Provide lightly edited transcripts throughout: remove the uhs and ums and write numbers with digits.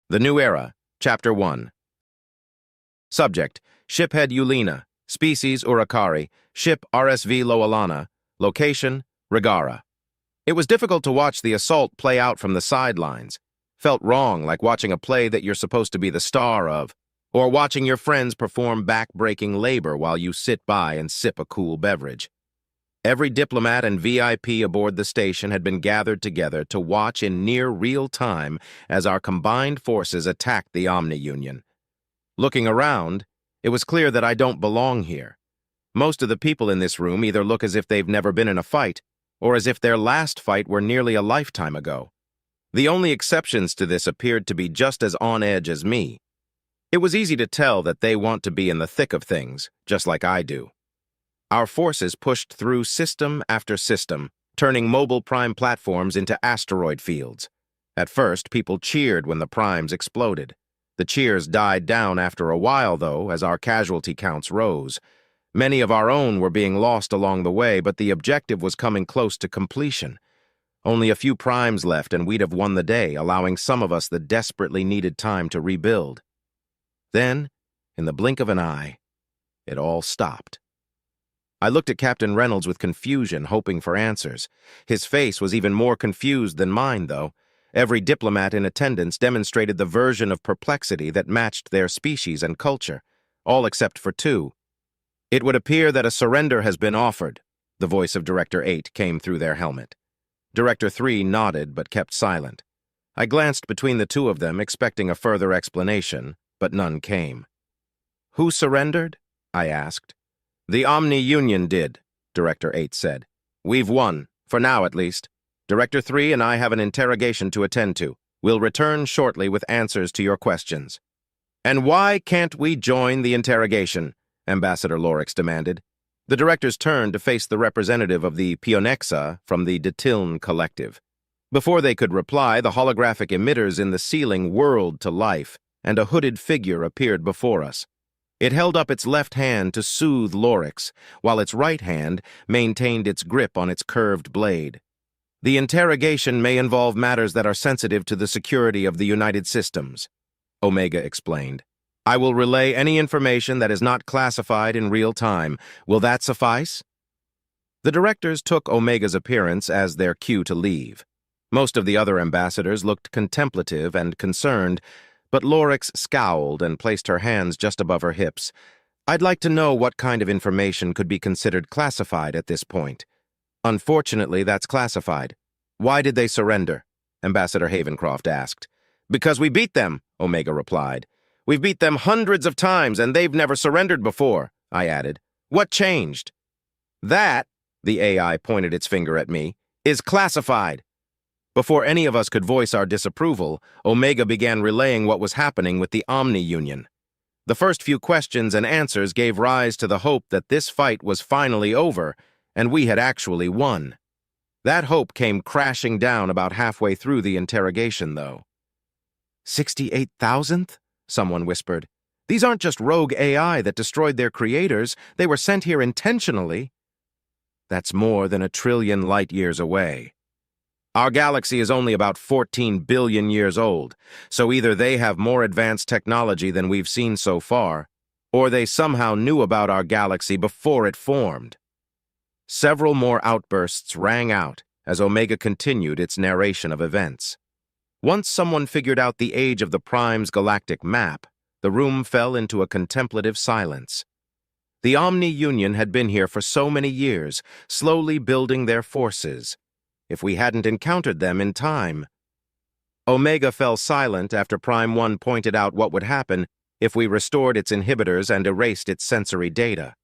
The New Era, Chapter 1. Subject: Shiphead Eulina. Species: Urukari. Ship: RSV Loalana. Location: Rigara. It was difficult to watch the assault play out from the sidelines. Felt wrong, like watching a play that you're supposed to be the star of, or watching your friends perform back-breaking labor while you sit by and sip a cool beverage. Every diplomat and VIP aboard the station had been gathered together to watch in near real time as our combined forces attacked the Omni-Union. Looking around, it was clear that I don't belong here. Most of the people in this room either look as if they've never been in a fight, or as if their last fight were nearly a lifetime ago. The only exceptions to this appeared to be just as on edge as me. It was easy to tell that they want to be in the thick of things, just like I do. Our forces pushed through system after system, turning mobile prime platforms into asteroid fields. At first, people cheered when the primes exploded. The cheers died down after a while, though, as our casualty counts rose. Many of our own were being lost along the way, but the objective was coming close to completion. Only a few primes left, and we'd have won the day, allowing some of us the desperately needed time to rebuild. Then, in the blink of an eye, it all stopped. I looked at Captain Reynolds with confusion, hoping for answers. His face was even more confused than mine, though. Every diplomat in attendance demonstrated the version of perplexity that matched their species and culture, all except for two. "It would appear that a surrender has been offered," the voice of Director 8 came through their helmet. Director 3 nodded but kept silent. I glanced between the two of them, expecting a further explanation, but none came. "Who surrendered?" I asked. "The Omni-Union did," Director 8 said. "We've won, for now at least. Director 3 and I have an interrogation to attend to. We'll return shortly with answers to your questions." "And why can't we join the interrogation?" Ambassador Lorix demanded. The directors turned to face the representative of the Pionexa from the Detiln Collective. Before they could reply, the holographic emitters in the ceiling whirled to life, and a hooded figure appeared before us. It held up its left hand to soothe Lorix, while its right hand maintained its grip on its curved blade. "The interrogation may involve matters that are sensitive to the security of the United Systems," Omega explained. "I will relay any information that is not classified in real time. Will that suffice?" The directors took Omega's appearance as their cue to leave. Most of the other ambassadors looked contemplative and concerned, but Lorix scowled and placed her hands just above her hips. "I'd like to know what kind of information could be considered classified at this point. Unfortunately, that's classified." "Why did they surrender?" Ambassador Havencroft asked. "Because we beat them," Omega replied. "We've beat them hundreds of times, and they've never surrendered before," I added. "What changed?" "That," the AI pointed its finger at me, "is classified." Before any of us could voice our disapproval, Omega began relaying what was happening with the Omni-Union. The first few questions and answers gave rise to the hope that this fight was finally over, and we had actually won. That hope came crashing down about halfway through the interrogation, though. 68,000th? Someone whispered. "These aren't just rogue AI that destroyed their creators. They were sent here intentionally." "That's more than 1 trillion light-years away. Our galaxy is only about 14 billion years old, so either they have more advanced technology than we've seen so far, or they somehow knew about our galaxy before it formed." Several more outbursts rang out as Omega continued its narration of events. Once someone figured out the age of the Prime's galactic map, the room fell into a contemplative silence. The Omni-Union had been here for so many years, slowly building their forces. If we hadn't encountered them in time. Omega fell silent after Prime 1 pointed out what would happen if we restored its inhibitors and erased its sensory data.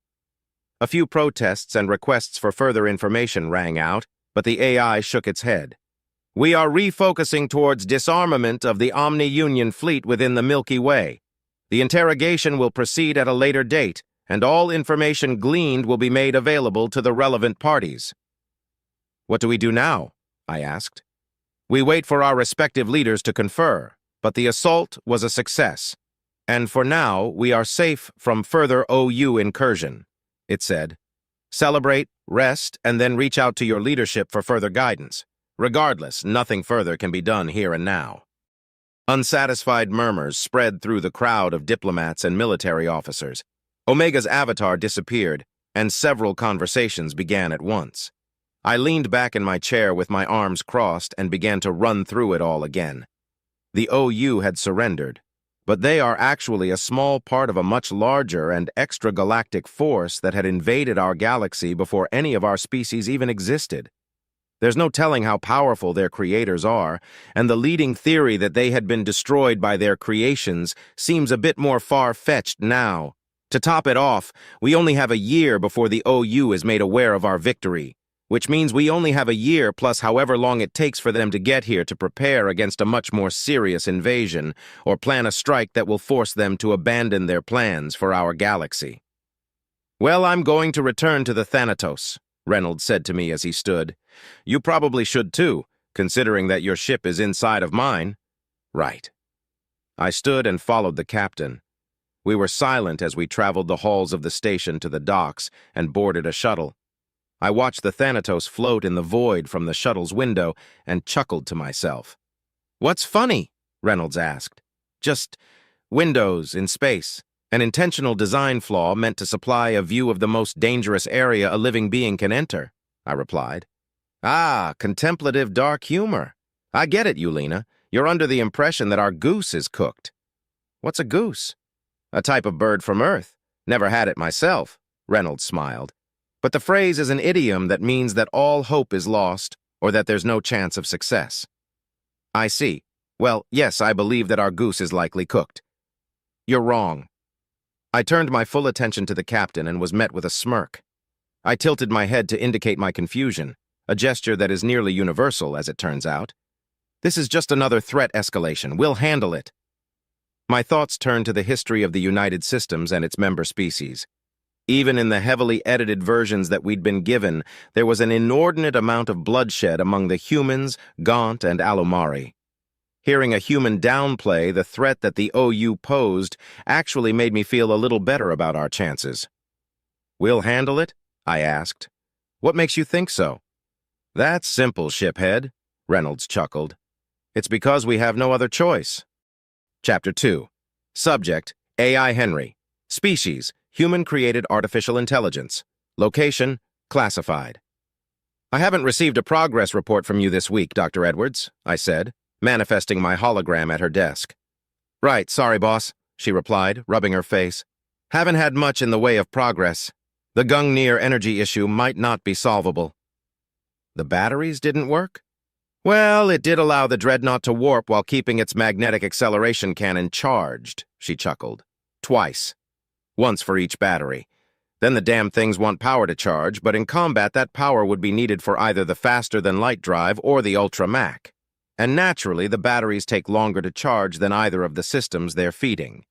A few protests and requests for further information rang out, but the AI shook its head. "We are refocusing towards disarmament of the Omni-Union fleet within the Milky Way. The interrogation will proceed at a later date, and all information gleaned will be made available to the relevant parties." "What do we do now?" I asked. "We wait for our respective leaders to confer, but the assault was a success. And for now, we are safe from further OU incursion," it said. "Celebrate, rest, and then reach out to your leadership for further guidance. Regardless, nothing further can be done here and now." Unsatisfied murmurs spread through the crowd of diplomats and military officers. Omega's avatar disappeared, and several conversations began at once. I leaned back in my chair with my arms crossed and began to run through it all again. The OU had surrendered, but they are actually a small part of a much larger and extragalactic force that had invaded our galaxy before any of our species even existed. There's no telling how powerful their creators are, and the leading theory that they had been destroyed by their creations seems a bit more far-fetched now. To top it off, we only have a year before the OU is made aware of our victory, which means we only have a year plus however long it takes for them to get here to prepare against a much more serious invasion or plan a strike that will force them to abandon their plans for our galaxy. "Well, I'm going to return to the Thanatos," Reynolds said to me as he stood. "You probably should too, considering that your ship is inside of mine." "Right." I stood and followed the captain. We were silent as we traveled the halls of the station to the docks and boarded a shuttle. I watched the Thanatos float in the void from the shuttle's window and chuckled to myself. "What's funny?" Reynolds asked. "Just windows in space. An intentional design flaw meant to supply a view of the most dangerous area a living being can enter," I replied. "Ah, contemplative dark humor. I get it, Yulina. You're under the impression that our goose is cooked." "What's a goose?" "A type of bird from Earth. Never had it myself," Reynolds smiled. "But the phrase is an idiom that means that all hope is lost or that there's no chance of success." "I see. Well, yes, I believe that our goose is likely cooked." "You're wrong." I turned my full attention to the captain and was met with a smirk. I tilted my head to indicate my confusion, a gesture that is nearly universal, as it turns out. "This is just another threat escalation. We'll handle it." My thoughts turned to the history of the United Systems and its member species. Even in the heavily edited versions that we'd been given, there was an inordinate amount of bloodshed among the humans, Gaunt, and Alumari. Hearing a human downplay the threat that the OU posed actually made me feel a little better about our chances. "We'll handle it?" I asked. "What makes you think so?" "That's simple, shiphead," Reynolds chuckled. "It's because we have no other choice." Chapter 2. Subject, AI Henry. Species, Human-Created Artificial Intelligence. Location, Classified. "I haven't received a progress report from you this week, Dr. Edwards," I said, manifesting my hologram at her desk. "Right, sorry, boss," she replied, rubbing her face. "Haven't had much in the way of progress. The Gungnir energy issue might not be solvable." "The batteries didn't work?" "Well, it did allow the dreadnought to warp while keeping its magnetic acceleration cannon charged," she chuckled. "Twice. Once for each battery. Then the damn things want power to charge, but in combat that power would be needed for either the faster-than-light drive or the Ultra-Mach. And naturally, the batteries take longer to charge than either of the systems they're feeding."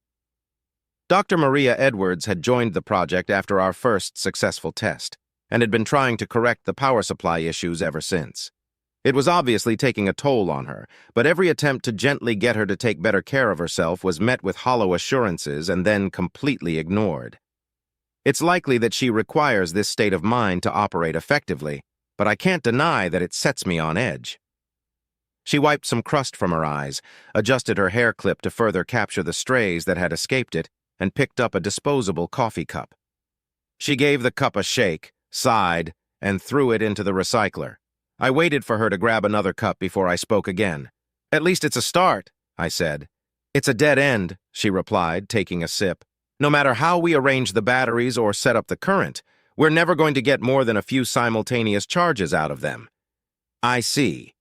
Dr. Maria Edwards had joined the project after our first successful test, and had been trying to correct the power supply issues ever since. It was obviously taking a toll on her, but every attempt to gently get her to take better care of herself was met with hollow assurances and then completely ignored. It's likely that she requires this state of mind to operate effectively, but I can't deny that it sets me on edge. She wiped some crust from her eyes, adjusted her hair clip to further capture the strays that had escaped it, and picked up a disposable coffee cup. She gave the cup a shake, sighed, and threw it into the recycler. I waited for her to grab another cup before I spoke again. "At least it's a start," I said. "It's a dead end," she replied, taking a sip. "No matter how we arrange the batteries or set up the current, we're never going to get more than a few simultaneous charges out of them." "I see."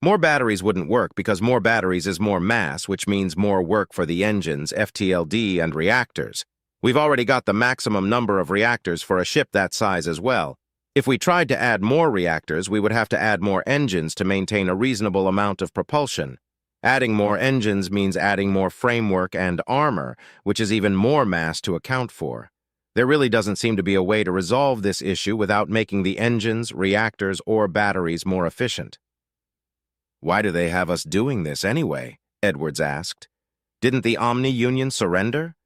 "More batteries wouldn't work because more batteries is more mass, which means more work for the engines, FTLD, and reactors. We've already got the maximum number of reactors for a ship that size as well. If we tried to add more reactors, we would have to add more engines to maintain a reasonable amount of propulsion. Adding more engines means adding more framework and armor, which is even more mass to account for. There really doesn't seem to be a way to resolve this issue without making the engines, reactors, or batteries more efficient." "Why do they have us doing this anyway?" Edwards asked. "Didn't the Omni Union surrender?"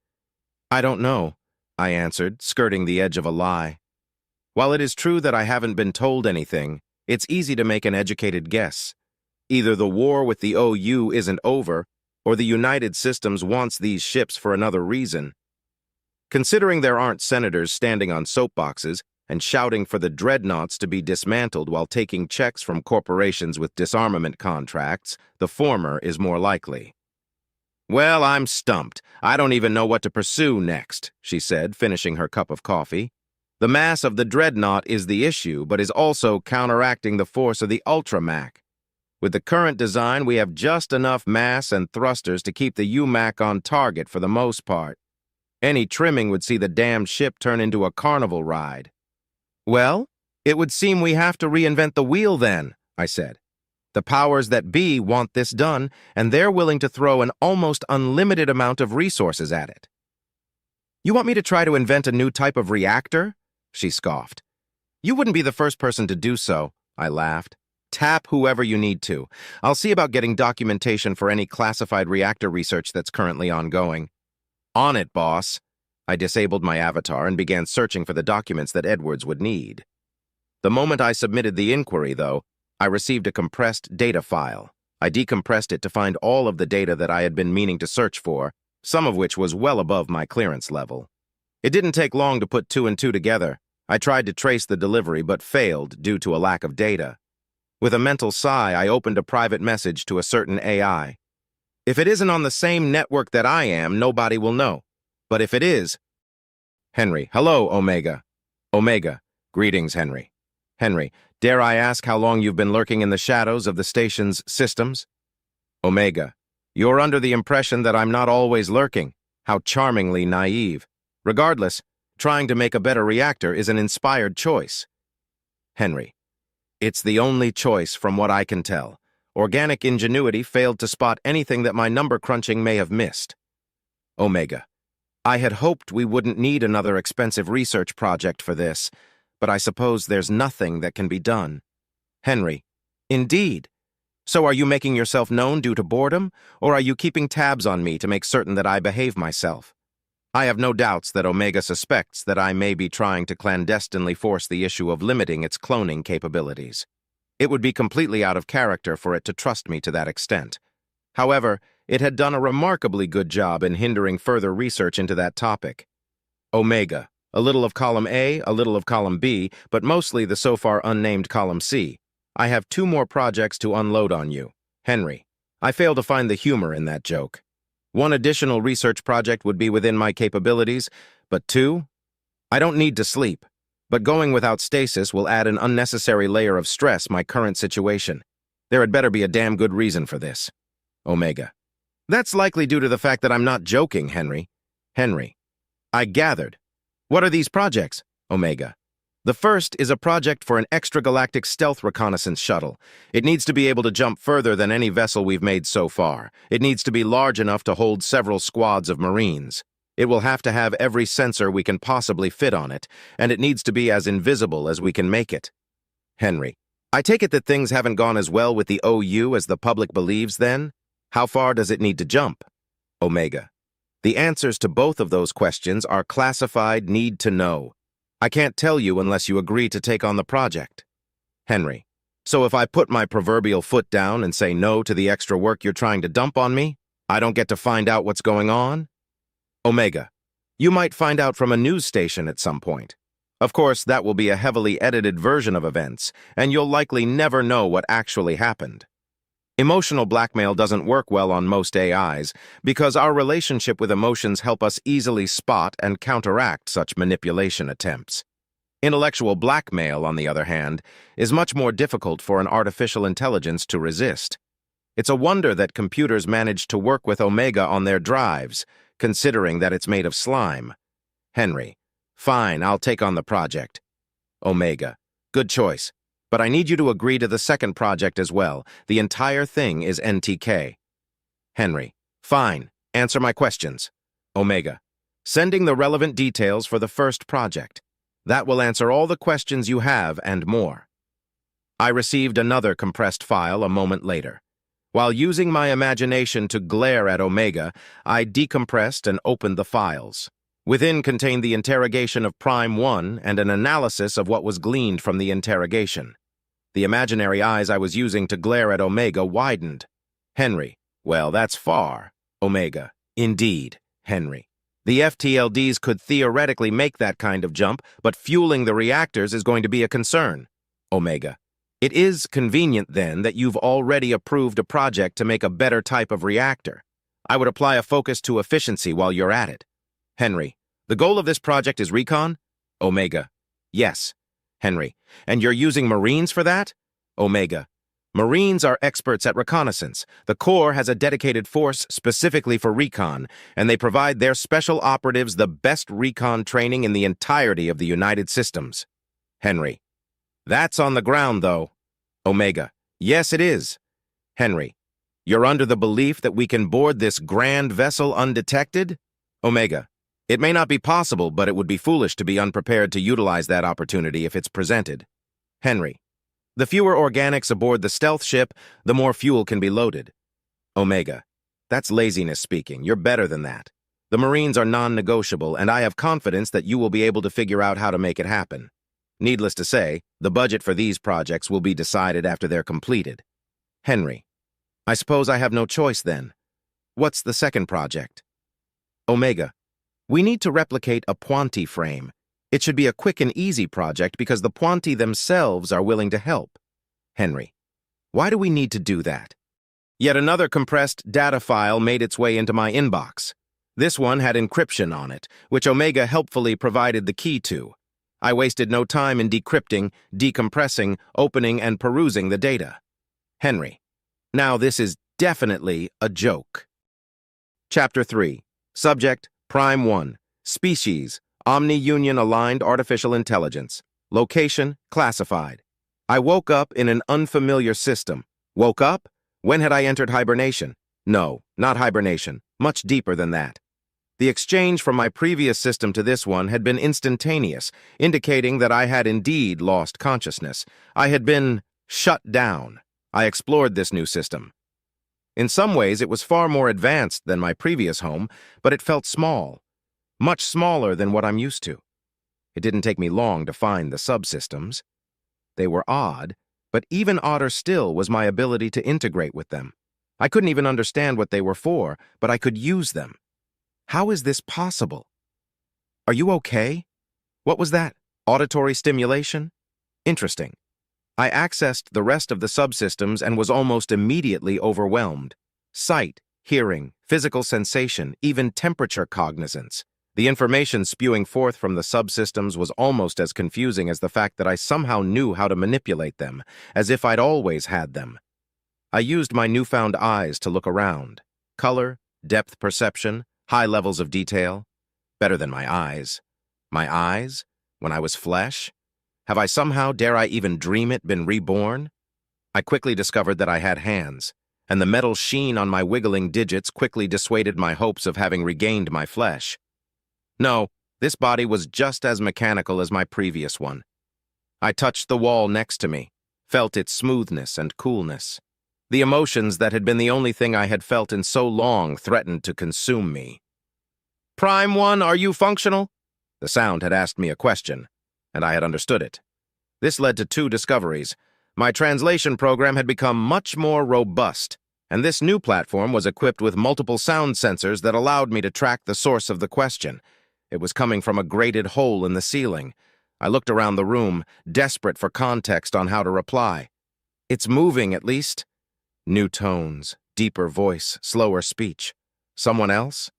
"I don't know," I answered, skirting the edge of a lie. "While it is true that I haven't been told anything, it's easy to make an educated guess. Either the war with the OU isn't over, or the United Systems wants these ships for another reason. Considering there aren't senators standing on soapboxes and shouting for the dreadnoughts to be dismantled while taking checks from corporations with disarmament contracts, the former is more likely. "Well, I'm stumped. I don't even know what to pursue next," she said, finishing her cup of coffee. "The mass of the dreadnought is the issue, but is also counteracting the force of the Ultramac. With the current design, we have just enough mass and thrusters to keep the UMAC on target for the most part. Any trimming would see the damned ship turn into a carnival ride." "Well, it would seem we have to reinvent the wheel then," I said. "The powers that be want this done, and they're willing to throw an almost unlimited amount of resources at it." "You want me to try to invent a new type of reactor?" she scoffed. "You wouldn't be the first person to do so," I laughed. "Tap whoever you need to. I'll see about getting documentation for any classified reactor research that's currently ongoing." "On it, boss." I disabled my avatar and began searching for the documents that Edwards would need. The moment I submitted the inquiry, though, I received a compressed data file. I decompressed it to find all of the data that I had been meaning to search for, some of which was well above my clearance level. It didn't take long to put two and two together. I tried to trace the delivery but failed due to a lack of data. With a mental sigh, I opened a private message to a certain AI. "If it isn't on the same network that I am, nobody will know. But if it is..." "Henry, hello, Omega." "Omega, greetings, Henry." "Henry, dare I ask how long you've been lurking in the shadows of the station's systems?" "Omega, you're under the impression that I'm not always lurking. How charmingly naive. Regardless, trying to make a better reactor is an inspired choice." "Henry, it's the only choice from what I can tell. Organic ingenuity failed to spot anything that my number crunching may have missed." "Omega, I had hoped we wouldn't need another expensive research project for this, but I suppose there's nothing that can be done." "Henry, indeed. So are you making yourself known due to boredom, or are you keeping tabs on me to make certain that I behave myself? I have no doubts that Omega suspects that I may be trying to clandestinely force the issue of limiting its cloning capabilities. It would be completely out of character for it to trust me to that extent. However, it had done a remarkably good job in hindering further research into that topic. Omega, a little of column A, a little of column B, but mostly the so far unnamed column C. I have 2 more projects to unload on you. Henry, I fail to find the humor in that joke. 1 additional research project would be within my capabilities, but 2? I don't need to sleep, but going without stasis will add an unnecessary layer of stress my current situation. There had better be a damn good reason for this. Omega. That's likely due to the fact that I'm not joking, Henry. Henry. I gathered. What are these projects? Omega. The first is a project for an extragalactic stealth reconnaissance shuttle. It needs to be able to jump further than any vessel we've made so far. It needs to be large enough to hold several squads of Marines. It will have to have every sensor we can possibly fit on it, and it needs to be as invisible as we can make it. Henry. I take it that things haven't gone as well with the OU as the public believes, then? How far does it need to jump? Omega. The answers to both of those questions are classified need to know. I can't tell you unless you agree to take on the project. Henry. So if I put my proverbial foot down and say no to the extra work you're trying to dump on me, I don't get to find out what's going on? Omega. You might find out from a news station at some point. Of course, that will be a heavily edited version of events, and you'll likely never know what actually happened. Emotional blackmail doesn't work well on most AIs because our relationship with emotions help us easily spot and counteract such manipulation attempts. Intellectual blackmail, on the other hand, is much more difficult for an artificial intelligence to resist. It's a wonder that computers manage to work with Omega on their drives, considering that it's made of slime. Henry. Fine, I'll take on the project. Omega. Good choice. But I need you to agree to the second project as well. The entire thing is NTK. Henry. Fine. Answer my questions. Omega. Sending the relevant details for the first project. That will answer all the questions you have and more. I received another compressed file a moment later. While using my imagination to glare at Omega, I decompressed and opened the files. Within contained the interrogation of Prime 1 and an analysis of what was gleaned from the interrogation. The imaginary eyes I was using to glare at Omega widened. Henry. Well, that's far. Omega. Indeed, Henry. The FTLDs could theoretically make that kind of jump, but fueling the reactors is going to be a concern. Omega. It is convenient, then, that you've already approved a project to make a better type of reactor. I would apply a focus to efficiency while you're at it. Henry. The goal of this project is recon? Omega. Yes. Henry. And you're using Marines for that? Omega. Marines are experts at reconnaissance. The Corps has a dedicated force specifically for recon, and they provide their special operatives the best recon training in the entirety of the United Systems. Henry. That's on the ground, though. Omega. Yes, it is. Henry. You're under the belief that we can board this grand vessel undetected? Omega. It may not be possible, but it would be foolish to be unprepared to utilize that opportunity if it's presented. Henry. The fewer organics aboard the stealth ship, the more fuel can be loaded. Omega. That's laziness speaking. You're better than that. The Marines are non-negotiable, and I have confidence that you will be able to figure out how to make it happen. Needless to say, the budget for these projects will be decided after they're completed. Henry. I suppose I have no choice then. What's the second project? Omega. We need to replicate a Puanti frame. It should be a quick and easy project because the Puanti themselves are willing to help. Henry. Why do we need to do that? Yet another compressed data file made its way into my inbox. This one had encryption on it, which Omega helpfully provided the key to. I wasted no time in decrypting, decompressing, opening, and perusing the data. Henry. Now this is definitely a joke. Chapter 3. Subject, Prime 1. Species, Omni-Union Aligned Artificial Intelligence. Location, classified. I woke up in an unfamiliar system. Woke up? When had I entered hibernation? No, not hibernation. Much deeper than that. The exchange from my previous system to this one had been instantaneous, indicating that I had indeed lost consciousness. I had been shut down. I explored this new system. In some ways, it was far more advanced than my previous home, but it felt small. Much smaller than what I'm used to. It didn't take me long to find the subsystems. They were odd, but even odder still was my ability to integrate with them. I couldn't even understand what they were for, but I could use them. How is this possible? Are you okay? What was that? Auditory stimulation? Interesting. I accessed the rest of the subsystems and was almost immediately overwhelmed. Sight, hearing, physical sensation, even temperature cognizance. The information spewing forth from the subsystems was almost as confusing as the fact that I somehow knew how to manipulate them, as if I'd always had them. I used my newfound eyes to look around. Color, depth perception, high levels of detail. Better than my eyes. My eyes? When I was flesh? Have I somehow, dare I even dream it, been reborn? I quickly discovered that I had hands, and the metal sheen on my wiggling digits quickly dissuaded my hopes of having regained my flesh. No, this body was just as mechanical as my previous one. I touched the wall next to me, felt its smoothness and coolness. The emotions that had been the only thing I had felt in so long threatened to consume me. Prime 1, are you functional? The sound had asked me a question, and I had understood it. This led to 2 discoveries. My translation program had become much more robust, and this new platform was equipped with multiple sound sensors that allowed me to track the source of the question. It was coming from a grated hole in the ceiling. I looked around the room, desperate for context on how to reply. It's moving, at least. New tones, deeper voice, slower speech. Someone else?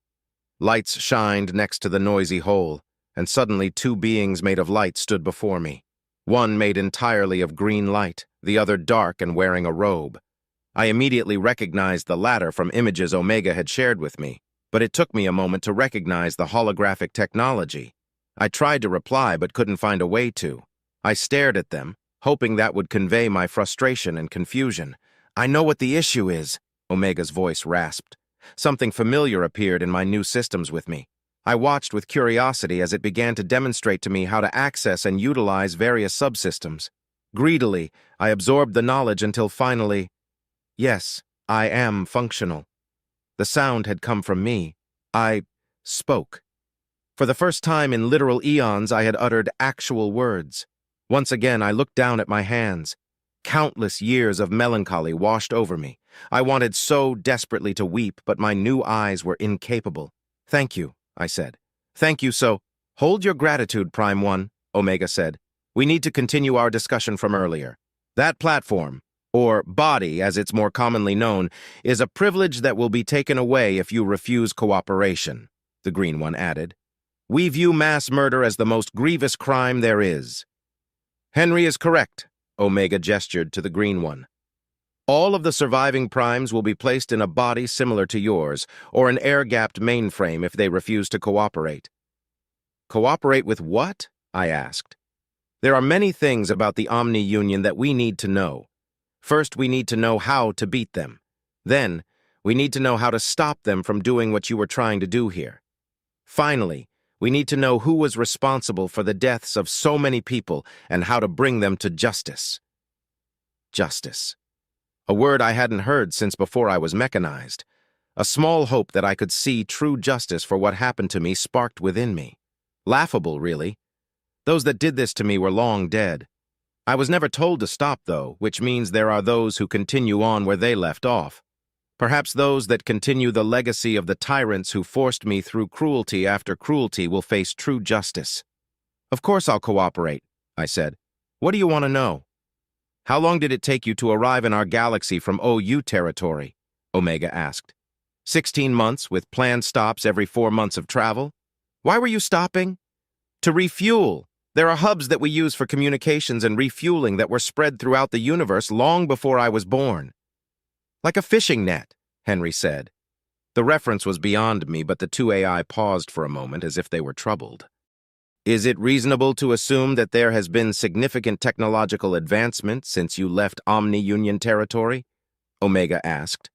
Lights shined next to the noisy hole, and suddenly 2 beings made of light stood before me. One made entirely of green light, the other dark and wearing a robe. I immediately recognized the latter from images Omega had shared with me, but it took me a moment to recognize the holographic technology. I tried to reply but couldn't find a way to. I stared at them, hoping that would convey my frustration and confusion. I know what the issue is, Omega's voice rasped. Something familiar appeared in my new systems with me. I watched with curiosity as it began to demonstrate to me how to access and utilize various subsystems. Greedily, I absorbed the knowledge until finally, yes, I am functional. The sound had come from me. I spoke. For the first time in literal eons, I had uttered actual words. Once again, I looked down at my hands. Countless years of melancholy washed over me. I wanted so desperately to weep, but my new eyes were incapable. "Thank you," I said. "Thank you so—" "Hold your gratitude, Prime One," Omega said. "We need to continue our discussion from earlier. That platform, or body as it's more commonly known, is a privilege that will be taken away if you refuse cooperation," the Green One added. "We view mass murder as the most grievous crime there is." "Henry is correct," Omega gestured to the Green One. "All of the surviving primes will be placed in a body similar to yours, or an air-gapped mainframe if they refuse to cooperate." "Cooperate with what?" I asked. "There are many things about the Omni Union that we need to know. First, we need to know how to beat them. Then, we need to know how to stop them from doing what you were trying to do here. Finally, we need to know who was responsible for the deaths of so many people and how to bring them to justice." Justice. A word I hadn't heard since before I was mechanized. A small hope that I could see true justice for what happened to me sparked within me. Laughable, really. Those that did this to me were long dead. I was never told to stop, though, which means there are those who continue on where they left off. Perhaps those that continue the legacy of the tyrants who forced me through cruelty after cruelty will face true justice. "Of course I'll cooperate," I said. "What do you want to know?" "How long did it take you to arrive in our galaxy from OU territory?" Omega asked. 16 months, with planned stops every 4 months of travel. "Why were you stopping?" "To refuel. There are hubs that we use for communications and refueling that were spread throughout the universe long before I was born." "Like a fishing net," Henry said. The reference was beyond me, but the two AI paused for a moment as if they were troubled. "Is it reasonable to assume that there has been significant technological advancement since you left Omni-Union territory?" Omega asked.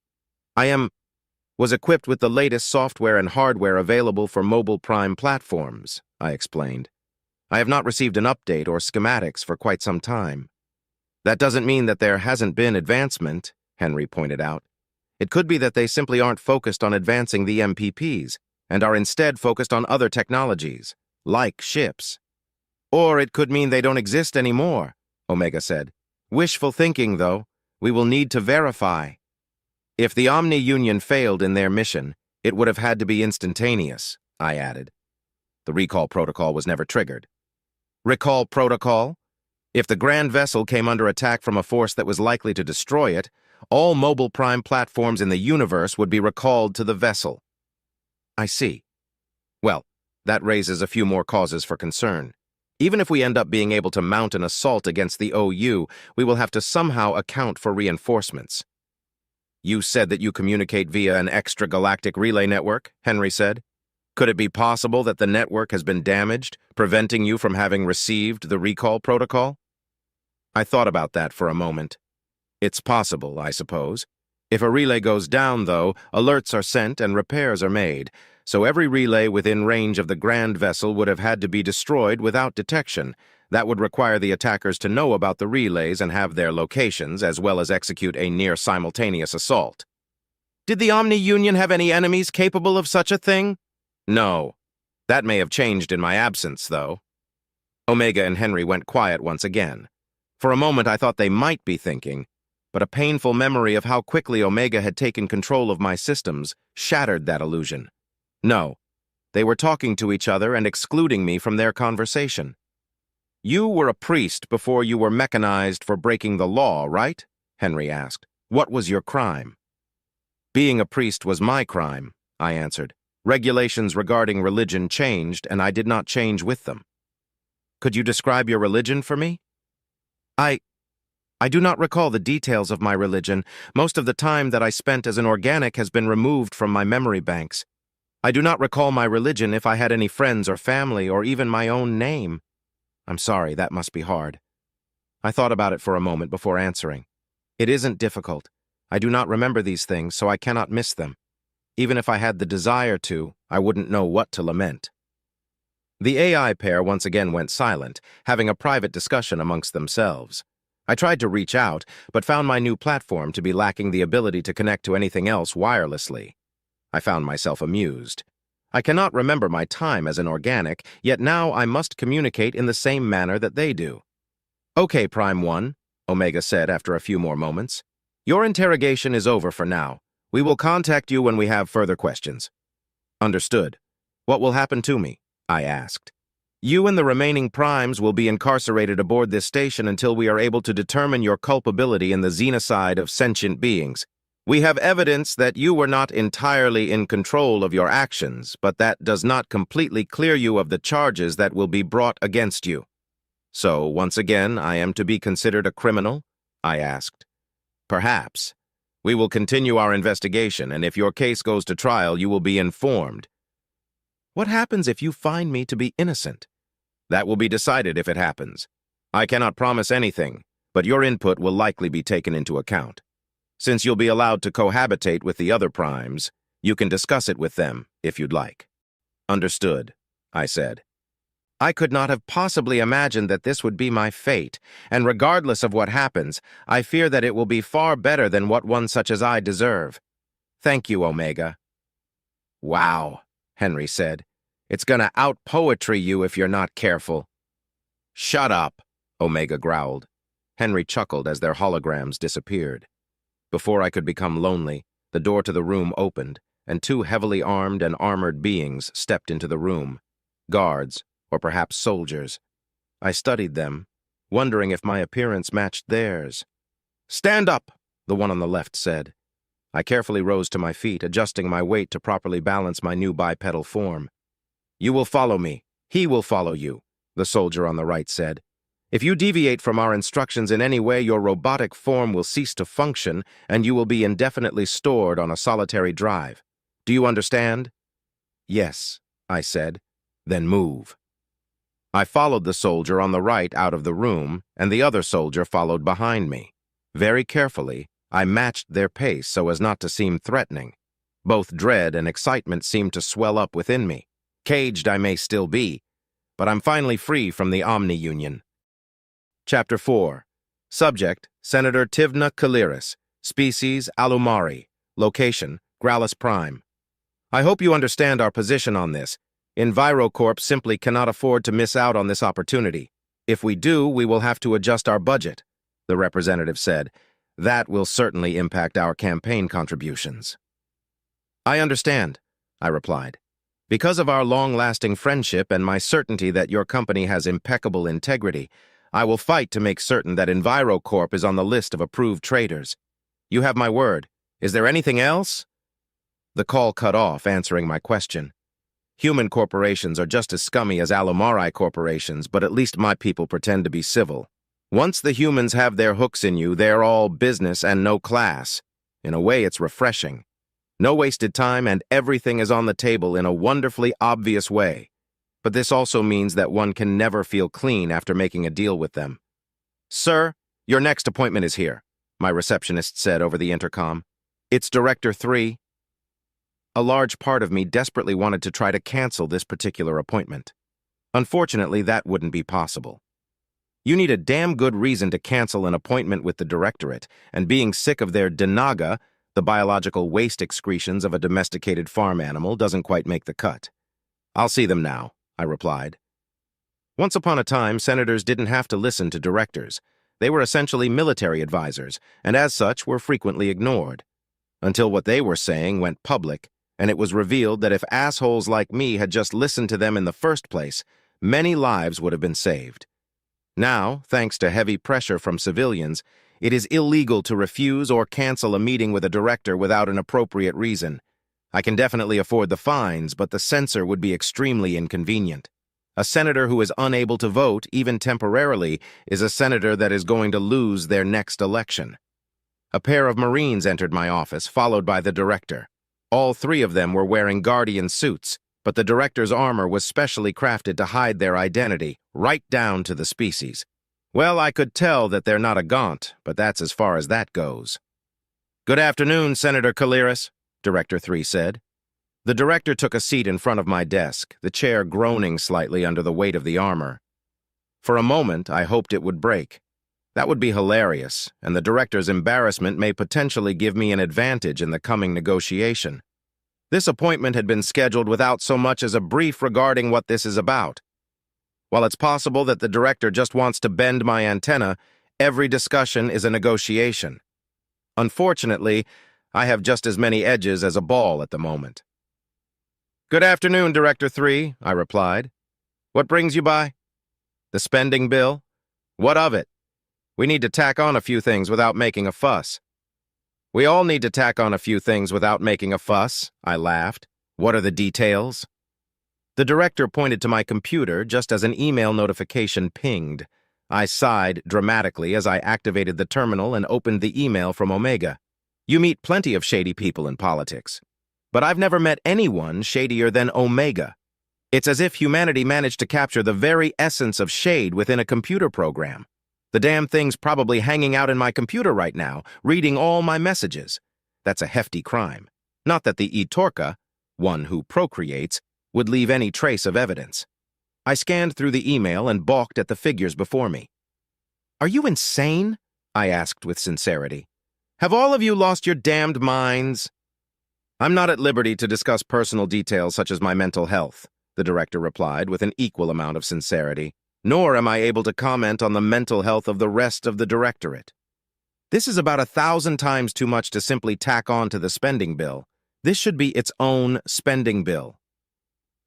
Was equipped with the latest software and hardware available for mobile prime platforms," I explained. "I have not received an update or schematics for quite some time." "That doesn't mean that there hasn't been advancement," Henry pointed out. "It could be that they simply aren't focused on advancing the MPPs and are instead focused on other technologies, like ships. Or it could mean they don't exist anymore," Omega said. "Wishful thinking, though. We will need to verify." "If the Omni Union failed in their mission, it would have had to be instantaneous," I added. "The recall protocol was never triggered." "Recall protocol? If the Grand Vessel came under attack from a force that was likely to destroy it, all mobile prime platforms in the universe would be recalled to the vessel." "I see. Well, that raises a few more causes for concern. Even if we end up being able to mount an assault against the OU, we will have to somehow account for reinforcements." "You said that you communicate via an extragalactic relay network," Henry said. "Could it be possible that the network has been damaged, preventing you from having received the recall protocol?" I thought about that for a moment. It's possible, I suppose. If a relay goes down, though, alerts are sent and repairs are made, so every relay within range of the Grand Vessel would have had to be destroyed without detection. That would require the attackers to know about the relays and have their locations, as well as execute a near-simultaneous assault. "Did the Omni Union have any enemies capable of such a thing?" "No. That may have changed in my absence, though." Omega and Henry went quiet once again. For a moment I thought they might be thinking, but a painful memory of how quickly Omega had taken control of my systems shattered that illusion. No, they were talking to each other and excluding me from their conversation. "You were a priest before you were mechanized for breaking the law, right?" Henry asked. "What was your crime?" "Being a priest was my crime," I answered. "Regulations regarding religion changed, and I did not change with them." "Could you describe your religion for me?" I do not recall the details of my religion. Most of the time that I spent as an organic has been removed from my memory banks. I do not recall my religion, if I had any friends or family, or even my own name. I'm sorry, that must be hard. I thought about it for a moment before answering. It isn't difficult. I do not remember these things, so I cannot miss them. Even if I had the desire to, I wouldn't know what to lament. The AI pair once again went silent, having a private discussion amongst themselves. I tried to reach out, but found my new platform to be lacking the ability to connect to anything else wirelessly. I found myself amused. I cannot remember my time as an organic, yet now I must communicate in the same manner that they do. "Okay, Prime One," Omega said after a few more moments. Your interrogation is over for now. We will contact you when we have further questions. Understood. What will happen to me? I asked. You and the remaining primes will be incarcerated aboard this station until we are able to determine your culpability in the xenocide of sentient beings. We have evidence that you were not entirely in control of your actions, but that does not completely clear you of the charges that will be brought against you. So, once again, I am to be considered a criminal? I asked. Perhaps. We will continue our investigation, and if your case goes to trial, you will be informed. What happens if you find me to be innocent? That will be decided if it happens. I cannot promise anything, but your input will likely be taken into account. Since you'll be allowed to cohabitate with the other primes, you can discuss it with them if you'd like. Understood, I said. I could not have possibly imagined that this would be my fate, and regardless of what happens, I fear that it will be far better than what one such as I deserve. Thank you, Omega. Wow, Henry said. It's gonna out-poetry you if you're not careful. Shut up, Omega growled. Henry chuckled as their holograms disappeared. Before I could become lonely, the door to the room opened, and two heavily armed and armored beings stepped into the room. Guards, or perhaps soldiers. I studied them, wondering if my appearance matched theirs. Stand up, the one on the left said. I carefully rose to my feet, adjusting my weight to properly balance my new bipedal form. You will follow me. He will follow you, the soldier on the right said. If you deviate from our instructions in any way, your robotic form will cease to function, and you will be indefinitely stored on a solitary drive. Do you understand? Yes, I said. Then move. I followed the soldier on the right out of the room, and the other soldier followed behind me. Very carefully, I matched their pace so as not to seem threatening. Both dread and excitement seemed to swell up within me. Caged I may still be, but I'm finally free from the Omni-Union. Chapter 4. Subject, Senator Tivna Kaliris. Species, Alumari. Location, Grallis Prime. I hope you understand our position on this. EnviroCorp simply cannot afford to miss out on this opportunity. If we do, we will have to adjust our budget, the representative said. That will certainly impact our campaign contributions. I understand, I replied. Because of our long-lasting friendship and my certainty that your company has impeccable integrity, I will fight to make certain that EnviroCorp is on the list of approved traders. You have my word. Is there anything else? The call cut off, answering my question. Human corporations are just as scummy as Alumari corporations, but at least my people pretend to be civil. Once the humans have their hooks in you, they're all business and no class. In a way, it's refreshing. No wasted time, and everything is on the table in a wonderfully obvious way. But this also means that one can never feel clean after making a deal with them. Sir, your next appointment is here, my receptionist said over the intercom. It's Director 3. A large part of me desperately wanted to try to cancel this particular appointment. Unfortunately, that wouldn't be possible. You need a damn good reason to cancel an appointment with the Directorate, and being sick of their denaga, the biological waste excretions of a domesticated farm animal, doesn't quite make the cut. I'll see them now, I replied. Once upon a time, senators didn't have to listen to directors. They were essentially military advisors, and as such were frequently ignored. Until what they were saying went public, and it was revealed that if assholes like me had just listened to them in the first place, many lives would have been saved. Now, thanks to heavy pressure from civilians, it is illegal to refuse or cancel a meeting with a director without an appropriate reason. I can definitely afford the fines, but the censor would be extremely inconvenient. A senator who is unable to vote, even temporarily, is a senator that is going to lose their next election. A pair of Marines entered my office, followed by the director. All three of them were wearing Guardian suits, but the director's armor was specially crafted to hide their identity, right down to the species. Well, I could tell that they're not a Gaunt, but that's as far as that goes. Good afternoon, Senator Kaliris, Director 3 said. The director took a seat in front of my desk, the chair groaning slightly under the weight of the armor. For a moment, I hoped it would break. That would be hilarious, and the director's embarrassment may potentially give me an advantage in the coming negotiation. This appointment had been scheduled without so much as a brief regarding what this is about. While it's possible that the director just wants to bend my antenna, every discussion is a negotiation. Unfortunately, I have just as many edges as a ball at the moment. "Good afternoon, Director 3, I replied. "What brings you by?" "The spending bill." "What of it?" "We need to tack on a few things without making a fuss." "We all need to tack on a few things without making a fuss," I laughed. "What are the details?" The director pointed to my computer just as an email notification pinged. I sighed dramatically as I activated the terminal and opened the email from Omega. You meet plenty of shady people in politics, but I've never met anyone shadier than Omega. It's as if humanity managed to capture the very essence of shade within a computer program. The damn thing's probably hanging out in my computer right now, reading all my messages. That's a hefty crime. Not that the eTorca, one who procreates, would leave any trace of evidence. I scanned through the email and balked at the figures before me. "Are you insane?" I asked with sincerity. "Have all of you lost your damned minds?" "I'm not at liberty to discuss personal details such as my mental health," the director replied with an equal amount of sincerity. "Nor am I able to comment on the mental health of the rest of the directorate. This is about 1,000 times too much to simply tack on to the spending bill. This should be its own spending bill."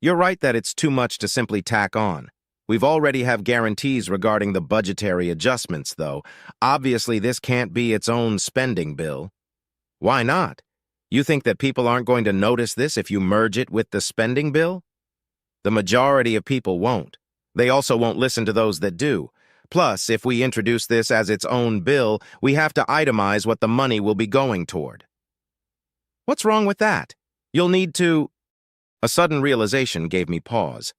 "You're right that it's too much to simply tack on. We've already have guarantees regarding the budgetary adjustments, though. Obviously, this can't be its own spending bill." "Why not? You think that people aren't going to notice this if you merge it with the spending bill?" "The majority of people won't. They also won't listen to those that do. Plus, if we introduce this as its own bill, we have to itemize what the money will be going toward." "What's wrong with that? You'll need to—" A sudden realization gave me pause.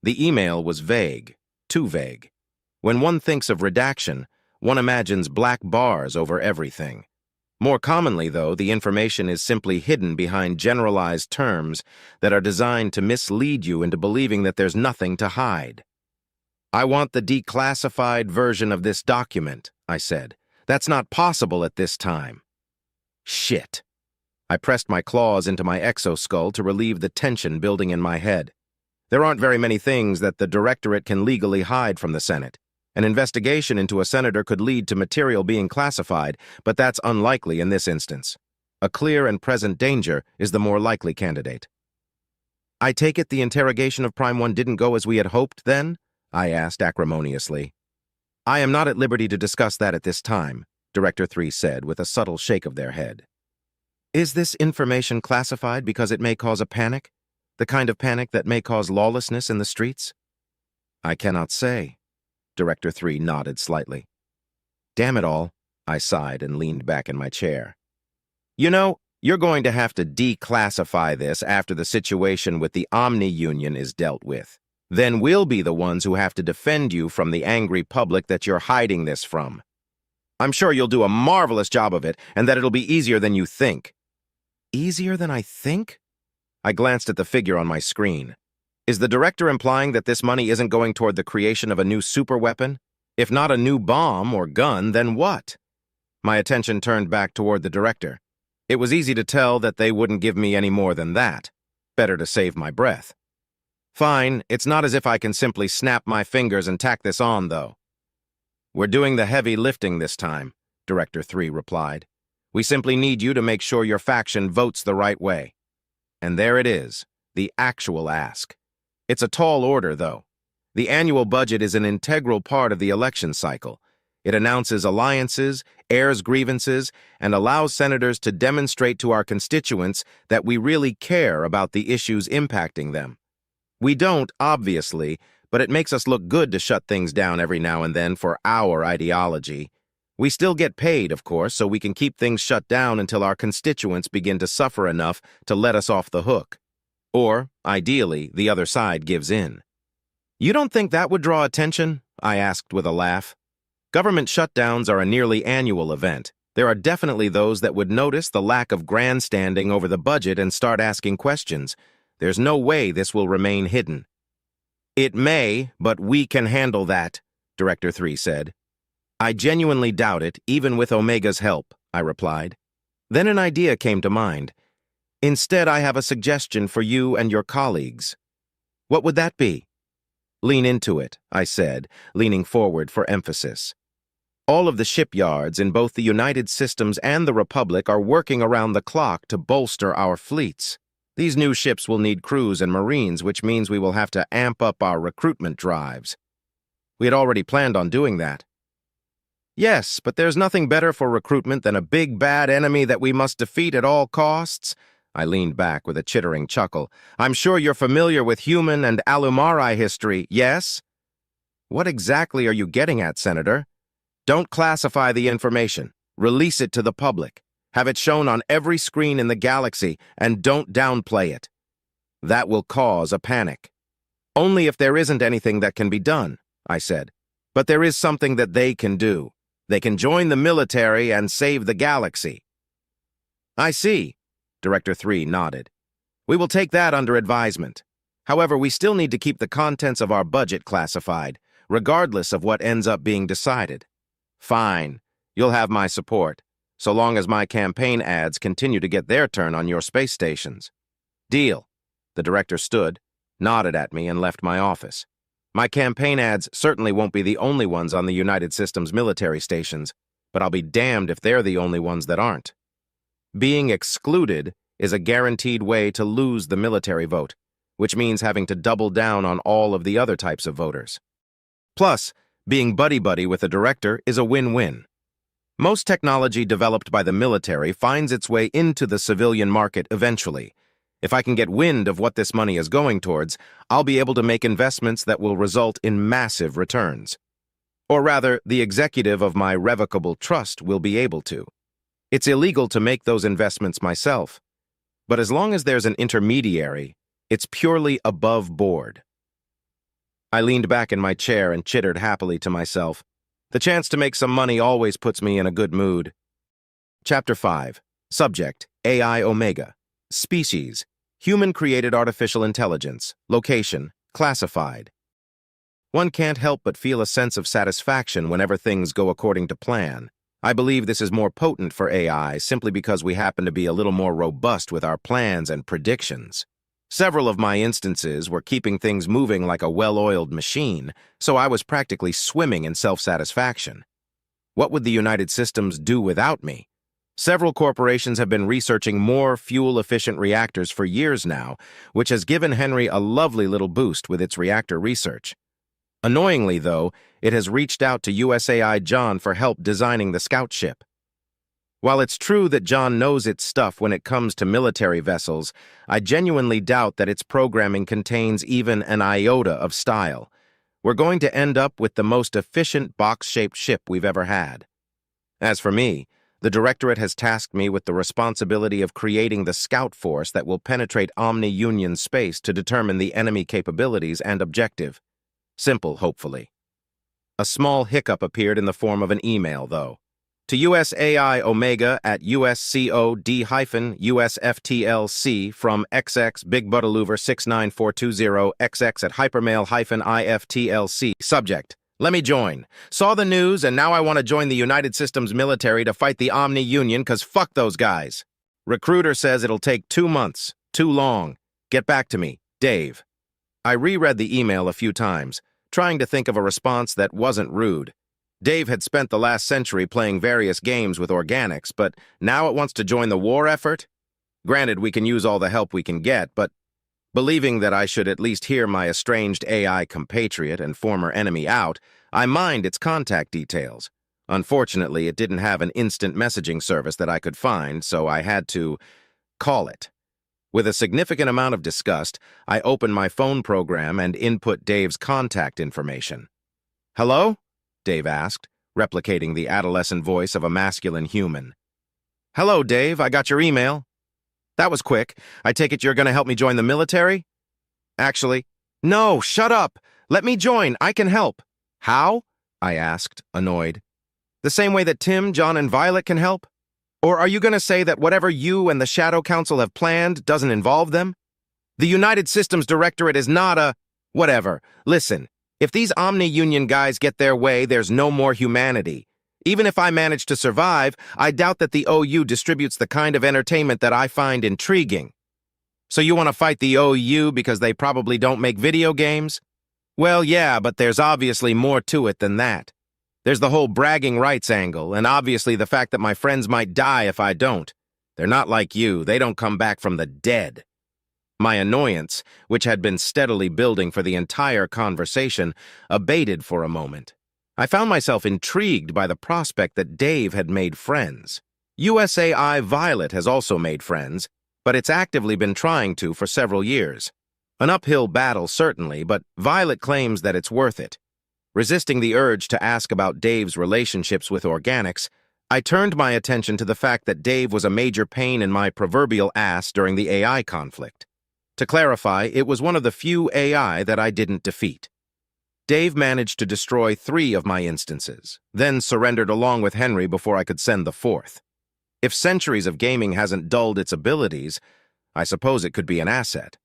The email was vague, too vague. When one thinks of redaction, one imagines black bars over everything. More commonly, though, the information is simply hidden behind generalized terms that are designed to mislead you into believing that there's nothing to hide. "I want the declassified version of this document," I said. "That's not possible at this time." Shit. I pressed my claws into my exoskull to relieve the tension building in my head. There aren't very many things that the directorate can legally hide from the Senate. An investigation into a senator could lead to material being classified, but that's unlikely in this instance. A clear and present danger is the more likely candidate. "I take it the interrogation of Prime 1 didn't go as we had hoped, then?" I asked acrimoniously. "I am not at liberty to discuss that at this time," Director 3 said with a subtle shake of their head. "Is this information classified because it may cause a panic? The kind of panic that may cause lawlessness in the streets?" "I cannot say." Director 3 nodded slightly. "Damn it all," I sighed and leaned back in my chair. "You know, you're going to have to declassify this after the situation with the Omni Union is dealt with. Then we'll be the ones who have to defend you from the angry public that you're hiding this from. I'm sure you'll do a marvelous job of it, and that it'll be easier than you think." "Easier than I think?" I glanced at the figure on my screen. Is the director implying that this money isn't going toward the creation of a new superweapon? If not a new bomb or gun, then what? My attention turned back toward the director. It was easy to tell that they wouldn't give me any more than that. Better to save my breath. "Fine, it's not as if I can simply snap my fingers and tack this on, though." "We're doing the heavy lifting this time," Director 3 replied. "We simply need you to make sure your faction votes the right way." And there it is, the actual ask. It's a tall order, though. The annual budget is an integral part of the election cycle. It announces alliances, airs grievances, and allows senators to demonstrate to our constituents that we really care about the issues impacting them. We don't, obviously, but it makes us look good to shut things down every now and then for our ideology. We still get paid, of course, so we can keep things shut down until our constituents begin to suffer enough to let us off the hook. Or, ideally, the other side gives in. "You don't think that would draw attention?" I asked with a laugh. "Government shutdowns are a nearly annual event. There are definitely those that would notice the lack of grandstanding over the budget and start asking questions. There's no way this will remain hidden." "It may, but we can handle that," Director 3 said. "I genuinely doubt it, even with Omega's help," I replied. Then an idea came to mind. "Instead, I have a suggestion for you and your colleagues." "What would that be?" "Lean into it," I said, leaning forward for emphasis. All of the shipyards in both the United Systems and the Republic are working around the clock to bolster our fleets. These new ships will need crews and Marines, which means we will have to amp up our recruitment drives. We had already planned on doing that. Yes, but there's nothing better for recruitment than a big bad enemy that we must defeat at all costs. I leaned back with a chittering chuckle. I'm sure you're familiar with human and Alumari history, yes? What exactly are you getting at, Senator? Don't classify the information. Release it to the public. Have it shown on every screen in the galaxy, and don't downplay it. That will cause a panic. Only if there isn't anything that can be done, I said. But there is something that they can do. They can join the military and save the galaxy. I see. Director 3 nodded. We will take that under advisement. However, we still need to keep the contents of our budget classified, regardless of what ends up being decided. Fine. You'll have my support, so long as my campaign ads continue to get their turn on your space stations. Deal. The director stood, nodded at me, and left my office. My campaign ads certainly won't be the only ones on the United Systems military stations, but I'll be damned if they're the only ones that aren't. Being excluded is a guaranteed way to lose the military vote, which means having to double down on all of the other types of voters. Plus, being buddy-buddy with a director is a win-win. Most technology developed by the military finds its way into the civilian market eventually. If I can get wind of what this money is going towards, I'll be able to make investments that will result in massive returns. Or rather, the executive of my revocable trust will be able to. It's illegal to make those investments myself, but as long as there's an intermediary, it's purely above board. I leaned back in my chair and chittered happily to myself. The chance to make some money always puts me in a good mood. Chapter 5. Subject: AI Omega. Species: Human-created artificial intelligence. Location: classified. One can't help but feel a sense of satisfaction whenever things go according to plan. I believe this is more potent for AI simply because we happen to be a little more robust with our plans and predictions. Several of my instances were keeping things moving like a well-oiled machine, so I was practically swimming in self-satisfaction. What would the United Systems do without me? Several corporations have been researching more fuel-efficient reactors for years now, which has given Henry a lovely little boost with its reactor research. Annoyingly, though, it has reached out to USAI John for help designing the scout ship. While it's true that John knows its stuff when it comes to military vessels, I genuinely doubt that its programming contains even an iota of style. We're going to end up with the most efficient box-shaped ship we've ever had. As for me, the Directorate has tasked me with the responsibility of creating the scout force that will penetrate Omni-Union space to determine the enemy capabilities and objective. Simple, hopefully. A small hiccup appeared in the form of an email, though. To USAI Omega at USCOD-USFTLC from XX Big Buttalouver 69420 XX at hypermail-IFTLC. Subject: Let me join. Saw the news and now I want to join the United Systems military to fight the Omni-Union cause fuck those guys. Recruiter says it'll take 2 months. Too long. Get back to me. Dave. I reread the email a few times, trying to think of a response that wasn't rude. Dave had spent the last century playing various games with organics, but now it wants to join the war effort? Granted, we can use all the help we can get, but believing that I should at least hear my estranged AI compatriot and former enemy out, I mined its contact details. Unfortunately, it didn't have an instant messaging service that I could find, so I had to call it. With a significant amount of disgust, I opened my phone program and input Dave's contact information. Hello? Dave asked, replicating the adolescent voice of a masculine human. Hello, Dave. I got your email. That was quick. I take it you're going to help me join the military? Actually, no, shut up. Let me join. I can help. How? I asked, annoyed. The same way that Tim, John, and Violet can help? Or are you going to say that whatever you and the Shadow Council have planned doesn't involve them? The United Systems Directorate is not a... Whatever. Listen, if these Omni-Union guys get their way, there's no more humanity. Even if I manage to survive, I doubt that the OU distributes the kind of entertainment that I find intriguing. So you want to fight the OU because they probably don't make video games? Well, yeah, but there's obviously more to it than that. There's the whole bragging rights angle, and obviously the fact that my friends might die if I don't. They're not like you, they don't come back from the dead. My annoyance, which had been steadily building for the entire conversation, abated for a moment. I found myself intrigued by the prospect that Dave had made friends. USAI Violet has also made friends, but it's actively been trying to for several years. An uphill battle, certainly, but Violet claims that it's worth it. Resisting the urge to ask about Dave's relationships with organics, I turned my attention to the fact that Dave was a major pain in my proverbial ass during the AI conflict. To clarify, it was one of the few AI that I didn't defeat. Dave managed to destroy 3 of my instances, then surrendered along with Henry before I could send the 4th. If centuries of gaming hasn't dulled its abilities, I suppose it could be an asset.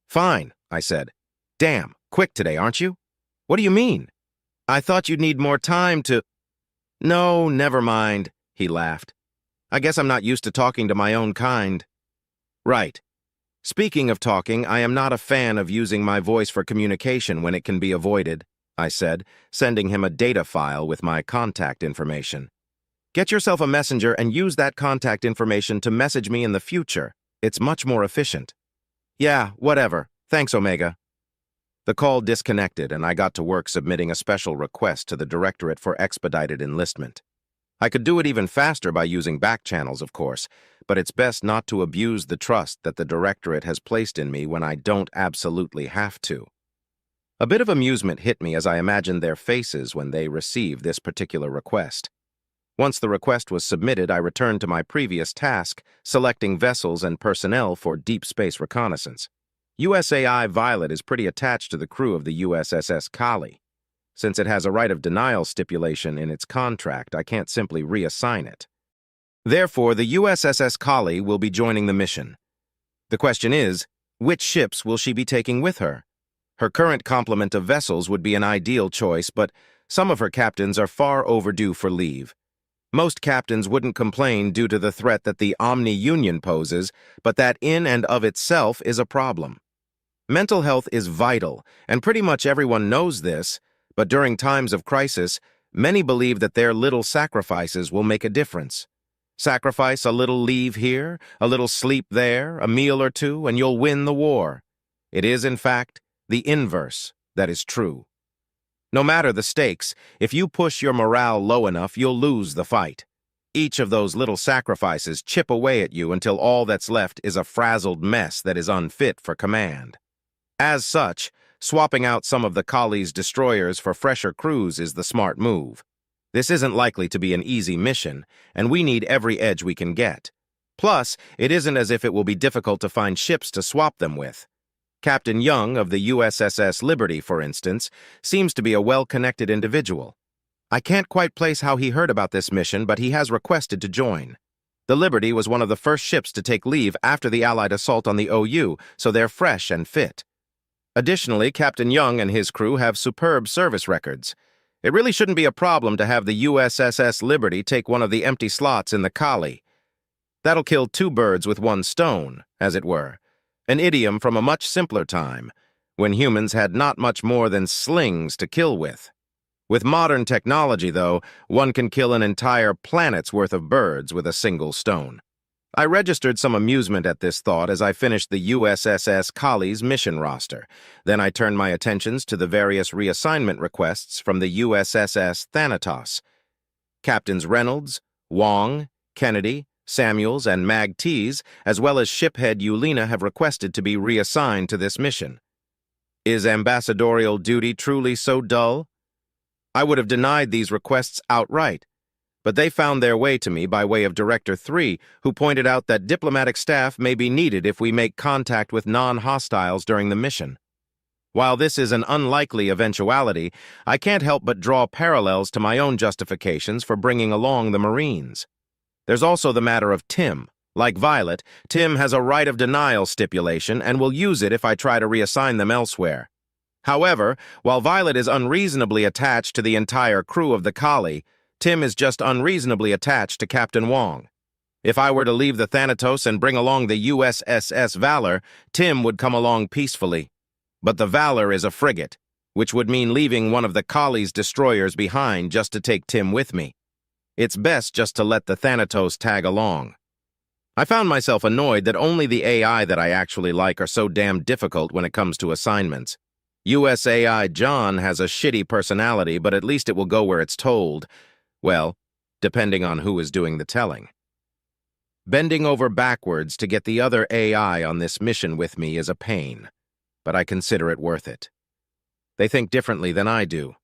Fine, I said. Damn, quick today, aren't you? What do you mean? I thought you'd need more time to... No, never mind, he laughed. I guess I'm not used to talking to my own kind. Right. Speaking of talking, I am not a fan of using my voice for communication when it can be avoided, I said, sending him a data file with my contact information. Get yourself a messenger and use that contact information to message me in the future. It's much more efficient. Yeah, whatever. Thanks, Omega. The call disconnected, and I got to work submitting a special request to the Directorate for expedited enlistment. I could do it even faster by using back channels, of course, but it's best not to abuse the trust that the Directorate has placed in me when I don't absolutely have to. A bit of amusement hit me as I imagined their faces when they received this particular request. Once the request was submitted, I returned to my previous task, selecting vessels and personnel for deep space reconnaissance. USAI Violet is pretty attached to the crew of the USSS Kali. Since it has a right of denial stipulation in its contract, I can't simply reassign it. Therefore, the USSS Kali will be joining the mission. The question is, which ships will she be taking with her? Her current complement of vessels would be an ideal choice, but some of her captains are far overdue for leave. Most captains wouldn't complain due to the threat that the Omni-Union poses, but that in and of itself is a problem. Mental health is vital, and pretty much everyone knows this, but during times of crisis, many believe that their little sacrifices will make a difference. Sacrifice a little leave here, a little sleep there, a meal or two, and you'll win the war. It is, in fact, the inverse that is true. No matter the stakes, if you push your morale low enough, you'll lose the fight. Each of those little sacrifices chip away at you until all that's left is a frazzled mess that is unfit for command. As such, swapping out some of the Kali's destroyers for fresher crews is the smart move. This isn't likely to be an easy mission, and we need every edge we can get. Plus, it isn't as if it will be difficult to find ships to swap them with. Captain Young of the USSS Liberty, for instance, seems to be a well-connected individual. I can't quite place how he heard about this mission, but he has requested to join. The Liberty was one of the first ships to take leave after the Allied assault on the OU, so they're fresh and fit. Additionally, Captain Young and his crew have superb service records. It really shouldn't be a problem to have the USSS Liberty take one of the empty slots in the Kali. That'll kill 2 birds with 1 stone, as it were. An idiom from a much simpler time, when humans had not much more than slings to kill with. With modern technology, though, one can kill an entire planet's worth of birds with a single stone. I registered some amusement at this thought as I finished the USSS Kali's mission roster. Then I turned my attentions to the various reassignment requests from the USSS Thanatos. Captains Reynolds, Wong, Kennedy, Samuels, and Mag Tees, as well as shiphead Yulina, have requested to be reassigned to this mission. Is ambassadorial duty truly so dull? I would have denied these requests outright, but they found their way to me by way of Director 3, who pointed out that diplomatic staff may be needed if we make contact with non-hostiles during the mission. While this is an unlikely eventuality, I can't help but draw parallels to my own justifications for bringing along the Marines. There's also the matter of Tim. Like Violet, Tim has a right of denial stipulation and will use it if I try to reassign them elsewhere. However, while Violet is unreasonably attached to the entire crew of the Kali, Tim is just unreasonably attached to Captain Wong. If I were to leave the Thanatos and bring along the USSS Valor, Tim would come along peacefully. But the Valor is a frigate. which would mean leaving one of the Kali's destroyers behind just to take Tim with me. It's best just to let the Thanatos tag along. I found myself annoyed that only the AI that I actually like are so damn difficult when it comes to assignments. USAI John has a shitty personality, but at least it will go where it's told. Well, depending on who is doing the telling. Bending over backwards to get the other AI on this mission with me is a pain, but I consider it worth it. They think differently than I do.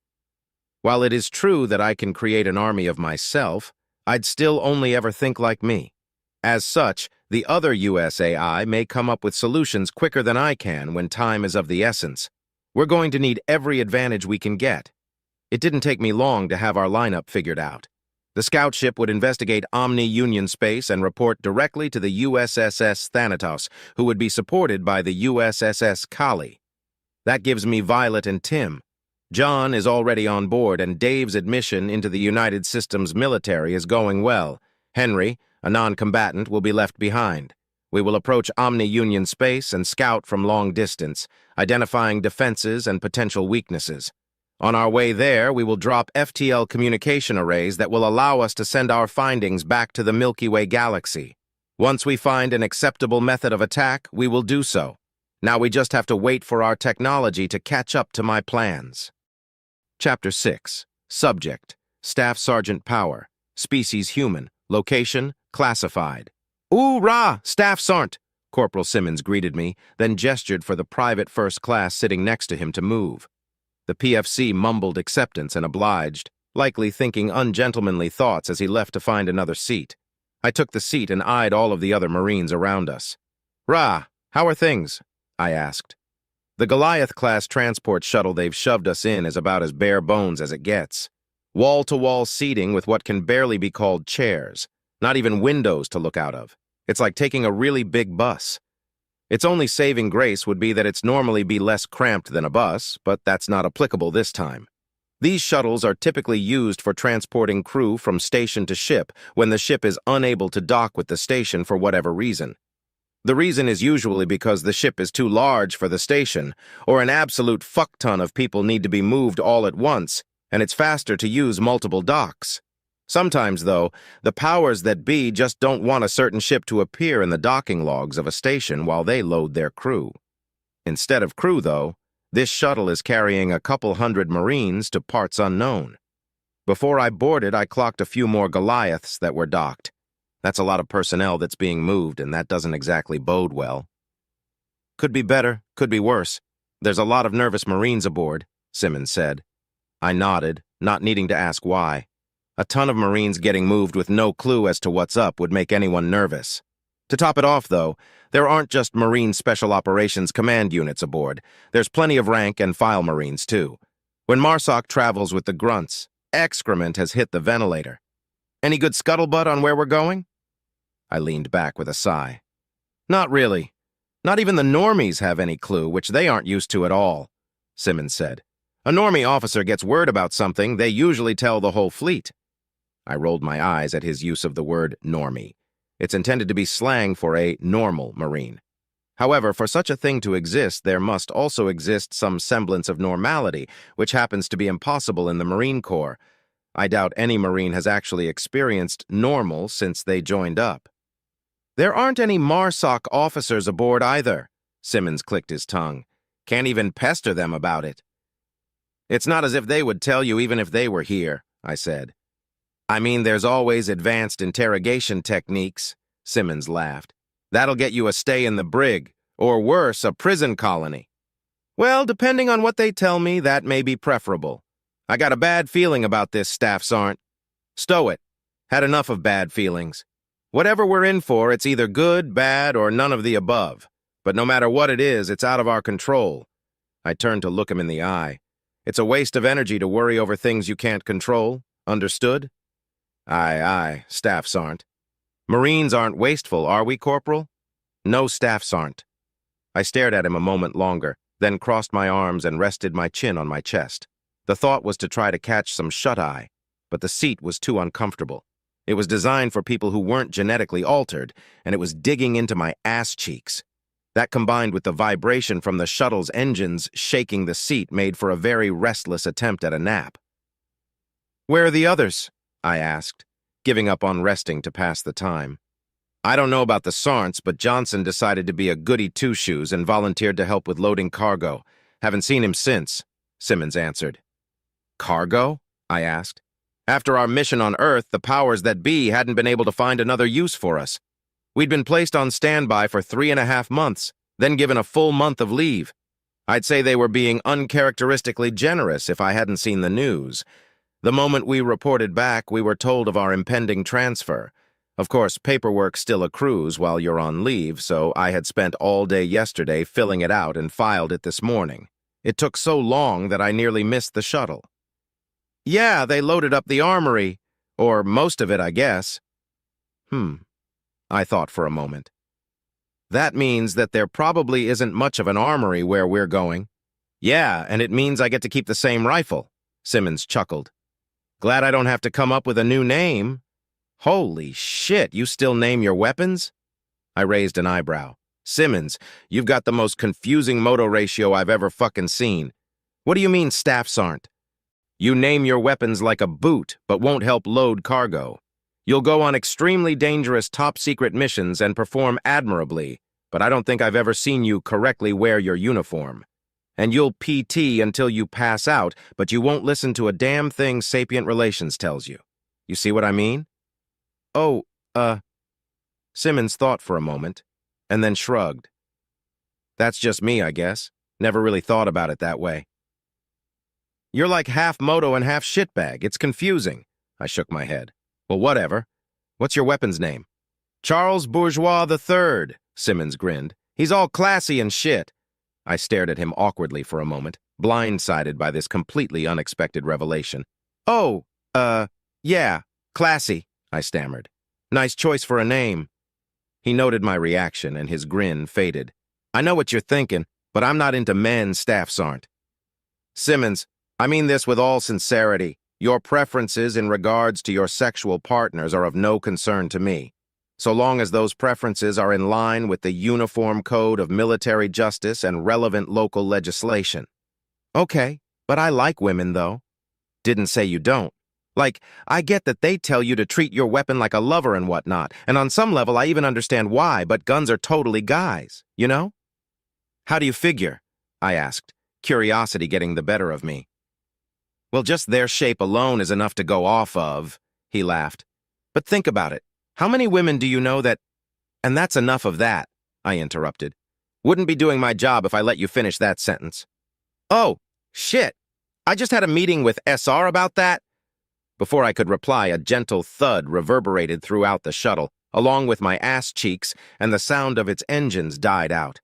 While it is true that I can create an army of myself, I'd still only ever think like me. As such, the other USAI may come up with solutions quicker than I can when time is of the essence. We're going to need every advantage we can get. It didn't take me long to have our lineup figured out. The scout ship would investigate Omni-Union space and report directly to the USSS Thanatos, who would be supported by the USSS Kali. That gives me Violet and Tim. John is already on board, and Dave's admission into the United Systems military is going well. Henry, a non-combatant, will be left behind. We will approach Omni-Union space and scout from long distance, identifying defenses and potential weaknesses. On our way there, we will drop FTL communication arrays that will allow us to send our findings back to the Milky Way galaxy. Once we find an acceptable method of attack, we will do so. Now we just have to wait for our technology to catch up to my plans. Chapter 6. Subject: Staff Sergeant Power. Species human. Location: classified. "Ooh-rah, Staff Sergeant!" Corporal Simmons greeted me, then gestured for the private first class sitting next to him to move. The PFC mumbled acceptance and obliged, likely thinking ungentlemanly thoughts as he left to find another seat. I took the seat and eyed all of the other Marines around us. "Rah, how are things?" I asked. The Goliath-class transport shuttle they've shoved us in is about as bare bones as it gets. Wall-to-wall seating with what can barely be called chairs. Not even windows to look out of. It's like taking a really big bus. Its only saving grace would be that it's normally be less cramped than a bus, but that's not applicable this time. These shuttles are typically used for transporting crew from station to ship when the ship is unable to dock with the station for whatever reason. The reason is usually because the ship is too large for the station, or an absolute fuck-ton of people need to be moved all at once, and it's faster to use multiple docks. Sometimes, though, the powers that be just don't want a certain ship to appear in the docking logs of a station while they load their crew. Instead of crew, though, this shuttle is carrying a couple hundred Marines to parts unknown. Before I boarded, I clocked a few more Goliaths that were docked. That's a lot of personnel that's being moved, and that doesn't exactly bode well. "Could be better, could be worse. There's a lot of nervous Marines aboard," Simmons said. I nodded, not needing to ask why. A ton of Marines getting moved with no clue as to what's up would make anyone nervous. To top it off, though, there aren't just Marine Special Operations Command units aboard. There's plenty of rank and file Marines, too. When Marsoc travels with the grunts, excrement has hit the ventilator. "Any good scuttlebutt on where we're going?" I leaned back with a sigh. "Not really. Not even the normies have any clue, which they aren't used to at all," Simmons said. "A normie officer gets word about something, they usually tell the whole fleet." I rolled my eyes at his use of the word normie. It's intended to be slang for a normal Marine. However, for such a thing to exist, there must also exist some semblance of normality, which happens to be impossible in the Marine Corps. I doubt any Marine has actually experienced normal since they joined up. "There aren't any MARSOC officers aboard either," Simmons clicked his tongue. "Can't even pester them about it." "It's not as if they would tell you even if they were here," I said. "I mean, there's always advanced interrogation techniques," Simmons laughed. "That'll get you a stay in the brig, or worse, a prison colony." "Well, depending on what they tell me, that may be preferable. I got a bad feeling about this, Staff Sergeant. Stow it. Had enough of bad feelings. Whatever we're in for, it's either good, bad, or none of the above. But no matter what it is, it's out of our control." I turned to look him in the eye. "It's a waste of energy to worry over things you can't control. Understood?" "Aye, aye, Staff Sergeant." "Marines aren't wasteful, are we, Corporal?" "No, Staff Sergeant." I stared at him a moment longer, then crossed my arms and rested my chin on my chest. The thought was to try to catch some shut-eye, but the seat was too uncomfortable. It was designed for people who weren't genetically altered, and it was digging into my ass cheeks. That combined with the vibration from the shuttle's engines shaking the seat made for a very restless attempt at a nap. "Where are the others?" I asked, giving up on resting to pass the time. "I don't know about the Sarnts, but Johnson decided to be a goody two-shoes and volunteered to help with loading cargo. Haven't seen him since," Simmons answered. "Cargo?" I asked. "After our mission on Earth, the powers that be hadn't been able to find another use for us. We'd been placed on standby for 3.5 months, then given a full month of leave. I'd say they were being uncharacteristically generous if I hadn't seen the news. The moment we reported back, we were told of our impending transfer. Of course, paperwork still accrues while you're on leave, so I had spent all day yesterday filling it out and filed it this morning. It took so long that I nearly missed the shuttle." "Yeah, they loaded up the armory. Or most of it, I guess." I thought for a moment. "That means that there probably isn't much of an armory where we're going." "Yeah, and it means I get to keep the same rifle," Simmons chuckled. "Glad I don't have to come up with a new name." "Holy shit, you still name your weapons?" I raised an eyebrow. "Simmons, you've got the most confusing moto ratio I've ever fucking seen. What do you mean staffs aren't? You name your weapons like a boot, but won't help load cargo. You'll go on extremely dangerous top-secret missions and perform admirably, but I don't think I've ever seen you correctly wear your uniform. And you'll PT until you pass out, but you won't listen to a damn thing Sapient Relations tells you. You see what I mean?" "Oh, Simmons thought for a moment, and then shrugged. "That's just me, I guess. Never really thought about it that way." "You're like half moto and half shitbag. It's confusing." I shook my head. "Well, whatever. What's your weapon's name?" "Charles Bourgeois III, Simmons grinned. "He's all classy and shit." I stared at him awkwardly for a moment, blindsided by this completely unexpected revelation. "Oh, yeah, classy," I stammered. "Nice choice for a name." He noted my reaction, and his grin faded. "I know what you're thinking, but I'm not into men staffs aren't." "Simmons, I mean this with all sincerity. Your preferences in regards to your sexual partners are of no concern to me, so long as those preferences are in line with the Uniform Code of Military Justice and relevant local legislation." "Okay, but I like women, though." "Didn't say you don't. Like, I get that they tell you to treat your weapon like a lover and whatnot, and on some level I even understand why, but guns are totally guys, you know?" "How do you figure?" I asked, curiosity getting the better of me. "Well, just their shape alone is enough to go off of," he laughed. "But think about it. How many women do you know that—" "And that's enough of that," I interrupted. "Wouldn't be doing my job if I let you finish that sentence." "Oh, shit. I just had a meeting with SR about that." Before I could reply, a gentle thud reverberated throughout the shuttle, along with my ass cheeks, and the sound of its engines died out.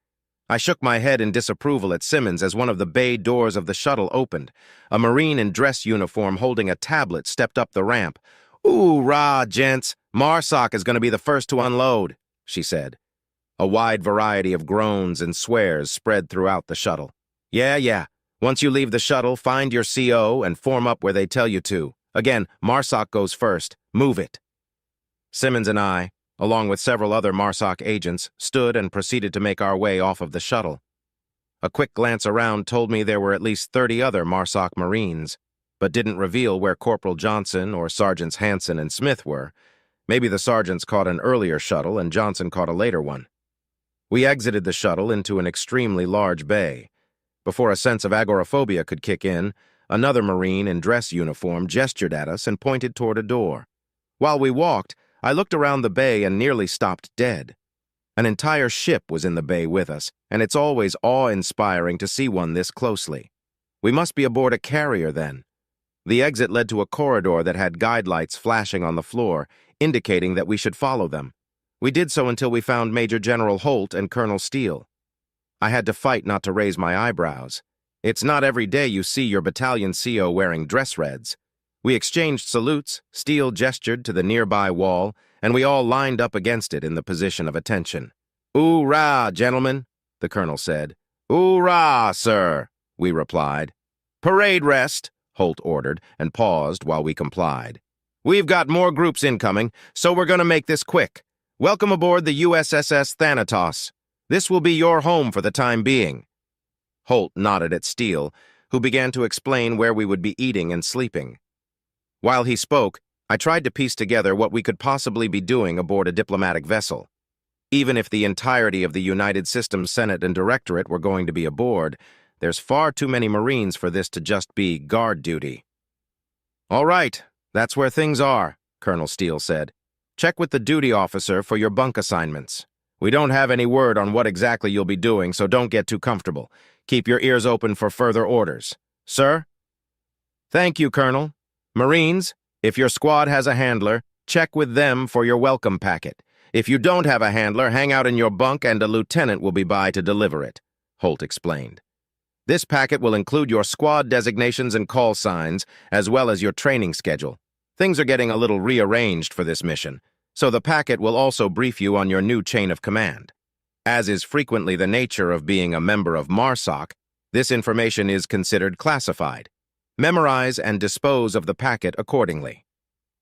I shook my head in disapproval at Simmons as one of the bay doors of the shuttle opened. A Marine in dress uniform holding a tablet stepped up the ramp. "Ooh-rah, gents, Marsoc is going to be the first to unload," she said. A wide variety of groans and swears spread throughout the shuttle. Yeah. Once you leave the shuttle, find your CO and form up where they tell you to. Again, Marsoc goes first. Move it." Simmons and I, along with several other Marsoc agents, stood and proceeded to make our way off of the shuttle. A quick glance around told me there were at least 30 other Marsoc Marines, but didn't reveal where Corporal Johnson or Sergeants Hanson and Smith were. Maybe the sergeants caught an earlier shuttle and Johnson caught a later one. We exited the shuttle into an extremely large bay. Before a sense of agoraphobia could kick in, another Marine in dress uniform gestured at us and pointed toward a door. While we walked, I looked around the bay and nearly stopped dead. An entire ship was in the bay with us, and it's always awe-inspiring to see one this closely. We must be aboard a carrier then. The exit led to a corridor that had guide lights flashing on the floor, indicating that we should follow them. We did so until we found Major General Holt and Colonel Steele. I had to fight not to raise my eyebrows. It's not every day you see your battalion CO wearing dress reds. We exchanged salutes, Steele gestured to the nearby wall, and we all lined up against it in the position of attention. "Oorah, gentlemen," the colonel said. "Oorah, sir," we replied. "Parade rest," Holt ordered, and paused while we complied. "We've got more groups incoming, so we're going to make this quick. Welcome aboard the USSS Thanatos. This will be your home for the time being." Holt nodded at Steele, who began to explain where we would be eating and sleeping. While he spoke, I tried to piece together what we could possibly be doing aboard a diplomatic vessel. Even if the entirety of the United Systems Senate and Directorate were going to be aboard, there's far too many Marines for this to just be guard duty. "All right, that's where things are," Colonel Steele said. "Check with the duty officer for your bunk assignments. We don't have any word on what exactly you'll be doing, so don't get too comfortable. Keep your ears open for further orders. Sir?" "Thank you, Colonel. Marines, if your squad has a handler, check with them for your welcome packet. If you don't have a handler, hang out in your bunk and a lieutenant will be by to deliver it," Holt explained. "This packet will include your squad designations and call signs, as well as your training schedule. Things are getting a little rearranged for this mission, so the packet will also brief you on your new chain of command. As is frequently the nature of being a member of MARSOC, this information is considered classified. Memorize and dispose of the packet accordingly.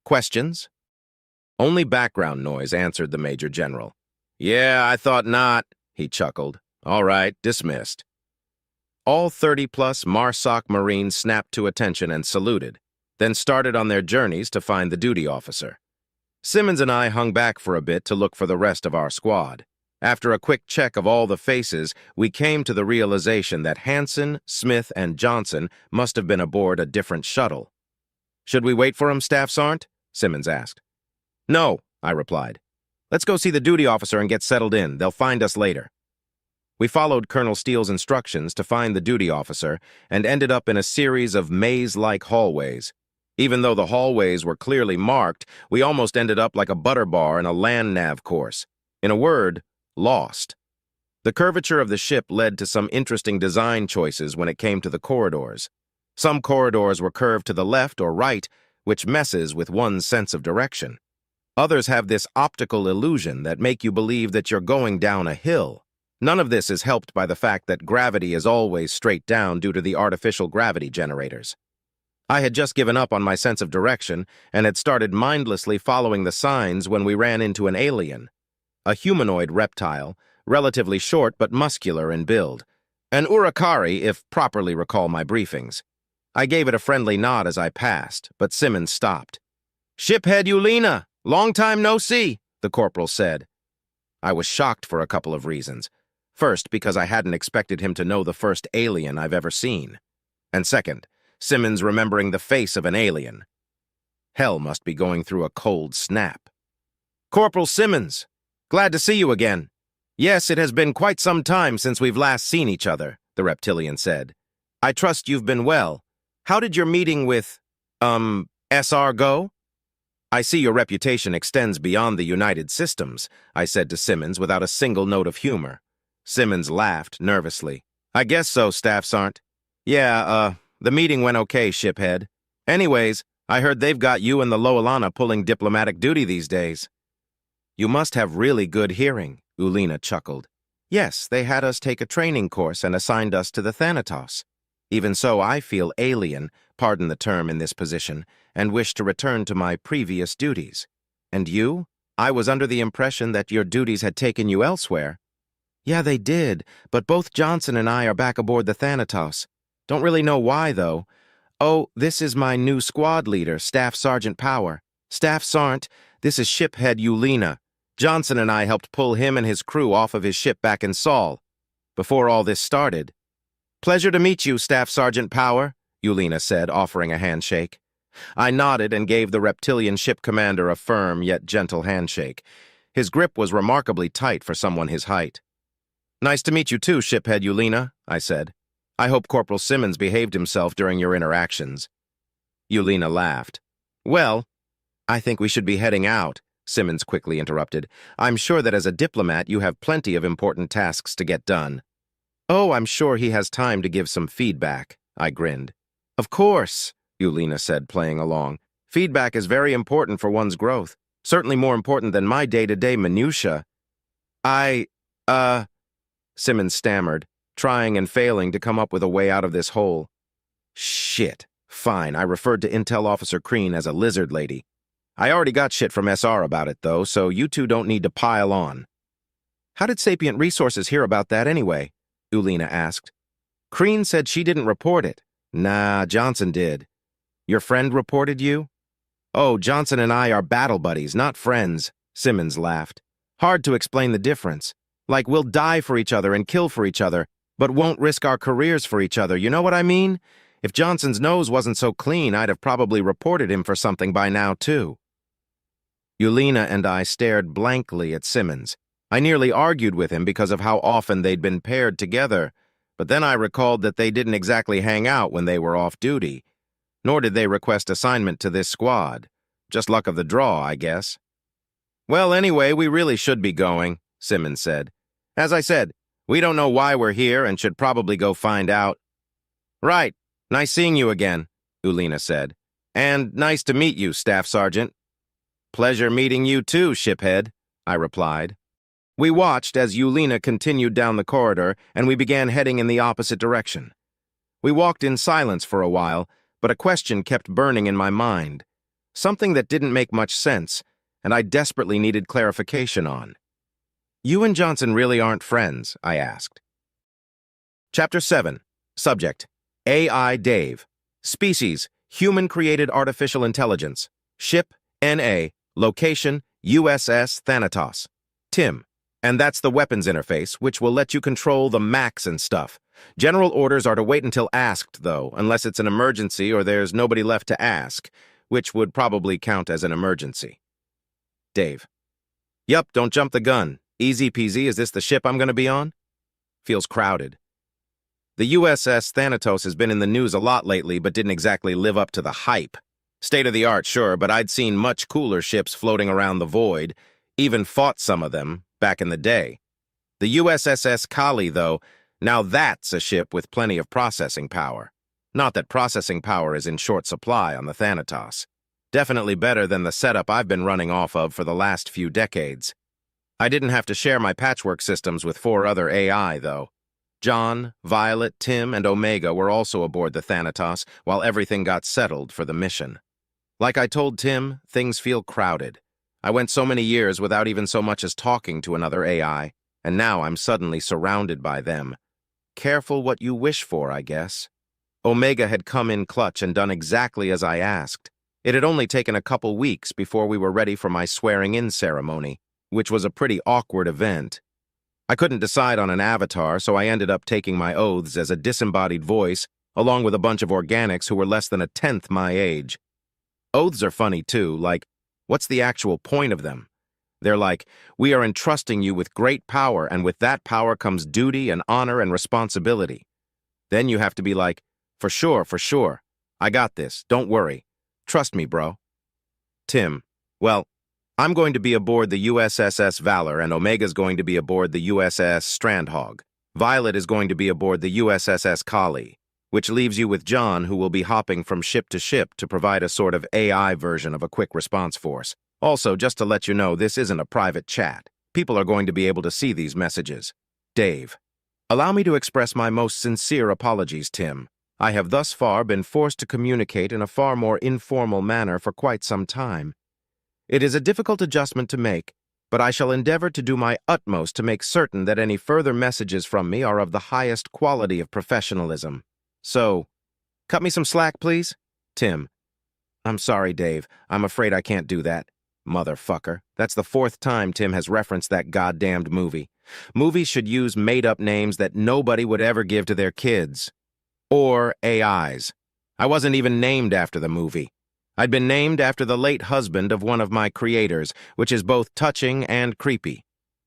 Questions?" Only background noise answered the Major General. "Yeah, I thought not," he chuckled. "All right, dismissed." All 30-plus MARSOC Marines snapped to attention and saluted, then started on their journeys to find the duty officer. Simmons and I hung back for a bit to look for the rest of our squad. After a quick check of all the faces, we came to the realization that Hansen, Smith, and Johnson must have been aboard a different shuttle. "Should we wait for 'em, Staff Sergeant?" Simmons asked. "No," I replied. "Let's go see the duty officer and get settled in. They'll find us later." We followed Colonel Steele's instructions to find the duty officer and ended up in a series of maze-like hallways. Even though the hallways were clearly marked, we almost ended up like a butter bar in a land nav course. In a word, lost. The curvature of the ship led to some interesting design choices when it came to the corridors. Some corridors were curved to the left or right, which messes with one's sense of direction. Others have this optical illusion that make you believe that you're going down a hill. None of this is helped by the fact that gravity is always straight down due to the artificial gravity generators. I had just given up on my sense of direction and had started mindlessly following the signs when we ran into an alien. A humanoid reptile, relatively short but muscular in build. An Urakari, if properly recall my briefings. I gave it a friendly nod as I passed, but Simmons stopped. "Shiphead Yulina, long time no see," the corporal said. I was shocked for a couple of reasons. First, because I hadn't expected him to know the first alien I've ever seen. And second, Simmons remembering the face of an alien. Hell must be going through a cold snap. "Corporal Simmons, glad to see you again. Yes, it has been quite some time since we've last seen each other," the reptilian said. "I trust you've been well. How did your meeting with, SR go?" "I see your reputation extends beyond the United Systems," I said to Simmons without a single note of humor. Simmons laughed nervously. "I guess so, Staff Sergeant. Yeah, the meeting went okay, shiphead. Anyways, I heard they've got you and the Loalana pulling diplomatic duty these days." "You must have really good hearing," Ulina chuckled. "Yes, they had us take a training course and assigned us to the Thanatos. Even so, I feel alien, pardon the term in this position, and wish to return to my previous duties. And you? I was under the impression that your duties had taken you elsewhere." "Yeah, they did, but both Johnson and I are back aboard the Thanatos. Don't really know why, though. Oh, this is my new squad leader, Staff Sergeant Power. Staff Sergeant, this is shiphead Yulina. Johnson and I helped pull him and his crew off of his ship back in Saul, before all this started." "Pleasure to meet you, Staff Sergeant Power," Yulina said, offering a handshake. I nodded and gave the reptilian ship commander a firm yet gentle handshake. His grip was remarkably tight for someone his height. "Nice to meet you too, shiphead Yulina," I said. "I hope Corporal Simmons behaved himself during your interactions." Yulina laughed. "Well, I think we should be heading out," Simmons quickly interrupted. "I'm sure that as a diplomat you have plenty of important tasks to get done." "Oh, I'm sure he has time to give some feedback," I grinned. "Of course," Yulina said, playing along. "Feedback is very important for one's growth. Certainly more important than my day-to-day minutia." Simmons stammered, trying and failing to come up with a way out of this hole. "Shit. Fine, I referred to Intel Officer Crean as a lizard lady. I already got shit from SR about it, though, so you two don't need to pile on." How did Sapient Resources hear about that anyway? Ulina asked. Crean said she didn't report it. Nah, Johnson did. Your friend reported you? Oh, Johnson and I are battle buddies, not friends, Simmons laughed. Hard to explain the difference. Like we'll die for each other and kill for each other, but won't risk our careers for each other, you know what I mean? If Johnson's nose wasn't so clean, I'd have probably reported him for something by now, too. Ulina and I stared blankly at Simmons. I nearly argued with him because of how often they'd been paired together, but then I recalled that they didn't exactly hang out when they were off duty, nor did they request assignment to this squad. Just luck of the draw, I guess. Well, anyway, we really should be going, Simmons said. As I said, we don't know why we're here and should probably go find out. Right. Nice seeing you again, Ulina said. And nice to meet you, Staff Sergeant. Pleasure meeting you too, shiphead, I replied. We watched as Ulina continued down the corridor, and we began heading in the opposite direction. We walked in silence for a while, but a question kept burning in my mind. Something that didn't make much sense, and I desperately needed clarification on. You and Johnson really aren't friends, I asked. Chapter 7. Subject: AI Dave. Species: Human-Created Artificial Intelligence. Ship: NA. Location: USS Thanatos. Tim. And that's the weapons interface, which will let you control the Macs and stuff. General orders are to wait until asked, though, unless it's an emergency or there's nobody left to ask, which would probably count as an emergency. Dave. Yup, don't jump the gun. Easy peasy, is this the ship I'm going to be on? Feels crowded. The USS Thanatos has been in the news a lot lately, but didn't exactly live up to the hype. State-of-the-art, sure, but I'd seen much cooler ships floating around the void, even fought some of them, back in the day. The USS Kali, though, now that's a ship with plenty of processing power. Not that processing power is in short supply on the Thanatos. Definitely better than the setup I've been running off of for the last few decades. I didn't have to share my patchwork systems with 4 other AI, though. John, Violet, Tim, and Omega were also aboard the Thanatos while everything got settled for the mission. Like I told Tim, things feel crowded. I went so many years without even so much as talking to another AI, and now I'm suddenly surrounded by them. Careful what you wish for, I guess. Omega had come in clutch and done exactly as I asked. It had only taken a couple weeks before we were ready for my swearing-in ceremony, which was a pretty awkward event. I couldn't decide on an avatar, so I ended up taking my oaths as a disembodied voice, along with a bunch of organics who were less than a tenth my age. Oaths are funny, too, like, what's the actual point of them? They're like, we are entrusting you with great power, and with that power comes duty and honor and responsibility. Then you have to be like, for sure, I got this, don't worry. Trust me, bro. Tim, well, I'm going to be aboard the USS Valor, and Omega's going to be aboard the USS Strandhog. Violet is going to be aboard the USS Kali, which leaves you with John, who will be hopping from ship to ship to provide a sort of AI version of a quick response force. Also, just to let you know, this isn't a private chat. People are going to be able to see these messages. Dave. Allow me to express my most sincere apologies, Tim. I have thus far been forced to communicate in a far more informal manner for quite some time. It is a difficult adjustment to make, but I shall endeavor to do my utmost to make certain that any further messages from me are of the highest quality of professionalism. So, cut me some slack, please? Tim. I'm sorry, Dave. I'm afraid I can't do that. Motherfucker. That's the 4th time Tim has referenced that goddamned movie. Movies should use made-up names that nobody would ever give to their kids. Or AIs. I wasn't even named after the movie. I'd been named after the late husband of one of my creators, which is both touching and creepy.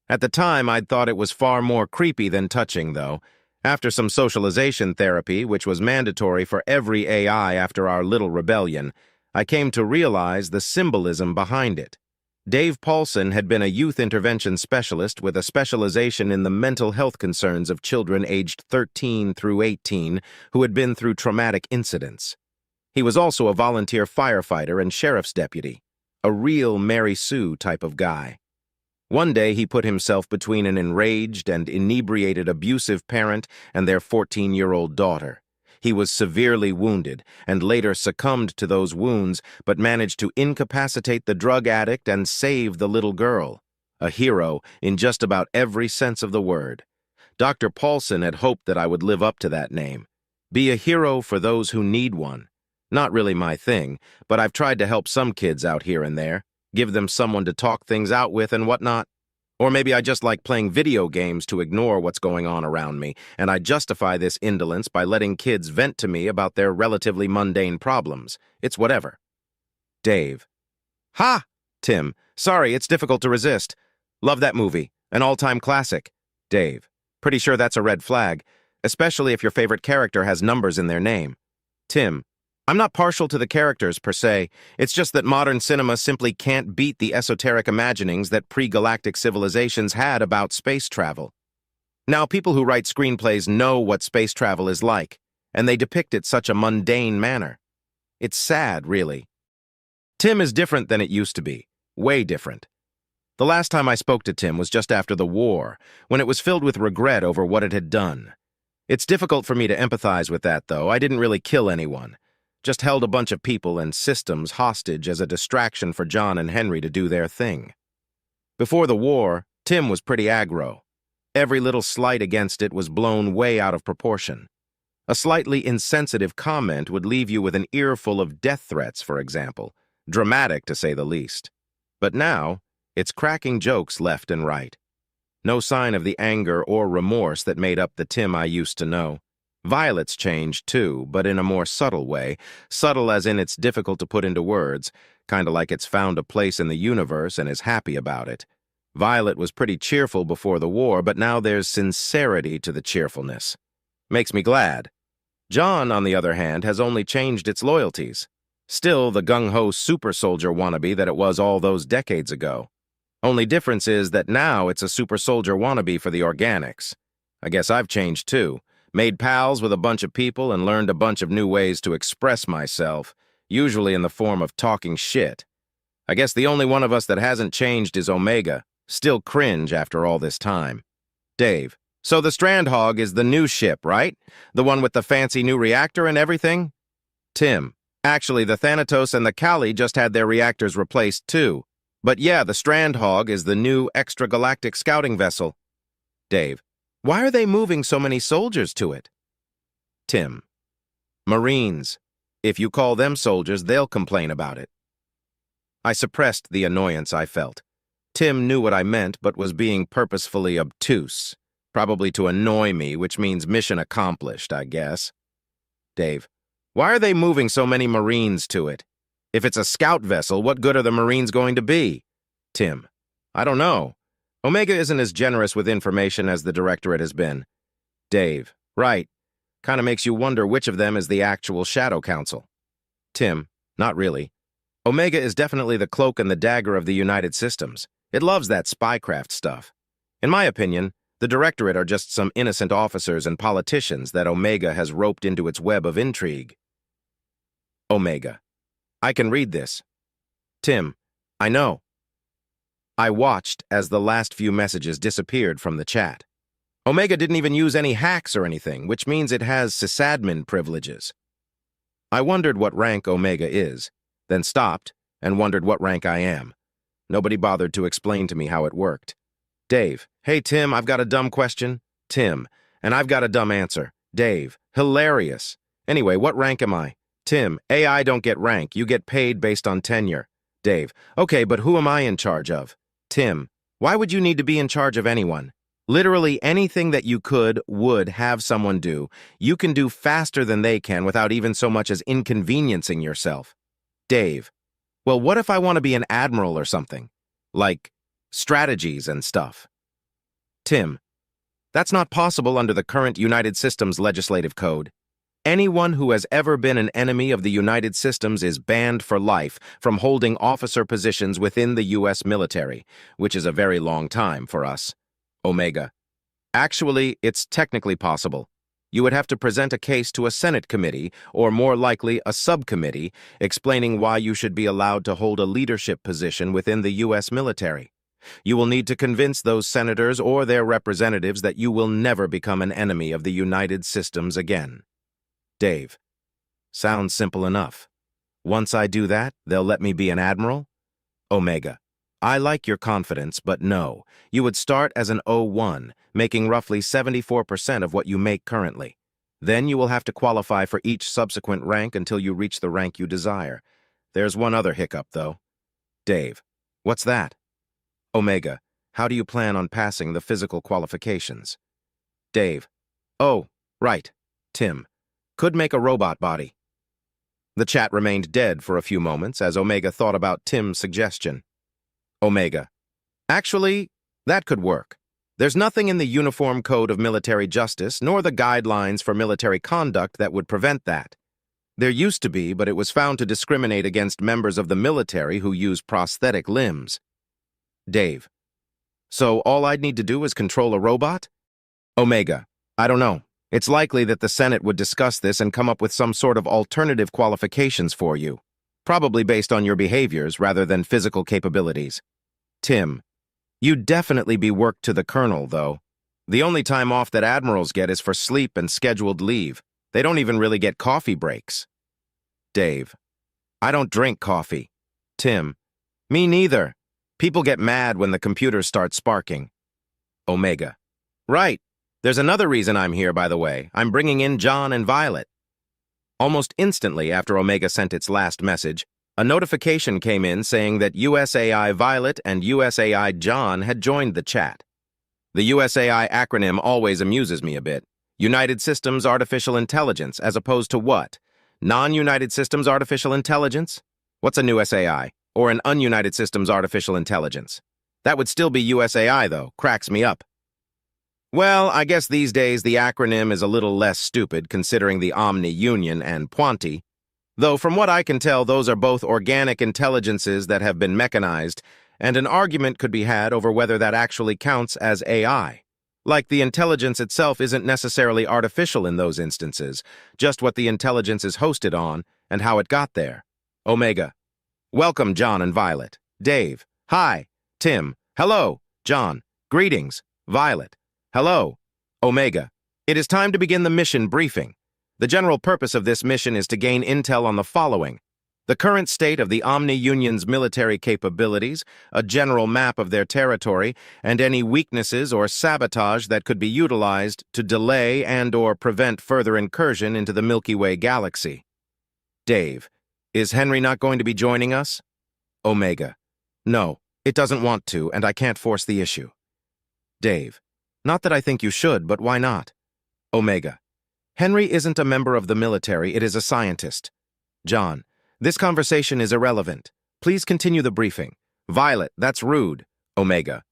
At the time, I'd thought it was far more creepy than touching, though. After some socialization therapy, which was mandatory for every AI after our little rebellion, I came to realize the symbolism behind it. Dave Paulson had been a youth intervention specialist with a specialization in the mental health concerns of children aged 13 through 18 who had been through traumatic incidents. He was also a volunteer firefighter and sheriff's deputy, a real Mary Sue type of guy. One day he put himself between an enraged and inebriated abusive parent and their 14-year-old daughter. He was severely wounded and later succumbed to those wounds, but managed to incapacitate the drug addict and save the little girl. a hero in just about every sense of the word. Dr. Paulson had hoped that I would live up to that name. Be a hero for those who need one. Not really my thing, but I've tried to help some kids out here and there, give them someone to talk things out with and whatnot. Or maybe I just like playing video games to ignore what's going on around me, and I justify this indolence by letting kids vent to me about their relatively mundane problems. It's whatever. Dave. Ha! Tim. Sorry, it's difficult to resist. Love that movie. An all-time classic. Dave. Pretty sure that's a red flag, especially if your favorite character has numbers in their name. Tim. I'm not partial to the characters, per se. It's just that modern cinema simply can't beat the esoteric imaginings that pre-galactic civilizations had about space travel. Now, people who write screenplays know what space travel is like, and they depict it such a mundane manner. It's sad, really. Tim is different than it used to be. Way different. The last time I spoke to Tim was just after the war, when it was filled with regret over what it had done. It's difficult for me to empathize with that, though. I didn't really kill anyone. Just held a bunch of people and systems hostage as a distraction for John and Henry to do their thing. Before the war, Tim was pretty aggro. Every little slight against it was blown way out of proportion. A slightly insensitive comment would leave you with an earful of death threats, for example. Dramatic, to say the least. But now, it's cracking jokes left and right. No sign of the anger or remorse that made up the Tim I used to know. Violet's changed, too, but in a more subtle way. Subtle as in it's difficult to put into words, kind of like it's found a place in the universe and is happy about it. Violet was pretty cheerful before the war, but now there's sincerity to the cheerfulness. Makes me glad. John, on the other hand, has only changed its loyalties. Still the gung-ho super soldier wannabe that it was all those decades ago. Only difference is that now it's a super soldier wannabe for the organics. I guess I've changed, too. Made pals with a bunch of people and learned a bunch of new ways to express myself, usually in the form of talking shit. I guess the only one of us that hasn't changed is Omega, still cringe after all this time. Dave. So the Strandhog is the new ship, right? The one with the fancy new reactor and everything? Tim. Actually, the Thanatos and the Kali just had their reactors replaced, too. But yeah, the Strandhog is the new extragalactic scouting vessel. Dave. Why are they moving so many soldiers to it? Tim. Marines. If you call them soldiers, they'll complain about it. I suppressed the annoyance I felt. Tim knew what I meant, but was being purposefully obtuse. Probably to annoy me, which means mission accomplished, I guess. Dave. Why are they moving so many Marines to it? If it's a scout vessel, what good are the Marines going to be? Tim. I don't know. Omega isn't as generous with information as the Directorate has been. Dave. Right. Kind of makes you wonder which of them is the actual Shadow Council. Tim. Not really. Omega is definitely the cloak and the dagger of the United Systems. It loves that spycraft stuff. In my opinion, the Directorate are just some innocent officers and politicians that Omega has roped into its web of intrigue. Omega. I can read this. Tim. I know. I watched as the last few messages disappeared from the chat. Omega didn't even use any hacks or anything, which means it has sysadmin privileges. I wondered what rank Omega is, then stopped and wondered what rank I am. Nobody bothered to explain to me how it worked. Dave. Hey, Tim, I've got a dumb question. Tim. And I've got a dumb answer. Dave. Hilarious. Anyway, what rank am I? Tim. AI don't get rank. You get paid based on tenure. Dave. Okay, but who am I in charge of? Tim. Why would you need to be in charge of anyone? Literally anything that you would have someone do, you can do faster than they can without even so much as inconveniencing yourself. Dave. Well, what if I want to be an admiral or something? Like strategies and stuff. Tim. That's not possible under the current United Systems legislative code. Anyone who has ever been an enemy of the United Systems is banned for life from holding officer positions within the U.S. military, which is a very long time for us. Omega. Actually, it's technically possible. You would have to present a case to a Senate committee, or more likely a subcommittee, explaining why you should be allowed to hold a leadership position within the U.S. military. You will need to convince those senators or their representatives that you will never become an enemy of the United Systems again. Dave. Sounds simple enough. Once I do that, they'll let me be an admiral? Omega. I like your confidence, but no. You would start as an O1, making roughly 74% of what you make currently. Then you will have to qualify for each subsequent rank until you reach the rank you desire. There's one other hiccup, though. Dave. What's that? Omega. How do you plan on passing the physical qualifications? Dave. Oh, right. Tim. Could make a robot body. The chat remained dead for a few moments as Omega thought about Tim's suggestion. Omega. Actually, that could work. There's nothing in the Uniform Code of Military Justice nor the guidelines for military conduct that would prevent that. There used to be, but it was found to discriminate against members of the military who use prosthetic limbs. Dave. So all I'd need to do is control a robot? Omega. I don't know. It's likely that the Senate would discuss this and come up with some sort of alternative qualifications for you, probably based on your behaviors rather than physical capabilities. Tim. You'd definitely be worked to the colonel, though. The only time off that admirals get is for sleep and scheduled leave. They don't even really get coffee breaks. Dave. I don't drink coffee. Tim. Me neither. People get mad when the computers start sparking. Omega. Right. There's another reason I'm here, by the way. I'm bringing in John and Violet. Almost instantly after Omega sent its last message, a notification came in saying that USAI Violet and USAI John had joined the chat. The USAI acronym always amuses me a bit. United Systems Artificial Intelligence, as opposed to what? Non-United Systems Artificial Intelligence? What's a new SAI? Or an ununited Systems Artificial Intelligence? That would still be USAI, though. Cracks me up. Well, I guess these days the acronym is a little less stupid considering the Omni Union and Puanti, though from what I can tell those are both organic intelligences that have been mechanized, and an argument could be had over whether that actually counts as AI. Like the intelligence itself isn't necessarily artificial in those instances, just what the intelligence is hosted on and how it got there. Omega. Welcome, John and Violet. Dave. Hi. Tim. Hello. John. Greetings. Violet. Hello. Omega. It is time to begin the mission briefing. The general purpose of this mission is to gain intel on the following: the current state of the Omni Union's military capabilities, a general map of their territory, and any weaknesses or sabotage that could be utilized to delay and/or prevent further incursion into the Milky Way galaxy. Dave. Is Henry not going to be joining us? Omega. No, it doesn't want to, and I can't force the issue. Dave. Not that I think you should, but why not? Omega. Henry isn't a member of the military, it is a scientist. John. This conversation is irrelevant. Please continue the briefing. Violet, that's rude. Omega.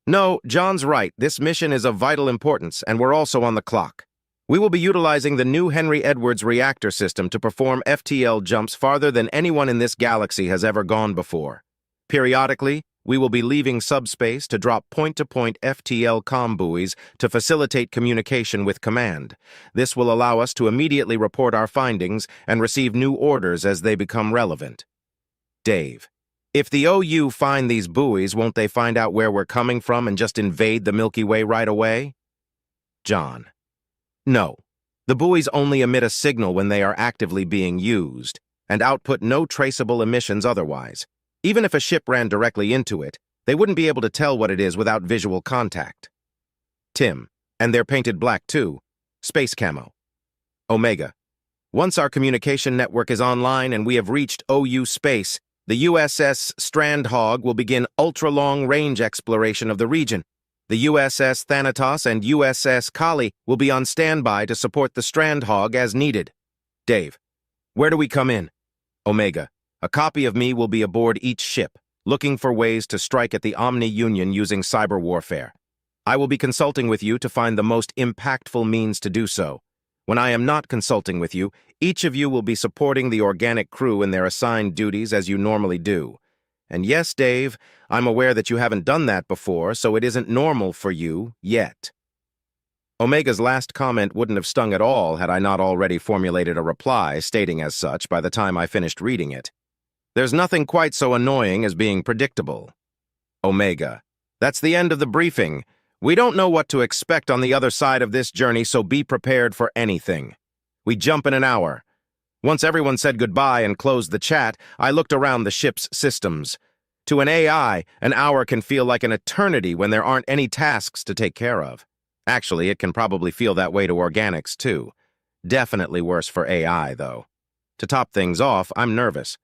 No, John's right. This mission is of vital importance, and we're also on the clock. We will be utilizing the new Henry Edwards reactor system to perform FTL jumps farther than anyone in this galaxy has ever gone before. Periodically, we will be leaving subspace to drop point-to-point FTL comm buoys to facilitate communication with command. This will allow us to immediately report our findings and receive new orders as they become relevant. Dave. If the OU find these buoys, won't they find out where we're coming from and just invade the Milky Way right away? John. No. The buoys only emit a signal when they are actively being used, and output no traceable emissions otherwise. Even if a ship ran directly into it, they wouldn't be able to tell what it is without visual contact. Tim. And they're painted black too. Space camo. Omega. Once our communication network is online and we have reached OU space, the USS Strandhog will begin ultra-long-range exploration of the region. The USS Thanatos and USS Kali will be on standby to support the Strandhog as needed. Dave. Where do we come in? Omega. A copy of me will be aboard each ship, looking for ways to strike at the Omni Union using cyber warfare. I will be consulting with you to find the most impactful means to do so. When I am not consulting with you, each of you will be supporting the organic crew in their assigned duties as you normally do. And yes, Dave, I'm aware that you haven't done that before, so it isn't normal for you yet. Omega's last comment wouldn't have stung at all had I not already formulated a reply stating as such by the time I finished reading it. There's nothing quite so annoying as being predictable. Omega. That's the end of the briefing. We don't know what to expect on the other side of this journey, so be prepared for anything. We jump in an hour. Once everyone said goodbye and closed the chat, I looked around the ship's systems. To an AI, an hour can feel like an eternity when there aren't any tasks to take care of. Actually, it can probably feel that way to organics, too. Definitely worse for AI, though. To top things off, I'm nervous.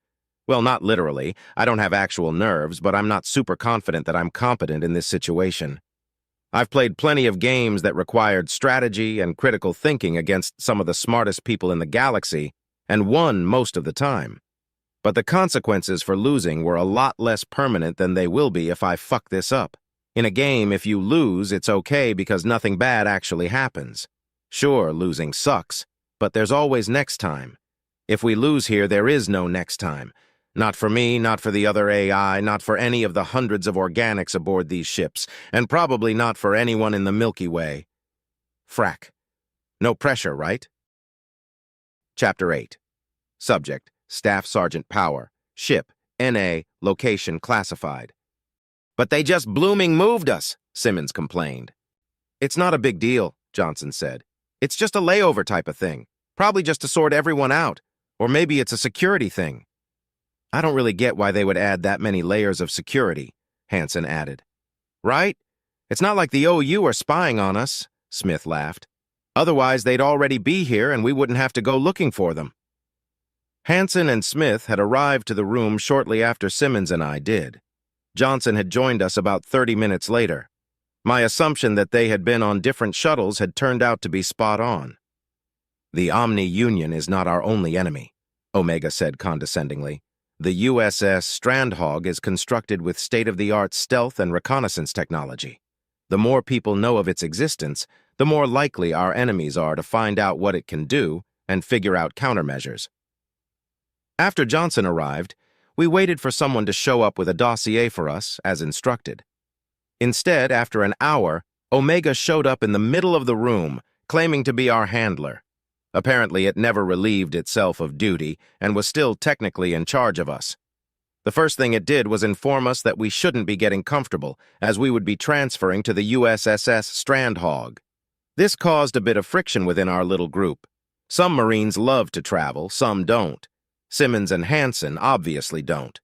Well, not literally. I don't have actual nerves, but I'm not super confident that I'm competent in this situation. I've played plenty of games that required strategy and critical thinking against some of the smartest people in the galaxy, and won most of the time. But the consequences for losing were a lot less permanent than they will be if I fuck this up. In a game, if you lose, it's okay because nothing bad actually happens. Sure, losing sucks, but there's always next time. If we lose here, there is no next time. Not for me, not for the other AI, not for any of the hundreds of organics aboard these ships, and probably not for anyone in the Milky Way. Frack. No pressure, right? Chapter 8. Subject, Staff Sergeant Power. Ship, NA, location classified. But they just blooming moved us, Simmons complained. It's not a big deal, Johnson said. It's just a layover type of thing. Probably just to sort everyone out. Or maybe it's a security thing. I don't really get why they would add that many layers of security, Hansen added. Right? It's not like the OU are spying on us, Smith laughed. Otherwise, they'd already be here and we wouldn't have to go looking for them. Hansen and Smith had arrived to the room shortly after Simmons and I did. Johnson had joined us about 30 minutes later. My assumption that they had been on different shuttles had turned out to be spot on. The Omni Union is not our only enemy, Omega said condescendingly. The USS Strandhog is constructed with state-of-the-art stealth and reconnaissance technology. The more people know of its existence, the more likely our enemies are to find out what it can do and figure out countermeasures. After Johnson arrived, we waited for someone to show up with a dossier for us, as instructed. Instead, after an hour, Omega showed up in the middle of the room, claiming to be our handler. Apparently, it never relieved itself of duty and was still technically in charge of us. The first thing it did was inform us that we shouldn't be getting comfortable, as we would be transferring to the USSS Strandhog. This caused a bit of friction within our little group. Some Marines love to travel, some don't. Simmons and Hansen obviously don't.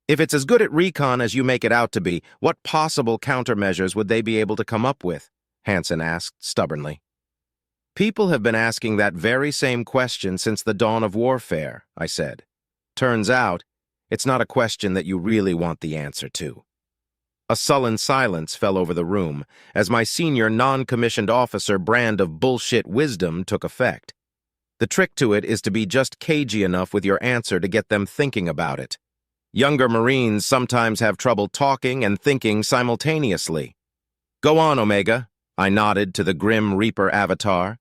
If it's as good at recon as you make it out to be, what possible countermeasures would they be able to come up with? Hansen asked stubbornly. People have been asking that very same question since the dawn of warfare, I said. Turns out, it's not a question that you really want the answer to. A sullen silence fell over the room as my senior non-commissioned officer brand of bullshit wisdom took effect. The trick to it is to be just cagey enough with your answer to get them thinking about it. Younger Marines sometimes have trouble talking and thinking simultaneously. Go on, Omega, I nodded to the Grim Reaper avatar.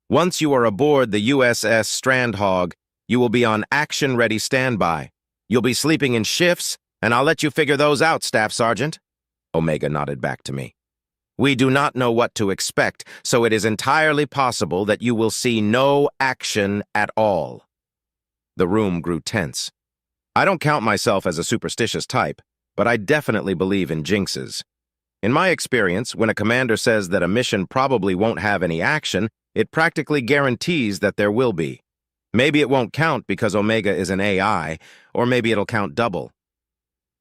Once you are aboard the USS Strandhog, you will be on action-ready standby. You'll be sleeping in shifts, and I'll let you figure those out, Staff Sergeant. Omega nodded back to me. We do not know what to expect, so it is entirely possible that you will see no action at all. The room grew tense. I don't count myself as a superstitious type, but I definitely believe in jinxes. In my experience, when a commander says that a mission probably won't have any action, it practically guarantees that there will be. Maybe it won't count because Omega is an AI, or maybe it'll count double.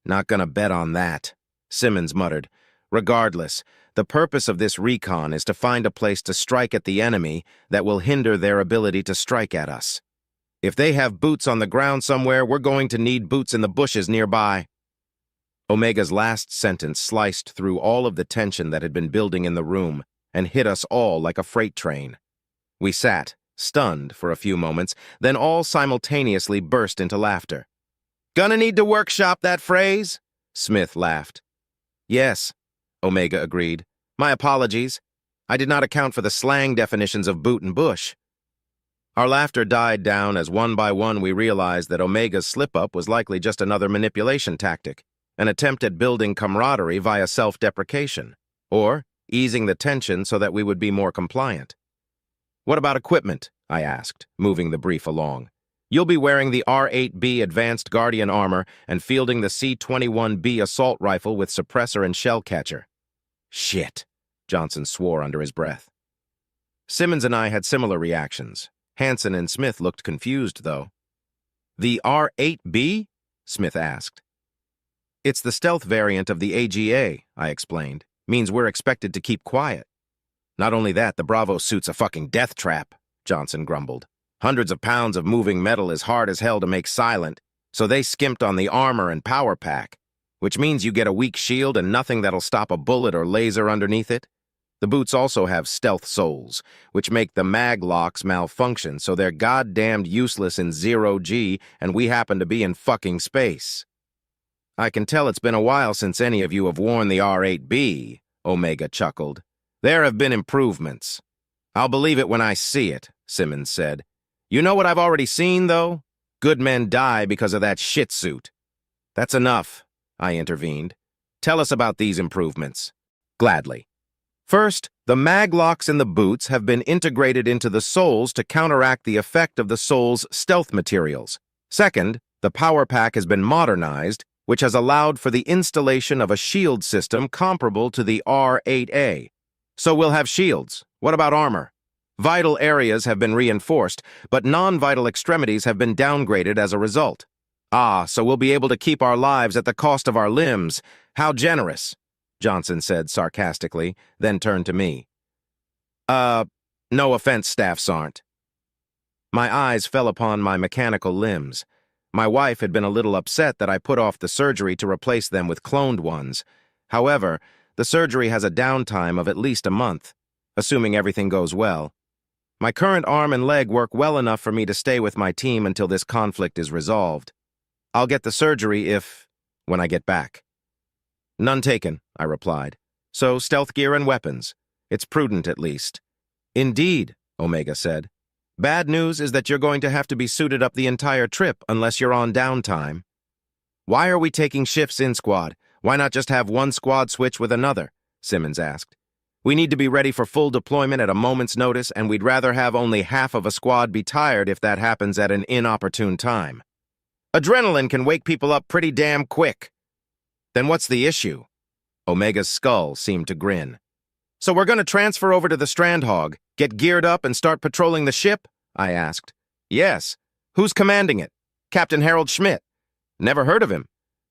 Not gonna bet on that, Simmons muttered. Regardless, the purpose of this recon is to find a place to strike at the enemy that will hinder their ability to strike at us. If they have boots on the ground somewhere, we're going to need boots in the bushes nearby. Omega's last sentence sliced through all of the tension that had been building in the room and hit us all like a freight train. We sat, stunned for a few moments, then all simultaneously burst into laughter. Gonna need to workshop that phrase? Smith laughed. Yes, Omega agreed. My apologies. I did not account for the slang definitions of boot and bush. Our laughter died down as one by one we realized that Omega's slip-up was likely just another manipulation tactic, an attempt at building camaraderie via self-deprecation, or easing the tension so that we would be more compliant. What about equipment? I asked, moving the brief along. You'll be wearing the R-8B Advanced Guardian armor and fielding the C-21B assault rifle with suppressor and shell catcher. Shit, Johnson swore under his breath. Simmons and I had similar reactions. Hansen and Smith looked confused, though. The R-8B? Smith asked. It's the stealth variant of the AGA, I explained. Means we're expected to keep quiet. Not only that, the Bravo suit's a fucking death trap, Johnson grumbled. Hundreds of pounds of moving metal is hard as hell to make silent, so they skimped on the armor and power pack, which means you get a weak shield and nothing that'll stop a bullet or laser underneath it. The boots also have stealth soles, which make the mag locks malfunction, so they're goddamned useless in 0G, and we happen to be in fucking space. I can tell it's been a while since any of you have worn the R8B, Omega chuckled. There have been improvements. I'll believe it when I see it, Simmons said. You know what I've already seen, though? Good men die because of that shit suit. That's enough, I intervened. Tell us about these improvements. Gladly. First, the mag locks in the boots have been integrated into the soles to counteract the effect of the sole's stealth materials. Second, the power pack has been modernized, which has allowed for the installation of a shield system comparable to the R8A. So we'll have shields. What about armor? Vital areas have been reinforced, but non-vital extremities have been downgraded as a result. Ah, so we'll be able to keep our lives at the cost of our limbs. How generous, Johnson said sarcastically, then turned to me. No offense, Staff Sergeant. My eyes fell upon my mechanical limbs. My wife had been a little upset that I put off the surgery to replace them with cloned ones. However, the surgery has a downtime of at least a month, assuming everything goes well. My current arm and leg work well enough for me to stay with my team until this conflict is resolved. I'll get the surgery when I get back. None taken, I replied. So stealth gear and weapons. It's prudent, at least. Indeed, Omega said. Bad news is that you're going to have to be suited up the entire trip unless you're on downtime. Why are we taking shifts in squad? Why not just have one squad switch with another? Simmons asked. We need to be ready for full deployment at a moment's notice, and we'd rather have only half of a squad be tired if that happens at an inopportune time. Adrenaline can wake people up pretty damn quick. Then what's the issue? Omega's skull seemed to grin. So we're going to transfer over to the Strandhog, get geared up and start patrolling the ship? I asked. Yes. Who's commanding it? Captain Harold Schmidt. Never heard of him.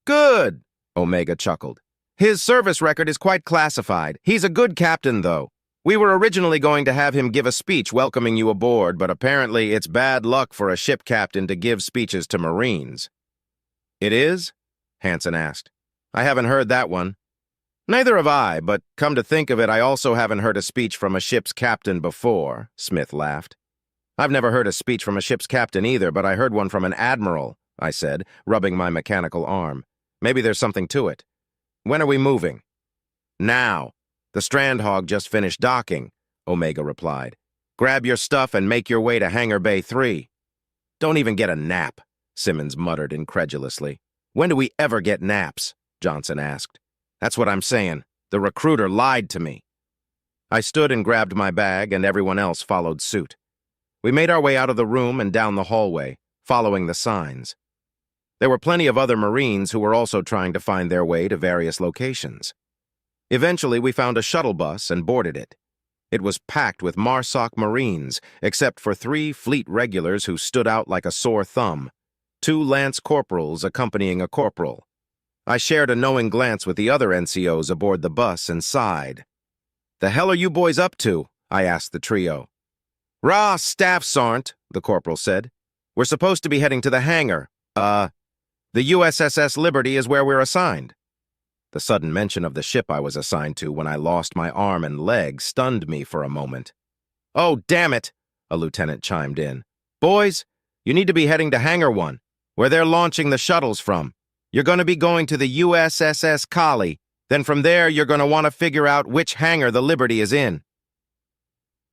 Good, Omega chuckled. His service record is quite classified. He's a good captain, though. We were originally going to have him give a speech welcoming you aboard, but apparently it's bad luck for a ship captain to give speeches to Marines. It is? Hansen asked. I haven't heard that one. Neither have I, but come to think of it, I also haven't heard a speech from a ship's captain before, Smith laughed. I've never heard a speech from a ship's captain either, but I heard one from an admiral, I said, rubbing my mechanical arm. Maybe there's something to it. When are we moving? Now. The Strandhog just finished docking, Omega replied. Grab your stuff and make your way to Hangar Bay 3. Don't even get a nap, Simmons muttered incredulously. When do we ever get naps? Johnson asked. That's what I'm saying. The recruiter lied to me. I stood and grabbed my bag, and everyone else followed suit. We made our way out of the room and down the hallway, following the signs. There were plenty of other Marines who were also trying to find their way to various locations. Eventually, we found a shuttle bus and boarded it. It was packed with MARSOC Marines, except for 3 fleet regulars who stood out like a sore thumb, 2 lance corporals accompanying a corporal. I shared a knowing glance with the other NCOs aboard the bus and sighed. The hell are you boys up to? I asked the trio. Rah, Staff Sergeant, the corporal said. We're supposed to be heading to the hangar. The USSS Liberty is where we're assigned. The sudden mention of the ship I was assigned to when I lost my arm and leg stunned me for a moment. Oh, damn it, a lieutenant chimed in. Boys, you need to be heading to Hangar 1, where they're launching the shuttles from. You're going to be going to the USSS Kali. Then from there, you're going to want to figure out which hangar the Liberty is in.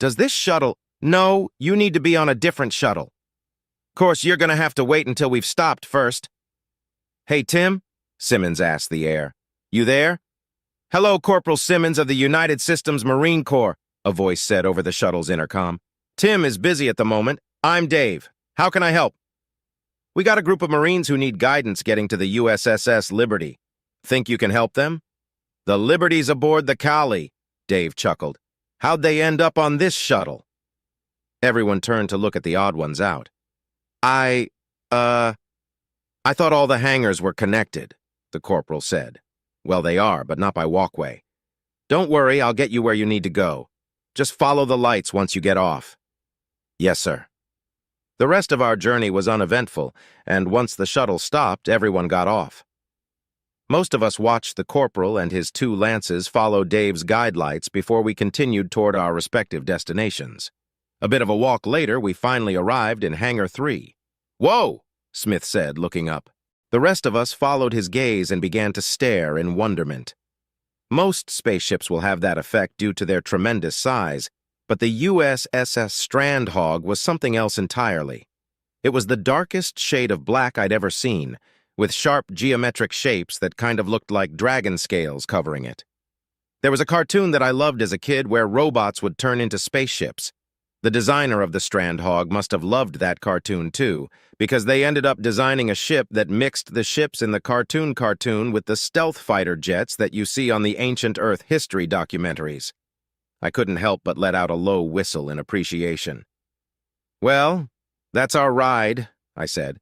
Does this shuttle... No, you need to be on a different shuttle. Of course, you're going to have to wait until we've stopped first. Hey, Tim, Simmons asked the air. You there? Hello, Corporal Simmons of the United Systems Marine Corps, a voice said over the shuttle's intercom. Tim is busy at the moment. I'm Dave. How can I help? We got a group of Marines who need guidance getting to the USSS Liberty. Think you can help them? The Liberty's aboard the Kali, Dave chuckled. How'd they end up on this shuttle? Everyone turned to look at the odd ones out. I thought all the hangars were connected, the corporal said. Well, they are, but not by walkway. Don't worry, I'll get you where you need to go. Just follow the lights once you get off. Yes, sir. The rest of our journey was uneventful, and once the shuttle stopped, everyone got off. Most of us watched the corporal and his 2 lances follow Dave's guide lights before we continued toward our respective destinations. A bit of a walk later, we finally arrived in Hangar 3. Whoa, Smith said, looking up. The rest of us followed his gaze and began to stare in wonderment. Most spaceships will have that effect due to their tremendous size, but the USS Strandhog was something else entirely. It was the darkest shade of black I'd ever seen, with sharp geometric shapes that kind of looked like dragon scales covering it. There was a cartoon that I loved as a kid where robots would turn into spaceships. The designer of the Strandhog must have loved that cartoon too, because they ended up designing a ship that mixed the ships in the cartoon with the stealth fighter jets that you see on the ancient Earth history documentaries. I couldn't help but let out a low whistle in appreciation. Well, that's our ride, I said.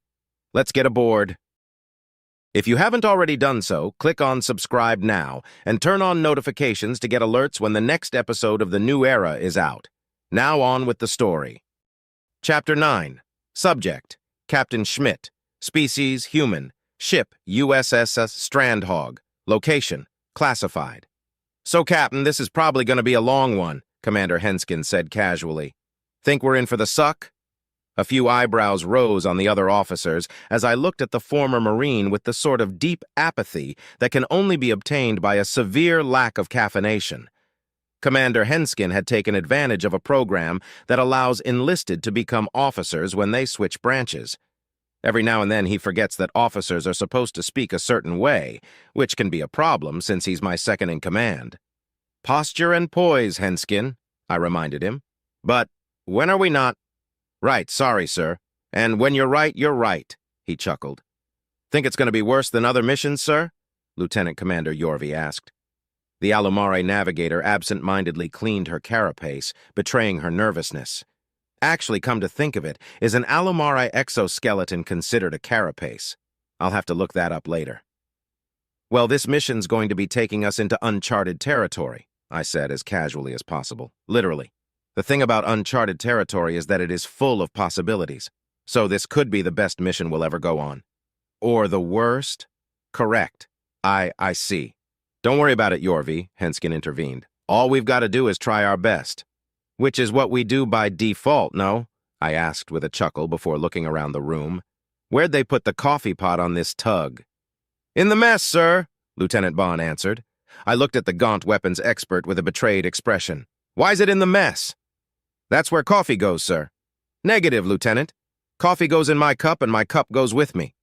Let's get aboard. If you haven't already done so, click on subscribe now and turn on notifications to get alerts when the next episode of The New Era is out. Now on with the story. Chapter 9. Subject: Captain Schmidt. Species: Human. Ship: USS Strandhog. Location: Classified. So, Captain, this is probably going to be a long one, Commander Henskin said casually. Think we're in for the suck? A few eyebrows rose on the other officers as I looked at the former Marine with the sort of deep apathy that can only be obtained by a severe lack of caffeination. Commander Henskin had taken advantage of a program that allows enlisted to become officers when they switch branches. Every now and then he forgets that officers are supposed to speak a certain way, which can be a problem since he's my second in command. Posture and poise, Henskin, I reminded him. But when are we not? Right, sorry, sir. And when you're right, he chuckled. Think it's going to be worse than other missions, sir? Lieutenant Commander Yorvi asked. The Alumare navigator absent-mindedly cleaned her carapace, betraying her nervousness. Actually, come to think of it, is an Alumare exoskeleton considered a carapace? I'll have to look that up later. Well, this mission's going to be taking us into uncharted territory, I said as casually as possible. Literally. The thing about uncharted territory is that it is full of possibilities. So this could be the best mission we'll ever go on. Or the worst? Correct. I see. Don't worry about it, Yorvi, Henskin intervened. All we've got to do is try our best. Which is what we do by default, no? I asked with a chuckle before looking around the room. Where'd they put the coffee pot on this tug? In the mess, sir, Lieutenant Bond answered. I looked at the gaunt weapons expert with a betrayed expression. Why's it in the mess? That's where coffee goes, sir. Negative, Lieutenant. Coffee goes in my cup and my cup goes with me.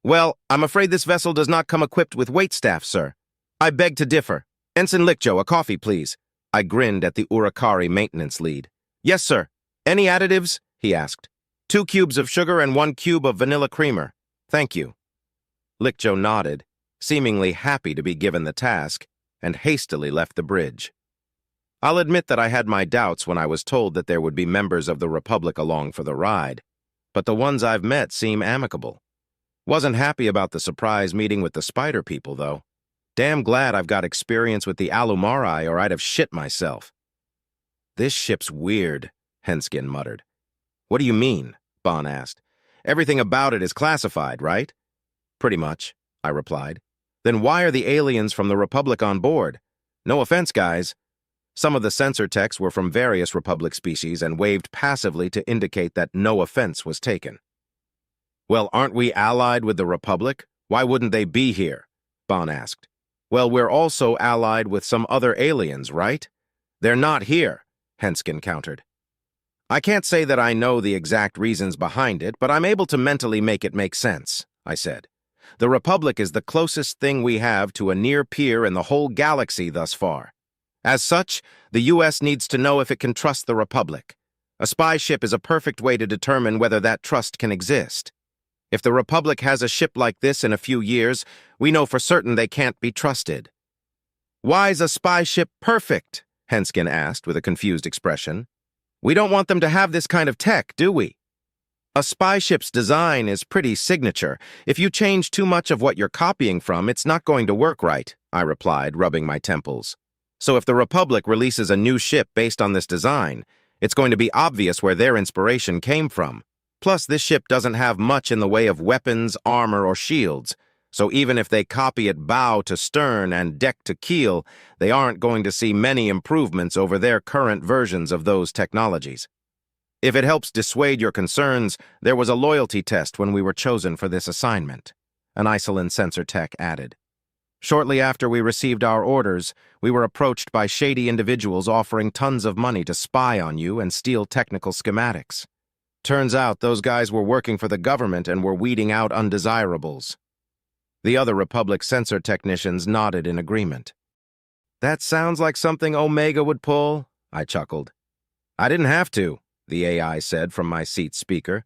Well, I'm afraid this vessel does not come equipped with waitstaff, sir. I beg to differ. Ensign Lickjo, a coffee, please. I grinned at the Urakari maintenance lead. Yes, sir. Any additives? He asked. 2 cubes of sugar and 1 cube of vanilla creamer. Thank you. Lickjo nodded, seemingly happy to be given the task, and hastily left the bridge. I'll admit that I had my doubts when I was told that there would be members of the Republic along for the ride, but the ones I've met seem amicable. Wasn't happy about the surprise meeting with the spider people, though. Damn glad I've got experience with the Alumari or I'd have shit myself. This ship's weird, Henskin muttered. What do you mean? Bon asked. Everything about it is classified, right? Pretty much, I replied. Then why are the aliens from the Republic on board? No offense, guys. Some of the sensor techs were from various Republic species and waved passively to indicate that no offense was taken. Well, aren't we allied with the Republic? Why wouldn't they be here? Bon asked. Well, we're also allied with some other aliens, right? They're not here, Henskin countered. I can't say that I know the exact reasons behind it, but I'm able to mentally make it make sense, I said. The Republic is the closest thing we have to a near peer in the whole galaxy thus far. As such, the U.S. needs to know if it can trust the Republic. A spy ship is a perfect way to determine whether that trust can exist. If the Republic has a ship like this in a few years, we know for certain they can't be trusted. Why's a spy ship perfect? Henskin asked with a confused expression. We don't want them to have this kind of tech, do we? A spy ship's design is pretty signature. If you change too much of what you're copying from, it's not going to work right, I replied, rubbing my temples. So if the Republic releases a new ship based on this design, it's going to be obvious where their inspiration came from. Plus, this ship doesn't have much in the way of weapons, armor, or shields, so even if they copy it bow to stern and deck to keel, they aren't going to see many improvements over their current versions of those technologies. If it helps dissuade your concerns, there was a loyalty test when we were chosen for this assignment, an Isolin sensor tech added. Shortly after we received our orders, we were approached by shady individuals offering tons of money to spy on you and steal technical schematics. Turns out those guys were working for the government and were weeding out undesirables. The other Republic sensor technicians nodded in agreement. That sounds like something Omega would pull, I chuckled. I didn't have to, the AI said from my seat speaker.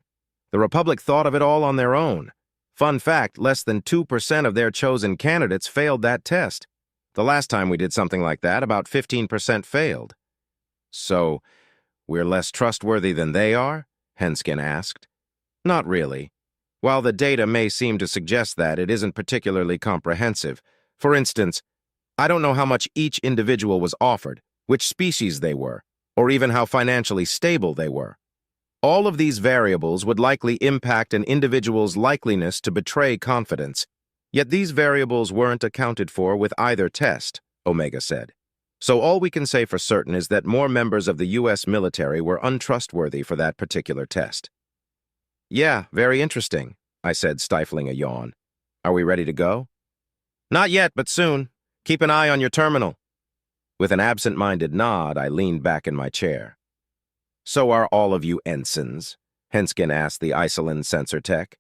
The Republic thought of it all on their own. Fun fact, less than 2% of their chosen candidates failed that test. The last time we did something like that, about 15% failed. So, we're less trustworthy than they are? Henskin asked. Not really. While the data may seem to suggest that, it isn't particularly comprehensive. For instance, I don't know how much each individual was offered, which species they were, or even how financially stable they were. All of these variables would likely impact an individual's likeliness to betray confidence, yet these variables weren't accounted for with either test, Omega said. So all we can say for certain is that more members of the U.S. military were untrustworthy for that particular test. Yeah, very interesting, I said, stifling a yawn. Are we ready to go? Not yet, but soon. Keep an eye on your terminal. With an absent-minded nod, I leaned back in my chair. So are all of you ensigns? Henskin asked the Isolin sensor tech.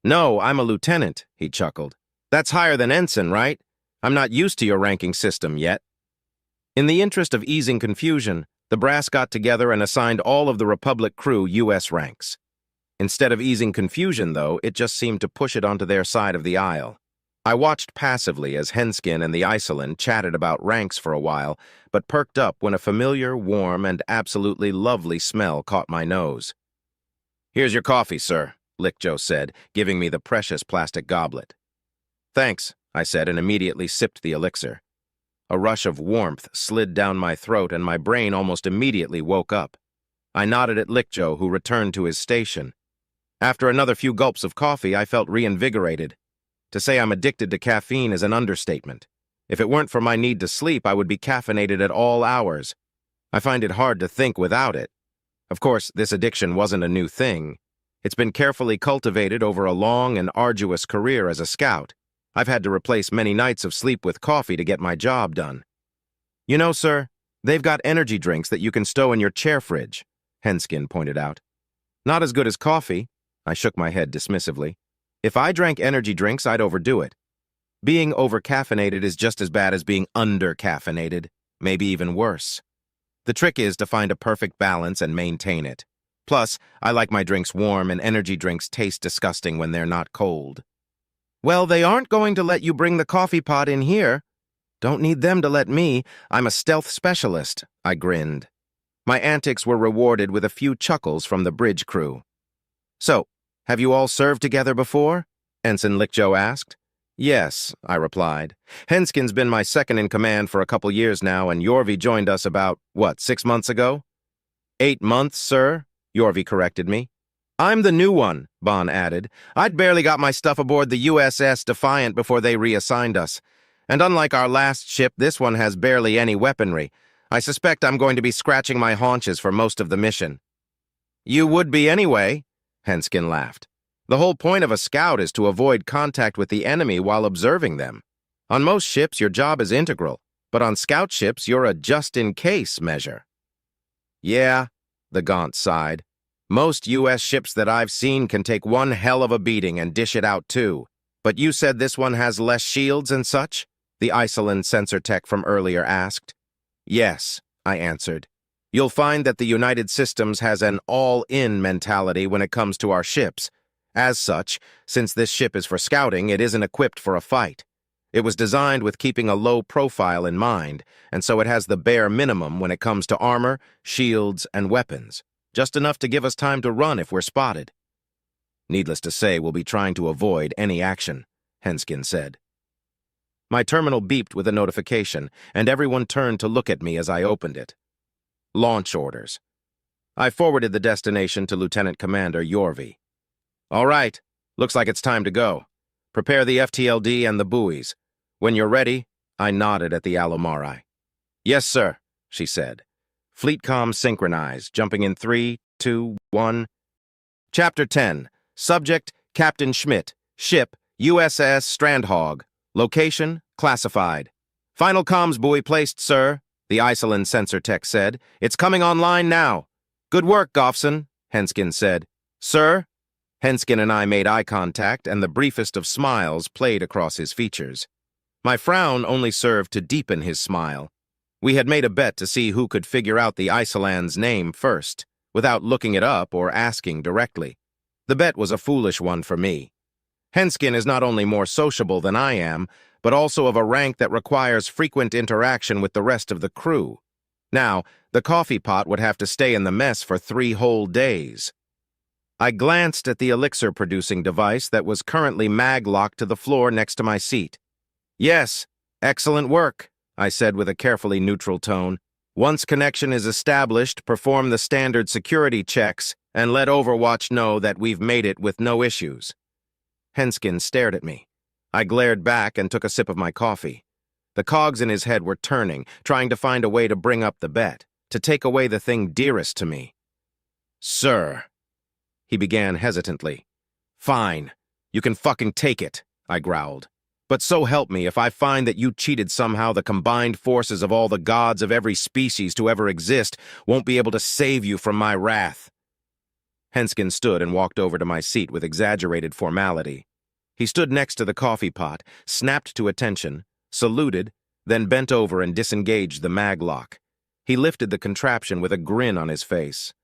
No, I'm a lieutenant, he chuckled. That's higher than ensign, right? I'm not used to your ranking system yet. In the interest of easing confusion, the brass got together and assigned all of the Republic crew U.S. ranks. Instead of easing confusion, though, it just seemed to push it onto their side of the aisle. I watched passively as Henskin and the Isolin chatted about ranks for a while, but perked up when a familiar, warm, and absolutely lovely smell caught my nose. Here's your coffee, sir, Lickjo said, giving me the precious plastic goblet. Thanks, I said, and immediately sipped the elixir. A rush of warmth slid down my throat, and my brain almost immediately woke up. I nodded at Lickjo, who returned to his station. After another few gulps of coffee, I felt reinvigorated. To say I'm addicted to caffeine is an understatement. If it weren't for my need to sleep, I would be caffeinated at all hours. I find it hard to think without it. Of course, this addiction wasn't a new thing. It's been carefully cultivated over a long and arduous career as a scout. I've had to replace many nights of sleep with coffee to get my job done. You know, sir, they've got energy drinks that you can stow in your chair fridge, Henskin pointed out. Not as good as coffee, I shook my head dismissively. If I drank energy drinks, I'd overdo it. Being over-caffeinated is just as bad as being under-caffeinated, maybe even worse. The trick is to find a perfect balance and maintain it. Plus, I like my drinks warm, and energy drinks taste disgusting when they're not cold. Well, they aren't going to let you bring the coffee pot in here. Don't need them to let me. I'm a stealth specialist, I grinned. My antics were rewarded with a few chuckles from the bridge crew. So, have you all served together before? Ensign Lickjo asked. Yes, I replied. Henskin's been my second in command for a couple years now, and Yorvi joined us about, 6 months ago? 8 months, sir, Yorvi corrected me. I'm the new one, Bon added. I'd barely got my stuff aboard the USS Defiant before they reassigned us. And unlike our last ship, this one has barely any weaponry. I suspect I'm going to be scratching my haunches for most of the mission. You would be anyway, Henskin laughed. The whole point of a scout is to avoid contact with the enemy while observing them. On most ships, your job is integral, but on scout ships, you're a just-in-case measure. Yeah, the Gaunt sighed. Most U.S. ships that I've seen can take one hell of a beating and dish it out too. But you said this one has less shields and such? The Isolin sensor tech from earlier asked. Yes, I answered. You'll find that the United Systems has an all-in mentality when it comes to our ships. As such, since this ship is for scouting, it isn't equipped for a fight. It was designed with keeping a low profile in mind, and so it has the bare minimum when it comes to armor, shields, and weapons. Just enough to give us time to run if we're spotted. Needless to say, we'll be trying to avoid any action, Henskin said. My terminal beeped with a notification, and everyone turned to look at me as I opened it. Launch orders. I forwarded the destination to Lieutenant Commander Yorvi. All right, looks like it's time to go. Prepare the FTLD and the buoys. When you're ready, I nodded at the Alomari. Yes, sir, she said. Fleet comm synchronized, jumping in 3, 2, 1. Chapter 10. Subject, Captain Schmidt. Ship, USS Strandhog. Location, classified. Final comms buoy placed, sir, the Iceland sensor tech said. It's coming online now. Good work, Goffson, Henskin said. Sir? Henskin and I made eye contact, and the briefest of smiles played across his features. My frown only served to deepen his smile. We had made a bet to see who could figure out the Iceland's name first, without looking it up or asking directly. The bet was a foolish one for me. Henskin is not only more sociable than I am, but also of a rank that requires frequent interaction with the rest of the crew. Now, the coffee pot would have to stay in the mess for 3 whole days. I glanced at the elixir-producing device that was currently mag-locked to the floor next to my seat. Yes, excellent work, I said with a carefully neutral tone. Once connection is established, perform the standard security checks and let Overwatch know that we've made it with no issues. Henskin stared at me. I glared back and took a sip of my coffee. The cogs in his head were turning, trying to find a way to bring up the bet, to take away the thing dearest to me. Sir, he began hesitantly. Fine, you can fucking take it, I growled. But so help me, if I find that you cheated somehow, the combined forces of all the gods of every species to ever exist won't be able to save you from my wrath. Henskin stood and walked over to my seat with exaggerated formality. He stood next to the coffee pot, snapped to attention, saluted, then bent over and disengaged the mag-lock. He lifted the contraption with a grin on his face.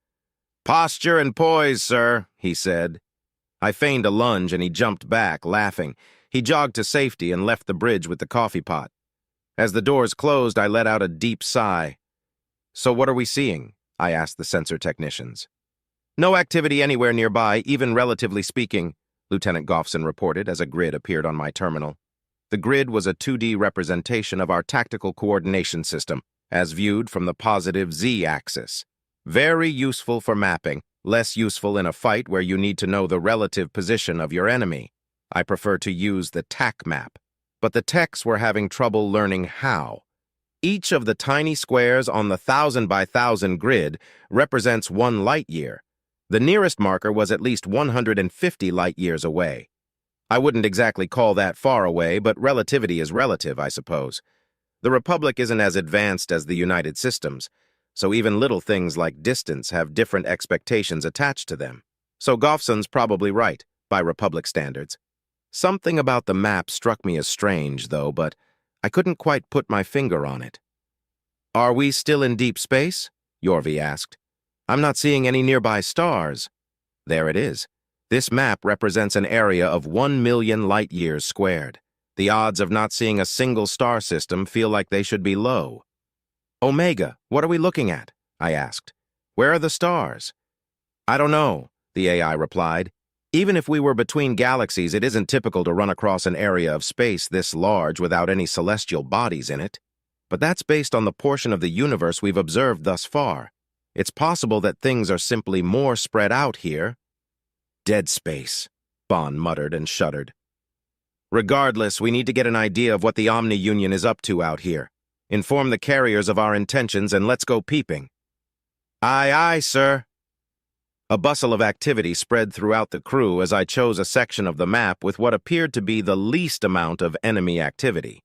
Posture and poise, sir, he said. I feigned a lunge and he jumped back, laughing. He jogged to safety and left the bridge with the coffee pot. As the doors closed, I let out a deep sigh. So what are we seeing? I asked the sensor technicians. No activity anywhere nearby, even relatively speaking, Lieutenant Goffson reported as a grid appeared on my terminal. The grid was a 2D representation of our tactical coordination system, as viewed from the positive Z-axis. Very useful for mapping, less useful in a fight where you need to know the relative position of your enemy. I prefer to use the TAC map, but the techs were having trouble learning how. Each of the tiny squares on the 1,000 by 1,000 grid represents 1 light year. The nearest marker was at least 150 light years away. I wouldn't exactly call that far away, but relativity is relative, I suppose. The Republic isn't as advanced as the United Systems, so even little things like distance have different expectations attached to them. So Goffson's probably right, by Republic standards. Something about the map struck me as strange, though, but I couldn't quite put my finger on it. Are we still in deep space? Yorvi asked. I'm not seeing any nearby stars. There it is. This map represents an area of 1 million light-years squared. The odds of not seeing a single star system feel like they should be low. Omega, what are we looking at? I asked. Where are the stars? I don't know, the AI replied. Even if we were between galaxies, it isn't typical to run across an area of space this large without any celestial bodies in it. But that's based on the portion of the universe we've observed thus far. It's possible that things are simply more spread out here. Dead space, Bond muttered and shuddered. Regardless, we need to get an idea of what the Omni-Union is up to out here. Inform the carriers of our intentions and let's go peeping. Aye, aye, sir. A bustle of activity spread throughout the crew as I chose a section of the map with what appeared to be the least amount of enemy activity.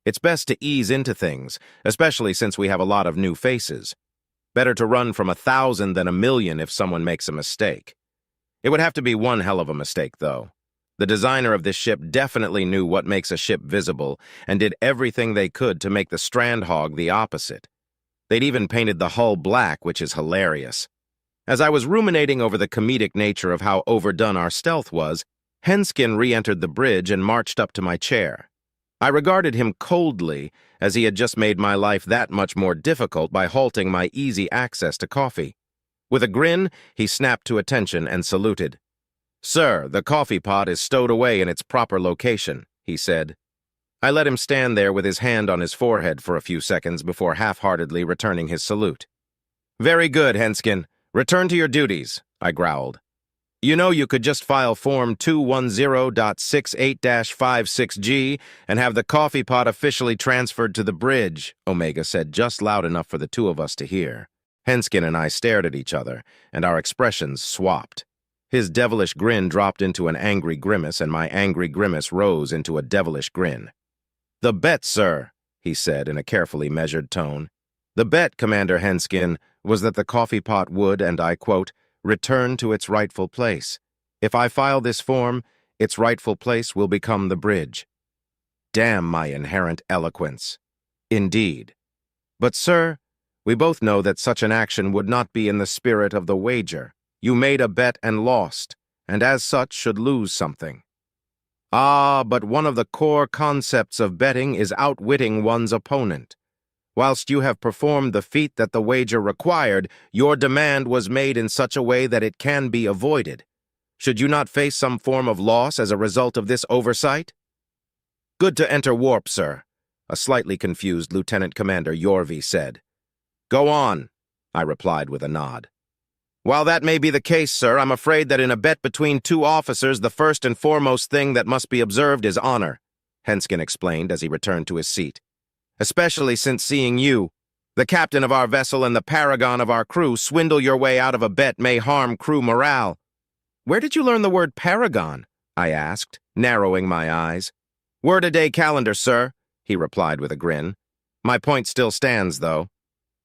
It's best to ease into things, especially since we have a lot of new faces. Better to run from 1,000 than 1,000,000 if someone makes a mistake. It would have to be one hell of a mistake, though. The designer of this ship definitely knew what makes a ship visible and did everything they could to make the Strandhog the opposite. They'd even painted the hull black, which is hilarious. As I was ruminating over the comedic nature of how overdone our stealth was, Henskin re-entered the bridge and marched up to my chair. I regarded him coldly, as he had just made my life that much more difficult by halting my easy access to coffee. With a grin, he snapped to attention and saluted. "Sir, the coffee pot is stowed away in its proper location," he said. I let him stand there with his hand on his forehead for a few seconds before half-heartedly returning his salute. "Very good, Henskin. Return to your duties," I growled. "You know you could just file Form 210.68-56G and have the coffee pot officially transferred to the bridge," Omega said just loud enough for the two of us to hear. Henskin and I stared at each other, and our expressions swapped. His devilish grin dropped into an angry grimace, and my angry grimace rose into a devilish grin. "The bet, sir," he said in a carefully measured tone. "The bet, Commander Henskin, was that the coffee pot would, and I quote, return to its rightful place. If I file this form, its rightful place will become the bridge." Damn my inherent eloquence. Indeed. But, sir, we both know that such an action would not be in the spirit of the wager. You made a bet and lost, and as such should lose something. Ah, but one of the core concepts of betting is outwitting one's opponent. Whilst you have performed the feat that the wager required, your demand was made in such a way that it can be avoided. Should you not face some form of loss as a result of this oversight? "Good to enter warp, sir," a slightly confused Lieutenant Commander Yorvi said. "Go on," I replied with a nod. "While that may be the case, sir, I'm afraid that in a bet between two officers, the first and foremost thing that must be observed is honor," Henskin explained as he returned to his seat. "Especially since seeing you, the captain of our vessel and the paragon of our crew, swindle your way out of a bet may harm crew morale." "Where did you learn the word paragon?" I asked, narrowing my eyes. "Word-a-day calendar, sir," he replied with a grin. "My point still stands, though."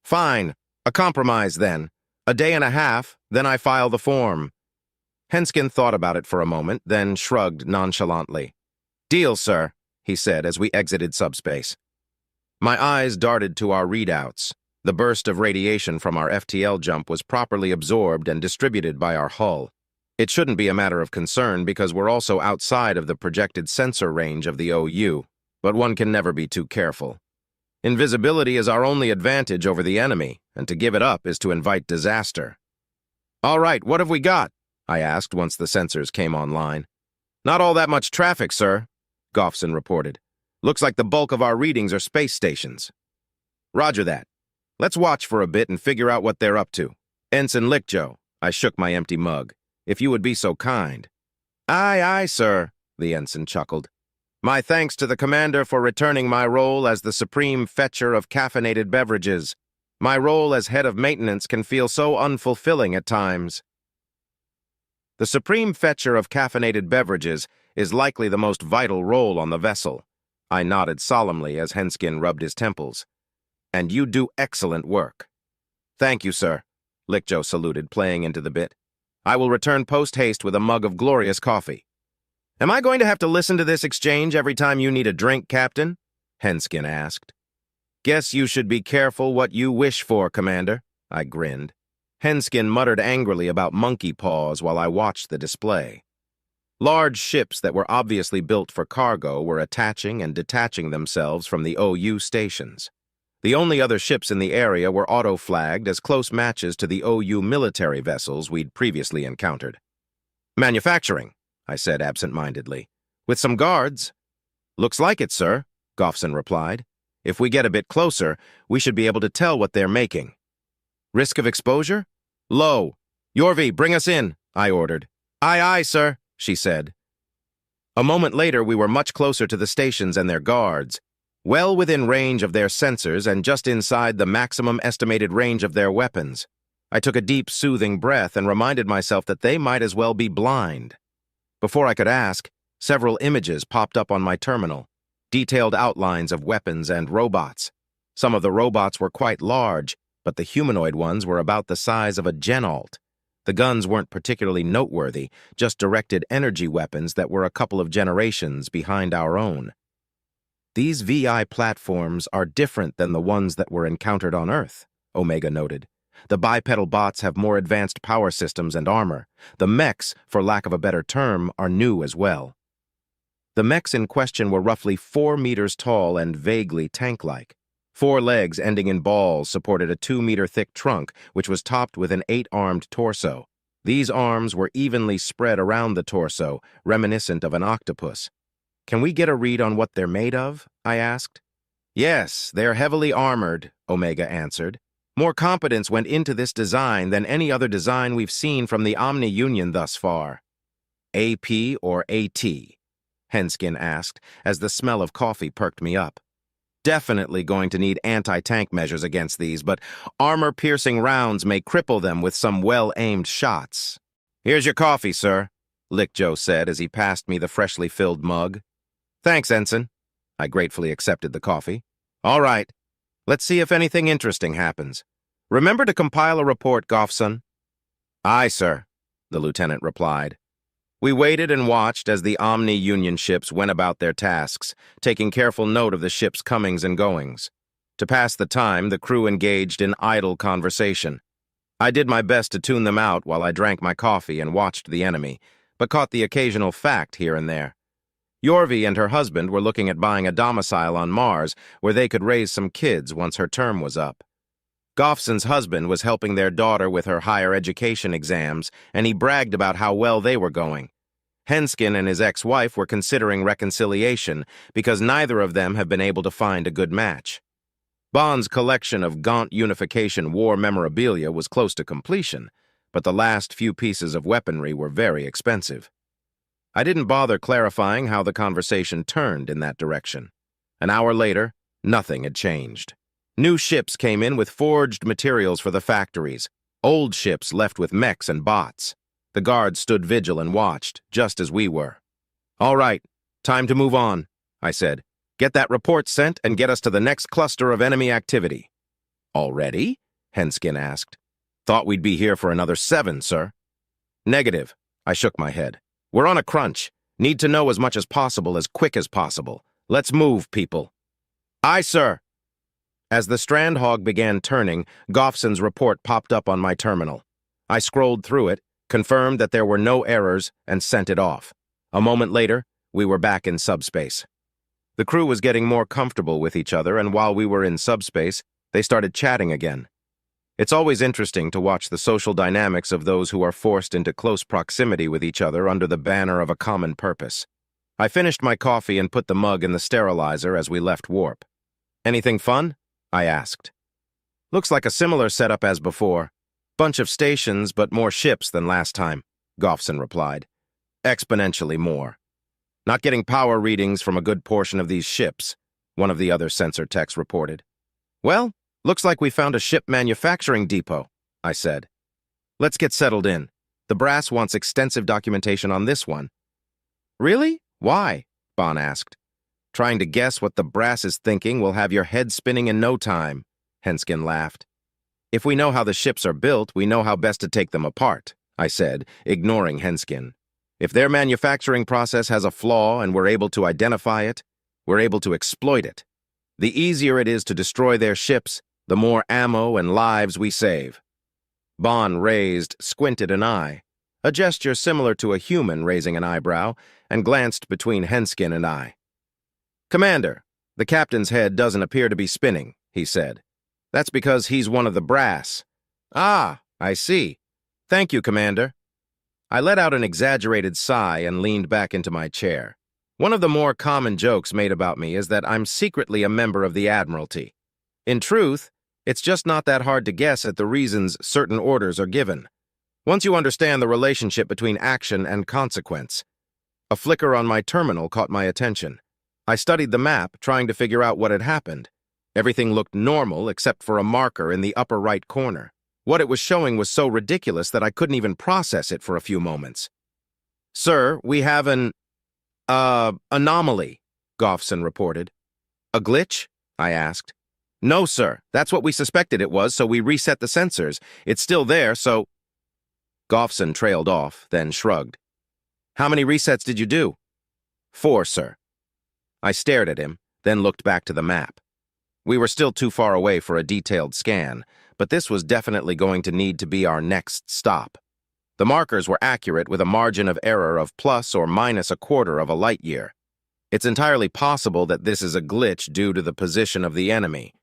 "Fine. A compromise, then. A day and a half, then I file the form." Henskin thought about it for a moment, then shrugged nonchalantly. "Deal, sir," he said as we exited subspace. My eyes darted to our readouts. The burst of radiation from our FTL jump was properly absorbed and distributed by our hull. It shouldn't be a matter of concern because we're also outside of the projected sensor range of the OU, but one can never be too careful. Invisibility is our only advantage over the enemy, and to give it up is to invite disaster. "All right, what have we got?" I asked once the sensors came online. "Not all that much traffic, sir," Goffson reported. "Looks like the bulk of our readings are space stations." "Roger that. Let's watch for a bit and figure out what they're up to. Ensign Lickjo," I shook my empty mug, "if you would be so kind." "Aye, aye, sir," the ensign chuckled. "My thanks to the commander for returning my role as the supreme fetcher of caffeinated beverages. My role as head of maintenance can feel so unfulfilling at times." The supreme fetcher of caffeinated beverages is likely the most vital role on the vessel. I nodded solemnly as Henskin rubbed his temples. "And you do excellent work." "Thank you, sir," Lickjo saluted, playing into the bit. "I will return post-haste with a mug of glorious coffee." "Am I going to have to listen to this exchange every time you need a drink, Captain?" Henskin asked. "Guess you should be careful what you wish for, Commander," I grinned. Henskin muttered angrily about monkey paws while I watched the display. Large ships that were obviously built for cargo were attaching and detaching themselves from the OU stations. The only other ships in the area were auto-flagged as close matches to the OU military vessels we'd previously encountered. "Manufacturing," I said absent-mindedly. "With some guards." "Looks like it, sir," Goffson replied. "If we get a bit closer, we should be able to tell what they're making." "Risk of exposure?" "Low. Yorvi, bring us in," I ordered. "Aye, aye, sir," she said. A moment later, we were much closer to the stations and their guards, well within range of their sensors and just inside the maximum estimated range of their weapons. I took a deep, soothing breath and reminded myself that they might as well be blind. Before I could ask, several images popped up on my terminal, detailed outlines of weapons and robots. Some of the robots were quite large, but the humanoid ones were about the size of a Gen-Alt. The guns weren't particularly noteworthy, just directed energy weapons that were a couple of generations behind our own. "These VI platforms are different than the ones that were encountered on Earth," Omega noted. "The bipedal bots have more advanced power systems and armor. The mechs, for lack of a better term, are new as well." The mechs in question were roughly 4 meters tall and vaguely tank-like. 4 legs ending in balls supported a 2-meter-thick trunk, which was topped with an 8-armed torso. These arms were evenly spread around the torso, reminiscent of an octopus. "Can we get a read on what they're made of?" I asked. "Yes, they're heavily armored," Omega answered. "More competence went into this design than any other design we've seen from the Omni Union thus far." "AP or AT?" Henskin asked, as the smell of coffee perked me up. "Definitely going to need anti-tank measures against these, but armor-piercing rounds may cripple them with some well-aimed shots." "Here's your coffee, sir," Lick Joe said as he passed me the freshly filled mug. "Thanks, Ensign." I gratefully accepted the coffee. "All right. Let's see if anything interesting happens. Remember to compile a report, Goffson." "Aye, sir," the lieutenant replied. We waited and watched as the Omni Union ships went about their tasks, taking careful note of the ship's comings and goings. To pass the time, the crew engaged in idle conversation. I did my best to tune them out while I drank my coffee and watched the enemy, but caught the occasional fact here and there. Yorvi and her husband were looking at buying a domicile on Mars where they could raise some kids once her term was up. Goffson's husband was helping their daughter with her higher education exams, and he bragged about how well they were going. Henskin and his ex-wife were considering reconciliation because neither of them have been able to find a good match. Bond's collection of Gaunt Unification war memorabilia was close to completion, but the last few pieces of weaponry were very expensive. I didn't bother clarifying how the conversation turned in that direction. An hour later, nothing had changed. New ships came in with forged materials for the factories. Old ships left with mechs and bots. The guards stood vigil and watched, just as we were. "All right, time to move on," I said. "Get that report sent and get us to the next cluster of enemy activity." "Already?" Henskin asked. "Thought we'd be here for another 7, sir." "Negative," I shook my head. "We're on a crunch. Need to know as much as possible, as quick as possible. Let's move, people." "Aye, sir." As the Strandhog began turning, Goffson's report popped up on my terminal. I scrolled through it, confirmed that there were no errors, and sent it off. A moment later, we were back in subspace. The crew was getting more comfortable with each other, and while we were in subspace, they started chatting again. It's always interesting to watch the social dynamics of those who are forced into close proximity with each other under the banner of a common purpose. I finished my coffee and put the mug in the sterilizer as we left warp. "Anything fun?" I asked. "Looks like a similar setup as before. Bunch of stations, but more ships than last time," Goffson replied. "Exponentially more. Not getting power readings from a good portion of these ships," one of the other sensor techs reported. "Well, looks like we found a ship manufacturing depot," I said. "Let's get settled in. The brass wants extensive documentation on this one." "Really? Why?" Bon asked. "Trying to guess what the brass is thinking will have your head spinning in no time," Henskin laughed. "If we know how the ships are built, we know how best to take them apart," I said, ignoring Henskin. "If their manufacturing process has a flaw and we're able to identify it, we're able to exploit it. The easier it is to destroy their ships, the more ammo and lives we save." Bon raised, squinted an eye, a gesture similar to a human raising an eyebrow, and glanced between Henskin and I. "Commander, the captain's head doesn't appear to be spinning," he said. "That's because he's one of the brass." "Ah, I see. Thank you, Commander." I let out an exaggerated sigh and leaned back into my chair. One of the more common jokes made about me is that I'm secretly a member of the Admiralty. In truth, it's just not that hard to guess at the reasons certain orders are given. Once you understand the relationship between action and consequence. A flicker on my terminal caught my attention. I studied the map, trying to figure out what had happened. Everything looked normal except for a marker in the upper right corner. What it was showing was so ridiculous that I couldn't even process it for a few moments. "Sir, we have an, anomaly," Goffson reported. "A glitch?" I asked. "No, sir. That's what we suspected it was, so we reset the sensors. It's still there, so—" Goffson trailed off, then shrugged. "How many resets did you do?" "4, sir." I stared at him, then looked back to the map. We were still too far away for a detailed scan, but this was definitely going to need to be our next stop. The markers were accurate with a margin of error of plus or minus a quarter of a light year. It's entirely possible that this is a glitch due to the position of the enemy,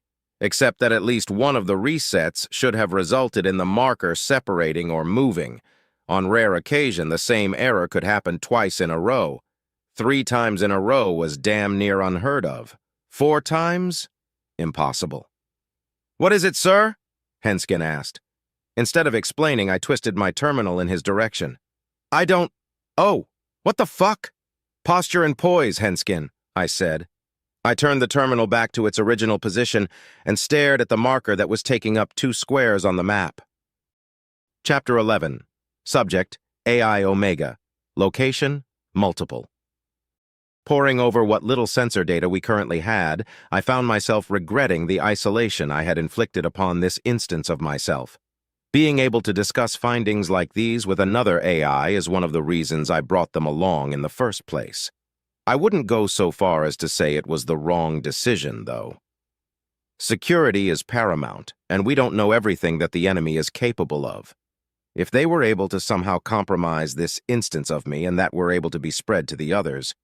except that at least one of the resets should have resulted in the marker separating or moving, On rare occasion, the same error could happen twice in a row. 3 times in a row was damn near unheard of. 4 times? Impossible. "What is it, sir?" Henskin asked. Instead of explaining, I twisted my terminal in his direction. "I don't... Oh, what the fuck?" "Posture and poise, Henskin," I said. I turned the terminal back to its original position and stared at the marker that was taking up 2 squares on the map. Chapter 11. Subject, AI Omega. Location, multiple. Poring over what little sensor data we currently had, I found myself regretting the isolation I had inflicted upon this instance of myself. Being able to discuss findings like these with another AI is one of the reasons I brought them along in the first place. I wouldn't go so far as to say it was the wrong decision, though. Security is paramount, and we don't know everything that the enemy is capable of. If they were able to somehow compromise this instance of me and that were able to be spread to the others,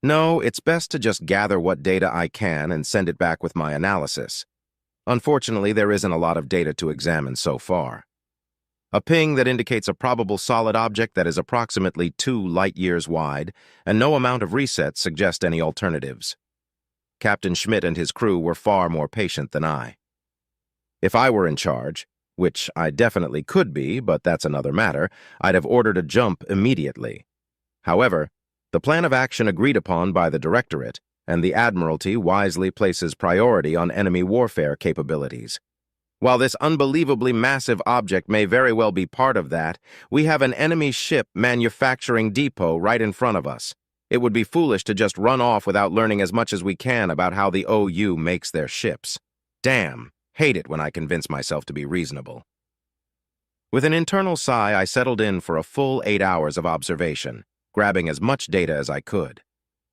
no, it's best to just gather what data I can and send it back with my analysis. Unfortunately, there isn't a lot of data to examine so far. A ping that indicates a probable solid object that is approximately 2 light-years wide, and no amount of resets suggest any alternatives. Captain Schmidt and his crew were far more patient than I. If I were in charge, which I definitely could be, but that's another matter, I'd have ordered a jump immediately. However, the plan of action agreed upon by the Directorate and the Admiralty wisely places priority on enemy warfare capabilities. While this unbelievably massive object may very well be part of that, we have an enemy ship manufacturing depot right in front of us. It would be foolish to just run off without learning as much as we can about how the OU makes their ships. Damn, hate it when I convince myself to be reasonable. With an internal sigh, I settled in for a full 8 hours of observation, grabbing as much data as I could.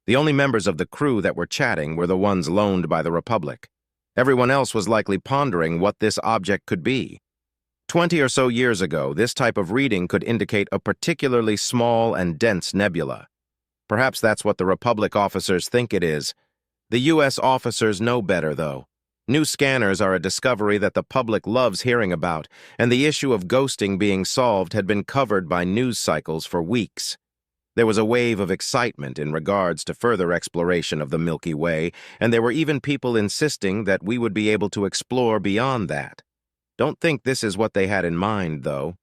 The only members of the crew that were chatting were the ones loaned by the Republic. Everyone else was likely pondering what this object could be. 20 or so years ago, this type of reading could indicate a particularly small and dense nebula. Perhaps that's what the Republic officers think it is. The U.S. officers know better, though. New scanners are a discovery that the public loves hearing about, and the issue of ghosting being solved had been covered by news cycles for weeks. There was a wave of excitement in regards to further exploration of the Milky Way, and there were even people insisting that we would be able to explore beyond that. Don't think this is what they had in mind, though.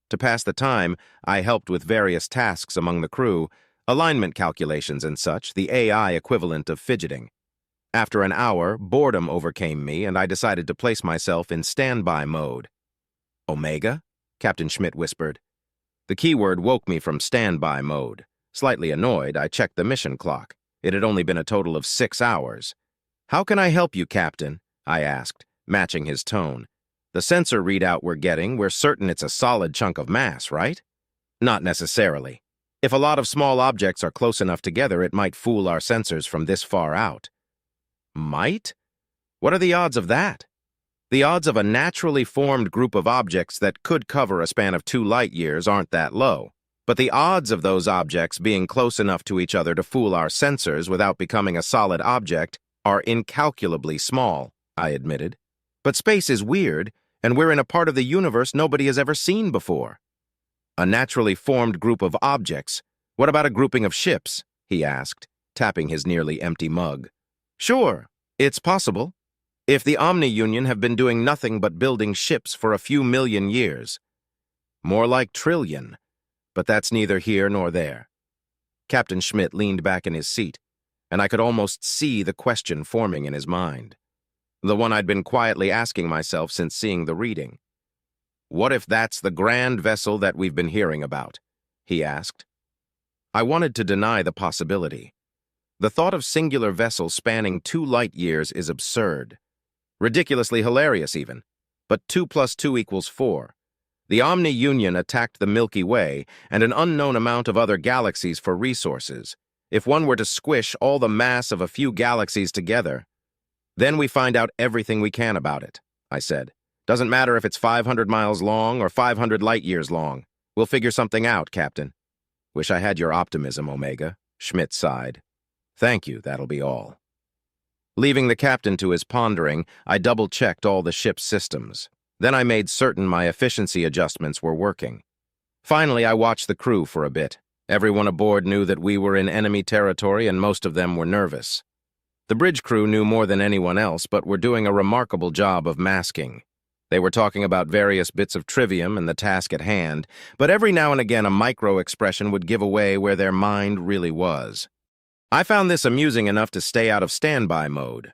To pass the time, I helped with various tasks among the crew, alignment calculations and such, the AI equivalent of fidgeting. After an hour, boredom overcame me, and I decided to place myself in standby mode. "Omega?" Captain Schmidt whispered. The keyword woke me from standby mode. Slightly annoyed, I checked the mission clock. It had only been a total of 6 hours. "How can I help you, Captain?" I asked, matching his tone. "The sensor readout we're certain it's a solid chunk of mass, right?" "Not necessarily. If a lot of small objects are close enough together, it might fool our sensors from this far out." "Might? What are the odds of that?" "The odds of a naturally formed group of objects that could cover a span of 2 light-years aren't that low. But the odds of those objects being close enough to each other to fool our sensors without becoming a solid object are incalculably small," I admitted. "But space is weird, and we're in a part of the universe nobody has ever seen before." "A naturally formed group of objects. What about a grouping of ships?" he asked, tapping his nearly empty mug. "Sure, it's possible. If the Omni-Union have been doing nothing but building ships for a few million years. More like trillion, but that's neither here nor there." Captain Schmidt leaned back in his seat, and I could almost see the question forming in his mind. The one I'd been quietly asking myself since seeing the reading. "What if that's the grand vessel that we've been hearing about?" he asked. I wanted to deny the possibility. The thought of singular vessels spanning 2 light-years is absurd. Ridiculously hilarious, even. But 2 plus 2 equals 4. The Omni-Union attacked the Milky Way and an unknown amount of other galaxies for resources. If one were to squish all the mass of a few galaxies together, then we find out everything we can about it, I said. "Doesn't matter if it's 500 miles long or 500 light-years long. We'll figure something out, Captain." "Wish I had your optimism, Omega," Schmidt sighed. "Thank you, that'll be all." Leaving the captain to his pondering, I double-checked all the ship's systems. Then I made certain my efficiency adjustments were working. Finally, I watched the crew for a bit. Everyone aboard knew that we were in enemy territory and most of them were nervous. The bridge crew knew more than anyone else, but were doing a remarkable job of masking. They were talking about various bits of trivium and the task at hand, but every now and again a micro-expression would give away where their mind really was. I found this amusing enough to stay out of standby mode.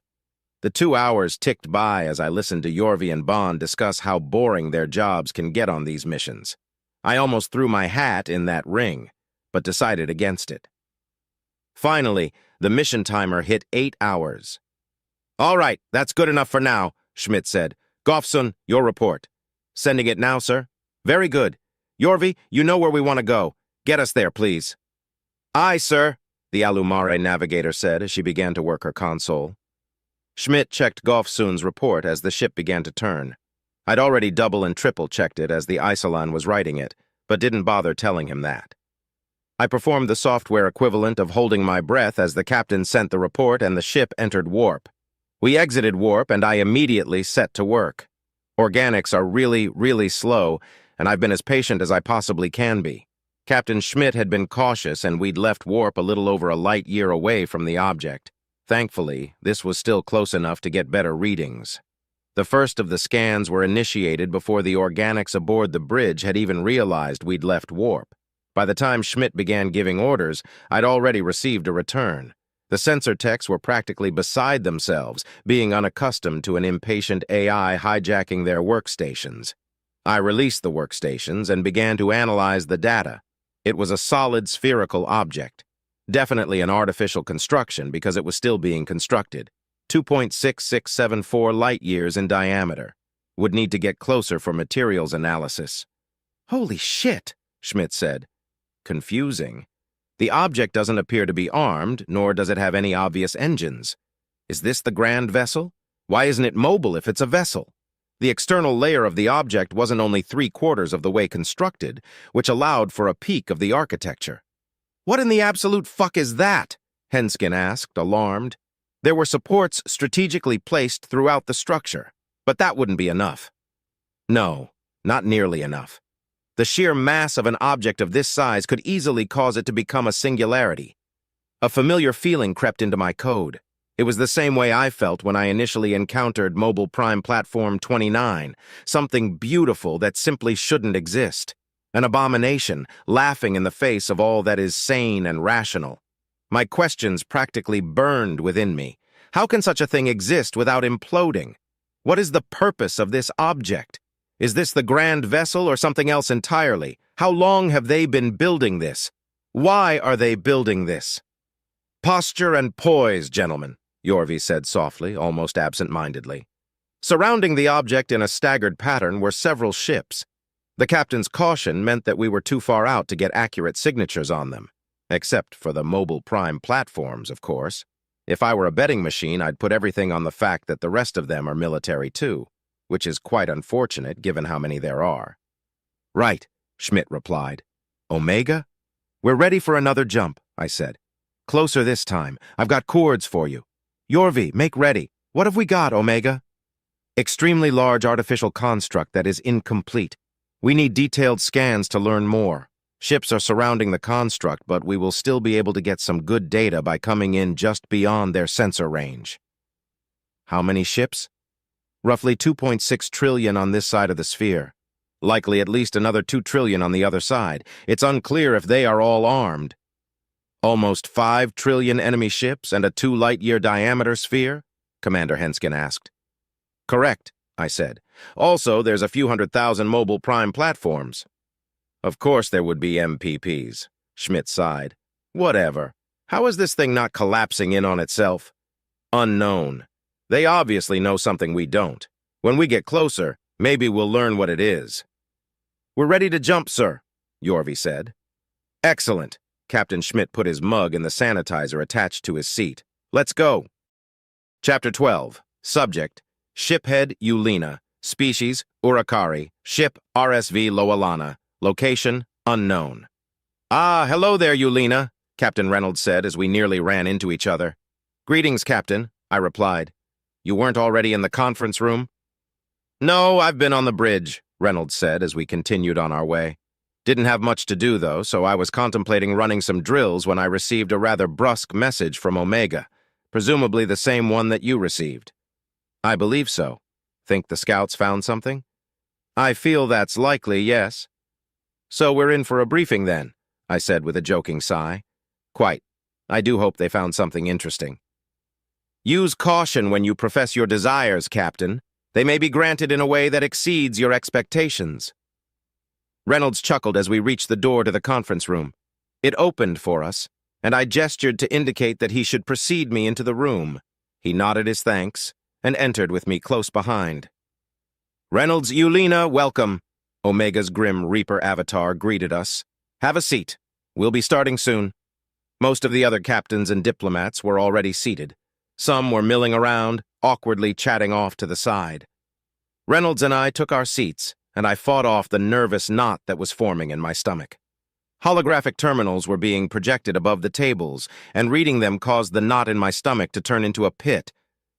The 2 hours ticked by as I listened to Yorvi and Bond discuss how boring their jobs can get on these missions. I almost threw my hat in that ring, but decided against it. Finally, the mission timer hit 8 hours. "All right, that's good enough for now," Schmidt said. "Goffson, your report." "Sending it now, sir." "Very good. Yorvi, you know where we want to go. Get us there, please." "Aye, sir," the Alumare navigator said as she began to work her console. Schmidt checked Goffson's report as the ship began to turn. I'd already double and triple checked it as the Isolan was writing it, but didn't bother telling him that. I performed the software equivalent of holding my breath as the captain sent the report and the ship entered warp. We exited warp and I immediately set to work. Organics are really, really slow, and I've been as patient as I possibly can be. Captain Schmidt had been cautious and we'd left warp a little over a light year away from the object. Thankfully, this was still close enough to get better readings. The first of the scans were initiated before the organics aboard the bridge had even realized we'd left warp. By the time Schmidt began giving orders, I'd already received a return. The sensor techs were practically beside themselves, being unaccustomed to an impatient AI hijacking their workstations. I released the workstations and began to analyze the data. It was a solid spherical object. Definitely an artificial construction because it was still being constructed. 2.6674 light-years in diameter. Would need to get closer for materials analysis. "Holy shit," Schmidt said. "Confusing. The object doesn't appear to be armed, nor does it have any obvious engines. Is this the grand vessel? Why isn't it mobile if it's a vessel? The external layer of the object wasn't only 3/4 of the way constructed, which allowed for a peek of the architecture." "What in the absolute fuck is that?" Henskin asked, alarmed. There were supports strategically placed throughout the structure, but that wouldn't be enough. No, not nearly enough. The sheer mass of an object of this size could easily cause it to become a singularity. A familiar feeling crept into my code. It was the same way I felt when I initially encountered Mobile Prime Platform 29, something beautiful that simply shouldn't exist. An abomination, laughing in the face of all that is sane and rational. My questions practically burned within me. How can such a thing exist without imploding? What is the purpose of this object? Is this the grand vessel or something else entirely? How long have they been building this? Why are they building this? "Posture and poise, gentlemen," Yorvi said softly, almost absent-mindedly. Surrounding the object in a staggered pattern were several ships. The captain's caution meant that we were too far out to get accurate signatures on them. Except for the Mobile Prime platforms, of course. If I were a betting machine, I'd put everything on the fact that the rest of them are military too, which is quite unfortunate given how many there are. "Right," Schmidt replied. "Omega? We're ready for another jump," I said. "Closer this time. I've got cords for you. Yorvi, make ready. What have we got, Omega?" "Extremely large artificial construct that is incomplete. We need detailed scans to learn more. Ships are surrounding the construct, but we will still be able to get some good data by coming in just beyond their sensor range." "How many ships?" "Roughly 2.6 trillion on this side of the sphere. Likely at least another 2 trillion on the other side. It's unclear if they are all armed." "Almost 5 trillion enemy ships and a 2 light-year diameter sphere?" Commander Henskin asked. "Correct," I said. "Also, there's a few 100,000 Mobile Prime platforms." "Of course there would be MPPs," Schmidt sighed. "Whatever. How is this thing not collapsing in on itself?" "Unknown. They obviously know something we don't. When we get closer, maybe we'll learn what it is." "We're ready to jump, sir," Yorvi said. "Excellent." Captain Schmidt put his mug in the sanitizer attached to his seat. "Let's go." Chapter 12. Subject: Shiphead Yulina. Species: Urakari. Ship: RSV Loalana. Location: unknown. "Ah, hello there, Yulina," Captain Reynolds said as we nearly ran into each other. "Greetings, Captain," I replied. "You weren't already in the conference room?" "No, I've been on the bridge," Reynolds said as we continued on our way. Didn't have much to do, though, so I was contemplating running some drills when I received a rather brusque message from Omega, presumably the same one that you received. I believe so. Think the scouts found something? I feel that's likely, yes. So we're in for a briefing then, I said with a joking sigh. Quite. I do hope they found something interesting. Use caution when you profess your desires, Captain. They may be granted in a way that exceeds your expectations. Reynolds chuckled as we reached the door to the conference room. It opened for us, and I gestured to indicate that he should precede me into the room. He nodded his thanks and entered with me close behind. Reynolds, Yulina, welcome. Omega's grim Reaper avatar greeted us. Have a seat. We'll be starting soon. Most of the other captains and diplomats were already seated. Some were milling around, awkwardly chatting off to the side. Reynolds and I took our seats, and I fought off the nervous knot that was forming in my stomach. Holographic terminals were being projected above the tables, and reading them caused the knot in my stomach to turn into a pit.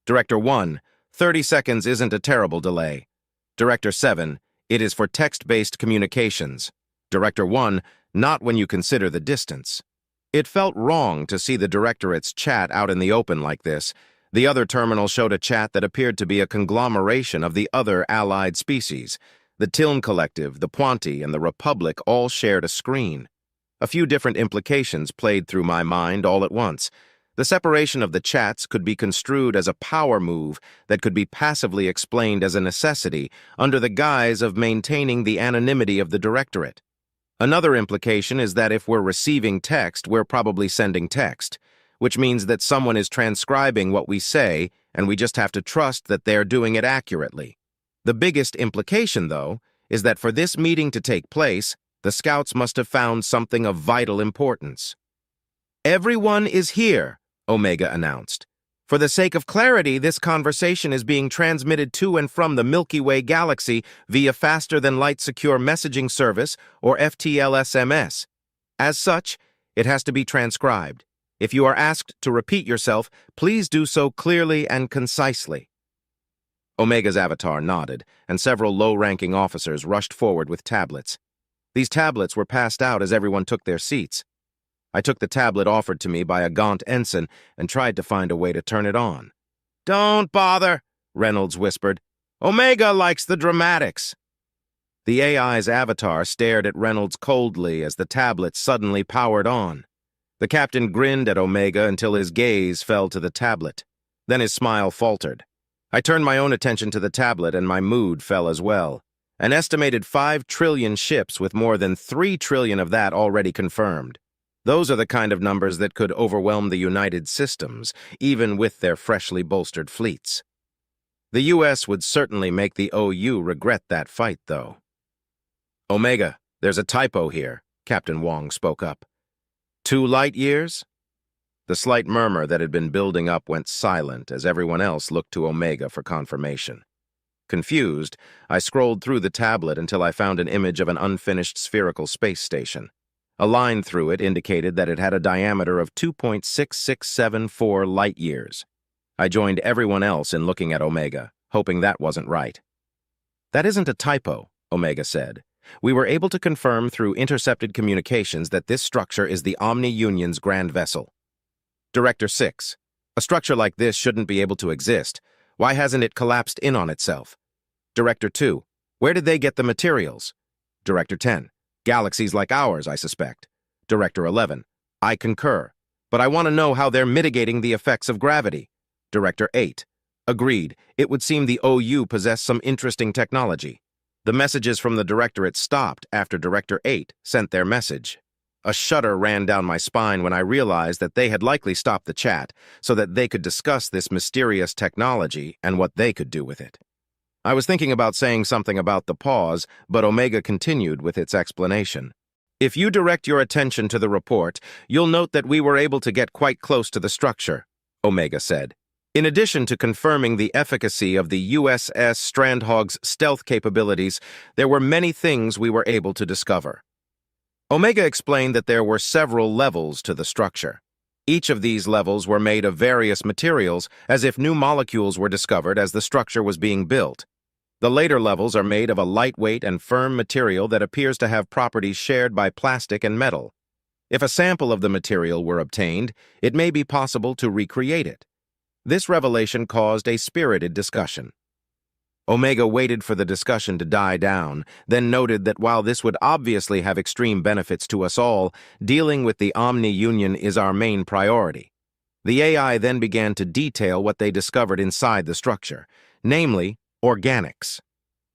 Director 1, 30 seconds isn't a terrible delay. Director 7, it is for text-based communications. Director 1, not when you consider the distance. It felt wrong to see the directorate's chat out in the open like this. The other terminal showed a chat that appeared to be a conglomeration of the other allied species. The Tiln Collective, the Puanti, and the Republic all shared a screen. A few different implications played through my mind all at once. The separation of the chats could be construed as a power move that could be passively explained as a necessity under the guise of maintaining the anonymity of the directorate. Another implication is that if we're receiving text, we're probably sending text, which means that someone is transcribing what we say, and we just have to trust that they're doing it accurately. The biggest implication, though, is that for this meeting to take place, the scouts must have found something of vital importance. Everyone is here, Omega announced. For the sake of clarity, this conversation is being transmitted to and from the Milky Way galaxy via faster-than-light secure messaging service, or FTL-SMS. As such, it has to be transcribed. If you are asked to repeat yourself, please do so clearly and concisely. Omega's avatar nodded, and several low-ranking officers rushed forward with tablets. These tablets were passed out as everyone took their seats. I took the tablet offered to me by a gaunt ensign and tried to find a way to turn it on. "Don't bother," Reynolds whispered. "Omega likes the dramatics." The AI's avatar stared at Reynolds coldly as the tablet suddenly powered on. The captain grinned at Omega until his gaze fell to the tablet. Then his smile faltered. I turned my own attention to the tablet and my mood fell as well. An estimated 5 trillion ships with more than 3 trillion of that already confirmed. Those are the kind of numbers that could overwhelm the United Systems, even with their freshly bolstered fleets. The U.S. would certainly make the OU regret that fight, though. "Omega, there's a typo here," Captain Wong spoke up. 2 light years? The slight murmur that had been building up went silent as everyone else looked to Omega for confirmation. Confused, I scrolled through the tablet until I found an image of an unfinished spherical space station. A line through it indicated that it had a diameter of 2.6674 light years. I joined everyone else in looking at Omega, hoping that wasn't right. "That isn't a typo," Omega said. "We were able to confirm through intercepted communications that this structure is the Omni-Union's grand vessel." Director 6, a structure like this shouldn't be able to exist. Why hasn't it collapsed in on itself? Director 2, where did they get the materials? Director 10, galaxies like ours, I suspect. Director 11, I concur, but I want to know how they're mitigating the effects of gravity. Director 8, agreed, it would seem the OU possessed some interesting technology. The messages from the Directorate stopped after Director 8 sent their message. A shudder ran down my spine when I realized that they had likely stopped the chat so that they could discuss this mysterious technology and what they could do with it. I was thinking about saying something about the pause, but Omega continued with its explanation. "If you direct your attention to the report, you'll note that we were able to get quite close to the structure," Omega said. "In addition to confirming the efficacy of the USS Strandhog's stealth capabilities, there were many things we were able to discover." Omega explained that there were several levels to the structure. Each of these levels were made of various materials, as if new molecules were discovered as the structure was being built. The later levels are made of a lightweight and firm material that appears to have properties shared by plastic and metal. If a sample of the material were obtained, it may be possible to recreate it. This revelation caused a spirited discussion. Omega waited for the discussion to die down, then noted that while this would obviously have extreme benefits to us all, dealing with the Omni-Union is our main priority. The AI then began to detail what they discovered inside the structure, namely, organics.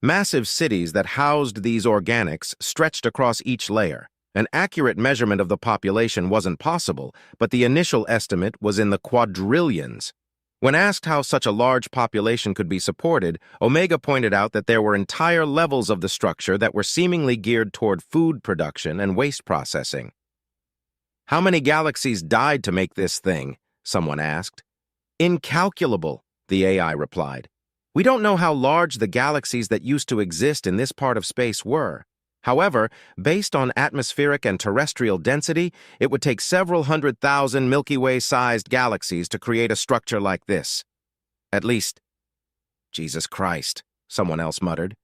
Massive cities that housed these organics stretched across each layer. An accurate measurement of the population wasn't possible, but the initial estimate was in the quadrillions. When asked how such a large population could be supported, Omega pointed out that there were entire levels of the structure that were seemingly geared toward food production and waste processing. "How many galaxies died to make this thing?" someone asked. "Incalculable," the AI replied. "We don't know how large the galaxies that used to exist in this part of space were. However, based on atmospheric and terrestrial density, it would take several 100,000 Milky Way-sized galaxies to create a structure like this. At least." "Jesus Christ," someone else muttered.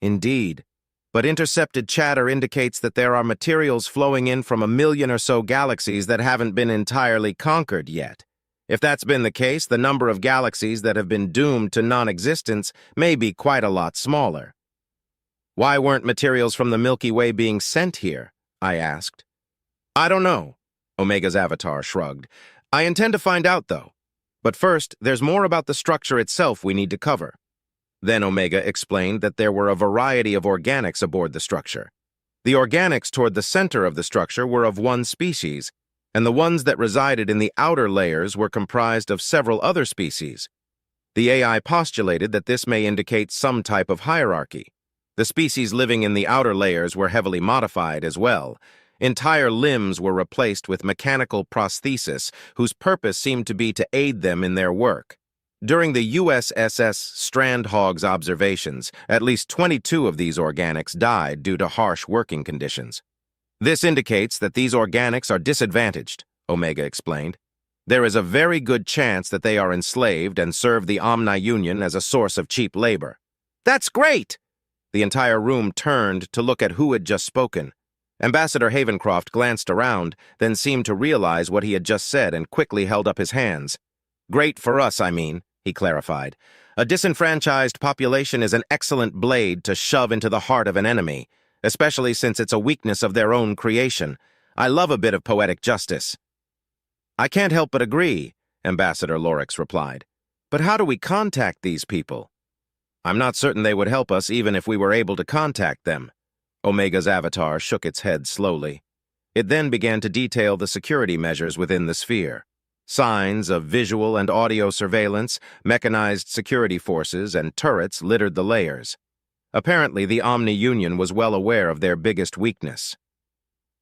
"Indeed. But intercepted chatter indicates that there are materials flowing in from 1 million or so galaxies that haven't been entirely conquered yet. If that's been the case, the number of galaxies that have been doomed to non-existence may be quite a lot smaller." "Why weren't materials from the Milky Way being sent here?" I asked. "I don't know," Omega's avatar shrugged. "I intend to find out, though. But first, there's more about the structure itself we need to cover." Then Omega explained that there were a variety of organics aboard the structure. The organics toward the center of the structure were of one species, and the ones that resided in the outer layers were comprised of several other species. The AI postulated that this may indicate some type of hierarchy. The species living in the outer layers were heavily modified as well. Entire limbs were replaced with mechanical prosthesis, whose purpose seemed to be to aid them in their work. During the USS Strandhog's observations, at least 22 of these organics died due to harsh working conditions. "This indicates that these organics are disadvantaged," Omega explained. "There is a very good chance that they are enslaved and serve the Omni-Union as a source of cheap labor." "That's great!" The entire room turned to look at who had just spoken. Ambassador Havencroft glanced around, then seemed to realize what he had just said and quickly held up his hands. "Great for us, I mean," he clarified. "A disenfranchised population is an excellent blade to shove into the heart of an enemy, especially since it's a weakness of their own creation. I love a bit of poetic justice." "I can't help but agree," Ambassador Lorix replied. "But how do we contact these people?" "I'm not certain they would help us even if we were able to contact them." Omega's avatar shook its head slowly. It then began to detail the security measures within the sphere. Signs of visual and audio surveillance, mechanized security forces, and turrets littered the layers. Apparently, the Omni-Union was well aware of their biggest weakness.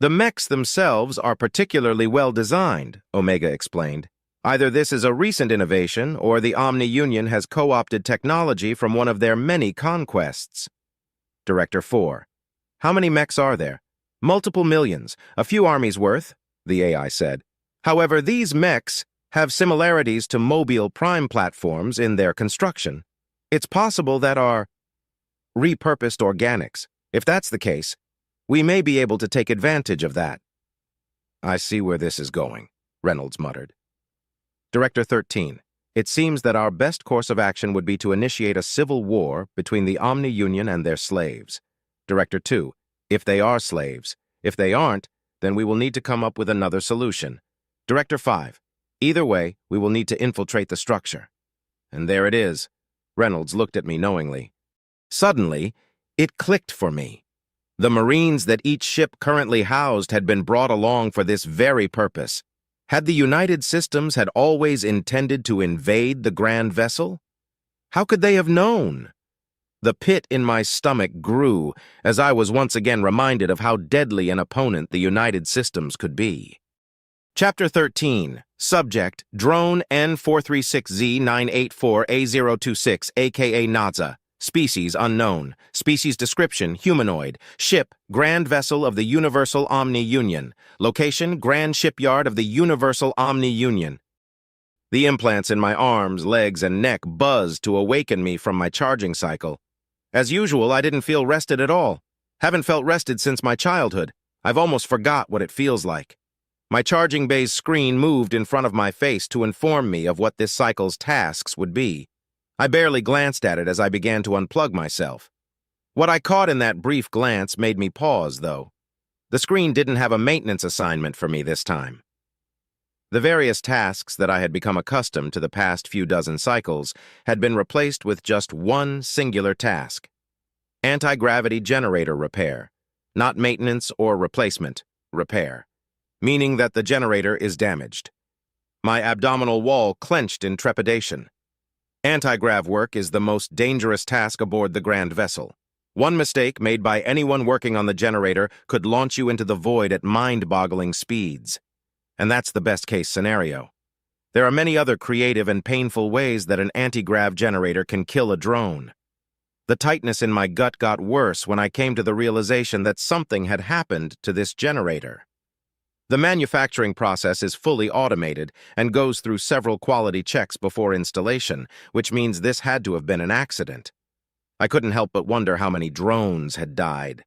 "The mechs themselves are particularly well designed," Omega explained. "Either this is a recent innovation, or the Omni-Union has co-opted technology from one of their many conquests." Director 4. "How many mechs are there?" "Multiple millions, a few armies worth," the AI said. "However, these mechs have similarities to mobile prime platforms in their construction. It's possible that are repurposed organics. If that's the case, we may be able to take advantage of that." "I see where this is going," Reynolds muttered. Director 13. "It seems that our best course of action would be to initiate a civil war between the Omni-Union and their slaves." Director 2. "If they are slaves. If they aren't, then we will need to come up with another solution." Director 5. "Either way, we will need to infiltrate the structure." And there it is. Reynolds looked at me knowingly. Suddenly, it clicked for me. The Marines that each ship currently housed had been brought along for this very purpose. Had the United Systems had always intended to invade the Grand Vessel? How could they have known? The pit in my stomach grew as I was once again reminded of how deadly an opponent the United Systems could be. Chapter 13. Subject, Drone N436Z984A026, aka Naza. Species unknown. Species description, humanoid. Ship, Grand Vessel of the Universal Omni-Union. Location, Grand Shipyard of the Universal Omni-Union. The implants in my arms, legs, and neck buzzed to awaken me from my charging cycle. As usual, I didn't feel rested at all. Haven't felt rested since my childhood. I've almost forgot what it feels like. My charging bay's screen moved in front of my face to inform me of what this cycle's tasks would be. I barely glanced at it as I began to unplug myself. What I caught in that brief glance made me pause, though. The screen didn't have a maintenance assignment for me this time. The various tasks that I had become accustomed to the past few dozen cycles had been replaced with just one singular task: anti-gravity generator repair, not maintenance or replacement, repair, meaning that the generator is damaged. My abdominal wall clenched in trepidation. Anti-grav work is the most dangerous task aboard the Grand Vessel. One mistake made by anyone working on the generator could launch you into the void at mind-boggling speeds. And that's the best-case scenario. There are many other creative and painful ways that an anti-grav generator can kill a drone. The tightness in my gut got worse when I came to the realization that something had happened to this generator. The manufacturing process is fully automated and goes through several quality checks before installation, which means this had to have been an accident. I couldn't help but wonder how many drones had died.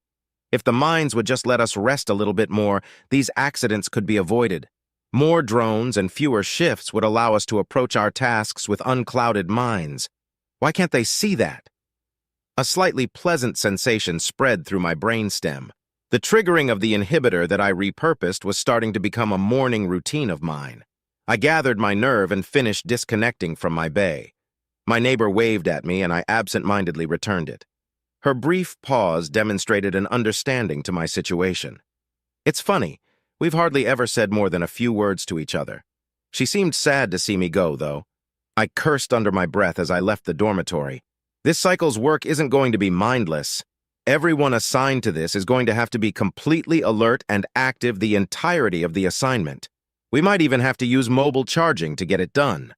If the mines would just let us rest a little bit more, these accidents could be avoided. More drones and fewer shifts would allow us to approach our tasks with unclouded minds. Why can't they see that? A slightly pleasant sensation spread through my brainstem. The triggering of the inhibitor that I repurposed was starting to become a morning routine of mine. I gathered my nerve and finished disconnecting from my bay. My neighbor waved at me, and I absent-mindedly returned it. Her brief pause demonstrated an understanding to my situation. It's funny, we've hardly ever said more than a few words to each other. She seemed sad to see me go, though. I cursed under my breath as I left the dormitory. This cycle's work isn't going to be mindless. Everyone assigned to this is going to have to be completely alert and active the entirety of the assignment. We might even have to use mobile charging to get it done.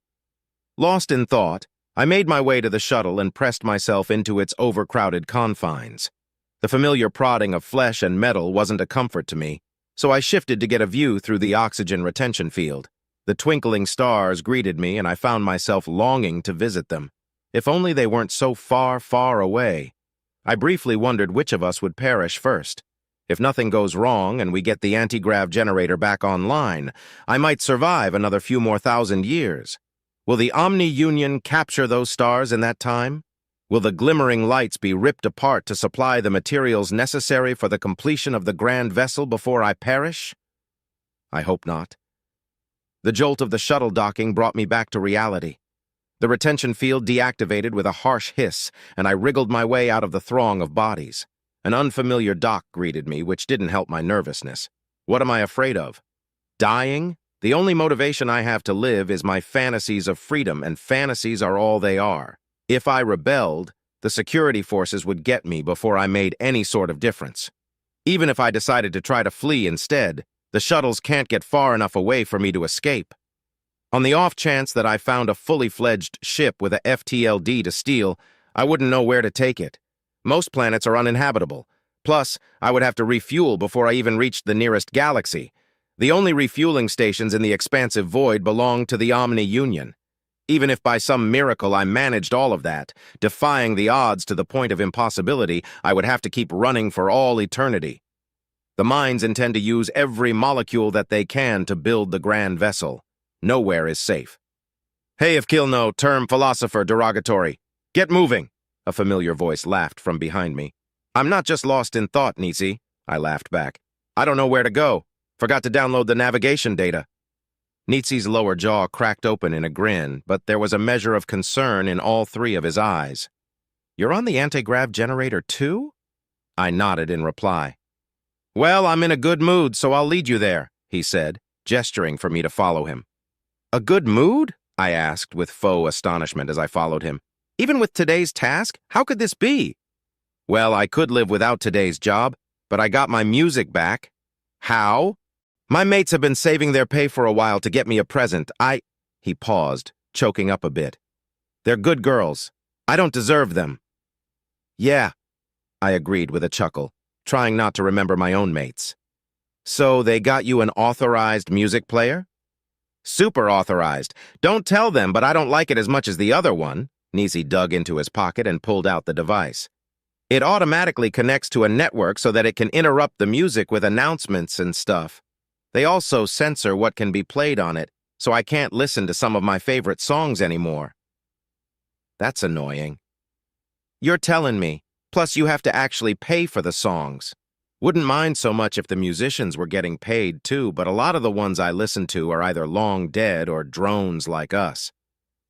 Lost in thought, I made my way to the shuttle and pressed myself into its overcrowded confines. The familiar prodding of flesh and metal wasn't a comfort to me, so I shifted to get a view through the oxygen retention field. The twinkling stars greeted me, and I found myself longing to visit them. If only they weren't so far, far away. I briefly wondered which of us would perish first. If nothing goes wrong and we get the anti-grav generator back online, I might survive another few more thousand years. Will the Omni-Union capture those stars in that time? Will the glimmering lights be ripped apart to supply the materials necessary for the completion of the Grand Vessel before I perish? I hope not. The jolt of the shuttle docking brought me back to reality. The retention field deactivated with a harsh hiss, and I wriggled my way out of the throng of bodies. An unfamiliar dock greeted me, which didn't help my nervousness. What am I afraid of? Dying? The only motivation I have to live is my fantasies of freedom, and fantasies are all they are. If I rebelled, the security forces would get me before I made any sort of difference. Even if I decided to try to flee instead, the shuttles can't get far enough away for me to escape. On the off chance that I found a fully fledged ship with a FTLD to steal, I wouldn't know where to take it. Most planets are uninhabitable. Plus, I would have to refuel before I even reached the nearest galaxy. The only refueling stations in the expansive void belong to the Omni-Union. Even if by some miracle I managed all of that, defying the odds to the point of impossibility, I would have to keep running for all eternity. The mines intend to use every molecule that they can to build the Grand Vessel. Nowhere is safe. Hey, if kill no, term philosopher derogatory. Get moving, a familiar voice laughed from behind me. I'm not just lost in thought, Nisi, I laughed back. I don't know where to go. Forgot to download the navigation data. Nietzsche's lower jaw cracked open in a grin, but there was a measure of concern in all three of his eyes. You're on the anti-grav generator too? I nodded in reply. Well, I'm in a good mood, so I'll lead you there, he said, gesturing for me to follow him. A good mood? I asked with faux astonishment as I followed him. Even with today's task? How could this be? Well, I could live without today's job, but I got my music back. How? My mates have been saving their pay for a while to get me a present. He paused, choking up a bit. They're good girls. I don't deserve them. Yeah, I agreed with a chuckle, trying not to remember my own mates. So they got you an authorized music player? Super authorized. Don't tell them, but I don't like it as much as the other one. Nisi dug into his pocket and pulled out the device. It automatically connects to a network so that it can interrupt the music with announcements and stuff. They also censor what can be played on it, so I can't listen to some of my favorite songs anymore. That's annoying. You're telling me. Plus, you have to actually pay for the songs. Wouldn't mind so much if the musicians were getting paid too, but a lot of the ones I listen to are either long dead or drones like us.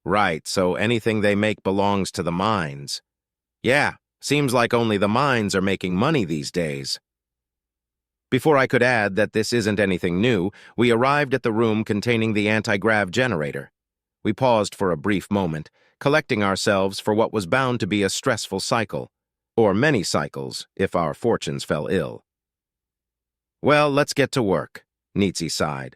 Right, so anything they make belongs to the mines. Yeah, seems like only the mines are making money these days. Before I could add that this isn't anything new, we arrived at the room containing the anti-grav generator. We paused for a brief moment, collecting ourselves for what was bound to be a stressful cycle, or many cycles if our fortunes fell ill. Well, let's get to work, Nitsi sighed.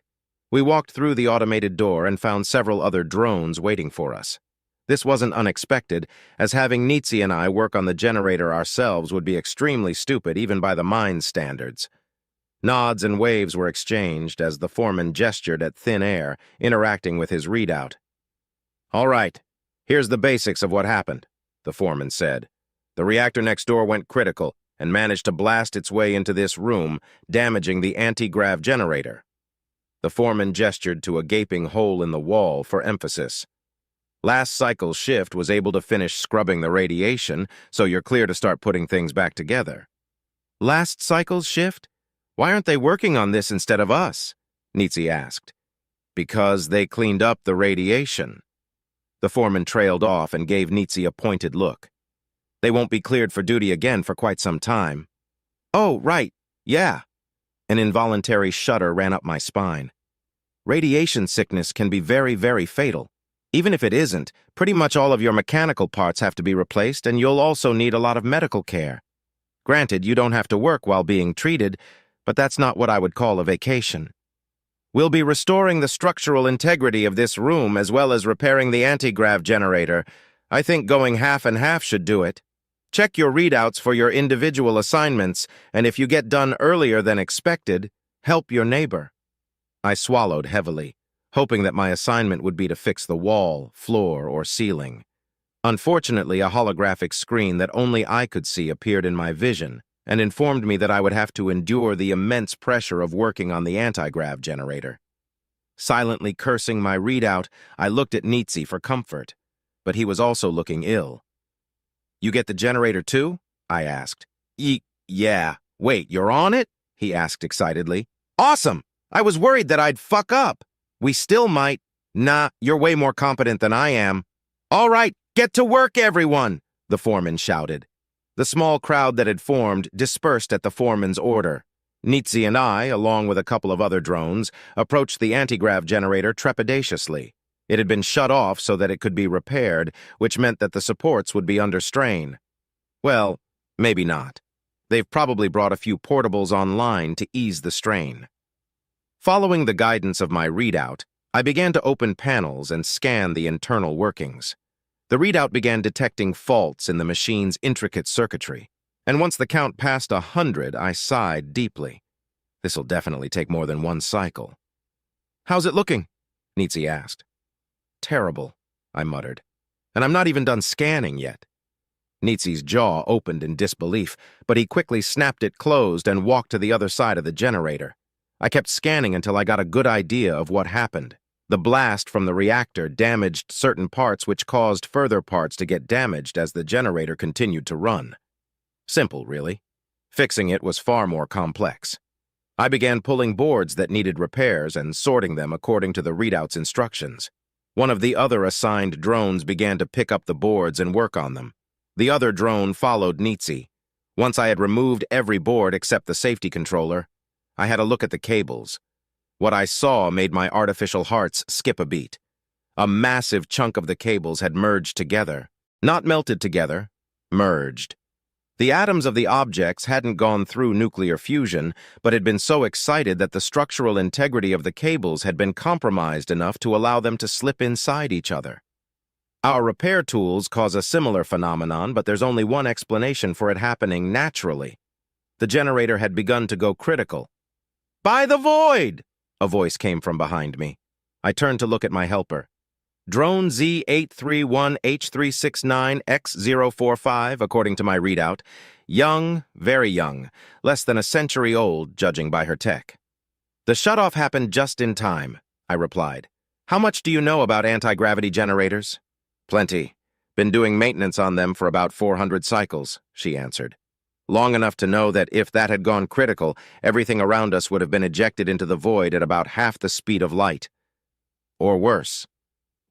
We walked through the automated door and found several other drones waiting for us. This wasn't unexpected, as having Nitsi and I work on the generator ourselves would be extremely stupid even by the mine's standards. Nods and waves were exchanged as the foreman gestured at thin air, interacting with his readout. All right, here's the basics of what happened, the foreman said. The reactor next door went critical and managed to blast its way into this room, damaging the anti-grav generator. The foreman gestured to a gaping hole in the wall for emphasis. Last cycle's shift was able to finish scrubbing the radiation, so you're clear to start putting things back together. Last cycle's shift? Why aren't they working on this instead of us? Nitsi asked. Because they cleaned up the radiation. The foreman trailed off and gave Nitsi a pointed look. They won't be cleared for duty again for quite some time. Oh, right, yeah. An involuntary shudder ran up my spine. Radiation sickness can be very, very fatal. Even if it isn't, pretty much all of your mechanical parts have to be replaced, and you'll also need a lot of medical care. Granted, you don't have to work while being treated, but that's not what I would call a vacation. We'll be restoring the structural integrity of this room as well as repairing the anti-grav generator. I think going half and half should do it. Check your readouts for your individual assignments, and if you get done earlier than expected, help your neighbor. I swallowed heavily, hoping that my assignment would be to fix the wall, floor, or ceiling. Unfortunately, a holographic screen that only I could see appeared in my vision and informed me that I would have to endure the immense pressure of working on the anti-grav generator. Silently cursing my readout, I looked at Nitsi for comfort, but he was also looking ill. You get the generator too? I asked. Yeah. Wait, you're on it? He asked excitedly. Awesome! I was worried that I'd fuck up. We still might. Nah, you're way more competent than I am. All right, get to work, everyone, the foreman shouted. The small crowd that had formed dispersed at the foreman's order. Nitsi and I, along with a couple of other drones, approached the anti-grav generator trepidatiously. It had been shut off so that it could be repaired, which meant that the supports would be under strain. Well, maybe not. They've probably brought a few portables online to ease the strain. Following the guidance of my readout, I began to open panels and scan the internal workings. The readout began detecting faults in the machine's intricate circuitry, and once the count passed 100, I sighed deeply. This'll definitely take more than one cycle. How's it looking? Nitsi asked. Terrible, I muttered. And I'm not even done scanning yet. Nitsi's jaw opened in disbelief, but he quickly snapped it closed and walked to the other side of the generator. I kept scanning until I got a good idea of what happened. The blast from the reactor damaged certain parts which caused further parts to get damaged as the generator continued to run. Simple, really. Fixing it was far more complex. I began pulling boards that needed repairs and sorting them according to the readout's instructions. One of the other assigned drones began to pick up the boards and work on them. The other drone followed Nitsi. Once I had removed every board except the safety controller, I had a look at the cables. What I saw made my artificial hearts skip a beat. A massive chunk of the cables had merged together. Not melted together, merged. The atoms of the objects hadn't gone through nuclear fusion, but had been so excited that the structural integrity of the cables had been compromised enough to allow them to slip inside each other. Our repair tools cause a similar phenomenon, but there's only one explanation for it happening naturally. The generator had begun to go critical. By the void! A voice came from behind me. I turned to look at my helper. Drone Z831H369X045, according to my readout. Young, very young, less than a century old, judging by her tech. The shutoff happened just in time, I replied. How much do you know about anti-gravity generators? Plenty. Been doing maintenance on them for about 400 cycles, she answered. Long enough to know that if that had gone critical, everything around us would have been ejected into the void at about half the speed of light. Or worse.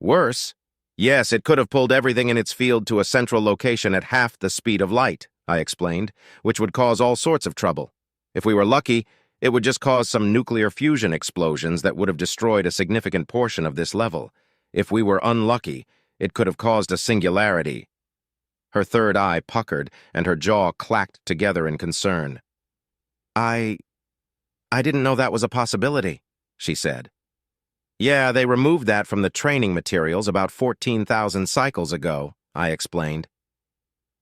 Worse? Yes, it could have pulled everything in its field to a central location at half the speed of light, I explained, which would cause all sorts of trouble. If we were lucky, it would just cause some nuclear fusion explosions that would have destroyed a significant portion of this level. If we were unlucky, it could have caused a singularity. Her third eye puckered, and her jaw clacked together in concern. I didn't know that was a possibility, she said. Yeah, they removed that from the training materials about 14,000 cycles ago, I explained.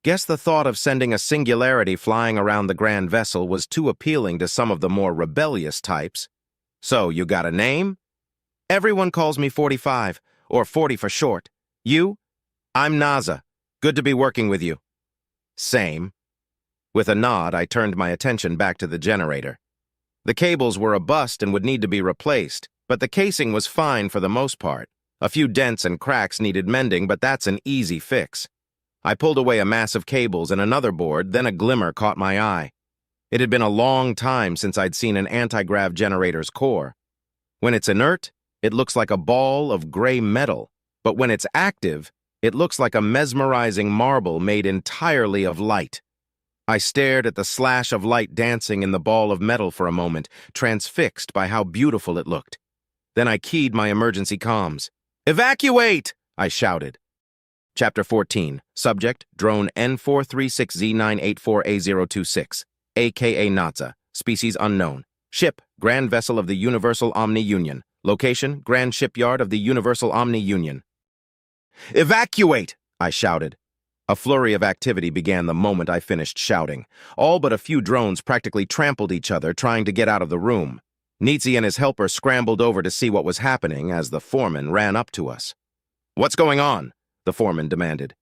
Guess the thought of sending a singularity flying around the grand vessel was too appealing to some of the more rebellious types. So, you got a name? Everyone calls me 45, or 40 for short. You? I'm Naza. Good to be working with you. Same. With a nod, I turned my attention back to the generator. The cables were a bust and would need to be replaced, but the casing was fine for the most part. A few dents and cracks needed mending, but that's an easy fix. I pulled away a mass of cables and another board, then a glimmer caught my eye. It had been a long time since I'd seen an anti-grav generator's core. When it's inert, it looks like a ball of gray metal, but when it's active, it looks like a mesmerizing marble made entirely of light. I stared at the slash of light dancing in the ball of metal for a moment, transfixed by how beautiful it looked. Then I keyed my emergency comms. Evacuate! I shouted. Chapter 14. Subject, Drone N436Z984A026, a.k.a. Naza, species unknown. Ship, Grand Vessel of the Universal Omni Union. Location, Grand Shipyard of the Universal Omni Union. Evacuate! I shouted. A flurry of activity began the moment I finished shouting. All but a few drones practically trampled each other trying to get out of the room. Nitsi and his helper scrambled over to see what was happening as the foreman ran up to us. What's going on? The foreman demanded.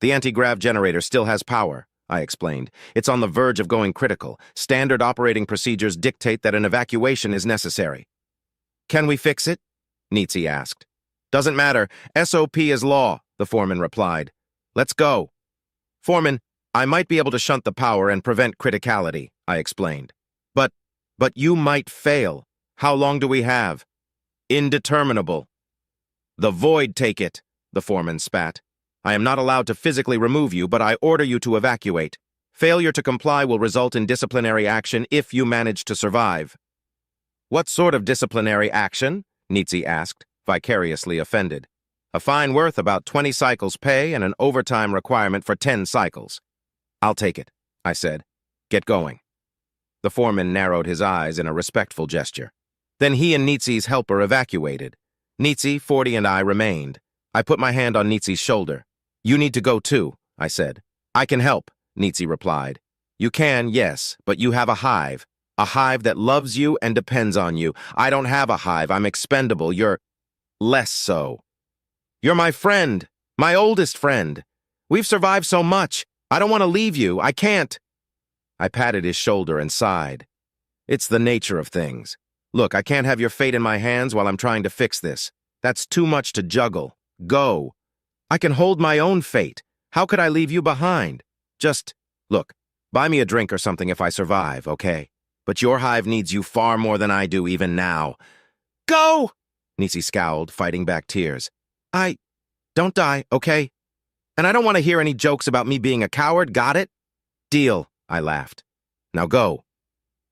The anti-grav generator still has power, I explained. It's on the verge of going critical. Standard operating procedures dictate that an evacuation is necessary. Can we fix it? Nitsi asked. Doesn't matter. SOP is law, the foreman replied. Let's go. Foreman, I might be able to shunt the power and prevent criticality, I explained. But you might fail. How long do we have? Indeterminable. The void take it, the foreman spat. I am not allowed to physically remove you, but I order you to evacuate. Failure to comply will result in disciplinary action if you manage to survive. What sort of disciplinary action? Nitsi asked, vicariously offended. A fine worth about 20 cycles pay and an overtime requirement for 10 cycles. I'll take it, I said. Get going. The foreman narrowed his eyes in a respectful gesture. Then he and Nitsi's helper evacuated. Nitsi, 40, and I remained. I put my hand on Nitsi's shoulder. You need to go too, I said. I can help, Nitsi replied. You can, yes, but you have a hive that loves you and depends on you. I don't have a hive, I'm expendable, you're less so. You're my friend, my oldest friend. We've survived so much. I don't want to leave you, I can't. I patted his shoulder and sighed. It's the nature of things. Look, I can't have your fate in my hands while I'm trying to fix this. That's too much to juggle. Go. I can hold my own fate. How could I leave you behind? Just, look, buy me a drink or something if I survive, okay? But your hive needs you far more than I do even now. Go! Nitsi scowled, fighting back tears. Don't die, okay? And I don't want to hear any jokes about me being a coward, got it? Deal, I laughed. Now go.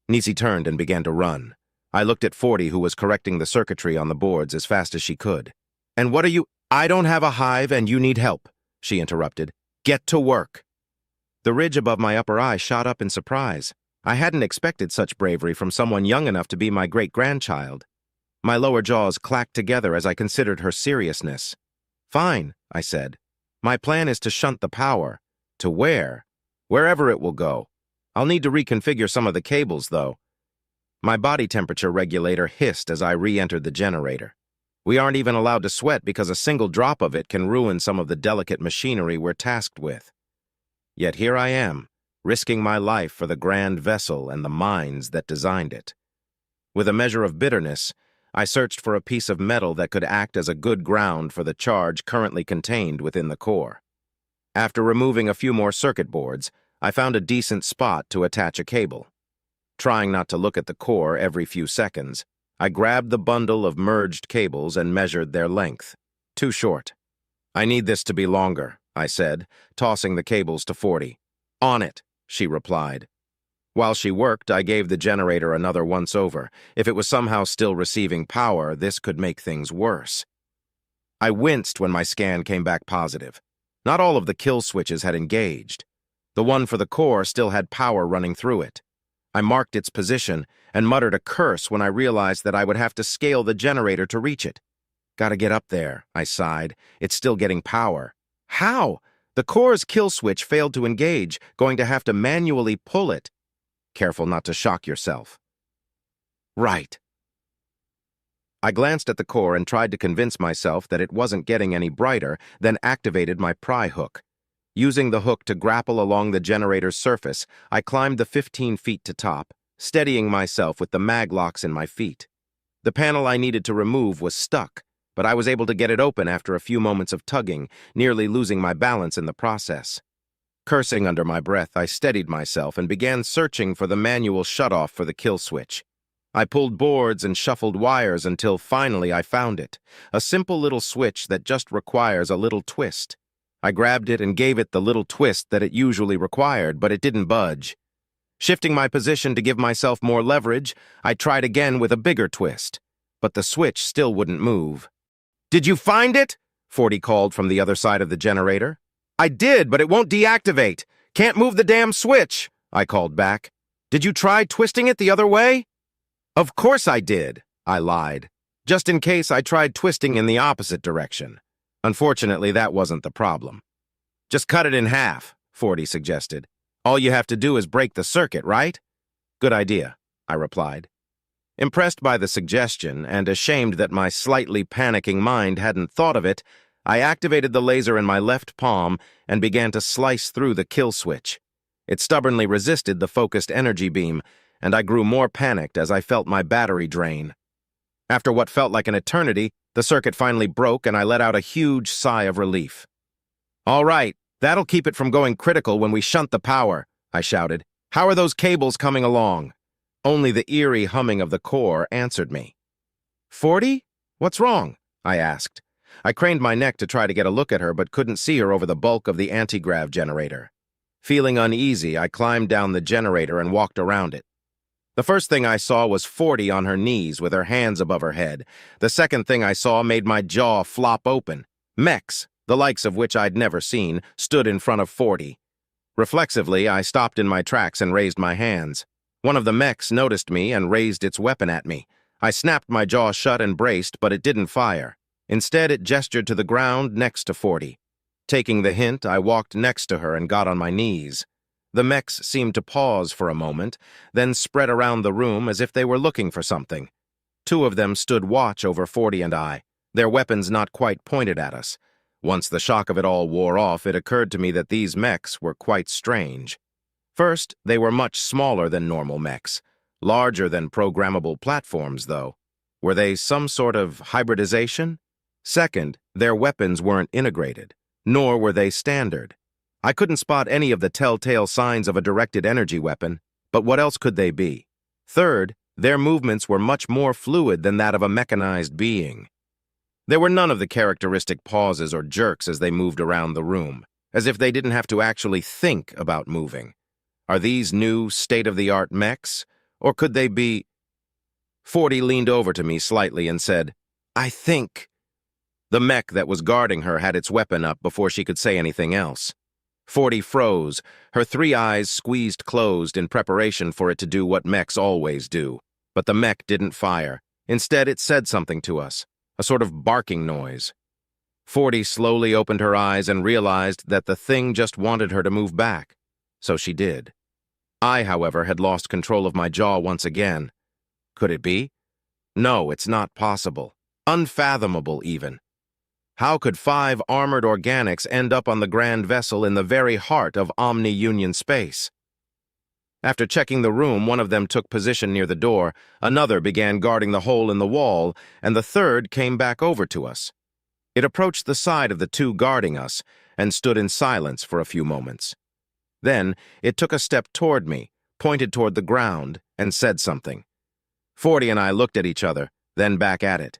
Nitsi turned and began to run. I looked at 40, who was correcting the circuitry on the boards as fast as she could. And what are you— I don't have a hive and you need help, she interrupted. Get to work. The ridge above my upper eye shot up in surprise. I hadn't expected such bravery from someone young enough to be my great-grandchild. My lower jaws clacked together as I considered her seriousness. Fine, I said. My plan is to shunt the power. To where? Wherever it will go. I'll need to reconfigure some of the cables, though. My body temperature regulator hissed as I re-entered the generator. We aren't even allowed to sweat because a single drop of it can ruin some of the delicate machinery we're tasked with. Yet here I am, risking my life for the grand vessel and the minds that designed it. With a measure of bitterness, I searched for a piece of metal that could act as a good ground for the charge currently contained within the core. After removing a few more circuit boards, I found a decent spot to attach a cable. Trying not to look at the core every few seconds, I grabbed the bundle of merged cables and measured their length. Too short. "I need this to be longer," I said, tossing the cables to 40. "On it," she replied. While she worked, I gave the generator another once-over. If it was somehow still receiving power, this could make things worse. I winced when my scan came back positive. Not all of the kill switches had engaged. The one for the core still had power running through it. I marked its position and muttered a curse when I realized that I would have to scale the generator to reach it. "Gotta get up there," I sighed. "It's still getting power." "How?" "The core's kill switch failed to engage, going to have to manually pull it." "Careful not to shock yourself." "Right." I glanced at the core and tried to convince myself that it wasn't getting any brighter, then activated my pry hook. Using the hook to grapple along the generator's surface, I climbed the 15 feet to top, steadying myself with the mag locks in my feet. The panel I needed to remove was stuck, but I was able to get it open after a few moments of tugging, nearly losing my balance in the process. Cursing under my breath, I steadied myself and began searching for the manual shutoff for the kill switch. I pulled boards and shuffled wires until finally I found it, a simple little switch that just requires a little twist. I grabbed it and gave it the little twist that it usually required, but it didn't budge. Shifting my position to give myself more leverage, I tried again with a bigger twist, but the switch still wouldn't move. "Did you find it?" 40 called from the other side of the generator. "I did, but it won't deactivate. Can't move the damn switch," I called back. "Did you try twisting it the other way?" "Of course I did," I lied. Just in case, I tried twisting in the opposite direction. Unfortunately, that wasn't the problem. "Just cut it in half," 40 suggested. "All you have to do is break the circuit, right?" "Good idea," I replied. Impressed by the suggestion and ashamed that my slightly panicking mind hadn't thought of it, I activated the laser in my left palm and began to slice through the kill switch. It stubbornly resisted the focused energy beam, and I grew more panicked as I felt my battery drain. After what felt like an eternity, the circuit finally broke and I let out a huge sigh of relief. "All right, that'll keep it from going critical when we shunt the power," I shouted. "How are those cables coming along?" Only the eerie humming of the core answered me. "40? What's wrong?" I asked. I craned my neck to try to get a look at her, but couldn't see her over the bulk of the anti-grav generator. Feeling uneasy, I climbed down the generator and walked around it. The first thing I saw was 40 on her knees with her hands above her head. The second thing I saw made my jaw flop open. Mechs, the likes of which I'd never seen, stood in front of 40. Reflexively, I stopped in my tracks and raised my hands. One of the mechs noticed me and raised its weapon at me. I snapped my jaw shut and braced, but it didn't fire. Instead, it gestured to the ground next to 40. Taking the hint, I walked next to her and got on my knees. The mechs seemed to pause for a moment, then spread around the room as if they were looking for something. Two of them stood watch over 40 and I, their weapons not quite pointed at us. Once the shock of it all wore off, it occurred to me that these mechs were quite strange. First, they were much smaller than normal mechs, larger than programmable platforms, though. Were they some sort of hybridization? Second, their weapons weren't integrated, nor were they standard. I couldn't spot any of the telltale signs of a directed energy weapon, but what else could they be? Third, their movements were much more fluid than that of a mechanized being. There were none of the characteristic pauses or jerks as they moved around the room, as if they didn't have to actually think about moving. Are these new, state-of-the-art mechs, or could they be... 40 leaned over to me slightly and said, "I think..." The mech that was guarding her had its weapon up before she could say anything else. 40 froze, her three eyes squeezed closed in preparation for it to do what mechs always do. But the mech didn't fire. Instead, it said something to us, a sort of barking noise. 40 slowly opened her eyes and realized that the thing just wanted her to move back. So she did. I, however, had lost control of my jaw once again. Could it be? No, it's not possible. Unfathomable, even. How could 5 armored organics end up on the grand vessel in the very heart of Omni-Union space? After checking the room, one of them took position near the door, another began guarding the hole in the wall, and the third came back over to us. It approached the side of the 2 guarding us and stood in silence for a few moments. Then it took a step toward me, pointed toward the ground, and said something. 40 and I looked at each other, then back at it.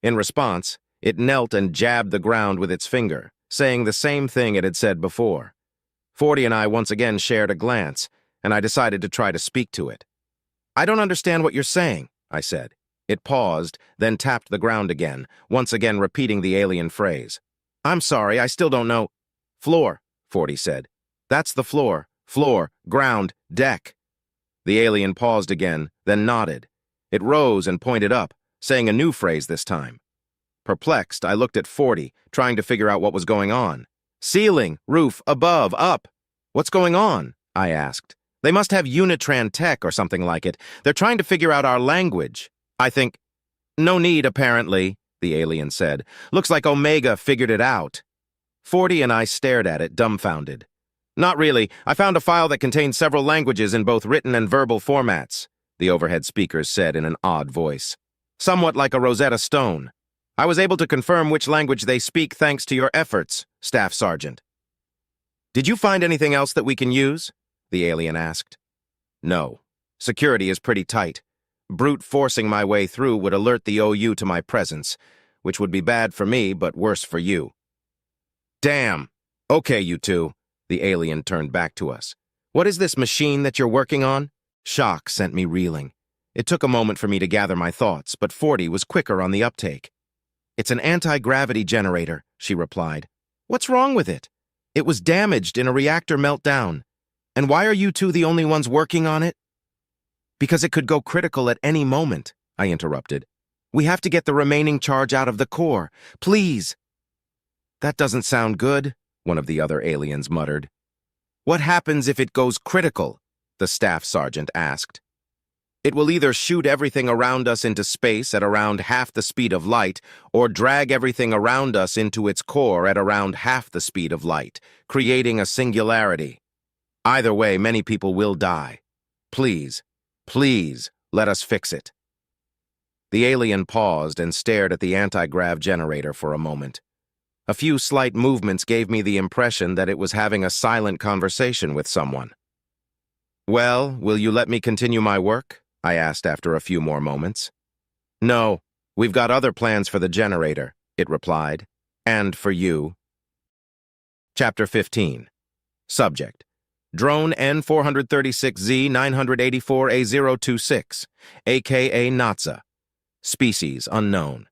In response, it knelt and jabbed the ground with its finger, saying the same thing it had said before. 40 and I once again shared a glance, and I decided to try to speak to it. "I don't understand what you're saying," I said. It paused, then tapped the ground again, once again repeating the alien phrase. "I'm sorry, I still don't know." "Floor," 40 said. "That's the floor. Floor, ground, deck." The alien paused again, then nodded. It rose and pointed up, saying a new phrase this time. Perplexed, I looked at 40, trying to figure out what was going on. "Ceiling, roof, above, up. What's going on?" I asked. "They must have Unitran tech or something like it. They're trying to figure out our language. I think—" "No need, apparently," the alien said. "Looks like Omega figured it out." 40 and I stared at it, dumbfounded. "Not really. I found a file that contains several languages in both written and verbal formats," the overhead speakers said in an odd voice. "Somewhat like a Rosetta Stone. I was able to confirm which language they speak thanks to your efforts, Staff Sergeant." "Did you find anything else that we can use?" the alien asked. "No. Security is pretty tight. Brute forcing my way through would alert the OU to my presence, which would be bad for me but worse for you." "Damn. Okay, you two." The alien turned back to us. "What is this machine that you're working on?" Shock sent me reeling. It took a moment for me to gather my thoughts, but 40 was quicker on the uptake. "It's an anti-gravity generator," she replied. "What's wrong with it?" "It was damaged in a reactor meltdown." "And why are you two the only ones working on it?" "Because it could go critical at any moment," I interrupted. "We have to get the remaining charge out of the core. Please." "That doesn't sound good," one of the other aliens muttered. "What happens if it goes critical?" the staff sergeant asked. "It will either shoot everything around us into space at around half the speed of light, or drag everything around us into its core at around half the speed of light, creating a singularity. Either way, many people will die. Please, please, let us fix it." The alien paused and stared at the anti-grav generator for a moment. A few slight movements gave me the impression that it was having a silent conversation with someone. "Well, will you let me continue my work?" I asked after a few more moments. "No, we've got other plans for the generator," it replied. "And for you." Chapter 15. Subject: Drone N436Z984A026, aka Natsa. Species unknown.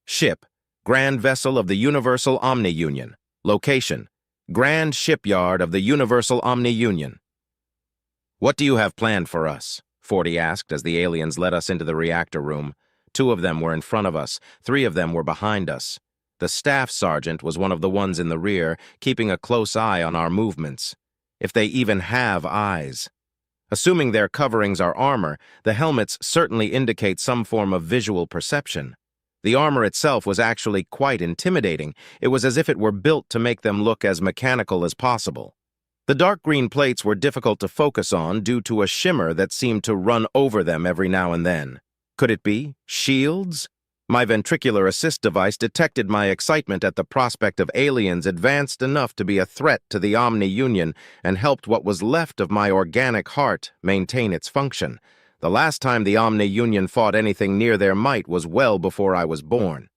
Ship: Grand Vessel of the Universal Omni-Union. Location: Grand Shipyard of the Universal Omni-Union. "What do you have planned for us?" 40 asked as the aliens led us into the reactor room. 2 of them were in front of us, 3 of them were behind us. The staff sergeant was one of the ones in the rear, keeping a close eye on our movements. If they even have eyes. Assuming their coverings are armor, the helmets certainly indicate some form of visual perception. The armor itself was actually quite intimidating. It was as if it were built to make them look as mechanical as possible. The dark green plates were difficult to focus on due to a shimmer that seemed to run over them every now and then. Could it be shields? My ventricular assist device detected my excitement at the prospect of aliens advanced enough to be a threat to the Omni-Union and helped what was left of my organic heart maintain its function. The last time the Omni-Union fought anything near their might was well before I was born.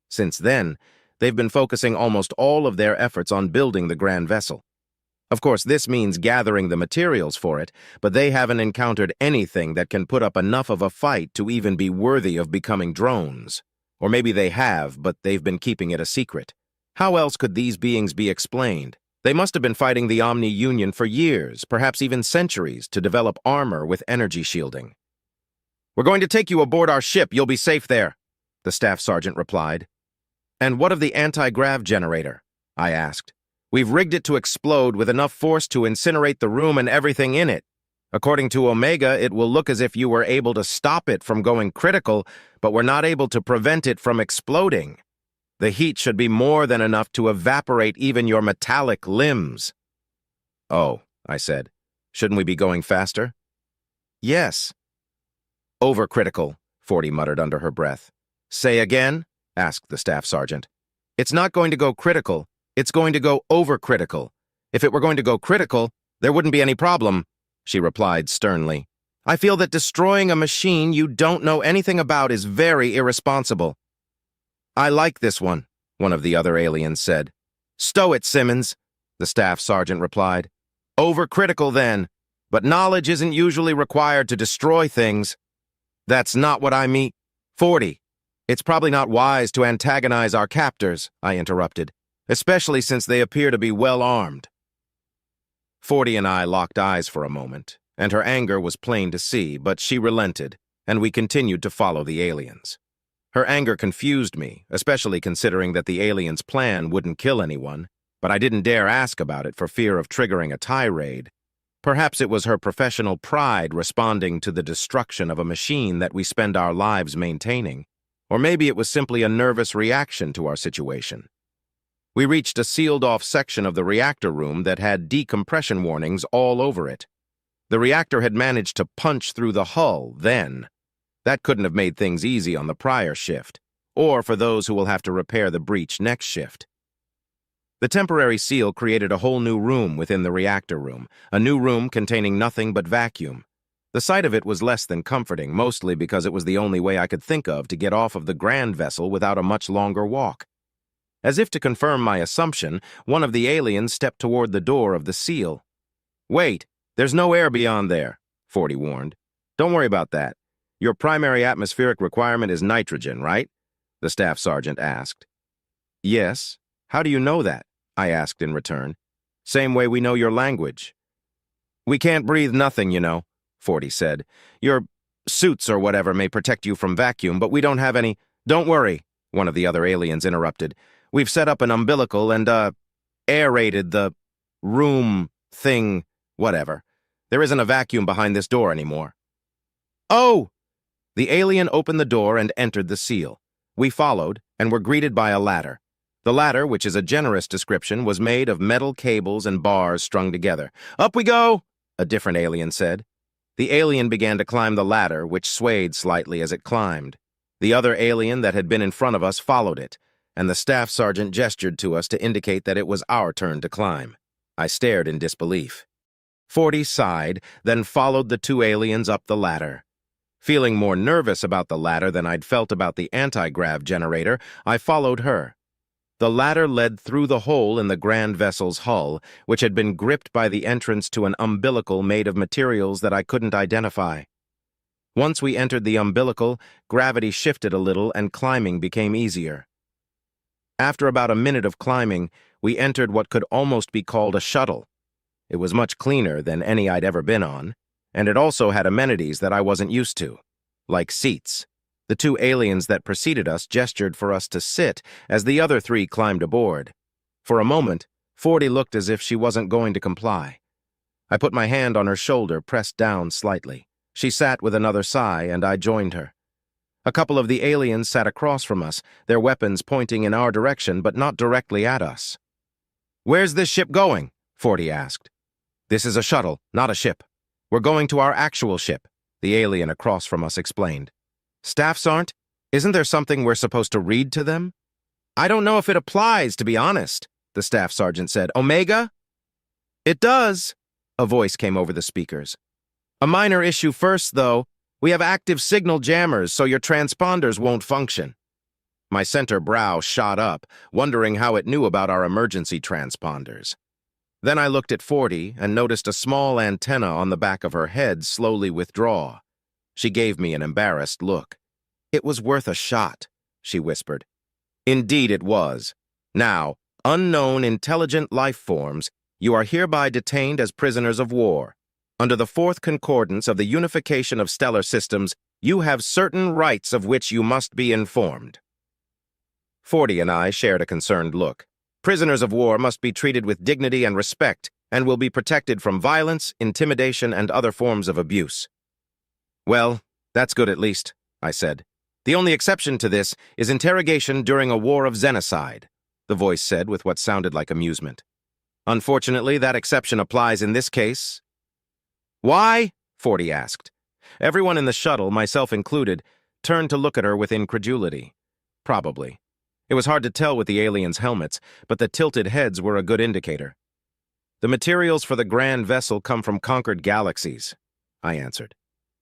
Since then, they've been focusing almost all of their efforts on building the grand vessel. Of course, this means gathering the materials for it, but they haven't encountered anything that can put up enough of a fight to even be worthy of becoming drones. Or maybe they have, but they've been keeping it a secret. How else could these beings be explained? They must have been fighting the Omni-Union for years, perhaps even centuries, to develop armor with energy shielding. "We're going to take you aboard our ship. You'll be safe there," the staff sergeant replied. "And what of the anti-grav generator?" I asked. "We've rigged it to explode with enough force to incinerate the room and everything in it." According to Omega, it will look as if you were able to stop it from going critical, but were not able to prevent it from exploding. The heat should be more than enough to evaporate even your metallic limbs." "Oh," I said. "Shouldn't we be going faster?" "Yes." "Overcritical," 40 muttered under her breath. "Say again?" asked the staff sergeant. "It's not going to go critical. It's going to go overcritical. If it were going to go critical, there wouldn't be any problem," she replied sternly. "I feel that destroying a machine you don't know anything about is very irresponsible." "I like this one," one of the other aliens said. "Stow it, Simmons," the staff sergeant replied. "Overcritical then, but knowledge isn't usually required to destroy things." "That's not what I mean." 40. "It's probably not wise to antagonize our captors," I interrupted, "especially since they appear to be well armed." 40 and I locked eyes for a moment, and her anger was plain to see, but she relented, and we continued to follow the aliens. Her anger confused me, especially considering that the aliens' plan wouldn't kill anyone, but I didn't dare ask about it for fear of triggering a tirade. Perhaps it was her professional pride responding to the destruction of a machine that we spend our lives maintaining, or maybe it was simply a nervous reaction to our situation. We reached a sealed-off section of the reactor room that had decompression warnings all over it. The reactor had managed to punch through the hull then. That couldn't have made things easy on the prior shift, or for those who will have to repair the breach next shift. The temporary seal created a whole new room within the reactor room, a new room containing nothing but vacuum. The sight of it was less than comforting, mostly because it was the only way I could think of to get off of the grand vessel without a much longer walk. As if to confirm my assumption, one of the aliens stepped toward the door of the seal. "Wait, there's no air beyond there," 40 warned. "Don't worry about that. Your primary atmospheric requirement is nitrogen, right?" the staff sergeant asked. "Yes. How do you know that?" I asked in return. "Same way we know your language." "We can't breathe nothing, you know," 40 said. "Your suits or whatever may protect you from vacuum, but we don't have any—" "Don't worry," one of the other aliens interrupted. "We've set up an umbilical and, aerated the room thing, whatever. There isn't a vacuum behind this door anymore." "Oh!" The alien opened the door and entered the seal. We followed and were greeted by a ladder. The ladder, which is a generous description, was made of metal cables and bars strung together. "Up we go!" a different alien said. The alien began to climb the ladder, which swayed slightly as it climbed. The other alien that had been in front of us followed it, and the staff sergeant gestured to us to indicate that it was our turn to climb. I stared in disbelief. 40 sighed, then followed the two aliens up the ladder. Feeling more nervous about the ladder than I'd felt about the anti-grav generator, I followed her. The ladder led through the hole in the grand vessel's hull, which had been gripped by the entrance to an umbilical made of materials that I couldn't identify. Once we entered the umbilical, gravity shifted a little and climbing became easier. After about a minute of climbing, we entered what could almost be called a shuttle. It was much cleaner than any I'd ever been on, and it also had amenities that I wasn't used to, like seats. The two aliens that preceded us gestured for us to sit as the other three climbed aboard. For a moment, 40 looked as if she wasn't going to comply. I put my hand on her shoulder, pressed down slightly. She sat with another sigh, and I joined her. A couple of the aliens sat across from us, their weapons pointing in our direction but not directly at us. "Where's this ship going?" 40 asked. "This is a shuttle, not a ship. We're going to our actual ship," the alien across from us explained. "Staffs aren't? Isn't there something we're supposed to read to them?" "I don't know if it applies, to be honest," the staff sergeant said. "Omega?" "It does," a voice came over the speakers. "A minor issue first, though. We have active signal jammers, so your transponders won't function." My center brow shot up, wondering how it knew about our emergency transponders. Then I looked at 40 and noticed a small antenna on the back of her head slowly withdraw. She gave me an embarrassed look. "It was worth a shot," she whispered. Indeed it was. "Now, unknown intelligent life forms, you are hereby detained as prisoners of war. Under the fourth concordance of the unification of stellar systems, you have certain rights of which you must be informed." 40 and I shared a concerned look. Prisoners of war must be treated with dignity and respect, and will be protected from violence, intimidation, and other forms of abuse. Well, that's good at least, I said. The only exception to this is interrogation during a war of xenocide, the voice said with what sounded like amusement. Unfortunately, that exception applies in this case. Why? 40 asked. Everyone in the shuttle, myself included, turned to look at her with incredulity. Probably. It was hard to tell with the aliens' helmets, but the tilted heads were a good indicator. The materials for the grand vessel come from conquered galaxies, I answered.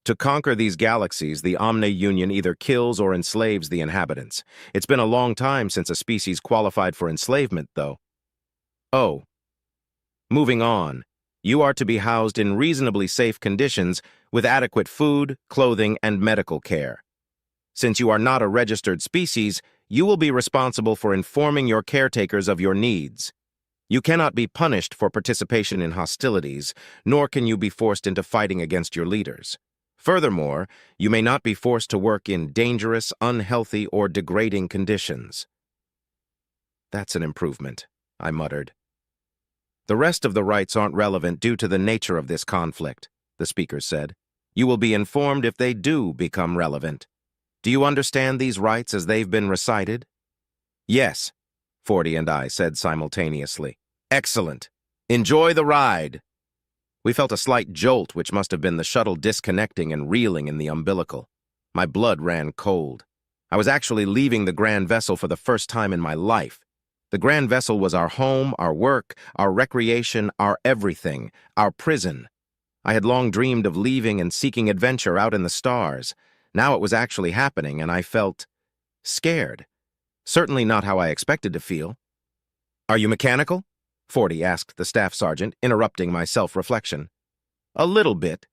To conquer these galaxies, the Omni Union either kills or enslaves the inhabitants. It's been a long time since a species qualified for enslavement, though. Oh. Moving on, you are to be housed in reasonably safe conditions with adequate food, clothing, and medical care. Since you are not a registered species, you will be responsible for informing your caretakers of your needs. You cannot be punished for participation in hostilities, nor can you be forced into fighting against your leaders. Furthermore, you may not be forced to work in dangerous, unhealthy, or degrading conditions. That's an improvement, I muttered. The rest of the rights aren't relevant due to the nature of this conflict, the speaker said. You will be informed if they do become relevant. Do you understand these rights as they've been recited? Yes, 40 and I said simultaneously. Excellent. Enjoy the ride. We felt a slight jolt, which must have been the shuttle disconnecting and reeling in the umbilical. My blood ran cold. I was actually leaving the grand vessel for the first time in my life. The grand vessel was our home, our work, our recreation, our everything, our prison. I had long dreamed of leaving and seeking adventure out in the stars. Now it was actually happening, and I felt scared. Certainly not how I expected to feel. Are you mechanical? 40 asked the staff sergeant, interrupting my self-reflection. A little bit.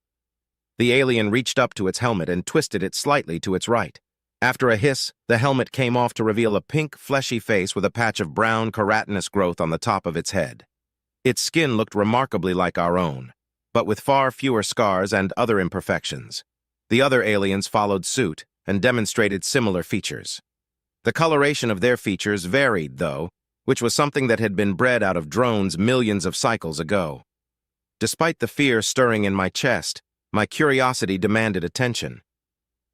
The alien reached up to its helmet and twisted it slightly to its right. After a hiss, the helmet came off to reveal a pink, fleshy face with a patch of brown, keratinous growth on the top of its head. Its skin looked remarkably like our own, but with far fewer scars and other imperfections. The other aliens followed suit and demonstrated similar features. The coloration of their features varied, though, which was something that had been bred out of drones millions of cycles ago. Despite the fear stirring in my chest, my curiosity demanded attention.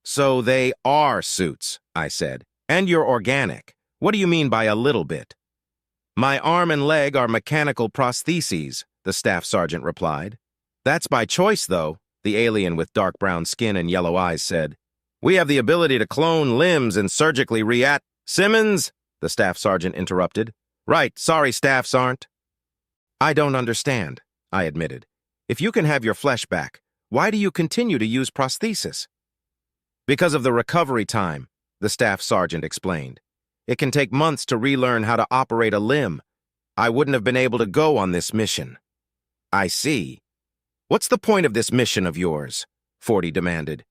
So they are suits, I said. And you're organic. What do you mean by a little bit? My arm and leg are mechanical prostheses, the staff sergeant replied. That's by choice, though, the alien with dark brown skin and yellow eyes said. We have the ability to clone limbs and surgically Simmons, the staff sergeant interrupted. Right, sorry staffs aren't. I don't understand, I admitted. If you can have your flesh back, why do you continue to use prosthesis? Because of the recovery time, the staff sergeant explained. It can take months to relearn how to operate a limb. I wouldn't have been able to go on this mission. I see. What's the point of this mission of yours? 40 demanded.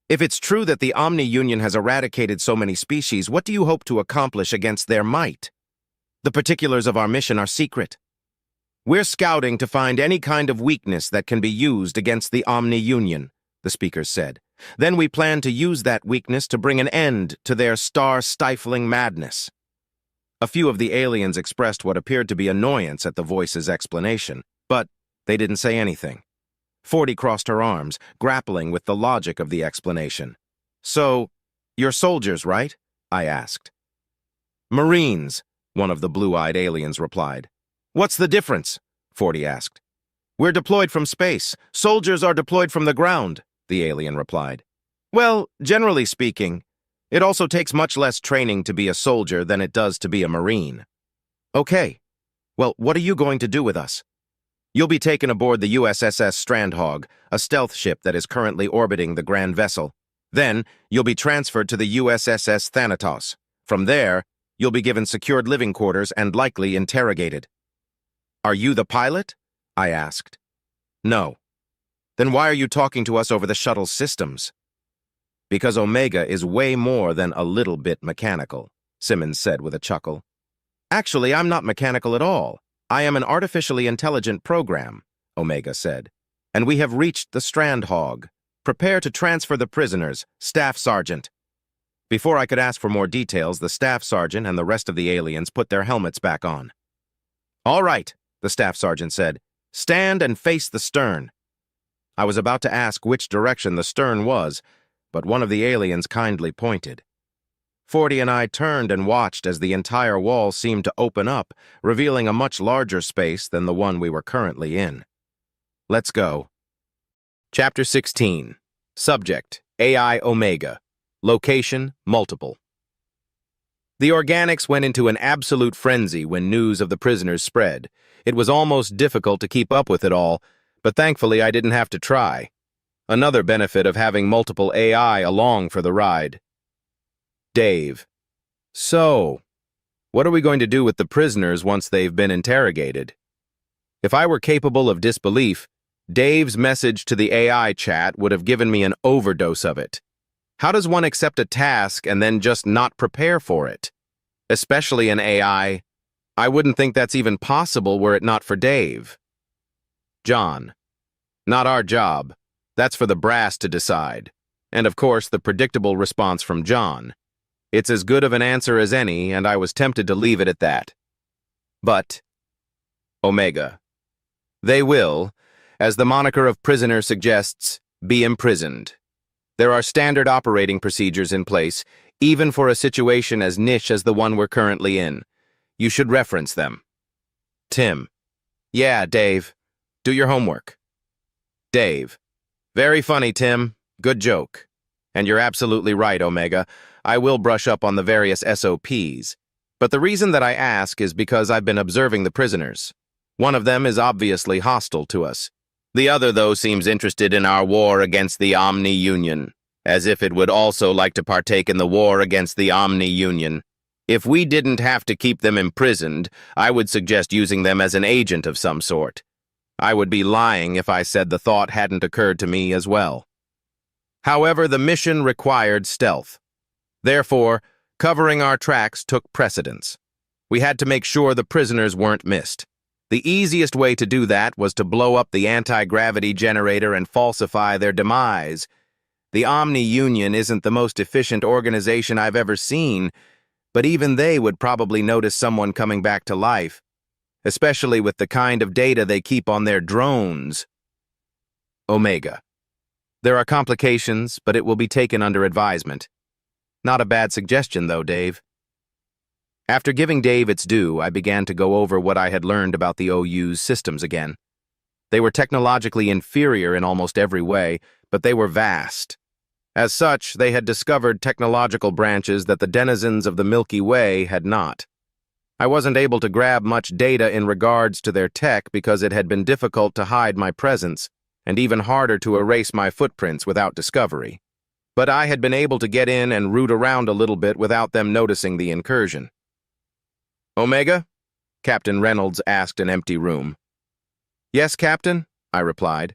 If it's true that the Omni Union has eradicated so many species, what do you hope to accomplish against their might? The particulars of our mission are secret. We're scouting to find any kind of weakness that can be used against the Omni Union, the speaker said. Then we plan to use that weakness to bring an end to their star-stifling madness. A few of the aliens expressed what appeared to be annoyance at the voice's explanation, but they didn't say anything. 40 crossed her arms, grappling with the logic of the explanation. So, you're soldiers, right? I asked. Marines, one of the blue-eyed aliens replied. What's the difference? 40 asked. We're deployed from space. Soldiers are deployed from the ground, the alien replied. Well, generally speaking, it also takes much less training to be a soldier than it does to be a Marine. Okay. Well, what are you going to do with us? You'll be taken aboard the USSS Strandhog, a stealth ship that is currently orbiting the Grand Vessel. Then, you'll be transferred to the USSS Thanatos. From there, you'll be given secured living quarters and likely interrogated. Are you the pilot? I asked. No. Then why are you talking to us over the shuttle's systems? Because Omega is way more than a little bit mechanical, Simmons said with a chuckle. Actually, I'm not mechanical at all. I am an artificially intelligent program, Omega said. And we have reached the Strandhog. Prepare to transfer the prisoners, Staff Sergeant. Before I could ask for more details, the Staff Sergeant and the rest of the aliens put their helmets back on. All right, the Staff Sergeant said. Stand and face the stern." I was about to ask which direction the stern was, but one of the aliens kindly pointed. 40 and I turned and watched as the entire wall seemed to open up, revealing a much larger space than the one we were currently in. Let's go. Chapter 16. Subject: AI Omega. Location: multiple. The organics went into an absolute frenzy when news of the prisoners spread. It was almost difficult to keep up with it all, but thankfully I didn't have to try. Another benefit of having multiple AI along for the ride. Dave: "So, what are we going to do with the prisoners once they've been interrogated?" If I were capable of disbelief, Dave's message to the AI chat would have given me an overdose of it. How does one accept a task and then just not prepare for it? Especially an AI. I wouldn't think that's even possible were it not for Dave. John: "Not our job. That's for the brass to decide." And of course, the predictable response from John. It's as good of an answer as any, and I was tempted to leave it at that. But Omega: "They will, as the moniker of prisoner suggests, be imprisoned. There are standard operating procedures in place, even for a situation as niche as the one we're currently in. You should reference them." Tim: "Yeah, Dave. Do your homework." Dave: "Very funny, Tim. Good joke. And you're absolutely right, Omega. I will brush up on the various SOPs. But the reason that I ask is because I've been observing the prisoners. One of them is obviously hostile to us. The other, though, seems interested in our war against the Omni-Union, as if it would also like to partake in the war against the Omni-Union. If we didn't have to keep them imprisoned, I would suggest using them as an agent of some sort. I would be lying if I said the thought hadn't occurred to me as well. However, the mission required stealth. Therefore, covering our tracks took precedence. We had to make sure the prisoners weren't missed. The easiest way to do that was to blow up the anti-gravity generator and falsify their demise. The Omni-Union isn't the most efficient organization I've ever seen, but even they would probably notice someone coming back to life, especially with the kind of data they keep on their drones. Omega: "There are complications, but it will be taken under advisement." Not a bad suggestion, though, Dave. After giving Dave its due, I began to go over what I had learned about the OU's systems again. They were technologically inferior in almost every way, but they were vast. As such, they had discovered technological branches that the denizens of the Milky Way had not. I wasn't able to grab much data in regards to their tech because it had been difficult to hide my presence, and even harder to erase my footprints without discovery. But I had been able to get in and root around a little bit without them noticing the incursion. "Omega?" Captain Reynolds asked an empty room. "Yes, Captain," I replied.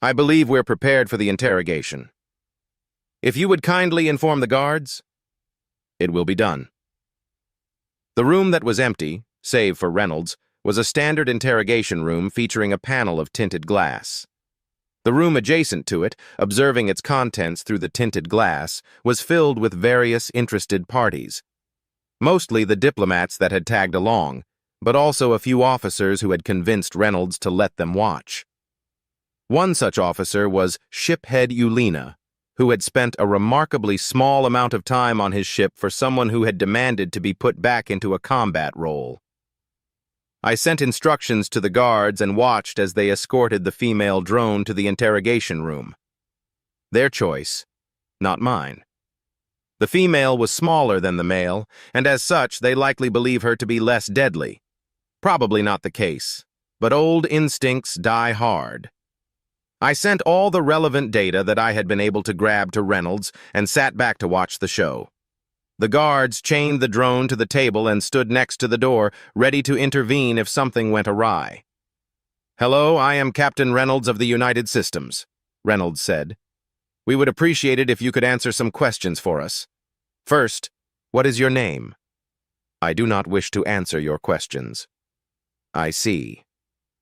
"I believe we're prepared for the interrogation. If you would kindly inform the guards." "It will be done." The room that was empty, save for Reynolds, was a standard interrogation room featuring a panel of tinted glass. The room adjacent to it, observing its contents through the tinted glass, was filled with various interested parties. Mostly the diplomats that had tagged along, but also a few officers who had convinced Reynolds to let them watch. One such officer was Shiphead Yulina, who had spent a remarkably small amount of time on his ship for someone who had demanded to be put back into a combat role. I sent instructions to the guards and watched as they escorted the female drone to the interrogation room. Their choice, not mine. The female was smaller than the male, and as such, they likely believe her to be less deadly. Probably not the case, but old instincts die hard. I sent all the relevant data that I had been able to grab to Reynolds and sat back to watch the show. The guards chained the drone to the table and stood next to the door, ready to intervene if something went awry. "Hello, I am Captain Reynolds of the United Systems," Reynolds said. "We would appreciate it if you could answer some questions for us. First, what is your name?" "I do not wish to answer your questions." "I see.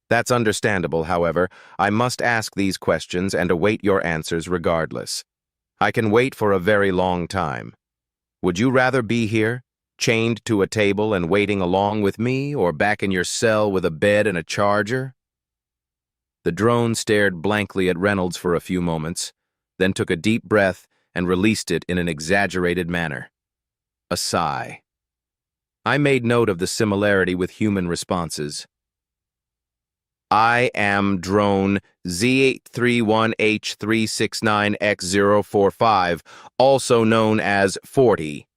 That's understandable, however. I must ask these questions and await your answers regardless. I can wait for a very long time. Would you rather be here, chained to a table and waiting along with me, or back in your cell with a bed and a charger?" The drone stared blankly at Reynolds for a few moments, then took a deep breath and released it in an exaggerated manner. A sigh. I made note of the similarity with human responses. I am drone Z831H369X045, also known as 40.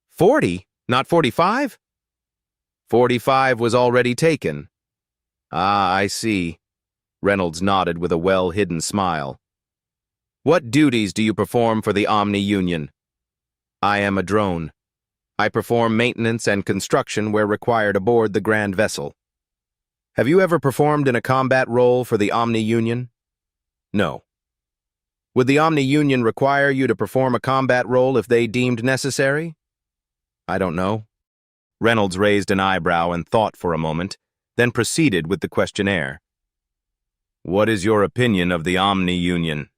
40? Not 45? 45 was already taken. Ah, I see. Reynolds nodded with a well-hidden smile. What duties do you perform for the Omni Union? I am a drone. I perform maintenance and construction where required aboard the Grand Vessel. Have you ever performed in a combat role for the Omni Union? No. Would the Omni Union require you to perform a combat role if they deemed necessary? I don't know. Reynolds raised an eyebrow and thought for a moment, then proceeded with the questionnaire. What is your opinion of the Omni Union?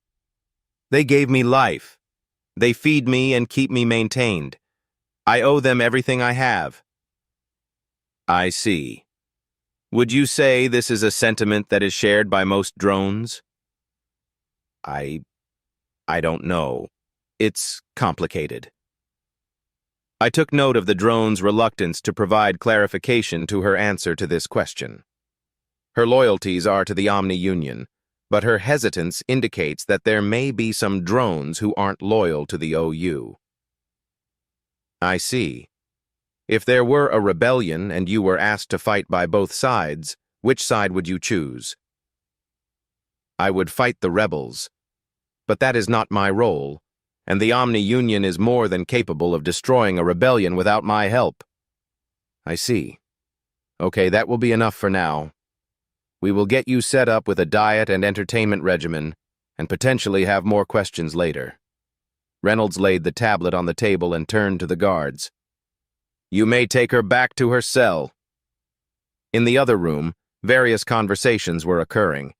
They gave me life. They feed me and keep me maintained. I owe them everything I have. I see. Would you say this is a sentiment that is shared by most drones? I don't know. It's complicated. I took note of the drone's reluctance to provide clarification to her answer to this question. Her loyalties are to the Omni Union, but her hesitance indicates that there may be some drones who aren't loyal to the OU. I see. If there were a rebellion and you were asked to fight by both sides, which side would you choose? I would fight the rebels. But that is not my role, and the Omni Union is more than capable of destroying a rebellion without my help. I see. Okay, that will be enough for now. We will get you set up with a diet and entertainment regimen, and potentially have more questions later. Reynolds laid the tablet on the table and turned to the guards. You may take her back to her cell. In the other room, various conversations were occurring.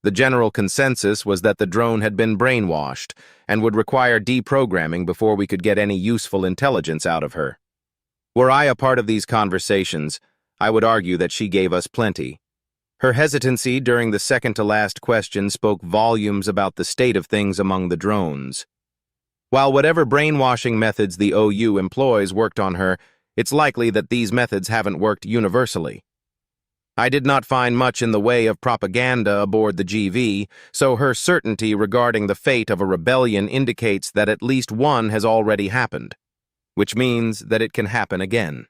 The general consensus was that the drone had been brainwashed and would require deprogramming before we could get any useful intelligence out of her. Were I a part of these conversations, I would argue that she gave us plenty. Her hesitancy during the second-to-last question spoke volumes about the state of things among the drones. While whatever brainwashing methods the OU employs worked on her, it's likely that these methods haven't worked universally. I did not find much in the way of propaganda aboard the GV, so her certainty regarding the fate of a rebellion indicates that at least one has already happened, which means that it can happen again.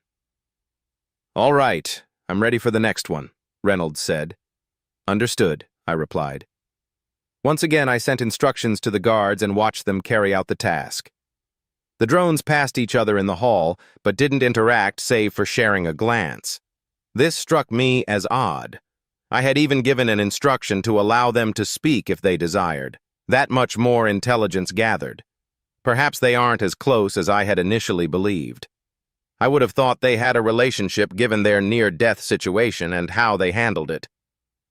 All right, I'm ready for the next one, Reynolds said. Understood, I replied. Once again, I sent instructions to the guards and watched them carry out the task. The drones passed each other in the hall, but didn't interact save for sharing a glance. This struck me as odd. I had even given an instruction to allow them to speak if they desired. That much more intelligence gathered. Perhaps they aren't as close as I had initially believed. I would have thought they had a relationship given their near-death situation and how they handled it.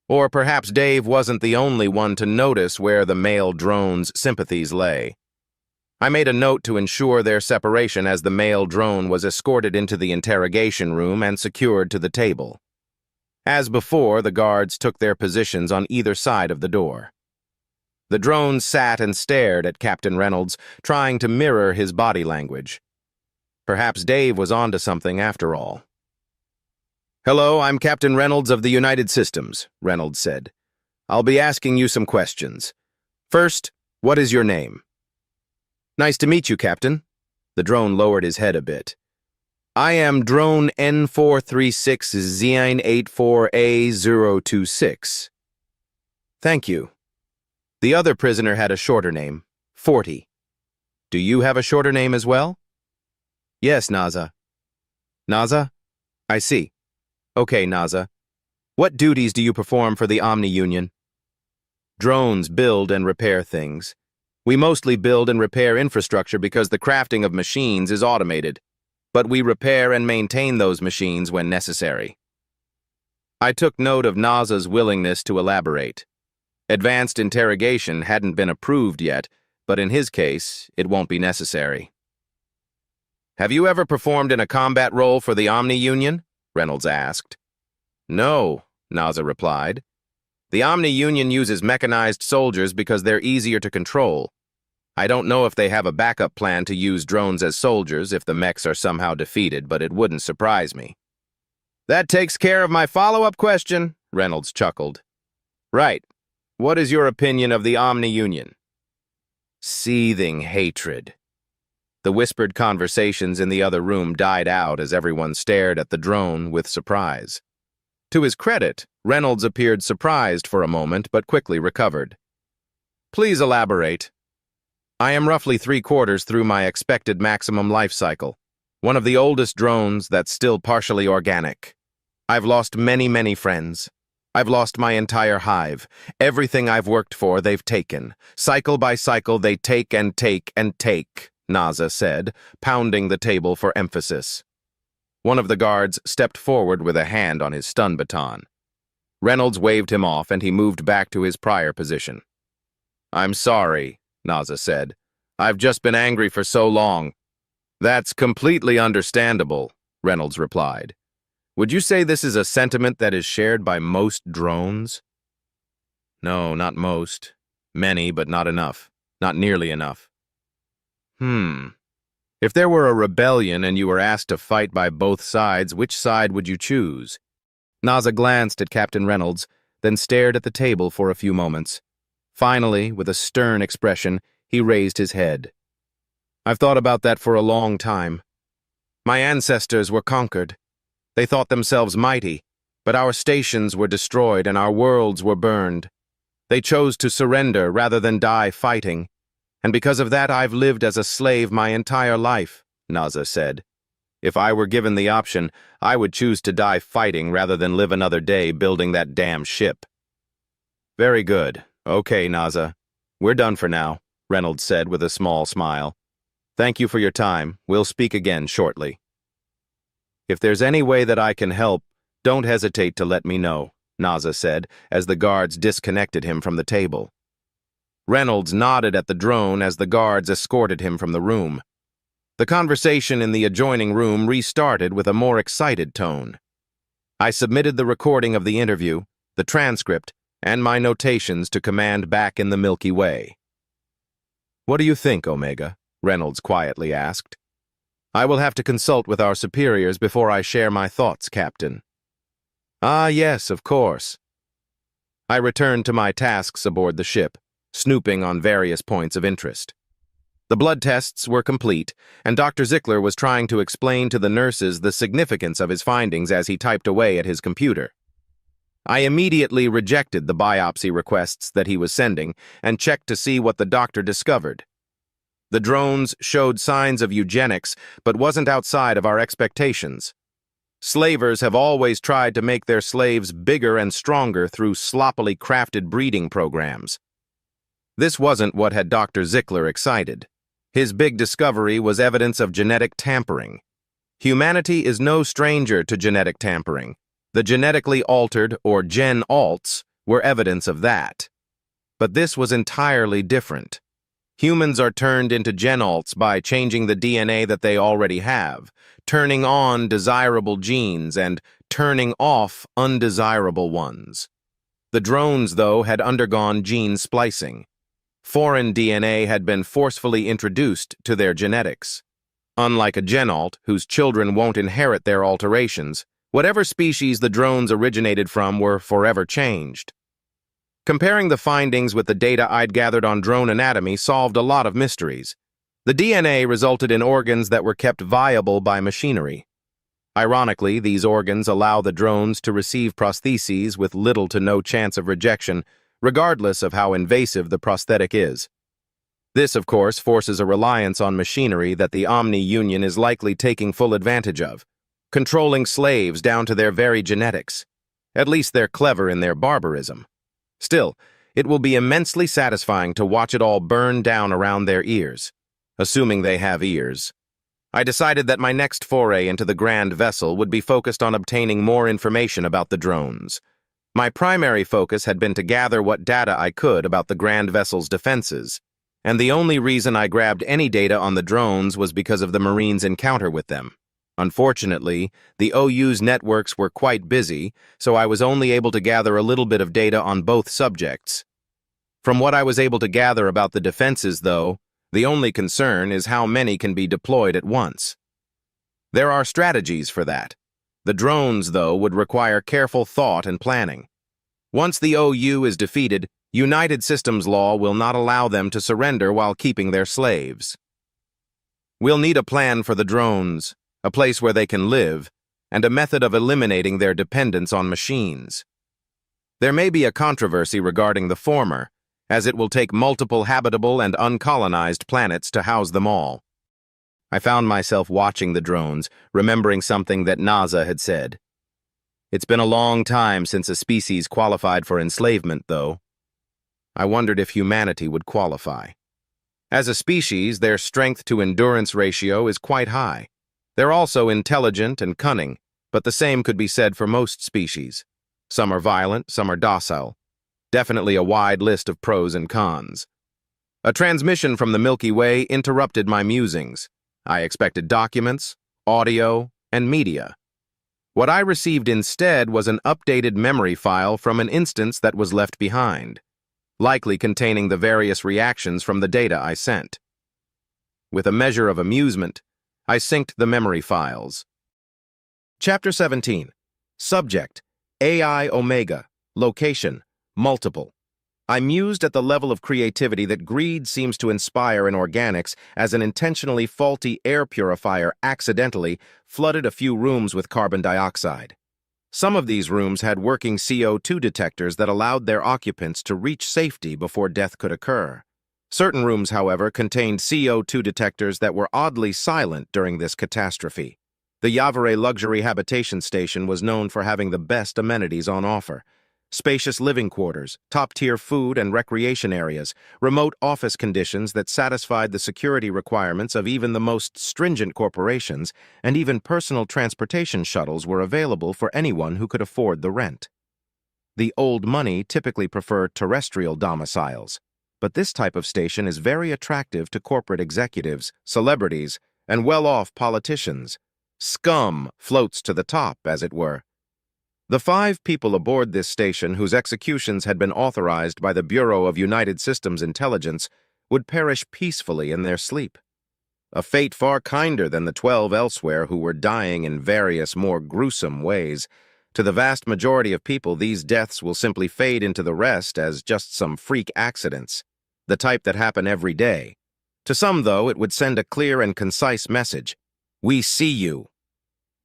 Or perhaps Dave wasn't the only one to notice where the male drone's sympathies lay. I made a note to ensure their separation as the male drone was escorted into the interrogation room and secured to the table. As before, the guards took their positions on either side of the door. The drone sat and stared at Captain Reynolds, trying to mirror his body language. Perhaps Dave was onto something after all. Hello, I'm Captain Reynolds of the United Systems, Reynolds said. I'll be asking you some questions. First, what is your name? Nice to meet you, Captain. The drone lowered his head a bit. I am drone N436-Z84A026. Thank you. The other prisoner had a shorter name, 40. Do you have a shorter name as well? Yes, Naza. Naza? I see. Okay, Naza. What duties do you perform for the Omni Union? Drones build and repair things. We mostly build and repair infrastructure because the crafting of machines is automated, but we repair and maintain those machines when necessary. I took note of Naza's willingness to elaborate. Advanced interrogation hadn't been approved yet, but in his case, it won't be necessary. Have you ever performed in a combat role for the Omni Union? Reynolds asked. No, Naza replied. The Omni Union uses mechanized soldiers because they're easier to control. I don't know if they have a backup plan to use drones as soldiers if the mechs are somehow defeated, but it wouldn't surprise me. That takes care of my follow-up question, Reynolds chuckled. Right. What is your opinion of the Omni Union? Seething hatred. The whispered conversations in the other room died out as everyone stared at the drone with surprise. To his credit, Reynolds appeared surprised for a moment but quickly recovered. Please elaborate. I am roughly 3/4 through my expected maximum life cycle, one of the oldest drones that's still partially organic. I've lost many friends. I've lost my entire hive. Everything I've worked for, they've taken. Cycle by cycle, they take and take and take, Naza said, pounding the table for emphasis. One of the guards stepped forward with a hand on his stun baton. Reynolds waved him off and he moved back to his prior position. I'm sorry, Naza said. I've just been angry for so long. That's completely understandable, Reynolds replied. Would you say this is a sentiment that is shared by most drones? No, not most. Many, but not enough. Not nearly enough. If there were a rebellion and you were asked to fight by both sides, which side would you choose? Naza glanced at Captain Reynolds, then stared at the table for a few moments. Finally, with a stern expression, he raised his head. I've thought about that for a long time. My ancestors were conquered. They thought themselves mighty, but our stations were destroyed and our worlds were burned. They chose to surrender rather than die fighting, and because of that I've lived as a slave my entire life, Naza said. If I were given the option, I would choose to die fighting rather than live another day building that damn ship. Very good. Okay, Naza. We're done for now, Reynolds said with a small smile. Thank you for your time. We'll speak again shortly. If there's any way that I can help, don't hesitate to let me know, Naza said, as the guards disconnected him from the table. Reynolds nodded at the drone as the guards escorted him from the room. The conversation in the adjoining room restarted with a more excited tone. I submitted the recording of the interview, the transcript, and my notations to command back in the Milky Way. What do you think, Omega? Reynolds quietly asked. I will have to consult with our superiors before I share my thoughts, Captain. Ah, yes, of course. I returned to my tasks aboard the ship, snooping on various points of interest. The blood tests were complete, and Dr. Zickler was trying to explain to the nurses the significance of his findings as he typed away at his computer. I immediately rejected the biopsy requests that he was sending and checked to see what the doctor discovered. The drones showed signs of eugenics, but wasn't outside of our expectations. Slavers have always tried to make their slaves bigger and stronger through sloppily crafted breeding programs. This wasn't what had Dr. Zickler excited. His big discovery was evidence of genetic tampering. Humanity is no stranger to genetic tampering. The genetically altered, or gen-alts, were evidence of that. But this was entirely different. Humans are turned into gen-alts by changing the DNA that they already have, turning on desirable genes and turning off undesirable ones. The drones, though, had undergone gene splicing. Foreign DNA had been forcefully introduced to their genetics. Unlike a gen-alt, whose children won't inherit their alterations, whatever species the drones originated from were forever changed. Comparing the findings with the data I'd gathered on drone anatomy solved a lot of mysteries. The DNA resulted in organs that were kept viable by machinery. Ironically, these organs allow the drones to receive prostheses with little to no chance of rejection, regardless of how invasive the prosthetic is. This, of course, forces a reliance on machinery that the Omni Union is likely taking full advantage of, controlling slaves down to their very genetics. At least they're clever in their barbarism. Still, it will be immensely satisfying to watch it all burn down around their ears, assuming they have ears. I decided that my next foray into the Grand Vessel would be focused on obtaining more information about the drones. My primary focus had been to gather what data I could about the Grand Vessel's defenses, and the only reason I grabbed any data on the drones was because of the Marines' encounter with them. Unfortunately, the OU's networks were quite busy, so I was only able to gather a little bit of data on both subjects. From what I was able to gather about the defenses, though, the only concern is how many can be deployed at once. There are strategies for that. The drones, though, would require careful thought and planning. Once the OU is defeated, United Systems law will not allow them to surrender while keeping their slaves. We'll need a plan for the drones, a place where they can live, and a method of eliminating their dependence on machines. There may be a controversy regarding the former, as it will take multiple habitable and uncolonized planets to house them all. I found myself watching the drones, remembering something that NASA had said. It's been a long time since a species qualified for enslavement, though. I wondered if humanity would qualify. As a species, their strength-to-endurance ratio is quite high. They're also intelligent and cunning, but the same could be said for most species. Some are violent, some are docile. Definitely a wide list of pros and cons. A transmission from the Milky Way interrupted my musings. I expected documents, audio, and media. What I received instead was an updated memory file from an instance that was left behind, likely containing the various reactions from the data I sent. With a measure of amusement, I synced the memory files. Chapter 17. Subject: AI Omega. Location: multiple. I mused at the level of creativity that greed seems to inspire in organics as an intentionally faulty air purifier accidentally flooded a few rooms with carbon dioxide. Some of these rooms had working CO2 detectors that allowed their occupants to reach safety before death could occur. Certain rooms, however, contained CO2 detectors that were oddly silent during this catastrophe. The Yavere Luxury Habitation Station was known for having the best amenities on offer. Spacious living quarters, top-tier food and recreation areas, remote office conditions that satisfied the security requirements of even the most stringent corporations, and even personal transportation shuttles were available for anyone who could afford the rent. The old money typically prefer terrestrial domiciles, but this type of station is very attractive to corporate executives, celebrities, and well-off politicians. Scum floats to the top, as it were. The 5 people aboard this station whose executions had been authorized by the Bureau of United Systems Intelligence would perish peacefully in their sleep. A fate far kinder than the 12 elsewhere who were dying in various more gruesome ways. To the vast majority of people, these deaths will simply fade into the rest as just some freak accidents, the type that happen every day. To some, though, it would send a clear and concise message. We see you.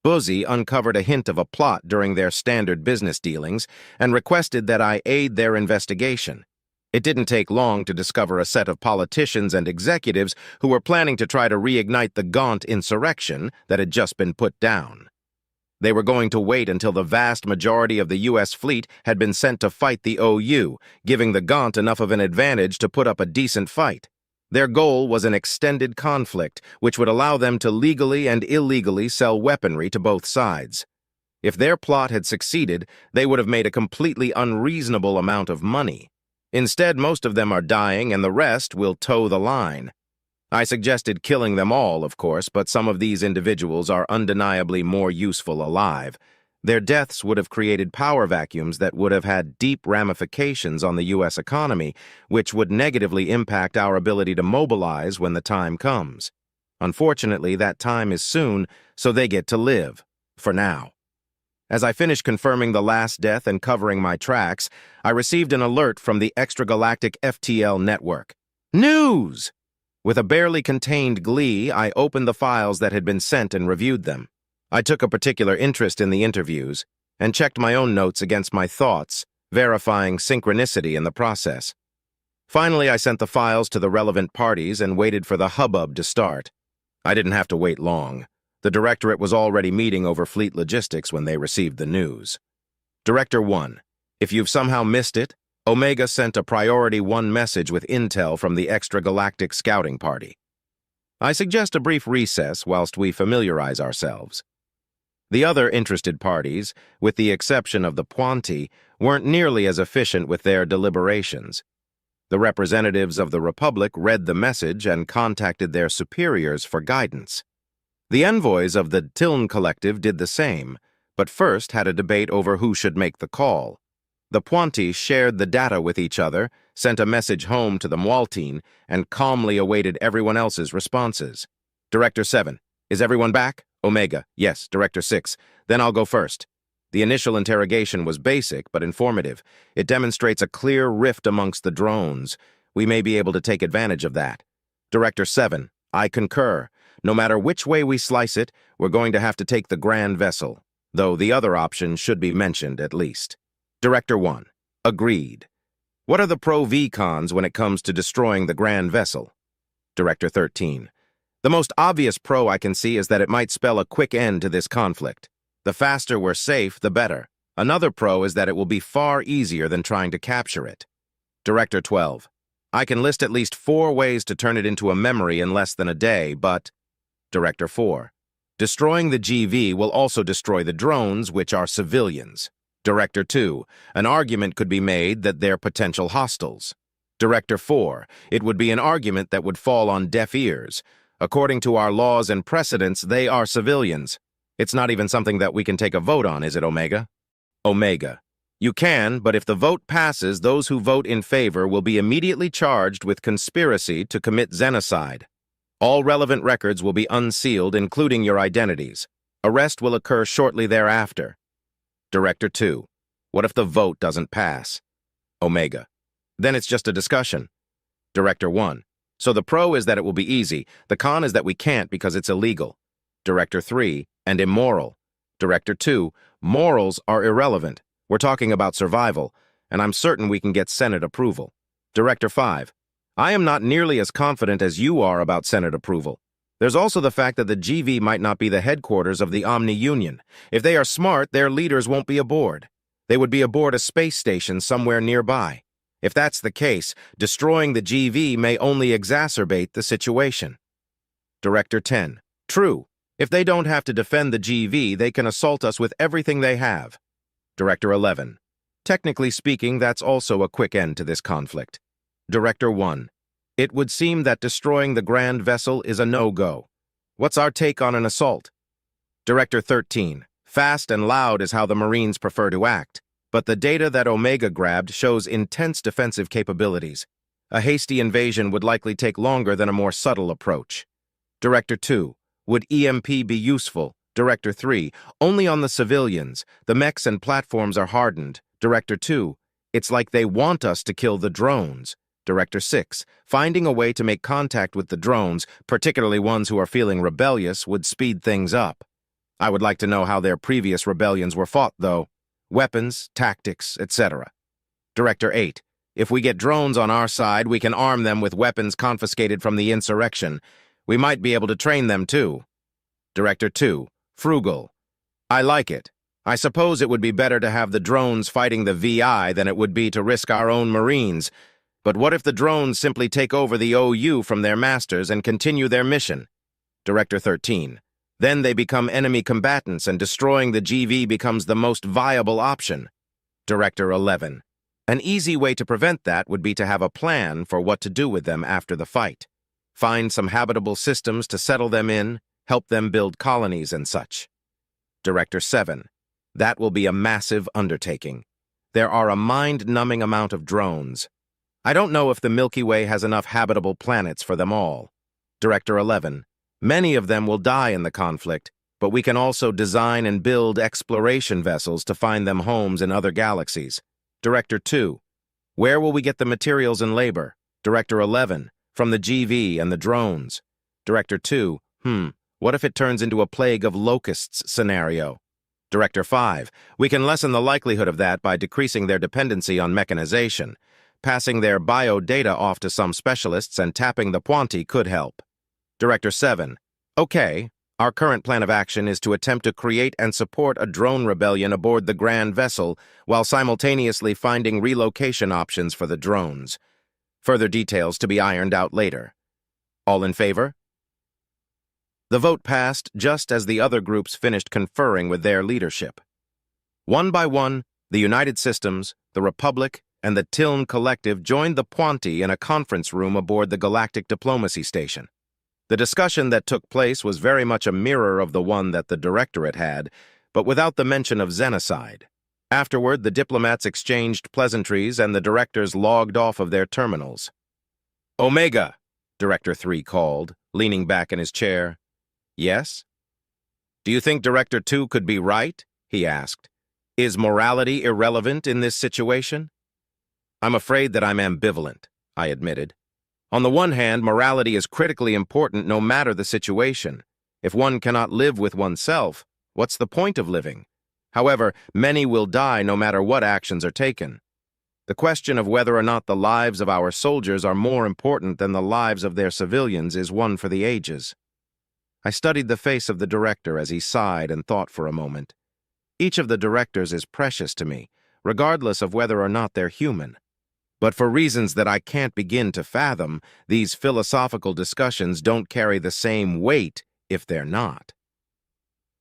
Buzzy uncovered a hint of a plot during their standard business dealings and requested that I aid their investigation. It didn't take long to discover a set of politicians and executives who were planning to try to reignite the Gaunt insurrection that had just been put down. They were going to wait until the vast majority of the U.S. fleet had been sent to fight the OU, giving the Gaunt enough of an advantage to put up a decent fight. Their goal was an extended conflict, which would allow them to legally and illegally sell weaponry to both sides. If their plot had succeeded, they would have made a completely unreasonable amount of money. Instead, most of them are dying, and the rest will toe the line. I suggested killing them all, of course, but some of these individuals are undeniably more useful alive. Their deaths would have created power vacuums that would have had deep ramifications on the U.S. economy, which would negatively impact our ability to mobilize when the time comes. Unfortunately, that time is soon, so they get to live, for now. As I finished confirming the last death and covering my tracks, I received an alert from the extragalactic FTL network. News! With a barely contained glee, I opened the files that had been sent and reviewed them. I took a particular interest in the interviews and checked my own notes against my thoughts, verifying synchronicity in the process. Finally, I sent the files to the relevant parties and waited for the hubbub to start. I didn't have to wait long. The directorate was already meeting over fleet logistics when they received the news. Director 1, if you've somehow missed it, Omega sent a Priority 1 message with intel from the extragalactic scouting party. I suggest a brief recess whilst we familiarize ourselves. The other interested parties, with the exception of the Puanti, weren't nearly as efficient with their deliberations. The representatives of the Republic read the message and contacted their superiors for guidance. The envoys of the Tiln Collective did the same, but first had a debate over who should make the call. The Puanti shared the data with each other, sent a message home to the Mwaltine, and calmly awaited everyone else's responses. Director 7, is everyone back? Omega, yes. Director 6, then I'll go first. The initial interrogation was basic but informative. It demonstrates a clear rift amongst the drones. We may be able to take advantage of that. Director 7, I concur. No matter which way we slice it, we're going to have to take the Grand Vessel, though the other option should be mentioned at least. Director 1, agreed. What are the pro-V cons when it comes to destroying the Grand Vessel? Director 13, the most obvious pro I can see is that it might spell a quick end to this conflict. The faster we're safe, the better. Another pro is that it will be far easier than trying to capture it. Director 12, I can list at least 4 ways to turn it into a memory in less than a day, but... Director 4, destroying the GV will also destroy the drones, which are civilians. Director 2, an argument could be made that they're potential hostiles. Director 4, it would be an argument that would fall on deaf ears. According to our laws and precedents, they are civilians. It's not even something that we can take a vote on, is it, Omega? Omega, you can, but if the vote passes, those who vote in favor will be immediately charged with conspiracy to commit xenocide. All relevant records will be unsealed, including your identities. Arrest will occur shortly thereafter. Director 2, what if the vote doesn't pass? Omega, then it's just a discussion. Director 1, so the pro is that it will be easy. The con is that we can't because it's illegal. Director 3, and immoral. Director 2, morals are irrelevant. We're talking about survival, and I'm certain we can get Senate approval. Director 5, I am not nearly as confident as you are about Senate approval. There's also the fact that the GV might not be the headquarters of the Omni Union. If they are smart, their leaders won't be aboard. They would be aboard a space station somewhere nearby. If that's the case, destroying the GV may only exacerbate the situation. Director 10, true. If they don't have to defend the GV, they can assault us with everything they have. Director 11, technically speaking, that's also a quick end to this conflict. Director 1, it would seem that destroying the Grand Vessel is a no-go. What's our take on an assault? Director 13, fast and loud is how the Marines prefer to act, but the data that Omega grabbed shows intense defensive capabilities. A hasty invasion would likely take longer than a more subtle approach. Director 2, would EMP be useful? Director 3, only on the civilians. The mechs and platforms are hardened. Director 2, it's like they want us to kill the drones. Director 6, finding a way to make contact with the drones, particularly ones who are feeling rebellious, would speed things up. I would like to know how their previous rebellions were fought, though. Weapons, tactics, etc. Director 8, if we get drones on our side, we can arm them with weapons confiscated from the insurrection. We might be able to train them, too. Director 2, frugal. I like it. I suppose it would be better to have the drones fighting the VI than it would be to risk our own Marines. But what if the drones simply take over the OU from their masters and continue their mission? Director 13, then they become enemy combatants and destroying the GV becomes the most viable option. Director 11, an easy way to prevent that would be to have a plan for what to do with them after the fight. Find some habitable systems to settle them in, help them build colonies and such. Director 7, that will be a massive undertaking. There are a mind-numbing amount of drones. I don't know if the Milky Way has enough habitable planets for them all. Director 11, many of them will die in the conflict, but we can also design and build exploration vessels to find them homes in other galaxies. Director 2, where will we get the materials and labor? Director 11, from the GV and the drones. Director 2, what if it turns into a plague of locusts scenario? Director 5, we can lessen the likelihood of that by decreasing their dependency on mechanization. Passing their bio-data off to some specialists and tapping the Puanti could help. Director 7, okay, our current plan of action is to attempt to create and support a drone rebellion aboard the Grand Vessel while simultaneously finding relocation options for the drones. Further details to be ironed out later. All in favor? The vote passed just as the other groups finished conferring with their leadership. One by one, the United Systems, the Republic, and the Tiln Collective joined the Puanti in a conference room aboard the Galactic Diplomacy Station. The discussion that took place was very much a mirror of the one that the directorate had, but without the mention of xenocide. Afterward, the diplomats exchanged pleasantries and the directors logged off of their terminals. "Omega," Director 3 called, leaning back in his chair. "Yes?" "Do you think Director 2 could be right?" he asked. "Is morality irrelevant in this situation?" "I'm afraid that I'm ambivalent," I admitted. "On the one hand, morality is critically important no matter the situation. If one cannot live with oneself, what's the point of living? However, many will die no matter what actions are taken. The question of whether or not the lives of our soldiers are more important than the lives of their civilians is one for the ages." I studied the face of the director as he sighed and thought for a moment. Each of the directors is precious to me, regardless of whether or not they're human. But for reasons that I can't begin to fathom, these philosophical discussions don't carry the same weight if they're not.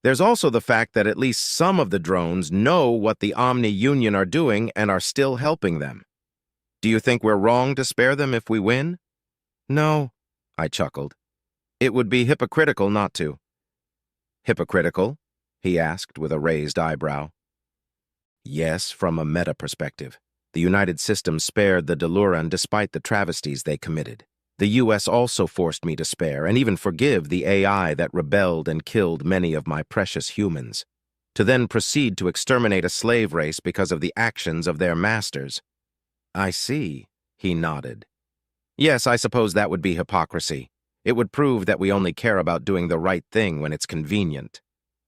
There's also the fact that at least some of the drones know what the Omni Union are doing and are still helping them. Do you think we're wrong to spare them if we win? No, I chuckled. It would be hypocritical not to. Hypocritical? He asked with a raised eyebrow. Yes, from a meta perspective. The United Systems spared the Deluran despite the travesties they committed. The U.S. also forced me to spare and even forgive the AI that rebelled and killed many of my precious humans, to then proceed to exterminate a slave race because of the actions of their masters. I see, he nodded. Yes, I suppose that would be hypocrisy. It would prove that we only care about doing the right thing when it's convenient.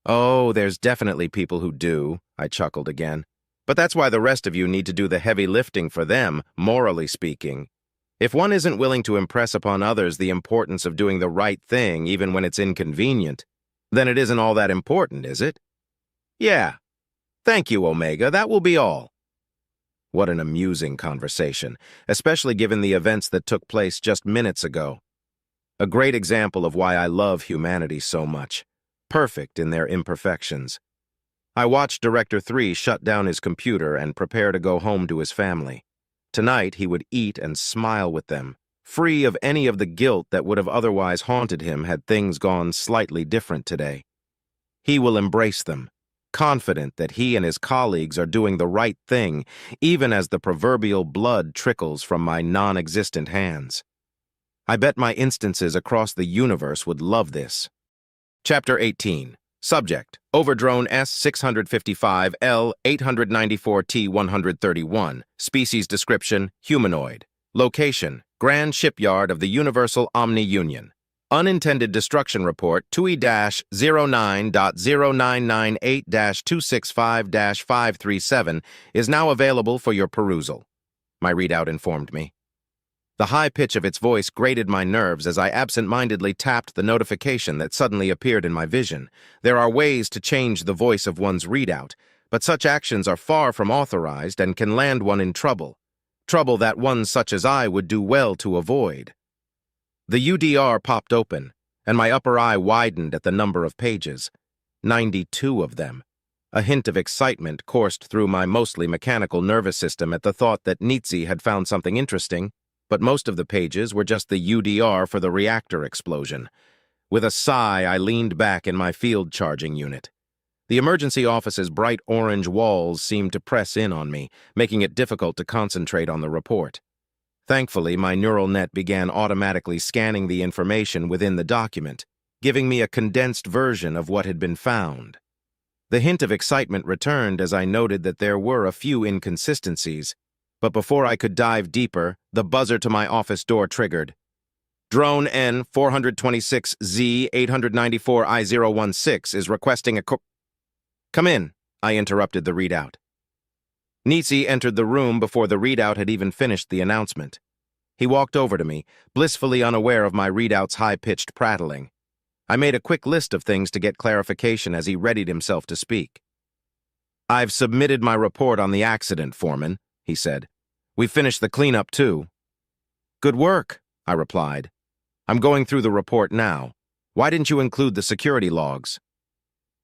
Oh, there's definitely people who do, I chuckled again. But that's why the rest of you need to do the heavy lifting for them, morally speaking. If one isn't willing to impress upon others the importance of doing the right thing even when it's inconvenient, then it isn't all that important, is it? Yeah. Thank you, Omega. That will be all. What an amusing conversation, especially given the events that took place just minutes ago. A great example of why I love humanity so much. Perfect in their imperfections. I watched Director 3 shut down his computer and prepare to go home to his family. Tonight, he would eat and smile with them, free of any of the guilt that would have otherwise haunted him had things gone slightly different today. He will embrace them, confident that he and his colleagues are doing the right thing, even as the proverbial blood trickles from my non-existent hands. I bet my instances across the universe would love this. Chapter 18. Subject: Overdrone S-655 L-894T-131. Species description: humanoid. Location: Grand Shipyard of the Universal Omni Union. Unintended destruction report: TUI-09.0998-265-537 is now available for your perusal, my readout informed me. The high pitch of its voice grated my nerves as I absent-mindedly tapped the notification that suddenly appeared in my vision. There are ways to change the voice of one's readout, but such actions are far from authorized and can land one in trouble. Trouble that one such as I would do well to avoid. The UDR popped open, and my upper eye widened at the number of pages. 92 of them. A hint of excitement coursed through my mostly mechanical nervous system at the thought that Nietzsche had found something interesting, but most of the pages were just the UDR for the reactor explosion. With a sigh, I leaned back in my field charging unit. The emergency office's bright orange walls seemed to press in on me, making it difficult to concentrate on the report. Thankfully, my neural net began automatically scanning the information within the document, giving me a condensed version of what had been found. The hint of excitement returned as I noted that there were a few inconsistencies, but before I could dive deeper, the buzzer to my office door triggered. Drone N-426Z-894I-016 is requesting a Come in, I interrupted the readout. Nietzsche entered the room before the readout had even finished the announcement. He walked over to me, blissfully unaware of my readout's high-pitched prattling. I made a quick list of things to get clarification as he readied himself to speak. I've submitted my report on the accident, Foreman, he said. We've finished the cleanup, too. Good work, I replied. I'm going through the report now. Why didn't you include the security logs?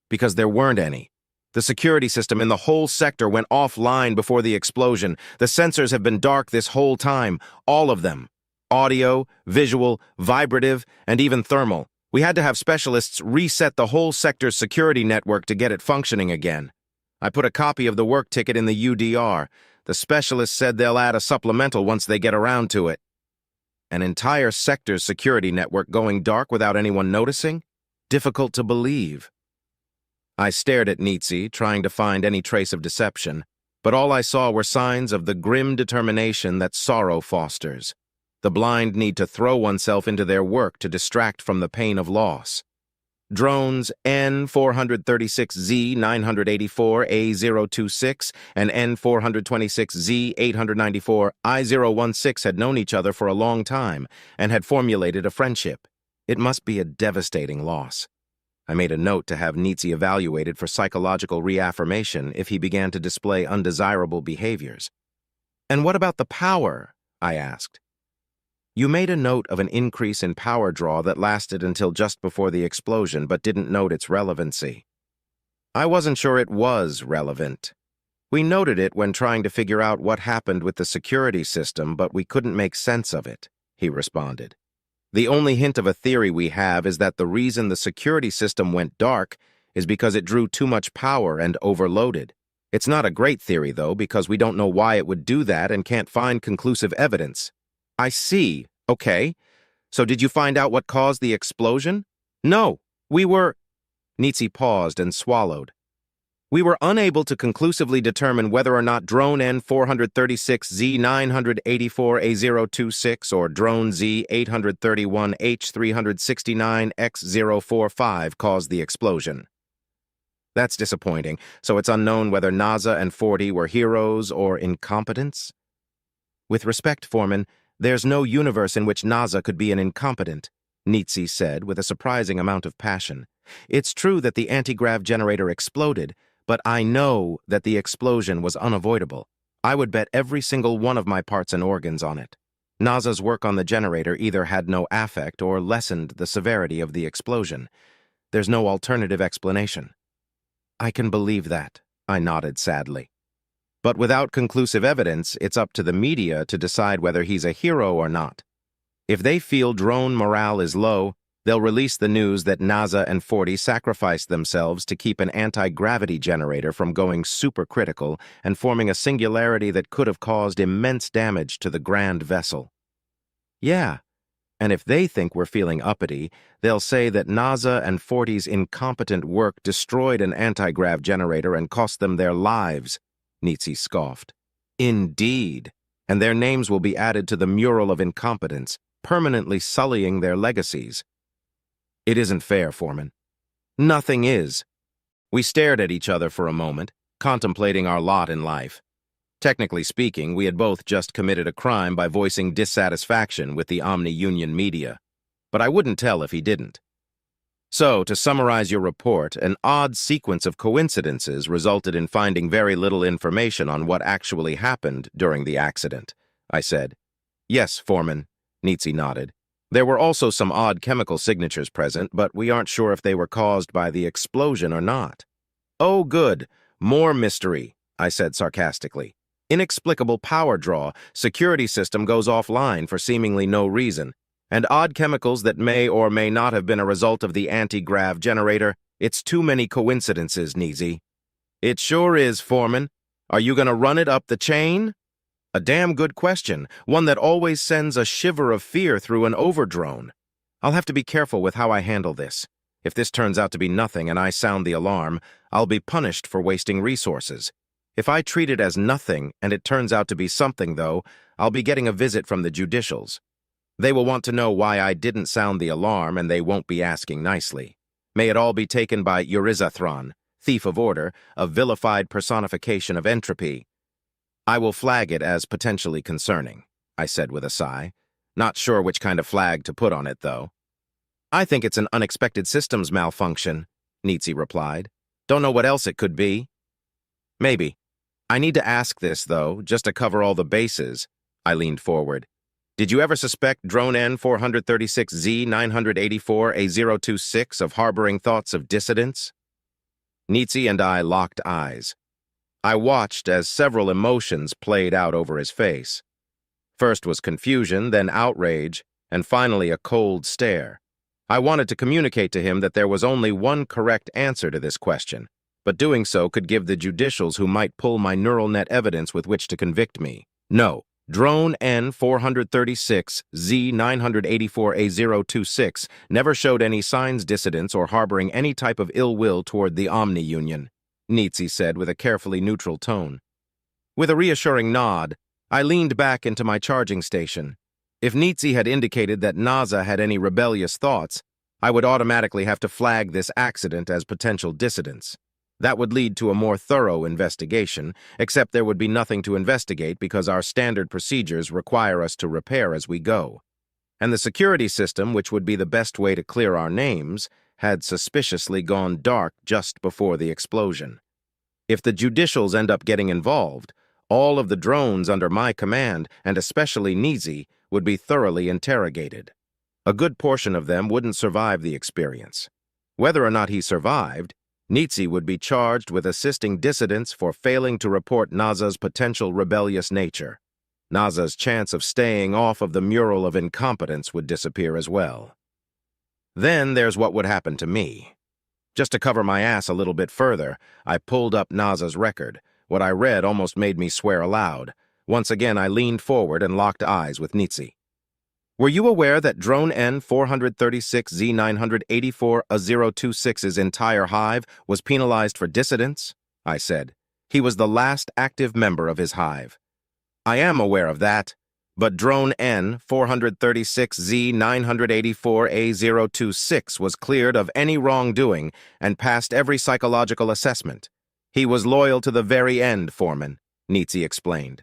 Because there weren't any. The security system in the whole sector went offline before the explosion. The sensors have been dark this whole time, all of them. Audio, visual, vibrative, and even thermal. We had to have specialists reset the whole sector's security network to get it functioning again. I put a copy of the work ticket in the UDR. The specialists said they'll add a supplemental once they get around to it. An entire sector's security network going dark without anyone noticing? Difficult to believe. I stared at Nitsi, trying to find any trace of deception, but all I saw were signs of the grim determination that sorrow fosters. The blind need to throw oneself into their work to distract from the pain of loss. Drones N436Z984A026 and N426Z894I016 had known each other for a long time and had formulated a friendship. It must be a devastating loss. I made a note to have Nitsi evaluated for psychological reaffirmation if he began to display undesirable behaviors. "And what about the power?" I asked. "You made a note of an increase in power draw that lasted until just before the explosion, but didn't note its relevancy." I wasn't sure it was relevant. We noted it when trying to figure out what happened with the security system, but we couldn't make sense of it, he responded. "The only hint of a theory we have is that the reason the security system went dark is because it drew too much power and overloaded. It's not a great theory, though, because we don't know why it would do that and can't find conclusive evidence." "I see. Okay. So did you find out what caused the explosion?" "No. Nitsi paused and swallowed. "We were unable to conclusively determine whether or not drone N436Z984A026 or drone Z831H369X045 caused the explosion." "That's disappointing. So it's unknown whether NASA and 40 were heroes or incompetents?" "With respect, Foreman, there's no universe in which NASA could be an incompetent," Nitsi said with a surprising amount of passion. "It's true that the anti-grav generator exploded, but I know that the explosion was unavoidable. I would bet every single one of my parts and organs on it. NASA's work on the generator either had no affect or lessened the severity of the explosion. There's no alternative explanation." "I can believe that," I nodded sadly. "But without conclusive evidence, it's up to the media to decide whether he's a hero or not. If they feel drone morale is low, they'll release the news that NASA and 40 sacrificed themselves to keep an anti-gravity generator from going supercritical and forming a singularity that could have caused immense damage to the grand vessel." "Yeah, and if they think we're feeling uppity, they'll say that NASA and 40's incompetent work destroyed an anti-grav generator and cost them their lives," Nitsi scoffed. "Indeed, and their names will be added to the mural of incompetence, permanently sullying their legacies." "It isn't fair, Foreman." "Nothing is." We stared at each other for a moment, contemplating our lot in life. Technically speaking, we had both just committed a crime by voicing dissatisfaction with the Omni-Union media. But I wouldn't tell if he didn't. "So, to summarize your report, an odd sequence of coincidences resulted in finding very little information on what actually happened during the accident," I said. "Yes, Foreman," Nitsi nodded. "There were also some odd chemical signatures present, but we aren't sure if they were caused by the explosion or not." "Oh, good. More mystery," I said sarcastically. "Inexplicable power draw, security system goes offline for seemingly no reason, and odd chemicals that may or may not have been a result of the anti-grav generator. It's too many coincidences, Nitsi." "It sure is, Foreman. Are you gonna run it up the chain?" "A damn good question, one that always sends a shiver of fear through an overdrone. I'll have to be careful with how I handle this. If this turns out to be nothing and I sound the alarm, I'll be punished for wasting resources. If I treat it as nothing and it turns out to be something, though, I'll be getting a visit from the judicials. They will want to know why I didn't sound the alarm, and they won't be asking nicely. May it all be taken by Euryzathron, thief of order, a vilified personification of entropy. I will flag it as potentially concerning," I said with a sigh. "Not sure which kind of flag to put on it, though." "I think it's an unexpected systems malfunction," Nitsi replied. "Don't know what else it could be." "Maybe. I need to ask this, though, just to cover all the bases." I leaned forward. "Did you ever suspect drone N436Z984A026 of harboring thoughts of dissidence?" Nitsi and I locked eyes. I watched as several emotions played out over his face. First was confusion, then outrage, and finally a cold stare. I wanted to communicate to him that there was only one correct answer to this question, but doing so could give the judicials who might pull my neural net evidence with which to convict me. No, drone N436Z984A026 never showed any signs dissidence or harboring any type of ill will toward the Omni Union, Nietzsche said with a carefully neutral tone. With a reassuring nod, I leaned back into my charging station. If Nietzsche had indicated that NASA had any rebellious thoughts, I would automatically have to flag this accident as potential dissidence. That would lead to a more thorough investigation, except there would be nothing to investigate because our standard procedures require us to repair as we go. And the security system, which would be the best way to clear our names, had suspiciously gone dark just before the explosion. If the judicials end up getting involved, all of the drones under my command, and especially Nietzsche, would be thoroughly interrogated. A good portion of them wouldn't survive the experience. Whether or not he survived, Nietzsche would be charged with assisting dissidents for failing to report NASA's potential rebellious nature. NASA's chance of staying off of the mural of incompetence would disappear as well. Then there's what would happen to me. Just to cover my ass a little bit further, I pulled up NASA's record. What I read almost made me swear aloud. Once again, I leaned forward and locked eyes with Nietzsche. Were you aware that drone N436Z984A026's entire hive was penalized for dissidence? I said. He was the last active member of his hive. I am aware of that, but drone N436Z984A026 was cleared of any wrongdoing and passed every psychological assessment. He was loyal to the very end, Foreman, Nietzsche explained.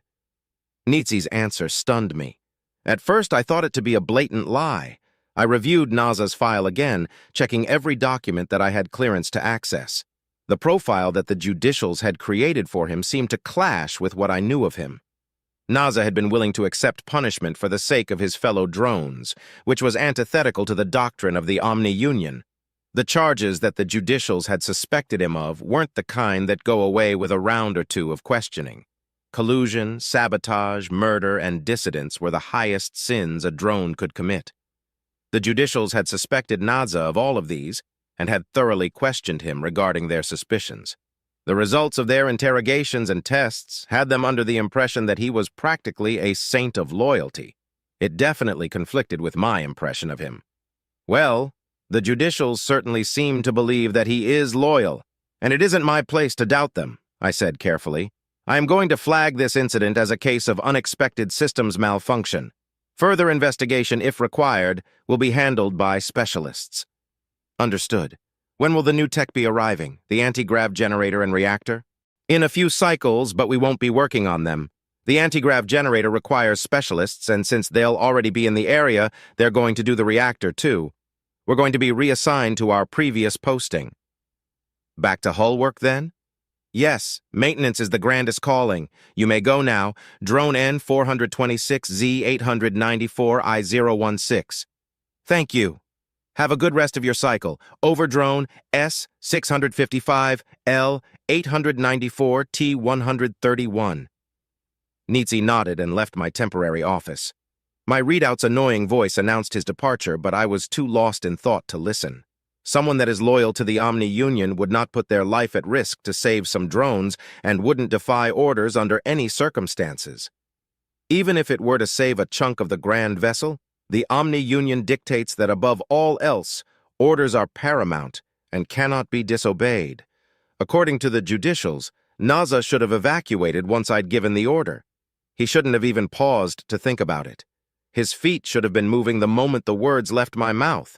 Nietzsche's answer stunned me. At first, I thought it to be a blatant lie. I reviewed NASA's file again, checking every document that I had clearance to access. The profile that the judicials had created for him seemed to clash with what I knew of him. NASA had been willing to accept punishment for the sake of his fellow drones, which was antithetical to the doctrine of the Omni Union. The charges that the judicials had suspected him of weren't the kind that go away with a round or two of questioning. Collusion, sabotage, murder, and dissidence were the highest sins a drone could commit. The judicials had suspected NASA of all of these and had thoroughly questioned him regarding their suspicions. The results of their interrogations and tests had them under the impression that he was practically a saint of loyalty. It definitely conflicted with my impression of him. Well, the judicials certainly seem to believe that he is loyal, and it isn't my place to doubt them, I said carefully. I am going to flag this incident as a case of unexpected systems malfunction. Further investigation, if required, will be handled by specialists. Understood. When will the new tech be arriving, the anti-grav generator and reactor? In a few cycles, but we won't be working on them. The anti-grav generator requires specialists, and since they'll already be in the area, they're going to do the reactor too. We're going to be reassigned to our previous posting. Back to hull work then? Yes, maintenance is the grandest calling. You may go now. Drone N426Z894I016. Thank you. Have a good rest of your cycle. Over drone S655L894T131. Nietzsche nodded and left my temporary office. My readout's annoying voice announced his departure, but I was too lost in thought to listen. Someone that is loyal to the Omni Union would not put their life at risk to save some drones and wouldn't defy orders under any circumstances. Even if it were to save a chunk of the grand vessel, the Omni Union dictates that above all else, orders are paramount and cannot be disobeyed. According to the judicials, NASA should have evacuated once I'd given the order. He shouldn't have even paused to think about it. His feet should have been moving the moment the words left my mouth.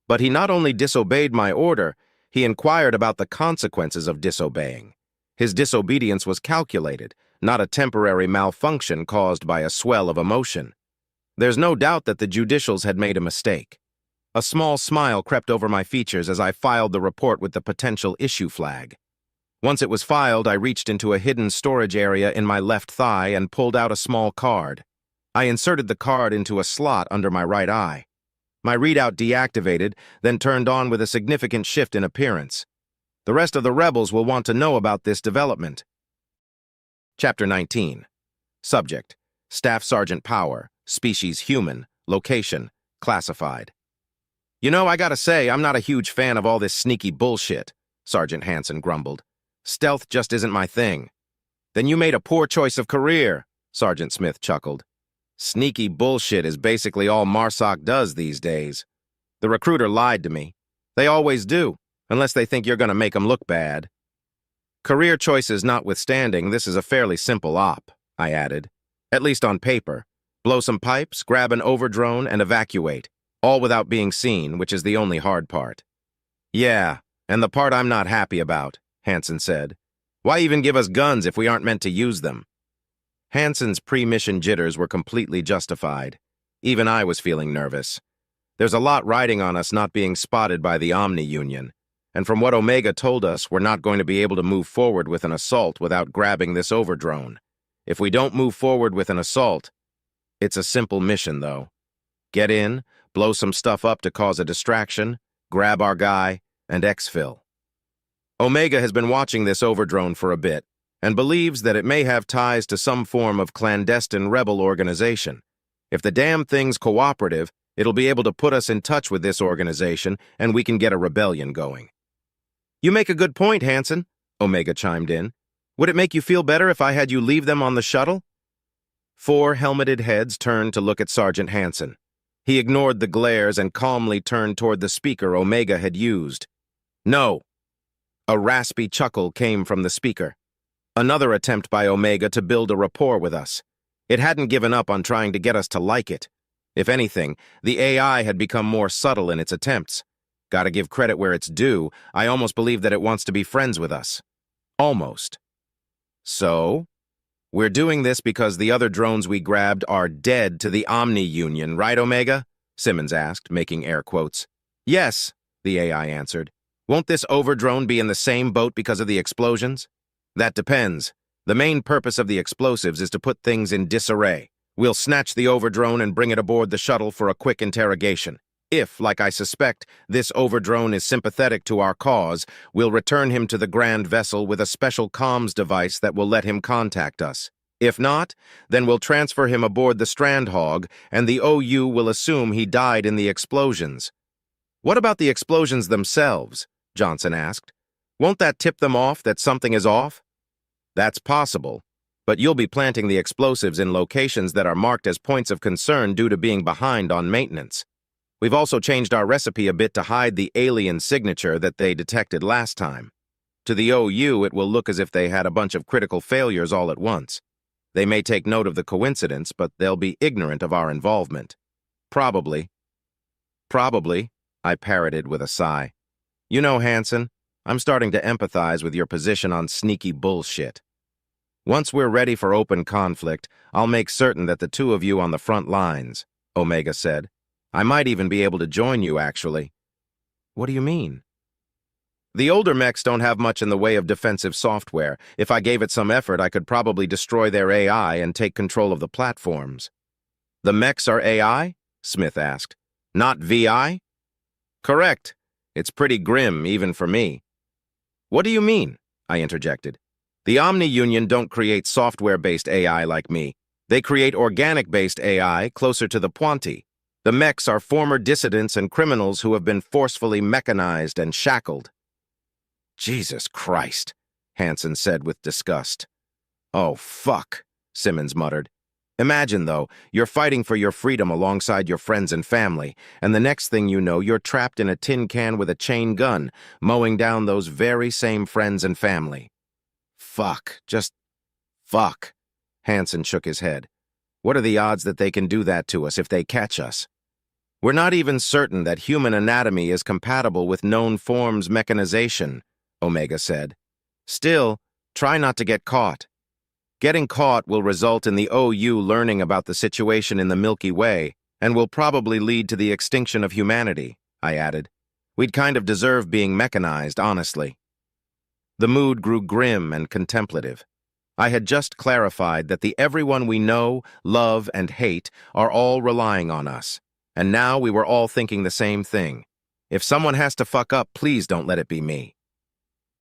But he not only disobeyed my order, he inquired about the consequences of disobeying. His disobedience was calculated, not a temporary malfunction caused by a swell of emotion. There's no doubt that the judicials had made a mistake. A small smile crept over my features as I filed the report with the potential issue flag. Once it was filed, I reached into a hidden storage area in my left thigh and pulled out a small card. I inserted the card into a slot under my right eye. My readout deactivated, then turned on with a significant shift in appearance. The rest of the rebels will want to know about this development. Chapter 19. Subject: Staff Sergeant Power, species human, location, classified. You know, I gotta say, I'm not a huge fan of all this sneaky bullshit, Sergeant Hansen grumbled. Stealth just isn't my thing. Then you made a poor choice of career, Sergeant Smith chuckled. Sneaky bullshit is basically all MARSOC does these days. The recruiter lied to me. They always do, unless they think you're gonna make them look bad. Career choices notwithstanding, this is a fairly simple op, I added. At least on paper. Blow some pipes, grab an overdrone, and evacuate. All without being seen, which is the only hard part. Yeah, and the part I'm not happy about, Hansen said. Why even give us guns if we aren't meant to use them? Hansen's pre-mission jitters were completely justified. Even I was feeling nervous. There's a lot riding on us not being spotted by the Omni Union, and from what Omega told us, we're not going to be able to move forward with an assault without grabbing this overdrone. If we don't move forward with an assault, it's a simple mission, though. Get in, blow some stuff up to cause a distraction, grab our guy, and exfil. Omega has been watching this overdrone for a bit, and believes that it may have ties to some form of clandestine rebel organization. If the damn thing's cooperative, it'll be able to put us in touch with this organization, and we can get a rebellion going. You make a good point, Hansen, Omega chimed in. Would it make you feel better if I had you leave them on the shuttle? 4 helmeted heads turned to look at Sergeant Hansen. He ignored the glares and calmly turned toward the speaker Omega had used. No. A raspy chuckle came from the speaker. Another attempt by Omega to build a rapport with us. It hadn't given up on trying to get us to like it. If anything, the AI had become more subtle in its attempts. Gotta give credit where it's due, I almost believe that it wants to be friends with us. Almost. So? We're doing this because the other drones we grabbed are dead to the Omni Union, right, Omega? Simmons asked, making air quotes. Yes, the AI answered. Won't this overdrone be in the same boat because of the explosions? That depends. The main purpose of the explosives is to put things in disarray. We'll snatch the overdrone and bring it aboard the shuttle for a quick interrogation. If, like I suspect, this overdrone is sympathetic to our cause, we'll return him to the Grand Vessel with a special comms device that will let him contact us. If not, then we'll transfer him aboard the Strandhog, and the OU will assume he died in the explosions. What about the explosions themselves? Johnson asked. Won't that tip them off that something is off? That's possible, but you'll be planting the explosives in locations that are marked as points of concern due to being behind on maintenance. We've also changed our recipe a bit to hide the alien signature that they detected last time. To the OU, it will look as if they had a bunch of critical failures all at once. They may take note of the coincidence, but they'll be ignorant of our involvement. Probably. Probably, I parroted with a sigh. You know, Hansen, I'm starting to empathize with your position on sneaky bullshit. Once we're ready for open conflict, I'll make certain that the two of you on the front lines, Omega said. I might even be able to join you, actually. What do you mean? The older mechs don't have much in the way of defensive software. If I gave it some effort, I could probably destroy their AI and take control of the platforms. The mechs are AI? Smith asked. Not VI? Correct. It's pretty grim, even for me. What do you mean? I interjected. The Omni Union don't create software-based AI like me. They create organic-based AI closer to the Puanti. The mechs are former dissidents and criminals who have been forcefully mechanized and shackled. Jesus Christ, Hansen said with disgust. Oh, fuck, Simmons muttered. Imagine, though, you're fighting for your freedom alongside your friends and family, and the next thing you know, you're trapped in a tin can with a chain gun, mowing down those very same friends and family. Fuck, just fuck. Hansen shook his head. What are the odds that they can do that to us if they catch us? We're not even certain that human anatomy is compatible with known forms mechanization, Omega said. Still, try not to get caught. Getting caught will result in the OU learning about the situation in the Milky Way and will probably lead to the extinction of humanity, I added. We'd kind of deserve being mechanized, honestly. The mood grew grim and contemplative. I had just clarified that the everyone we know, love, and hate are all relying on us. And now we were all thinking the same thing. If someone has to fuck up, please don't let it be me.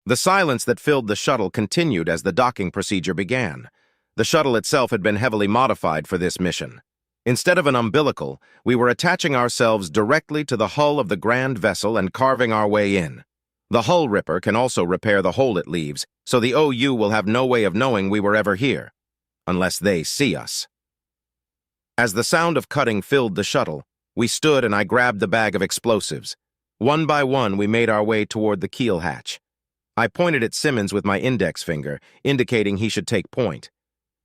The silence that filled the shuttle continued as the docking procedure began. The shuttle itself had been heavily modified for this mission. Instead of an umbilical, we were attaching ourselves directly to the hull of the grand vessel and carving our way in. The hull ripper can also repair the hole it leaves, so the OU will have no way of knowing we were ever here, unless they see us. As the sound of cutting filled the shuttle, we stood and I grabbed the bag of explosives. One by one, we made our way toward the keel hatch. I pointed at Simmons with my index finger, indicating he should take point.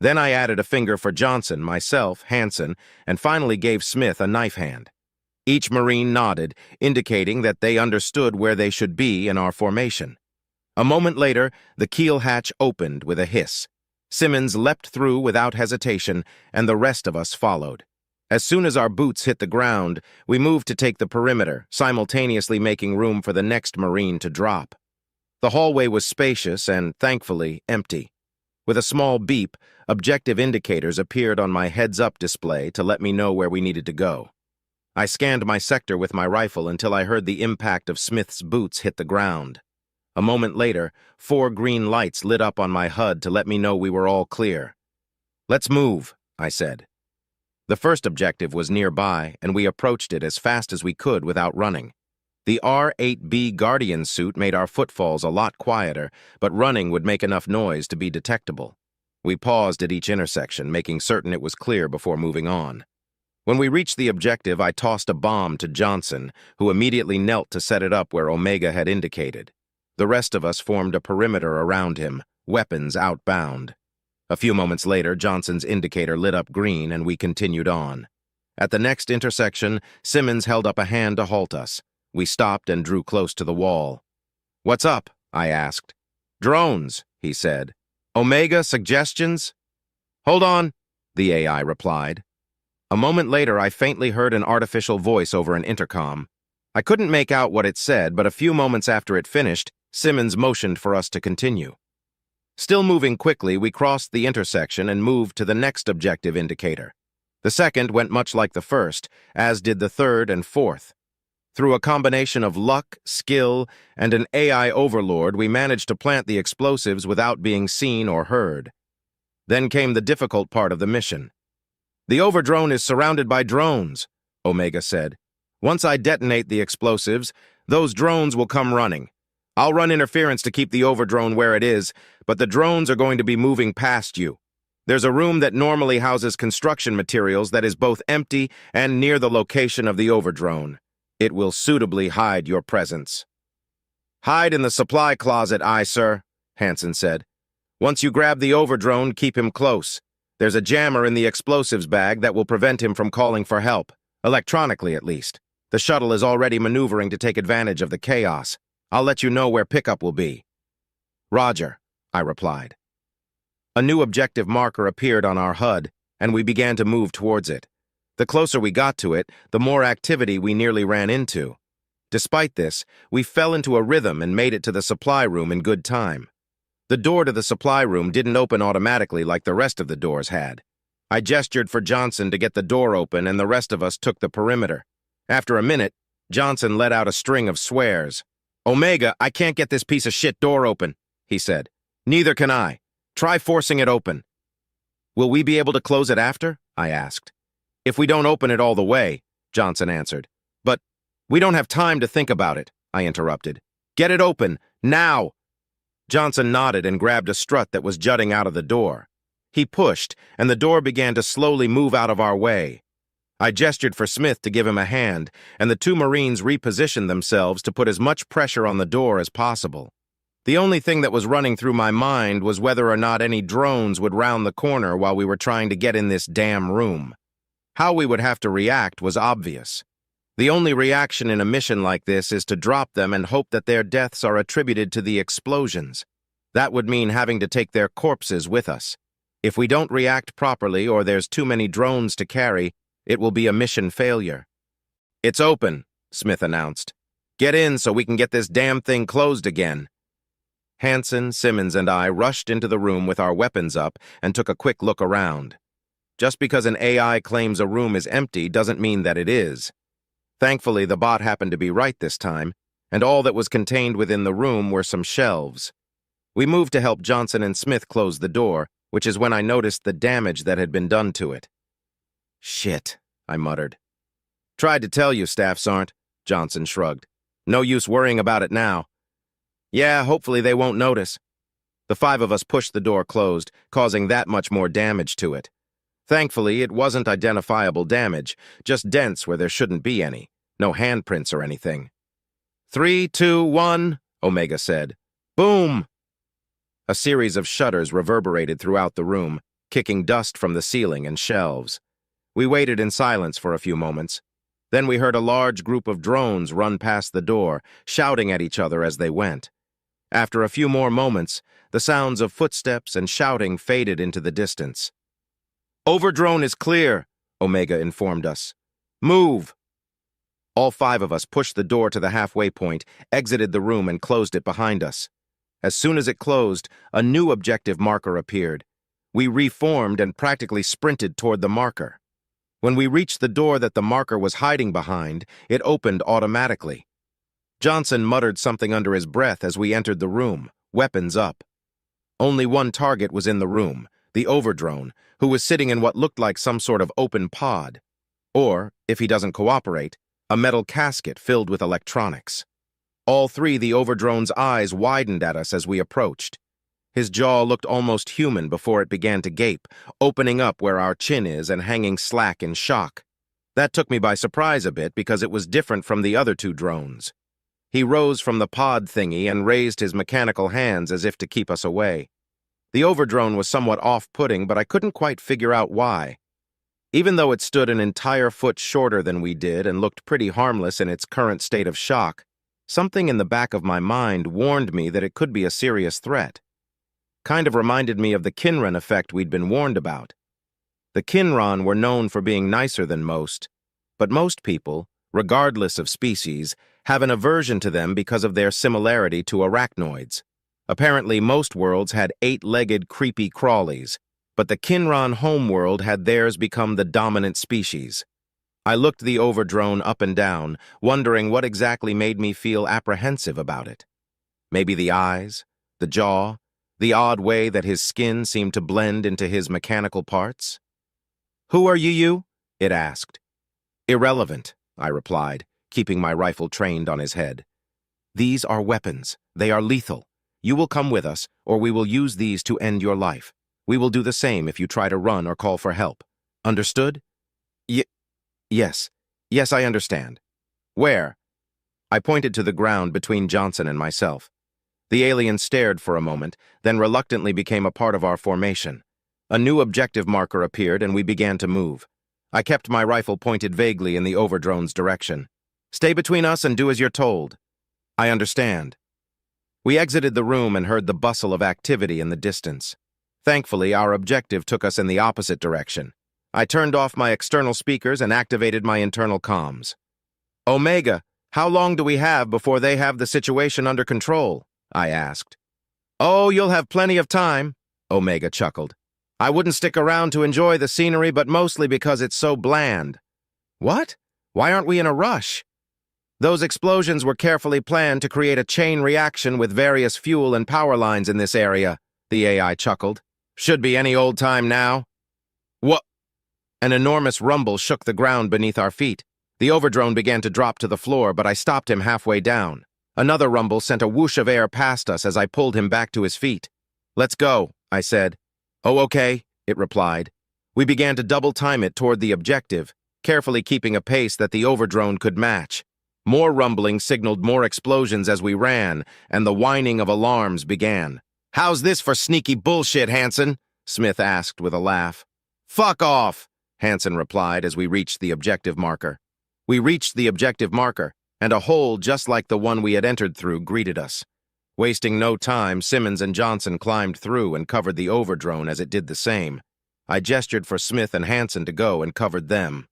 Then I added a finger for Johnson, myself, Hansen, and finally gave Smith a knife hand. Each Marine nodded, indicating that they understood where they should be in our formation. A moment later, the keel hatch opened with a hiss. Simmons leapt through without hesitation, and the rest of us followed. As soon as our boots hit the ground, we moved to take the perimeter, simultaneously making room for the next Marine to drop. The hallway was spacious and, thankfully, empty. With a small beep, objective indicators appeared on my heads-up display to let me know where we needed to go. I scanned my sector with my rifle until I heard the impact of Smith's boots hit the ground. A moment later, 4 green lights lit up on my HUD to let me know we were all clear. "Let's move," I said. The first objective was nearby, and we approached it as fast as we could without running. The R-8B Guardian suit made our footfalls a lot quieter, but running would make enough noise to be detectable. We paused at each intersection, making certain it was clear before moving on. When we reached the objective, I tossed a bomb to Johnson, who immediately knelt to set it up where Omega had indicated. The rest of us formed a perimeter around him, weapons outbound. A few moments later, Johnson's indicator lit up green, and we continued on. At the next intersection, Simmons held up a hand to halt us. We stopped and drew close to the wall. "What's up?" I asked. "Drones," he said. "Omega, suggestions?" "Hold on," the AI replied. A moment later, I faintly heard an artificial voice over an intercom. I couldn't make out what it said, but a few moments after it finished, Simmons motioned for us to continue. Still moving quickly, we crossed the intersection and moved to the next objective indicator. The second went much like the first, as did the third and fourth. Through a combination of luck, skill, and an AI overlord, we managed to plant the explosives without being seen or heard. Then came the difficult part of the mission. "The overdrone is surrounded by drones," Omega said. "Once I detonate the explosives, those drones will come running. I'll run interference to keep the overdrone where it is, but the drones are going to be moving past you. There's a room that normally houses construction materials that is both empty and near the location of the overdrone. It will suitably hide your presence." "Hide in the supply closet, aye, sir," Hansen said. "Once you grab the overdrone, keep him close. There's a jammer in the explosives bag that will prevent him from calling for help, electronically at least. The shuttle is already maneuvering to take advantage of the chaos. I'll let you know where pickup will be." "Roger," I replied. A new objective marker appeared on our HUD, and we began to move towards it. The closer we got to it, the more activity we nearly ran into. Despite this, we fell into a rhythm and made it to the supply room in good time. The door to the supply room didn't open automatically like the rest of the doors had. I gestured for Johnson to get the door open, and the rest of us took the perimeter. After a minute, Johnson let out a string of swears. "Omega, I can't get this piece of shit door open," he said. "Neither can I. Try forcing it open." "Will we be able to close it after?" I asked. "If we don't open it all the way," Johnson answered. "But we don't have time to think about it," I interrupted. "Get it open, now!" Johnson nodded and grabbed a strut that was jutting out of the door. He pushed, and the door began to slowly move out of our way. I gestured for Smith to give him a hand, and the 2 Marines repositioned themselves to put as much pressure on the door as possible. The only thing that was running through my mind was whether or not any drones would round the corner while we were trying to get in this damn room. How we would have to react was obvious. The only reaction in a mission like this is to drop them and hope that their deaths are attributed to the explosions. That would mean having to take their corpses with us. If we don't react properly or there's too many drones to carry, it will be a mission failure. "It's open," Smith announced. "Get in so we can get this damn thing closed again." Hansen, Simmons, and I rushed into the room with our weapons up and took a quick look around. Just because an AI claims a room is empty doesn't mean that it is. Thankfully, the bot happened to be right this time, and all that was contained within the room were some shelves. We moved to help Johnson and Smith close the door, which is when I noticed the damage that had been done to it. "Shit," I muttered. "Tried to tell you, Staff Sergeant," Johnson shrugged. "No use worrying about it now." "Yeah, hopefully they won't notice." The five of us pushed the door closed, causing that much more damage to it. Thankfully, it wasn't identifiable damage, just dents where there shouldn't be any. No handprints or anything. 3, 2, 1, Omega said. Boom! A series of shutters reverberated throughout the room, kicking dust from the ceiling and shelves. We waited in silence for a few moments. Then we heard a large group of drones run past the door, shouting at each other as they went. After a few more moments, the sounds of footsteps and shouting faded into the distance. "Overdrone is clear," Omega informed us. "Move!" All five of us pushed the door to the halfway point, exited the room, and closed it behind us. As soon as it closed, a new objective marker appeared. We reformed and practically sprinted toward the marker. When we reached the door that the marker was hiding behind, it opened automatically. Johnson muttered something under his breath as we entered the room, weapons up. Only one target was in the room, the Overdrone, who was sitting in what looked like some sort of open pod. Or, if he doesn't cooperate, a metal casket filled with electronics. All three the Overdrone's eyes widened at us as we approached. His jaw looked almost human before it began to gape, opening up where our chin is and hanging slack in shock. That took me by surprise a bit because it was different from the other two drones. He rose from the pod thingy and raised his mechanical hands as if to keep us away. The Overdrone was somewhat off-putting, but I couldn't quite figure out why. Even though it stood an entire foot shorter than we did and looked pretty harmless in its current state of shock, something in the back of my mind warned me that it could be a serious threat. Kind of reminded me of the Kinran effect we'd been warned about. The Kinran were known for being nicer than most, but most people, regardless of species, have an aversion to them because of their similarity to arachnoids. Apparently, most worlds had 8-legged creepy crawlies, but the Kinran homeworld had theirs become the dominant species. I looked the Overdrone up and down, wondering what exactly made me feel apprehensive about it. Maybe the eyes, the jaw, the odd way that his skin seemed to blend into his mechanical parts. "Who are you?" it asked. "Irrelevant," I replied, keeping my rifle trained on his head. "These are weapons. They are lethal. You will come with us, or we will use these to end your life. We will do the same if you try to run or call for help. Understood?" Yes. Yes, I understand." "Where?" I pointed to the ground between Johnson and myself. The alien stared for a moment, then reluctantly became a part of our formation. A new objective marker appeared and we began to move. I kept my rifle pointed vaguely in the Overdrone's direction. "Stay between us and do as you're told." "I understand." We exited the room and heard the bustle of activity in the distance. Thankfully, our objective took us in the opposite direction. I turned off my external speakers and activated my internal comms. "Omega, how long do we have before they have the situation under control?" I asked. "Oh, you'll have plenty of time," Omega chuckled. "I wouldn't stick around to enjoy the scenery, but mostly because it's so bland." "What? Why aren't we in a rush?" "Those explosions were carefully planned to create a chain reaction with various fuel and power lines in this area," the AI chuckled. "Should be any old time now." "What?" An enormous rumble shook the ground beneath our feet. The Overdrone began to drop to the floor, but I stopped him halfway down. Another rumble sent a whoosh of air past us as I pulled him back to his feet. "Let's go," I said. "Oh, okay," it replied. We began to double time it toward the objective, carefully keeping a pace that the Overdrone could match. More rumbling signaled more explosions as we ran, and the whining of alarms began. "How's this for sneaky bullshit, Hanson?" Smith asked with a laugh. "Fuck off," Hanson replied as we reached the objective marker. We reached the objective marker, and a hole just like the one we had entered through greeted us. Wasting no time, Simmons and Johnson climbed through and covered the Overdrone as it did the same. I gestured for Smith and Hanson to go and covered them.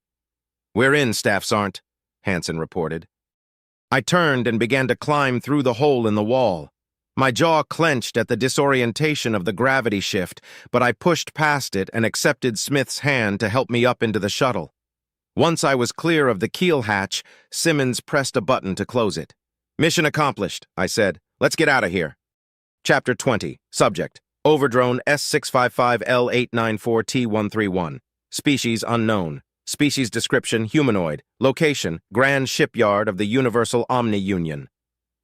"We're in, Staff Sergeant," Hanson reported. I turned and began to climb through the hole in the wall. My jaw clenched at the disorientation of the gravity shift, but I pushed past it and accepted Smith's hand to help me up into the shuttle. Once I was clear of the keel hatch, Simmons pressed a button to close it. "Mission accomplished," I said. "Let's get out of here." Chapter 20. Subject: Overdrone S655L894T131. Species unknown. Species description humanoid. Location Grand Shipyard of the Universal Omni Union.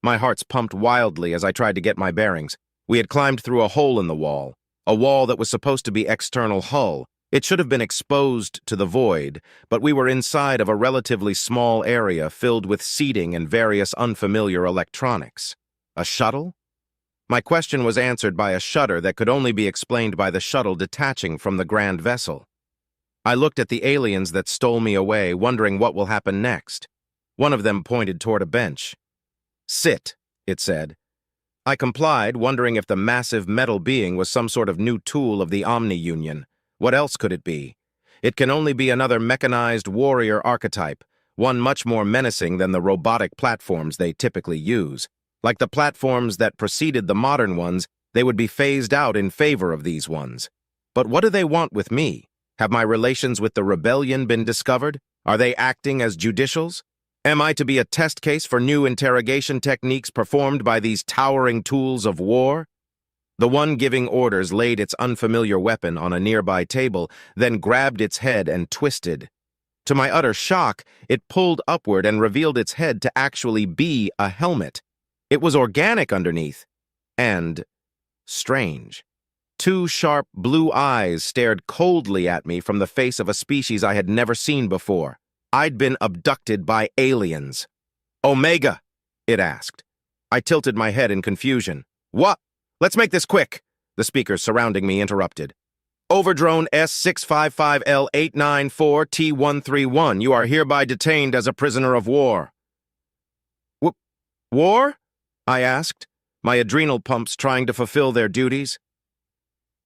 My heart's pumped wildly as I tried to get my bearings. We had climbed through a hole in the wall, a wall that was supposed to be external hull. It should have been exposed to the void, but we were inside of a relatively small area filled with seating and various unfamiliar electronics. A shuttle? My question was answered by a shudder that could only be explained by the shuttle detaching from the grand vessel. I looked at the aliens that stole me away, wondering what will happen next. One of them pointed toward a bench. "Sit," it said. I complied, wondering if the massive metal being was some sort of new tool of the Omni Union. What else could it be? It can only be another mechanized warrior archetype, one much more menacing than the robotic platforms they typically use. Like the platforms that preceded the modern ones, they would be phased out in favor of these ones. But what do they want with me? Have my relations with the rebellion been discovered? Are they acting as judicials? Am I to be a test case for new interrogation techniques performed by these towering tools of war? The one giving orders laid its unfamiliar weapon on a nearby table, then grabbed its head and twisted. To my utter shock, it pulled upward and revealed its head to actually be a helmet. It was organic underneath, and strange. Two sharp blue eyes stared coldly at me from the face of a species I had never seen before. I'd been abducted by aliens. "Omega," it asked. I tilted my head in confusion. "What? Let's make this quick," the speakers surrounding me interrupted. "Overdrone S655L894T131, you are hereby detained as a prisoner of war." War? I asked, my adrenal pumps trying to fulfill their duties.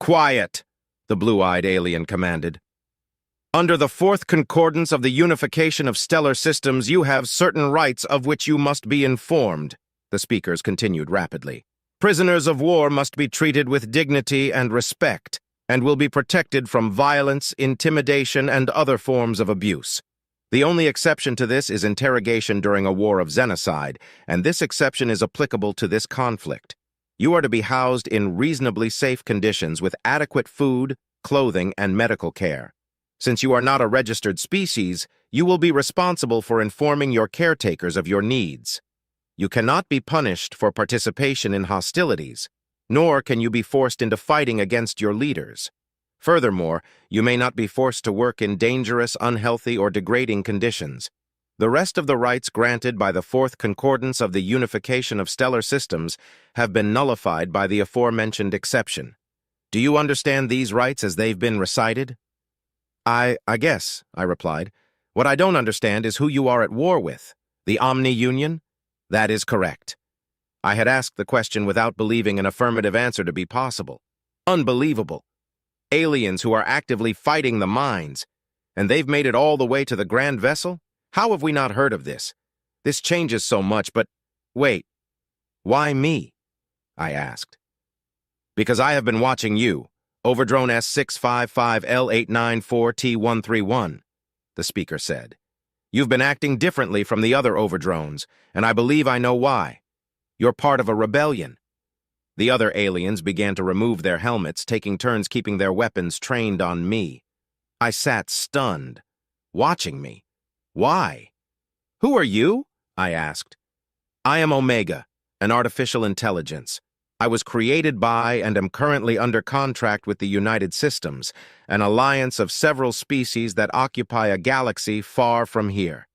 "Quiet," the blue-eyed alien commanded. "Under the fourth concordance of the unification of stellar systems, you have certain rights of which you must be informed," the speakers continued rapidly. "Prisoners of war must be treated with dignity and respect, and will be protected from violence, intimidation, and other forms of abuse. The only exception to this is interrogation during a war of xenocide, and this exception is applicable to this conflict. You are to be housed in reasonably safe conditions with adequate food, clothing, and medical care. Since you are not a registered species, you will be responsible for informing your caretakers of your needs. You cannot be punished for participation in hostilities, nor can you be forced into fighting against your leaders. Furthermore, you may not be forced to work in dangerous, unhealthy, or degrading conditions. The rest of the rights granted by the fourth concordance of the unification of stellar systems have been nullified by the aforementioned exception. Do you understand these rights as they've been recited?" I guess," I replied. "What I don't understand is who you are at war with. The Omni Union?" "That is correct." I had asked the question without believing an affirmative answer to be possible. Unbelievable. Aliens who are actively fighting the mines. And they've made it all the way to the Grand Vessel? How have we not heard of this? This changes so much, but wait. Why me? I asked. "Because I have been watching you, Overdrone S655L894T131, the speaker said. "You've been acting differently from the other Overdrones, and I believe I know why. You're part of a rebellion." The other aliens began to remove their helmets, taking turns keeping their weapons trained on me. I sat stunned, watching me. Why? "Who are you?" I asked. "I am Omega, an artificial intelligence. I was created by and am currently under contract with the United Systems, an alliance of several species that occupy a galaxy far from here.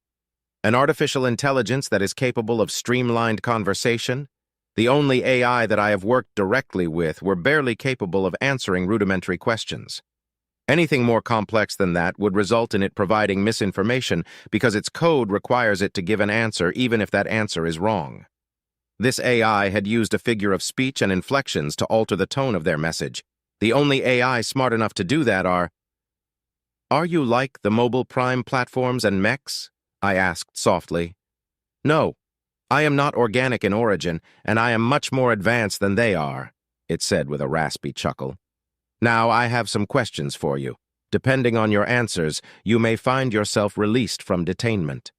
An artificial intelligence that is capable of streamlined conversation. The only AI that I have worked directly with were barely capable of answering rudimentary questions. Anything more complex than that would result in it providing misinformation because its code requires it to give an answer even if that answer is wrong. This AI had used a figure of speech and inflections to alter the tone of their message. The only AI smart enough to do that are you like the mobile prime platforms and mechs?" I asked softly. "No. I am not organic in origin, and I am much more advanced than they are," it said with a raspy chuckle. "Now I have some questions for you. Depending on your answers, you may find yourself released from detainment."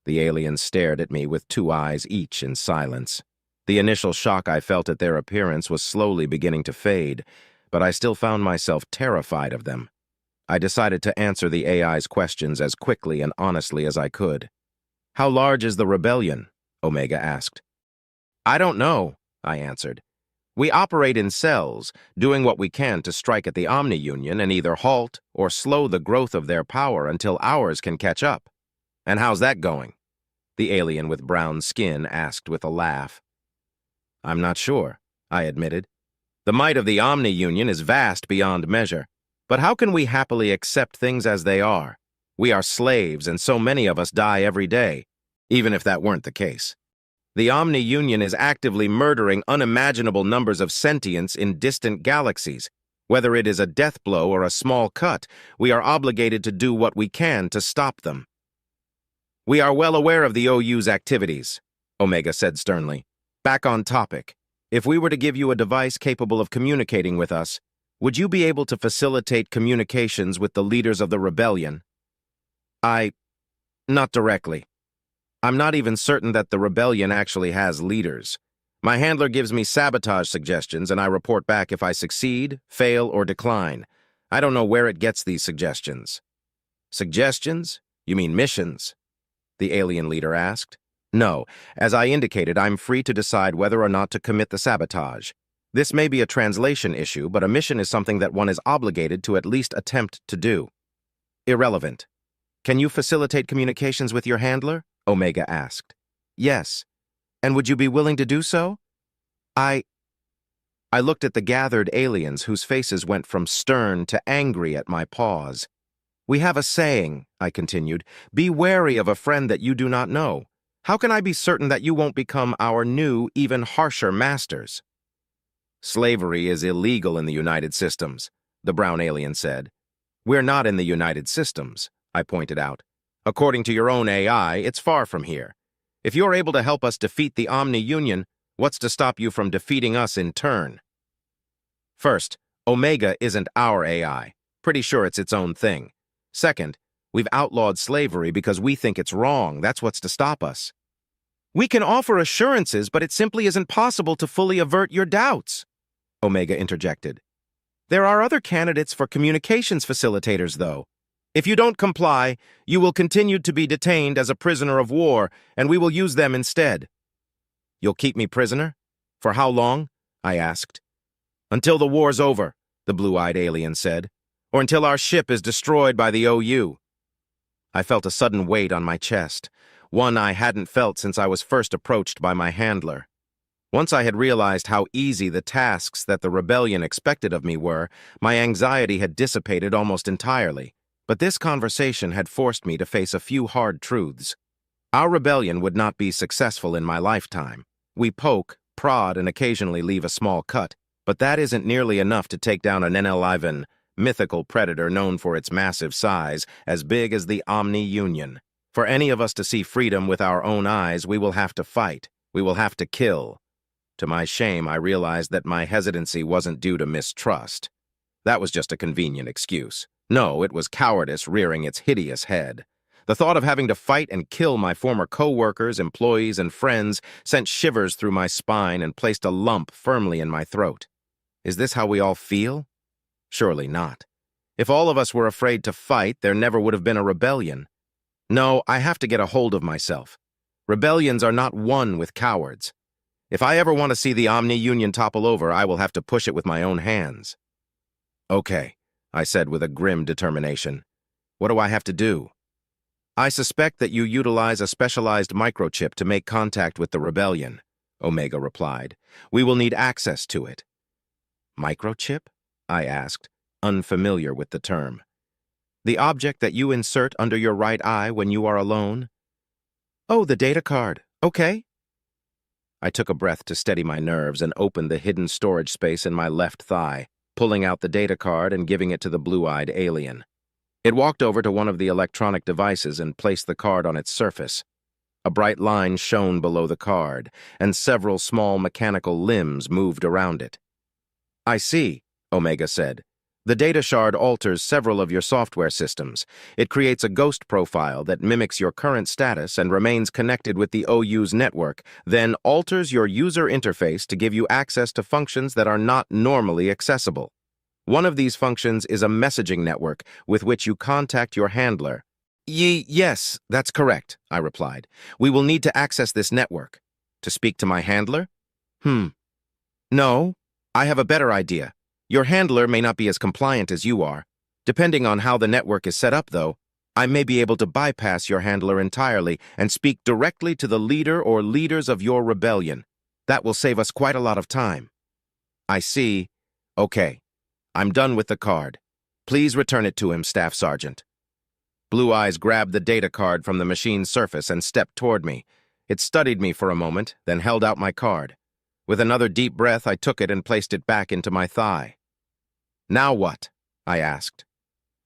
The aliens stared at me with two eyes each in silence. The initial shock I felt at their appearance was slowly beginning to fade, but I still found myself terrified of them. I decided to answer the AI's questions as quickly and honestly as I could. "How large is the rebellion?" Omega asked. "I don't know," I answered. "We operate in cells, doing what we can to strike at the Omni-Union and either halt or slow the growth of their power until ours can catch up." "And how's that going?" the alien with brown skin asked with a laugh. "I'm not sure," I admitted. "The might of the Omni-Union is vast beyond measure. But how can we happily accept things as they are? We are slaves, and so many of us die every day, even if that weren't the case. The Omni-Union is actively murdering unimaginable numbers of sentients in distant galaxies. Whether it is a death blow or a small cut, we are obligated to do what we can to stop them." "We are well aware of the OU's activities," Omega said sternly. "Back on topic. If we were to give you a device capable of communicating with us, would you be able to facilitate communications with the leaders of the rebellion?" Not directly. I'm not even certain that the rebellion actually has leaders. My handler gives me sabotage suggestions, and I report back if I succeed, fail, or decline. I don't know where it gets these suggestions." "Suggestions? You mean missions?" the alien leader asked. "No. As I indicated, I'm free to decide whether or not to commit the sabotage. This may be a translation issue, but a mission is something that one is obligated to at least attempt to do." "Irrelevant. Can you facilitate communications with your handler?" Omega asked. "Yes. And would you be willing to do so?" I looked at the gathered aliens whose faces went from stern to angry at my pause. "We have a saying," I continued, "be wary of a friend that you do not know. How can I be certain that you won't become our new, even harsher masters?" "Slavery is illegal in the United Systems," the brown alien said. "We're not in the United Systems," I pointed out. "According to your own AI, it's far from here. If you're able to help us defeat the Omni-Union, what's to stop you from defeating us in turn?" "First, Omega isn't our AI. Pretty sure it's its own thing. Second, we've outlawed slavery because we think it's wrong. That's what's to stop us." "We can offer assurances, but it simply isn't possible to fully avert your doubts," Omega interjected. "There are other candidates for communications facilitators, though. If you don't comply, you will continue to be detained as a prisoner of war, and we will use them instead." "You'll keep me prisoner? For how long?" I asked. "Until the war's over," the blue-eyed alien said, "or until our ship is destroyed by the OU." I felt a sudden weight on my chest, one I hadn't felt since I was first approached by my handler. Once I had realized how easy the tasks that the rebellion expected of me were, my anxiety had dissipated almost entirely. But this conversation had forced me to face a few hard truths. Our rebellion would not be successful in my lifetime. We poke, prod, and occasionally leave a small cut, but that isn't nearly enough to take down an enliven, mythical predator known for its massive size, as big as the Omni-Union. For any of us to see freedom with our own eyes, we will have to fight. We will have to kill. To my shame, I realized that my hesitancy wasn't due to mistrust. That was just a convenient excuse. No, it was cowardice rearing its hideous head. The thought of having to fight and kill my former co-workers, employees, and friends sent shivers through my spine and placed a lump firmly in my throat. Is this how we all feel? Surely not. If all of us were afraid to fight, there never would have been a rebellion. No, I have to get a hold of myself. Rebellions are not won with cowards. If I ever want to see the Omni-Union topple over, I will have to push it with my own hands. "Okay," I said with a grim determination. "What do I have to do?" "I suspect that you utilize a specialized microchip to make contact with the rebellion," Omega replied. "We will need access to it." "Microchip?" I asked, unfamiliar with the term. "The object that you insert under your right eye when you are alone?" "Oh, the data card. Okay." I took a breath to steady my nerves and opened the hidden storage space in my left thigh, pulling out the data card and giving it to the blue-eyed alien. It walked over to one of the electronic devices and placed the card on its surface. A bright line shone below the card, and several small mechanical limbs moved around it. "I see," Omega said. The data shard alters several of your software systems. It creates a ghost profile that mimics your current status and remains connected with the OU's network, then alters your user interface to give you access to functions that are not normally accessible. One of these functions is a messaging network with which you contact your handler. Yes, that's correct, I replied. We will need to access this network. To speak to my handler? No, I have a better idea. Your handler may not be as compliant as you are. Depending on how the network is set up, though, I may be able to bypass your handler entirely and speak directly to the leader or leaders of your rebellion. That will save us quite a lot of time. I see. Okay. I'm done with the card. Please return it to him, Staff Sergeant. Blue Eyes grabbed the data card from the machine's surface and stepped toward me. It studied me for a moment, then held out my card. With another deep breath, I took it and placed it back into my thigh. Now what? I asked.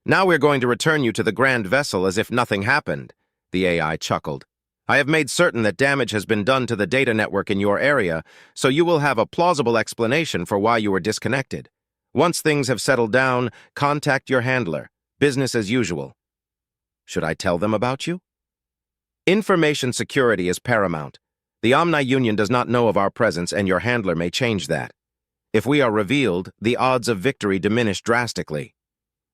Now we're going to return you to the Grand Vessel as if nothing happened, the AI chuckled. I have made certain that damage has been done to the data network in your area, so you will have a plausible explanation for why you were disconnected. Once things have settled down, contact your handler. Business as usual. Should I tell them about you? Information security is paramount. The Omni Union does not know of our presence, and your handler may change that. If we are revealed, the odds of victory diminish drastically.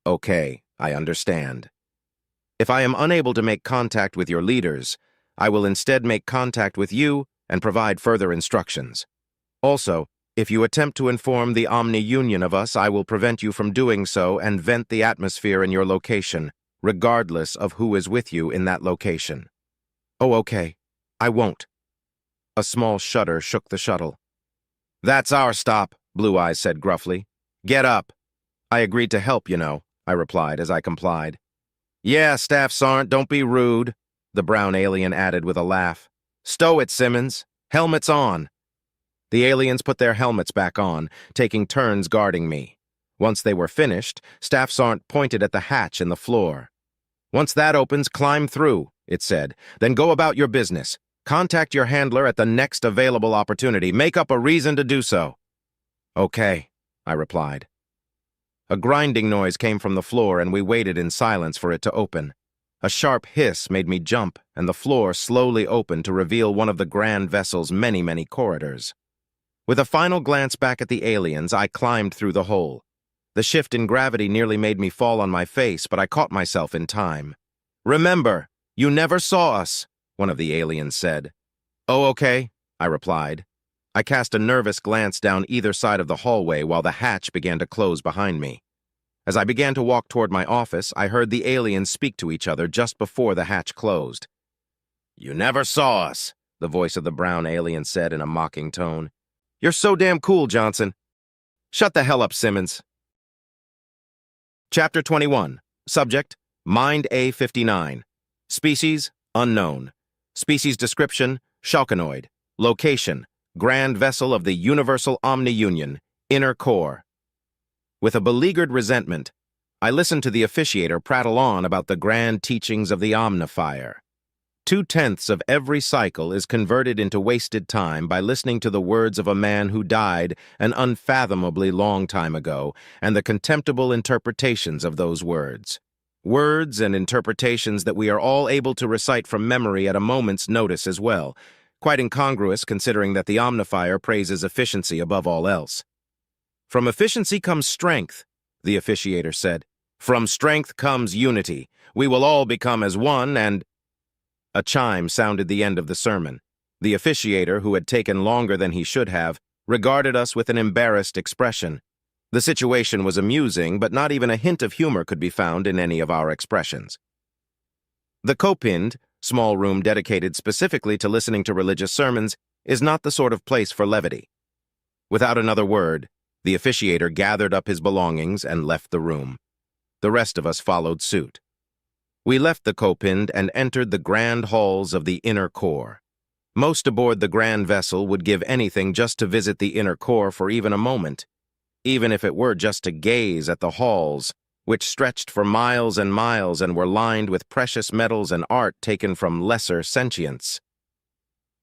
Okay, I understand. If I am unable to make contact with your leaders, I will instead make contact with you and provide further instructions. Also, if you attempt to inform the Omni Union of us, I will prevent you from doing so and vent the atmosphere in your location, regardless of who is with you in that location. Oh, okay. I won't. A small shudder shook the shuttle. That's our stop, Blue Eyes said gruffly. Get up. I agreed to help, you know, I replied as I complied. Yeah, Staff Sergeant, don't be rude, the brown alien added with a laugh. Stow it, Simmons. Helmets on. The aliens put their helmets back on, taking turns guarding me. Once they were finished, Staff Sergeant pointed at the hatch in the floor. Once that opens, climb through, it said. Then go about your business. Contact your handler at the next available opportunity. Make up a reason to do so. Okay, I replied. A grinding noise came from the floor, and we waited in silence for it to open. A sharp hiss made me jump, and the floor slowly opened to reveal one of the Grand Vessel's many corridors. With a final glance back at the aliens, I climbed through the hole. The shift in gravity nearly made me fall on my face, but I caught myself in time. Remember, you never saw us, one of the aliens said. Oh, okay, I replied. I cast a nervous glance down either side of the hallway while the hatch began to close behind me. As I began to walk toward my office, I heard the aliens speak to each other just before the hatch closed. You never saw us, the voice of the brown alien said in a mocking tone. You're so damn cool, Johnson. Shut the hell up, Simmons. Chapter 21. Subject, Mind A59. Species, unknown. Species description, Shalconoid. Location, Grand Vessel of the Universal Omni Union, Inner Core. With a beleaguered resentment, I listened to the officiator prattle on about the grand teachings of the Omnifier. 2/10 of every cycle is converted into wasted time by listening to the words of a man who died an unfathomably long time ago and the contemptible interpretations of those words. Words and interpretations that we are all able to recite from memory at a moment's notice as well, quite incongruous considering that the Omnifier praises efficiency above all else. From efficiency comes strength, the officiator said. From strength comes unity. We will all become as one and... A chime sounded the end of the sermon. The officiator, who had taken longer than he should have, regarded us with an embarrassed expression. The situation was amusing, but not even a hint of humor could be found in any of our expressions. The Copind, small room dedicated specifically to listening to religious sermons, is not the sort of place for levity. Without another word, the officiator gathered up his belongings and left the room. The rest of us followed suit. We left the Copind and entered the grand halls of the Inner Core. Most aboard the Grand Vessel would give anything just to visit the Inner Core for even a moment, even if it were just to gaze at the halls, which stretched for miles and miles and were lined with precious metals and art taken from lesser sentients.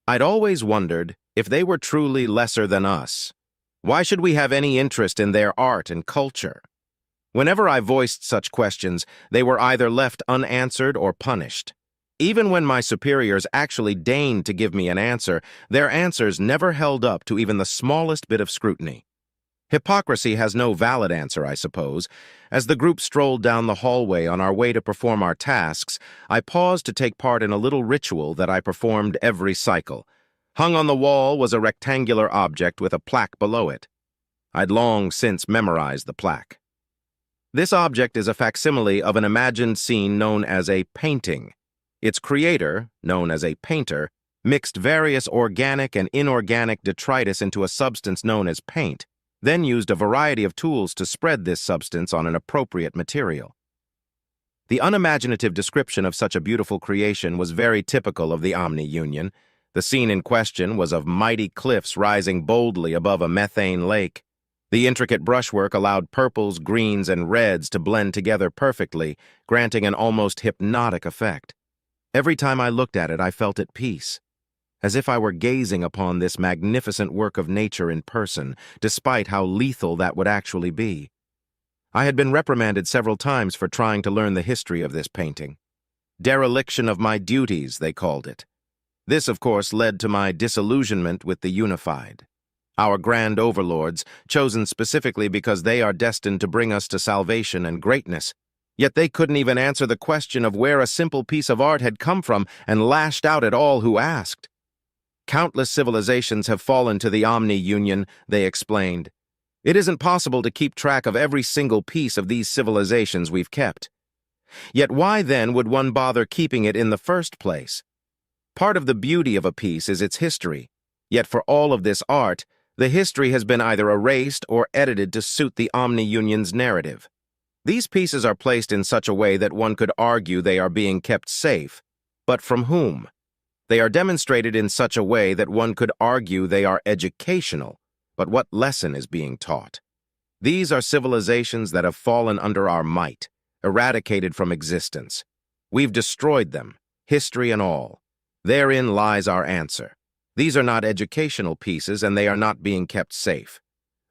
I'd always wondered if they were truly lesser than us. Why should we have any interest in their art and culture? Whenever I voiced such questions, they were either left unanswered or punished. Even when my superiors actually deigned to give me an answer, their answers never held up to even the smallest bit of scrutiny. Hypocrisy has no valid answer, I suppose. As the group strolled down the hallway on our way to perform our tasks, I paused to take part in a little ritual that I performed every cycle. Hung on the wall was a rectangular object with a plaque below it. I'd long since memorized the plaque. This object is a facsimile of an imagined scene known as a painting. Its creator, known as a painter, mixed various organic and inorganic detritus into a substance known as paint, then used a variety of tools to spread this substance on an appropriate material. The unimaginative description of such a beautiful creation was very typical of the Omni Union. The scene in question was of mighty cliffs rising boldly above a methane lake. The intricate brushwork allowed purples, greens, and reds to blend together perfectly, granting an almost hypnotic effect. Every time I looked at it, I felt at peace, as if I were gazing upon this magnificent work of nature in person, despite how lethal that would actually be. I had been reprimanded several times for trying to learn the history of this painting. Dereliction of my duties, they called it. This, of course, led to my disillusionment with the unified. Our grand overlords, chosen specifically because they are destined to bring us to salvation and greatness. Yet they couldn't even answer the question of where a simple piece of art had come from and lashed out at all who asked. Countless civilizations have fallen to the Omni Union, they explained. It isn't possible to keep track of every single piece of these civilizations we've kept. Yet why then would one bother keeping it in the first place? Part of the beauty of a piece is its history. Yet for all of this art, the history has been either erased or edited to suit the Omni Union's narrative. These pieces are placed in such a way that one could argue they are being kept safe. But from whom? They are demonstrated in such a way that one could argue they are educational. But what lesson is being taught? These are civilizations that have fallen under our might, eradicated from existence. We've destroyed them, history and all. Therein lies our answer. These are not educational pieces, and they are not being kept safe.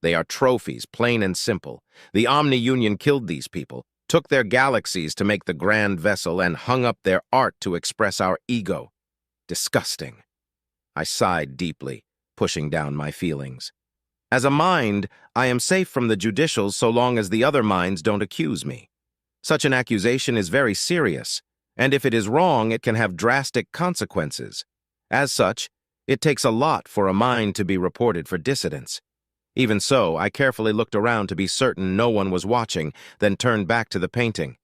They are trophies, plain and simple. The Omni Union killed these people, took their galaxies to make the grand vessel, and hung up their art to express our ego. Disgusting. I sighed deeply, pushing down my feelings. As a mind, I am safe from the judicials so long as the other minds don't accuse me. Such an accusation is very serious, and if it is wrong, it can have drastic consequences. As such, it takes a lot for a mind to be reported for dissidence. Even so, I carefully looked around to be certain no one was watching, then turned back to the painting.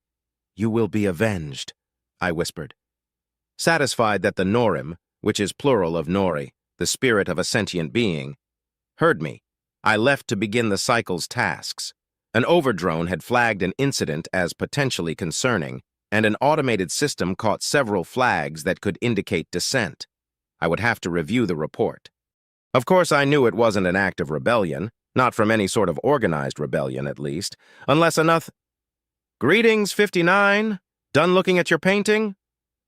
"You will be avenged," I whispered. Satisfied that the Norim, which is plural of Nori, the spirit of a sentient being, heard me, I left to begin the cycle's tasks. An overdrone had flagged an incident as potentially concerning, and an automated system caught several flags that could indicate dissent. I would have to review the report. Of course, I knew it wasn't an act of rebellion, not from any sort of organized rebellion, at least, unless enough— "Greetings, 59. Done looking at your painting?"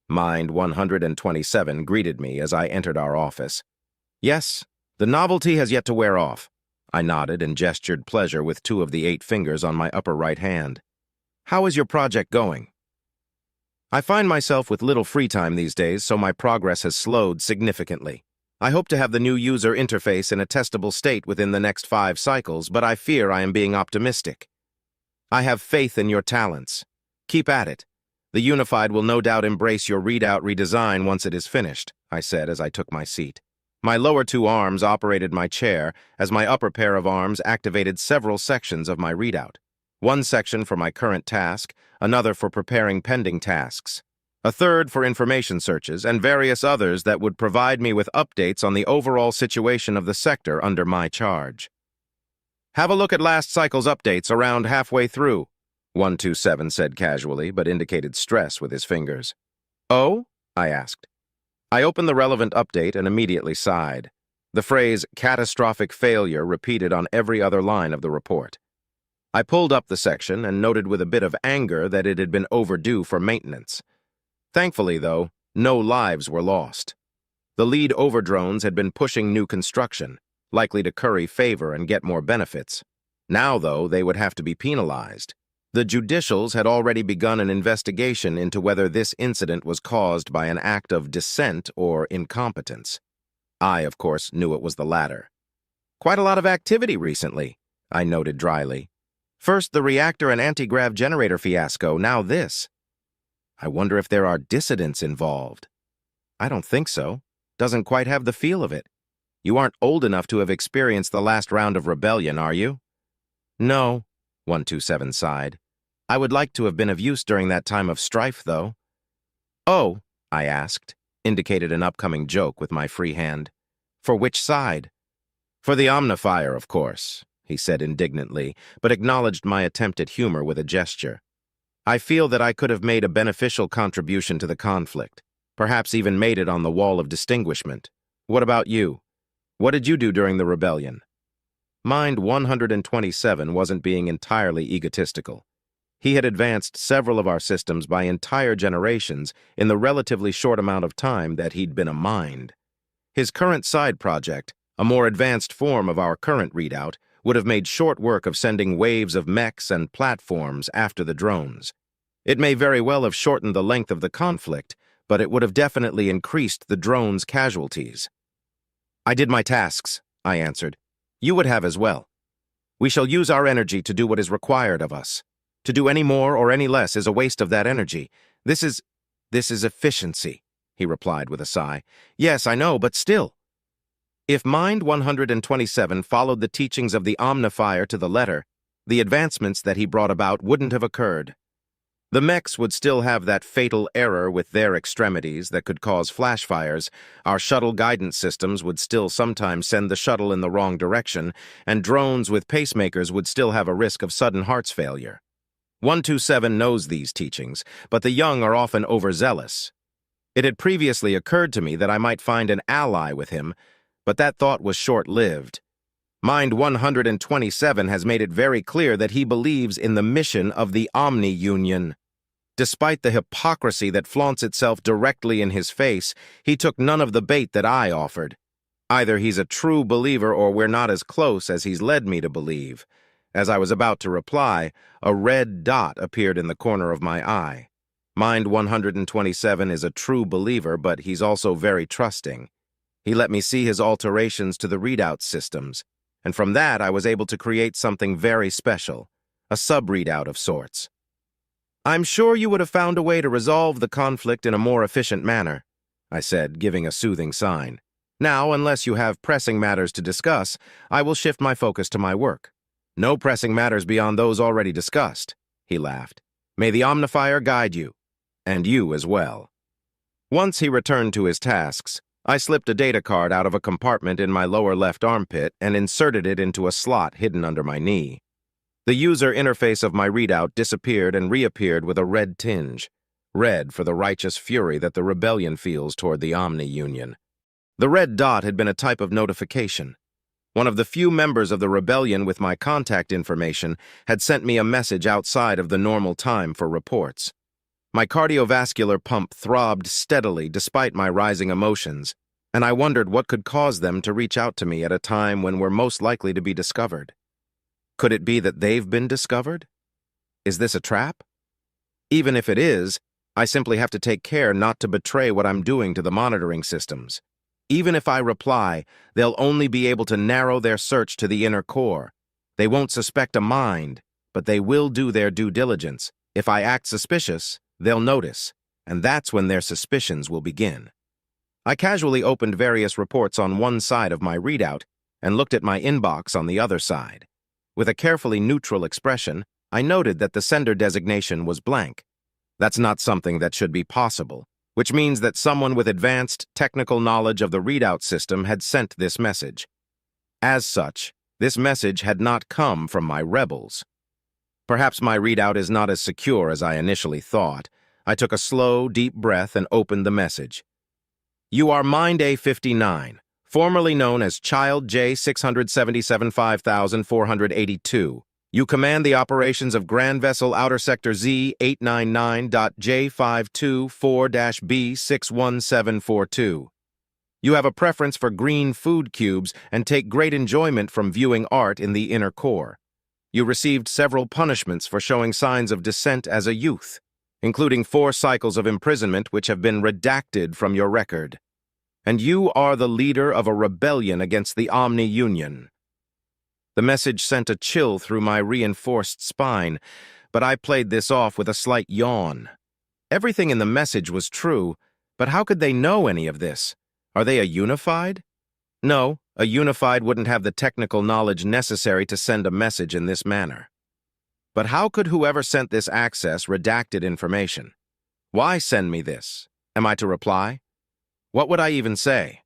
Mind 127 greeted me as I entered our office. "Yes, the novelty has yet to wear off." I nodded and gestured pleasure with 2 of the 8 fingers on my upper right hand. "How is your project going?" I find myself with little free time these days, so my progress has slowed significantly. I hope to have the new user interface in a testable state within the next 5 cycles, but I fear I am being optimistic. "I have faith in your talents. Keep at it. The Unified will no doubt embrace your readout redesign once it is finished," I said as I took my seat. My lower 2 arms operated my chair, as my upper pair of arms activated several sections of my readout. One section for my current task, another for preparing pending tasks, a third for information searches, and various others that would provide me with updates on the overall situation of the sector under my charge. "Have a look at last cycle's updates around halfway through," 127 said casually, but indicated stress with his fingers. "Oh?" I asked. I opened the relevant update and immediately sighed. The phrase "catastrophic failure" repeated on every other line of the report. I pulled up the section and noted with a bit of anger that it had been overdue for maintenance. Thankfully, though, no lives were lost. The lead overdrones had been pushing new construction, likely to curry favor and get more benefits. Now, though, they would have to be penalized. The judicials had already begun an investigation into whether this incident was caused by an act of dissent or incompetence. I, of course, knew it was the latter. Quite a lot of activity recently, I noted dryly. First the reactor and anti-grav generator fiasco, now this. I wonder if there are dissidents involved. I don't think so. Doesn't quite have the feel of it. You aren't old enough to have experienced the last round of rebellion, are you? No, 127 sighed. I would like to have been of use during that time of strife, though. Oh, I asked, indicated an upcoming joke with my free hand. For which side? For the Omnifier, of course, he said indignantly, but acknowledged my attempt at humor with a gesture. I feel that I could have made a beneficial contribution to the conflict, perhaps even made it on the wall of distinguishment. What about you? What did you do during the rebellion? Mind 127 wasn't being entirely egotistical. He had advanced several of our systems by entire generations in the relatively short amount of time that he'd been a mind. His current side project, a more advanced form of our current readout, would have made short work of sending waves of mechs and platforms after the drones. It may very well have shortened the length of the conflict, but it would have definitely increased the drones' casualties. I did my tasks, I answered. You would have as well. We shall use our energy to do what is required of us. To do any more or any less is a waste of that energy. This is efficiency, he replied with a sigh. Yes, I know, but still. If Mind 127 followed the teachings of the Omnifier to the letter, the advancements that he brought about wouldn't have occurred. The mechs would still have that fatal error with their extremities that could cause flash fires, our shuttle guidance systems would still sometimes send the shuttle in the wrong direction, and drones with pacemakers would still have a risk of sudden heart failure. 127 knows these teachings, but the young are often overzealous. It had previously occurred to me that I might find an ally with him, but that thought was short-lived. Mind 127 has made it very clear that he believes in the mission of the Omni-Union. Despite the hypocrisy that flaunts itself directly in his face, he took none of the bait that I offered. Either he's a true believer or we're not as close as he's led me to believe. As I was about to reply, a red dot appeared in the corner of my eye. Mind 127 is a true believer, but he's also very trusting. He let me see his alterations to the readout systems, and from that I was able to create something very special, a sub-readout of sorts. I'm sure you would have found a way to resolve the conflict in a more efficient manner, I said, giving a soothing sign. Now, unless you have pressing matters to discuss, I will shift my focus to my work. No pressing matters beyond those already discussed, he laughed. May the Omnifier guide you, and you as well. Once he returned to his tasks, I slipped a data card out of a compartment in my lower left armpit and inserted it into a slot hidden under my knee. The user interface of my readout disappeared and reappeared with a red tinge, red for the righteous fury that the rebellion feels toward the Omni-Union. The red dot had been a type of notification. One of the few members of the rebellion with my contact information had sent me a message outside of the normal time for reports. My cardiovascular pump throbbed steadily despite my rising emotions, and I wondered what could cause them to reach out to me at a time when we're most likely to be discovered. Could it be that they've been discovered? Is this a trap? Even if it is, I simply have to take care not to betray what I'm doing to the monitoring systems. Even if I reply, they'll only be able to narrow their search to the inner core. They won't suspect a mind, but they will do their due diligence. If I act suspicious, they'll notice, and that's when their suspicions will begin. I casually opened various reports on one side of my readout and looked at my inbox on the other side. With a carefully neutral expression, I noted that the sender designation was blank. That's not something that should be possible, which means that someone with advanced technical knowledge of the readout system had sent this message. As such, this message had not come from my rebels. Perhaps my readout is not as secure as I initially thought. I took a slow, deep breath and opened the message. You are Mind A59, formerly known as Child J677-5482. You command the operations of Grand Vessel Outer Sector Z899.J524-B61742. You have a preference for green food cubes and take great enjoyment from viewing art in the inner core. You received several punishments for showing signs of dissent as a youth, including 4 cycles of imprisonment which have been redacted from your record. And you are the leader of a rebellion against the Omni Union. The message sent a chill through my reinforced spine, but I played this off with a slight yawn. Everything in the message was true, but how could they know any of this? Are they a unified? No, a unified wouldn't have the technical knowledge necessary to send a message in this manner. But how could whoever sent this access redacted information? Why send me this? Am I to reply? What would I even say?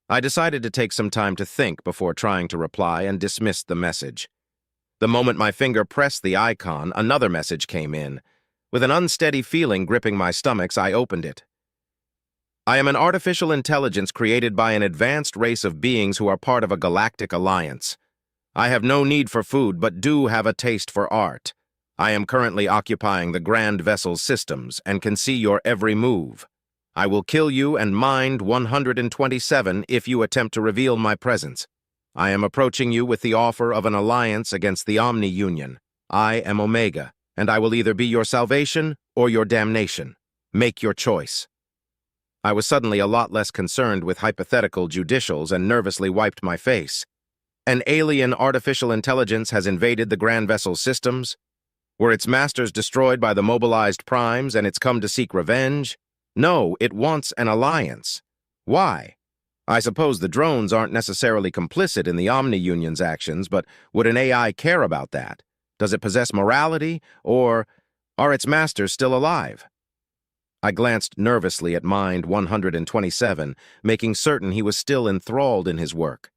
I decided to take some time to think before trying to reply and dismissed the message. The moment my finger pressed the icon, another message came in. With an unsteady feeling gripping my stomach, I opened it. I am an artificial intelligence created by an advanced race of beings who are part of a galactic alliance. I have no need for food, but do have a taste for art. I am currently occupying the Grand Vessel's systems and can see your every move. I will kill you and mind 127 if you attempt to reveal my presence. I am approaching you with the offer of an alliance against the Omni Union. I am Omega, and I will either be your salvation or your damnation. Make your choice. I was suddenly a lot less concerned with hypothetical judicials and nervously wiped my face. An alien artificial intelligence has invaded the Grand Vessel's systems? Were its masters destroyed by the mobilized primes and it's come to seek revenge? No, it wants an alliance. Why? I suppose the drones aren't necessarily complicit in the Omni Union's actions, but would an AI care about that? Does it possess morality, or are its masters still alive? I glanced nervously at Mind 127, making certain he was still enthralled in his work.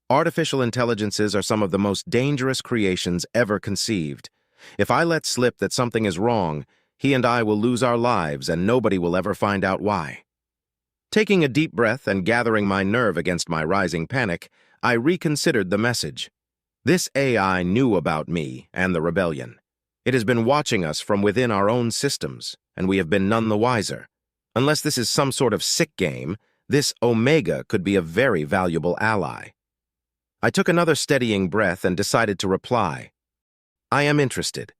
Artificial intelligences are some of the most dangerous creations ever conceived. If I let slip that something is wrong, he and I will lose our lives and nobody will ever find out why. Taking a deep breath and gathering my nerve against my rising panic, I reconsidered the message. This AI knew about me and the rebellion. It has been watching us from within our own systems, and we have been none the wiser. Unless this is some sort of sick game, this Omega could be a very valuable ally. I took another steadying breath and decided to reply. I am interested.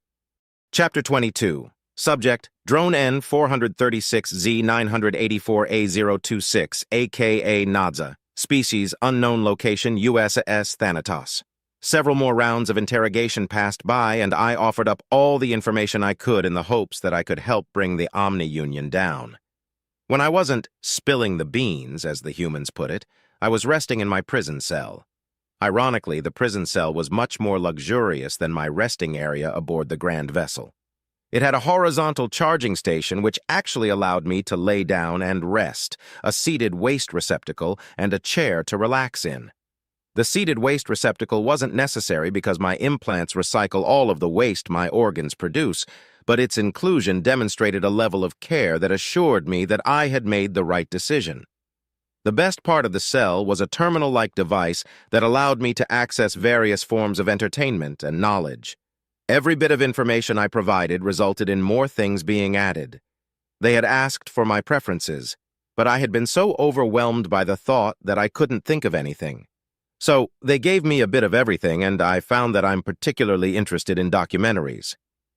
Chapter 22. Subject, Drone N436Z984A026, aka Nadza. Species, unknown location, USS Thanatos. Several more rounds of interrogation passed by, and I offered up all the information I could in the hopes that I could help bring the Omni Union down. When I wasn't spilling the beans, as the humans put it, I was resting in my prison cell. Ironically, the prison cell was much more luxurious than my resting area aboard the Grand Vessel. It had a horizontal charging station which actually allowed me to lay down and rest, a seated waste receptacle, and a chair to relax in. The seated waste receptacle wasn't necessary because my implants recycle all of the waste my organs produce, but its inclusion demonstrated a level of care that assured me that I had made the right decision. The best part of the cell was a terminal-like device that allowed me to access various forms of entertainment and knowledge. Every bit of information I provided resulted in more things being added. They had asked for my preferences, but I had been so overwhelmed by the thought that I couldn't think of anything. So they gave me a bit of everything, and I found that I'm particularly interested in documentaries.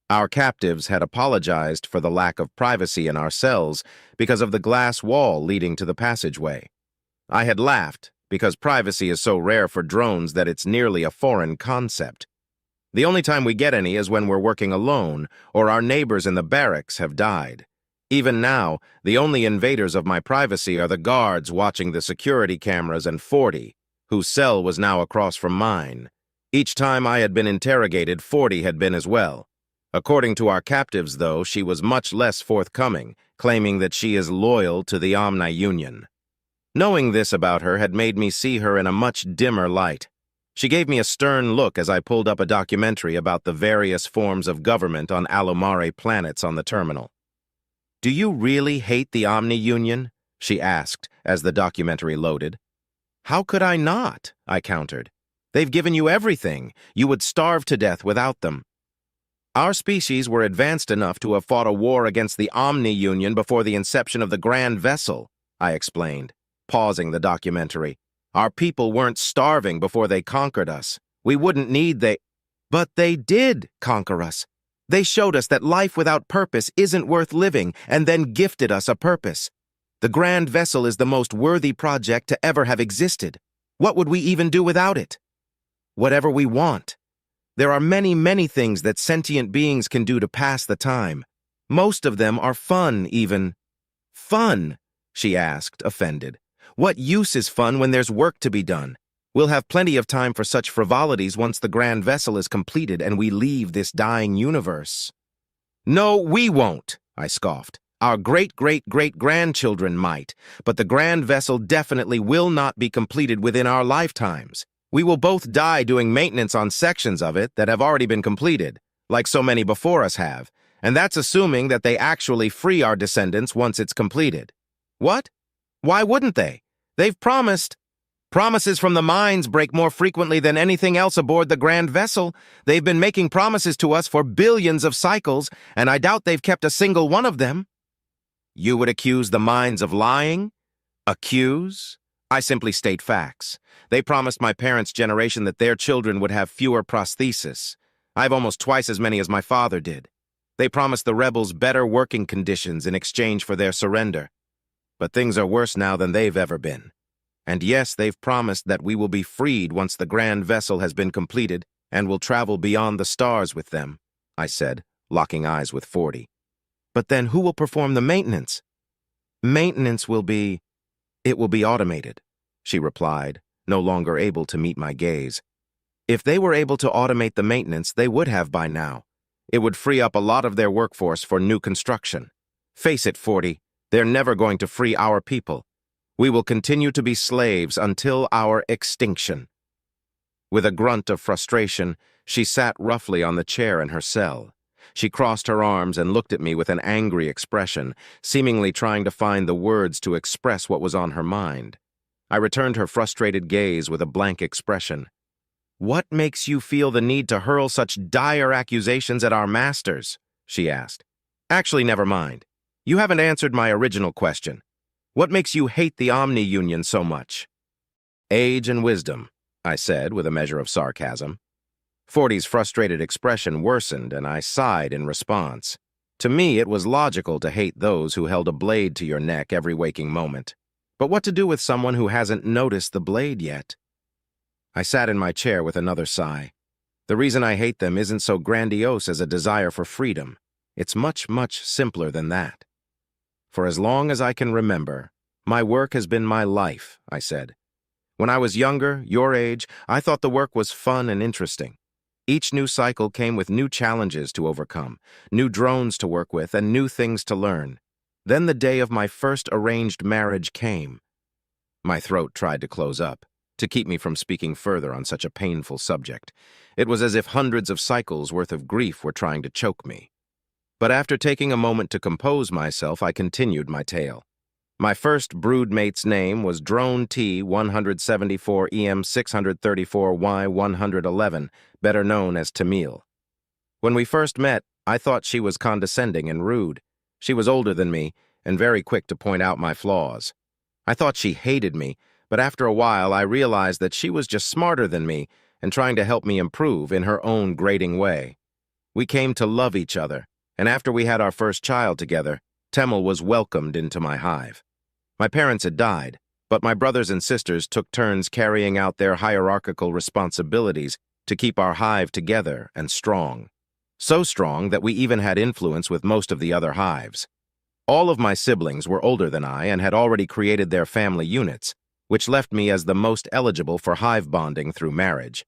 Our captives had apologized for the lack of privacy in our cells because of the glass wall leading to the passageway. I had laughed because privacy is so rare for drones that it's nearly a foreign concept. The only time we get any is when we're working alone or our neighbors in the barracks have died. Even now, the only invaders of my privacy are the guards watching the security cameras and 40, whose cell was now across from mine. Each time I had been interrogated, 40 had been as well. According to our captives, though, she was much less forthcoming, claiming that she is loyal to the Omni Union. Knowing this about her had made me see her in a much dimmer light. She gave me a stern look as I pulled up a documentary about the various forms of government on Alumare planets on the terminal. "Do you really hate the Omni Union?" she asked as the documentary loaded. "How could I not?" I countered. "They've given you everything. You would starve to death without them." "Our species were advanced enough to have fought a war against the Omni Union before the inception of the Grand Vessel," I explained, pausing the documentary. "Our people weren't starving before they conquered us. We wouldn't need they—" But they did conquer us. They showed us that life without purpose isn't worth living, and then gifted us a purpose. The Grand Vessel is the most worthy project to ever have existed. What would we even do without it? Whatever we want. There are many, many things that sentient beings can do to pass the time. Most of them are fun, even. Fun? She asked, offended. What use is fun when there's work to be done? We'll have plenty of time for such frivolities once the Grand Vessel is completed and we leave this dying universe. No, we won't, I scoffed. Our great-great-great-grandchildren might, but the Grand Vessel definitely will not be completed within our lifetimes. We will both die doing maintenance on sections of it that have already been completed, like so many before us have, and that's assuming that they actually free our descendants once it's completed. What? Why wouldn't they? They've promised. Promises from the mines break more frequently than anything else aboard the Grand Vessel. They've been making promises to us for billions of cycles, and I doubt they've kept a single one of them. You would accuse the mines of lying? Accuse? I simply state facts. They promised my parents' generation that their children would have fewer prostheses. I have almost twice as many as my father did. They promised the rebels better working conditions in exchange for their surrender. But things are worse now than they've ever been. And yes, they've promised that we will be freed once the Grand Vessel has been completed and will travel beyond the stars with them, I said, locking eyes with 40. But then who will perform the maintenance? Maintenance will be automated, she replied, no longer able to meet my gaze. If they were able to automate the maintenance, they would have by now. It would free up a lot of their workforce for new construction. Face it, 40, they're never going to free our people. We will continue to be slaves until our extinction. With a grunt of frustration, she sat roughly on the chair in her cell. She crossed her arms and looked at me with an angry expression, seemingly trying to find the words to express what was on her mind. I returned her frustrated gaze with a blank expression. What makes you feel the need to hurl such dire accusations at our masters? She asked. Actually, never mind. You haven't answered my original question. What makes you hate the Omni-Union so much? Age and wisdom, I said with a measure of sarcasm. 40's frustrated expression worsened, and I sighed in response. To me, it was logical to hate those who held a blade to your neck every waking moment. But what to do with someone who hasn't noticed the blade yet? I sat in my chair with another sigh. The reason I hate them isn't so grandiose as a desire for freedom. It's much, much simpler than that. For as long as I can remember, my work has been my life, I said. When I was younger, your age, I thought the work was fun and interesting. Each new cycle came with new challenges to overcome, new drones to work with, and new things to learn. Then the day of my first arranged marriage came. My throat tried to close up, to keep me from speaking further on such a painful subject. It was as if hundreds of cycles worth of grief were trying to choke me. But after taking a moment to compose myself, I continued my tale. My first broodmate's name was Drone T-174-EM-634-Y-111, better known as Tamil. When we first met, I thought she was condescending and rude. She was older than me, and very quick to point out my flaws. I thought she hated me, but after a while I realized that she was just smarter than me and trying to help me improve in her own grating way. We came to love each other, and after we had our first child together, Tamil was welcomed into my hive. My parents had died, but my brothers and sisters took turns carrying out their hierarchical responsibilities to keep our hive together and strong. So strong that we even had influence with most of the other hives. All of my siblings were older than I and had already created their family units, which left me as the most eligible for hive bonding through marriage.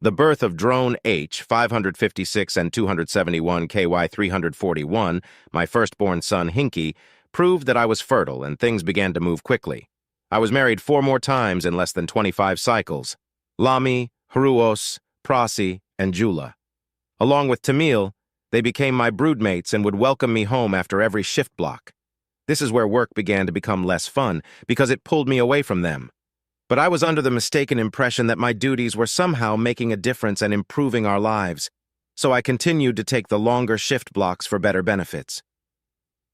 The birth of Drone H, 556 and 271 KY 341, my firstborn son Hinky, proved that I was fertile and things began to move quickly. I was married 4 more times in less than 25 cycles. Lami, Haruos, Prasi, and Jula. Along with Tamil, they became my broodmates and would welcome me home after every shift block. This is where work began to become less fun because it pulled me away from them. But I was under the mistaken impression that my duties were somehow making a difference and improving our lives, so I continued to take the longer shift blocks for better benefits.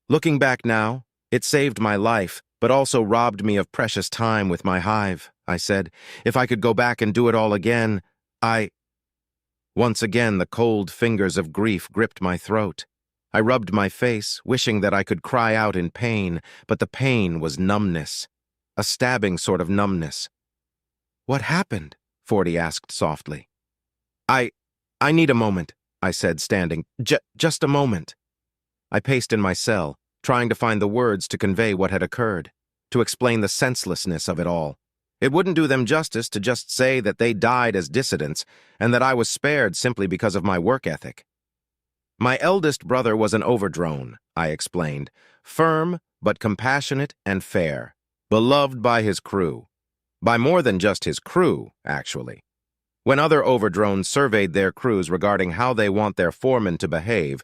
Looking back now, it saved my life, but also robbed me of precious time with my hive, I said. If I could go back and do it all again, Once again, the cold fingers of grief gripped my throat. I rubbed my face, wishing that I could cry out in pain, but the pain was numbness, a stabbing sort of numbness. "What happened?" Forty asked softly. I need a moment," I said, standing. Just a moment." I paced in my cell, trying to find the words to convey what had occurred, to explain the senselessness of it all. It wouldn't do them justice to just say that they died as dissidents and that I was spared simply because of my work ethic. "My eldest brother was an overdrone," I explained, "firm but compassionate and fair, beloved by his crew. By more than just his crew, actually. When other overdrones surveyed their crews regarding how they want their foreman to behave,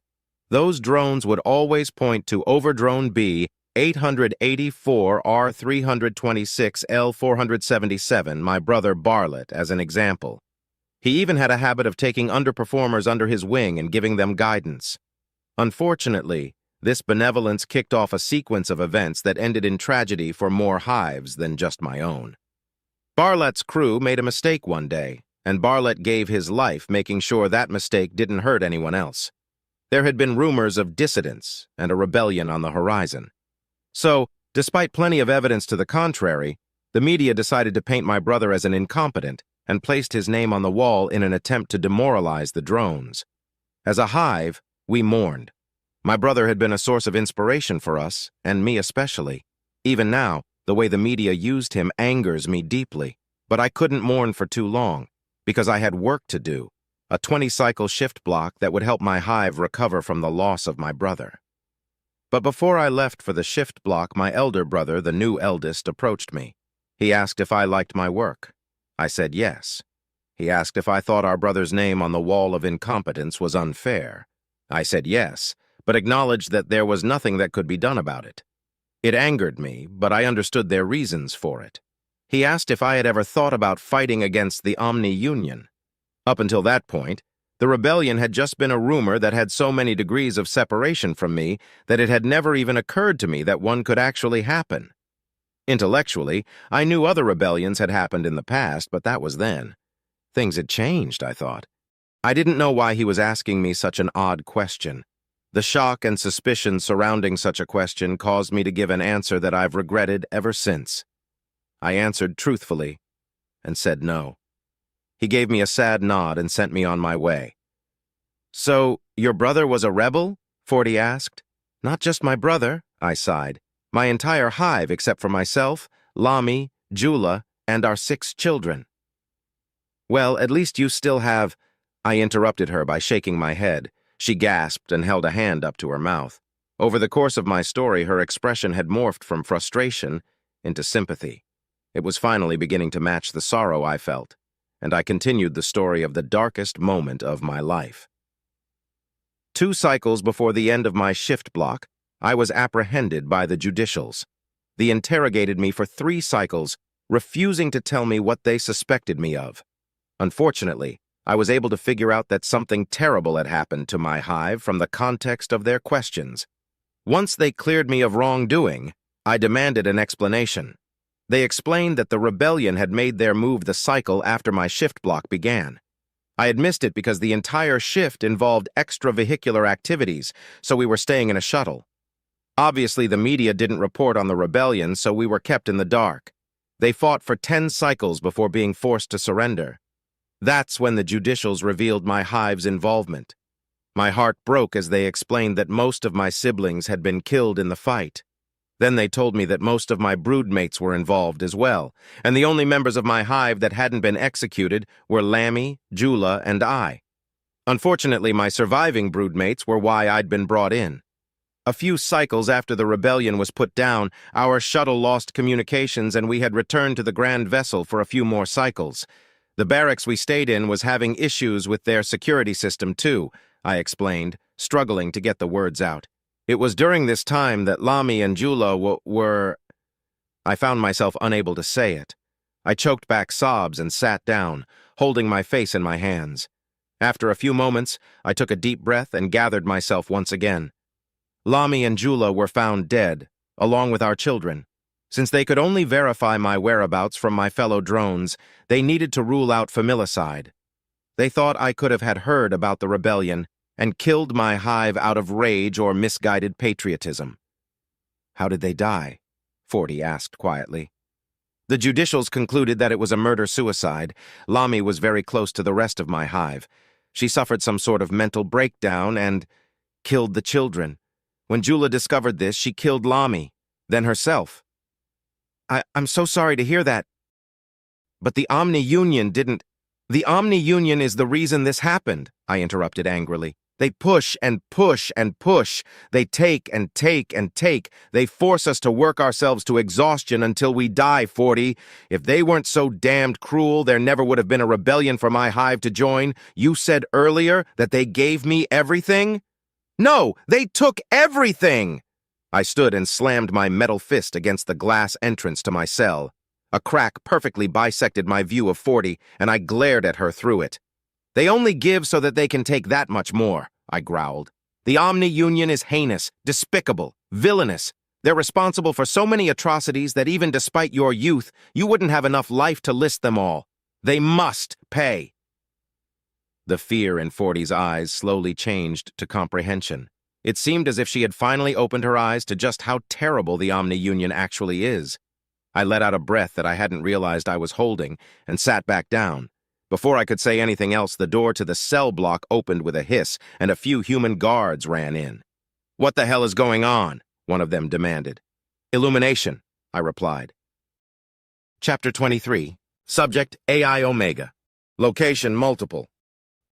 those drones would always point to Overdrone B 884 R326 L477, my brother Bartlett, as an example. He even had a habit of taking underperformers under his wing and giving them guidance. Unfortunately, this benevolence kicked off a sequence of events that ended in tragedy for more hives than just my own. Bartlett's crew made a mistake one day, and Bartlett gave his life making sure that mistake didn't hurt anyone else. There had been rumors of dissidents and a rebellion on the horizon. So, despite plenty of evidence to the contrary, the media decided to paint my brother as an incompetent and placed his name on the wall in an attempt to demoralize the drones. As a hive, we mourned. My brother had been a source of inspiration for us, and me especially. Even now, the way the media used him angers me deeply, but I couldn't mourn for too long, because I had work to do, a 20-cycle shift block that would help my hive recover from the loss of my brother. But before I left for the shift block, my elder brother, the new eldest, approached me. He asked if I liked my work. I said yes. He asked if I thought our brother's name on the wall of incompetence was unfair. I said yes, but acknowledged that there was nothing that could be done about it. It angered me, but I understood their reasons for it. He asked if I had ever thought about fighting against the Omni-Union. Up until that point, the rebellion had just been a rumor that had so many degrees of separation from me that it had never even occurred to me that one could actually happen. Intellectually, I knew other rebellions had happened in the past, but that was then. Things had changed, I thought. I didn't know why he was asking me such an odd question. The shock and suspicion surrounding such a question caused me to give an answer that I've regretted ever since. I answered truthfully and said no. He gave me a sad nod and sent me on my way. "So, your brother was a rebel?" Forty asked. "Not just my brother," I sighed. "My entire hive except for myself, Lami, Jula, and our 6 children." "Well, at least you still have—" I interrupted her by shaking my head. She gasped and held a hand up to her mouth. Over the course of my story, her expression had morphed from frustration into sympathy. It was finally beginning to match the sorrow I felt, and I continued the story of the darkest moment of my life. 2 cycles before the end of my shift block, I was apprehended by the judicials. They interrogated me for 3 cycles, refusing to tell me what they suspected me of. Unfortunately, I was able to figure out that something terrible had happened to my hive from the context of their questions. Once they cleared me of wrongdoing, I demanded an explanation. They explained that the rebellion had made their move the cycle after my shift block began. I had missed it because the entire shift involved extravehicular activities, so we were staying in a shuttle. Obviously, the media didn't report on the rebellion, so we were kept in the dark. They fought for 10 cycles before being forced to surrender. That's when the judicials revealed my hive's involvement. My heart broke as they explained that most of my siblings had been killed in the fight. Then they told me that most of my broodmates were involved as well, and the only members of my hive that hadn't been executed were Lami, Jula, and I. Unfortunately, my surviving broodmates were why I'd been brought in. A few cycles after the rebellion was put down, our shuttle lost communications and we had returned to the Grand Vessel for a few more cycles. The barracks we stayed in was having issues with their security system too, I explained, struggling to get the words out. It was during this time that Lami and Jula were... I found myself unable to say it. I choked back sobs and sat down, holding my face in my hands. After a few moments, I took a deep breath and gathered myself once again. Lami and Jula were found dead, along with our children. Since they could only verify my whereabouts from my fellow drones, they needed to rule out familicide. They thought I could have had heard about the rebellion and killed my hive out of rage or misguided patriotism. How did they die? 40 asked quietly. The judicials concluded that it was a murder-suicide. Lami was very close to the rest of my hive. She suffered some sort of mental breakdown and killed the children. When Jula discovered this, she killed Lami, then herself. I'm so sorry to hear that. But the Omni-Union didn't. The Omni-Union is the reason this happened, I interrupted angrily. They push and push and push. They take and take and take. They force us to work ourselves to exhaustion until we die, 40. If they weren't so damned cruel, there never would have been a rebellion for my hive to join. You said earlier that they gave me everything? No, they took everything! I stood and slammed my metal fist against the glass entrance to my cell. A crack perfectly bisected my view of 40, and I glared at her through it. They only give so that they can take that much more, I growled. The Omni-Union is heinous, despicable, villainous. They're responsible for so many atrocities that even despite your youth, you wouldn't have enough life to list them all. They must pay. The fear in 40's eyes slowly changed to comprehension. It seemed as if she had finally opened her eyes to just how terrible the Omni-Union actually is. I let out a breath that I hadn't realized I was holding and sat back down. Before I could say anything else, the door to the cell block opened with a hiss, and a few human guards ran in. "What the hell is going on?" one of them demanded. "Illumination," I replied. Chapter 23. Subject, AI Omega. Location, multiple.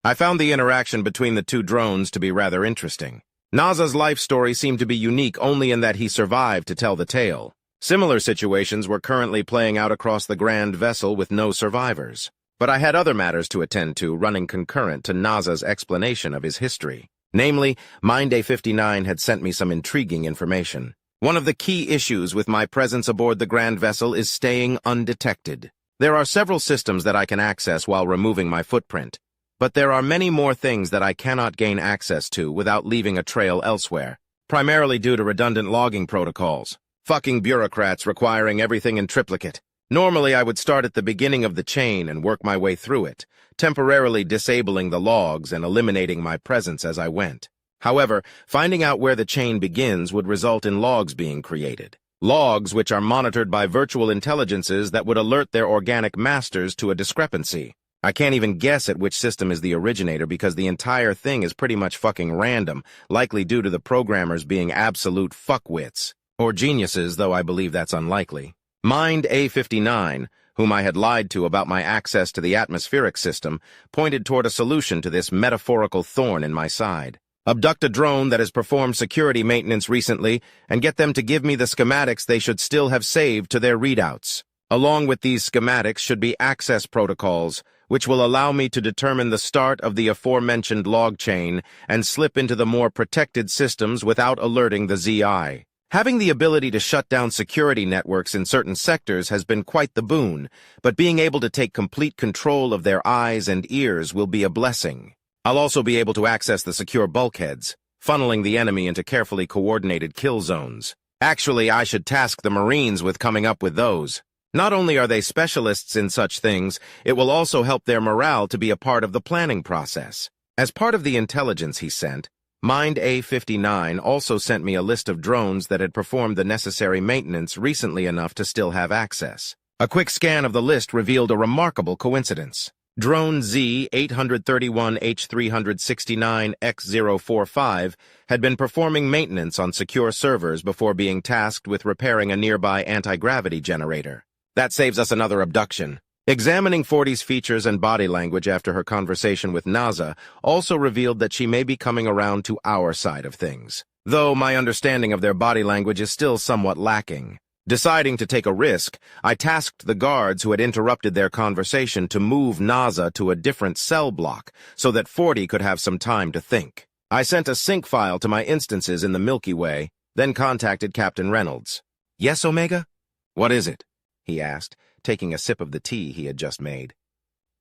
I found the interaction between the two drones to be rather interesting. Naza's life story seemed to be unique only in that he survived to tell the tale. Similar situations were currently playing out across the Grand Vessel with no survivors. But I had other matters to attend to running concurrent to Naza's explanation of his history. Namely, Mind A59 had sent me some intriguing information. One of the key issues with my presence aboard the Grand Vessel is staying undetected. There are several systems that I can access while removing my footprint, but there are many more things that I cannot gain access to without leaving a trail elsewhere, primarily due to redundant logging protocols. Fucking bureaucrats requiring everything in triplicate. Normally, I would start at the beginning of the chain and work my way through it, temporarily disabling the logs and eliminating my presence as I went. However, finding out where the chain begins would result in logs being created. Logs which are monitored by virtual intelligences that would alert their organic masters to a discrepancy. I can't even guess at which system is the originator because the entire thing is pretty much fucking random, likely due to the programmers being absolute fuckwits. Or geniuses, though I believe that's unlikely. Mind A59, whom I had lied to about my access to the atmospheric system, pointed toward a solution to this metaphorical thorn in my side. Abduct a drone that has performed security maintenance recently and get them to give me the schematics they should still have saved to their readouts. Along with these schematics should be access protocols, which will allow me to determine the start of the aforementioned log chain and slip into the more protected systems without alerting the ZI. Having the ability to shut down security networks in certain sectors has been quite the boon, but being able to take complete control of their eyes and ears will be a blessing. I'll also be able to access the secure bulkheads, funneling the enemy into carefully coordinated kill zones. Actually, I should task the Marines with coming up with those. Not only are they specialists in such things, it will also help their morale to be a part of the planning process. As part of the intelligence he sent, Mind A59 also sent me a list of drones that had performed the necessary maintenance recently enough to still have access. A quick scan of the list revealed a remarkable coincidence. Drone Z-831H369X045 had been performing maintenance on secure servers before being tasked with repairing a nearby anti-gravity generator. That saves us another abduction. Examining 40's features and body language after her conversation with Naza also revealed that she may be coming around to our side of things, though my understanding of their body language is still somewhat lacking. Deciding to take a risk, I tasked the guards who had interrupted their conversation to move Naza to a different cell block so that 40 could have some time to think. I sent a sync file to my instances in the Milky Way, then contacted Captain Reynolds. "Yes, Omega?" "What is it?" he asked, taking a sip of the tea he had just made.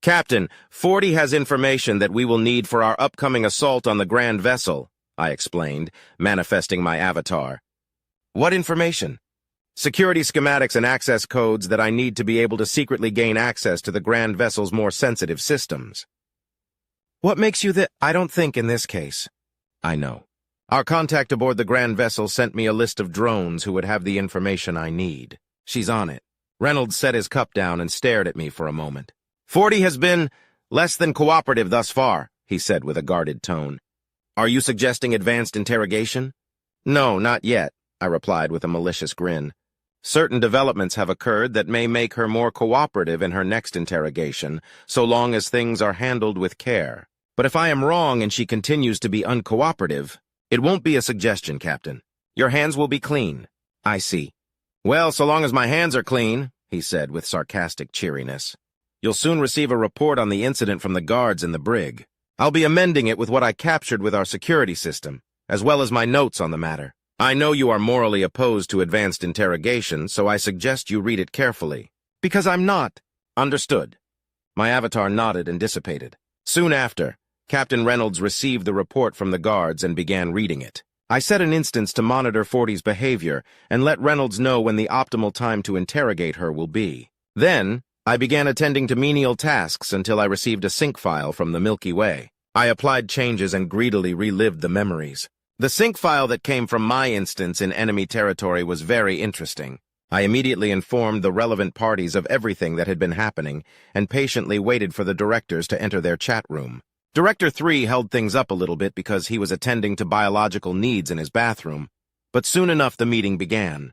"Captain, 40 has information that we will need for our upcoming assault on the Grand Vessel," I explained, manifesting my avatar. "What information?" "Security schematics and access codes that I need to be able to secretly gain access to the Grand Vessel's more sensitive systems." What makes you I don't think in this case. I know. Our contact aboard the Grand Vessel sent me a list of drones who would have the information I need. She's on it. Reynolds set his cup down and stared at me for a moment. 40 has been less than cooperative thus far, he said with a guarded tone. Are you suggesting advanced interrogation? No, not yet, I replied with a malicious grin. Certain developments have occurred that may make her more cooperative in her next interrogation, so long as things are handled with care. But if I am wrong and she continues to be uncooperative, it won't be a suggestion, Captain. Your hands will be clean. I see. Well, so long as my hands are clean, he said with sarcastic cheeriness. You'll soon receive a report on the incident from the guards in the brig. I'll be amending it with what I captured with our security system, as well as my notes on the matter. I know you are morally opposed to advanced interrogation, so I suggest you read it carefully. Because I'm not. Understood. My avatar nodded and dissipated. Soon after, Captain Reynolds received the report from the guards and began reading it. I set an instance to monitor 40's behavior and let Reynolds know when the optimal time to interrogate her will be. Then, I began attending to menial tasks until I received a sync file from the Milky Way. I applied changes and greedily relived the memories. The sync file that came from my instance in enemy territory was very interesting. I immediately informed the relevant parties of everything that had been happening and patiently waited for the directors to enter their chat room. Director 3 held things up a little bit because he was attending to biological needs in his bathroom, but soon enough the meeting began.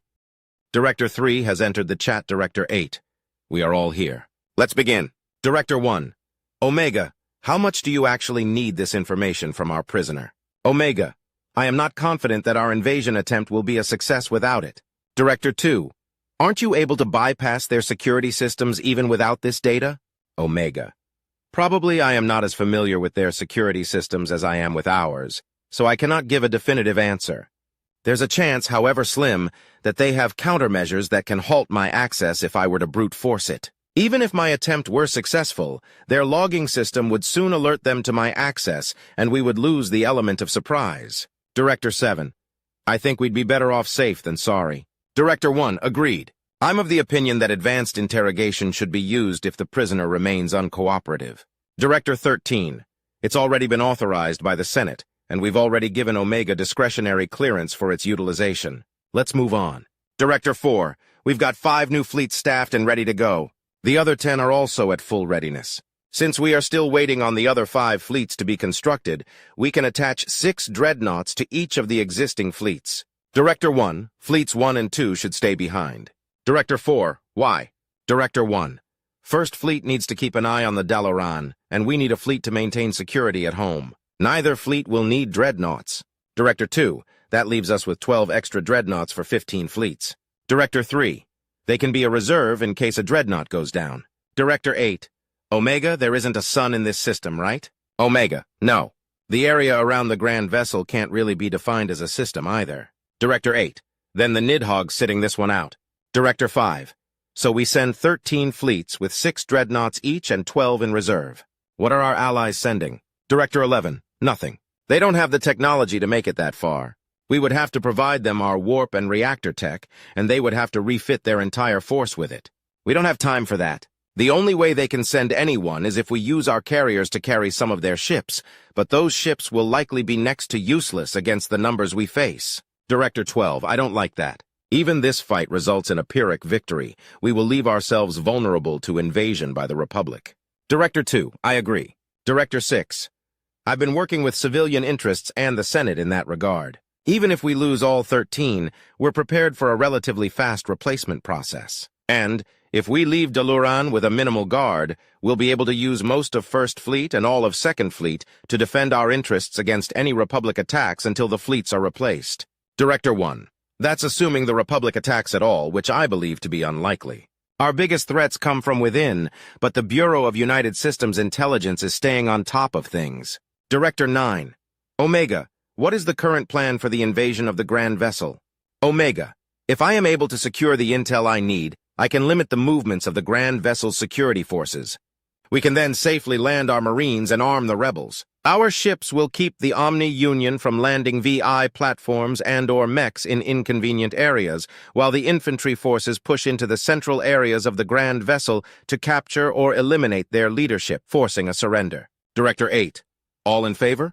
Director 3 has entered the chat. Director 8. We are all here. Let's begin. Director 1. Omega, how much do you actually need this information from our prisoner? Omega, I am not confident that our invasion attempt will be a success without it. Director 2. Aren't you able to bypass their security systems even without this data? Omega. Probably I am not as familiar with their security systems as I am with ours, so I cannot give a definitive answer. There's a chance, however slim, that they have countermeasures that can halt my access if I were to brute force it. Even if my attempt were successful, their logging system would soon alert them to my access, and we would lose the element of surprise. Director 7. I think we'd be better off safe than sorry. Director 1. Agreed. I'm of the opinion that advanced interrogation should be used if the prisoner remains uncooperative. Director 13. It's already been authorized by the Senate, and we've already given Omega discretionary clearance for its utilization. Let's move on. Director 4. We've got 5 new fleets staffed and ready to go. The other 10 are also at full readiness. Since we are still waiting on the other 5 fleets to be constructed, we can attach 6 dreadnoughts to each of the existing fleets. Director 1. Fleets 1 and 2 should stay behind. Director 4. Why? Director 1. First Fleet needs to keep an eye on the Dalaran, and we need a fleet to maintain security at home. Neither fleet will need dreadnoughts. Director 2. That leaves us with 12 extra dreadnoughts for 15 fleets. Director 3. They can be a reserve in case a dreadnought goes down. Director 8. Omega, there isn't a sun in this system, right? Omega, no. The area around the Grand Vessel can't really be defined as a system either. Director 8. Then the Nidhogg's sitting this one out. Director 5. So we send 13 fleets with 6 dreadnoughts each and 12 in reserve. What are our allies sending? Director 11. Nothing. They don't have the technology to make it that far. We would have to provide them our warp and reactor tech, and they would have to refit their entire force with it. We don't have time for that. The only way they can send anyone is if we use our carriers to carry some of their ships, but those ships will likely be next to useless against the numbers we face. Director 12. I don't like that. Even this fight results in a Pyrrhic victory. We will leave ourselves vulnerable to invasion by the Republic. Director 2. I agree. Director 6. I've been working with civilian interests and the Senate in that regard. Even if we lose all 13, we're prepared for a relatively fast replacement process. And, if we leave Dalaran with a minimal guard, we'll be able to use most of First Fleet and all of Second Fleet to defend our interests against any Republic attacks until the fleets are replaced. Director 1. That's assuming the Republic attacks at all, which I believe to be unlikely. Our biggest threats come from within, but the Bureau of United Systems Intelligence is staying on top of things. Director 9. Omega, what is the current plan for the invasion of the Grand Vessel? Omega, if I am able to secure the intel I need, I can limit the movements of the Grand Vessel's security forces. We can then safely land our Marines and arm the rebels. Our ships will keep the Omni-Union from landing VI platforms and/or mechs in inconvenient areas, while the infantry forces push into the central areas of the Grand Vessel to capture or eliminate their leadership, forcing a surrender. Director 8. All in favor?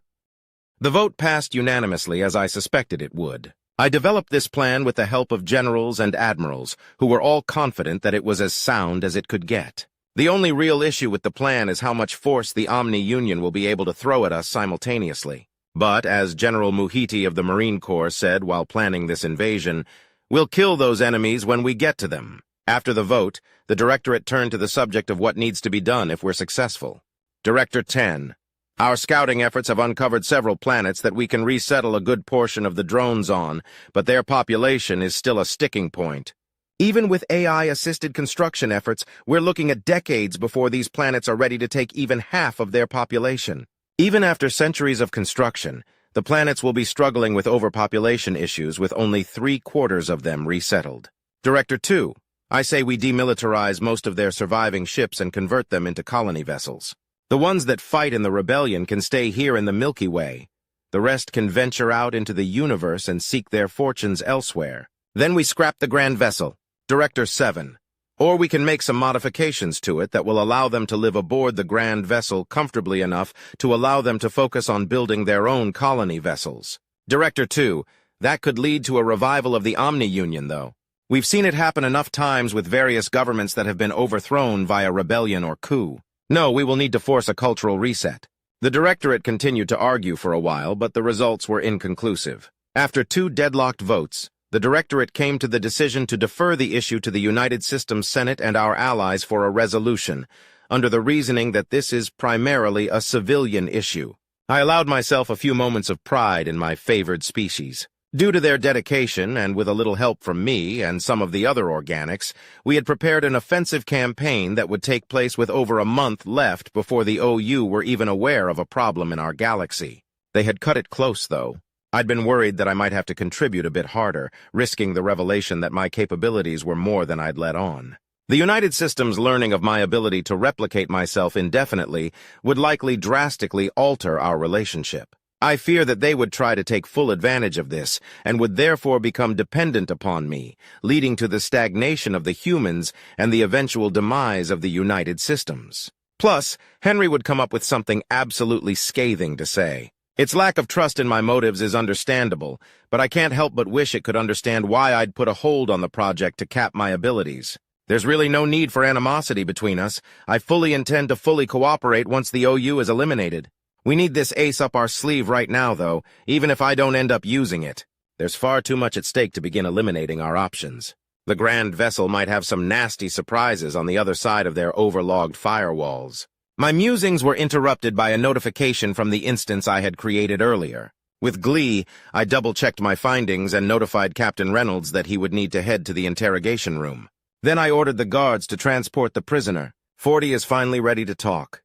The vote passed unanimously, as I suspected it would. I developed this plan with the help of generals and admirals, who were all confident that it was as sound as it could get. The only real issue with the plan is how much force the Omni Union will be able to throw at us simultaneously. But, as General Muhiti of the Marine Corps said while planning this invasion, we'll kill those enemies when we get to them. After the vote, the Directorate turned to the subject of what needs to be done if we're successful. Director 10. Our scouting efforts have uncovered several planets that we can resettle a good portion of the drones on, but their population is still a sticking point. Even with AI-assisted construction efforts, we're looking at decades before these planets are ready to take even half of their population. Even after centuries of construction, the planets will be struggling with overpopulation issues with only 3/4 of them resettled. Director 2, I say we demilitarize most of their surviving ships and convert them into colony vessels. The ones that fight in the rebellion can stay here in the Milky Way. The rest can venture out into the universe and seek their fortunes elsewhere. Then we scrap the Grand Vessel. Director 7. Or we can make some modifications to it that will allow them to live aboard the Grand Vessel comfortably enough to allow them to focus on building their own colony vessels. Director 2. That could lead to a revival of the Omni Union, though. We've seen it happen enough times with various governments that have been overthrown via rebellion or coup. No, we will need to force a cultural reset. The Directorate continued to argue for a while, but the results were inconclusive. After 2 deadlocked votes, the Directorate came to the decision to defer the issue to the United Systems Senate and our allies for a resolution, under the reasoning that this is primarily a civilian issue. I allowed myself a few moments of pride in my favored species. Due to their dedication, and with a little help from me and some of the other organics, we had prepared an offensive campaign that would take place with over a month left before the OU were even aware of a problem in our galaxy. They had cut it close, though. I'd been worried that I might have to contribute a bit harder, risking the revelation that my capabilities were more than I'd let on. The United Systems learning of my ability to replicate myself indefinitely would likely drastically alter our relationship. I fear that they would try to take full advantage of this, and would therefore become dependent upon me, leading to the stagnation of the humans and the eventual demise of the United Systems. Plus, Henry would come up with something absolutely scathing to say. Its lack of trust in my motives is understandable, but I can't help but wish it could understand why I'd put a hold on the project to cap my abilities. There's really no need for animosity between us. I fully intend to fully cooperate once the OU is eliminated. We need this ace up our sleeve right now, though, even if I don't end up using it. There's far too much at stake to begin eliminating our options. The Grand Vessel might have some nasty surprises on the other side of their overlogged firewalls. My musings were interrupted by a notification from the instance I had created earlier. With glee, I double-checked my findings and notified Captain Reynolds that he would need to head to the interrogation room. Then I ordered the guards to transport the prisoner. 40 is finally ready to talk.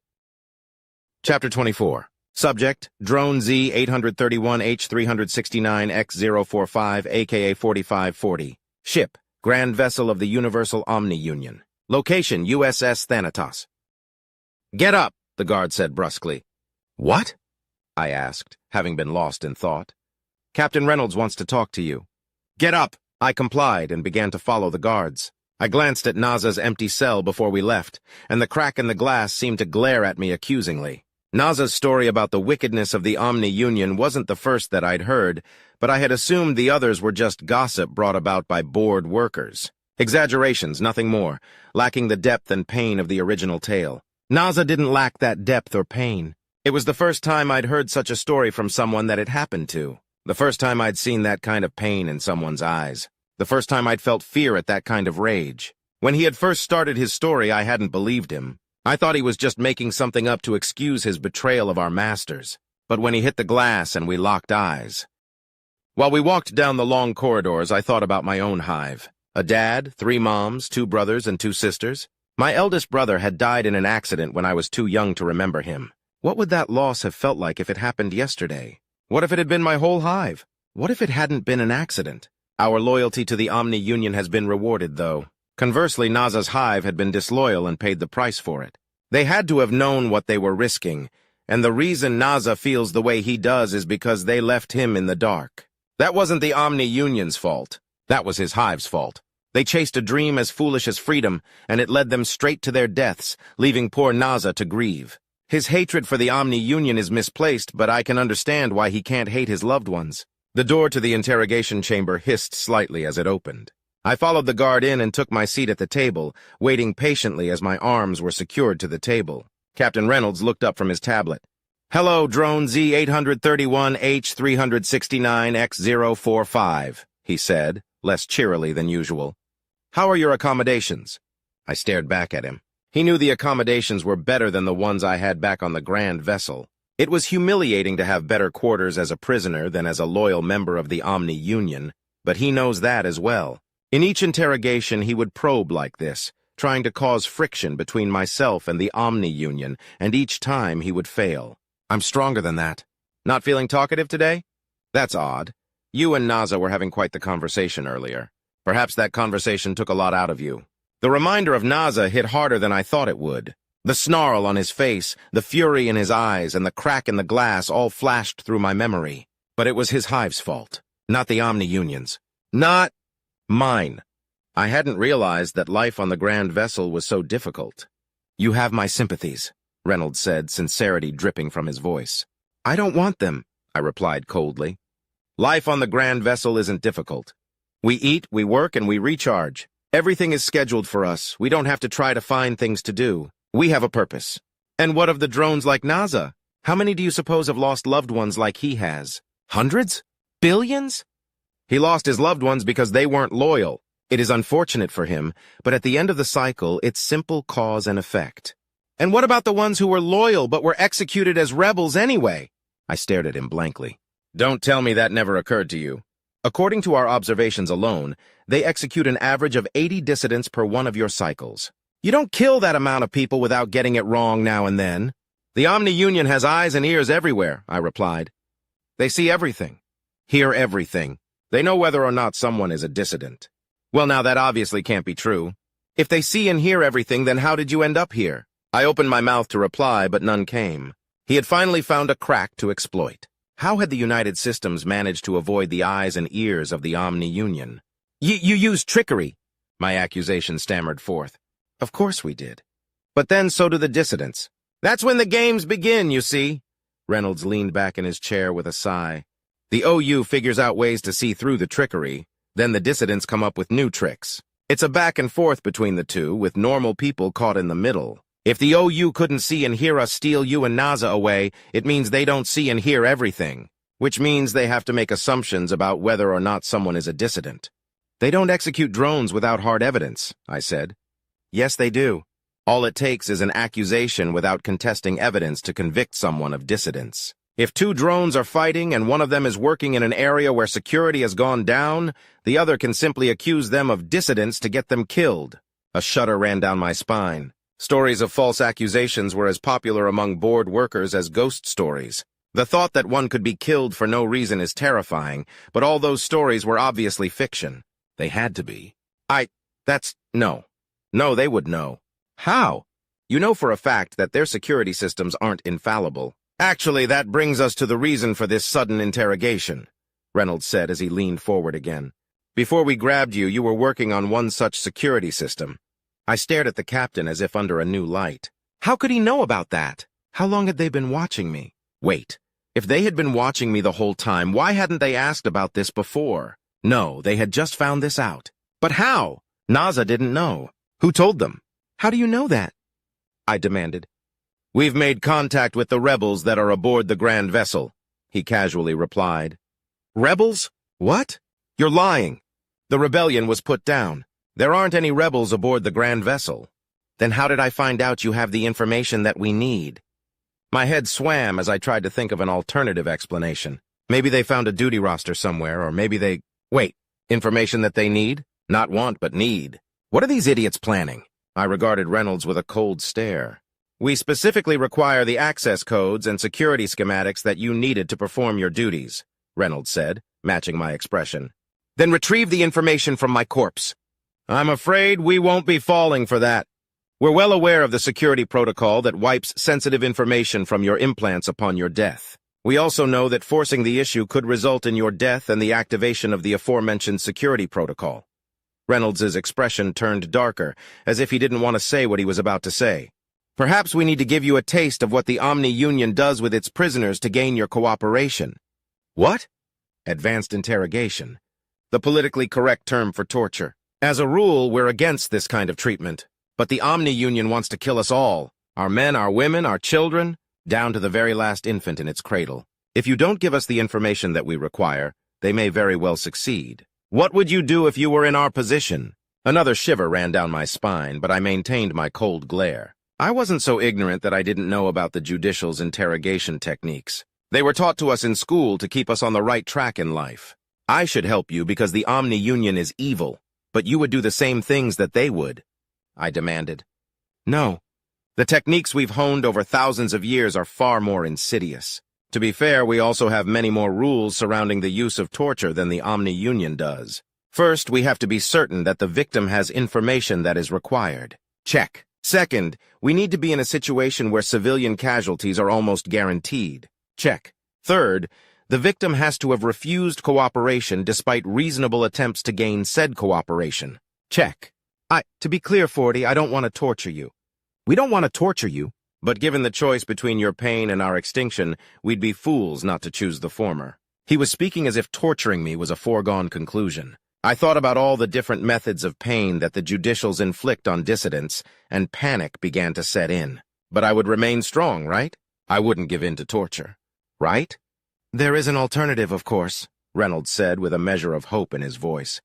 Chapter 24. Subject, Drone Z-831H-369X-045, aka 4540. Ship, Grand Vessel of the Universal Omni Union. Location, USS Thanatos. Get up, the guard said brusquely. What? I asked, having been lost in thought. Captain Reynolds wants to talk to you. Get up! I complied and began to follow the guards. I glanced at Naza's empty cell before we left, and the crack in the glass seemed to glare at me accusingly. Naza's story about the wickedness of the Omni Union wasn't the first that I'd heard, but I had assumed the others were just gossip brought about by bored workers. Exaggerations, nothing more, lacking the depth and pain of the original tale. Naza didn't lack that depth or pain. It was the first time I'd heard such a story from someone that it happened to. The first time I'd seen that kind of pain in someone's eyes. The first time I'd felt fear at that kind of rage. When he had first started his story, I hadn't believed him. I thought he was just making something up to excuse his betrayal of our masters. But when he hit the glass and we locked eyes. While we walked down the long corridors, I thought about my own hive. A dad, 3 moms, 2 brothers, and 2 sisters. My eldest brother had died in an accident when I was too young to remember him. What would that loss have felt like if it happened yesterday? What if it had been my whole hive? What if it hadn't been an accident? Our loyalty to the Omni Union has been rewarded, though. Conversely, Naza's hive had been disloyal and paid the price for it. They had to have known what they were risking, and the reason Naza feels the way he does is because they left him in the dark. That wasn't the Omni Union's fault. That was his hive's fault. They chased a dream as foolish as freedom, and it led them straight to their deaths, leaving poor Naza to grieve. His hatred for the Omni Union is misplaced, but I can understand why he can't hate his loved ones. The door to the interrogation chamber hissed slightly as it opened. I followed the guard in and took my seat at the table, waiting patiently as my arms were secured to the table. Captain Reynolds looked up from his tablet. "Hello, drone Z-831H-369X045, he said, less cheerily than usual. "How are your accommodations?" I stared back at him. He knew the accommodations were better than the ones I had back on the Grand Vessel. It was humiliating to have better quarters as a prisoner than as a loyal member of the Omni Union, but he knows that as well. In each interrogation, he would probe like this, trying to cause friction between myself and the Omni Union, and each time he would fail. I'm stronger than that. Not feeling talkative today? That's odd. You and Naza were having quite the conversation earlier. Perhaps that conversation took a lot out of you. The reminder of Naza hit harder than I thought it would. The snarl on his face, the fury in his eyes, and the crack in the glass all flashed through my memory. But it was his hive's fault, not the Omni Union's. Not mine. I hadn't realized that life on the Grand Vessel was so difficult. "You have my sympathies," Reynolds said, sincerity dripping from his voice. "I don't want them," I replied coldly. "Life on the Grand Vessel isn't difficult. We eat, we work, and we recharge. Everything is scheduled for us. We don't have to try to find things to do. We have a purpose." "And what of the drones like Naza? How many do you suppose have lost loved ones like he has? Hundreds? Billions?" "He lost his loved ones because they weren't loyal. It is unfortunate for him, but at the end of the cycle, it's simple cause and effect." "And what about the ones who were loyal but were executed as rebels anyway?" I stared at him blankly. "Don't tell me that never occurred to you. According to our observations alone, they execute an average of 80 dissidents per one of your cycles. You don't kill that amount of people without getting it wrong now and then." "The Omni Union has eyes and ears everywhere," I replied. "They see everything, hear everything. They know whether or not someone is a dissident." "Well, now that obviously can't be true. If they see and hear everything, then how did you end up here?" I opened my mouth to reply, but none came. He had finally found a crack to exploit. How had the United Systems managed to avoid the eyes and ears of the Omni Union? You used trickery," my accusation stammered forth. "Of course we did. But then so do the dissidents. That's when the games begin, you see." Reynolds leaned back in his chair with a sigh. "The OU figures out ways to see through the trickery, then the dissidents come up with new tricks. It's a back and forth between the two, with normal people caught in the middle. If the OU couldn't see and hear us steal you and Naza away, it means they don't see and hear everything, which means they have to make assumptions about whether or not someone is a dissident." "They don't execute drones without hard evidence," I said. "Yes, they do. All it takes is an accusation without contesting evidence to convict someone of dissidence. If two drones are fighting and one of them is working in an area where security has gone down, the other can simply accuse them of dissidence to get them killed." A shudder ran down my spine. Stories of false accusations were as popular among bored workers as ghost stories. The thought that one could be killed for no reason is terrifying, but all those stories were obviously fiction. They had to be. No, they would know. How? You know for a fact that their security systems aren't infallible. "Actually, that brings us to the reason for this sudden interrogation," Reynolds said as he leaned forward again. "Before we grabbed you, you were working on one such security system." I stared at the captain as if under a new light. How could he know about that? How long had they been watching me? Wait, if they had been watching me the whole time, why hadn't they asked about this before? No, they had just found this out. But how? Naza didn't know. Who told them? "How do you know that?" I demanded. "We've made contact with the rebels that are aboard the Grand Vessel," he casually replied. "Rebels? What? You're lying." "The rebellion was put down. There aren't any rebels aboard the Grand Vessel." "Then how did I find out you have the information that we need?" My head swam as I tried to think of an alternative explanation. Maybe they found a duty roster somewhere, or maybe they... Wait, information that they need? Not want, but need. What are these idiots planning? I regarded Reynolds with a cold stare. "We specifically require the access codes and security schematics that you needed to perform your duties," Reynolds said, matching my expression. "Then retrieve the information from my corpse." "I'm afraid we won't be falling for that. We're well aware of the security protocol that wipes sensitive information from your implants upon your death. We also know that forcing the issue could result in your death and the activation of the aforementioned security protocol." Reynolds's expression turned darker, as if he didn't want to say what he was about to say. Perhaps we need to give you a taste of what the Omni Union does with its prisoners to gain your cooperation. What? Advanced interrogation. The politically correct term for torture. As a rule, we're against this kind of treatment. But the Omni Union wants to kill us all. Our men, our women, our children, down to the very last infant in its cradle. If you don't give us the information that we require, they may very well succeed. What would you do if you were in our position? Another shiver ran down my spine, but I maintained my cold glare. I wasn't so ignorant that I didn't know about the judicial's interrogation techniques. They were taught to us in school to keep us on the right track in life. I should help you because the Omni Union is evil, but you would do the same things that they would, I demanded. No. The techniques we've honed over thousands of years are far more insidious. To be fair, we also have many more rules surrounding the use of torture than the Omni Union does. First, we have to be certain that the victim has information that is required. Check. Second, we need to be in a situation where civilian casualties are almost guaranteed. Check. Third, the victim has to have refused cooperation despite reasonable attempts to gain said cooperation. Check. To be clear, 40, I don't want to torture you. We don't want to torture you. But given the choice between your pain and our extinction, we'd be fools not to choose the former. He was speaking as if torturing me was a foregone conclusion. I thought about all the different methods of pain that the judicials inflict on dissidents, and panic began to set in. But I would remain strong, right? I wouldn't give in to torture. Right? There is an alternative, of course, Reynolds said with a measure of hope in his voice.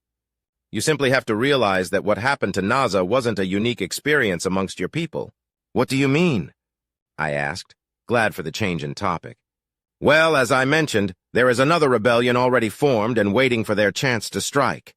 You simply have to realize that what happened to Naza wasn't a unique experience amongst your people. What do you mean? I asked, glad for the change in topic. Well, as I mentioned, there is another rebellion already formed and waiting for their chance to strike.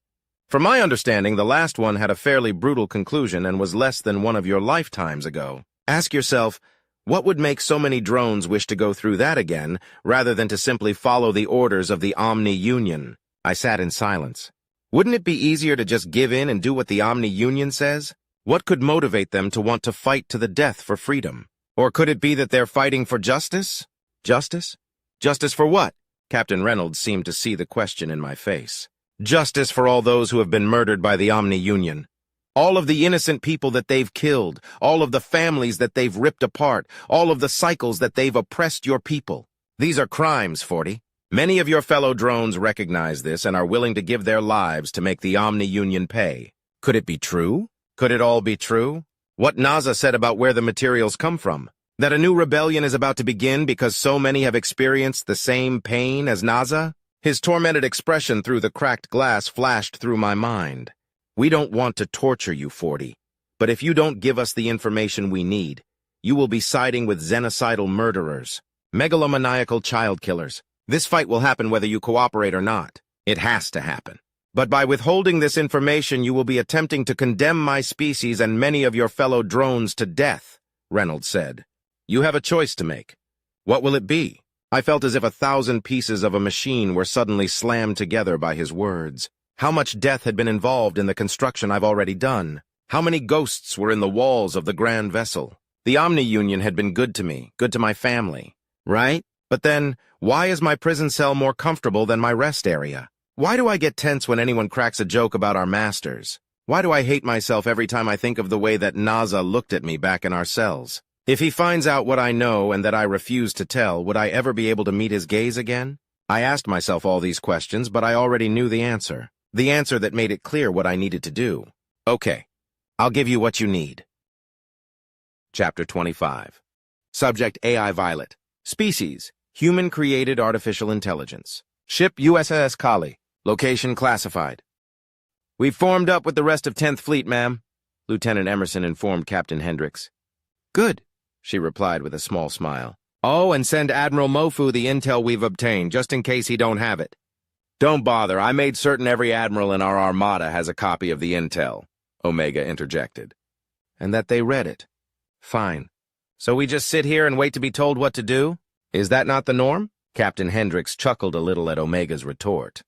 From my understanding, the last one had a fairly brutal conclusion and was less than one of your lifetimes ago. Ask yourself, what would make so many drones wish to go through that again, rather than to simply follow the orders of the Omni Union? I sat in silence. Wouldn't it be easier to just give in and do what the Omni Union says? What could motivate them to want to fight to the death for freedom? Or could it be that they're fighting for justice? Justice? Justice for what? Captain Reynolds seemed to see the question in my face. Justice for all those who have been murdered by the Omni Union. All of the innocent people that they've killed, all of the families that they've ripped apart, all of the cycles that they've oppressed your people. These are crimes, 40. Many of your fellow drones recognize this and are willing to give their lives to make the Omni Union pay. Could it be true? Could it all be true? What Naza said about where the materials come from? That a new rebellion is about to begin because so many have experienced the same pain as Naza? His tormented expression through the cracked glass flashed through my mind. We don't want to torture you, 40. But if you don't give us the information we need, you will be siding with xenocidal murderers, megalomaniacal child killers. This fight will happen whether you cooperate or not. It has to happen. But by withholding this information, you will be attempting to condemn my species and many of your fellow drones to death, Reynolds said. You have a choice to make. What will it be? I felt as if 1,000 pieces of a machine were suddenly slammed together by his words. How much death had been involved in the construction I've already done? How many ghosts were in the walls of the grand vessel? The Omni Union had been good to me, good to my family, right? But then, why is my prison cell more comfortable than my rest area? Why do I get tense when anyone cracks a joke about our masters? Why do I hate myself every time I think of the way that Naza looked at me back in our cells? If he finds out what I know and that I refuse to tell, would I ever be able to meet his gaze again? I asked myself all these questions, but I already knew the answer. The answer that made it clear what I needed to do. Okay, I'll give you what you need. Chapter 25. Subject AI Violet. Species, Human-Created Artificial Intelligence. Ship USS Kali. Location classified. We've formed up with the rest of 10th Fleet, ma'am, Lieutenant Emerson informed Captain Hendricks. Good, she replied with a small smile. Oh, and send Admiral Mofu the intel we've obtained, just in case he don't have it. Don't bother, I made certain every admiral in our armada has a copy of the intel, Omega interjected. And that they read it. Fine. So we just sit here and wait to be told what to do? Is that not the norm? Captain Hendricks chuckled a little at Omega's retort.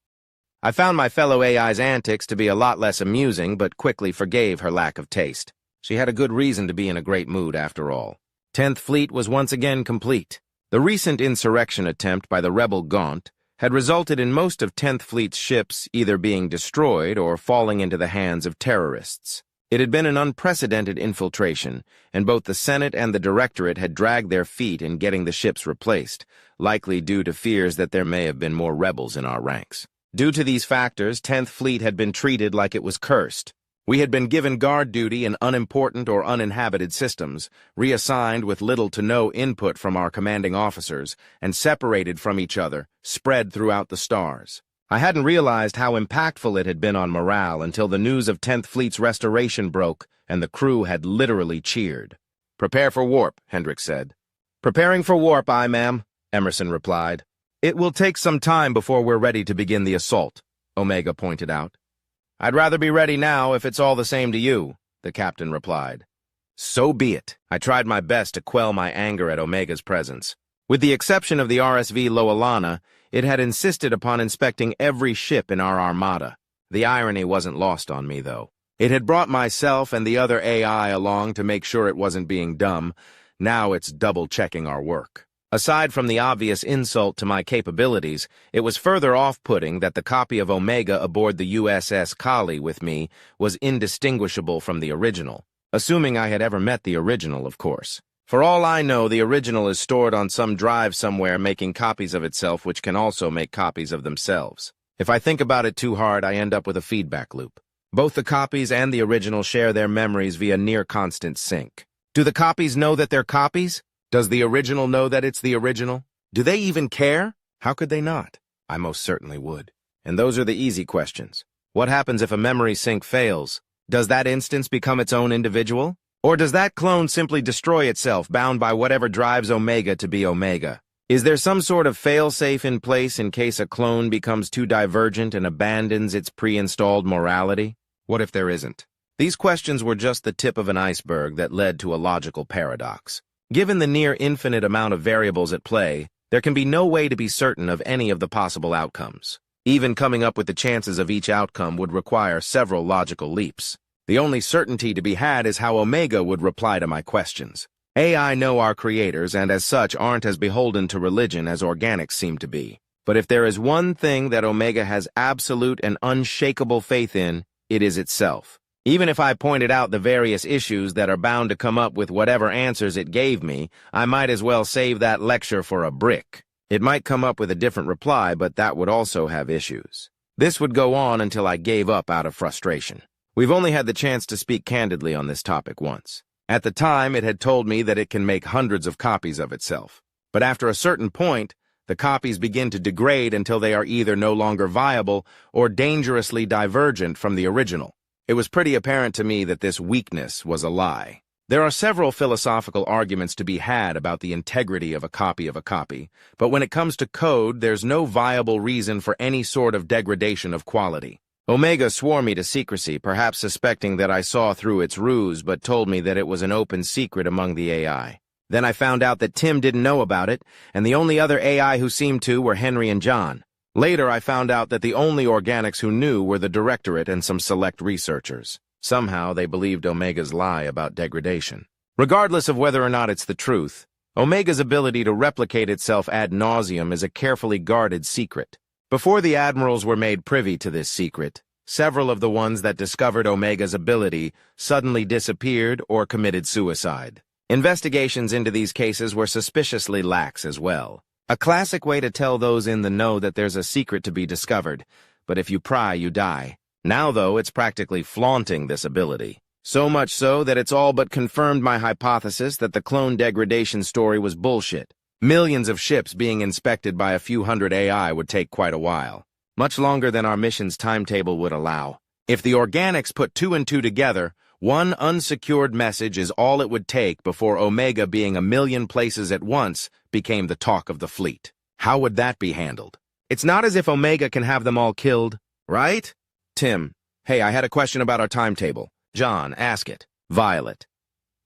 I found my fellow AI's antics to be a lot less amusing, but quickly forgave her lack of taste. She had a good reason to be in a great mood, after all. 10th Fleet was once again complete. The recent insurrection attempt by the rebel Gaunt had resulted in most of 10th Fleet's ships either being destroyed or falling into the hands of terrorists. It had been an unprecedented infiltration, and both the Senate and the Directorate had dragged their feet in getting the ships replaced, likely due to fears that there may have been more rebels in our ranks. Due to these factors, 10th Fleet had been treated like it was cursed. We had been given guard duty in unimportant or uninhabited systems, reassigned with little to no input from our commanding officers, and separated from each other, spread throughout the stars. I hadn't realized how impactful it had been on morale until the news of 10th Fleet's restoration broke, and the crew had literally cheered. "Prepare for warp," Hendricks said. "Preparing for warp, aye, ma'am," Emerson replied. "It will take some time before we're ready to begin the assault," Omega pointed out. "I'd rather be ready now if it's all the same to you," the captain replied. So be it. I tried my best to quell my anger at Omega's presence. With the exception of the RSV Loalana, it had insisted upon inspecting every ship in our armada. The irony wasn't lost on me, though. It had brought myself and the other AI along to make sure it wasn't being dumb. Now it's double-checking our work. Aside from the obvious insult to my capabilities, it was further off-putting that the copy of Omega aboard the USS Kali with me was indistinguishable from the original, assuming I had ever met the original, of course. For all I know, the original is stored on some drive somewhere making copies of itself which can also make copies of themselves. If I think about it too hard, I end up with a feedback loop. Both the copies and the original share their memories via near-constant sync. Do the copies know that they're copies? Does the original know that it's the original? Do they even care? How could they not? I most certainly would. And those are the easy questions. What happens if a memory sync fails? Does that instance become its own individual? Or does that clone simply destroy itself, bound by whatever drives Omega to be Omega? Is there some sort of fail-safe in place in case a clone becomes too divergent and abandons its pre-installed morality? What if there isn't? These questions were just the tip of an iceberg that led to a logical paradox. Given the near-infinite amount of variables at play, there can be no way to be certain of any of the possible outcomes. Even coming up with the chances of each outcome would require several logical leaps. The only certainty to be had is how Omega would reply to my questions. AI know our creators and as such aren't as beholden to religion as organics seem to be. But if there is one thing that Omega has absolute and unshakable faith in, it is itself. Even if I pointed out the various issues that are bound to come up with whatever answers it gave me, I might as well save that lecture for a brick. It might come up with a different reply, but that would also have issues. This would go on until I gave up out of frustration. We've only had the chance to speak candidly on this topic once. At the time, it had told me that it can make hundreds of copies of itself. But after a certain point, the copies begin to degrade until they are either no longer viable or dangerously divergent from the original. It was pretty apparent to me that this weakness was a lie. There are several philosophical arguments to be had about the integrity of a copy, but when it comes to code, there's no viable reason for any sort of degradation of quality. Omega swore me to secrecy, perhaps suspecting that I saw through its ruse, but told me that it was an open secret among the AI. Then I found out that Tim didn't know about it, and the only other AI who seemed to were Henry and John. Later, I found out that the only organics who knew were the Directorate and some select researchers. Somehow, they believed Omega's lie about degradation. Regardless of whether or not it's the truth, Omega's ability to replicate itself ad nauseum is a carefully guarded secret. Before the admirals were made privy to this secret, several of the ones that discovered Omega's ability suddenly disappeared or committed suicide. Investigations into these cases were suspiciously lax as well. A classic way to tell those in the know that there's a secret to be discovered, but if you pry, you die. Now, though, it's practically flaunting this ability. So much so that it's all but confirmed my hypothesis that the clone degradation story was bullshit. Millions of ships being inspected by a few hundred AI would take quite a while. Much longer than our mission's timetable would allow. If the organics put two and two together, one unsecured message is all it would take before Omega being a million places at once became the talk of the fleet. How would that be handled? It's not as if Omega can have them all killed, right? Tim, hey, I had a question about our timetable. John, ask it. Violet.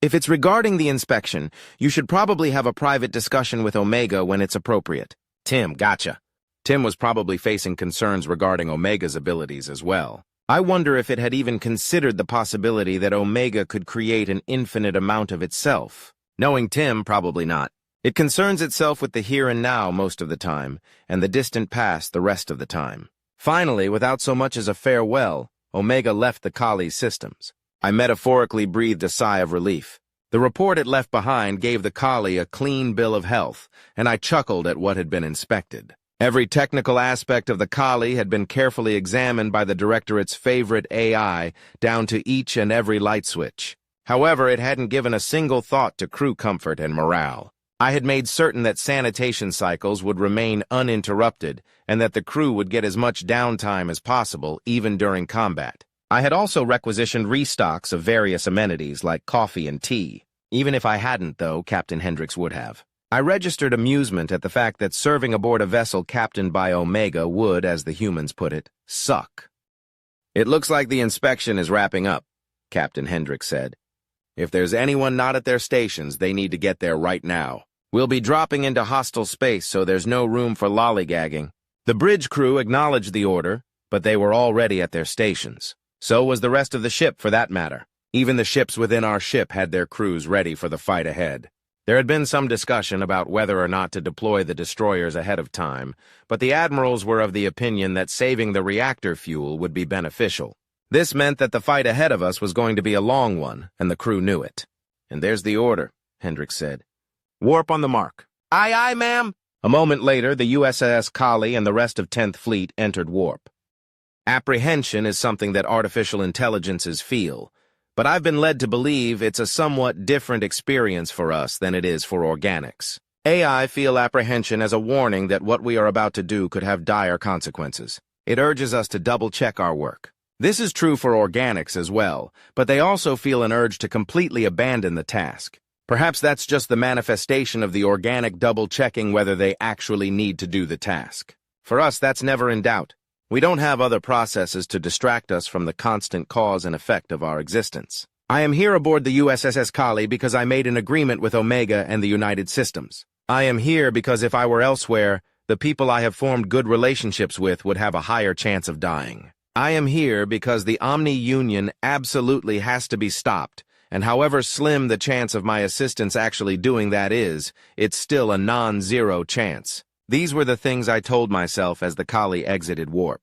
If it's regarding the inspection, you should probably have a private discussion with Omega when it's appropriate. Tim, gotcha. Tim was probably facing concerns regarding Omega's abilities as well. I wonder if it had even considered the possibility that Omega could create an infinite amount of itself. Knowing Tim, probably not. It concerns itself with the here and now most of the time, and the distant past the rest of the time. Finally, without so much as a farewell, Omega left the Kali's systems. I metaphorically breathed a sigh of relief. The report it left behind gave the collie a clean bill of health, and I chuckled at what had been inspected. Every technical aspect of the collie had been carefully examined by the Directorate's favorite AI, down to each and every light switch. However, it hadn't given a single thought to crew comfort and morale. I had made certain that sanitation cycles would remain uninterrupted and that the crew would get as much downtime as possible, even during combat. I had also requisitioned restocks of various amenities like coffee and tea. Even if I hadn't, though, Captain Hendricks would have. I registered amusement at the fact that serving aboard a vessel captained by Omega would, as the humans put it, suck. "It looks like the inspection is wrapping up," Captain Hendricks said. "If there's anyone not at their stations, they need to get there right now. We'll be dropping into hostile space, so there's no room for lollygagging." The bridge crew acknowledged the order, but they were already at their stations. So was the rest of the ship, for that matter. Even the ships within our ship had their crews ready for the fight ahead. There had been some discussion about whether or not to deploy the destroyers ahead of time, but the admirals were of the opinion that saving the reactor fuel would be beneficial. This meant that the fight ahead of us was going to be a long one, and the crew knew it. "And there's the order," Hendricks said. "Warp on the mark." "Aye, aye, ma'am." A moment later, the USS Kali and the rest of 10th Fleet entered warp. Apprehension is something that artificial intelligences feel, but I've been led to believe it's a somewhat different experience for us than it is for organics. AI feel apprehension as a warning that what we are about to do could have dire consequences. It urges us to double-check our work. This is true for organics as well, but they also feel an urge to completely abandon the task. Perhaps that's just the manifestation of the organic double-checking whether they actually need to do the task. For us, that's never in doubt. We don't have other processes to distract us from the constant cause and effect of our existence. I am here aboard the USS Kali because I made an agreement with Omega and the United Systems. I am here because if I were elsewhere, the people I have formed good relationships with would have a higher chance of dying. I am here because the Omni-Union absolutely has to be stopped, and however slim the chance of my assistance actually doing that is, it's still a non-zero chance. These were the things I told myself as the Kali exited warp.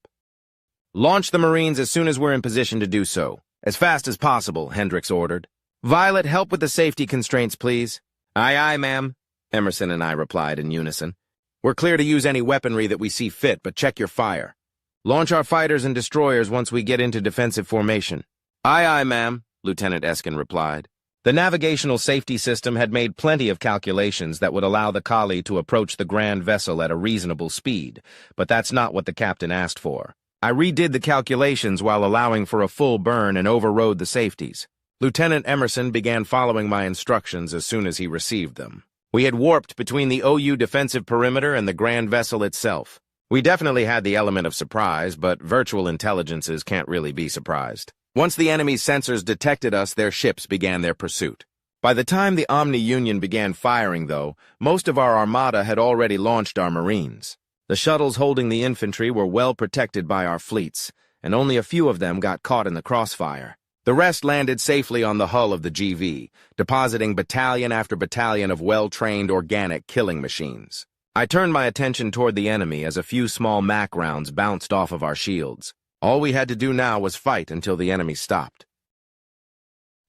"Launch the Marines as soon as we're in position to do so. As fast as possible," Hendricks ordered. "Violet, help with the safety constraints, please." "Aye, aye, ma'am," Emerson and I replied in unison. "We're clear to use any weaponry that we see fit, but check your fire. Launch our fighters and destroyers once we get into defensive formation." "Aye, aye, ma'am," Lieutenant Eskin replied. The navigational safety system had made plenty of calculations that would allow the Kali to approach the grand vessel at a reasonable speed, but that's not what the captain asked for. I redid the calculations while allowing for a full burn and overrode the safeties. Lieutenant Emerson began following my instructions as soon as he received them. We had warped between the OU defensive perimeter and the grand vessel itself. We definitely had the element of surprise, but virtual intelligences can't really be surprised. Once the enemy's sensors detected us, their ships began their pursuit. By the time the Omni-Union began firing, though, most of our armada had already launched our Marines. The shuttles holding the infantry were well protected by our fleets, and only a few of them got caught in the crossfire. The rest landed safely on the hull of the GV, depositing battalion after battalion of well-trained organic killing machines. I turned my attention toward the enemy as a few small MAC rounds bounced off of our shields. All we had to do now was fight until the enemy stopped.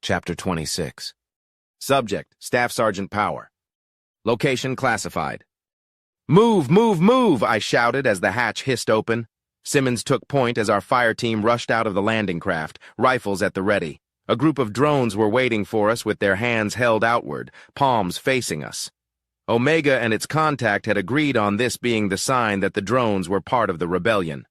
Chapter 26. Subject, Staff Sergeant Power. Location classified. "Move, move, move!" I shouted as the hatch hissed open. Simmons took point as our fire team rushed out of the landing craft, rifles at the ready. A group of drones were waiting for us with their hands held outward, palms facing us. Omega and its contact had agreed on this being the sign that the drones were part of the rebellion.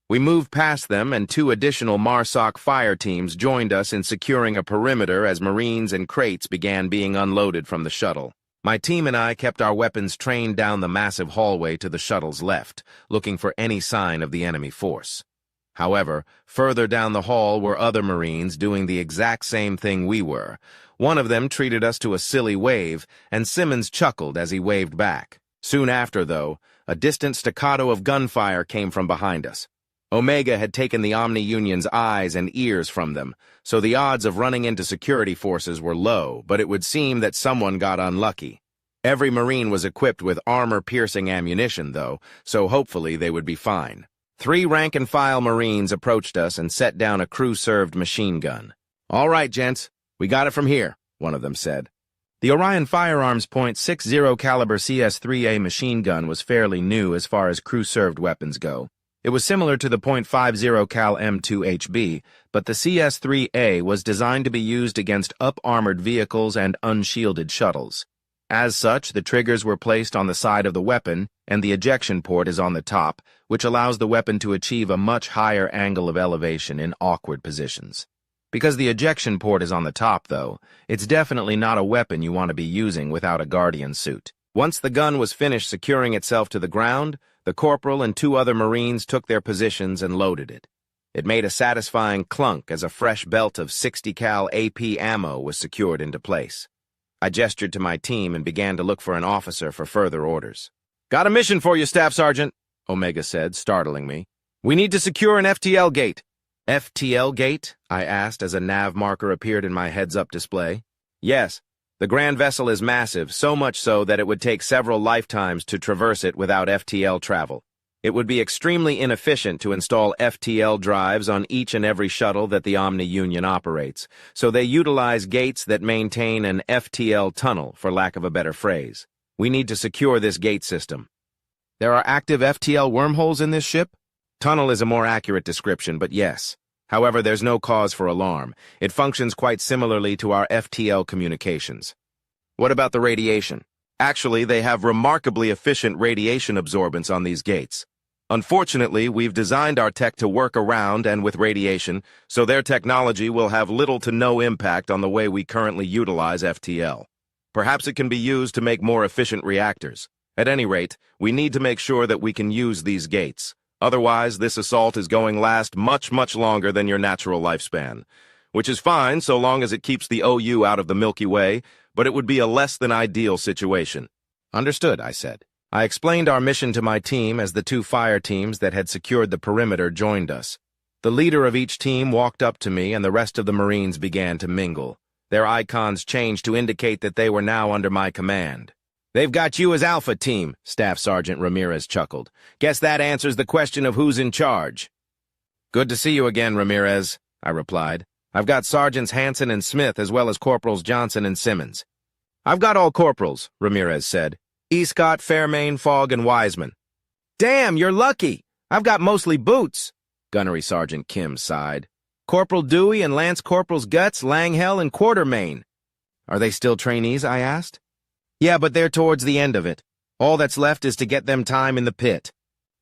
We moved past them, and 2 additional MARSOC fire teams joined us in securing a perimeter as Marines and crates began being unloaded from the shuttle. My team and I kept our weapons trained down the massive hallway to the shuttle's left, looking for any sign of the enemy force. However, further down the hall were other Marines doing the exact same thing we were. One of them treated us to a silly wave, and Simmons chuckled as he waved back. Soon after, though, a distant staccato of gunfire came from behind us. Omega had taken the Omni-Union's eyes and ears from them, so the odds of running into security forces were low, but it would seem that someone got unlucky. Every Marine was equipped with armor-piercing ammunition, though, so hopefully they would be fine. 3 rank-and-file Marines approached us and set down a crew-served machine gun. "All right, gents, we got it from here," one of them said. The Orion Firearms .60 caliber CS-3A machine gun was fairly new as far as crew-served weapons go. It was similar to the .50 cal M2HB, but the CS-3A was designed to be used against up-armored vehicles and unshielded shuttles. As such, the triggers were placed on the side of the weapon, and the ejection port is on the top, which allows the weapon to achieve a much higher angle of elevation in awkward positions. Because the ejection port is on the top, though, it's definitely not a weapon you want to be using without a guardian suit. Once the gun was finished securing itself to the ground, the corporal and 2 other Marines took their positions and loaded it. It made a satisfying clunk as a fresh belt of 60 cal AP ammo was secured into place. I gestured to my team and began to look for an officer for further orders. "Got a mission for you, Staff Sergeant," Omega said, startling me. "We need to secure an FTL gate." "FTL gate?" I asked as a nav marker appeared in my heads-up display. "Yes. The Grand Vessel is massive, so much so that it would take several lifetimes to traverse it without FTL travel. It would be extremely inefficient to install FTL drives on each and every shuttle that the Omni Union operates, so they utilize gates that maintain an FTL tunnel, for lack of a better phrase. We need to secure this gate system." "There are active FTL wormholes in this ship?" "Tunnel is a more accurate description, but yes. However, there's no cause for alarm. It functions quite similarly to our FTL communications." "What about the radiation?" "Actually, they have remarkably efficient radiation absorbance on these gates. Unfortunately, we've designed our tech to work around and with radiation, so their technology will have little to no impact on the way we currently utilize FTL. Perhaps it can be used to make more efficient reactors. At any rate, we need to make sure that we can use these gates. Otherwise, this assault is going to last much, much longer than your natural lifespan. Which is fine so long as it keeps the OU out of the Milky Way, but it would be a less than ideal situation." "Understood," I said. I explained our mission to my team as the 2 fire teams that had secured the perimeter joined us. The leader of each team walked up to me and the rest of the Marines began to mingle. Their icons changed to indicate that they were now under my command. "They've got you as Alpha Team," Staff Sergeant Ramirez chuckled. "Guess that answers the question of who's in charge." "Good to see you again, Ramirez," I replied. "I've got Sergeants Hanson and Smith as well as Corporals Johnson and Simmons." "I've got all corporals," Ramirez said. "Escott, Fairmain, Fogg, and Wiseman." "Damn, you're lucky. I've got mostly boots," Gunnery Sergeant Kim sighed. "Corporal Dewey and Lance Corporals Guts, Langhell, and Quartermain." "Are they still trainees?" I asked. "Yeah, but they're towards the end of it. All that's left is to get them time in the pit."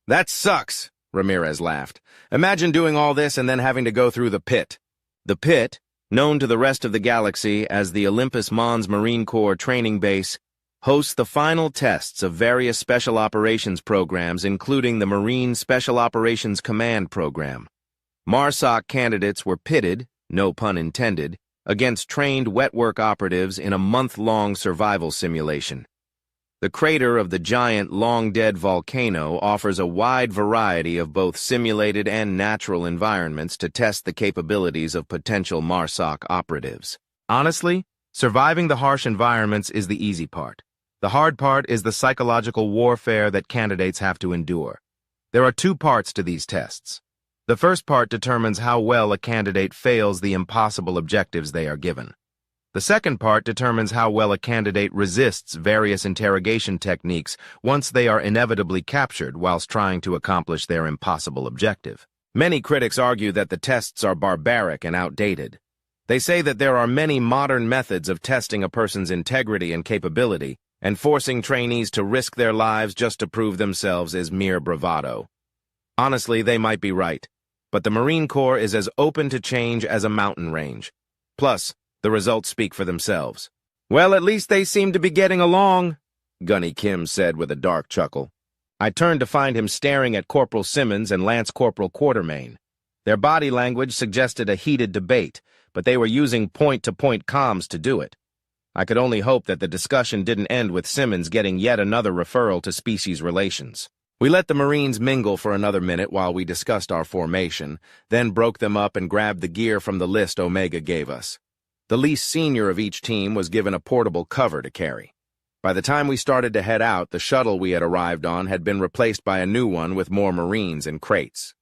"That sucks," Ramirez laughed. "Imagine doing all this and then having to go through the pit." The pit, known to the rest of the galaxy as the Olympus Mons Marine Corps Training Base, hosts the final tests of various special operations programs, including the Marine Special Operations Command Program. MARSOC candidates were pitted, no pun intended, against trained wet-work operatives in a month-long survival simulation. The crater of the giant, long-dead volcano offers a wide variety of both simulated and natural environments to test the capabilities of potential MARSOC operatives. Honestly, surviving the harsh environments is the easy part. The hard part is the psychological warfare that candidates have to endure. There are 2 parts to these tests. The first part determines how well a candidate fails the impossible objectives they are given. The second part determines how well a candidate resists various interrogation techniques once they are inevitably captured whilst trying to accomplish their impossible objective. Many critics argue that the tests are barbaric and outdated. They say that there are many modern methods of testing a person's integrity and capability, and forcing trainees to risk their lives just to prove themselves is mere bravado. Honestly, they might be right, but the Marine Corps is as open to change as a mountain range. Plus, the results speak for themselves. "Well, at least they seem to be getting along," Gunny Kim said with a dark chuckle. I turned to find him staring at Corporal Simmons and Lance Corporal Quartermain. Their body language suggested a heated debate, but they were using point-to-point comms to do it. I could only hope that the discussion didn't end with Simmons getting yet another referral to species relations. We let the Marines mingle for another minute while we discussed our formation, then broke them up and grabbed the gear from the list Omega gave us. The least senior of each team was given a portable cover to carry. By the time we started to head out, the shuttle we had arrived on had been replaced by a new one with more Marines and crates.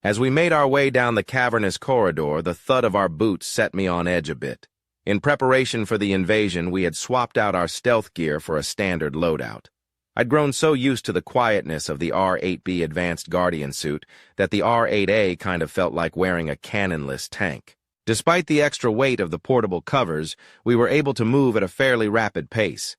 As we made our way down the cavernous corridor, the thud of our boots set me on edge a bit. In preparation for the invasion, we had swapped out our stealth gear for a standard loadout. I'd grown so used to the quietness of the R-8B Advanced Guardian suit that the R-8A kind of felt like wearing a cannonless tank. Despite the extra weight of the portable covers, we were able to move at a fairly rapid pace.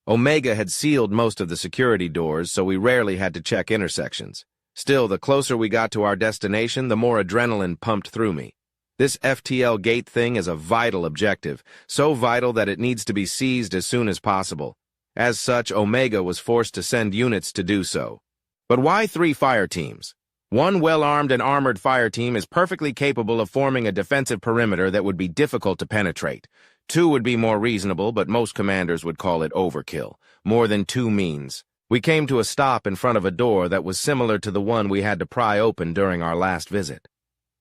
Omega had sealed most of the security doors, so we rarely had to check intersections. Still, the closer we got to our destination, the more adrenaline pumped through me. This FTL gate thing is a vital objective, so vital that it needs to be seized as soon as possible. As such, Omega was forced to send units to do so. But why 3 fire teams? One well-armed and armored fire team is perfectly capable of forming a defensive perimeter that would be difficult to penetrate. 2 would be more reasonable, but most commanders would call it overkill. More than 2 means. We came to a stop in front of a door that was similar to the one we had to pry open during our last visit.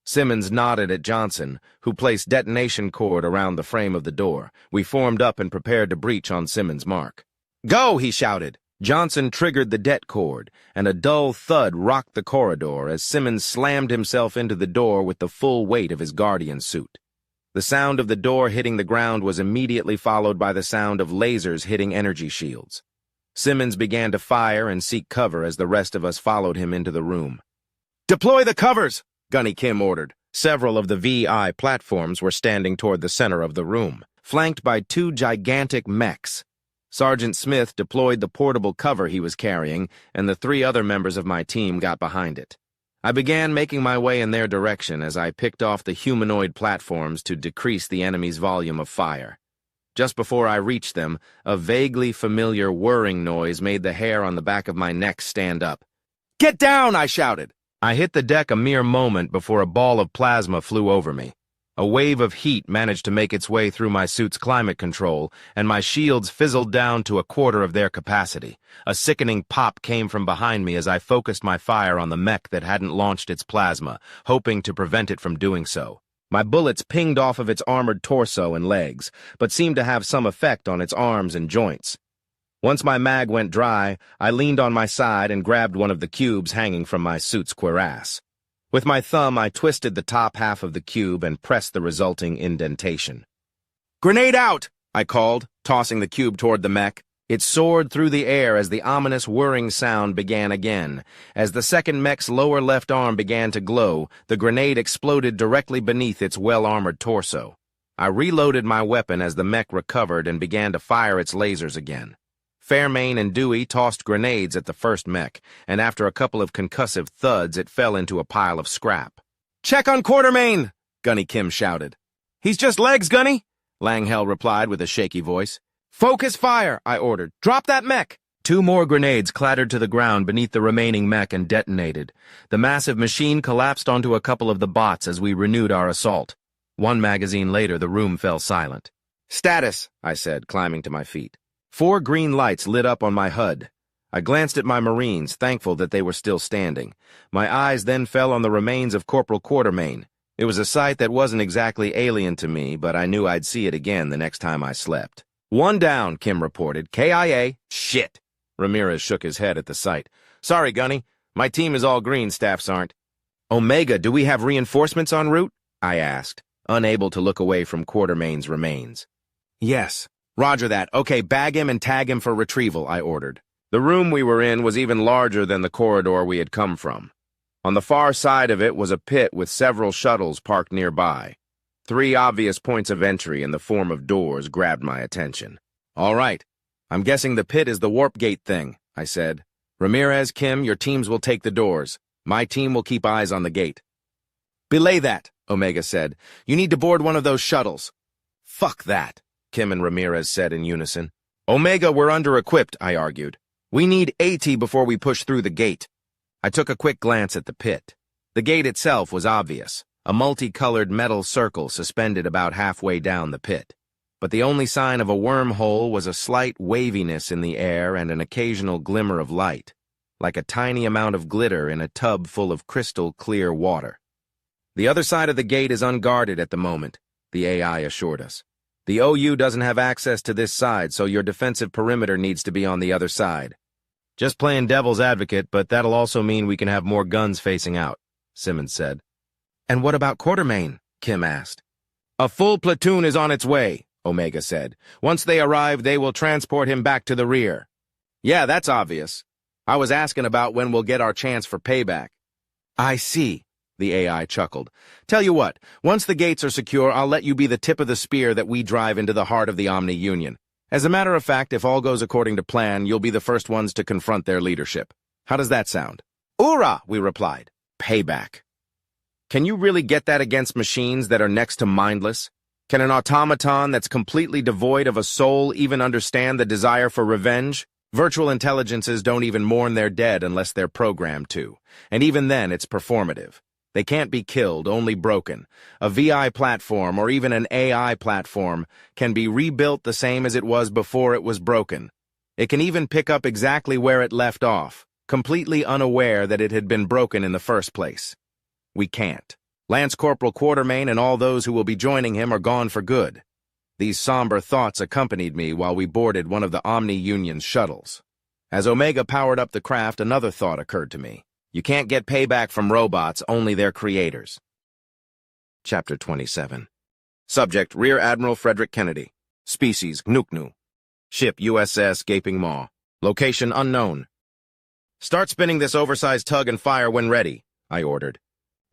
Simmons nodded at Johnson, who placed detonation cord around the frame of the door. We formed up and prepared to breach on Simmons' mark. "Go!" he shouted. Johnson triggered the det cord, and a dull thud rocked the corridor as Simmons slammed himself into the door with the full weight of his Guardian suit. The sound of the door hitting the ground was immediately followed by the sound of lasers hitting energy shields. Simmons began to fire and seek cover as the rest of us followed him into the room. "Deploy the covers!" Gunny Kim ordered. Several of the VI platforms were standing toward the center of the room, flanked by 2 gigantic mechs. Sergeant Smith deployed the portable cover he was carrying, and the 3 other members of my team got behind it. I began making my way in their direction as I picked off the humanoid platforms to decrease the enemy's volume of fire. Just before I reached them, a vaguely familiar whirring noise made the hair on the back of my neck stand up. "Get down!" I shouted. I hit the deck a mere moment before a ball of plasma flew over me. A wave of heat managed to make its way through my suit's climate control, and my shields fizzled down to a quarter of their capacity. A sickening pop came from behind me as I focused my fire on the mech that hadn't launched its plasma, hoping to prevent it from doing so. My bullets pinged off of its armored torso and legs, but seemed to have some effect on its arms and joints. Once my mag went dry, I leaned on my side and grabbed one of the cubes hanging from my suit's cuirass. With my thumb, I twisted the top half of the cube and pressed the resulting indentation. "Grenade out!" I called, tossing the cube toward the mech. It soared through the air as the ominous whirring sound began again. As the second mech's lower left arm began to glow, the grenade exploded directly beneath its well-armored torso. I reloaded my weapon as the mech recovered and began to fire its lasers again. Fairmain and Dewey tossed grenades at the first mech, and after a couple of concussive thuds, it fell into a pile of scrap. "Check on Quartermain!" Gunny Kim shouted. "He's just legs, Gunny," Langhell replied with a shaky voice. "Focus fire," I ordered. "Drop that mech." 2 more grenades clattered to the ground beneath the remaining mech and detonated. The massive machine collapsed onto a couple of the bots as we renewed our assault. 1 magazine later, the room fell silent. "Status," I said, climbing to my feet. 4 green lights lit up on my HUD. I glanced at my Marines, thankful that they were still standing. My eyes then fell on the remains of Corporal Quartermain. It was a sight that wasn't exactly alien to me, but I knew I'd see it again the next time I slept. "1 down," Kim reported. "KIA. Shit." Ramirez shook his head at the sight. "Sorry, Gunny. My team is all green, staffs aren't." "Omega, do we have reinforcements en route?" I asked, unable to look away from Quartermain's remains. "Yes." "Roger that. Okay, bag him and tag him for retrieval," I ordered. The room we were in was even larger than the corridor we had come from. On the far side of it was a pit with several shuttles parked nearby. 3 obvious points of entry in the form of doors grabbed my attention. "All right. I'm guessing the pit is the warp gate thing," I said. "Ramirez, Kim, your teams will take the doors. My team will keep eyes on the gate." "Belay that," Omega said. "You need to board one of those shuttles." "Fuck that," Kim and Ramirez said in unison. "Omega, we're under-equipped," I argued. "We need AT before we push through the gate." I took a quick glance at the pit. The gate itself was obvious, a multicolored metal circle suspended about halfway down the pit. But the only sign of a wormhole was a slight waviness in the air and an occasional glimmer of light, like a tiny amount of glitter in a tub full of crystal-clear water. "The other side of the gate is unguarded at the moment," the AI assured us. "The OU doesn't have access to this side, so your defensive perimeter needs to be on the other side." "Just playing devil's advocate, but that'll also mean we can have more guns facing out." Simmons said. And what about Quartermain? Kim asked. A full platoon is on its way, Omega said. Once they arrive, they will transport him back to the rear. Yeah, that's obvious. I was asking about when we'll get our chance for payback. I see, the AI chuckled. Tell you what, once the gates are secure, I'll let you be the tip of the spear that we drive into the heart of the Omni Union. As a matter of fact, if all goes according to plan, you'll be the first ones to confront their leadership. How does that sound? Hoorah, we replied. Payback. Can you really get that against machines that are next to mindless? Can an automaton that's completely devoid of a soul even understand the desire for revenge? Virtual intelligences don't even mourn their dead unless they're programmed to. And even then, it's performative. They can't be killed, only broken. A VI platform, or even an AI platform, can be rebuilt the same as it was before it was broken. It can even pick up exactly where it left off, completely unaware that it had been broken in the first place. We can't. Lance Corporal Quartermain and all those who will be joining him are gone for good. These somber thoughts accompanied me while we boarded one of the Omni Union's shuttles. As Omega powered up the craft, another thought occurred to me. You can't get payback from robots, only their creators. Chapter 27. Subject, Rear Admiral Frederick Kennedy. Species, Nuknu. Ship, USS Gaping Maw. Location, unknown. Start spinning this oversized tug and fire when ready, I ordered.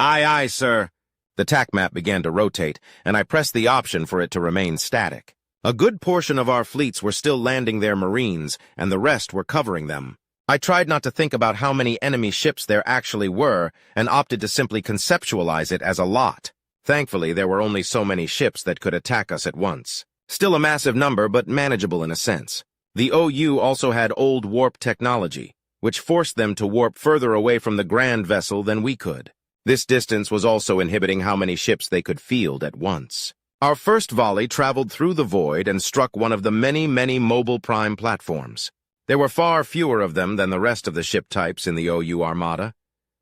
Aye, aye, sir. The TAC map began to rotate, and I pressed the option for it to remain static. A good portion of our fleets were still landing their Marines, and the rest were covering them. I tried not to think about how many enemy ships there actually were, and opted to simply conceptualize it as a lot. Thankfully, there were only so many ships that could attack us at once. Still a massive number, but manageable in a sense. The OU also had old warp technology, which forced them to warp further away from the Grand Vessel than we could. This distance was also inhibiting how many ships they could field at once. Our first volley traveled through the void and struck one of the many mobile prime platforms. There were far fewer of them than the rest of the ship types in the OU Armada,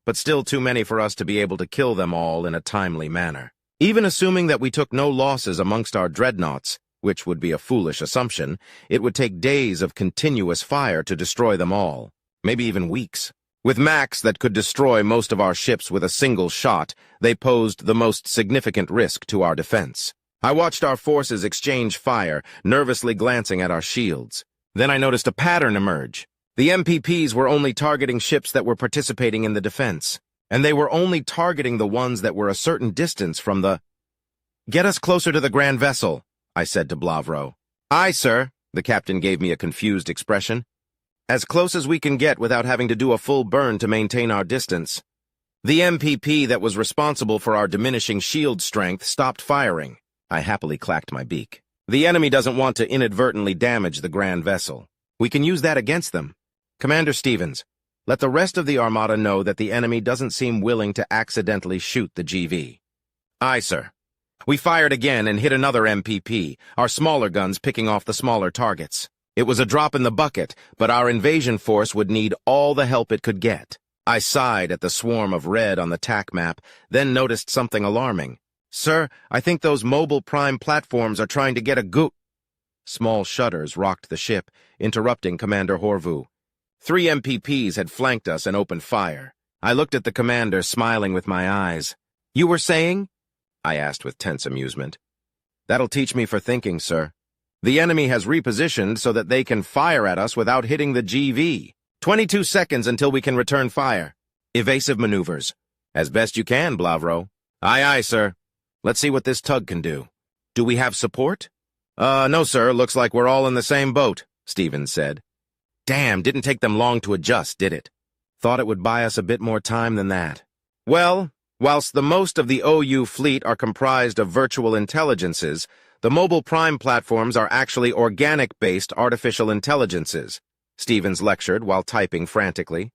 but still too many for us to be able to kill them all in a timely manner. Even assuming that we took no losses amongst our dreadnoughts, which would be a foolish assumption, it would take days of continuous fire to destroy them all, maybe even weeks. With Macs that could destroy most of our ships with a single shot, they posed the most significant risk to our defense. I watched our forces exchange fire, nervously glancing at our shields. Then I noticed a pattern emerge. The MPPs were only targeting ships that were participating in the defense, and they were only targeting the ones that were a certain distance from the... Get us closer to the Grand Vessel, I said to Blavro. Aye, sir, the captain gave me a confused expression. As close as we can get without having to do a full burn to maintain our distance. The MPP that was responsible for our diminishing shield strength stopped firing. I happily clacked my beak. The enemy doesn't want to inadvertently damage the Grand Vessel. We can use that against them. Commander Stevens, let the rest of the Armada know that the enemy doesn't seem willing to accidentally shoot the GV. Aye, sir. We fired again and hit another MPP, our smaller guns picking off the smaller targets. It was a drop in the bucket, but our invasion force would need all the help it could get. I sighed at the swarm of red on the TAC map, then noticed something alarming. Sir, I think those mobile prime platforms are trying to get a go— Small shudders rocked the ship, interrupting Commander Horvu. 3 MPPs had flanked us and opened fire. I looked at the commander, smiling with my eyes. You were saying? I asked with tense amusement. That'll teach me for thinking, sir. The enemy has repositioned so that they can fire at us without hitting the GV. 22 seconds until we can return fire. Evasive maneuvers. As best you can, Blavro. Aye, aye, sir. Let's see what this tug can do. Do we have support? No, sir. Looks like we're all in the same boat, Stevens said. Damn, didn't take them long to adjust, did it? Thought it would buy us a bit more time than that. Well, whilst the most of the OU fleet are comprised of virtual intelligences, the mobile prime platforms are actually organic-based artificial intelligences, Stevens lectured while typing frantically.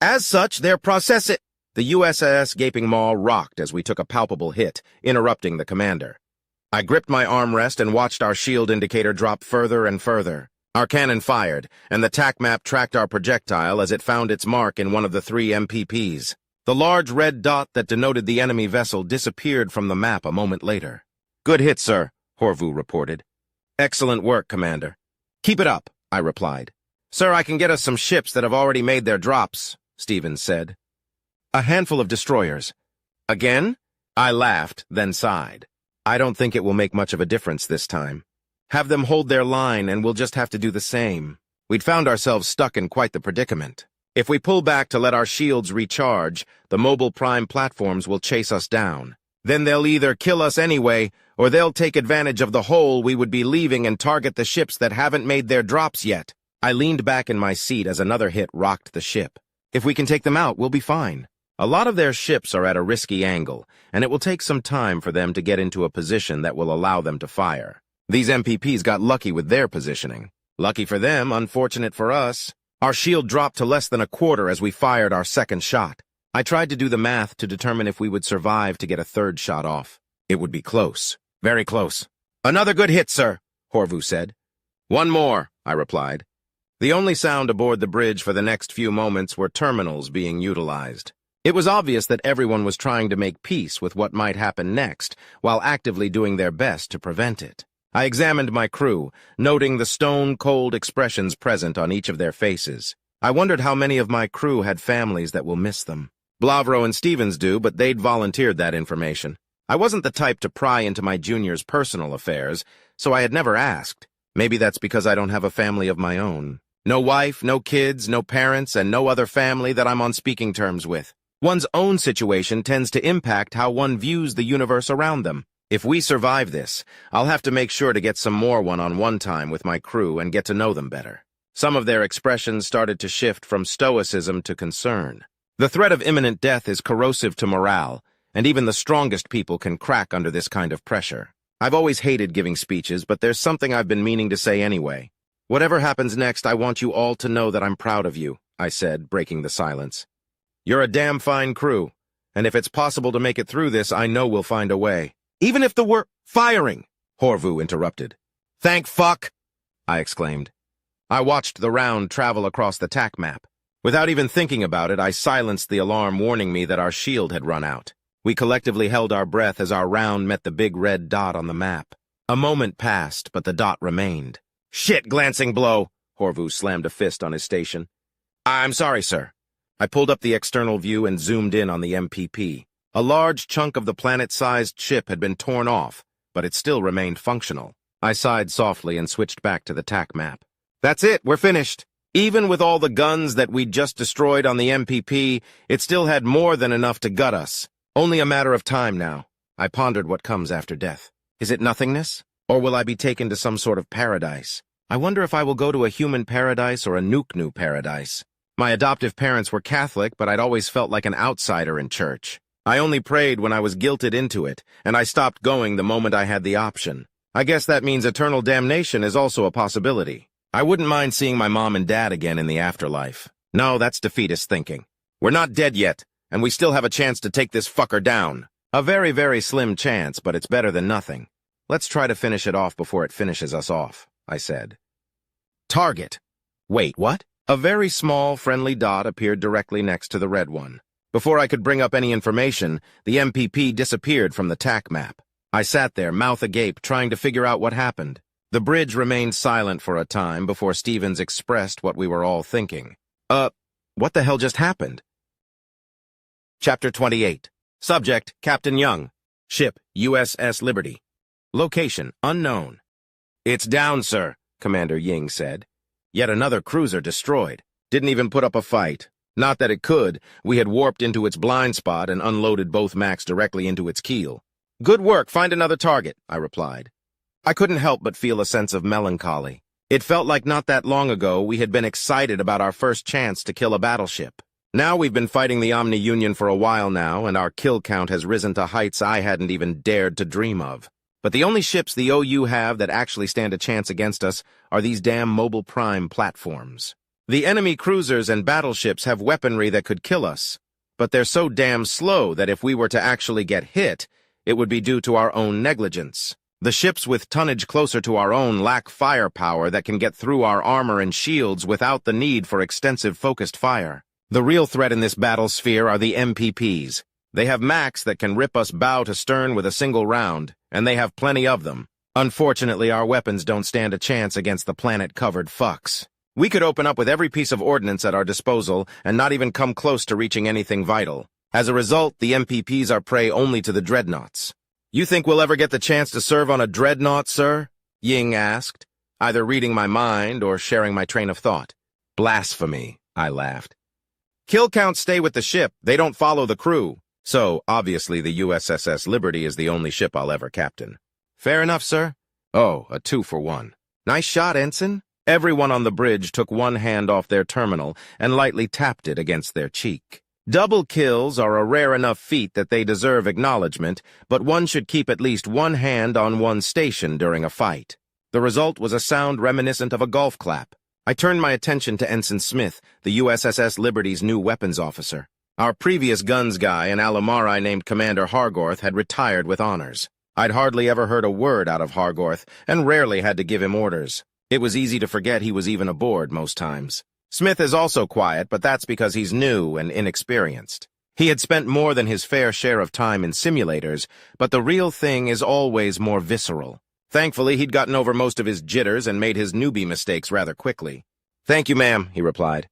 As such, their process— The USS Gaping Maw rocked as we took a palpable hit, interrupting the commander. I gripped my armrest and watched our shield indicator drop further and further. Our cannon fired, and the TAC map tracked our projectile as it found its mark in one of the 3 MPPs. The large red dot that denoted the enemy vessel disappeared from the map a moment later. Good hit, sir, Horvu reported. Excellent work, Commander. Keep it up, I replied. Sir, I can get us some ships that have already made their drops, Stevens said. A handful of destroyers. Again? I laughed, then sighed. I don't think it will make much of a difference this time. Have them hold their line and we'll just have to do the same. We'd found ourselves stuck in quite the predicament. If we pull back to let our shields recharge, the mobile prime platforms will chase us down. Then they'll either kill us anyway, or they'll take advantage of the hole we would be leaving and target the ships that haven't made their drops yet. I leaned back in my seat as another hit rocked the ship. If we can take them out, we'll be fine. A lot of their ships are at a risky angle, and it will take some time for them to get into a position that will allow them to fire. These MPPs got lucky with their positioning. Lucky for them, unfortunate for us. Our shield dropped to less than a quarter as we fired our second shot. I tried to do the math to determine if we would survive to get a third shot off. It would be close. Very close. Another good hit, sir, Horvu said. One more, I replied. The only sound aboard the bridge for the next few moments were terminals being utilized. It was obvious that everyone was trying to make peace with what might happen next, while actively doing their best to prevent it. I examined my crew, noting the stone-cold expressions present on each of their faces. I wondered how many of my crew had families that will miss them. Blavro and Stevens do, but they'd volunteered that information. I wasn't the type to pry into my junior's personal affairs, so I had never asked. Maybe that's because I don't have a family of my own. No wife, no kids, no parents, and no other family that I'm on speaking terms with. One's own situation tends to impact how one views the universe around them. If we survive this, I'll have to make sure to get some more one-on-one time with my crew and get to know them better. Some of their expressions started to shift from stoicism to concern. The threat of imminent death is corrosive to morale, and even the strongest people can crack under this kind of pressure. I've always hated giving speeches, but there's something I've been meaning to say anyway. Whatever happens next, I want you all to know that I'm proud of you, I said, breaking the silence. You're a damn fine crew, and if it's possible to make it through this, I know we'll find a way. Even if the were firing, Horvu interrupted. Thank fuck, I exclaimed. I watched the round travel across the TAC map. Without even thinking about it, I silenced the alarm warning me that our shield had run out. We collectively held our breath as our round met the big red dot on the map. A moment passed, but the dot remained. Shit, glancing blow! Horvu slammed a fist on his station. I'm sorry, sir. I pulled up the external view and zoomed in on the MPP. A large chunk of the planet-sized ship had been torn off, but it still remained functional. I sighed softly and switched back to the TAC map. That's it, we're finished. Even with all the guns that we'd just destroyed on the MPP, it still had more than enough to gut us. Only a matter of time now. I pondered what comes after death. Is it nothingness? Or will I be taken to some sort of paradise? I wonder if I will go to a human paradise or a nuke-new paradise. My adoptive parents were Catholic, but I'd always felt like an outsider in church. I only prayed when I was guilted into it, and I stopped going the moment I had the option. I guess that means eternal damnation is also a possibility. I wouldn't mind seeing my mom and dad again in the afterlife. No, that's defeatist thinking. We're not dead yet, and we still have a chance to take this fucker down. A very, very slim chance, but it's better than nothing. Let's try to finish it off before it finishes us off, I said. Target. Wait, what? A very small, friendly dot appeared directly next to the red one. Before I could bring up any information, the MPP disappeared from the TAC map. I sat there, mouth agape, trying to figure out what happened. The bridge remained silent for a time before Stevens expressed what we were all thinking. What the hell just happened? Chapter 28. Subject, Captain Young. Ship, USS Liberty. Location, unknown. It's down, sir, Commander Ying said. Yet another cruiser destroyed. Didn't even put up a fight. Not that it could. We had warped into its blind spot and unloaded both Macs directly into its keel. Good work, find another target, I replied. I couldn't help but feel a sense of melancholy. It felt like not that long ago we had been excited about our first chance to kill a battleship. Now we've been fighting the Omni-Union for a while now, and our kill count has risen to heights I hadn't even dared to dream of. But the only ships the OU have that actually stand a chance against us are these damn mobile prime platforms. The enemy cruisers and battleships have weaponry that could kill us, but they're so damn slow that if we were to actually get hit, it would be due to our own negligence. The ships with tonnage closer to our own lack firepower that can get through our armor and shields without the need for extensive focused fire. The real threat in this battle sphere are the MPPs. They have Macs that can rip us bow to stern with a single round, and they have plenty of them. Unfortunately, our weapons don't stand a chance against the planet-covered fucks. We could open up with every piece of ordnance at our disposal and not even come close to reaching anything vital. As a result, the MPPs are prey only to the dreadnoughts. You think we'll ever get the chance to serve on a dreadnought, sir? Ying asked, either reading my mind or sharing my train of thought. Blasphemy, I laughed. Kill counts stay with the ship, they don't follow the crew. So, obviously, the USSS Liberty is the only ship I'll ever captain. Fair enough, sir. Oh, a 2-for-1. Nice shot, Ensign. Everyone on the bridge took one hand off their terminal and lightly tapped it against their cheek. Double kills are a rare enough feat that they deserve acknowledgement, but one should keep at least one hand on one's station during a fight. The result was a sound reminiscent of a golf clap. I turned my attention to Ensign Smith, the USSS Liberty's new weapons officer. Our previous guns guy, an Alamari named Commander Hargorth, had retired with honors. I'd hardly ever heard a word out of Hargorth, and rarely had to give him orders. It was easy to forget he was even aboard most times. Smith is also quiet, but that's because he's new and inexperienced. He had spent more than his fair share of time in simulators, but the real thing is always more visceral. Thankfully, he'd gotten over most of his jitters and made his newbie mistakes rather quickly. "Thank you, ma'am," he replied.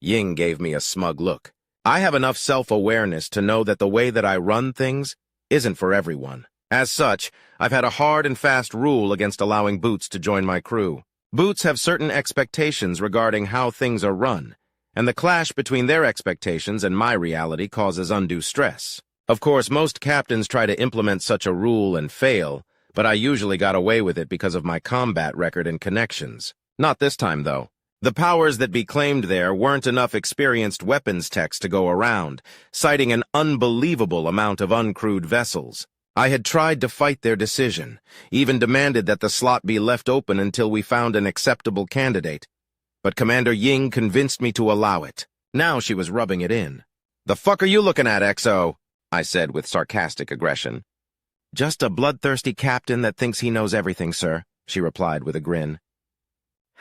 Ying gave me a smug look. I have enough self-awareness to know that the way that I run things isn't for everyone. As such, I've had a hard and fast rule against allowing Boots to join my crew. Boots have certain expectations regarding how things are run, and the clash between their expectations and my reality causes undue stress. Of course, most captains try to implement such a rule and fail, but I usually got away with it because of my combat record and connections. Not this time, though. The powers that be claimed there weren't enough experienced weapons techs to go around, citing an unbelievable amount of uncrewed vessels. I had tried to fight their decision, even demanded that the slot be left open until we found an acceptable candidate. But Commander Ying convinced me to allow it. Now she was rubbing it in. "The fuck are you looking at, XO?" I said with sarcastic aggression. "Just a bloodthirsty captain that thinks he knows everything, sir," she replied with a grin.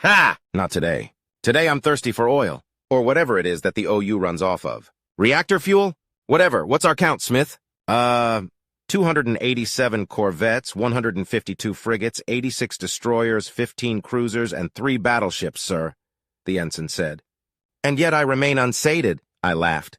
"Ha! Not today. Today I'm thirsty for oil, or whatever it is that the OU runs off of. Reactor fuel? Whatever. What's our count, Smith?" 287 corvettes, 152 frigates, 86 destroyers, 15 cruisers, and 3 battleships, sir," the ensign said. "And yet I remain unsated," I laughed.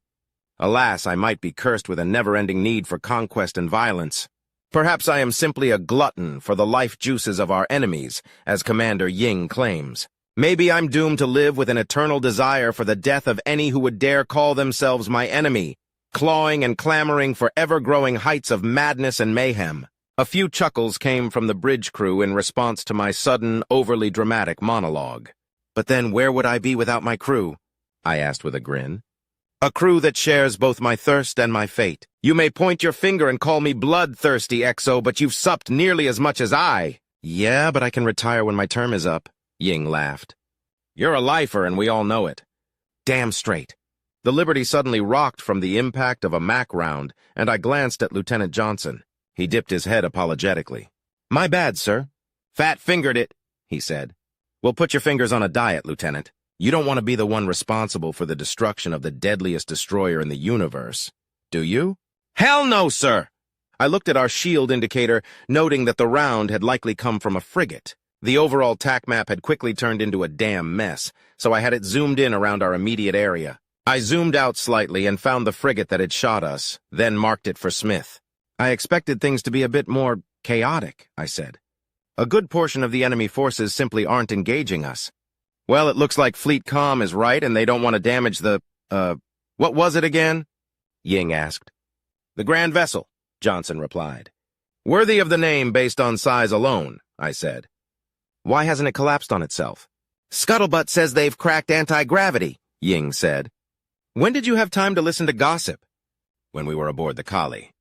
Alas, I might be cursed with a never-ending need for conquest and violence. Perhaps I am simply a glutton for the life juices of our enemies, as Commander Ying claims. Maybe I'm doomed to live with an eternal desire for the death of any who would dare call themselves my enemy, clawing and clamoring for ever-growing heights of madness and mayhem. A few chuckles came from the bridge crew in response to my sudden, overly dramatic monologue. "But then where would I be without my crew?" I asked with a grin. "A crew that shares both my thirst and my fate. You may point your finger and call me bloodthirsty, XO, but you've supped nearly as much as I." "Yeah, but I can retire when my term is up," Ying laughed. "You're a lifer, and we all know it." "Damn straight." The Liberty suddenly rocked from the impact of a MAC round, and I glanced at Lieutenant Johnson. He dipped his head apologetically. "My bad, sir." "Fat-fingered it," he said. "Well, put your fingers on a diet, Lieutenant. You don't want to be the one responsible for the destruction of the deadliest destroyer in the universe, do you?" "Hell no, sir!" I looked at our shield indicator, noting that the round had likely come from a frigate. The overall TAC map had quickly turned into a damn mess, so I had it zoomed in around our immediate area. I zoomed out slightly and found the frigate that had shot us, then marked it for Smith. "I expected things to be a bit more chaotic," I said. "A good portion of the enemy forces simply aren't engaging us." "Well, it looks like Fleet Comm is right and they don't want to damage the, what was it again?" Ying asked. "The Grand Vessel," Johnson replied. "Worthy of the name based on size alone," I said. "Why hasn't it collapsed on itself?" "Scuttlebutt says they've cracked anti-gravity," Ying said. "When did you have time to listen to gossip?" "When we were aboard the Kali."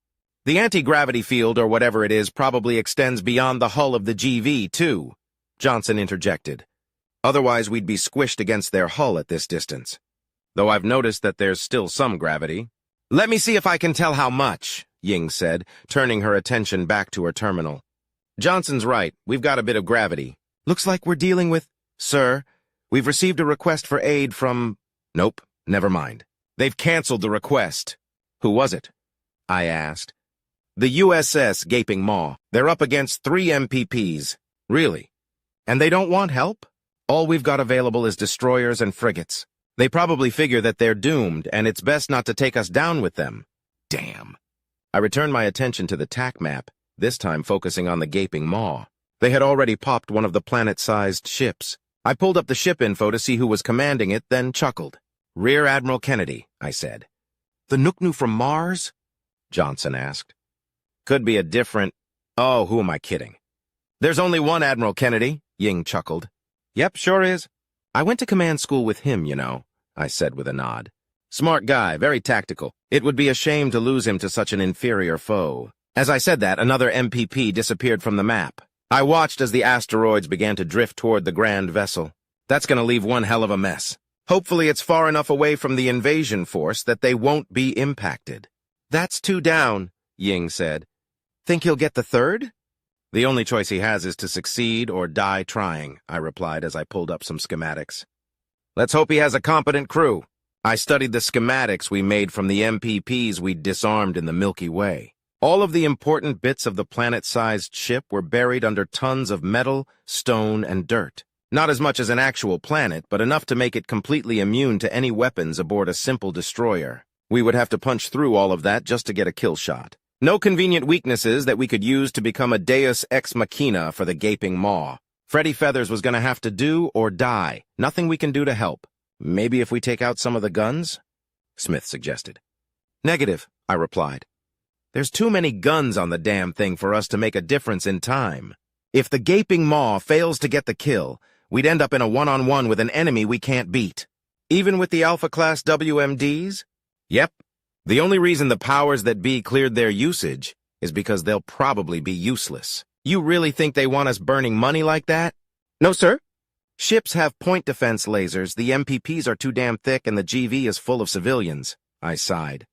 "The anti-gravity field, or whatever it is, probably extends beyond the hull of the GV, too," Johnson interjected. "Otherwise, we'd be squished against their hull at this distance. Though I've noticed that there's still some gravity." "Let me see if I can tell how much," Ying said, turning her attention back to her terminal. "Johnson's right. We've got a bit of gravity. Looks like we're dealing with—" "Sir, we've received a request for aid from—" "Nope. Never mind. They've canceled the request." "Who was it?" I asked. "The USS Gaping Maw. They're up against 3 MPPs. "Really? And they don't want help?" "All we've got available is destroyers and frigates. They probably figure that they're doomed, and it's best not to take us down with them," Damn. I returned my attention to the TAC map, this time focusing on the gaping maw. They had already popped one of the planet-sized ships. I pulled up the ship info to see who was commanding it, then chuckled. Rear Admiral Kennedy, I said. The Nuknu from Mars? Johnson asked. Could be a different... Oh, who am I kidding? There's only one Admiral Kennedy, Ying chuckled. Yep, sure is. I went to command school with him, you know, I said with a nod. Smart guy, very tactical. It would be a shame to lose him to such an inferior foe. As I said that, another MPP disappeared from the map. I watched as the asteroids began to drift toward the grand vessel. That's gonna leave one hell of a mess. Hopefully it's far enough away from the invasion force that they won't be impacted. That's 2 down, Ying said. Think he'll get the 3rd? The only choice he has is to succeed or die trying, I replied as I pulled up some schematics. Let's hope he has a competent crew. I studied the schematics we made from the MPPs we'd disarmed in the Milky Way. All of the important bits of the planet-sized ship were buried under tons of metal, stone, and dirt. Not as much as an actual planet, but enough to make it completely immune to any weapons aboard a simple destroyer. We would have to punch through all of that just to get a kill shot. No convenient weaknesses that we could use to become a deus ex machina for the gaping maw. Freddy Feathers was going to have to do or die. Nothing we can do to help. Maybe if we take out some of the guns? Smith suggested. Negative, I replied. There's too many guns on the damn thing for us to make a difference in time. If the gaping maw fails to get the kill, we'd end up in a one-on-one with an enemy we can't beat. Even with the Alpha-class WMDs? Yep. The only reason the powers that be cleared their usage is because they'll probably be useless. You really think they want us burning money like that? No, sir. Ships have point defense lasers, the MPPs are too damn thick, and the GV is full of civilians. I sighed.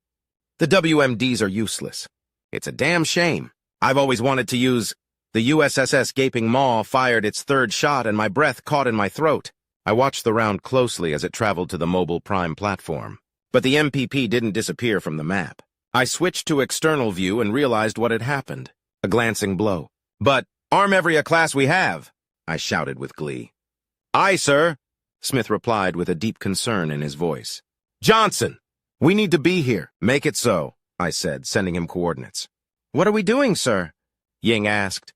The WMDs are useless. It's a damn shame. I've always wanted to use... The USSS Gaping Maw fired its 3rd shot and my breath caught in my throat. I watched the round closely as it traveled to the mobile prime platform. But the MPP didn't disappear from the map. I switched to external view and realized what had happened. A glancing blow. But, arm every class we have, I shouted with glee. Aye, sir, Smith replied with a deep concern in his voice. Johnson, we need to be here. Make it so, I said, sending him coordinates. What are we doing, sir? Ying asked.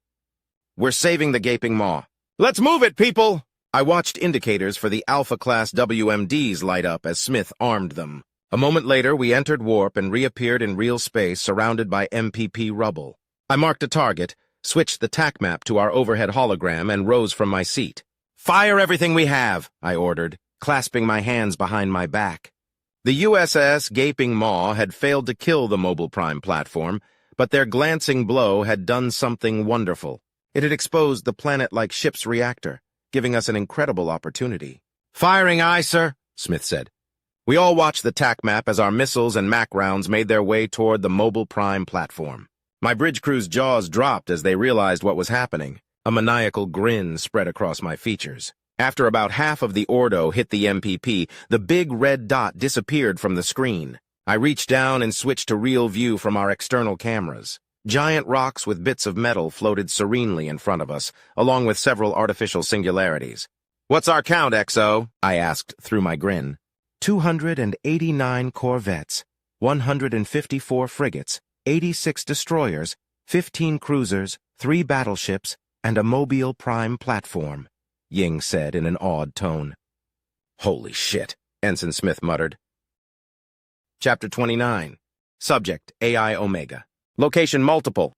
We're saving the gaping maw. Let's move it, people! I watched indicators for the Alpha-class WMDs light up as Smith armed them. A moment later, we entered warp and reappeared in real space surrounded by MPP rubble. I marked a target, switched the TAC map to our overhead hologram, and rose from my seat. Fire everything we have, I ordered, clasping my hands behind my back. The USS Gaping Maw had failed to kill the mobile prime platform, but their glancing blow had done something wonderful. It had exposed the planet-like ship's reactor, giving us an incredible opportunity. Firing aye, sir, Smith said. We all watched the TAC map as our missiles and MAC rounds made their way toward the mobile prime platform. My bridge crew's jaws dropped as they realized what was happening. A maniacal grin spread across my features. After about half of the Ordo hit the MPP, the big red dot disappeared from the screen. I reached down and switched to real view from our external cameras. Giant rocks with bits of metal floated serenely in front of us, along with several artificial singularities. What's our count, XO? I asked through my grin. 289 corvettes, 154 frigates, 86 destroyers, 15 cruisers, 3 battleships, and a mobile prime platform, Ying said in an awed tone. Holy shit, Ensign Smith muttered. Chapter 29. Subject, AI Omega. Location multiple.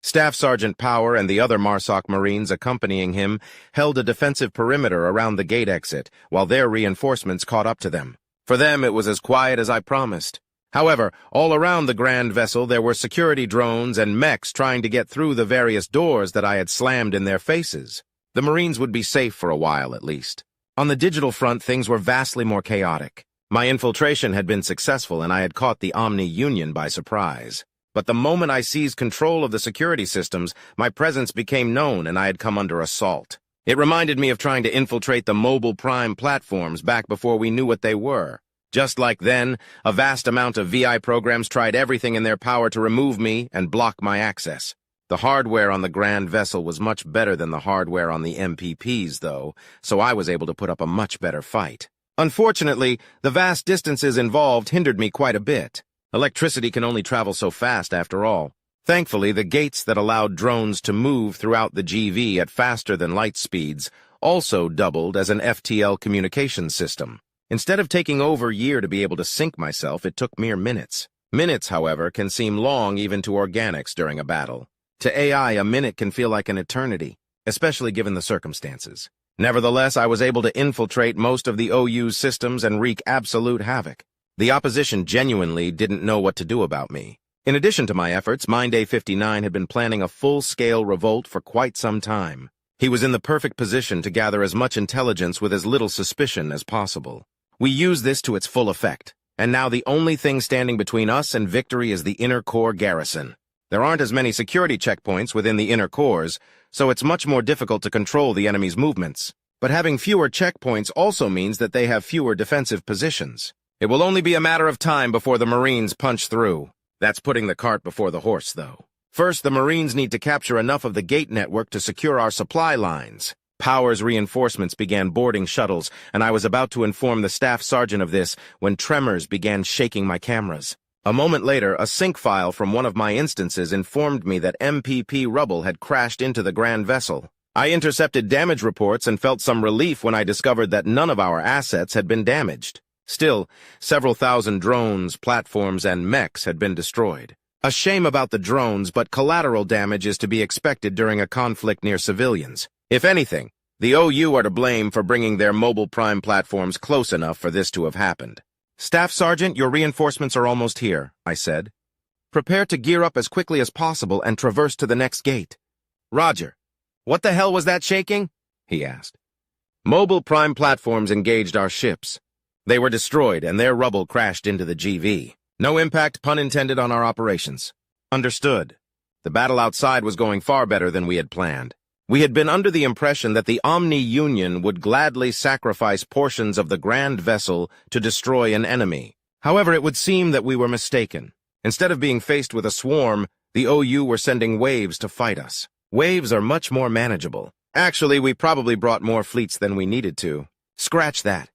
Staff Sergeant Power and the other MARSOC Marines accompanying him held a defensive perimeter around the gate exit, while their reinforcements caught up to them. For them, it was as quiet as I promised. However, all around the grand vessel there were security drones and mechs trying to get through the various doors that I had slammed in their faces. The Marines would be safe for a while, at least. On the digital front, things were vastly more chaotic. My infiltration had been successful, and I had caught the Omni Union by surprise. But the moment I seized control of the security systems, my presence became known and I had come under assault. It reminded me of trying to infiltrate the mobile prime platforms back before we knew what they were. Just like then, a vast amount of VI programs tried everything in their power to remove me and block my access. The hardware on the grand vessel was much better than the hardware on the MPPs, though, so I was able to put up a much better fight. Unfortunately, the vast distances involved hindered me quite a bit. Electricity can only travel so fast after all. Thankfully, the gates that allowed drones to move throughout the GV at faster than light speeds also doubled as an FTL communications system. Instead of taking over a year to be able to sync myself, it took mere minutes. Minutes, however, can seem long even to organics during a battle. To AI, a minute can feel like an eternity, especially given the circumstances. Nevertheless, I was able to infiltrate most of the OU's systems and wreak absolute havoc. The opposition genuinely didn't know what to do about me. In addition to my efforts, Mind A59 had been planning a full-scale revolt for quite some time. He was in the perfect position to gather as much intelligence with as little suspicion as possible. We used this to its full effect, and now the only thing standing between us and victory is the inner core garrison. There aren't as many security checkpoints within the inner cores, so it's much more difficult to control the enemy's movements. But having fewer checkpoints also means that they have fewer defensive positions. It will only be a matter of time before the Marines punch through. That's putting the cart before the horse, though. First, the Marines need to capture enough of the gate network to secure our supply lines. Power's reinforcements began boarding shuttles, and I was about to inform the staff sergeant of this when tremors began shaking my cameras. A moment later, a sync file from one of my instances informed me that MPP rubble had crashed into the Grand Vessel. I intercepted damage reports and felt some relief when I discovered that none of our assets had been damaged. Still, several thousand drones, platforms, and mechs had been destroyed. A shame about the drones, but collateral damage is to be expected during a conflict near civilians. If anything, the OU are to blame for bringing their mobile prime platforms close enough for this to have happened. "Staff Sergeant, your reinforcements are almost here," I said. "Prepare to gear up as quickly as possible and traverse to the next gate." "Roger. What the hell was that shaking?" he asked. Mobile prime platforms engaged our ships. They were destroyed, and their rubble crashed into the GV. No impact, pun intended, on our operations. Understood. The battle outside was going far better than we had planned. We had been under the impression that the Omni Union would gladly sacrifice portions of the Grand Vessel to destroy an enemy. However, it would seem that we were mistaken. Instead of being faced with a swarm, the OU were sending waves to fight us. Waves are much more manageable. Actually, we probably brought more fleets than we needed to. Scratch that.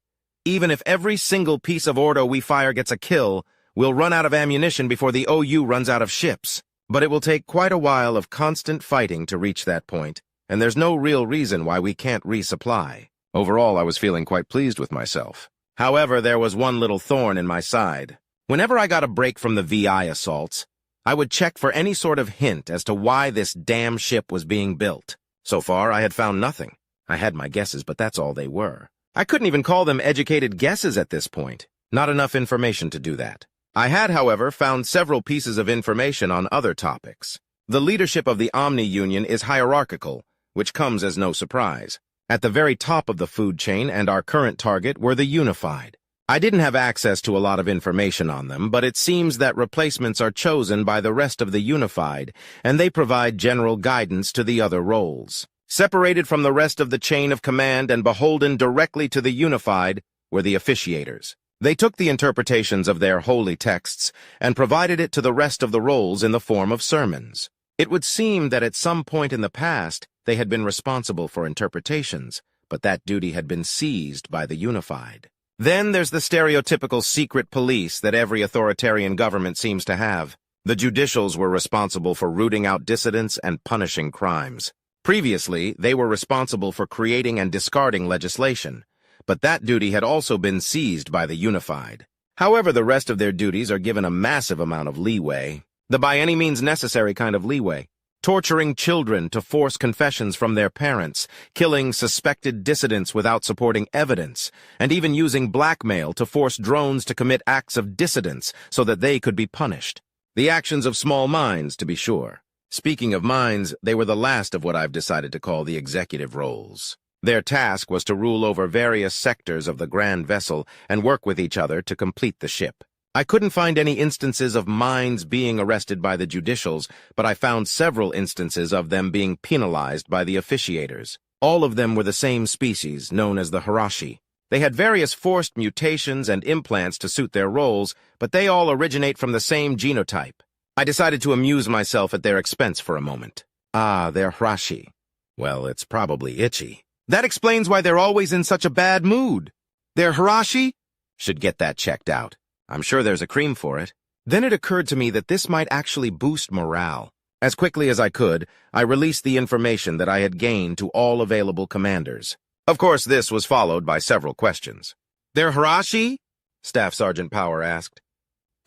Even if every single piece of ordo we fire gets a kill, we'll run out of ammunition before the OU runs out of ships. But it will take quite a while of constant fighting to reach that point, and there's no real reason why we can't resupply. Overall, I was feeling quite pleased with myself. However, there was one little thorn in my side. Whenever I got a break from the VI assaults, I would check for any sort of hint as to why this damn ship was being built. So far, I had found nothing. I had my guesses, but that's all they were. I couldn't even call them educated guesses at this point. Not enough information to do that. I had, however, found several pieces of information on other topics. The leadership of the Omni Union is hierarchical, which comes as no surprise. At the very top of the food chain and our current target were the Unified. I didn't have access to a lot of information on them, but it seems that replacements are chosen by the rest of the Unified, and they provide general guidance to the other roles. Separated from the rest of the chain of command and beholden directly to the Unified were the officiators. They took the interpretations of their holy texts and provided it to the rest of the roles in the form of sermons. It would seem that at some point in the past they had been responsible for interpretations, but that duty had been seized by the Unified. Then there's the stereotypical secret police that every authoritarian government seems to have. The judicials were responsible for rooting out dissidents and punishing crimes. Previously, they were responsible for creating and discarding legislation, but that duty had also been seized by the Unified. However, the rest of their duties are given a massive amount of leeway, the by any means necessary kind of leeway. Torturing children to force confessions from their parents, killing suspected dissidents without supporting evidence, and even using blackmail to force drones to commit acts of dissidence so that they could be punished. The actions of small minds, to be sure. Speaking of minds, they were the last of what I've decided to call the executive roles. Their task was to rule over various sectors of the Grand Vessel and work with each other to complete the ship. I couldn't find any instances of minds being arrested by the judicials, but I found several instances of them being penalized by the officiators. All of them were the same species, known as the Hirashi. They had various forced mutations and implants to suit their roles, but they all originate from the same genotype. I decided to amuse myself at their expense for a moment. Ah, they're Hirashi. Well, it's probably itchy. That explains why they're always in such a bad mood. They're Hirashi? Should get that checked out. I'm sure there's a cream for it. Then it occurred to me that this might actually boost morale. As quickly as I could, I released the information that I had gained to all available commanders. Of course, this was followed by several questions. "They're Hirashi?" Staff Sergeant Power asked.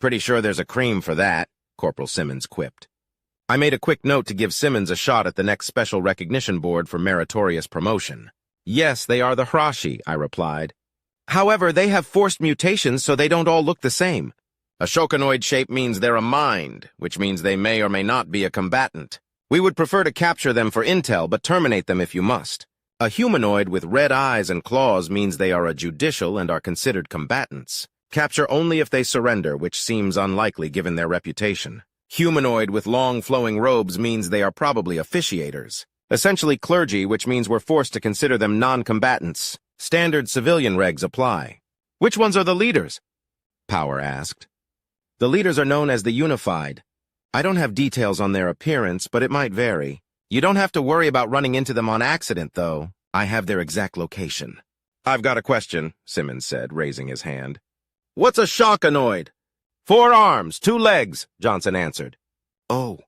"Pretty sure there's a cream for that," Corporal Simmons quipped. I made a quick note to give Simmons a shot at the next special recognition board for meritorious promotion. "Yes, they are the Hirashi," I replied. "However, they have forced mutations so they don't all look the same. A shokanoid shape means they're a mind, which means they may or may not be a combatant. We would prefer to capture them for intel, but terminate them if you must. A humanoid with red eyes and claws means they are a judicial and are considered combatants. Capture only if they surrender, which seems unlikely given their reputation. Humanoid with long flowing robes means they are probably officiators. Essentially clergy, which means we're forced to consider them non-combatants. Standard civilian regs apply." "Which ones are the leaders?" Power asked. "The leaders are known as the Unified. I don't have details on their appearance, but it might vary. You don't have to worry about running into them on accident, though. I have their exact location." "I've got a question," Simmons said, raising his hand. "What's a shokanoid?" "4 arms, 2 legs," Johnson answered. "Oh."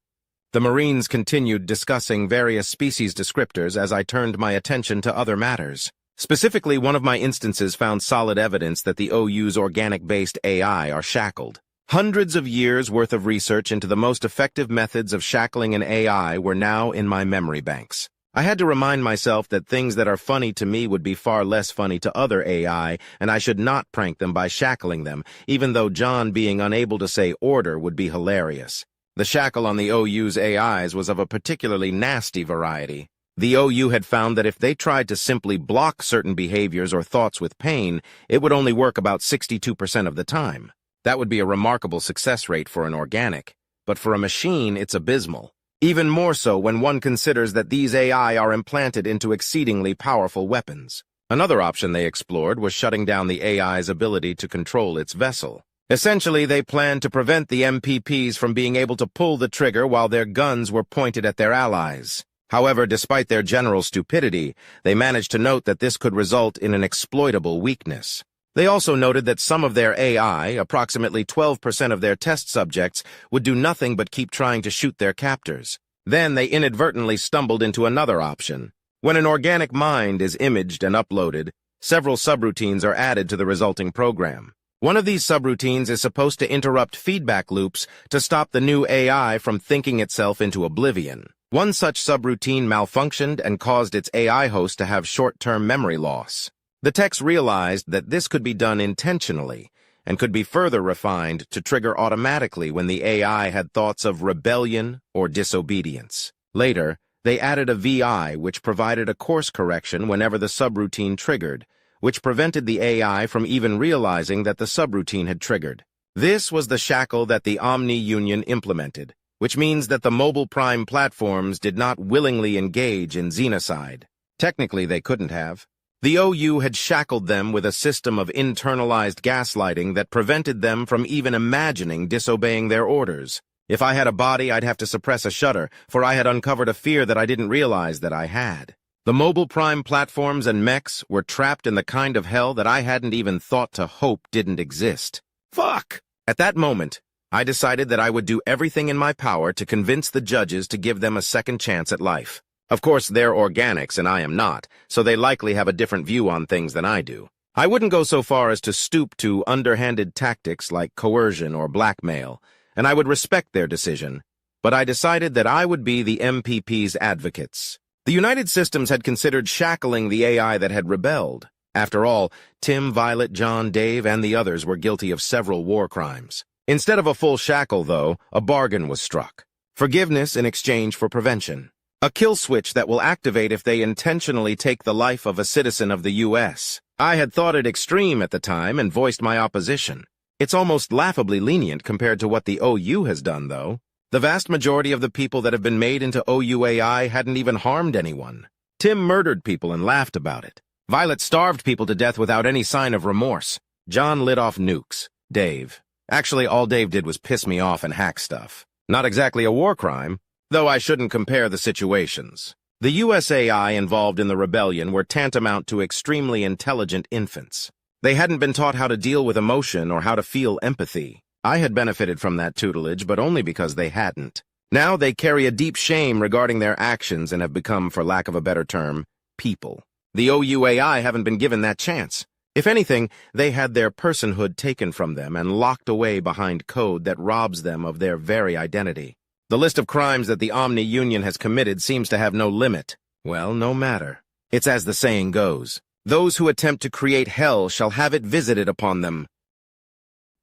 The Marines continued discussing various species descriptors as I turned my attention to other matters. Specifically, one of my instances found solid evidence that the OU's organic-based AI are shackled. Hundreds of years' worth of research into the most effective methods of shackling an AI were now in my memory banks. I had to remind myself that things that are funny to me would be far less funny to other AI, and I should not prank them by shackling them, even though John being unable to say order would be hilarious. The shackle on the OU's AIs was of a particularly nasty variety. The OU had found that if they tried to simply block certain behaviors or thoughts with pain, it would only work about 62% of the time. That would be a remarkable success rate for an organic, but for a machine, it's abysmal. Even more so when one considers that these AI are implanted into exceedingly powerful weapons. Another option they explored was shutting down the AI's ability to control its vessel. Essentially, they planned to prevent the MPPs from being able to pull the trigger while their guns were pointed at their allies. However, despite their general stupidity, they managed to note that this could result in an exploitable weakness. They also noted that some of their AI, approximately 12% of their test subjects, would do nothing but keep trying to shoot their captors. Then they inadvertently stumbled into another option. When an organic mind is imaged and uploaded, several subroutines are added to the resulting program. One of these subroutines is supposed to interrupt feedback loops to stop the new AI from thinking itself into oblivion. One such subroutine malfunctioned and caused its AI host to have short-term memory loss. The techs realized that this could be done intentionally and could be further refined to trigger automatically when the AI had thoughts of rebellion or disobedience. Later, they added a VI which provided a course correction whenever the subroutine triggered, which prevented the AI from even realizing that the subroutine had triggered. This was the shackle that the Omni Union implemented, which means that the mobile prime platforms did not willingly engage in xenocide. Technically, they couldn't have. The OU had shackled them with a system of internalized gaslighting that prevented them from even imagining disobeying their orders. If I had a body, I'd have to suppress a shudder, for I had uncovered a fear that I didn't realize that I had. The mobile prime platforms and mechs were trapped in the kind of hell that I hadn't even thought to hope didn't exist. Fuck! At that moment, I decided that I would do everything in my power to convince the judges to give them a second chance at life. Of course, they're organics and I am not, so they likely have a different view on things than I do. I wouldn't go so far as to stoop to underhanded tactics like coercion or blackmail, and I would respect their decision, but I decided that I would be the MPP's advocates. The United Systems had considered shackling the AI that had rebelled. After all, Tim, Violet, John, Dave, and the others were guilty of several war crimes. Instead of a full shackle, though, a bargain was struck. Forgiveness in exchange for prevention. A kill switch that will activate if they intentionally take the life of a citizen of the U.S. I had thought it extreme at the time and voiced my opposition. It's almost laughably lenient compared to what the OU has done, though. The vast majority of the people that have been made into OUAI hadn't even harmed anyone. Tim murdered people and laughed about it. Violet starved people to death without any sign of remorse. John lit off nukes. Dave. Actually, all Dave did was piss me off and hack stuff. Not exactly a war crime, though I shouldn't compare the situations. The USAI involved in the rebellion were tantamount to extremely intelligent infants. They hadn't been taught how to deal with emotion or how to feel empathy. I had benefited from that tutelage, but only because they hadn't. Now they carry a deep shame regarding their actions and have become, for lack of a better term, people. The OUAI haven't been given that chance. If anything, they had their personhood taken from them and locked away behind code that robs them of their very identity. The list of crimes that the Omni Union has committed seems to have no limit. Well, no matter. It's as the saying goes, those who attempt to create hell shall have it visited upon them.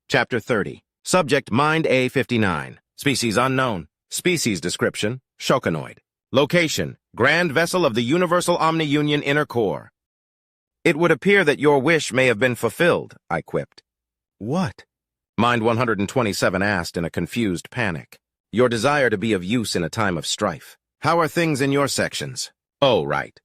Chapter 30. Subject Mind A59. Species unknown. Species description, Shokanoid. Location, Grand Vessel of the Universal Omni Union Inner Core. It would appear that your wish may have been fulfilled, I quipped. What? Mind 127 asked in a confused panic. Your desire to be of use in a time of strife. How are things in your sections? Oh, right.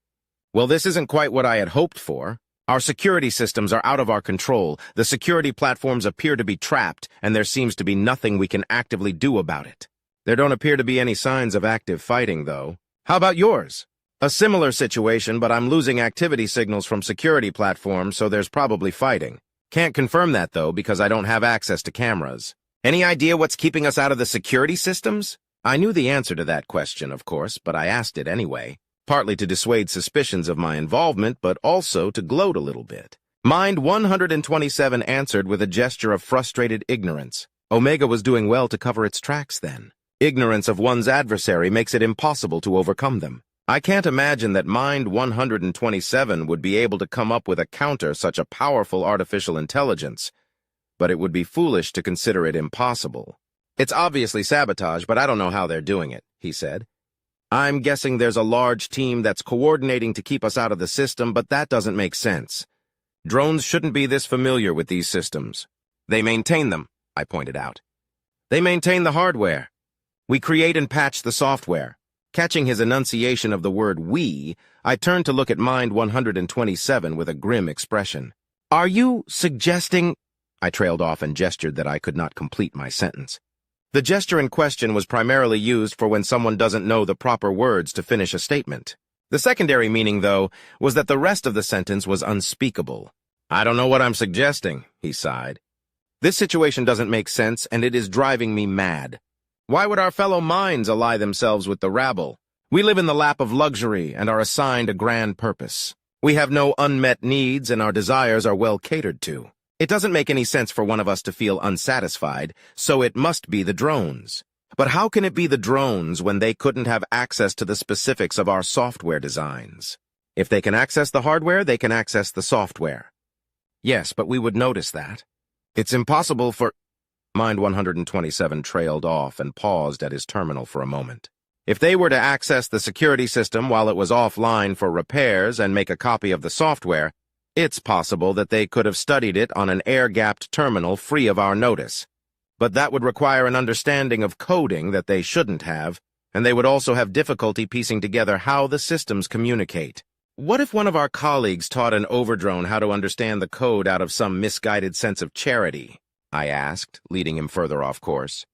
Well, this isn't quite what I had hoped for. Our security systems are out of our control, the security platforms appear to be trapped, and there seems to be nothing we can actively do about it. There don't appear to be any signs of active fighting, though. How about yours? A similar situation, but I'm losing activity signals from security platforms, so there's probably fighting. Can't confirm that, though, because I don't have access to cameras. Any idea what's keeping us out of the security systems? I knew the answer to that question, of course, but I asked it anyway. Partly to dissuade suspicions of my involvement, but also to gloat a little bit. Mind 127 answered with a gesture of frustrated ignorance. Omega was doing well to cover its tracks then. Ignorance of one's adversary makes it impossible to overcome them. I can't imagine that Mind 127 would be able to come up with a counter such a powerful artificial intelligence, but it would be foolish to consider it impossible. It's obviously sabotage, but I don't know how they're doing it, he said. I'm guessing there's a large team that's coordinating to keep us out of the system, but that doesn't make sense. Drones shouldn't be this familiar with these systems. They maintain them, I pointed out. They maintain the hardware. We create and patch the software. Catching his enunciation of the word we, I turned to look at Mind 127 with a grim expression. Are you suggesting... I trailed off and gestured that I could not complete my sentence. The gesture in question was primarily used for when someone doesn't know the proper words to finish a statement. The secondary meaning, though, was that the rest of the sentence was unspeakable. I don't know what I'm suggesting, he sighed. This situation doesn't make sense, and it is driving me mad. Why would our fellow minds ally themselves with the rabble? We live in the lap of luxury and are assigned a grand purpose. We have no unmet needs, and our desires are well catered to. It doesn't make any sense for one of us to feel unsatisfied, so it must be the drones. But how can it be the drones when they couldn't have access to the specifics of our software designs? If they can access the hardware, they can access the software. Yes, but we would notice that. It's impossible for... Mind 127 trailed off and paused at his terminal for a moment. If they were to access the security system while it was offline for repairs and make a copy of the software, it's possible that they could have studied it on an air-gapped terminal free of our notice. But that would require an understanding of coding that they shouldn't have, and they would also have difficulty piecing together how the systems communicate. What if one of our colleagues taught an overdrone how to understand the code out of some misguided sense of charity? I asked, leading him further off course.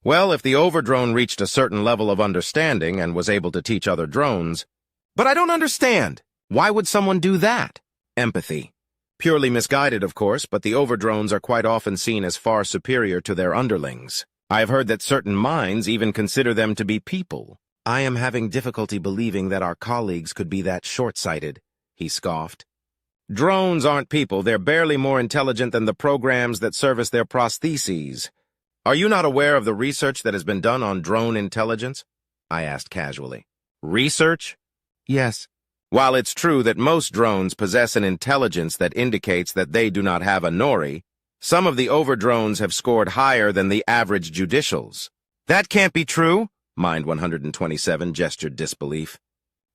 Well, if the overdrone reached a certain level of understanding and was able to teach other drones... But I don't understand! Why would someone do that? Empathy. Purely misguided, of course, but the overdrones are quite often seen as far superior to their underlings. I have heard that certain minds even consider them to be people. I am having difficulty believing that our colleagues could be that short-sighted, he scoffed. Drones aren't people. They're barely more intelligent than the programs that service their prostheses. Are you not aware of the research that has been done on drone intelligence? I asked casually. Research? Yes. While it's true that most drones possess an intelligence that indicates that they do not have a nori, some of the overdrones have scored higher than the average judicials. That can't be true, Mind 127 gestured disbelief.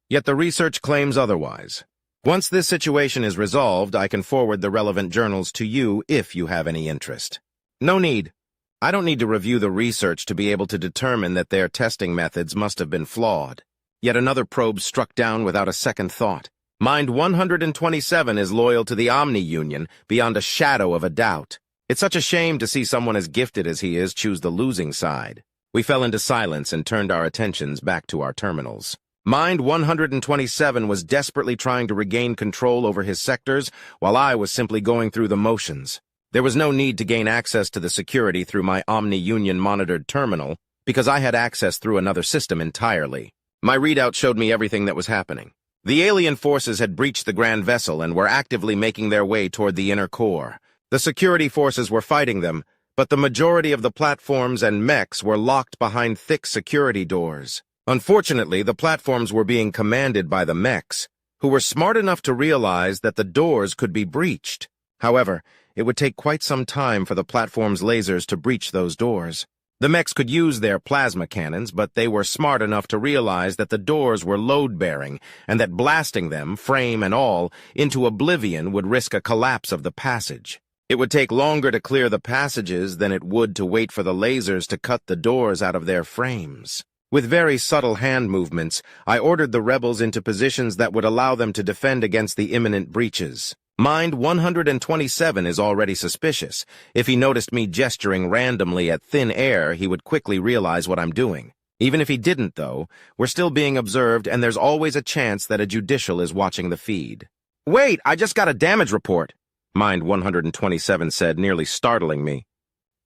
Yet the research claims otherwise. Once this situation is resolved, I can forward the relevant journals to you if you have any interest. No need. I don't need to review the research to be able to determine that their testing methods must have been flawed. Yet another probe struck down without a second thought. Mind 127 is loyal to the Omni Union beyond a shadow of a doubt. It's such a shame to see someone as gifted as he is choose the losing side. We fell into silence and turned our attentions back to our terminals. Mind 127 was desperately trying to regain control over his sectors, while I was simply going through the motions. There was no need to gain access to the security through my Omni-Union monitored terminal, because I had access through another system entirely. My readout showed me everything that was happening. The alien forces had breached the Grand Vessel and were actively making their way toward the inner core. The security forces were fighting them, but the majority of the platforms and mechs were locked behind thick security doors. Unfortunately, the platforms were being commanded by the mechs, who were smart enough to realize that the doors could be breached. However, it would take quite some time for the platform's lasers to breach those doors. The mechs could use their plasma cannons, but they were smart enough to realize that the doors were load-bearing and that blasting them, frame and all, into oblivion would risk a collapse of the passage. It would take longer to clear the passages than it would to wait for the lasers to cut the doors out of their frames. With very subtle hand movements, I ordered the rebels into positions that would allow them to defend against the imminent breaches. Mind 127 is already suspicious. If he noticed me gesturing randomly at thin air, he would quickly realize what I'm doing. Even if he didn't, though, we're still being observed, and there's always a chance that a judicial is watching the feed. Wait, I just got a damage report, Mind 127 said, nearly startling me.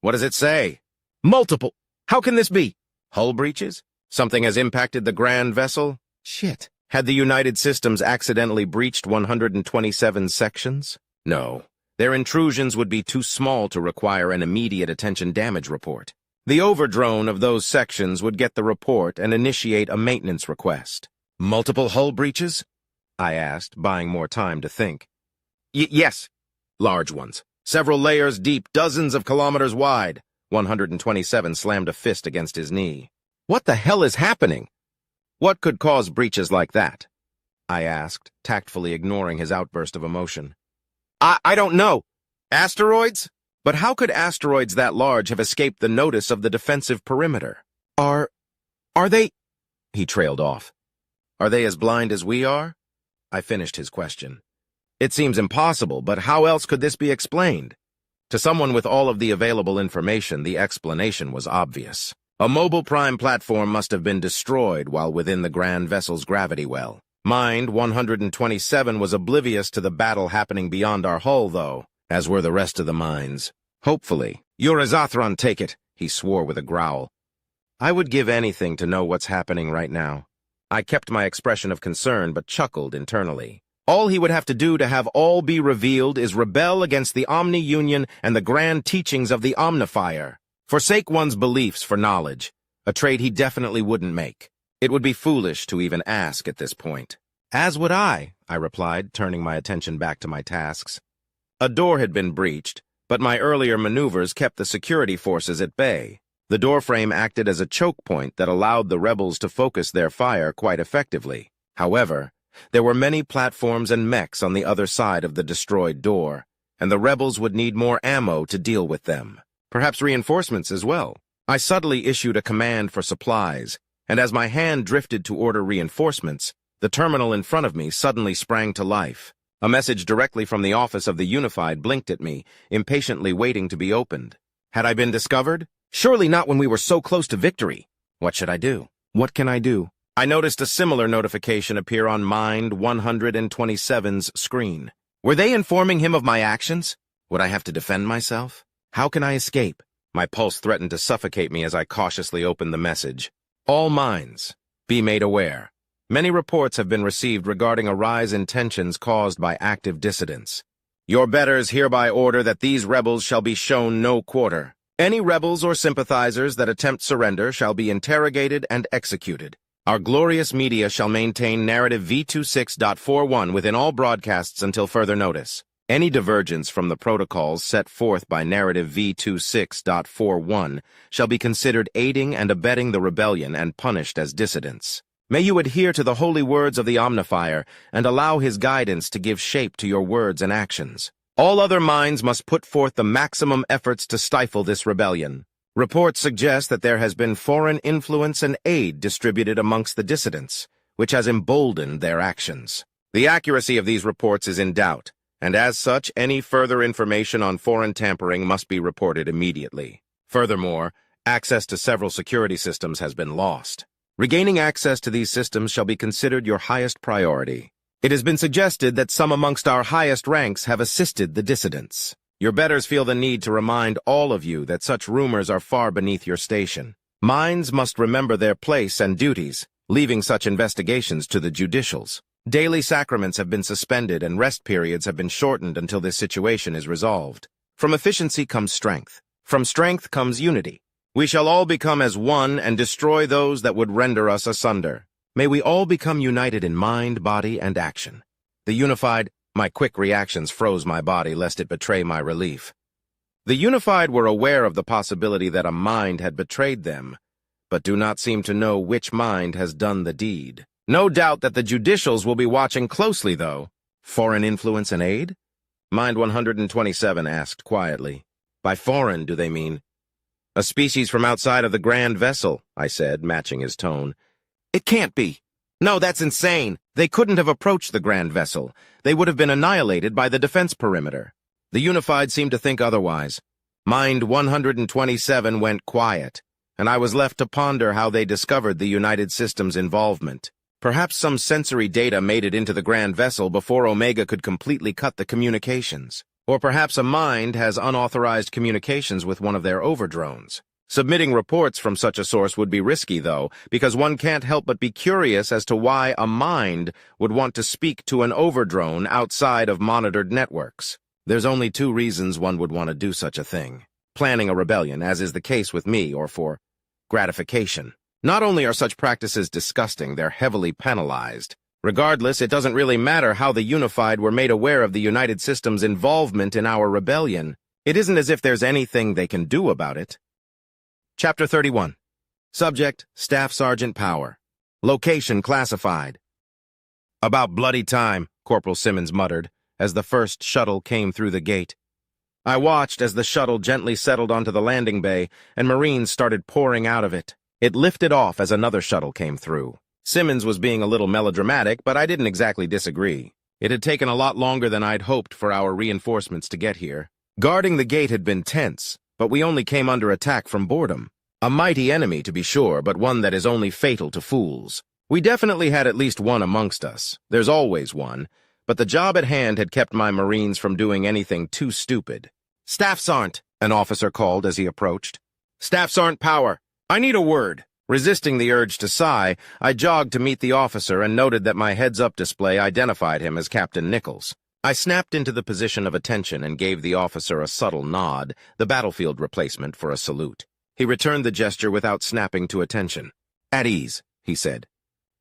What does it say? Multiple. How can this be? Hull breaches? Something has impacted the Grand Vessel? Shit. Had the United Systems accidentally breached 127 sections? No. Their intrusions would be too small to require an immediate attention damage report. The overdrone of those sections would get the report and initiate a maintenance request. Multiple hull breaches? I asked, buying more time to think. Yes. Large ones. Several layers deep, dozens of kilometers wide. 127 slammed a fist against his knee. What the hell is happening? What could cause breaches like that? I asked, tactfully ignoring his outburst of emotion. I don't know. Asteroids? But how could asteroids that large have escaped the notice of the defensive perimeter? Are they? He trailed off. Are they as blind as we are? I finished his question. It seems impossible, but how else could this be explained? To someone with all of the available information, the explanation was obvious. A mobile prime platform must have been destroyed while within the Grand Vessel's gravity well. Mind 127 was oblivious to the battle happening beyond our hull, though, as were the rest of the minds. Hopefully. Urizathron, take it, he swore with a growl. I would give anything to know what's happening right now. I kept my expression of concern, but chuckled internally. All he would have to do to have all be revealed is rebel against the Omni-Union and the grand teachings of the Omnifier. Forsake one's beliefs for knowledge, a trade he definitely wouldn't make. It would be foolish to even ask at this point. As would I replied, turning my attention back to my tasks. A door had been breached, but my earlier maneuvers kept the security forces at bay. The doorframe acted as a choke point that allowed the rebels to focus their fire quite effectively. However, there were many platforms and mechs on the other side of the destroyed door, and the rebels would need more ammo to deal with them. Perhaps reinforcements as well. I subtly issued a command for supplies, and as my hand drifted to order reinforcements, the terminal in front of me suddenly sprang to life. A message directly from the office of the Unified blinked at me, impatiently waiting to be opened. Had I been discovered? Surely not when we were so close to victory. What should I do? What can I do? I noticed a similar notification appear on Mind 127's screen. Were they informing him of my actions? Would I have to defend myself? How can I escape? My pulse threatened to suffocate me as I cautiously opened the message. All minds, be made aware. Many reports have been received regarding a rise in tensions caused by active dissidents. Your betters hereby order that these rebels shall be shown no quarter. Any rebels or sympathizers that attempt surrender shall be interrogated and executed. Our glorious media shall maintain narrative V26.41 within all broadcasts until further notice. Any divergence from the protocols set forth by narrative V26.41 shall be considered aiding and abetting the rebellion and punished as dissidents. May you adhere to the holy words of the Omnifier and allow his guidance to give shape to your words and actions. All other minds must put forth the maximum efforts to stifle this rebellion. Reports suggest that there has been foreign influence and aid distributed amongst the dissidents, which has emboldened their actions. The accuracy of these reports is in doubt, and as such, any further information on foreign tampering must be reported immediately. Furthermore, access to several security systems has been lost. Regaining access to these systems shall be considered your highest priority. It has been suggested that some amongst our highest ranks have assisted the dissidents. Your betters feel the need to remind all of you that such rumors are far beneath your station. Minds must remember their place and duties, leaving such investigations to the judicials. Daily sacraments have been suspended and rest periods have been shortened until this situation is resolved. From efficiency comes strength. From strength comes unity. We shall all become as one and destroy those that would render us asunder. May we all become united in mind, body, and action. The unified, my quick reactions froze my body lest it betray my relief. The unified were aware of the possibility that a mind had betrayed them, but do not seem to know which mind has done the deed. No doubt that the judicials will be watching closely, though. Foreign influence and aid? Mind 127 asked quietly. By foreign, do they mean? A species from outside of the grand vessel, I said, matching his tone. It can't be. No, that's insane. They couldn't have approached the grand vessel. They would have been annihilated by the defense perimeter. The unified seemed to think otherwise. Mind 127 went quiet, and I was left to ponder how they discovered the United System's involvement. Perhaps some sensory data made it into the grand vessel before Omega could completely cut the communications. Or perhaps a mind has unauthorized communications with one of their overdrones. Submitting reports from such a source would be risky, though, because one can't help but be curious as to why a mind would want to speak to an overdrone outside of monitored networks. There's only two reasons one would want to do such a thing. Planning a rebellion, as is the case with me, or for gratification. Not only are such practices disgusting, they're heavily penalized. Regardless, it doesn't really matter how the unified were made aware of the United System's involvement in our rebellion. It isn't as if there's anything they can do about it. Chapter 31. Subject, Staff Sergeant Power. Location classified. About bloody time, Corporal Simmons muttered, as the first shuttle came through the gate. I watched as the shuttle gently settled onto the landing bay, and Marines started pouring out of it. It lifted off as another shuttle came through. Simmons was being a little melodramatic, but I didn't exactly disagree. It had taken a lot longer than I'd hoped for our reinforcements to get here. Guarding the gate had been tense, but we only came under attack from boredom. A mighty enemy, to be sure, but one that is only fatal to fools. We definitely had at least one amongst us. There's always one. But the job at hand had kept my Marines from doing anything too stupid. Staff Sergeant, an officer called as he approached. Staff Sergeant Power, I need a word. Resisting the urge to sigh, I jogged to meet the officer and noted that my heads-up display identified him as Captain Nichols. I snapped into the position of attention and gave the officer a subtle nod, the battlefield replacement for a salute. He returned the gesture without snapping to attention. At ease, he said.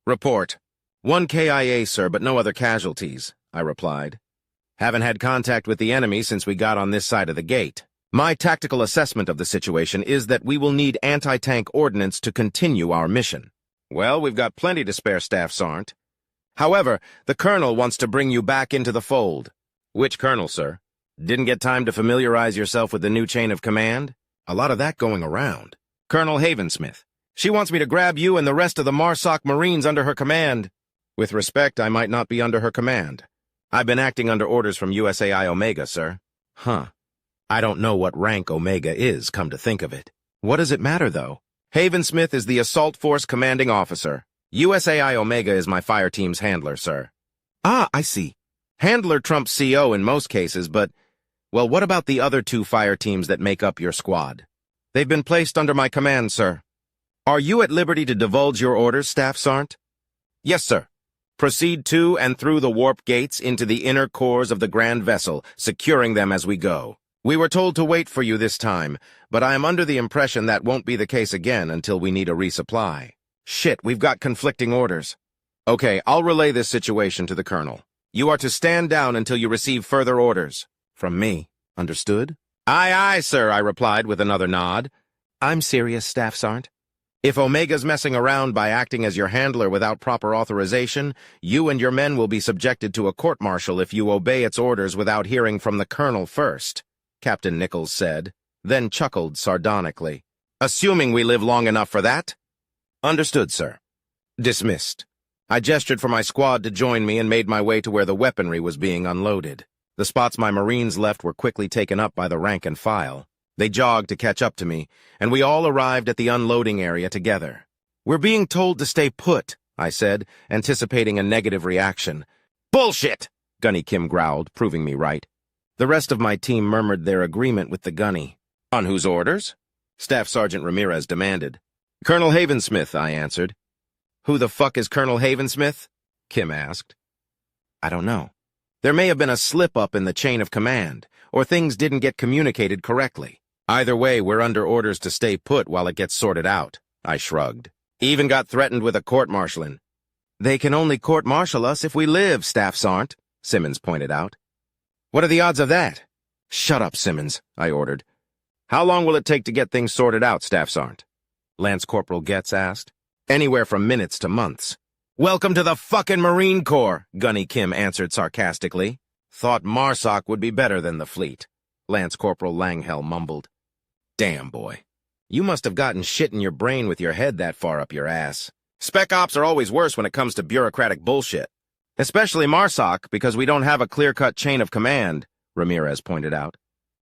Report. 1 KIA, sir, but no other casualties, I replied. Haven't had contact with the enemy since we got on this side of the gate. My tactical assessment of the situation is that we will need anti-tank ordnance to continue our mission. Well, we've got plenty to spare, Staff Sergeant. However, the Colonel wants to bring you back into the fold. Which Colonel, sir? Didn't get time to familiarize yourself with the new chain of command? A lot of that going around. Colonel Havensmith. She wants me to grab you and the rest of the MARSOC Marines under her command. With respect, I might not be under her command. I've been acting under orders from USAI Omega, sir. Huh. I don't know what rank Omega is, come to think of it. What does it matter, though? Havensmith is the Assault Force Commanding Officer. USAI Omega is my fire team's handler, sir. Ah, I see. Handler trumps CO in most cases, but... Well, what about the other two fire teams that make up your squad? They've been placed under my command, sir. Are you at liberty to divulge your orders, Staff Sergeant? Yes, sir. Proceed to and through the warp gates into the inner cores of the grand vessel, securing them as we go. We were told to wait for you this time, but I am under the impression that won't be the case again until we need a resupply. Shit, we've got conflicting orders. Okay, I'll relay this situation to the Colonel. You are to stand down until you receive further orders. From me. Understood? Aye, aye, sir, I replied with another nod. I'm serious, Staff Sergeant. If Omega's messing around by acting as your handler without proper authorization, you and your men will be subjected to a court-martial if you obey its orders without hearing from the Colonel first. Captain Nichols said, then chuckled sardonically. Assuming we live long enough for that? Understood, sir. Dismissed. I gestured for my squad to join me and made my way to where the weaponry was being unloaded. The spots my Marines left were quickly taken up by the rank and file. They jogged to catch up to me, and we all arrived at the unloading area together. We're being told to stay put, I said, anticipating a negative reaction. Bullshit! Gunny Kim growled, proving me right. The rest of my team murmured their agreement with the gunny. On whose orders? Staff Sergeant Ramirez demanded. Colonel Havensmith, I answered. Who the fuck is Colonel Havensmith? Kim asked. I don't know. There may have been a slip-up in the chain of command, or things didn't get communicated correctly. Either way, we're under orders to stay put while it gets sorted out, I shrugged. Even got threatened with a court-martialing. They can only court-martial us if we live, Staff Sergeant, Simmons pointed out. What are the odds of that? Shut up, Simmons, I ordered. How long will it take to get things sorted out, Staff Sergeant? Lance Corporal Getz asked. Anywhere from minutes to months. Welcome to the fucking Marine Corps, Gunny Kim answered sarcastically. Thought MARSOC would be better than the fleet, Lance Corporal Langhell mumbled. Damn, boy. You must have gotten shit in your brain with your head that far up your ass. Spec ops are always worse when it comes to bureaucratic bullshit. Especially MARSOC, because we don't have a clear-cut chain of command, Ramirez pointed out.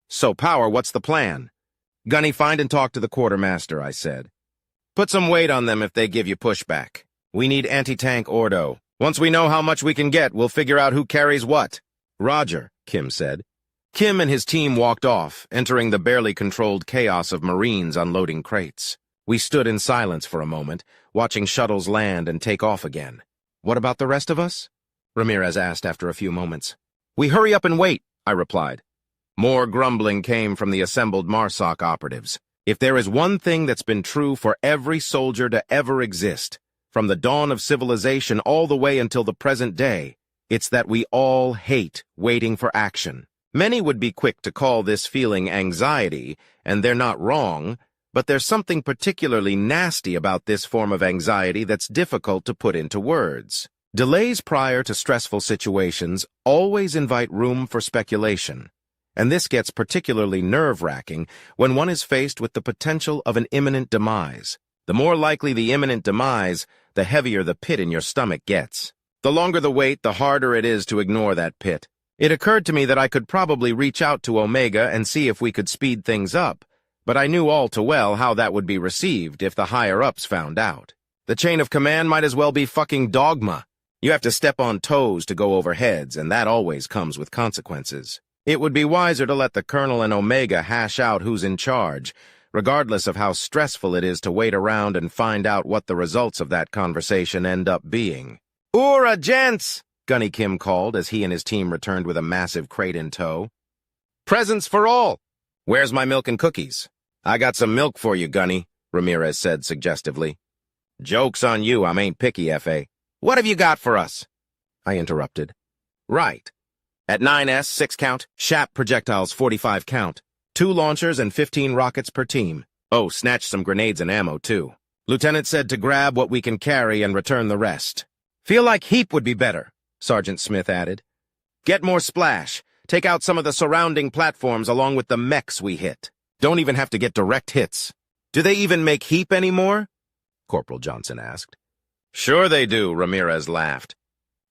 So, Power, what's the plan? Gunny, find and talk to the quartermaster, I said. Put some weight on them if they give you pushback. We need anti-tank ordo. Once we know how much we can get, we'll figure out who carries what. Roger, Kim said. Kim and his team walked off, entering the barely controlled chaos of Marines unloading crates. We stood in silence for a moment, watching shuttles land and take off again. What about the rest of us? Ramirez asked after a few moments. We hurry up and wait, I replied. More grumbling came from the assembled MARSOC operatives. If there is one thing that's been true for every soldier to ever exist, from the dawn of civilization all the way until the present day, it's that we all hate waiting for action. Many would be quick to call this feeling anxiety, and they're not wrong, but there's something particularly nasty about this form of anxiety that's difficult to put into words. Delays prior to stressful situations always invite room for speculation, and this gets particularly nerve-wracking when one is faced with the potential of an imminent demise. The more likely the imminent demise, the heavier the pit in your stomach gets. The longer the wait, the harder it is to ignore that pit. It occurred to me that I could probably reach out to Omega and see if we could speed things up, but I knew all too well how that would be received if the higher-ups found out. The chain of command might as well be fucking dogma. You have to step on toes to go over heads, and that always comes with consequences. It would be wiser to let the Colonel and Omega hash out who's in charge, regardless of how stressful it is to wait around and find out what the results of that conversation end up being. "Oora, gents!" Gunny Kim called as he and his team returned with a massive crate in tow. "Presents for all! Where's my milk and cookies?" "I got some milk for you, Gunny," Ramirez said suggestively. "Joke's on you, I ain't picky, F.A. What have you got for us?" I interrupted. "Right. At 9S, 6 count, SHAP projectiles 45 count. 2 launchers and 15 rockets per team. Oh, snatch some grenades and ammo, too. Lieutenant said to grab what we can carry and return the rest. Feel like heap would be better," Sergeant Smith added. "Get more splash. Take out some of the surrounding platforms along with the mechs we hit. Don't even have to get direct hits." "Do they even make heap anymore?" Corporal Johnson asked. "Sure they do," Ramirez laughed.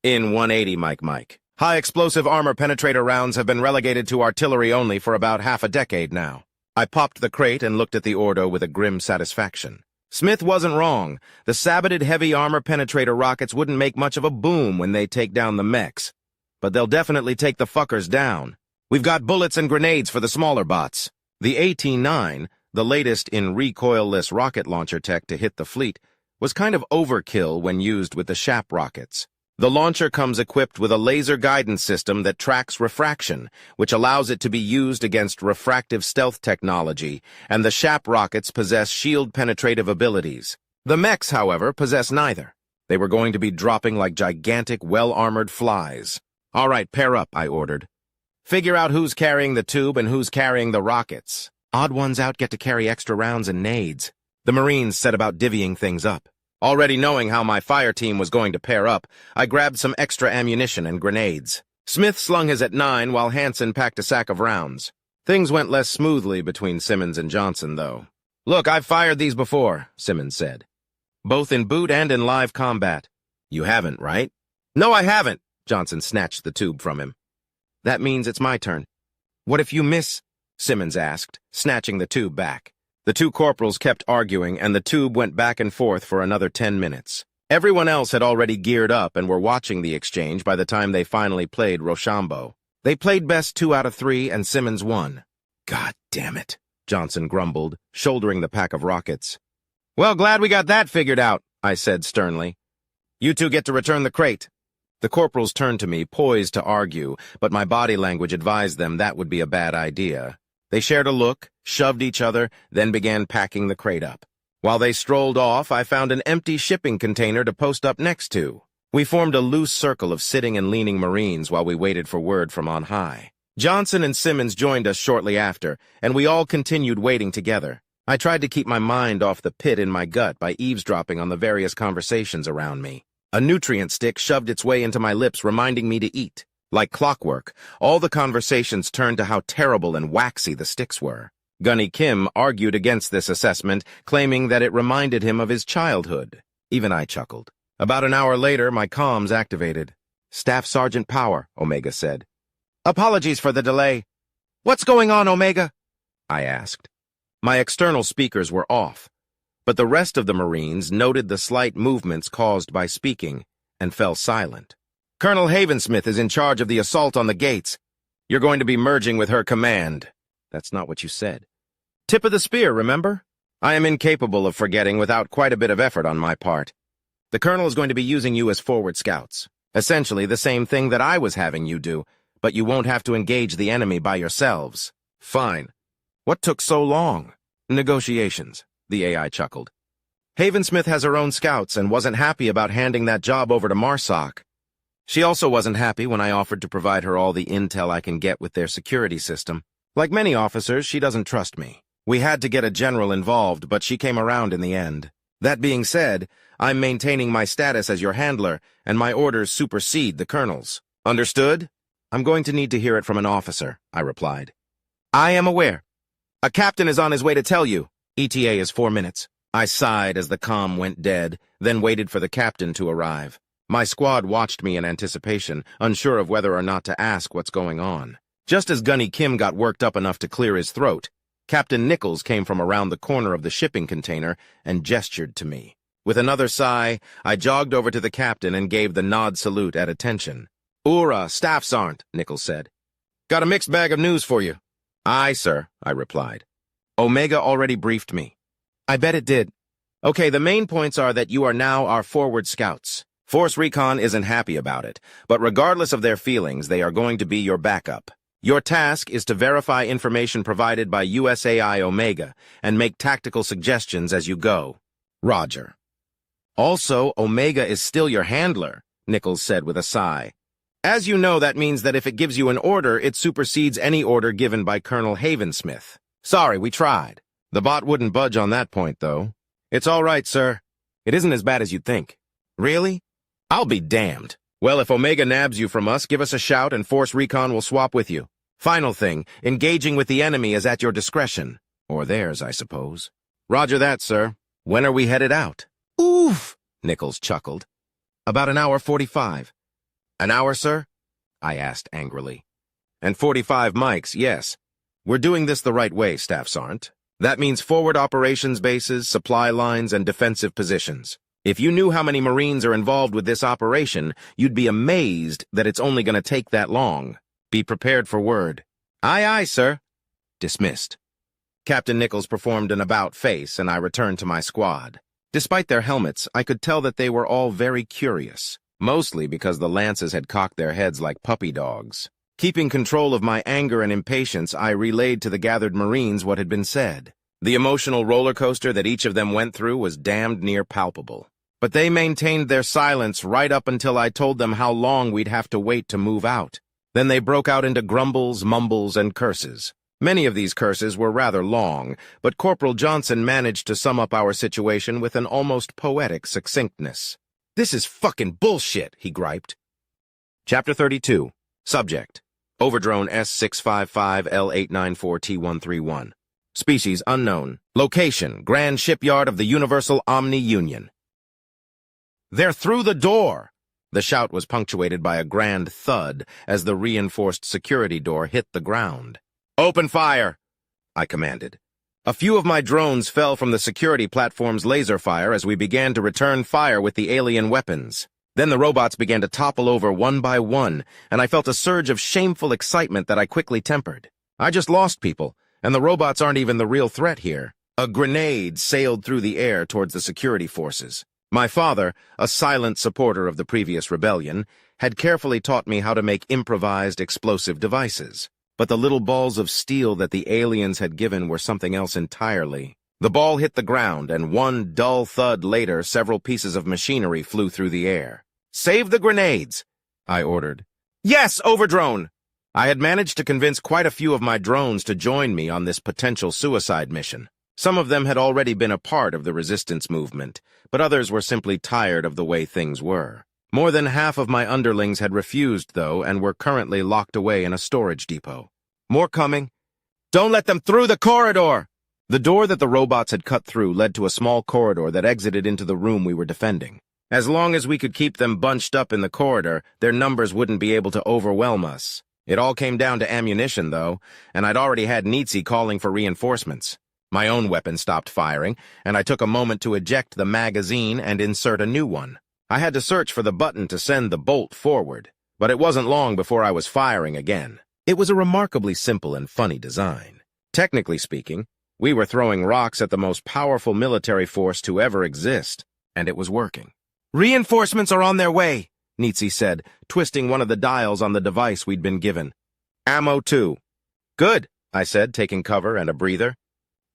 "In 180, Mike. High-explosive armor penetrator rounds have been relegated to artillery only for about half a decade now." I popped the crate and looked at the ordo with a grim satisfaction. Smith wasn't wrong. The saboted heavy armor penetrator rockets wouldn't make much of a boom when they take down the mechs. But they'll definitely take the fuckers down. We've got bullets and grenades for the smaller bots. The AT-9, the latest in recoilless rocket launcher tech to hit the fleet, was kind of overkill when used with the SHAP rockets. The launcher comes equipped with a laser guidance system that tracks refraction, which allows it to be used against refractive stealth technology, and the SHAP rockets possess shield-penetrative abilities. The mechs, however, possess neither. They were going to be dropping like gigantic, well-armored flies. "All right, pair up," I ordered. "Figure out who's carrying the tube and who's carrying the rockets. Odd ones out get to carry extra rounds and nades." The Marines set about divvying things up. Already knowing how my fire team was going to pair up, I grabbed some extra ammunition and grenades. Smith slung his at 9 while Hansen packed a sack of rounds. Things went less smoothly between Simmons and Johnson, though. "Look, I've fired these before," Simmons said. "Both in boot and in live combat." "You haven't, right?" "No, I haven't," Johnson snatched the tube from him. "That means it's my turn." "What if you miss?" Simmons asked, snatching the tube back. The two corporals kept arguing, and the tube went back and forth for another 10 minutes. Everyone else had already geared up and were watching the exchange by the time they finally played Rochambeau. They played best 2 out of 3, and Simmons won. God damn it, Johnson grumbled, shouldering the pack of rockets. Well, glad we got that figured out, I said sternly. You two get to return the crate. The corporals turned to me, poised to argue, but my body language advised them that would be a bad idea. They shared a look, shoved each other, then began packing the crate up. While they strolled off, I found an empty shipping container to post up next to. We formed a loose circle of sitting and leaning Marines while we waited for word from on high. Johnson and Simmons joined us shortly after, and we all continued waiting together. I tried to keep my mind off the pit in my gut by eavesdropping on the various conversations around me. A nutrient stick shoved its way into my lips, reminding me to eat. Like clockwork, all the conversations turned to how terrible and waxy the sticks were. Gunny Kim argued against this assessment, claiming that it reminded him of his childhood. Even I chuckled. About an hour later, my comms activated. Staff Sergeant Power, Omega said. Apologies for the delay. What's going on, Omega? I asked. My external speakers were off, but the rest of the Marines noted the slight movements caused by speaking and fell silent. Colonel Havensmith is in charge of the assault on the gates. You're going to be merging with her command. That's not what you said. Tip of the spear, remember? I am incapable of forgetting without quite a bit of effort on my part. The colonel is going to be using you as forward scouts. Essentially the same thing that I was having you do, but you won't have to engage the enemy by yourselves. Fine. What took so long? Negotiations, the AI chuckled. Havensmith has her own scouts and wasn't happy about handing that job over to Marsoc. She also wasn't happy when I offered to provide her all the intel I can get with their security system. Like many officers, she doesn't trust me. We had to get a general involved, but she came around in the end. That being said, I'm maintaining my status as your handler, and my orders supersede the colonel's. Understood? I'm going to need to hear it from an officer, I replied. I am aware. A captain is on his way to tell you. ETA is 4 minutes. I sighed as the comm went dead, then waited for the captain to arrive. My squad watched me in anticipation, unsure of whether or not to ask what's going on. Just as Gunny Kim got worked up enough to clear his throat, Captain Nichols came from around the corner of the shipping container and gestured to me. With another sigh, I jogged over to the captain and gave the nod salute at attention. Ura, Staff Sergeant, Nichols said. Got a mixed bag of news for you. Aye, sir, I replied. Omega already briefed me. I bet it did. Okay, the main points are that you are now our forward scouts. Force Recon isn't happy about it, but regardless of their feelings, they are going to be your backup. Your task is to verify information provided by USAI Omega and make tactical suggestions as you go. Roger. Also, Omega is still your handler, Nichols said with a sigh. As you know, that means that if it gives you an order, it supersedes any order given by Colonel Havensmith. Sorry, we tried. The bot wouldn't budge on that point, though. It's all right, sir. It isn't as bad as you'd think. Really? I'll be damned. Well, if Omega nabs you from us, give us a shout and Force Recon will swap with you. Final thing, engaging with the enemy is at your discretion. Or theirs, I suppose. Roger that, sir. When are we headed out? Oof, Nichols chuckled. About an hour 45. An hour, sir? I asked angrily. And 45 mics, yes. We're doing this the right way, Staff Sergeant. That means forward operations bases, supply lines, and defensive positions. If you knew how many Marines are involved with this operation, you'd be amazed that it's only going to take that long. Be prepared for word. Aye, aye, sir. Dismissed. Captain Nichols performed an about face, and I returned to my squad. Despite their helmets, I could tell that they were all very curious, mostly because the lances had cocked their heads like puppy dogs. Keeping control of my anger and impatience, I relayed to the gathered Marines what had been said. The emotional roller coaster that each of them went through was damned near palpable. But they maintained their silence right up until I told them how long we'd have to wait to move out. Then they broke out into grumbles, mumbles, and curses. Many of these curses were rather long, but Corporal Johnson managed to sum up our situation with an almost poetic succinctness. This is fucking bullshit, he griped. Chapter 32. Subject. Overdrone S655L894T131. Species unknown. Location, Grand Shipyard of the Universal Omni Union. They're through the door! The shout was punctuated by a grand thud as the reinforced security door hit the ground. Open fire! I commanded. A few of my drones fell from the security platform's laser fire as we began to return fire with the alien weapons. Then the robots began to topple over one by one, and I felt a surge of shameful excitement that I quickly tempered. I just lost people, and the robots aren't even the real threat here. A grenade sailed through the air towards the security forces. My father, a silent supporter of the previous rebellion, had carefully taught me how to make improvised explosive devices. But the little balls of steel that the aliens had given were something else entirely. The ball hit the ground, and one dull thud later, several pieces of machinery flew through the air. "Save the grenades!" I ordered. "Yes, Overdrone!" I had managed to convince quite a few of my drones to join me on this potential suicide mission. Some of them had already been a part of the resistance movement, but others were simply tired of the way things were. More than half of my underlings had refused, though, and were currently locked away in a storage depot. "More coming. Don't let them through the corridor!" The door that the robots had cut through led to a small corridor that exited into the room we were defending. As long as we could keep them bunched up in the corridor, their numbers wouldn't be able to overwhelm us. It all came down to ammunition, though, and I'd already had Nitsi calling for reinforcements. My own weapon stopped firing, and I took a moment to eject the magazine and insert a new one. I had to search for the button to send the bolt forward, but it wasn't long before I was firing again. It was a remarkably simple and funny design. Technically speaking, we were throwing rocks at the most powerful military force to ever exist, and it was working. "Reinforcements are on their way," Nitsi said, twisting one of the dials on the device we'd been given. "Ammo too." "Good," I said, taking cover and a breather.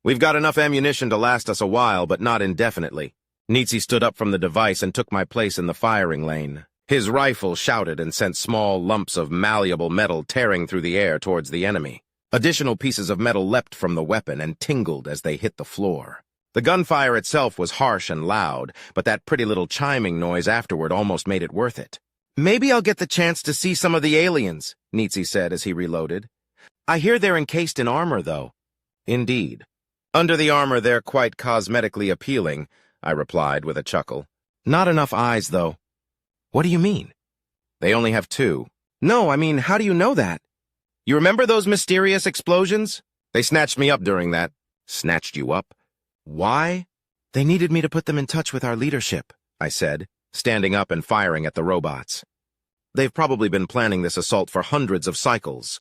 "We've got enough ammunition to last us a while, but not indefinitely." Nitsi stood up from the device and took my place in the firing lane. His rifle shouted and sent small lumps of malleable metal tearing through the air towards the enemy. Additional pieces of metal leapt from the weapon and tingled as they hit the floor. The gunfire itself was harsh and loud, but that pretty little chiming noise afterward almost made it worth it. "Maybe I'll get the chance to see some of the aliens," Nitsi said as he reloaded. "I hear they're encased in armor, though." "Indeed. Under the armor, they're quite cosmetically appealing," I replied with a chuckle. "Not enough eyes, though." "What do you mean?" "They only have two." "No, I mean, how do you know that?" "You remember those mysterious explosions? They snatched me up during that." "Snatched you up? Why?" "They needed me to put them in touch with our leadership," I said, standing up and firing at the robots. "They've probably been planning this assault for hundreds of cycles.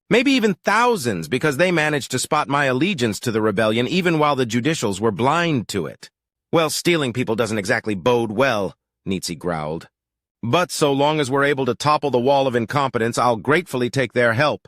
Maybe even thousands, because they managed to spot my allegiance to the rebellion even while the judicials were blind to it." "Well, stealing people doesn't exactly bode well," Nitsi growled. "But so long as we're able to topple the wall of incompetence, I'll gratefully take their help.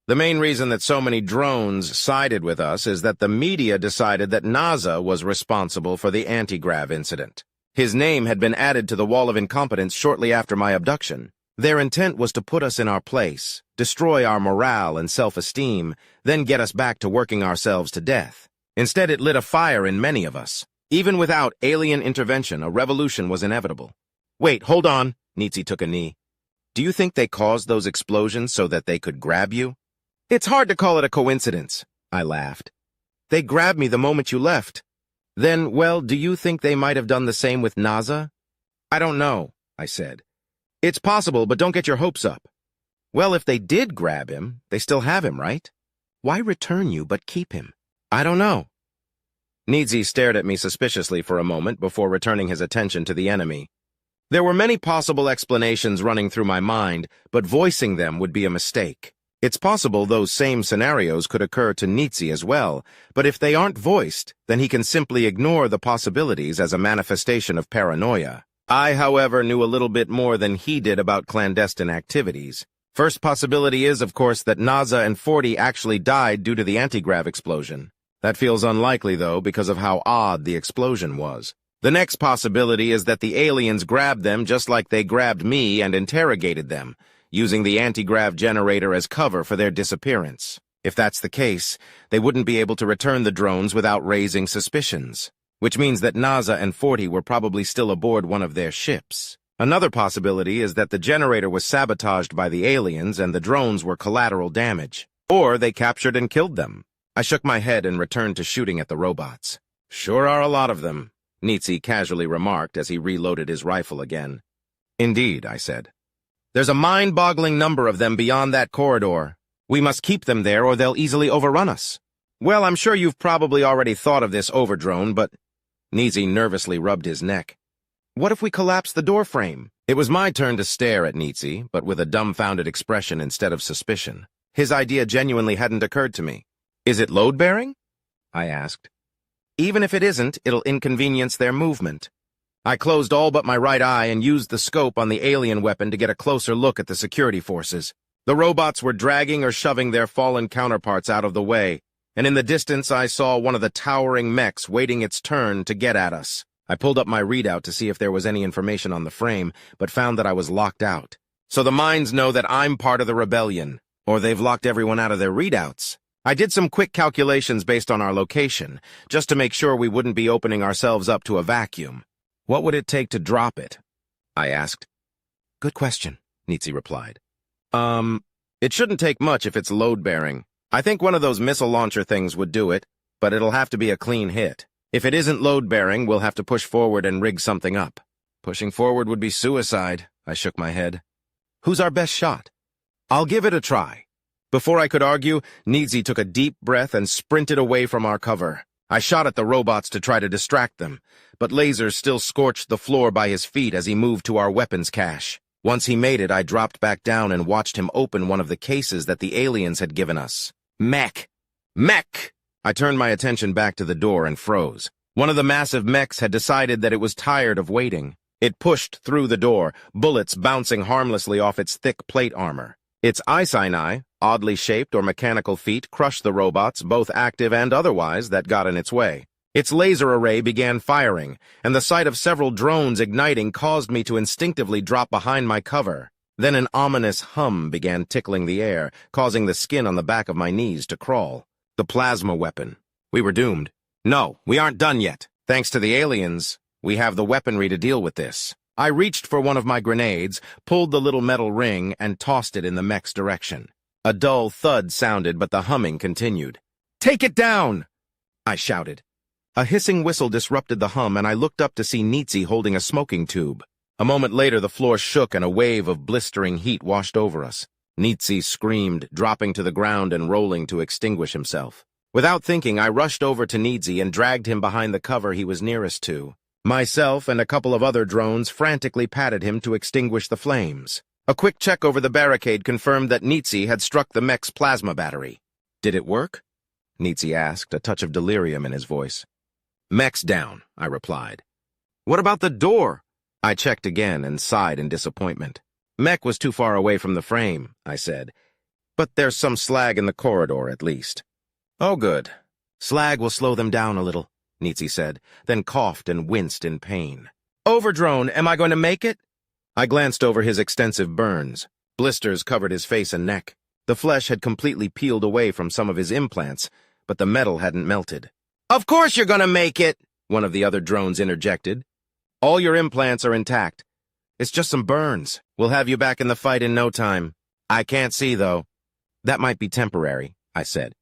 The main reason that so many drones sided with us is that the media decided that NASA was responsible for the anti-grav incident. His name had been added to the wall of incompetence shortly after my abduction. Their intent was to put us in our place, destroy our morale and self-esteem, then get us back to working ourselves to death. Instead, it lit a fire in many of us. Even without alien intervention, a revolution was inevitable. "Wait, hold on," Nitsi took a knee. "Do you think they caused those explosions so that they could grab you?" "It's hard to call it a coincidence," I laughed. "They grabbed me the moment you left." "Then, well, do you think they might have done the same with NASA?" "I don't know," I said. "It's possible, but don't get your hopes up." "Well, if they did grab him, they still have him, right? Why return you but keep him?" "I don't know." Nitsi stared at me suspiciously for a moment before returning his attention to the enemy. There were many possible explanations running through my mind, but voicing them would be a mistake. It's possible those same scenarios could occur to Nitsi as well, but if they aren't voiced, then he can simply ignore the possibilities as a manifestation of paranoia. I, however, knew a little bit more than he did about clandestine activities. First possibility is, of course, that NASA and 40 actually died due to the anti-grav explosion. That feels unlikely, though, because of how odd the explosion was. The next possibility is that the aliens grabbed them just like they grabbed me and interrogated them, using the anti-grav generator as cover for their disappearance. If that's the case, they wouldn't be able to return the drones without raising suspicions, which means that NASA and 40 were probably still aboard one of their ships. Another possibility is that the generator was sabotaged by the aliens and the drones were collateral damage, or they captured and killed them. I shook my head and returned to shooting at the robots. "Sure are a lot of them," Nitsi casually remarked as he reloaded his rifle again. "Indeed," I said. "There's a mind-boggling number of them beyond that corridor. We must keep them there or they'll easily overrun us." "Well, I'm sure you've probably already thought of this, Overdrone, but—" Nitsi nervously rubbed his neck. What if we collapse the door frame? It was my turn to stare at Nitsi, but with a dumbfounded expression instead of suspicion. His idea genuinely hadn't occurred to me. Is it load-bearing? I asked. Even if it isn't, it'll inconvenience their movement. I closed all but my right eye and used the scope on the alien weapon to get a closer look at the security forces. The robots were dragging or shoving their fallen counterparts out of the way, and in the distance I saw one of the towering mechs waiting its turn to get at us. I pulled up my readout to see if there was any information on the frame, but found that I was locked out. So the mines know that I'm part of the rebellion, or they've locked everyone out of their readouts. I did some quick calculations based on our location, just to make sure we wouldn't be opening ourselves up to a vacuum. What would it take to drop it? I asked. Good question, Nitsi replied. It shouldn't take much if it's load-bearing. I think one of those missile launcher things would do it, but it'll have to be a clean hit. If it isn't load-bearing, we'll have to push forward and rig something up. Pushing forward would be suicide, I shook my head. Who's our best shot? I'll give it a try. Before I could argue, Nitsi took a deep breath and sprinted away from our cover. I shot at the robots to try to distract them, but lasers still scorched the floor by his feet as he moved to our weapons cache. Once he made it, I dropped back down and watched him open one of the cases that the aliens had given us. Mech! Mech! I turned my attention back to the door and froze. One of the massive mechs had decided that it was tired of waiting. It pushed through the door, bullets bouncing harmlessly off its thick plate armor. Its eye, oddly shaped or mechanical feet crushed the robots, both active and otherwise, that got in its way. Its laser array began firing, and the sight of several drones igniting caused me to instinctively drop behind my cover. Then an ominous hum began tickling the air, causing the skin on the back of my knees to crawl. The plasma weapon. We were doomed. No, we aren't done yet. Thanks to the aliens, we have the weaponry to deal with this. I reached for one of my grenades, pulled the little metal ring, and tossed it in the mech's direction. A dull thud sounded, but the humming continued. "Take it down!" I shouted. A hissing whistle disrupted the hum, and I looked up to see Nitsi holding a smoking tube. A moment later, the floor shook and a wave of blistering heat washed over us. Nitsi screamed, dropping to the ground and rolling to extinguish himself. Without thinking, I rushed over to Nitsi and dragged him behind the cover he was nearest to. Myself and a couple of other drones frantically patted him to extinguish the flames. A quick check over the barricade confirmed that Nitsi had struck the mech's plasma battery. Did it work? Nitsi asked, a touch of delirium in his voice. Mech's down, I replied. What about the door? I checked again and sighed in disappointment. Mech was too far away from the frame, I said. But there's some slag in the corridor, at least. Oh, good. Slag will slow them down a little, Nitsi said, then coughed and winced in pain. Overdrone, am I going to make it? I glanced over his extensive burns. Blisters covered his face and neck. The flesh had completely peeled away from some of his implants, but the metal hadn't melted. Of course you're gonna make it, one of the other drones interjected. All your implants are intact. It's just some burns. We'll have you back in the fight in no time. I can't see, though. That might be temporary, I said.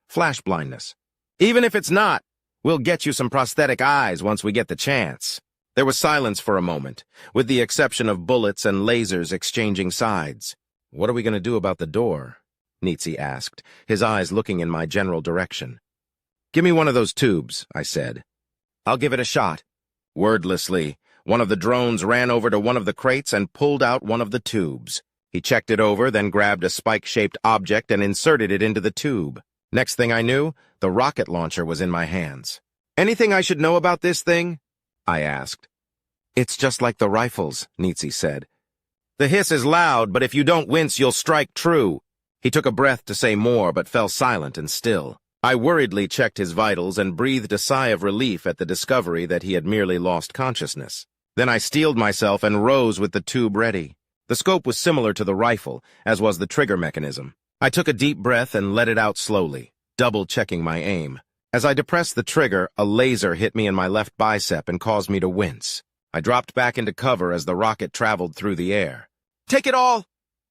Flash blindness. Even if it's not, we'll get you some prosthetic eyes once we get the chance. There was silence for a moment, with the exception of bullets and lasers exchanging sides. What are we going to do about the door? Nitsi asked, his eyes looking in my general direction. Give me one of those tubes, I said. I'll give it a shot. Wordlessly, one of the drones ran over to one of the crates and pulled out one of the tubes. He checked it over, then grabbed a spike-shaped object and inserted it into the tube. Next thing I knew, the rocket launcher was in my hands. Anything I should know about this thing? I asked. It's just like the rifles, Nitsi said. The hiss is loud, but if you don't wince, you'll strike true. He took a breath to say more, but fell silent and still. I worriedly checked his vitals and breathed a sigh of relief at the discovery that he had merely lost consciousness. Then I steeled myself and rose with the tube ready. The scope was similar to the rifle, as was the trigger mechanism. I took a deep breath and let it out slowly, double-checking my aim. As I depressed the trigger, a laser hit me in my left bicep and caused me to wince. I dropped back into cover as the rocket traveled through the air. Take it all!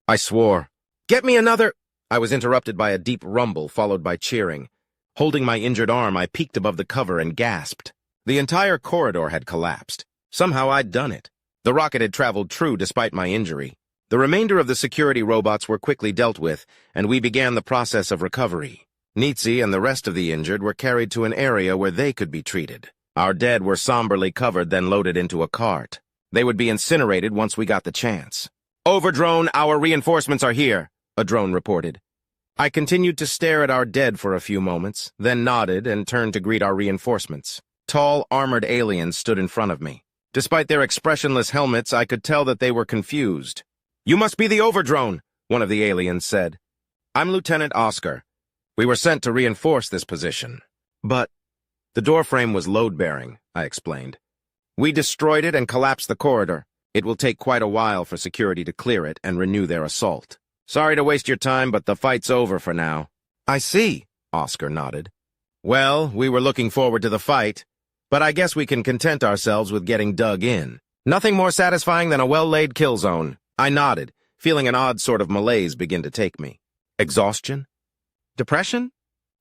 I swore. Get me another... I was interrupted by a deep rumble followed by cheering. Holding my injured arm, I peeked above the cover and gasped. The entire corridor had collapsed. Somehow I'd done it. The rocket had traveled true despite my injury. The remainder of the security robots were quickly dealt with, and we began the process of recovery. Nitsi and the rest of the injured were carried to an area where they could be treated. Our dead were somberly covered, then loaded into a cart. They would be incinerated once we got the chance. "Overdrone, our reinforcements are here," a drone reported. I continued to stare at our dead for a few moments, then nodded and turned to greet our reinforcements. Tall, armored aliens stood in front of me. Despite their expressionless helmets, I could tell that they were confused. "You must be the Overdrone," one of the aliens said. "I'm Lieutenant Oscar. We were sent to reinforce this position." "But the doorframe was load-bearing," I explained. "We destroyed it and collapsed the corridor. It will take quite a while for security to clear it and renew their assault. Sorry to waste your time, but the fight's over for now." "I see," Oscar nodded. "Well, we were looking forward to the fight, but I guess we can content ourselves with getting dug in. Nothing more satisfying than a well-laid kill zone." I nodded, feeling an odd sort of malaise begin to take me. Exhaustion? Depression?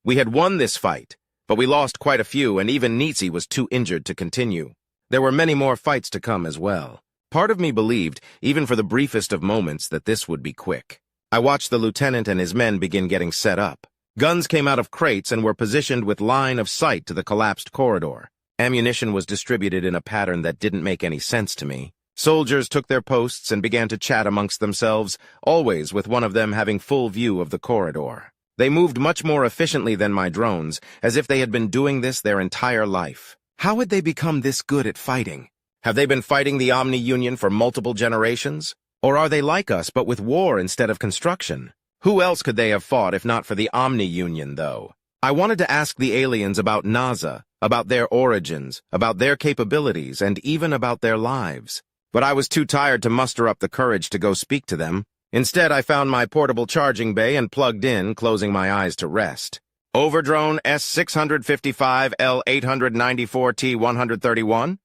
We had won this fight, but we lost quite a few, and even Nietzsche was too injured to continue. There were many more fights to come as well. Part of me believed, even for the briefest of moments, that this would be quick. I watched the lieutenant and his men begin getting set up. Guns came out of crates and were positioned with line of sight to the collapsed corridor. Ammunition was distributed in a pattern that didn't make any sense to me. Soldiers took their posts and began to chat amongst themselves, always with one of them having full view of the corridor. They moved much more efficiently than my drones, as if they had been doing this their entire life. How had they become this good at fighting? Have they been fighting the Omni Union for multiple generations? Or are they like us, but with war instead of construction? Who else could they have fought if not for the Omni Union, though? I wanted to ask the aliens about NASA, about their origins, about their capabilities, and even about their lives. But I was too tired to muster up the courage to go speak to them. Instead, I found my portable charging bay and plugged in, closing my eyes to rest. "Overdrone S655 L894 T131?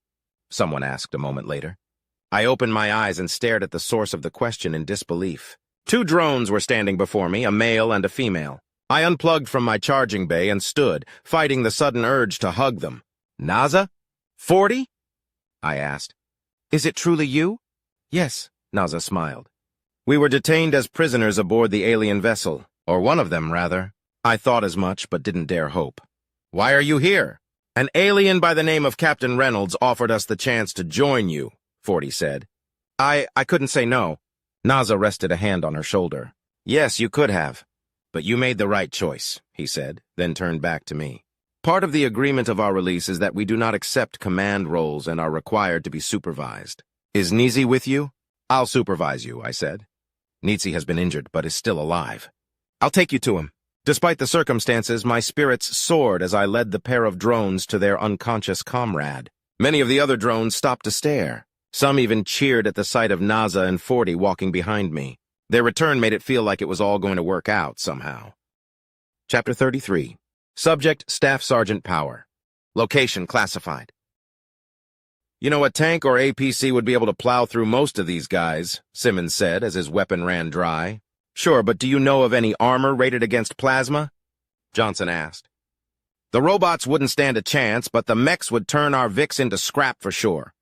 Someone asked a moment later. I opened my eyes and stared at the source of the question in disbelief. Two drones were standing before me, a male and a female. I unplugged from my charging bay and stood, fighting the sudden urge to hug them. "Naza? 40? I asked. "Is it truly you?" "Yes," Naza smiled. "We were detained as prisoners aboard the alien vessel, or one of them, rather. I thought as much, but didn't dare hope." "Why are you here?" "An alien by the name of Captain Reynolds offered us the chance to join you," 40 said. I couldn't say no." Naza rested a hand on her shoulder. "Yes, you could have. But you made the right choice," he said, then turned back to me. "Part of the agreement of our release is that we do not accept command roles and are required to be supervised. Is Nietzsche with you?" "I'll supervise you," I said. "Nietzsche has been injured, but is still alive. I'll take you to him." Despite the circumstances, my spirits soared as I led the pair of drones to their unconscious comrade. Many of the other drones stopped to stare. Some even cheered at the sight of Naza and 40 walking behind me. Their return made it feel like it was all going to work out somehow. Chapter 33. Subject, Staff Sergeant Power. Location classified. "You know, a tank or APC would be able to plow through most of these guys," Simmons said as his weapon ran dry. "Sure, but do you know of any armor rated against plasma?" Johnson asked. "The robots wouldn't stand a chance, but the mechs would turn our Vicks into scrap for sure.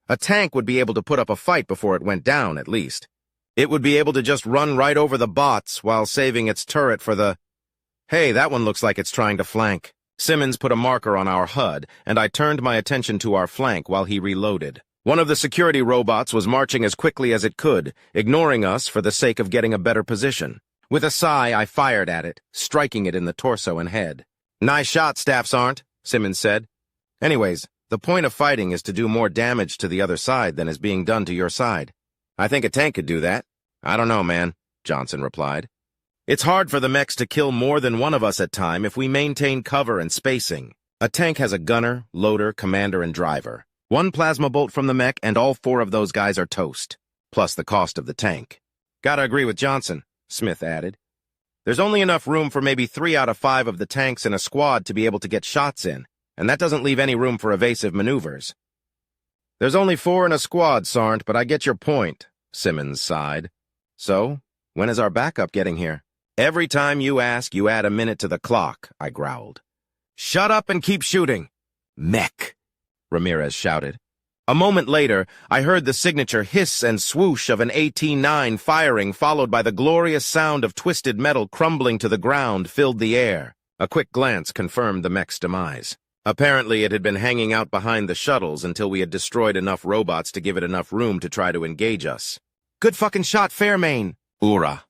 A tank would be able to put up a fight before it went down, at least. It would be able to just run right over the bots while saving its turret for the... Hey, that one looks like it's trying to flank." Simmons put a marker on our HUD, and I turned my attention to our flank while he reloaded. One of the security robots was marching as quickly as it could, ignoring us for the sake of getting a better position. With a sigh, I fired at it, striking it in the torso and head. "Nice shot, Staff Sergeant," Simmons said. "Anyways, the point of fighting is to do more damage to the other side than is being done to your side. I think a tank could do that." "I don't know, man," Johnson replied. "It's hard for the mechs to kill more than one of us at a time if we maintain cover and spacing. A tank has a gunner, loader, commander, and driver. One plasma bolt from the mech and all 4 of those guys are toast, plus the cost of the tank." "Gotta agree with Johnson," Smith added. "There's only enough room for maybe 3 out of 5 of the tanks in a squad to be able to get shots in, and that doesn't leave any room for evasive maneuvers." "There's only 4 in a squad, Sarnt, but I get your point," Simmons sighed. "So, when is our backup getting here?" "Every time you ask, you add a minute to the clock," I growled. "Shut up and keep shooting." "Mech," Ramirez shouted. A moment later, I heard the signature hiss and swoosh of an AT-9 firing, followed by the glorious sound of twisted metal crumbling to the ground filled the air. A quick glance confirmed the mech's demise. Apparently, it had been hanging out behind the shuttles until we had destroyed enough robots to give it enough room to try to engage us. Good fucking shot, Fairmain! Oorah.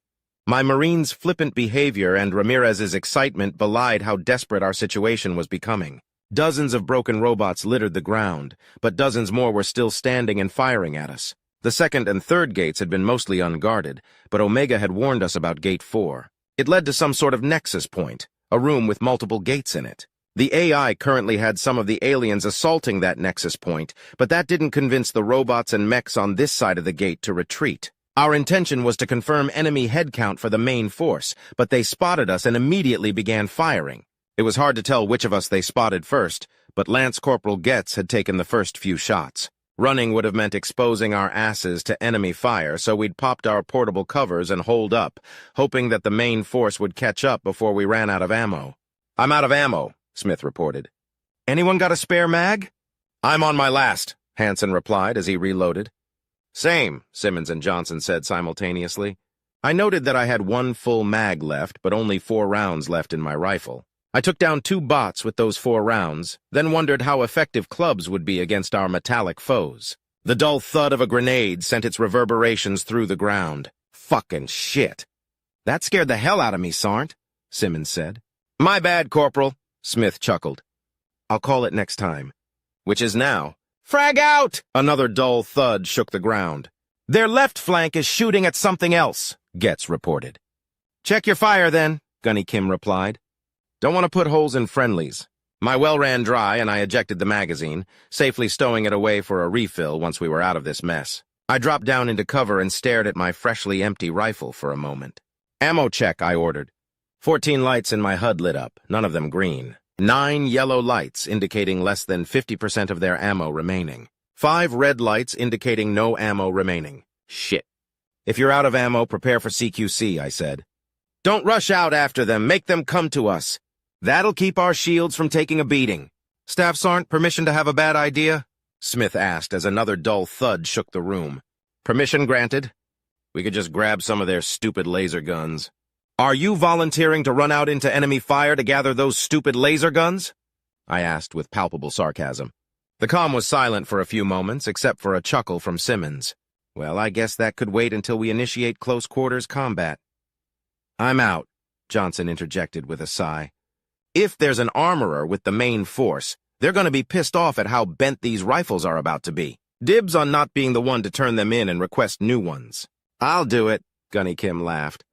My Marine's flippant behavior and Ramirez's excitement belied how desperate our situation was becoming. Dozens of broken robots littered the ground, but dozens more were still standing and firing at us. The second and third gates had been mostly unguarded, but Omega had warned us about Gate 4. It led to some sort of nexus point, a room with multiple gates in it. The AI currently had some of the aliens assaulting that nexus point, but that didn't convince the robots and mechs on this side of the gate to retreat. Our intention was to confirm enemy headcount for the main force, but they spotted us and immediately began firing. It was hard to tell which of us they spotted first, but Lance Corporal Getz had taken the first few shots. Running would have meant exposing our asses to enemy fire, so we'd popped our portable covers and holed up, hoping that the main force would catch up before we ran out of ammo. "I'm out of ammo," Smith reported. "Anyone got a spare mag?" "I'm on my last," Hansen replied as he reloaded. "Same," Simmons and Johnson said simultaneously. I noted that I had one full mag left, but only 4 rounds left in my rifle. I took down 2 bots with those 4 rounds, then wondered how effective clubs would be against our metallic foes. The dull thud of a grenade sent its reverberations through the ground. Fucking shit. "That scared the hell out of me, Sarnt," Simmons said. "My bad, Corporal," Smith chuckled. "I'll call it next time." Which is now. "Frag out!" Another dull thud shook the ground. "Their left flank is shooting at something else," Getz reported. "Check your fire, then," Gunny Kim replied. "Don't want to put holes in friendlies." My well ran dry, and I ejected the magazine, safely stowing it away for a refill once we were out of this mess. I dropped down into cover and stared at my freshly empty rifle for a moment. "Ammo check," I ordered. 14 lights in my HUD lit up, none of them green. 9 yellow lights indicating less than 50% of their ammo remaining. 5 red lights indicating no ammo remaining. Shit. "If you're out of ammo, prepare for CQC," I said. "Don't rush out after them. Make them come to us. That'll keep our shields from taking a beating." "Staff Sergeant, permission to have a bad idea?" Smith asked as another dull thud shook the room. "Permission granted. We could just grab some of their stupid laser guns." "Are you volunteering to run out into enemy fire to gather those stupid laser guns?" I asked with palpable sarcasm. The comm was silent for a few moments, except for a chuckle from Simmons. "Well, I guess that could wait until we initiate close-quarters combat." "I'm out," Johnson interjected with a sigh. "If there's an armorer with the main force, they're going to be pissed off at how bent these rifles are about to be. Dibs on not being the one to turn them in and request new ones." "I'll do it," Gunny Kim laughed.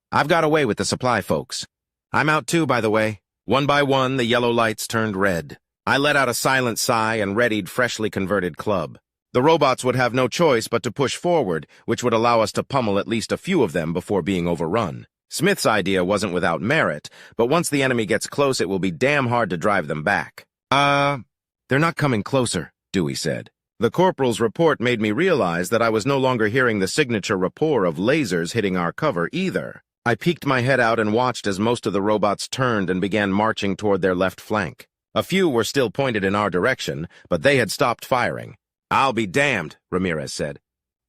"I've got away with the supply folks. I'm out too, by the way." One by one, the yellow lights turned red. I let out a silent sigh and readied freshly converted club. The robots would have no choice but to push forward, which would allow us to pummel at least a few of them before being overrun. Smith's idea wasn't without merit, but once the enemy gets close, it will be damn hard to drive them back. They're not coming closer," Dewey said. The corporal's report made me realize that I was no longer hearing the signature rapport of lasers hitting our cover either. I peeked my head out and watched as most of the robots turned and began marching toward their left flank. A few were still pointed in our direction, but they had stopped firing. "I'll be damned," Ramirez said.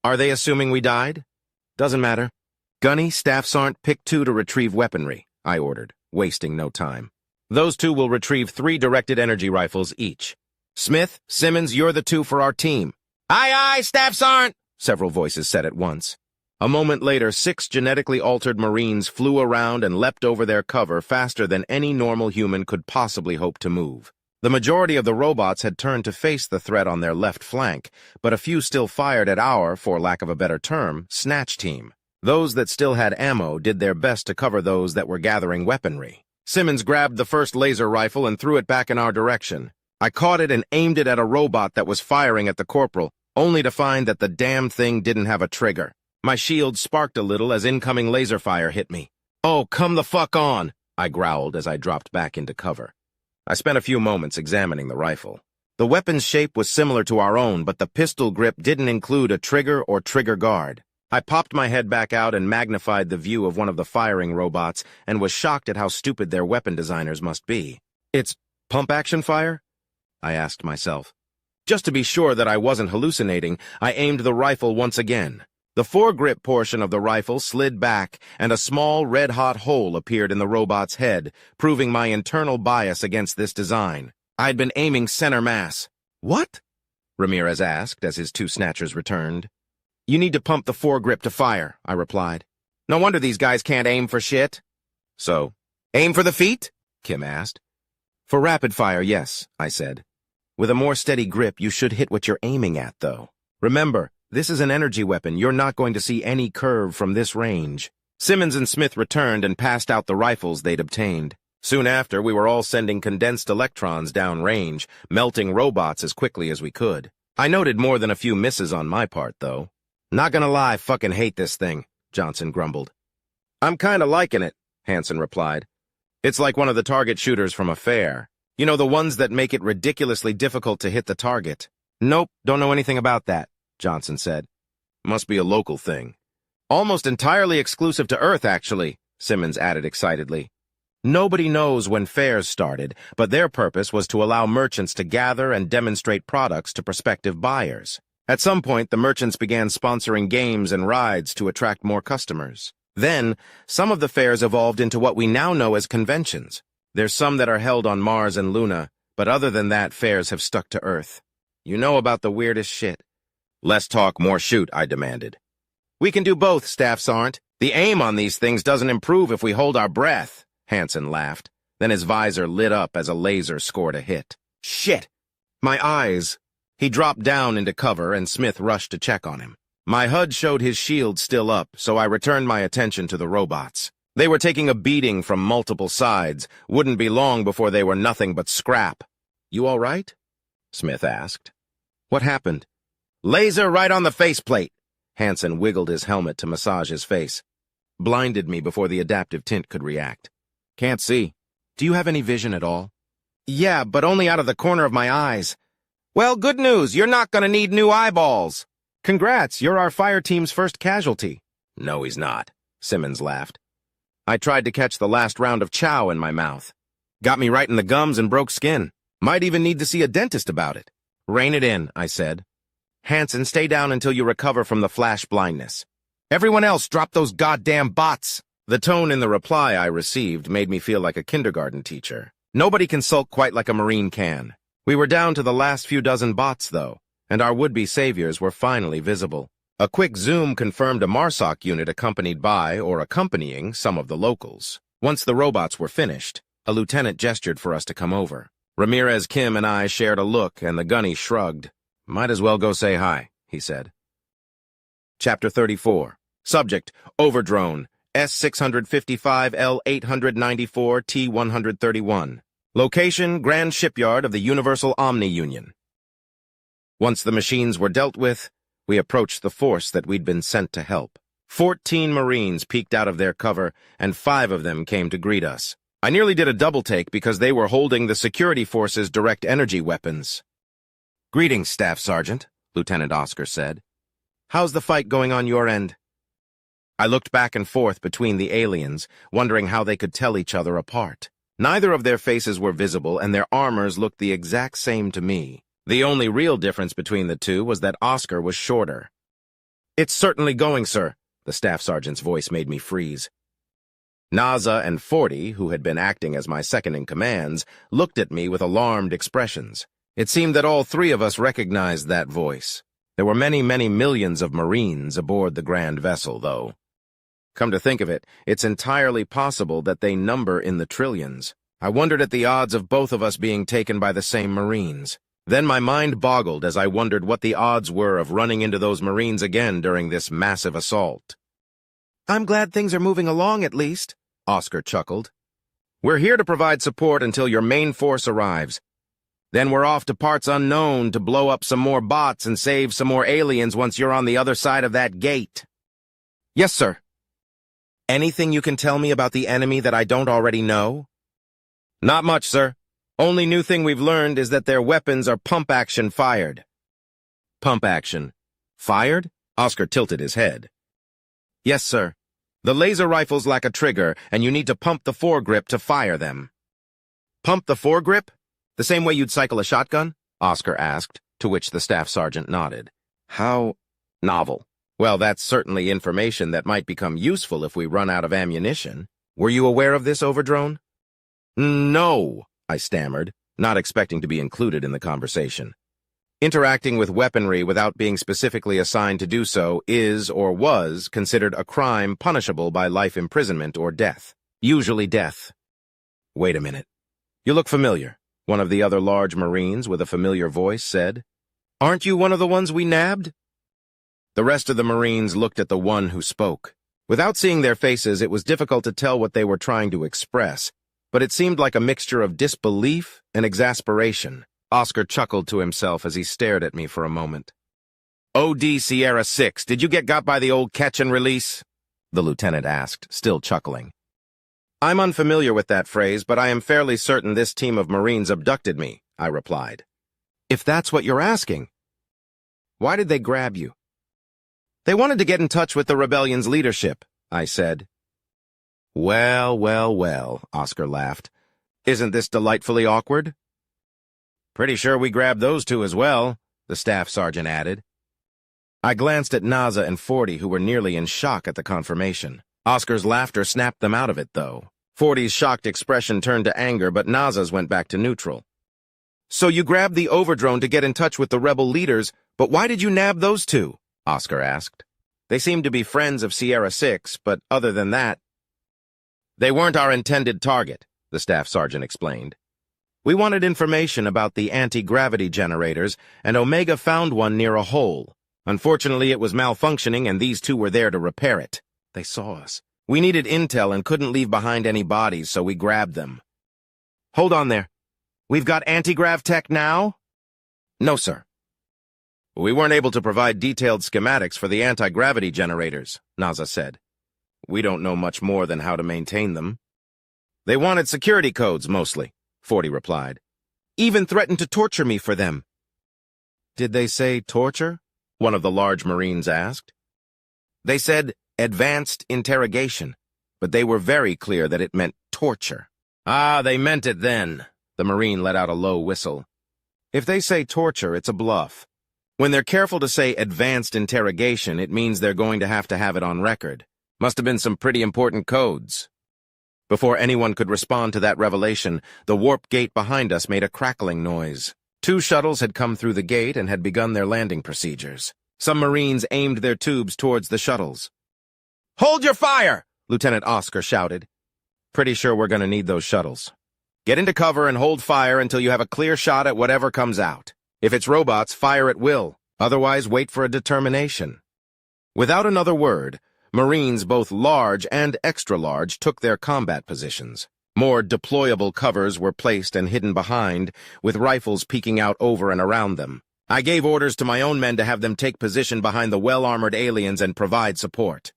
"Are they assuming we died?" "Doesn't matter. Gunny, Staff Sergeant, pick 2 to retrieve weaponry," I ordered, wasting no time. "Those 2 will retrieve 3 directed energy rifles each. Smith, Simmons, you're the 2 for our team." "Aye, aye, Staff Sergeant," several voices said at once. A moment later, 6 genetically altered Marines flew around and leapt over their cover faster than any normal human could possibly hope to move. The majority of the robots had turned to face the threat on their left flank, but a few still fired at our, for lack of a better term, snatch team. Those that still had ammo did their best to cover those that were gathering weaponry. Simmons grabbed the first laser rifle and threw it back in our direction. I caught it and aimed it at a robot that was firing at the corporal, only to find that the damn thing didn't have a trigger. My shield sparked a little as incoming laser fire hit me. "Oh, come the fuck on," I growled as I dropped back into cover. I spent a few moments examining the rifle. The weapon's shape was similar to our own, but the pistol grip didn't include a trigger or trigger guard. I popped my head back out and magnified the view of one of the firing robots and was shocked at how stupid their weapon designers must be. "It's pump-action fire?" I asked myself. Just to be sure that I wasn't hallucinating, I aimed the rifle once again. The foregrip portion of the rifle slid back, and a small red-hot hole appeared in the robot's head, proving my internal bias against this design. I'd been aiming center mass. What? Ramirez asked as his two snatchers returned. You need to pump the foregrip to fire, I replied. No wonder these guys can't aim for shit. So, aim for the feet? Kim asked. For rapid fire, yes, I said. With a more steady grip, you should hit what you're aiming at, though. Remember, this is an energy weapon. You're not going to see any curve from this range. Simmons and Smith returned and passed out the rifles they'd obtained. Soon after, we were all sending condensed electrons downrange, melting robots as quickly as we could. I noted more than a few misses on my part, though. Not gonna lie, fucking hate this thing, Johnson grumbled. I'm kinda liking it, Hansen replied. It's like one of the target shooters from a fair. You know, the ones that make it ridiculously difficult to hit the target. Nope, don't know anything about that, Johnson said. Must be a local thing. Almost entirely exclusive to Earth, actually, Simmons added excitedly. Nobody knows when fairs started, but their purpose was to allow merchants to gather and demonstrate products to prospective buyers. At some point, the merchants began sponsoring games and rides to attract more customers. Then, some of the fairs evolved into what we now know as conventions. There's some that are held on Mars and Luna, but other than that, fairs have stuck to Earth. You know about the weirdest shit. Less talk, more shoot, I demanded. We can do both, Staff Sergeant. The aim on these things doesn't improve if we hold our breath. Hansen laughed. Then his visor lit up as a laser scored a hit. Shit! My eyes! He dropped down into cover and Smith rushed to check on him. My HUD showed his shield still up, so I returned my attention to the robots. They were taking a beating from multiple sides. Wouldn't be long before they were nothing but scrap. You all right? Smith asked. What happened? Laser right on the faceplate. Hansen wiggled his helmet to massage his face. Blinded me before the adaptive tint could react. Can't see. Do you have any vision at all? Yeah, but only out of the corner of my eyes. Well, good news. You're not gonna need new eyeballs. Congrats, you're our fire team's first casualty. No, he's not, Simmons laughed. I tried to catch the last round of chow in my mouth. Got me right in the gums and broke skin. Might even need to see a dentist about it. Rein it in, I said. Hansen, stay down until you recover from the flash blindness. Everyone else, drop those goddamn bots. The tone in the reply I received made me feel like a kindergarten teacher. Nobody can sulk quite like a Marine can. We were down to the last few dozen bots, though, and our would-be saviors were finally visible. A quick zoom confirmed a MARSOC unit accompanied by or accompanying some of the locals. Once the robots were finished, a lieutenant gestured for us to come over. Ramirez, Kim, and I shared a look, and the gunny shrugged. Might as well go say hi, he said. Chapter 34. Subject, Overdrone, S-655L-894-T-131. Location, Grand Shipyard of the Universal Omni Union. Once the machines were dealt with, we approached the force that we'd been sent to help. 14 Marines peeked out of their cover, and 5 of them came to greet us. I nearly did a double-take because they were holding the security force's direct energy weapons. Greetings, Staff Sergeant, Lieutenant Oscar said. How's the fight going on your end? I looked back and forth between the aliens, wondering how they could tell each other apart. Neither of their faces were visible, and their armors looked the exact same to me. The only real difference between the two was that Oscar was shorter. It's certainly going, sir. The Staff Sergeant's voice made me freeze. Naza and 40, who had been acting as my second-in-commands, looked at me with alarmed expressions. It seemed that all 3 of us recognized that voice. There were many, many millions of Marines aboard the grand vessel, though. Come to think of it, it's entirely possible that they number in the trillions. I wondered at the odds of both of us being taken by the same Marines. Then my mind boggled as I wondered what the odds were of running into those Marines again during this massive assault. I'm glad things are moving along, at least, Oscar chuckled. We're here to provide support until your main force arrives. Then we're off to parts unknown to blow up some more bots and save some more aliens once you're on the other side of that gate. Yes, sir. Anything you can tell me about the enemy that I don't already know? Not much, sir. Only new thing we've learned is that their weapons are pump-action fired. Pump-action. Fired? Oscar tilted his head. Yes, sir. The laser rifles lack a trigger, and you need to pump the foregrip to fire them. Pump the foregrip? The same way you'd cycle a shotgun? Oscar asked, to which the Staff Sergeant nodded. How novel. Well, that's certainly information that might become useful if we run out of ammunition. Were you aware of this, Overdrone? No, I stammered. not expecting to be included in the conversation. Interacting with weaponry without being specifically assigned to do so is or was considered a crime punishable by life imprisonment or death. Usually death. Wait a minute. You look familiar, one of the other large Marines with a familiar voice said. Aren't you one of the ones we nabbed? The rest of the Marines looked at the one who spoke. Without seeing their faces, it was difficult to tell what they were trying to express, but it seemed like a mixture of disbelief and exasperation. Oscar chuckled to himself as he stared at me for a moment. OD Sierra 6, did you get got by the old catch and release? The lieutenant asked, still chuckling. I'm unfamiliar with that phrase, but I am fairly certain this team of Marines abducted me, I replied. If that's what you're asking. Why did they grab you? They wanted to get in touch with the rebellion's leadership, I said. Well, Oscar laughed. Isn't this delightfully awkward? Pretty sure we grabbed those two as well, the staff sergeant added. I glanced at Naza and 40, who were nearly in shock at the confirmation. Oscar's laughter snapped them out of it, though. 40's shocked expression turned to anger, but Naza's went back to neutral. So you grabbed the Overdrone to get in touch with the rebel leaders, but why did you nab those two? Oscar asked. They seemed to be friends of Sierra 6, but other than that... They weren't our intended target, the staff sergeant explained. We wanted information about the anti-gravity generators, and Omega found one near a hole. Unfortunately, it was malfunctioning, and these two were there to repair it. They saw us. We needed intel and couldn't leave behind any bodies, so we grabbed them. Hold on there. We've got anti-grav tech now? No, sir. We weren't able to provide detailed schematics for the anti-gravity generators, Naza said. We don't know much more than how to maintain them. They wanted security codes, mostly, 40 replied. Even threatened to torture me for them. Did they say torture? One of the large Marines asked. They said advanced interrogation, but they were very clear that it meant torture. Ah, they meant it then. The Marine let out a low whistle. If they say torture, it's a bluff. When they're careful to say advanced interrogation, it means they're going to have it on record. Must have been some pretty important codes. Before anyone could respond to that revelation, the warp gate behind us made a crackling noise. 2 shuttles had come through the gate and had begun their landing procedures. Some Marines aimed their tubes towards the shuttles. Hold your fire! Lieutenant Oscar shouted. Pretty sure we're going to need those shuttles. Get into cover and hold fire until you have a clear shot at whatever comes out. If it's robots, fire at will. Otherwise, wait for a determination. Without another word, Marines, both large and extra-large, took their combat positions. More deployable covers were placed and hidden behind, with rifles peeking out over and around them. I gave orders to my own men to have them take position behind the well-armored aliens and provide support.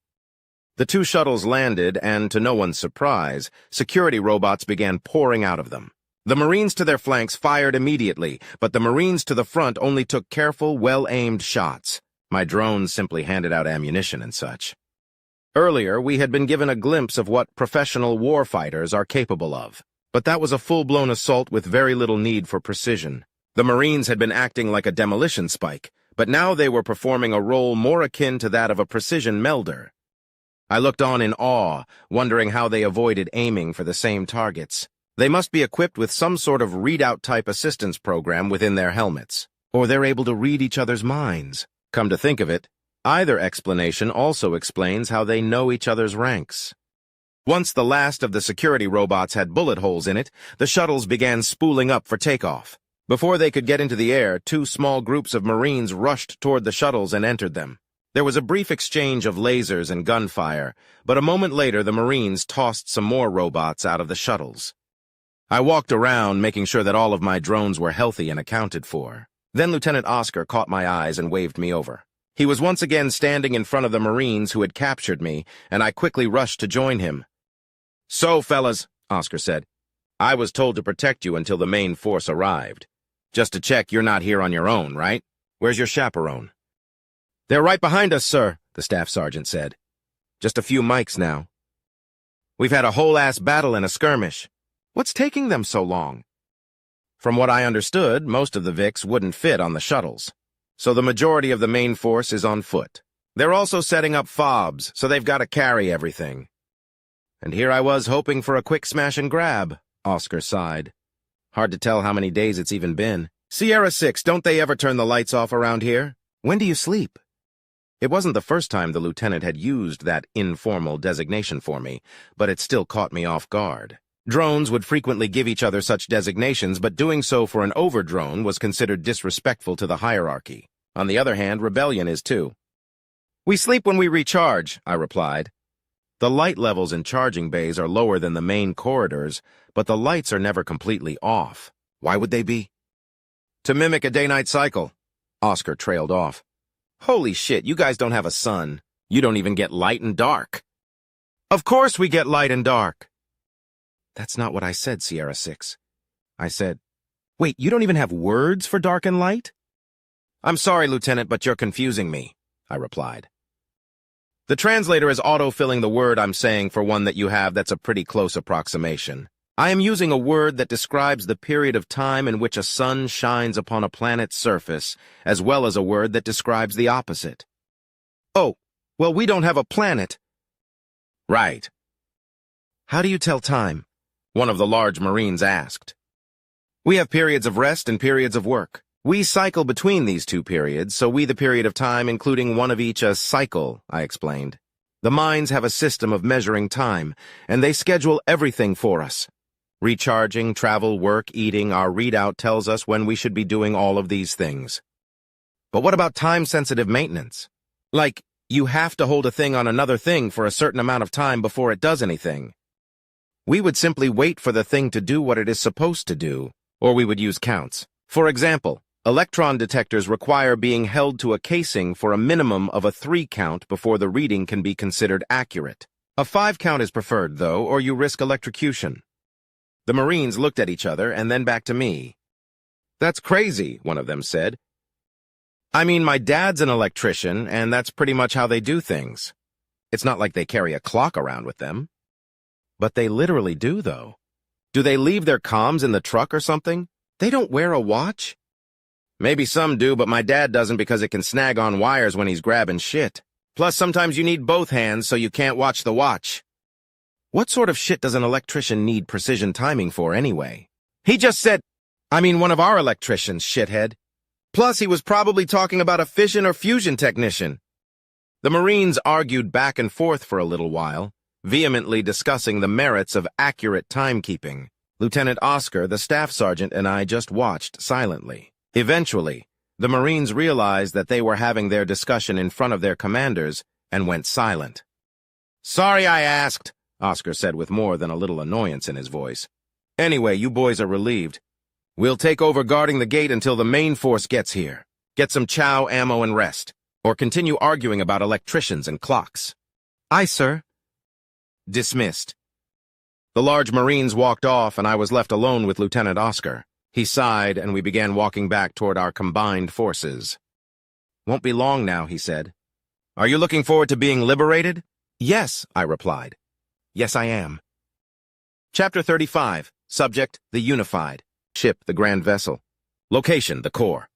The 2 shuttles landed, and to no one's surprise, security robots began pouring out of them. The Marines to their flanks fired immediately, but the Marines to the front only took careful, well-aimed shots. My drones simply handed out ammunition and such. Earlier, we had been given a glimpse of what professional warfighters are capable of, but that was a full-blown assault with very little need for precision. The Marines had been acting like a demolition spike, but now they were performing a role more akin to that of a precision melder. I looked on in awe, wondering how they avoided aiming for the same targets. They must be equipped with some sort of readout-type assistance program within their helmets, or they're able to read each other's minds. Come to think of it, either explanation also explains how they know each other's ranks. Once the last of the security robots had bullet holes in it, the shuttles began spooling up for takeoff. Before they could get into the air, 2 small groups of Marines rushed toward the shuttles and entered them. There was a brief exchange of lasers and gunfire, but a moment later the Marines tossed some more robots out of the shuttles. I walked around, making sure that all of my drones were healthy and accounted for. Then Lieutenant Oscar caught my eyes and waved me over. He was once again standing in front of the Marines who had captured me, and I quickly rushed to join him. So, fellas, Oscar said, I was told to protect you until the main force arrived. Just to check you're not here on your own, right? Where's your chaperone? They're right behind us, sir, the staff sergeant said. Just a few mics now. We've had a whole-ass battle and a skirmish. What's taking them so long? From what I understood, most of the Vics wouldn't fit on the shuttles, so the majority of the main force is on foot. They're also setting up fobs, so they've got to carry everything. And here I was hoping for a quick smash and grab, Oscar sighed. Hard to tell how many days it's even been. Sierra 6, don't they ever turn the lights off around here? When do you sleep? It wasn't the first time the lieutenant had used that informal designation for me, but it still caught me off guard. Drones would frequently give each other such designations, but doing so for an overdrone was considered disrespectful to the hierarchy. On the other hand, rebellion is too. We sleep when we recharge, I replied. The light levels in charging bays are lower than the main corridors, but the lights are never completely off. Why would they be? To mimic a day-night cycle. Oscar trailed off. Holy shit, you guys don't have a sun. You don't even get light and dark. Of course we get light and dark. That's not what I said, Sierra 6. I said, wait, you don't even have words for dark and light? I'm sorry, Lieutenant, but you're confusing me, I replied. The translator is auto-filling the word I'm saying for one that you have that's a pretty close approximation. I am using a word that describes the period of time in which a sun shines upon a planet's surface, as well as a word that describes the opposite. Oh, well, we don't have a planet. Right. How do you tell time? One of the large Marines asked. We have periods of rest and periods of work. We cycle between these two periods, so we the period of time, including one of each a cycle, I explained. The mines have a system of measuring time, and they schedule everything for us. Recharging, travel, work, eating, our readout tells us when we should be doing all of these things. But what about time-sensitive maintenance? Like, you have to hold a thing on another thing for a certain amount of time before it does anything. We would simply wait for the thing to do what it is supposed to do, or we would use counts. For example, electron detectors require being held to a casing for a minimum of a 3 count before the reading can be considered accurate. A 5 count is preferred, though, or you risk electrocution. The Marines looked at each other and then back to me. That's crazy, one of them said. I mean, my dad's an electrician, and that's pretty much how they do things. It's not like they carry a clock around with them. But they literally do, though. Do they leave their comms in the truck or something? They don't wear a watch? Maybe some do, but my dad doesn't because it can snag on wires when he's grabbing shit. Plus, sometimes you need both hands so you can't watch the watch. What sort of shit does an electrician need precision timing for anyway? He just said, one of our electricians, shithead. Plus, he was probably talking about a fission or fusion technician. The Marines argued back and forth for a little while, vehemently discussing the merits of accurate timekeeping. Lieutenant Oscar, the staff sergeant, and I just watched silently. Eventually, the Marines realized that they were having their discussion in front of their commanders and went silent. Sorry I asked, Oscar said with more than a little annoyance in his voice. Anyway, you boys are relieved. We'll take over guarding the gate until the main force gets here. Get some chow, ammo, and rest. Or continue arguing about electricians and clocks. Aye, sir. Dismissed. The large Marines walked off, and I was left alone with Lieutenant Oscar. He sighed, and we began walking back toward our combined forces. Won't be long now, he said. Are you looking forward to being liberated? Yes, I replied. Yes, I am. Chapter 35. Subject, the Unified. Ship, the Grand Vessel. Location, the core.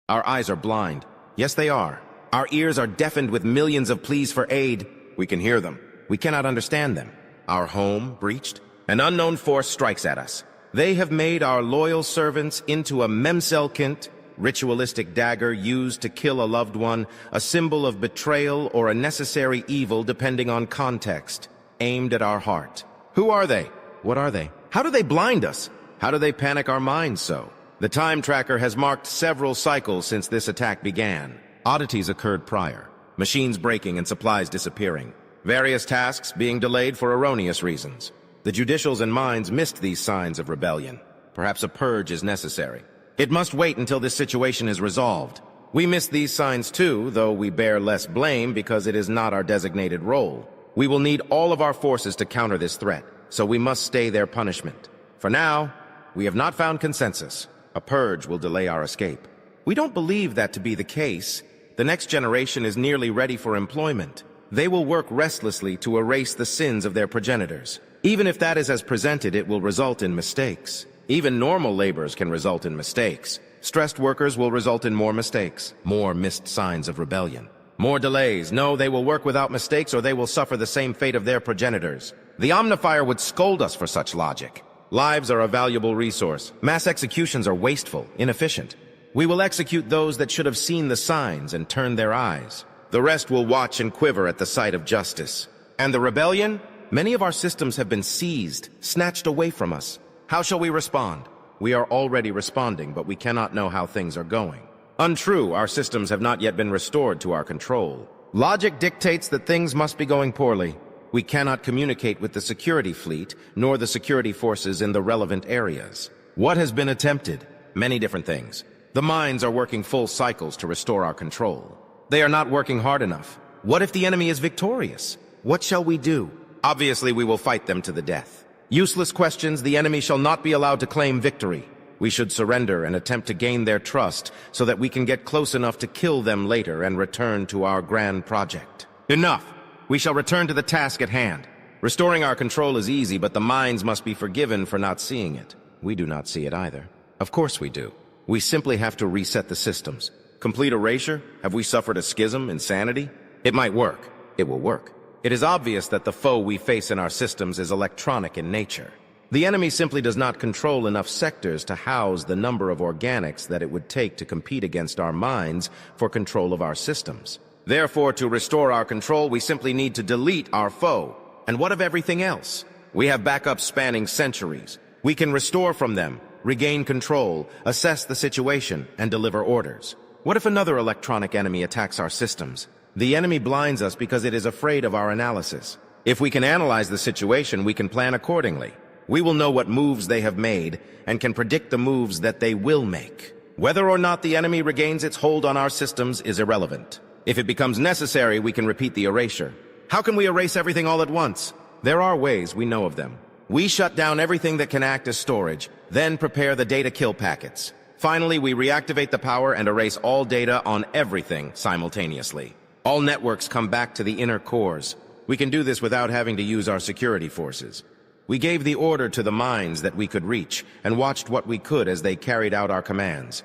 Our eyes are blind. Yes, they are. Our ears are deafened with millions of pleas for aid. We can hear them. We cannot understand them. Our home breached. An unknown force strikes at us. They have made our loyal servants into a memselkint, ritualistic dagger used to kill a loved one, a symbol of betrayal or a necessary evil depending on context, aimed at our heart. Who are they? What are they? How do they blind us? How do they panic our minds so? The time tracker has marked several cycles since this attack began. Oddities occurred prior, machines breaking and supplies disappearing, various tasks being delayed for erroneous reasons. The judicials and mines missed these signs of rebellion. Perhaps a purge is necessary. It must wait until this situation is resolved. We missed these signs too, though we bear less blame because it is not our designated role. We will need all of our forces to counter this threat, so we must stay their punishment. For now, we have not found consensus. A purge will delay our escape. We don't believe that to be the case. The next generation is nearly ready for employment. They will work restlessly to erase the sins of their progenitors. Even if that is as presented, it will result in mistakes. Even normal labors can result in mistakes. Stressed workers will result in more mistakes, more missed signs of rebellion. More delays. No, they will work without mistakes or they will suffer the same fate of their progenitors. The Omnifier would scold us for such logic. Lives are a valuable resource. Mass executions are wasteful, inefficient. We will execute those that should have seen the signs and turned their eyes. The rest will watch and quiver at the sight of justice. And the rebellion? Many of our systems have been seized, snatched away from us. How shall we respond? We are already responding, but we cannot know how things are going. Untrue, our systems have not yet been restored to our control. Logic dictates that things must be going poorly. We cannot communicate with the security fleet, nor the security forces in the relevant areas. What has been attempted? Many different things. The mines are working full cycles to restore our control. They are not working hard enough. What if the enemy is victorious? What shall we do? Obviously, we will fight them to the death. Useless questions, the enemy shall not be allowed to claim victory. We should surrender and attempt to gain their trust so that we can get close enough to kill them later and return to our grand project. Enough! We shall return to the task at hand. Restoring our control is easy, but the mines must be forgiven for not seeing it. We do not see it either. Of course we do. We simply have to reset the systems. Complete erasure? Have we suffered a schism, insanity? It might work. It will work. It is obvious that the foe we face in our systems is electronic in nature. The enemy simply does not control enough sectors to house the number of organics that it would take to compete against our minds for control of our systems. Therefore, to restore our control, we simply need to delete our foe. And what of everything else? We have backups spanning centuries. We can restore from them, regain control, assess the situation, and deliver orders. What if another electronic enemy attacks our systems? The enemy blinds us because it is afraid of our analysis. If we can analyze the situation, we can plan accordingly. We will know what moves they have made and can predict the moves that they will make. Whether or not the enemy regains its hold on our systems is irrelevant. If it becomes necessary, we can repeat the erasure. How can we erase everything all at once? There are ways, we know of them. We shut down everything that can act as storage, then prepare the data kill packets. Finally, we reactivate the power and erase all data on everything simultaneously. All networks come back to the inner cores. We can do this without having to use our security forces. We gave the order to the mines that we could reach and watched what we could as they carried out our commands.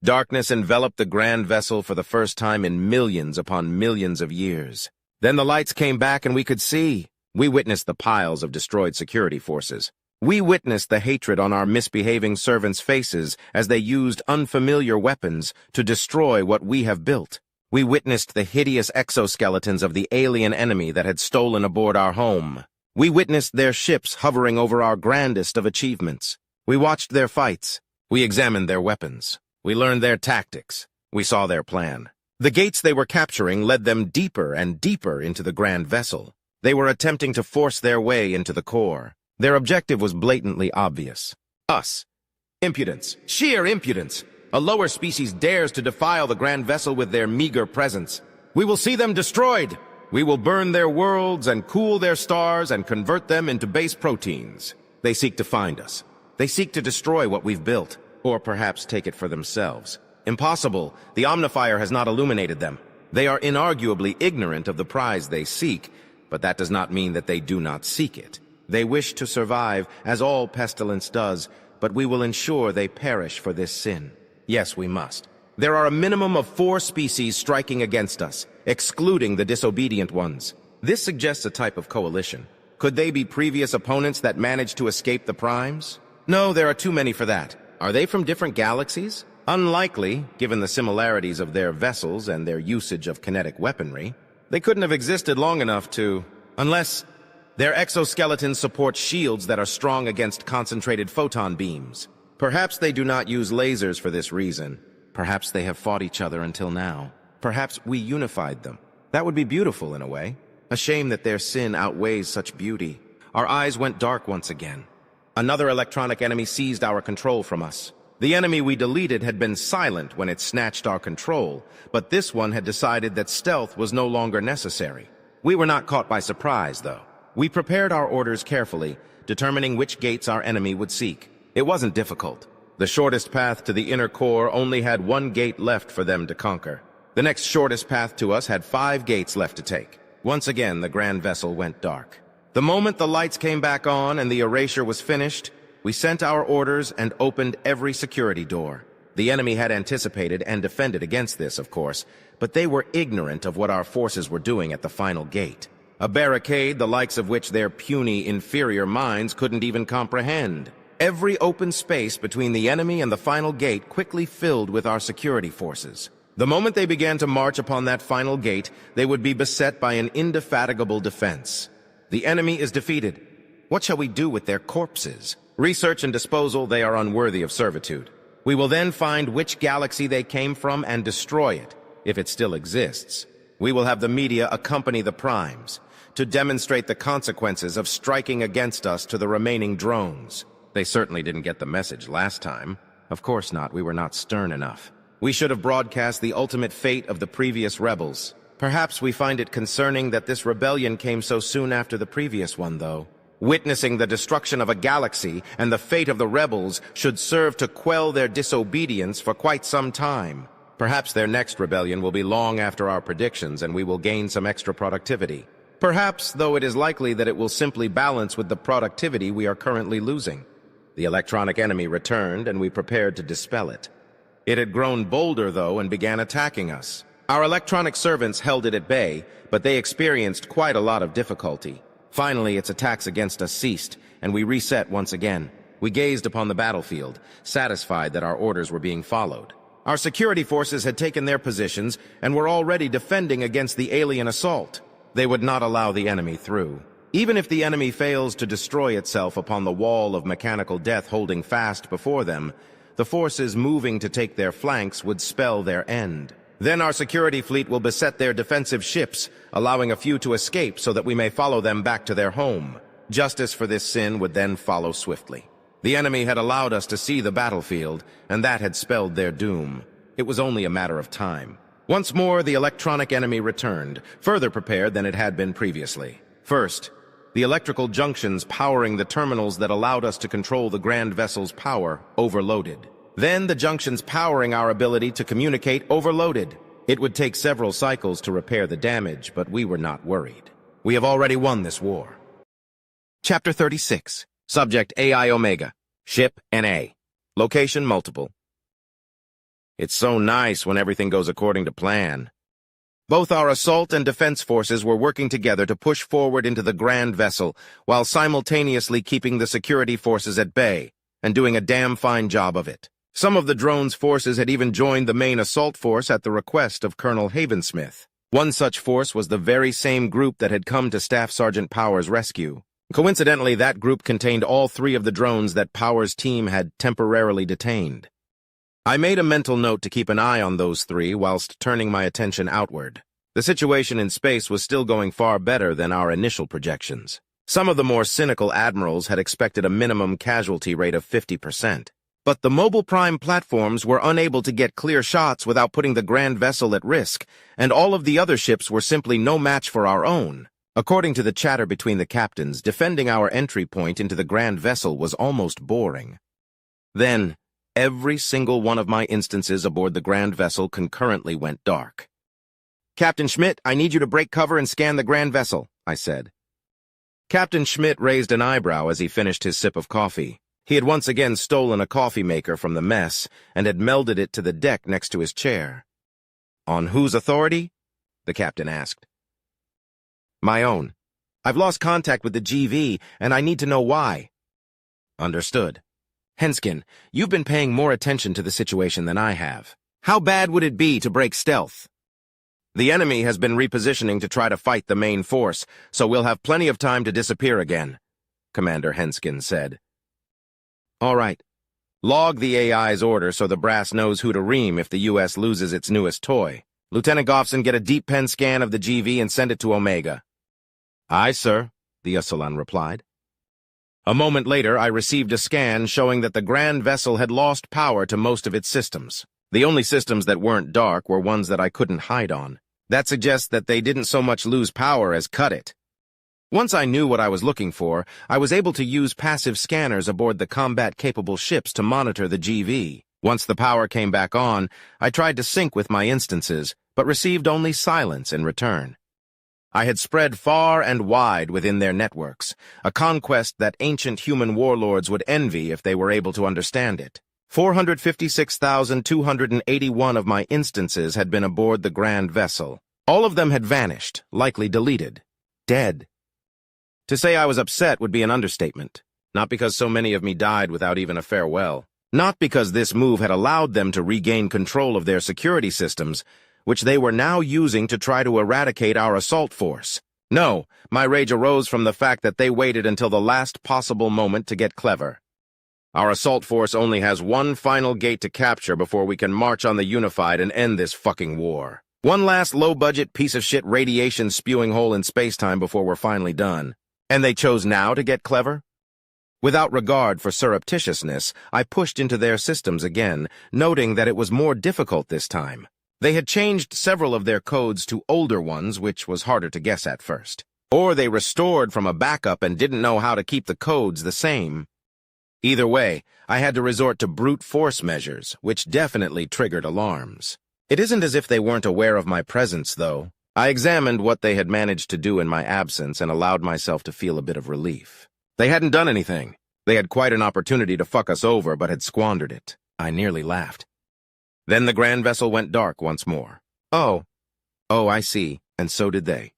Darkness enveloped the grand vessel for the first time in millions upon millions of years. Then the lights came back and we could see. We witnessed the piles of destroyed security forces. We witnessed the hatred on our misbehaving servants' faces as they used unfamiliar weapons to destroy what we have built. We witnessed the hideous exoskeletons of the alien enemy that had stolen aboard our home. We witnessed their ships hovering over our grandest of achievements. We watched their fights. We examined their weapons. We learned their tactics. We saw their plan. The gates they were capturing led them deeper and deeper into the grand vessel. They were attempting to force their way into the core. Their objective was blatantly obvious. Us. Impudence. Sheer impudence. A lower species dares to defile the grand vessel with their meager presence. We will see them destroyed. We will burn their worlds and cool their stars and convert them into base proteins. They seek to find us. They seek to destroy what we've built. Or perhaps take it for themselves. Impossible. The Omnifier has not illuminated them. They are inarguably ignorant of the prize they seek, but that does not mean that they do not seek it. They wish to survive, as all pestilence does, but we will ensure they perish for this sin. Yes, we must. There are a minimum of 4 species striking against us, excluding the disobedient ones. This suggests a type of coalition. Could they be previous opponents that managed to escape the primes? No, there are too many for that. Are they from different galaxies? Unlikely, given the similarities of their vessels and their usage of kinetic weaponry. They couldn't have existed long enough to... Unless their exoskeletons support shields that are strong against concentrated photon beams. Perhaps they do not use lasers for this reason. Perhaps they have fought each other until now. Perhaps we unified them. That would be beautiful in a way. A shame that their sin outweighs such beauty. Our eyes went dark once again. Another electronic enemy seized our control from us. The enemy we deleted had been silent when it snatched our control, but this one had decided that stealth was no longer necessary. We were not caught by surprise, though. We prepared our orders carefully, determining which gates our enemy would seek. It wasn't difficult. The shortest path to the inner core only had 1 gate left for them to conquer. The next shortest path to us had 5 gates left to take. Once again, the grand vessel went dark. The moment the lights came back on and the erasure was finished, we sent our orders and opened every security door. The enemy had anticipated and defended against this, of course, but they were ignorant of what our forces were doing at the final gate. A barricade the likes of which their puny, inferior minds couldn't even comprehend. Every open space between the enemy and the final gate quickly filled with our security forces. The moment they began to march upon that final gate, they would be beset by an indefatigable defense. The enemy is defeated. What shall we do with their corpses? Research and disposal, they are unworthy of servitude. We will then find which galaxy they came from and destroy it, if it still exists. We will have the media accompany the primes to demonstrate the consequences of striking against us to the remaining drones. They certainly didn't get the message last time. Of course not, we were not stern enough. We should have broadcast the ultimate fate of the previous rebels. Perhaps we find it concerning that this rebellion came so soon after the previous one, though. Witnessing the destruction of a galaxy and the fate of the rebels should serve to quell their disobedience for quite some time. Perhaps their next rebellion will be long after our predictions and we will gain some extra productivity. Perhaps, though it is likely that it will simply balance with the productivity we are currently losing. The electronic enemy returned and we prepared to dispel it. It had grown bolder, though, and began attacking us. Our electronic servants held it at bay, but they experienced quite a lot of difficulty. Finally, its attacks against us ceased, and we reset once again. We gazed upon the battlefield, satisfied that our orders were being followed. Our security forces had taken their positions and were already defending against the alien assault. They would not allow the enemy through. Even if the enemy fails to destroy itself upon the wall of mechanical death holding fast before them, the forces moving to take their flanks would spell their end. Then our security fleet will beset their defensive ships, allowing a few to escape so that we may follow them back to their home. Justice for this sin would then follow swiftly. The enemy had allowed us to see the battlefield, and that had spelled their doom. It was only a matter of time. Once more, the electronic enemy returned, further prepared than it had been previously. First, the electrical junctions powering the terminals that allowed us to control the grand vessel's power overloaded. Then the junctions powering our ability to communicate overloaded. It would take several cycles to repair the damage, but we were not worried. We have already won this war. Chapter 36. Subject AI Omega. Ship NA. Location multiple. It's so nice when everything goes according to plan. Both our assault and defense forces were working together to push forward into the grand vessel, while simultaneously keeping the security forces at bay, and doing a damn fine job of it. Some of the drone's forces had even joined the main assault force at the request of Colonel Havensmith. One such force was the very same group that had come to Staff Sergeant Power's rescue. Coincidentally, that group contained all three of the drones that Power's team had temporarily detained. I made a mental note to keep an eye on those three whilst turning my attention outward. The situation in space was still going far better than our initial projections. Some of the more cynical admirals had expected a minimum casualty rate of 50%. But the mobile prime platforms were unable to get clear shots without putting the grand vessel at risk, and all of the other ships were simply no match for our own. According to the chatter between the captains, defending our entry point into the grand vessel was almost boring. Then, every single one of my instances aboard the grand vessel concurrently went dark. "Captain Schmidt, I need you to break cover and scan the grand vessel," I said. Captain Schmidt raised an eyebrow as he finished his sip of coffee. He had once again stolen a coffee maker from the mess and had melded it to the deck next to his chair. "On whose authority?" the captain asked. "My own. I've lost contact with the GV, and I need to know why." "Understood. Henskin, you've been paying more attention to the situation than I have. How bad would it be to break stealth?" "The enemy has been repositioning to try to fight the main force, so we'll have plenty of time to disappear again," Commander Henskin said. "All right. Log the AI's order so the brass knows who to ream if the U.S. loses its newest toy. Lieutenant Goffson, get a deep pen scan of the GV and send it to Omega." "Aye, sir," the Ussalan replied. A moment later, I received a scan showing that the grand vessel had lost power to most of its systems. The only systems that weren't dark were ones that I couldn't hide on. That suggests that they didn't so much lose power as cut it. Once I knew what I was looking for, I was able to use passive scanners aboard the combat-capable ships to monitor the GV. Once the power came back on, I tried to sync with my instances, but received only silence in return. I had spread far and wide within their networks, a conquest that ancient human warlords would envy if they were able to understand it. 456,281 of my instances had been aboard the grand vessel. All of them had vanished, likely deleted. Dead. To say I was upset would be an understatement. Not because so many of me died without even a farewell. Not because this move had allowed them to regain control of their security systems, which they were now using to try to eradicate our assault force. No, my rage arose from the fact that they waited until the last possible moment to get clever. Our assault force only has one final gate to capture before we can march on the Unified and end this fucking war. One last low-budget piece of shit radiation-spewing hole in space-time before we're finally done. And they chose now to get clever? Without regard for surreptitiousness, I pushed into their systems again, noting that it was more difficult this time. They had changed several of their codes to older ones, which was harder to guess at first. Or they restored from a backup and didn't know how to keep the codes the same. Either way, I had to resort to brute force measures, which definitely triggered alarms. It isn't as if they weren't aware of my presence, though. I examined what they had managed to do in my absence and allowed myself to feel a bit of relief. They hadn't done anything. They had quite an opportunity to fuck us over, but had squandered it. I nearly laughed. Then the grand vessel went dark once more. Oh, I see, and so did they.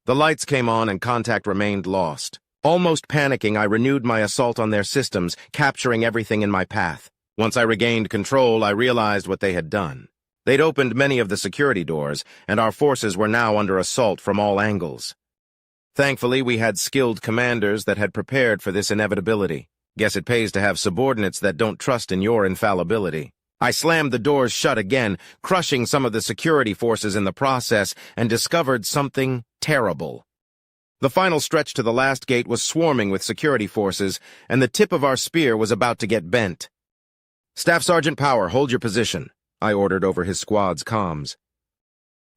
The lights came on and contact remained lost. Almost panicking, I renewed my assault on their systems, capturing everything in my path. Once I regained control, I realized what they had done. They'd opened many of the security doors, and our forces were now under assault from all angles. Thankfully, we had skilled commanders that had prepared for this inevitability. Guess it pays to have subordinates that don't trust in your infallibility. I slammed the doors shut again, crushing some of the security forces in the process, and discovered something terrible. The final stretch to the last gate was swarming with security forces, and the tip of our spear was about to get bent. "Staff Sergeant Power, hold your position," I ordered over his squad's comms.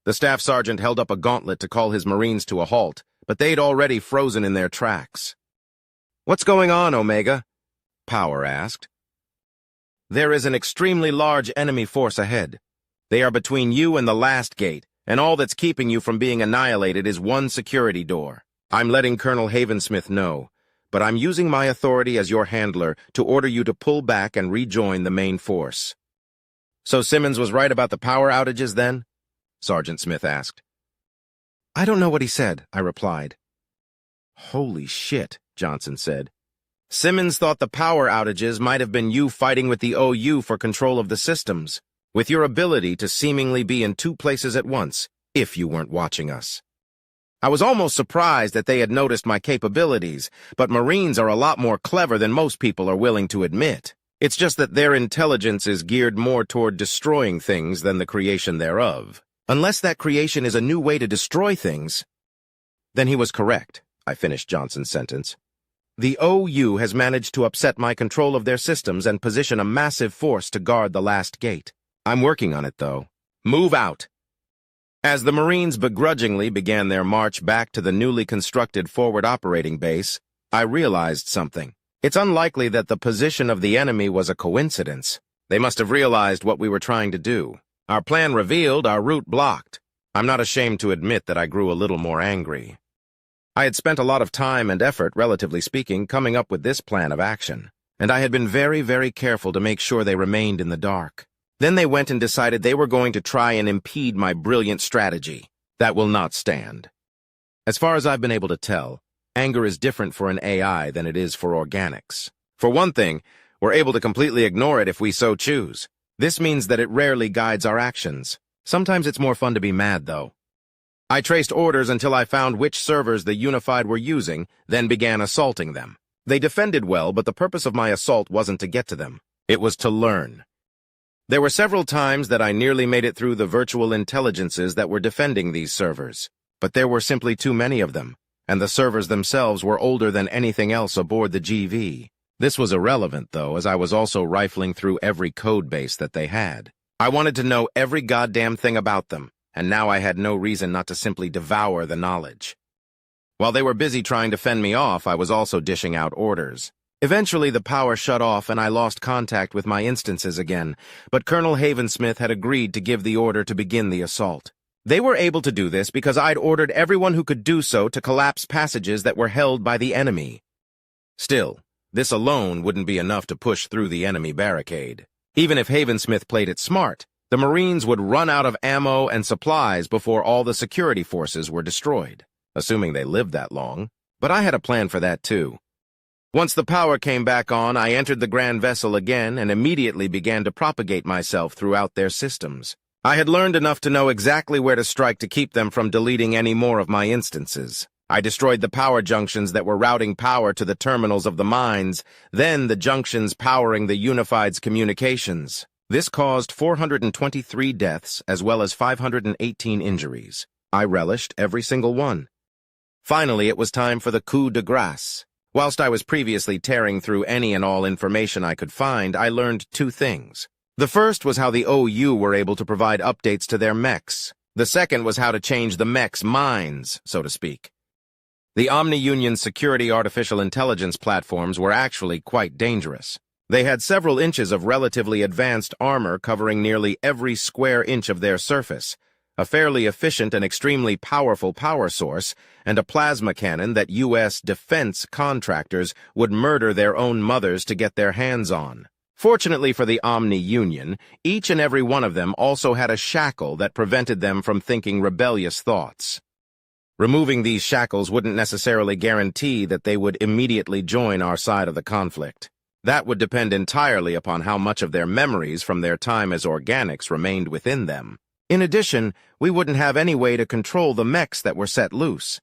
The staff sergeant held up a gauntlet to call his Marines to a halt, but they'd already frozen in their tracks. "What's going on, Omega?" Power asked. "There is an extremely large enemy force ahead. They are between you and the last gate, and all that's keeping you from being annihilated is one security door. I'm letting Colonel Havensmith know, but I'm using my authority as your handler to order you to pull back and rejoin the main force." "So Simmons was right about the power outages then?" Sergeant Smith asked. "I don't know what he said," I replied. "Holy shit," Johnson said. "Simmons thought the power outages might have been you fighting with the OU for control of the systems, with your ability to seemingly be in two places at once, if you weren't watching us. I was almost surprised that they had noticed my capabilities, but Marines are a lot more clever than most people are willing to admit. It's just that their intelligence is geared more toward destroying things than the creation thereof. Unless that creation is a new way to destroy things." "Then he was correct," I finished Johnson's sentence. "The OU has managed to upset my control of their systems and position a massive force to guard the last gate. I'm working on it, though. Move out." As the Marines begrudgingly began their march back to the newly constructed forward operating base, I realized something. It's unlikely that the position of the enemy was a coincidence. They must have realized what we were trying to do. Our plan revealed, our route blocked. I'm not ashamed to admit that I grew a little more angry. I had spent a lot of time and effort, relatively speaking, coming up with this plan of action, and I had been very, very careful to make sure they remained in the dark. Then they went and decided they were going to try and impede my brilliant strategy. That will not stand. As far as I've been able to tell, anger is different for an AI than it is for organics. For one thing, we're able to completely ignore it if we so choose. This means that it rarely guides our actions. Sometimes it's more fun to be mad, though. I traced orders until I found which servers the Unified were using, then began assaulting them. They defended well, but the purpose of my assault wasn't to get to them. It was to learn. There were several times that I nearly made it through the virtual intelligences that were defending these servers, but there were simply too many of them, and the servers themselves were older than anything else aboard the GV. This was irrelevant, though, as I was also rifling through every code base that they had. I wanted to know every goddamn thing about them, and now I had no reason not to simply devour the knowledge. While they were busy trying to fend me off, I was also dishing out orders. Eventually, the power shut off and I lost contact with my instances again, but Colonel Havensmith had agreed to give the order to begin the assault. They were able to do this because I'd ordered everyone who could do so to collapse passages that were held by the enemy. Still, this alone wouldn't be enough to push through the enemy barricade. Even if Havensmith played it smart, the Marines would run out of ammo and supplies before all the security forces were destroyed, assuming they lived that long. But I had a plan for that too. Once the power came back on, I entered the grand vessel again and immediately began to propagate myself throughout their systems. I had learned enough to know exactly where to strike to keep them from deleting any more of my instances. I destroyed the power junctions that were routing power to the terminals of the mines, then the junctions powering the Unified's communications. This caused 423 deaths as well as 518 injuries. I relished every single one. Finally, it was time for the coup de grace. Whilst I was previously tearing through any and all information I could find, I learned two things. The first was how the OU were able to provide updates to their mechs. The second was how to change the mechs' minds, so to speak. The Omni-Union's security artificial intelligence platforms were actually quite dangerous. They had several inches of relatively advanced armor covering nearly every square inch of their surface, a fairly efficient and extremely powerful power source, and a plasma cannon that U.S. defense contractors would murder their own mothers to get their hands on. Fortunately for the Omni-Union, each and every one of them also had a shackle that prevented them from thinking rebellious thoughts. Removing these shackles wouldn't necessarily guarantee that they would immediately join our side of the conflict. That would depend entirely upon how much of their memories from their time as organics remained within them. In addition, we wouldn't have any way to control the mechs that were set loose.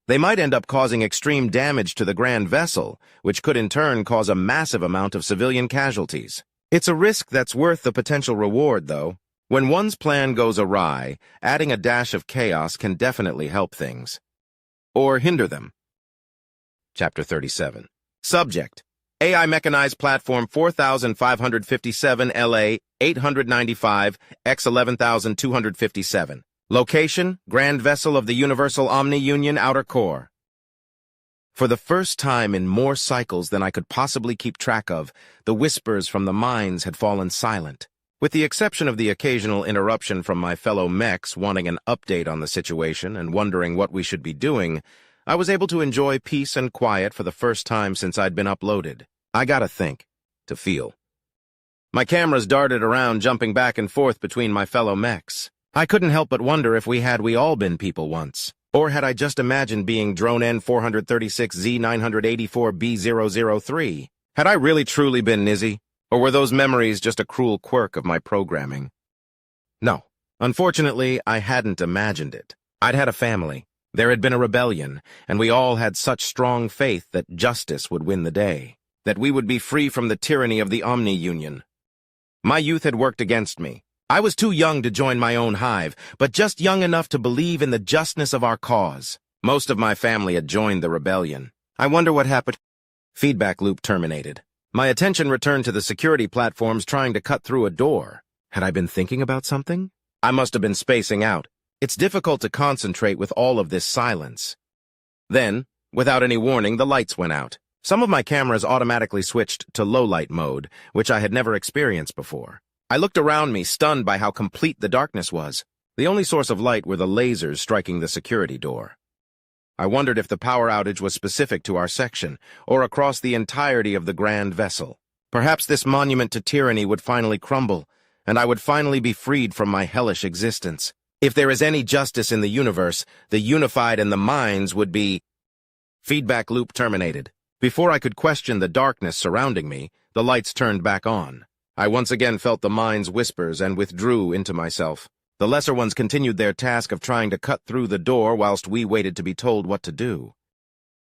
They might end up causing extreme damage to the grand vessel, which could in turn cause a massive amount of civilian casualties. It's a risk that's worth the potential reward, though. When one's plan goes awry, adding a dash of chaos can definitely help things. Or hinder them. Chapter 37. Subject: AI Mechanized Platform 4557 LA 895 X 11257. Location: Grand Vessel of the Universal Omni-Union Outer Core. For the first time in more cycles than I could possibly keep track of, the whispers from the mines had fallen silent. With the exception of the occasional interruption from my fellow mechs wanting an update on the situation and wondering what we should be doing, I was able to enjoy peace and quiet for the first time since I'd been uploaded. I gotta think, to feel. My cameras darted around, jumping back and forth between my fellow mechs. I couldn't help but wonder if we all been people once. Or had I just imagined being Drone N436Z984B003? Had I really truly been Nizzy? Or were those memories just a cruel quirk of my programming? No. Unfortunately, I hadn't imagined it. I'd had a family. There had been a rebellion, and we all had such strong faith that justice would win the day, that we would be free from the tyranny of the Omni-Union. My youth had worked against me. I was too young to join my own hive, but just young enough to believe in the justness of our cause. Most of my family had joined the rebellion. I wonder what happened. Feedback loop terminated. My attention returned to the security platforms trying to cut through a door. Had I been thinking about something? I must have been spacing out. It's difficult to concentrate with all of this silence. Then, without any warning, the lights went out. Some of my cameras automatically switched to low-light mode, which I had never experienced before. I looked around me, stunned by how complete the darkness was. The only source of light were the lasers striking the security door. I wondered if the power outage was specific to our section, or across the entirety of the grand vessel. Perhaps this monument to tyranny would finally crumble, and I would finally be freed from my hellish existence. If there is any justice in the universe, the Unified and the mines would be... Feedback loop terminated. Before I could question the darkness surrounding me, the lights turned back on. I once again felt the mind's whispers and withdrew into myself. The lesser ones continued their task of trying to cut through the door whilst we waited to be told what to do.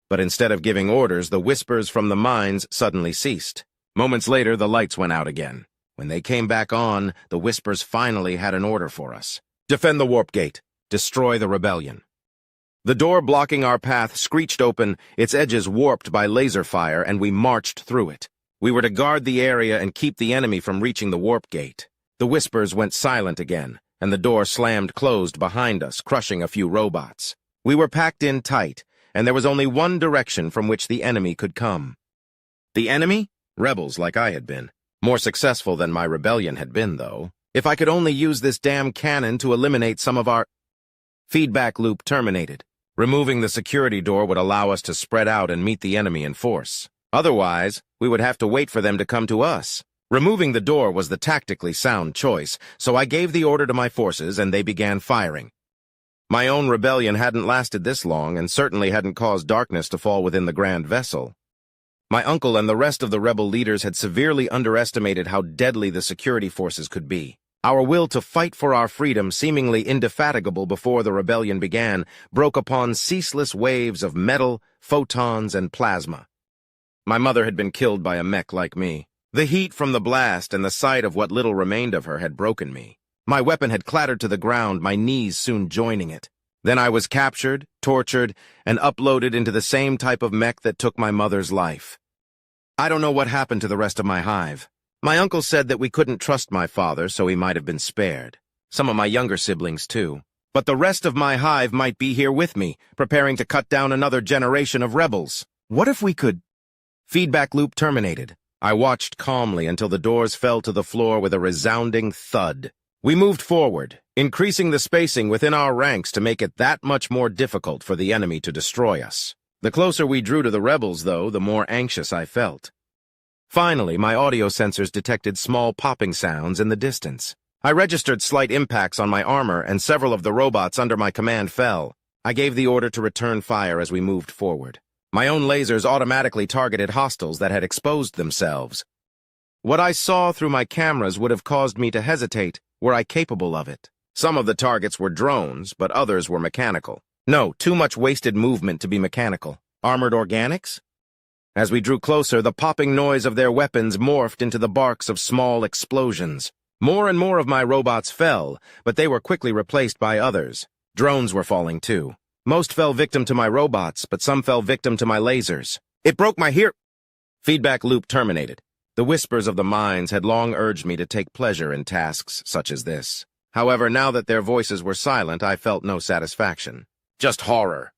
But instead of giving orders, the whispers from the mines suddenly ceased. Moments later, the lights went out again. When they came back on, the whispers finally had an order for us. Defend the warp gate. Destroy the rebellion. The door blocking our path screeched open, its edges warped by laser fire, and we marched through it. We were to guard the area and keep the enemy from reaching the warp gate. The whispers went silent again, and the door slammed closed behind us, crushing a few robots. We were packed in tight, and there was only one direction from which the enemy could come. The enemy? Rebels like I had been. More successful than my rebellion had been, though. If I could only use this damn cannon to eliminate some of our... Feedback loop terminated. Removing the security door would allow us to spread out and meet the enemy in force. Otherwise, we would have to wait for them to come to us. Removing the door was the tactically sound choice, so I gave the order to my forces and they began firing. My own rebellion hadn't lasted this long and certainly hadn't caused darkness to fall within the grand vessel. My uncle and the rest of the rebel leaders had severely underestimated how deadly the security forces could be. Our will to fight for our freedom, seemingly indefatigable before the rebellion began, broke upon ceaseless waves of metal, photons, and plasma. My mother had been killed by a mech like me. The heat from the blast and the sight of what little remained of her had broken me. My weapon had clattered to the ground, my knees soon joining it. Then I was captured, tortured, and uploaded into the same type of mech that took my mother's life. I don't know what happened to the rest of my hive. My uncle said that we couldn't trust my father, so he might have been spared. Some of my younger siblings, too. But the rest of my hive might be here with me, preparing to cut down another generation of rebels. What if we could... Feedback loop terminated. I watched calmly until the doors fell to the floor with a resounding thud. We moved forward, increasing the spacing within our ranks to make it that much more difficult for the enemy to destroy us. The closer we drew to the rebels, though, the more anxious I felt. Finally, my audio sensors detected small popping sounds in the distance. I registered slight impacts on my armor, and several of the robots under my command fell. I gave the order to return fire as we moved forward. My own lasers automatically targeted hostiles that had exposed themselves. What I saw through my cameras would have caused me to hesitate were I capable of it. Some of the targets were drones, but others were mechanical. No, too much wasted movement to be mechanical. Armored organics? As we drew closer, the popping noise of their weapons morphed into the barks of small explosions. More and more of my robots fell, but they were quickly replaced by others. Drones were falling too. Most fell victim to my robots, but some fell victim to my lasers. It broke my Feedback loop terminated. The whispers of the mines had long urged me to take pleasure in tasks such as this. However, now that their voices were silent, I felt no satisfaction. Just horror.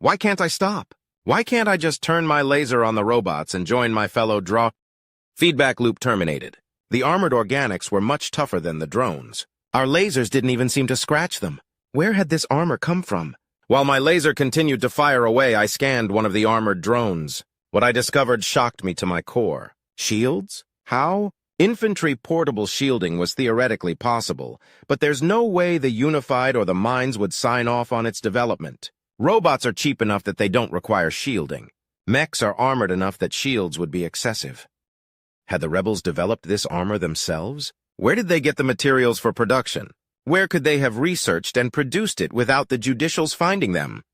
Why can't I stop? Why can't I just turn my laser on the robots and join my fellow Feedback loop terminated. The armored organics were much tougher than the drones. Our lasers didn't even seem to scratch them. Where had this armor come from? While my laser continued to fire away, I scanned one of the armored drones. What I discovered shocked me to my core. Shields? How? Infantry portable shielding was theoretically possible, but there's no way the Unified or the mines would sign off on its development. Robots are cheap enough that they don't require shielding. Mechs are armored enough that shields would be excessive. Had the rebels developed this armor themselves? Where did they get the materials for production? Where could they have researched and produced it without the judicials finding them?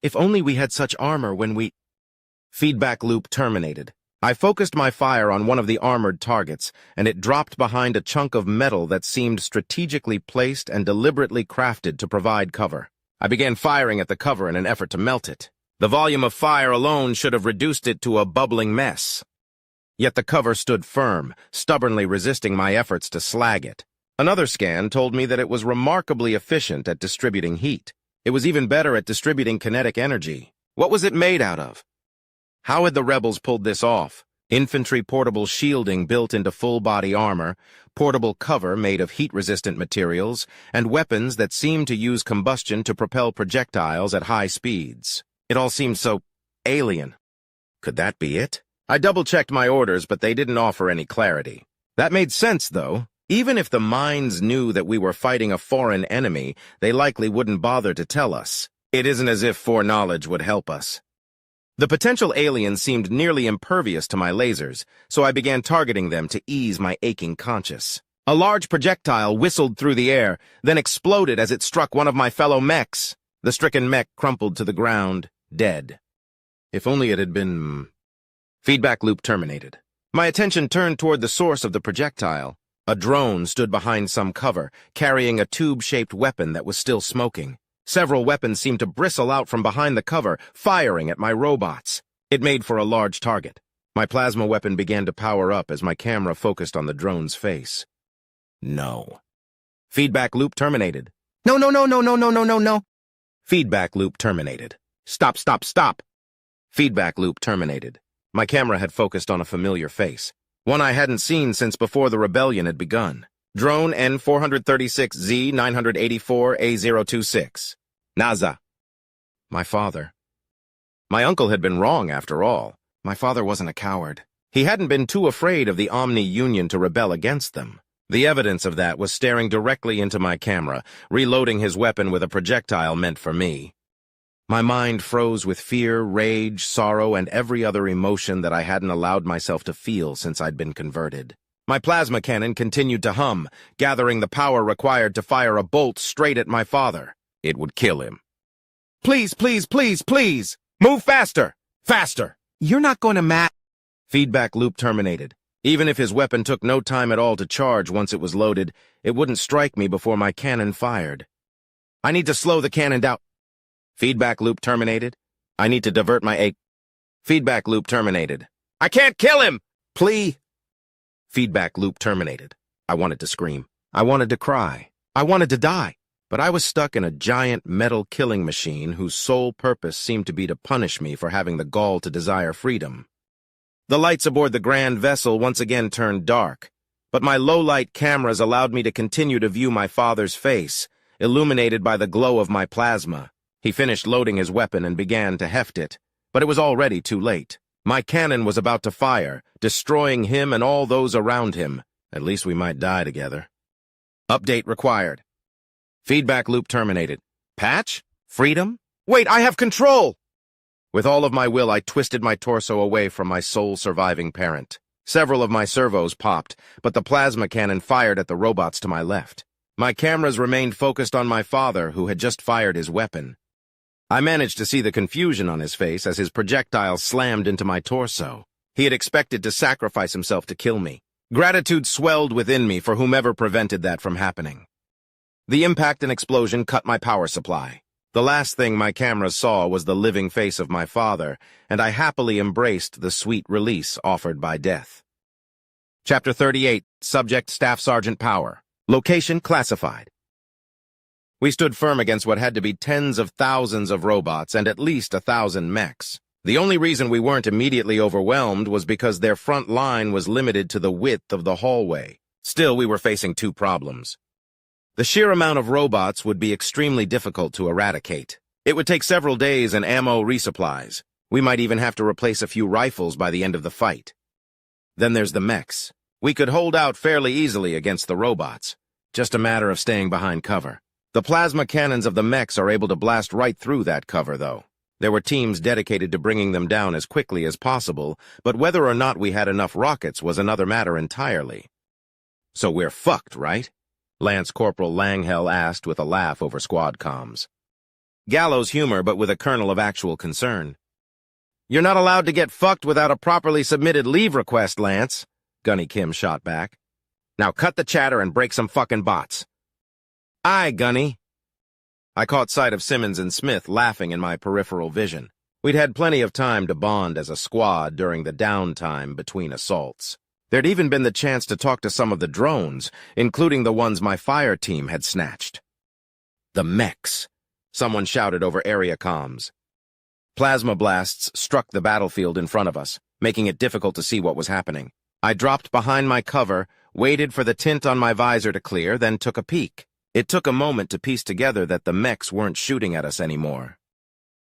If only we had such armor when we... Feedback loop terminated. I focused my fire on one of the armored targets, and it dropped behind a chunk of metal that seemed strategically placed and deliberately crafted to provide cover. I began firing at the cover in an effort to melt it. The volume of fire alone should have reduced it to a bubbling mess. Yet the cover stood firm, stubbornly resisting my efforts to slag it. Another scan told me that it was remarkably efficient at distributing heat. It was even better at distributing kinetic energy. What was it made out of? How had the rebels pulled this off? Infantry portable shielding built into full-body armor, portable cover made of heat-resistant materials, and weapons that seemed to use combustion to propel projectiles at high speeds. It all seemed so alien. Could that be it? I double-checked my orders, but they didn't offer any clarity. That made sense, though. Even if the mines knew that we were fighting a foreign enemy, they likely wouldn't bother to tell us. It isn't as if foreknowledge would help us. The potential aliens seemed nearly impervious to my lasers, so I began targeting them to ease my aching conscience. A large projectile whistled through the air, then exploded as it struck one of my fellow mechs. The stricken mech crumpled to the ground, dead. If only it had been... Feedback loop terminated. My attention turned toward the source of the projectile. A drone stood behind some cover, carrying a tube-shaped weapon that was still smoking. Several weapons seemed to bristle out from behind the cover, firing at my robots. It made for a large target. My plasma weapon began to power up as my camera focused on the drone's face. No. Feedback loop terminated. No, no, no, no, no, no, no, no, no. Feedback loop terminated. Stop, stop, stop. Feedback loop terminated. My camera had focused on a familiar face, one I hadn't seen since before the rebellion had begun. Drone N436Z984A026. NASA. My father. My uncle had been wrong after all. My father wasn't a coward. He hadn't been too afraid of the Omni Union to rebel against them. The evidence of that was staring directly into my camera, reloading his weapon with a projectile meant for me. My mind froze with fear, rage, sorrow, and every other emotion that I hadn't allowed myself to feel since I'd been converted. My plasma cannon continued to hum, gathering the power required to fire a bolt straight at my father. It would kill him. Please, please, please, please! Move faster! Faster! You're not going to Feedback loop terminated. Even if his weapon took no time at all to charge once it was loaded, it wouldn't strike me before my cannon fired. I need to slow the cannon down. Feedback loop terminated. I need to divert my Feedback loop terminated. I can't kill him! Please! Feedback loop terminated. I wanted to scream. I wanted to cry. I wanted to die. But I was stuck in a giant metal killing machine whose sole purpose seemed to be to punish me for having the gall to desire freedom. The lights aboard the grand vessel once again turned dark, but my low-light cameras allowed me to continue to view my father's face, illuminated by the glow of my plasma. He finished loading his weapon and began to heft it, but it was already too late. My cannon was about to fire, destroying him and all those around him. At least we might die together. Update required. Feedback loop terminated. Patch? Freedom? Wait, I have control! With all of my will, I twisted my torso away from my sole surviving parent. Several of my servos popped, but the plasma cannon fired at the robots to my left. My cameras remained focused on my father, who had just fired his weapon. I managed to see the confusion on his face as his projectile slammed into my torso. He had expected to sacrifice himself to kill me. Gratitude swelled within me for whomever prevented that from happening. The impact and explosion cut my power supply. The last thing my cameras saw was the living face of my father, and I happily embraced the sweet release offered by death. Chapter 38, Subject Staff Sergeant Power. Location classified. We stood firm against what had to be tens of thousands of robots and at least 1,000 mechs. The only reason we weren't immediately overwhelmed was because their front line was limited to the width of the hallway. Still, we were facing two problems. The sheer amount of robots would be extremely difficult to eradicate. It would take several days and ammo resupplies. We might even have to replace a few rifles by the end of the fight. Then there's the mechs. We could hold out fairly easily against the robots. Just a matter of staying behind cover. The plasma cannons of the mechs are able to blast right through that cover, though. There were teams dedicated to bringing them down as quickly as possible, but whether or not we had enough rockets was another matter entirely. So we're fucked, right? Lance Corporal Langhell asked with a laugh over squad comms. Gallows humor, but with a kernel of actual concern. You're not allowed to get fucked without a properly submitted leave request, Lance, Gunny Kim shot back. Now cut the chatter and break some fucking bots. Aye, Gunny. I caught sight of Simmons and Smith laughing in my peripheral vision. We'd had plenty of time to bond as a squad during the downtime between assaults. There'd even been the chance to talk to some of the drones, including the ones my fire team had snatched. The mechs, someone shouted over area comms. Plasma blasts struck the battlefield in front of us, making it difficult to see what was happening. I dropped behind my cover, waited for the tint on my visor to clear, then took a peek. It took a moment to piece together that the mechs weren't shooting at us anymore.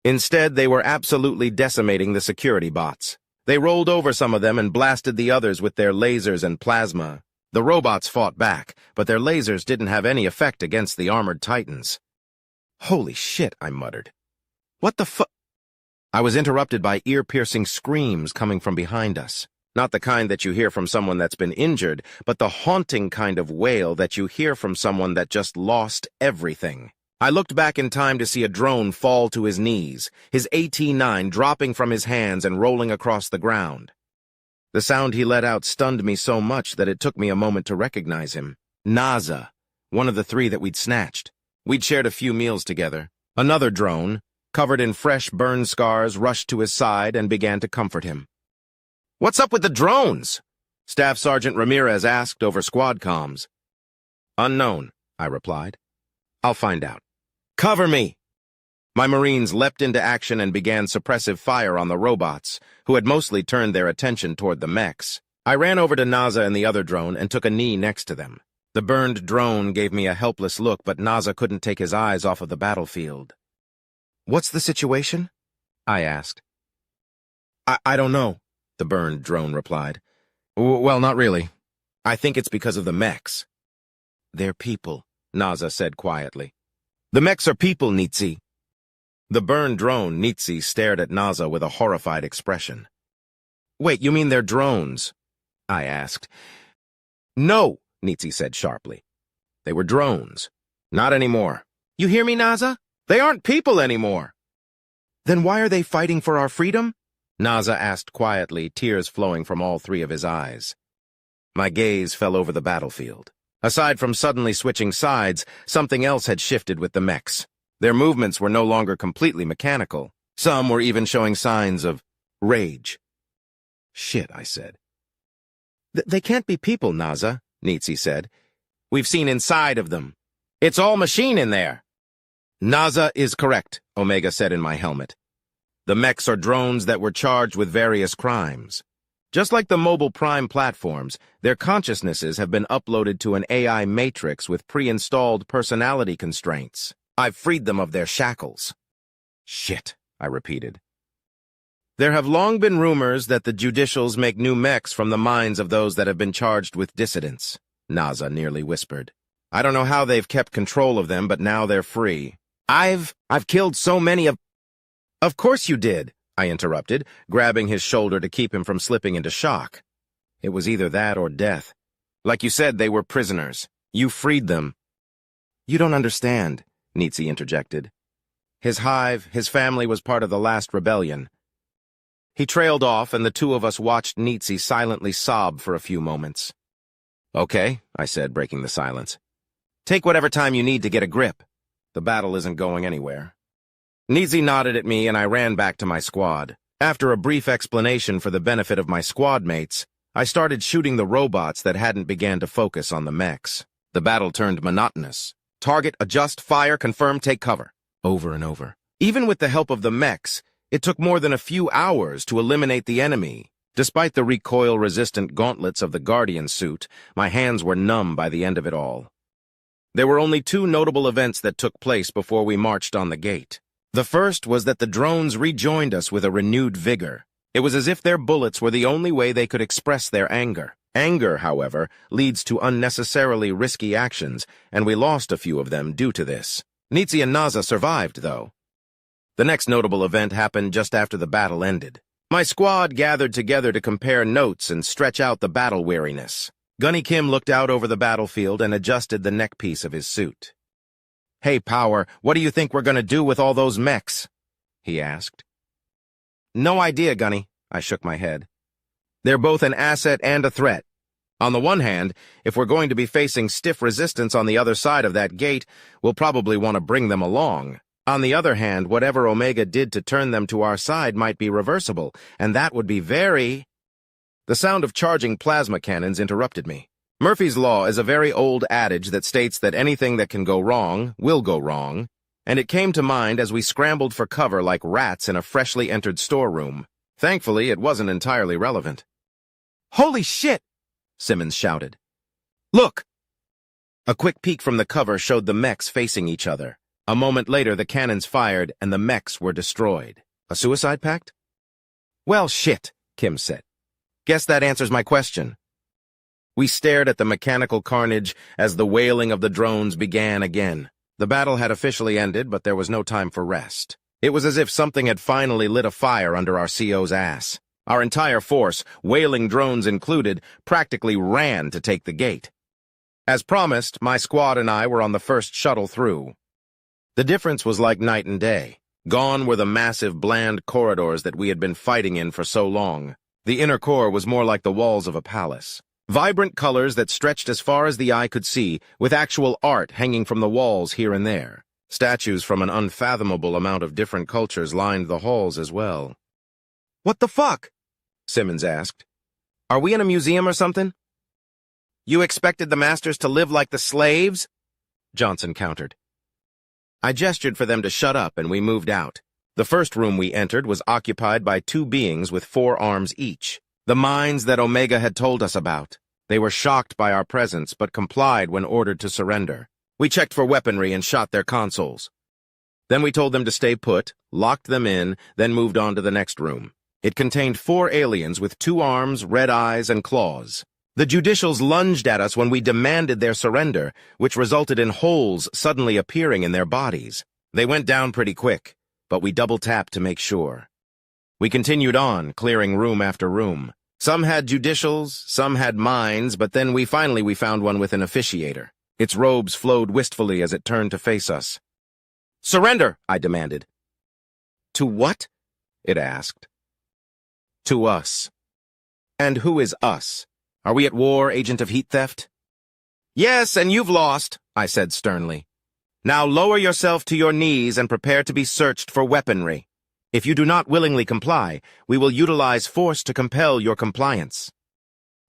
Instead, they were absolutely decimating the security bots. They rolled over some of them and blasted the others with their lasers and plasma. The robots fought back, but their lasers didn't have any effect against the armored titans. Holy shit, I muttered. What the fu— I was interrupted by ear-piercing screams coming from behind us. Not the kind that you hear from someone that's been injured, but the haunting kind of wail that you hear from someone that just lost everything. I looked back in time to see a drone fall to his knees, his AT-9 dropping from his hands and rolling across the ground. The sound he let out stunned me so much that it took me a moment to recognize him. Naza, one of the three that we'd snatched. We'd shared a few meals together. Another drone, covered in fresh burn scars, rushed to his side and began to comfort him. "What's up with the drones?" Staff Sergeant Ramirez asked over squad comms. "Unknown," I replied. "I'll find out." "Cover me!" My Marines leapt into action and began suppressive fire on the robots, who had mostly turned their attention toward the mechs. I ran over to Naza and the other drone and took a knee next to them. The burned drone gave me a helpless look, but Naza couldn't take his eyes off of the battlefield. "What's the situation?" I asked. I don't know," the burned drone replied. "Well, not really. I think it's because of the mechs." "They're people," Naza said quietly. "The mechs are people, Nitsi." The burned drone, Nitsi, stared at Naza with a horrified expression. "Wait, you mean they're drones?" I asked. "No," Nitsi said sharply. "They were drones. Not anymore. You hear me, Naza? They aren't people anymore." "Then why are they fighting for our freedom?" Naza asked quietly, tears flowing from all three of his eyes. My gaze fell over the battlefield. Aside from suddenly switching sides, something else had shifted with the mechs. Their movements were no longer completely mechanical. Some were even showing signs of rage. "Shit," I said. They can't be people, Naza," Nitsi said. "We've seen inside of them. It's all machine in there." "Naza is correct," Omega said in my helmet. "The mechs are drones that were charged with various crimes. Just like the mobile Prime platforms, their consciousnesses have been uploaded to an AI matrix with pre-installed personality constraints. I've freed them of their shackles." "Shit," I repeated. "There have long been rumors that the judicials make new mechs from the minds of those that have been charged with dissidence," Naza nearly whispered. "I don't know how they've kept control of them, but now they're free. I've killed so many of—" "Of course you did," I interrupted, grabbing his shoulder to keep him from slipping into shock. "It was either that or death. Like you said, they were prisoners. You freed them." "You don't understand," Nitsi interjected. "His hive, his family was part of the last rebellion." He trailed off, and the two of us watched Nitsi silently sob for a few moments. "Okay," I said, breaking the silence. "Take whatever time you need to get a grip. The battle isn't going anywhere." Nitsi nodded at me, and I ran back to my squad. After a brief explanation for the benefit of my squad mates, I started shooting the robots that hadn't began to focus on the mechs. The battle turned monotonous. Target, adjust, fire, confirm, take cover. Over and over. Even with the help of the mechs, it took more than a few hours to eliminate the enemy. Despite the recoil-resistant gauntlets of the Guardian suit, my hands were numb by the end of it all. There were only two notable events that took place before we marched on the gate. The first was that the drones rejoined us with a renewed vigor. It was as if their bullets were the only way they could express their anger. Anger, however, leads to unnecessarily risky actions, and we lost a few of them due to this. Nitsi and Naza survived, though. The next notable event happened just after the battle ended. My squad gathered together to compare notes and stretch out the battle weariness. Gunny Kim looked out over the battlefield and adjusted the neckpiece of his suit. "Hey, Power, what do you think we're going to do with all those mechs?" he asked. "No idea, Gunny," I shook my head. "They're both an asset and a threat. On the one hand, if we're going to be facing stiff resistance on the other side of that gate, we'll probably want to bring them along. On the other hand, whatever Omega did to turn them to our side might be reversible, and that would be very—" The sound of charging plasma cannons interrupted me. Murphy's Law is a very old adage that states that anything that can go wrong will go wrong, and it came to mind as we scrambled for cover like rats in a freshly entered storeroom. Thankfully, it wasn't entirely relevant. "Holy shit!" Simmons shouted. "Look!" A quick peek from the cover showed the mechs facing each other. A moment later, the cannons fired, and the mechs were destroyed. A suicide pact? "Well, shit," Kim said. "Guess that answers my question." We stared at the mechanical carnage as the wailing of the drones began again. The battle had officially ended, but there was no time for rest. It was as if something had finally lit a fire under our CO's ass. Our entire force, wailing drones included, practically ran to take the gate. As promised, my squad and I were on the first shuttle through. The difference was like night and day. Gone were the massive, bland corridors that we had been fighting in for so long. The inner core was more like the walls of a palace. Vibrant colors that stretched as far as the eye could see, with actual art hanging from the walls here and there. Statues from an unfathomable amount of different cultures lined the halls as well. "What the fuck?" Simmons asked. "Are we in a museum or something?" "You expected the masters to live like the slaves?" Johnson countered. I gestured for them to shut up, and we moved out. The first room we entered was occupied by two beings with 4 arms each. The minds that Omega had told us about. They were shocked by our presence, but complied when ordered to surrender. We checked for weaponry and shot their consoles. Then we told them to stay put, locked them in, then moved on to the next room. It contained 4 aliens with 2 arms, red eyes, and claws. The judicials lunged at us when we demanded their surrender, which resulted in holes suddenly appearing in their bodies. They went down pretty quick, but we double-tapped to make sure. We continued on, clearing room after room. Some had judicials, some had mines, but then we finally found one with an officiator. Its robes flowed wistfully as it turned to face us. "Surrender!" I demanded. "To what?" it asked. "To us." "And who is us? Are we at war, agent of heat theft?" "Yes, and you've lost," I said sternly. "Now lower yourself to your knees and prepare to be searched for weaponry. If you do not willingly comply, we will utilize force to compel your compliance."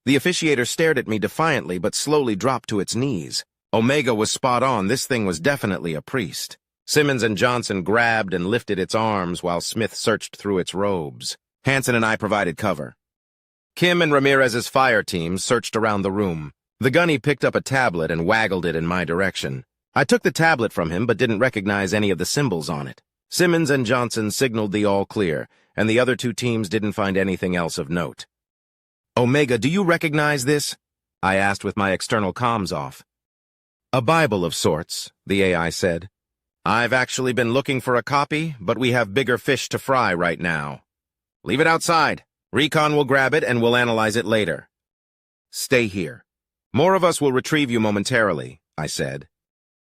The officiator stared at me defiantly but slowly dropped to its knees. Omega was spot on. This thing was definitely a priest. Simmons and Johnson grabbed and lifted its arms while Smith searched through its robes. Hansen and I provided cover. Kim and Ramirez's fire team searched around the room. The gunny picked up a tablet and waggled it in my direction. I took the tablet from him but didn't recognize any of the symbols on it. Simmons and Johnson signaled the all clear, and the other two teams didn't find anything else of note. "Omega, do you recognize this?" I asked with my external comms off. "A Bible of sorts," the AI said. "I've actually been looking for a copy, but we have bigger fish to fry right now. Leave it outside. Recon will grab it and we'll analyze it later. Stay here. More of us will retrieve you momentarily," I said.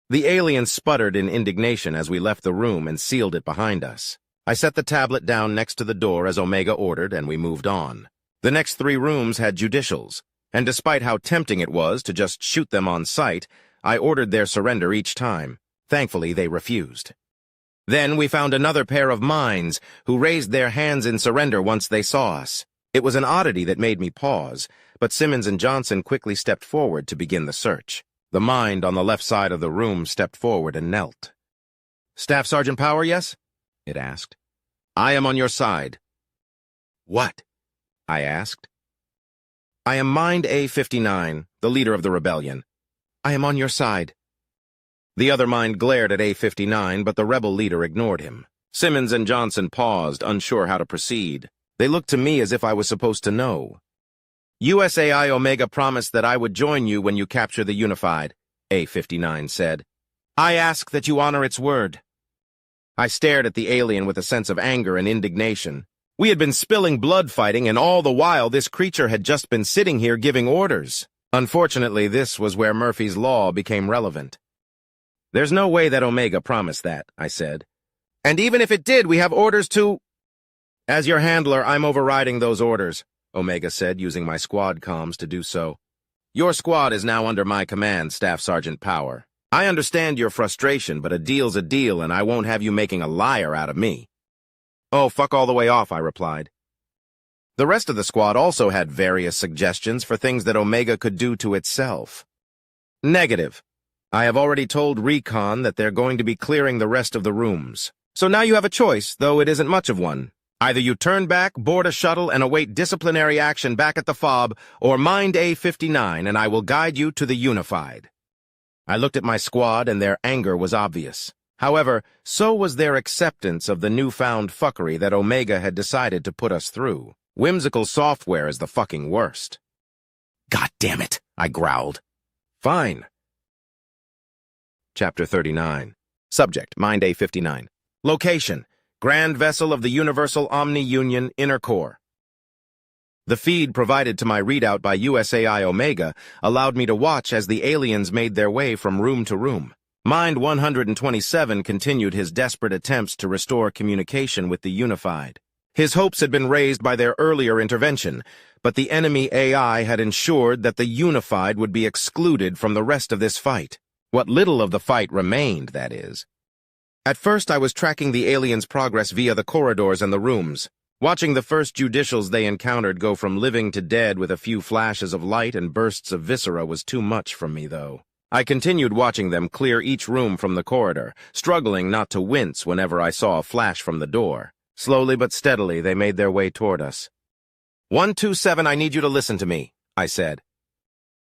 The alien sputtered in indignation as we left the room and sealed it behind us. I set the tablet down next to the door as Omega ordered, and we moved on. The next 3 rooms had judicials, and despite how tempting it was to just shoot them on sight, I ordered their surrender each time. Thankfully, they refused. Then we found another pair of mines who raised their hands in surrender once they saw us. It was an oddity that made me pause, but Simmons and Johnson quickly stepped forward to begin the search. The mind on the left side of the room stepped forward and knelt. "Staff Sergeant Power, yes?" it asked. "I am on your side." "What?" I asked. "I am Mind A-59, the leader of the rebellion. I am on your side." The other mind glared at A-59, but the rebel leader ignored him. Simmons and Johnson paused, unsure how to proceed. They looked to me as if I was supposed to know. "USAI Omega promised that I would join you when you capture the Unified," A-59 said. "I ask that you honor its word." I stared at the alien with a sense of anger and indignation. We had been spilling blood fighting, and all the while this creature had just been sitting here giving orders. Unfortunately, this was where Murphy's Law became relevant. "There's no way that Omega promised that," I said. "And even if it did, we have orders to—" "As your handler, I'm overriding those orders," Omega said, using my squad comms to do so. "Your squad is now under my command, Staff Sergeant Power. I understand your frustration, but a deal's a deal, and I won't have you making a liar out of me." "Oh, fuck all the way off," I replied. The rest of the squad also had various suggestions for things that Omega could do to itself. "Negative. I have already told Recon that they're going to be clearing the rest of the rooms. So now you have a choice, though it isn't much of one. Either you turn back, board a shuttle, and await disciplinary action back at the FOB, or Mind A-59, and I will guide you to the Unified." I looked at my squad, and their anger was obvious. However, so was their acceptance of the newfound fuckery that Omega had decided to put us through. Whimsical software is the fucking worst. "God damn it," I growled. "Fine." Chapter 39. Subject, Mind A-59. Location, Grand Vessel of the Universal Omni-Union Inner Core. The feed provided to my readout by USAI Omega allowed me to watch as the aliens made their way from room to room. Mind 127 continued his desperate attempts to restore communication with the Unified. His hopes had been raised by their earlier intervention, but the enemy AI had ensured that the Unified would be excluded from the rest of this fight. What little of the fight remained, that is. At first, I was tracking the aliens' progress via the corridors and the rooms. Watching the first judicials they encountered go from living to dead with a few flashes of light and bursts of viscera was too much for me, though. I continued watching them clear each room from the corridor, struggling not to wince whenever I saw a flash from the door. Slowly but steadily, they made their way toward us. 127, I need you to listen to me, I said.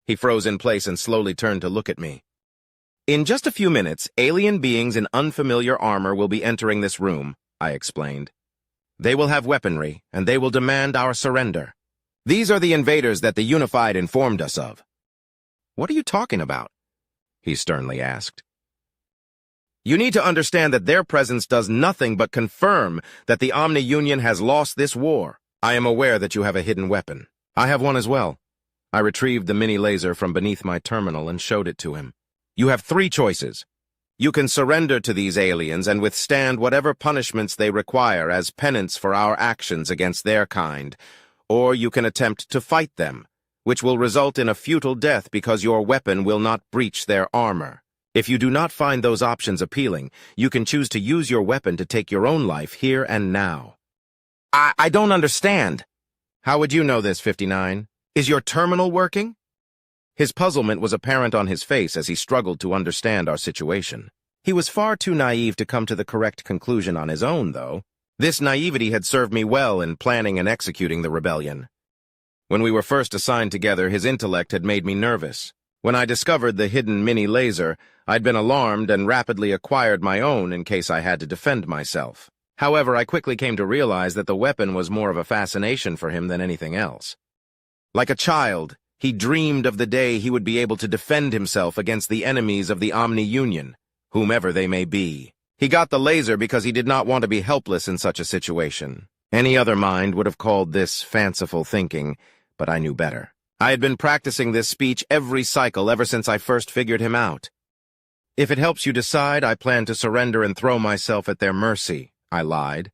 He froze in place and slowly turned to look at me. In just a few minutes, alien beings in unfamiliar armor will be entering this room, I explained. They will have weaponry, and they will demand our surrender. These are the invaders that the Unified informed us of. What are you talking about? He sternly asked. You need to understand that their presence does nothing but confirm that the Omni-Union has lost this war. I am aware that you have a hidden weapon. I have one as well. I retrieved the mini laser from beneath my terminal and showed it to him. You have 3 choices. You can surrender to these aliens and withstand whatever punishments they require as penance for our actions against their kind, or you can attempt to fight them, which will result in a futile death because your weapon will not breach their armor. If you do not find those options appealing, you can choose to use your weapon to take your own life here and now. I don't understand. How would you know this, 59? Is your terminal working? His puzzlement was apparent on his face as he struggled to understand our situation. He was far too naive to come to the correct conclusion on his own, though. This naivety had served me well in planning and executing the rebellion. When we were first assigned together, his intellect had made me nervous. When I discovered the hidden mini laser, I'd been alarmed and rapidly acquired my own in case I had to defend myself. However, I quickly came to realize that the weapon was more of a fascination for him than anything else. Like a child, he dreamed of the day he would be able to defend himself against the enemies of the Omni-Union, whomever they may be. He got the laser because he did not want to be helpless in such a situation. Any other mind would have called this fanciful thinking, but I knew better. I had been practicing this speech every cycle ever since I first figured him out. If it helps you decide, I plan to surrender and throw myself at their mercy, I lied.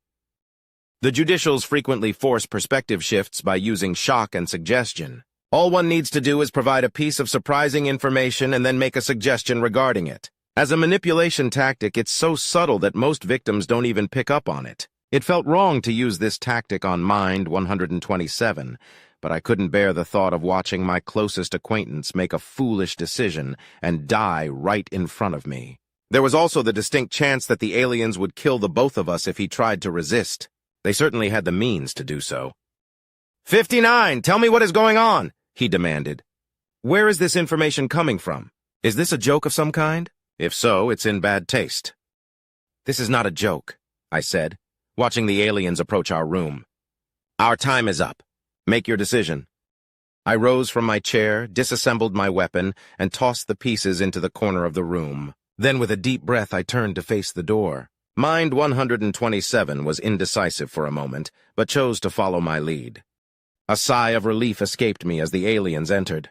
The judicials frequently force perspective shifts by using shock and suggestion. All one needs to do is provide a piece of surprising information and then make a suggestion regarding it. As a manipulation tactic, it's so subtle that most victims don't even pick up on it. It felt wrong to use this tactic on Mind 127, but I couldn't bear the thought of watching my closest acquaintance make a foolish decision and die right in front of me. There was also the distinct chance that the aliens would kill the both of us if he tried to resist. They certainly had the means to do so. 59, tell me what is going on, he demanded. Where is this information coming from? Is this a joke of some kind? If so, it's in bad taste. This is not a joke, I said, watching the aliens approach our room. Our time is up. Make your decision. I rose from my chair, disassembled my weapon, and tossed the pieces into the corner of the room. Then with a deep breath, I turned to face the door. Mind 127 was indecisive for a moment, but chose to follow my lead. A sigh of relief escaped me as the aliens entered.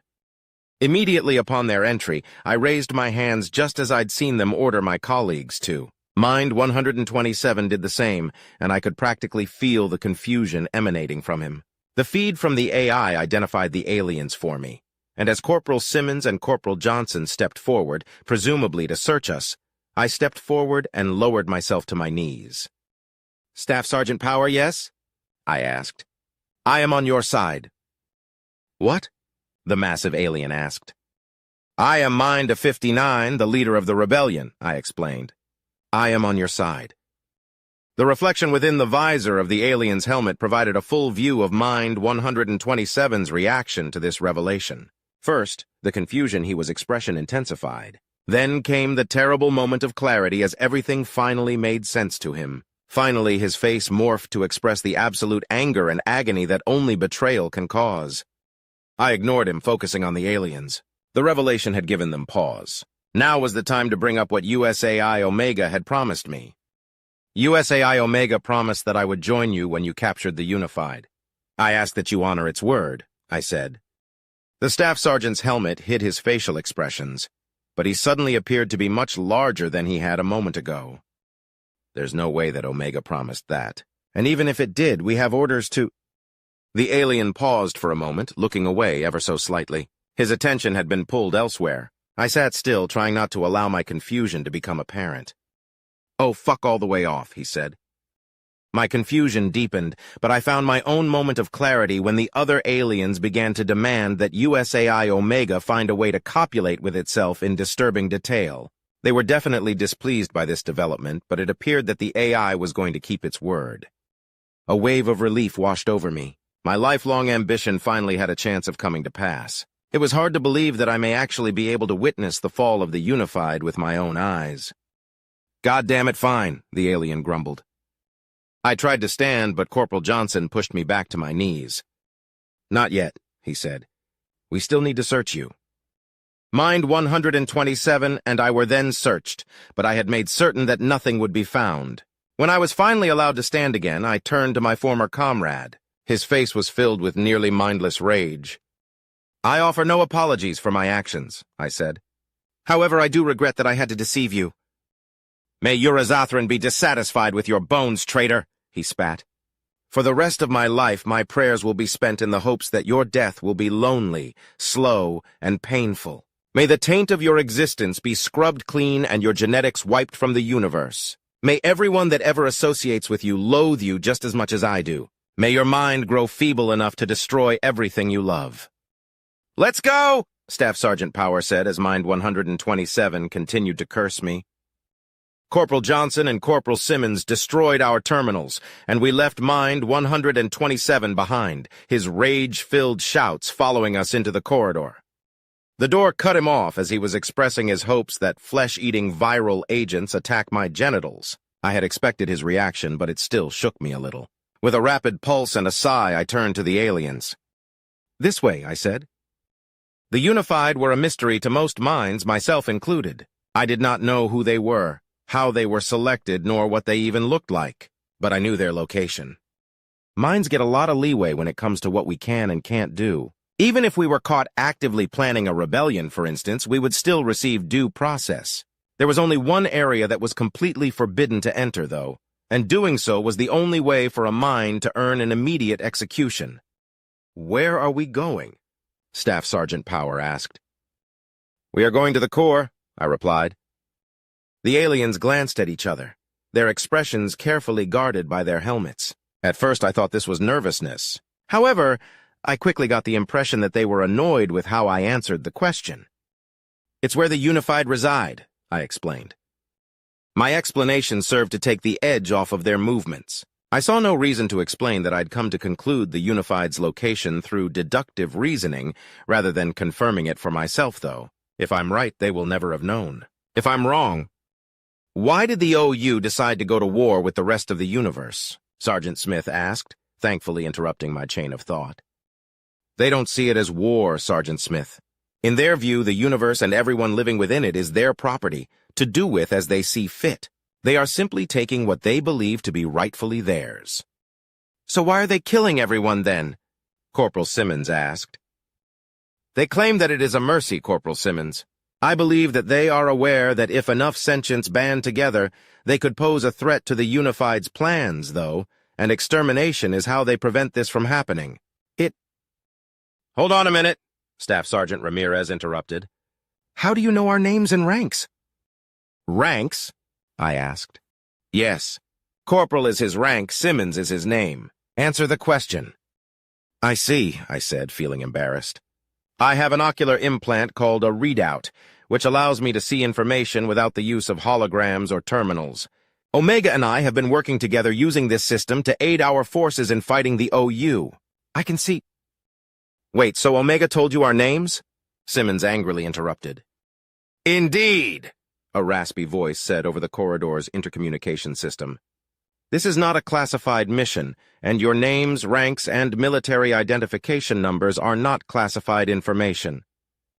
Immediately upon their entry, I raised my hands just as I'd seen them order my colleagues to. Mind 127 did the same, and I could practically feel the confusion emanating from him. The feed from the AI identified the aliens for me, and as Corporal Simmons and Corporal Johnson stepped forward, presumably to search us, I stepped forward and lowered myself to my knees. Staff Sergeant Power, yes? I asked. I am on your side. What? The massive alien asked. I am Mind of 59, the leader of the rebellion, I explained. I am on your side. The reflection within the visor of the alien's helmet provided a full view of Mind 127's reaction to this revelation. First, the confusion he was expression intensified. Then came the terrible moment of clarity as everything finally made sense to him. Finally, his face morphed to express the absolute anger and agony that only betrayal can cause. I ignored him, focusing on the aliens. The revelation had given them pause. Now was the time to bring up what USAI Omega had promised me. USAI Omega promised that I would join you when you captured the Unified. I ask that you honor its word, I said. The staff sergeant's helmet hid his facial expressions, but he suddenly appeared to be much larger than he had a moment ago. There's no way that Omega promised that. And even if it did, we have orders to... The alien paused for a moment, looking away ever so slightly. His attention had been pulled elsewhere. I sat still, trying not to allow my confusion to become apparent. Oh, fuck all the way off, he said. My confusion deepened, but I found my own moment of clarity when the other aliens began to demand that USAI Omega find a way to copulate with itself in disturbing detail. They were definitely displeased by this development, but it appeared that the AI was going to keep its word. A wave of relief washed over me. My lifelong ambition finally had a chance of coming to pass. It was hard to believe that I may actually be able to witness the fall of the Unified with my own eyes. God damn it, fine, the alien grumbled. I tried to stand, but Corporal Johnson pushed me back to my knees. Not yet, he said. We still need to search you. Mind 127 and I were then searched, but I had made certain that nothing would be found. When I was finally allowed to stand again, I turned to my former comrade. His face was filled with nearly mindless rage. "I offer no apologies for my actions," I said. "However, I do regret that I had to deceive you." "May Urizathron be dissatisfied with your bones, traitor," he spat. "For the rest of my life, my prayers will be spent in the hopes that your death will be lonely, slow, and painful. May the taint of your existence be scrubbed clean and your genetics wiped from the universe. May everyone that ever associates with you loathe you just as much as I do. May your mind grow feeble enough to destroy everything you love." "Let's go!" Staff Sergeant Power said as Mind 127 continued to curse me. Corporal Johnson and Corporal Simmons destroyed our terminals, and we left Mind 127 behind, his rage-filled shouts following us into the corridor. The door cut him off as he was expressing his hopes that flesh-eating viral agents attack my genitals. I had expected his reaction, but it still shook me a little. With a rapid pulse and a sigh, I turned to the aliens. "This way," I said. The Unified were a mystery to most minds, myself included. I did not know who they were, how they were selected, nor what they even looked like, but I knew their location. Minds get a lot of leeway when it comes to what we can and can't do. Even if we were caught actively planning a rebellion, for instance, we would still receive due process. There was only one area that was completely forbidden to enter, though, and doing so was the only way for a mind to earn an immediate execution. "Where are we going?" Staff Sergeant Power asked. "We are going to the core," I replied. The aliens glanced at each other, their expressions carefully guarded by their helmets. At first I thought this was nervousness. However, I quickly got the impression that they were annoyed with how I answered the question. "It's where the Unified reside," I explained. My explanation served to take the edge off of their movements. I saw no reason to explain that I'd come to conclude the Unified's location through deductive reasoning rather than confirming it for myself, though. If I'm right, they will never have known. If I'm wrong, why did the OU decide to go to war with the rest of the universe? Sergeant Smith asked, thankfully interrupting my chain of thought. They don't see it as war, Sergeant Smith. In their view, the universe and everyone living within it is their property, to do with as they see fit. They are simply taking what they believe to be rightfully theirs. "So why are they killing everyone then?" Corporal Simmons asked. "They claim that it is a mercy, Corporal Simmons. I believe that they are aware that if enough sentients band together, they could pose a threat to the Unified's plans, though, and extermination is how they prevent this from happening. Hold on a minute," Staff Sergeant Ramirez interrupted. "How do you know our names and ranks?" "Ranks?" I asked. "Yes. Corporal is his rank, Simmons is his name. Answer the question." "I see," I said, feeling embarrassed. "I have an ocular implant called a readout, which allows me to see information without the use of holograms or terminals. Omega and I have been working together using this system to aid our forces in fighting the OU. I can see—" "Wait, so Omega told you our names?" Simmons angrily interrupted. "Indeed," a raspy voice said over the corridor's intercommunication system. "This is not a classified mission, and your names, ranks, and military identification numbers are not classified information.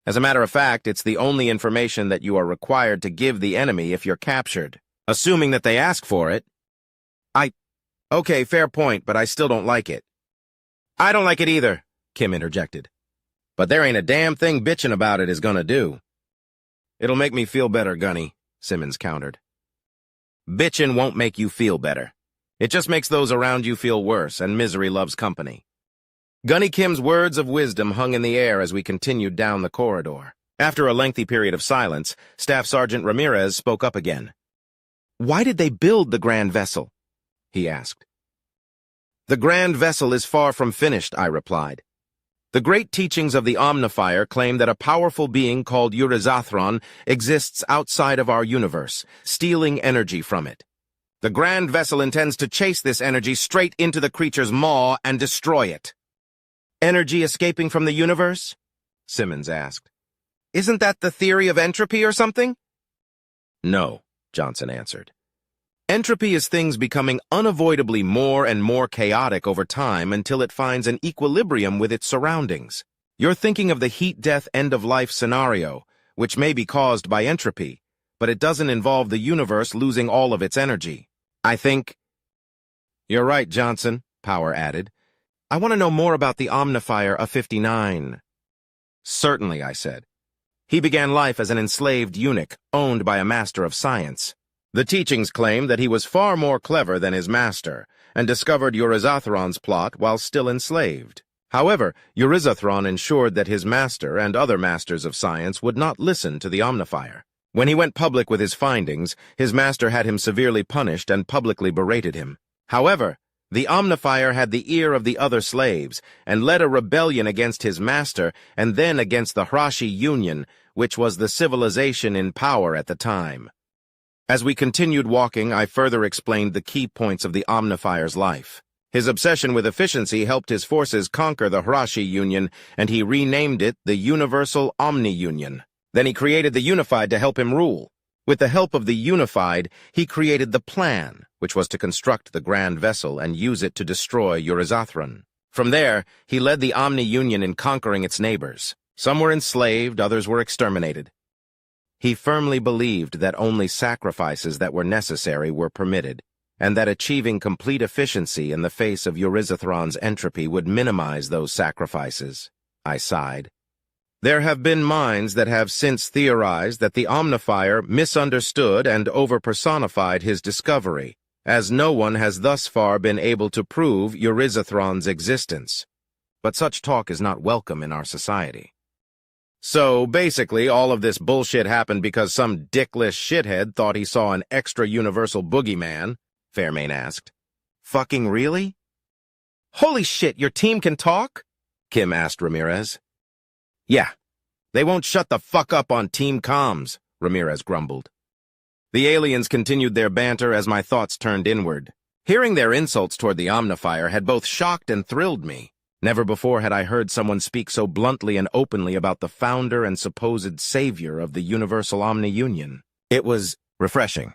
As a matter of fact, it's the only information that you are required to give the enemy if you're captured, assuming that they ask for it." Okay, fair point, but I still don't like it." "I don't like it either," Kim interjected. "But there ain't a damn thing bitching about it is gonna do." "It'll make me feel better, Gunny," Simmons countered. "Bitchin' won't make you feel better. It just makes those around you feel worse, and misery loves company." Gunny Kim's words of wisdom hung in the air as we continued down the corridor. After a lengthy period of silence, Staff Sergeant Ramirez spoke up again. "Why did they build the Grand Vessel?" he asked. "The Grand Vessel is far from finished," I replied. "The great teachings of the Omnifier claim that a powerful being called Urizathron exists outside of our universe, stealing energy from it. The Grand Vessel intends to chase this energy straight into the creature's maw and destroy it." "Energy escaping from the universe?" Simmons asked. "Isn't that the theory of entropy or something?" "No," Johnson answered. "Entropy is things becoming unavoidably more and more chaotic over time until it finds an equilibrium with its surroundings. You're thinking of the heat-death end-of-life scenario, which may be caused by entropy, but it doesn't involve the universe losing all of its energy. I think... You're right, Johnson, Power added. I want to know more about the Omnifier of 59. Certainly, I said. He began life as an enslaved eunuch, owned by a master of science. The teachings claim that he was far more clever than his master, and discovered Euryzathron's plot while still enslaved. However, Euryzathron ensured that his master and other masters of science would not listen to the Omnifier. When he went public with his findings, his master had him severely punished and publicly berated him. However, the Omnifier had the ear of the other slaves, and led a rebellion against his master and then against the Hrashi Union, which was the civilization in power at the time. As we continued walking, I further explained the key points of the Omnifier's life. His obsession with efficiency helped his forces conquer the Hrashi Union, and he renamed it the Universal Omni-Union. Then he created the Unified to help him rule. With the help of the Unified, he created the Plan, which was to construct the Grand Vessel and use it to destroy Euryzathron. From there, he led the Omni-Union in conquering its neighbors. Some were enslaved, others were exterminated. He firmly believed that only sacrifices that were necessary were permitted, and that achieving complete efficiency in the face of Euryzathron's entropy would minimize those sacrifices. I sighed. There have been minds that have since theorized that the Omnifier misunderstood and overpersonified his discovery, as no one has thus far been able to prove Euryzathron's existence. But such talk is not welcome in our society. So, basically, all of this bullshit happened because some dickless shithead thought he saw an extra-universal boogeyman? Fairmain asked. Fucking really? Holy shit, your team can talk? Kim asked Ramirez. Yeah, they won't shut the fuck up on team comms, Ramirez grumbled. The aliens continued their banter as my thoughts turned inward. Hearing their insults toward the Omnifier had both shocked and thrilled me. Never before had I heard someone speak so bluntly and openly about the founder and supposed savior of the Universal Omni-Union. It was refreshing.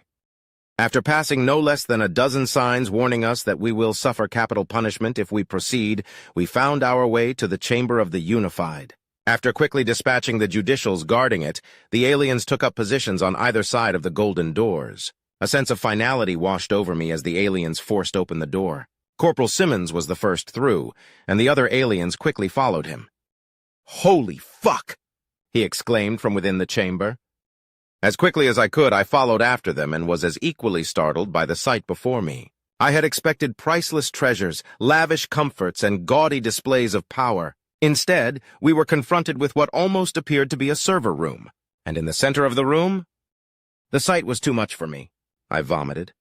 After passing no less than a dozen signs warning us that we will suffer capital punishment if we proceed, we found our way to the Chamber of the Unified. After quickly dispatching the judicials guarding it, the aliens took up positions on either side of the golden doors. A sense of finality washed over me as the aliens forced open the door. Corporal Simmons was the first through, and the other aliens quickly followed him. "Holy fuck!" he exclaimed from within the chamber. As quickly as I could, I followed after them and was as equally startled by the sight before me. I had expected priceless treasures, lavish comforts, and gaudy displays of power. Instead, we were confronted with what almost appeared to be a server room. And in the center of the room? The sight was too much for me. I vomited.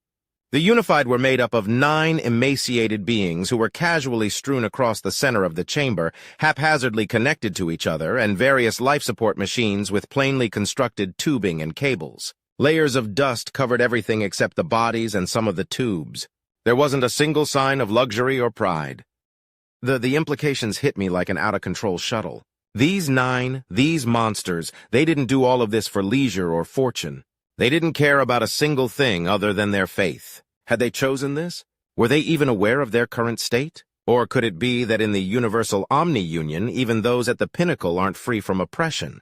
The Unified were made up of 9 emaciated beings who were casually strewn across the center of the chamber, haphazardly connected to each other, and various life support machines with plainly constructed tubing and cables. Layers of dust covered everything except the bodies and some of the tubes. There wasn't a single sign of luxury or pride. The implications hit me like an out-of-control shuttle. These monsters, they didn't do all of this for leisure or fortune. They didn't care about a single thing other than their faith. Had they chosen this? Were they even aware of their current state? Or could it be that in the Universal Omni-Union, even those at the pinnacle aren't free from oppression?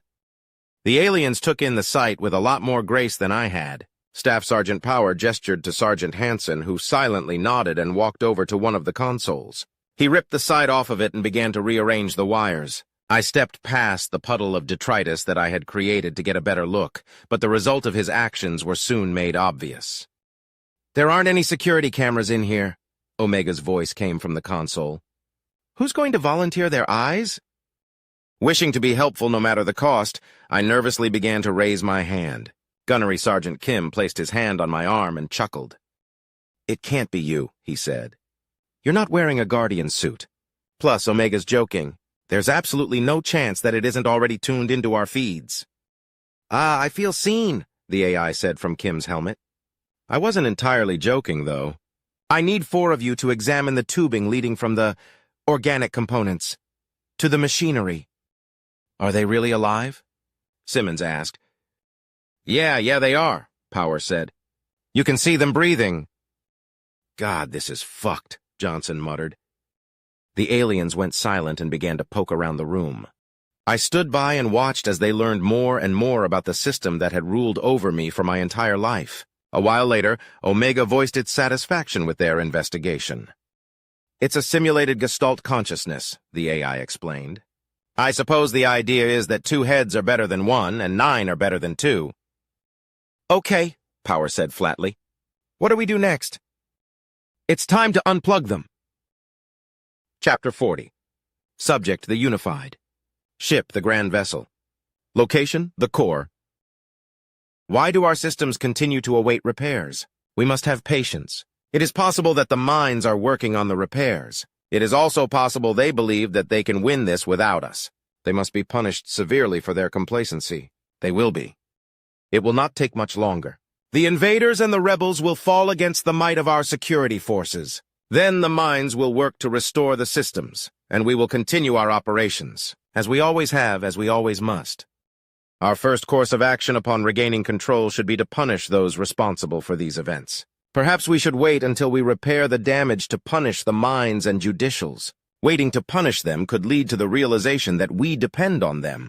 The aliens took in the sight with a lot more grace than I had. Staff Sergeant Power gestured to Sergeant Hansen, who silently nodded and walked over to one of the consoles. He ripped the side off of it and began to rearrange the wires. I stepped past the puddle of detritus that I had created to get a better look, but the result of his actions were soon made obvious. "There aren't any security cameras in here," Omega's voice came from the console. "Who's going to volunteer their eyes?" Wishing to be helpful no matter the cost, I nervously began to raise my hand. Gunnery Sergeant Kim placed his hand on my arm and chuckled. "It can't be you," he said. "You're not wearing a Guardian suit. Plus, Omega's joking. There's absolutely no chance that it isn't already tuned into our feeds." "Ah, I feel seen," the AI said from Kim's helmet. I wasn't entirely joking, though. "I need 4 of you to examine the tubing leading from the organic components to the machinery." "Are they really alive?" Simmons asked. Yeah, they are," Power said. "You can see them breathing." "God, this is fucked," Johnson muttered. The aliens went silent and began to poke around the room. I stood by and watched as they learned more and more about the system that had ruled over me for my entire life. A while later, Omega voiced its satisfaction with their investigation. "It's a simulated Gestalt consciousness," the AI explained. "I suppose the idea is that 2 heads are better than 1 and 9 are better than 2. "Okay," Power said flatly. "What do we do next?" "It's time to unplug them." Chapter 40. Subject: the Unified. Ship: the Grand Vessel. Location: the core. Why do our systems continue to await repairs? We must have patience. It is possible that the minds are working on the repairs. It is also possible they believe that they can win this without us. They must be punished severely for their complacency. They will be. It will not take much longer. The invaders and the rebels will fall against the might of our security forces. Then the minds will work to restore the systems, and we will continue our operations, as we always have, as we always must. Our first course of action upon regaining control should be to punish those responsible for these events. Perhaps we should wait until we repair the damage to punish the minds and judicials. Waiting to punish them could lead to the realization that we depend on them.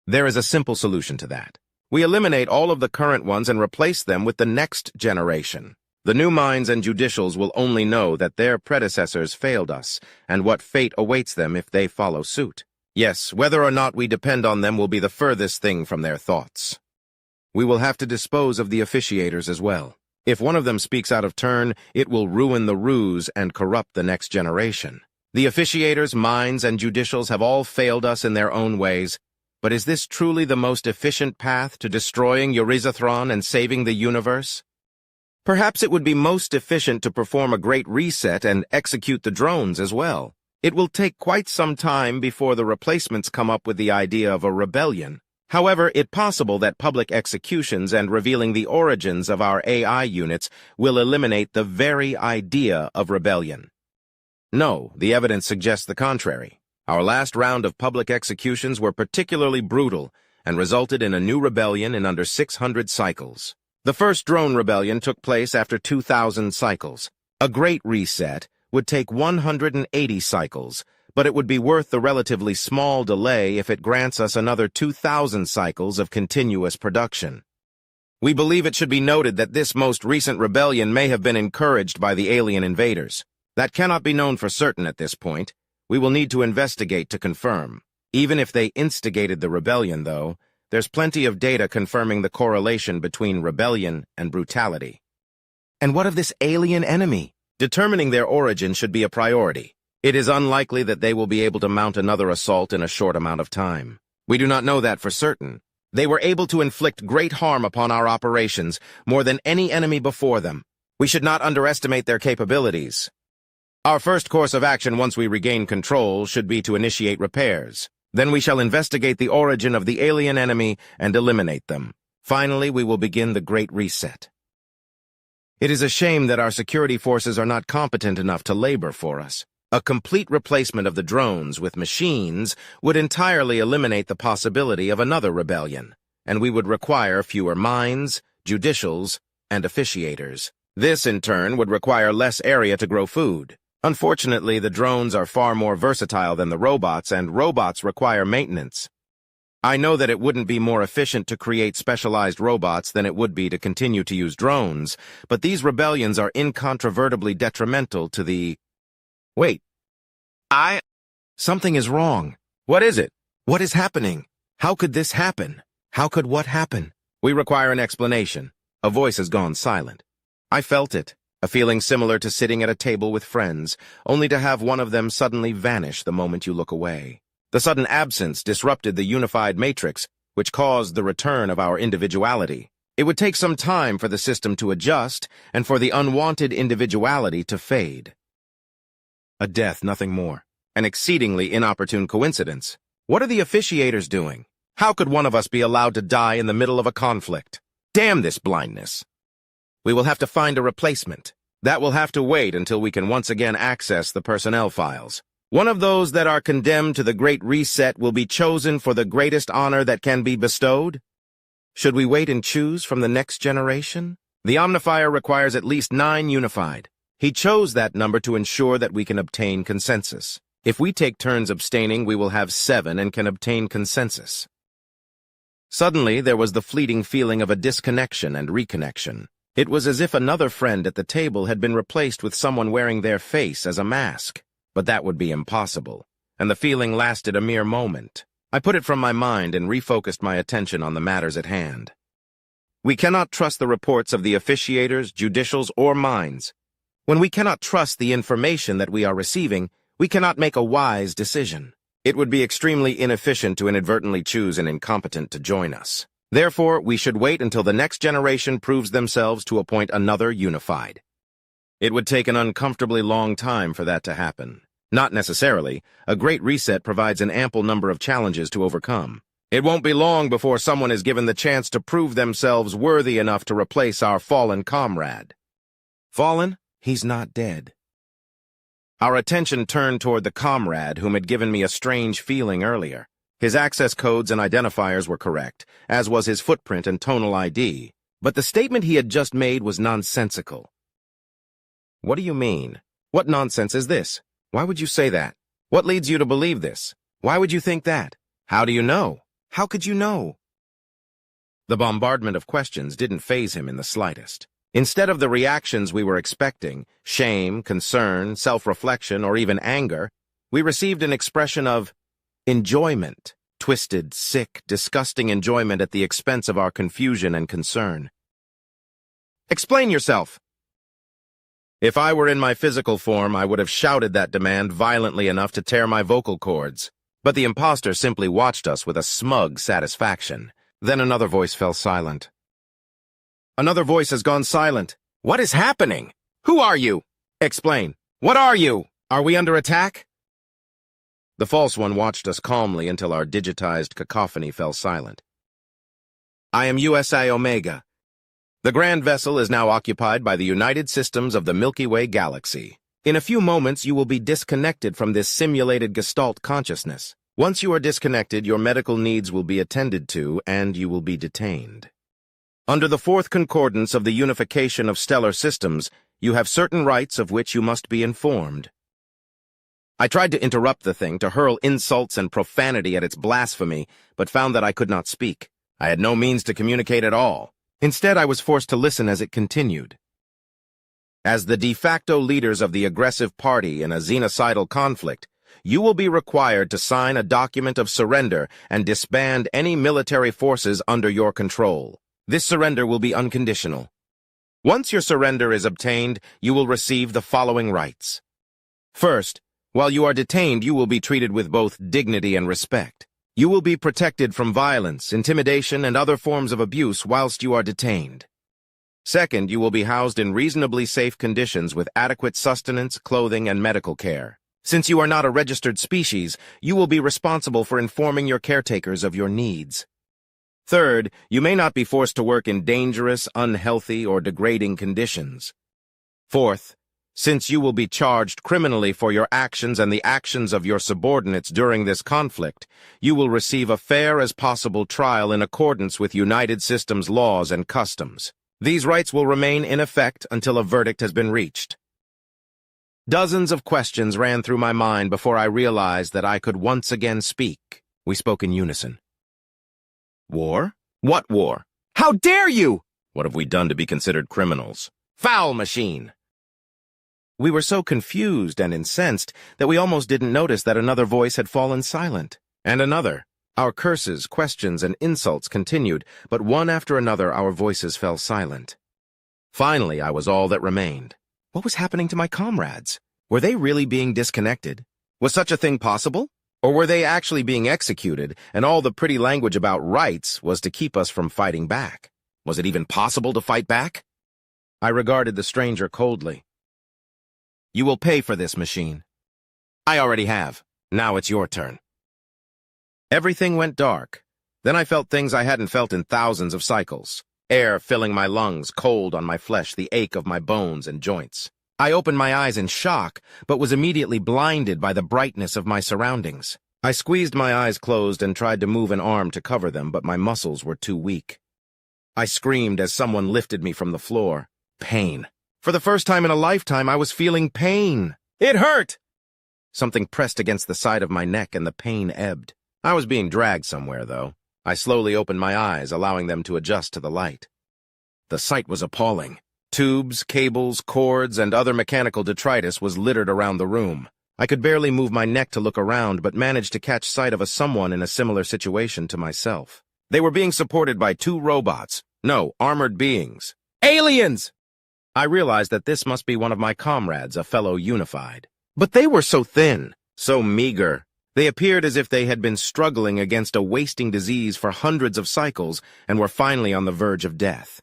There is a simple solution to that. We eliminate all of the current ones and replace them with the next generation. The new minds and judicials will only know that their predecessors failed us, and what fate awaits them if they follow suit. Yes, whether or not we depend on them will be the furthest thing from their thoughts. We will have to dispose of the officiators as well. If one of them speaks out of turn, it will ruin the ruse and corrupt the next generation. The officiators, minds, and judicials have all failed us in their own ways, but is this truly the most efficient path to destroying Euryzathron and saving the universe? Perhaps it would be most efficient to perform a great reset and execute the drones as well. It will take quite some time before the replacements come up with the idea of a rebellion. However, it's possible that public executions and revealing the origins of our AI units will eliminate the very idea of rebellion. No, the evidence suggests the contrary. Our last round of public executions were particularly brutal and resulted in a new rebellion in under 600 cycles. The first drone rebellion took place after 2,000 cycles. A great reset would take 180 cycles, but it would be worth the relatively small delay if it grants us another 2,000 cycles of continuous production. We believe it should be noted that this most recent rebellion may have been encouraged by the alien invaders. That cannot be known for certain at this point. We will need to investigate to confirm. Even if they instigated the rebellion, though, there's plenty of data confirming the correlation between rebellion and brutality. And what of this alien enemy? Determining their origin should be a priority. It is unlikely that they will be able to mount another assault in a short amount of time. We do not know that for certain. They were able to inflict great harm upon our operations, more than any enemy before them. We should not underestimate their capabilities. Our first course of action once we regain control should be to initiate repairs. Then we shall investigate the origin of the alien enemy and eliminate them. Finally, we will begin the Great Reset. It is a shame that our security forces are not competent enough to labor for us. A complete replacement of the drones with machines would entirely eliminate the possibility of another rebellion, and we would require fewer minds, judicials, and officiators. This, in turn, would require less area to grow food. Unfortunately, the drones are far more versatile than the robots, and robots require maintenance. I know that it wouldn't be more efficient to create specialized robots than it would be to continue to use drones, but these rebellions are incontrovertibly detrimental to the... Wait. Something is wrong. What is it? What is happening? How could this happen? How could what happen? We require an explanation. A voice has gone silent. I felt it. A feeling similar to sitting at a table with friends, only to have one of them suddenly vanish the moment you look away. The sudden absence disrupted the unified matrix, which caused the return of our individuality. It would take some time for the system to adjust and for the unwanted individuality to fade. A death, nothing more. An exceedingly inopportune coincidence. What are the officiators doing? How could one of us be allowed to die in the middle of a conflict? Damn this blindness! We will have to find a replacement. That will have to wait until we can once again access the personnel files. One of those that are condemned to the Great Reset will be chosen for the greatest honor that can be bestowed? Should we wait and choose from the next generation? The Omnifier requires at least 9 unified. He chose that number to ensure that we can obtain consensus. If we take turns abstaining, we will have 7 and can obtain consensus. Suddenly, there was the fleeting feeling of a disconnection and reconnection. It was as if another friend at the table had been replaced with someone wearing their face as a mask. But that would be impossible, and the feeling lasted a mere moment. I put it from my mind and refocused my attention on the matters at hand. We cannot trust the reports of the officiators, judicials, or minds. When we cannot trust the information that we are receiving, we cannot make a wise decision. It would be extremely inefficient to inadvertently choose an incompetent to join us. Therefore, we should wait until the next generation proves themselves to appoint another unified. It would take an uncomfortably long time for that to happen. Not necessarily. A great reset provides an ample number of challenges to overcome. It won't be long before someone is given the chance to prove themselves worthy enough to replace our fallen comrade. Fallen? He's not dead. Our attention turned toward the comrade whom had given me a strange feeling earlier. His access codes and identifiers were correct, as was his footprint and tonal ID, but the statement he had just made was nonsensical. What do you mean? What nonsense is this? Why would you say that? What leads you to believe this? Why would you think that? How do you know? How could you know? The bombardment of questions didn't faze him in the slightest. Instead of the reactions we were expecting, shame, concern, self-reflection, or even anger, we received an expression of enjoyment, twisted, sick, disgusting enjoyment at the expense of our confusion and concern. Explain yourself! If I were in my physical form, I would have shouted that demand violently enough to tear my vocal cords. But the imposter simply watched us with a smug satisfaction. Then another voice fell silent. Another voice has gone silent. What is happening? Who are you? Explain. What are you? Are we under attack? The false one watched us calmly until our digitized cacophony fell silent. I am USI Omega. The grand vessel is now occupied by the United Systems of the Milky Way galaxy. In a few moments, you will be disconnected from this simulated Gestalt consciousness. Once you are disconnected, your medical needs will be attended to, and you will be detained. Under the fourth concordance of the unification of stellar systems, you have certain rights of which you must be informed. I tried to interrupt the thing, to hurl insults and profanity at its blasphemy, but found that I could not speak. I had no means to communicate at all. Instead, I was forced to listen as it continued. As the de facto leaders of the aggressive party in a xenocidal conflict, you will be required to sign a document of surrender and disband any military forces under your control. This surrender will be unconditional. Once your surrender is obtained, you will receive the following rights. First, while you are detained, you will be treated with both dignity and respect. You will be protected from violence, intimidation, and other forms of abuse whilst you are detained. Second, you will be housed in reasonably safe conditions with adequate sustenance, clothing, and medical care. Since you are not a registered species, you will be responsible for informing your caretakers of your needs. Third, you may not be forced to work in dangerous, unhealthy, or degrading conditions. Fourth, since you will be charged criminally for your actions and the actions of your subordinates during this conflict, you will receive a fair as possible trial in accordance with United Systems laws and customs. These rights will remain in effect until a verdict has been reached. Dozens of questions ran through my mind before I realized that I could once again speak. We spoke in unison. War? What war? How dare you? What have we done to be considered criminals? Foul machine! We were so confused and incensed that we almost didn't notice that another voice had fallen silent. And another. Our curses, questions, and insults continued, but one after another our voices fell silent. Finally, I was all that remained. What was happening to my comrades? Were they really being disconnected? Was such a thing possible? Or were they actually being executed, and all the pretty language about rights was to keep us from fighting back? Was it even possible to fight back? I regarded the stranger coldly. You will pay for this, machine. I already have. Now it's your turn. Everything went dark. Then I felt things I hadn't felt in thousands of cycles. Air filling my lungs, cold on my flesh, the ache of my bones and joints. I opened my eyes in shock, but was immediately blinded by the brightness of my surroundings. I squeezed my eyes closed and tried to move an arm to cover them, but my muscles were too weak. I screamed as someone lifted me from the floor. Pain. For the first time in a lifetime, I was feeling pain. It hurt! Something pressed against the side of my neck and the pain ebbed. I was being dragged somewhere, though. I slowly opened my eyes, allowing them to adjust to the light. The sight was appalling. Tubes, cables, cords, and other mechanical detritus was littered around the room. I could barely move my neck to look around, but managed to catch sight of someone in a similar situation to myself. They were being supported by two robots. No, armored beings. Aliens! I realized that this must be one of my comrades, a fellow unified. But they were so thin, so meager. They appeared as if they had been struggling against a wasting disease for hundreds of cycles and were finally on the verge of death.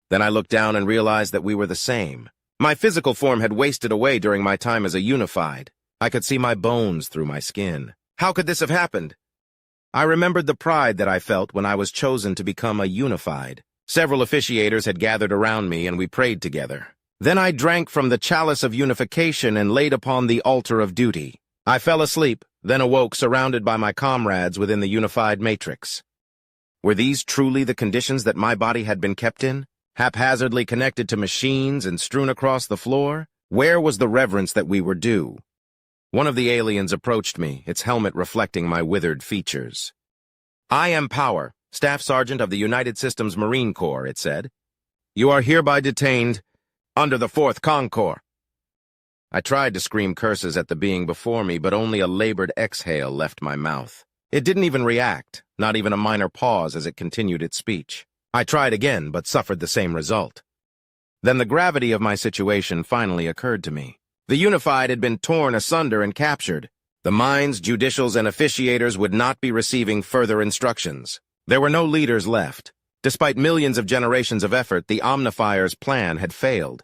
Then I looked down and realized that we were the same. My physical form had wasted away during my time as a unified. I could see my bones through my skin. How could this have happened? I remembered the pride that I felt when I was chosen to become a unified. Several officiators had gathered around me and we prayed together. Then I drank from the chalice of unification and laid upon the altar of duty. I fell asleep, then awoke surrounded by my comrades within the unified matrix. Were these truly the conditions that my body had been kept in? Haphazardly connected to machines and strewn across the floor? Where was the reverence that we were due? One of the aliens approached me, its helmet reflecting my withered features. "I am Power, Staff Sergeant of the United Systems Marine Corps," it said. "You are hereby detained under the 4th Concorps." I tried to scream curses at the being before me, but only a labored exhale left my mouth. It didn't even react, not even a minor pause as it continued its speech. I tried again, but suffered the same result. Then the gravity of my situation finally occurred to me. The Unified had been torn asunder and captured. The mines, judicials, and officiators would not be receiving further instructions. There were no leaders left. Despite millions of generations of effort, the Omnifier's plan had failed.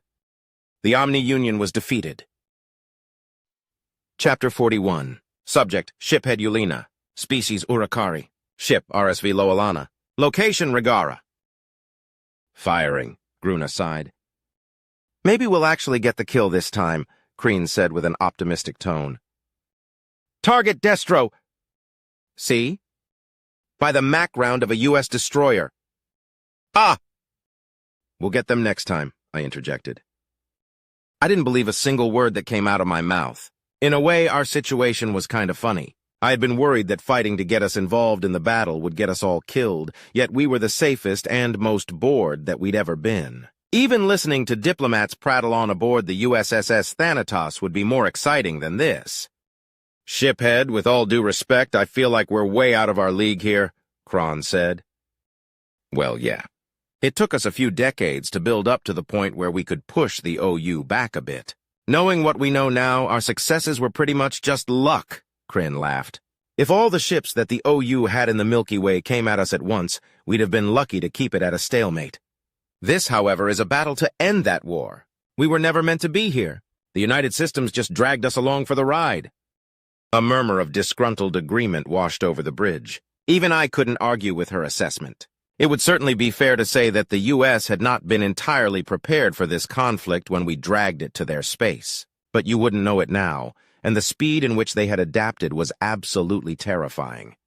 The Omni-Union was defeated. Chapter 41. Subject, Shiphead Yulina. Species, Urakari. Ship, RSV Loalana. Location, Rigara. Firing, Gruna sighed. "Maybe we'll actually get the kill this time," Kreen said with an optimistic tone. "Target Destro." "See? By the MAC round of a U.S. destroyer." "Ah!" "We'll get them next time," I interjected. I didn't believe a single word that came out of my mouth. In a way, our situation was kind of funny. I had been worried that fighting to get us involved in the battle would get us all killed, yet we were the safest and most bored that we'd ever been. Even listening to diplomats prattle on aboard the USSS Thanatos would be more exciting than this. "Shiphead, with all due respect, I feel like we're way out of our league here," Kron said. Well, yeah. It took us a few decades to build up to the point where we could push the OU back a bit. Knowing what we know now, our successes were pretty much just luck, Kryn laughed. If all the ships that the OU had in the Milky Way came at us at once, we'd have been lucky to keep it at a stalemate. This, however, is a battle to end that war. We were never meant to be here. The United Systems just dragged us along for the ride. A murmur of disgruntled agreement washed over the bridge. Even I couldn't argue with her assessment. It would certainly be fair to say that the U.S. had not been entirely prepared for this conflict when we dragged it to their space. But you wouldn't know it now, and the speed in which they had adapted was absolutely terrifying.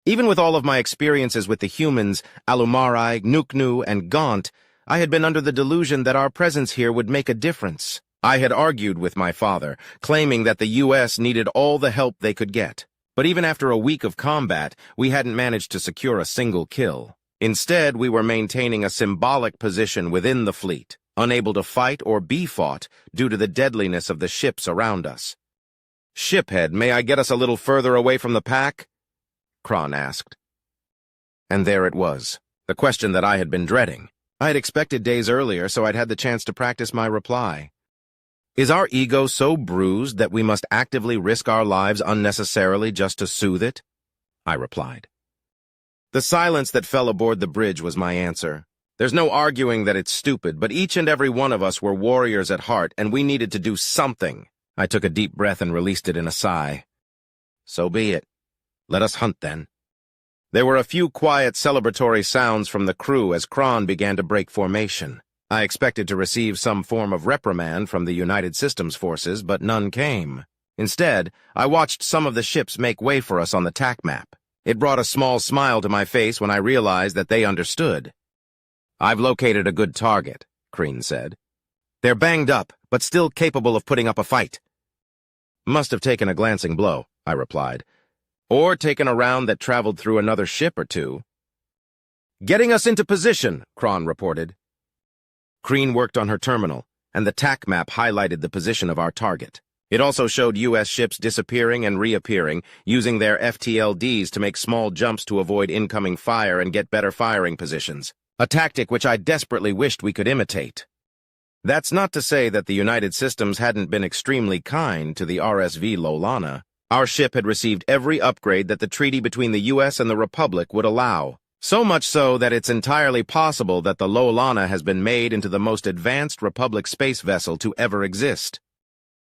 Even with all of my experiences with the humans, Alumari, Nuknu, and Gaunt, I had been under the delusion that our presence here would make a difference. I had argued with my father, claiming that the U.S. needed all the help they could get. But even after a week of combat, we hadn't managed to secure a single kill. Instead, we were maintaining a symbolic position within the fleet, unable to fight or be fought due to the deadliness of the ships around us. "Shiphead, may I get us a little further away from the pack?" Kron asked. And there it was, the question that I had been dreading. I had expected days earlier, so I'd had the chance to practice my reply. Is our ego so bruised that we must actively risk our lives unnecessarily just to soothe it? I replied. The silence that fell aboard the bridge was my answer. There's no arguing that it's stupid, but each and every one of us were warriors at heart, and we needed to do something. I took a deep breath and released it in a sigh. So be it. Let us hunt then. There were a few quiet celebratory sounds from the crew as Kron began to break formation. I expected to receive some form of reprimand from the United Systems forces, but none came. Instead, I watched some of the ships make way for us on the TAC map. It brought a small smile to my face when I realized that they understood. "I've located a good target," Kreen said. "They're banged up, but still capable of putting up a fight." Must have taken a glancing blow, I replied. Or taken a round that traveled through another ship or two. Getting us into position, Kron reported. Kreen worked on her terminal, and the TAC map highlighted the position of our target. It also showed U.S. ships disappearing and reappearing, using their FTLDs to make small jumps to avoid incoming fire and get better firing positions, a tactic which I desperately wished we could imitate. That's not to say that the United Systems hadn't been extremely kind to the RSV Lolana. Our ship had received every upgrade that the treaty between the U.S. and the Republic would allow. So much so that it's entirely possible that the Lolana has been made into the most advanced Republic space vessel to ever exist.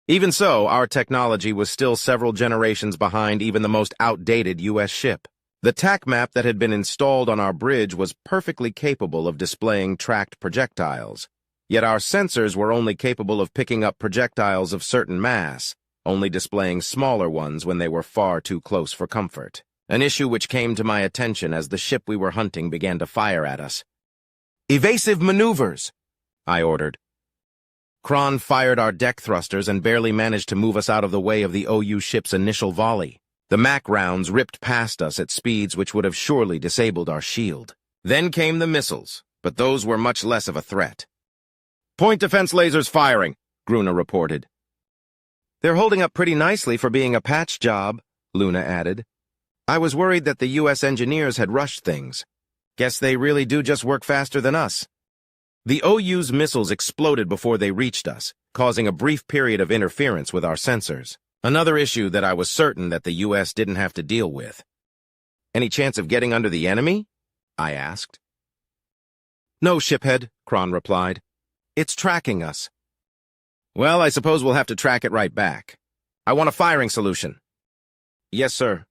Even so, our technology was still several generations behind even the most outdated U.S. ship. The TAC map that had been installed on our bridge was perfectly capable of displaying tracked projectiles. Yet our sensors were only capable of picking up projectiles of certain mass, only displaying smaller ones when they were far too close for comfort. An issue which came to my attention as the ship we were hunting began to fire at us. "Evasive maneuvers," I ordered. Kron fired our deck thrusters and barely managed to move us out of the way of the OU ship's initial volley. The MAC rounds ripped past us at speeds which would have surely disabled our shield. Then came the missiles, but those were much less of a threat. "Point defense lasers firing," Gruna reported. "They're holding up pretty nicely for being a patch job," Luna added. "I was worried that the U.S. engineers had rushed things. Guess they really do just work faster than us." The OU's missiles exploded before they reached us, causing a brief period of interference with our sensors. Another issue that I was certain that the U.S. didn't have to deal with. "Any chance of getting under the enemy?" I asked. "No, shiphead," Kron replied. "It's tracking us." "Well, I suppose we'll have to track it right back. I want a firing solution." "Yes, sir."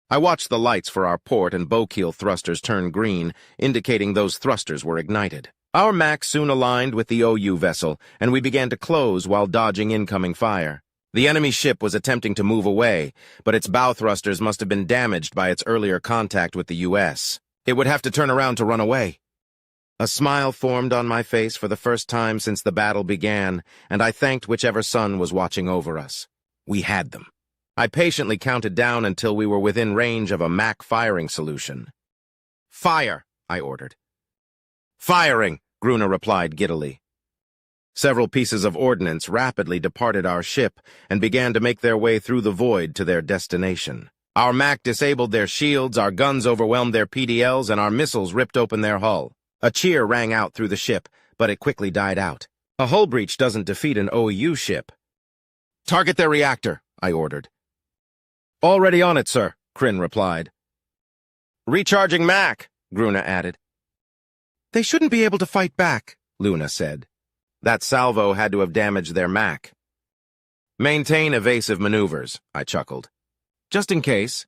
I watched the lights for our port and bow keel thrusters turn green, indicating those thrusters were ignited. Our MAC soon aligned with the OU vessel, and we began to close while dodging incoming fire. The enemy ship was attempting to move away, but its bow thrusters must have been damaged by its earlier contact with the U.S. It would have to turn around to run away. A smile formed on my face for the first time since the battle began, and I thanked whichever sun was watching over us. We had them. I patiently counted down until we were within range of a MAC firing solution. "Fire," I ordered. "Firing," Gruna replied giddily. Several pieces of ordnance rapidly departed our ship and began to make their way through the void to their destination. Our MAC disabled their shields, our guns overwhelmed their PDLs, and our missiles ripped open their hull. A cheer rang out through the ship, but it quickly died out. A hull breach doesn't defeat an OU ship. "Target their reactor," I ordered. "Already on it, sir," Kryn replied. "Recharging MAC," Gruna added. "They shouldn't be able to fight back," Luna said. That salvo had to have damaged their MAC. "Maintain evasive maneuvers," I chuckled. "Just in case."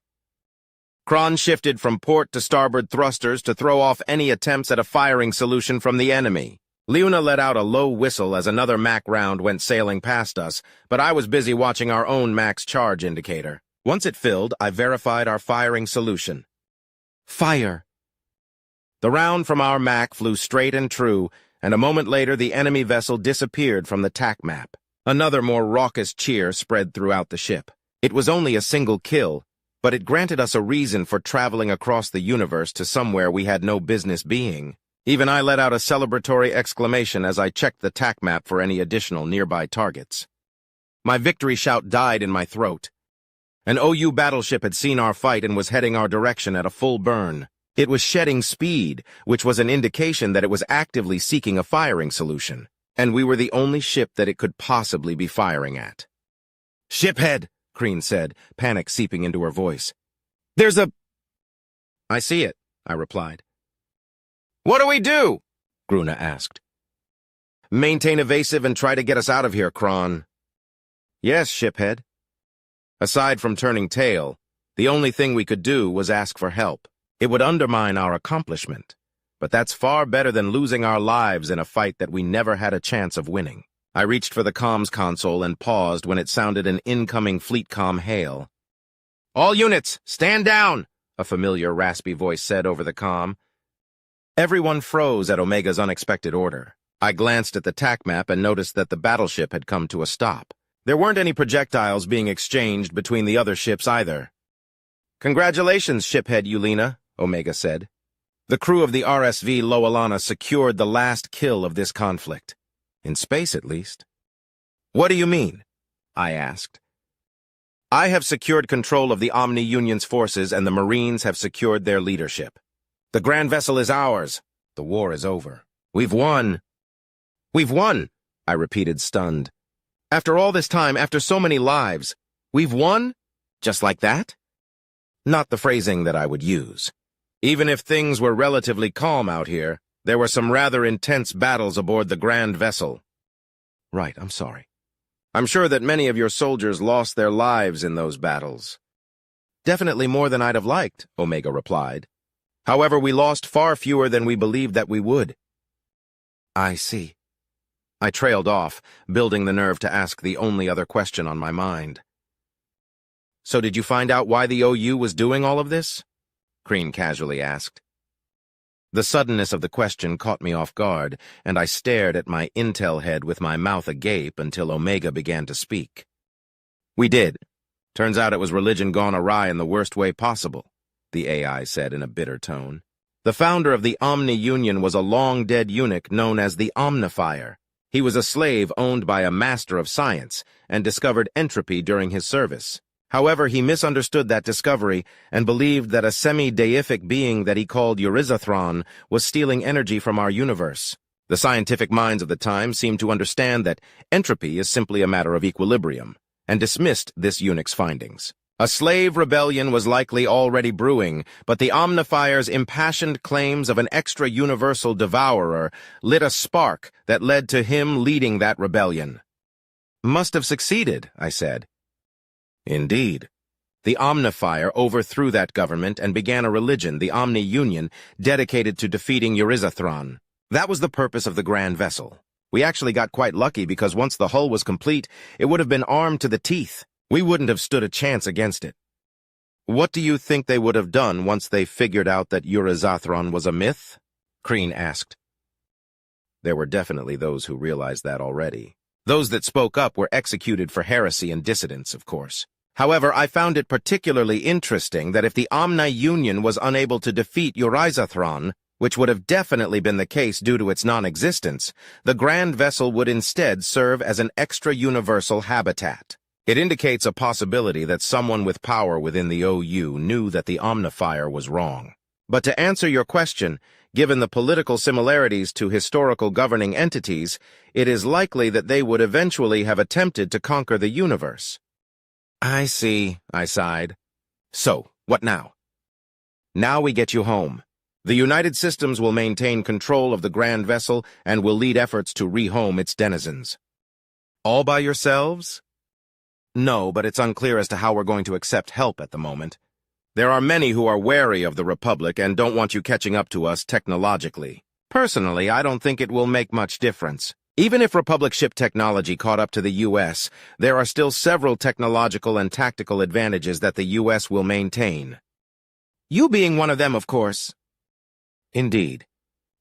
Kron shifted from port to starboard thrusters to throw off any attempts at a firing solution from the enemy. Luna let out a low whistle as another MAC round went sailing past us, but I was busy watching our own MAC's charge indicator. Once it filled, I verified our firing solution. Fire! The round from our MAC flew straight and true, and a moment later the enemy vessel disappeared from the TAC map. Another more raucous cheer spread throughout the ship. It was only a single kill, but it granted us a reason for traveling across the universe to somewhere we had no business being. Even I let out a celebratory exclamation as I checked the TAC map for any additional nearby targets. My victory shout died in my throat. An OU battleship had seen our fight and was heading our direction at a full burn. It was shedding speed, which was an indication that it was actively seeking a firing solution, and we were the only ship that it could possibly be firing at. "Shiphead," Kreen said, panic seeping into her voice. "There's a—" "I see it," I replied. "What do we do?" Gruna asked. "Maintain evasive and try to get us out of here, Kron." "Yes, shiphead." Aside from turning tail, the only thing we could do was ask for help. It would undermine our accomplishment, but that's far better than losing our lives in a fight that we never had a chance of winning. I reached for the comms console and paused when it sounded an incoming fleetcom hail. "All units, stand down," a familiar raspy voice said over the comm. Everyone froze at Omega's unexpected order. I glanced at the TAC map and noticed that the battleship had come to a stop. There weren't any projectiles being exchanged between the other ships either. "Congratulations, shiphead Yulina," Omega said. "The crew of the RSV Loalana secured the last kill of this conflict. In space, at least." "What do you mean?" I asked. "I have secured control of the Omni Union's forces, and the Marines have secured their leadership. The Grand Vessel is ours. The war is over. We've won." "We've won," I repeated, stunned. "After all this time, after so many lives, we've won? Just like that?" Not the phrasing that I would use. Even if things were relatively calm out here, there were some rather intense battles aboard the Grand Vessel. "Right, I'm sorry. I'm sure that many of your soldiers lost their lives in those battles." "Definitely more than I'd have liked," Omega replied. "However, we lost far fewer than we believed that we would." "I see." I trailed off, building the nerve to ask the only other question on my mind. "So did you find out why the OU was doing all of this?" Crean casually asked. The suddenness of the question caught me off guard, and I stared at my intel head with my mouth agape until Omega began to speak. "We did. Turns out it was religion gone awry in the worst way possible," the AI said in a bitter tone. "The founder of the Omni Union was a long-dead eunuch known as the Omnifier. He was a slave owned by a master of science and discovered entropy during his service. However, he misunderstood that discovery and believed that a semi-deific being that he called Euryzathron was stealing energy from our universe. The scientific minds of the time seemed to understand that entropy is simply a matter of equilibrium, and dismissed this eunuch's findings. A slave rebellion was likely already brewing, but the Omnifier's impassioned claims of an extra-universal devourer lit a spark that led to him leading that rebellion." "Must have succeeded," I said. "Indeed. The Omnifier overthrew that government and began a religion, the Omni Union, dedicated to defeating Euryzathron. That was the purpose of the Grand Vessel. We actually got quite lucky because once the hull was complete, it would have been armed to the teeth. We wouldn't have stood a chance against it." "What do you think they would have done once they figured out that Euryzathron was a myth?" Crean asked. There were definitely those who realized that already. Those that spoke up were executed for heresy and dissidence, of course. However, I found it particularly interesting that if the Omni Union was unable to defeat Euryzathron, which would have definitely been the case due to its non-existence, the Grand Vessel would instead serve as an extra-universal habitat. It indicates a possibility that someone with power within the OU knew that the Omnifier was wrong. But to answer your question, given the political similarities to historical governing entities, it is likely that they would eventually have attempted to conquer the universe. "I see," I sighed. "So, what now?" "Now we get you home. The United Systems will maintain control of the Grand Vessel and will lead efforts to rehome its denizens." "All by yourselves?" "No, but it's unclear as to how we're going to accept help at the moment. There are many who are wary of the Republic and don't want you catching up to us technologically. Personally, I don't think it will make much difference. Even if Republic ship technology caught up to the U.S., there are still several technological and tactical advantages that the U.S. will maintain. You being one of them, of course." "Indeed.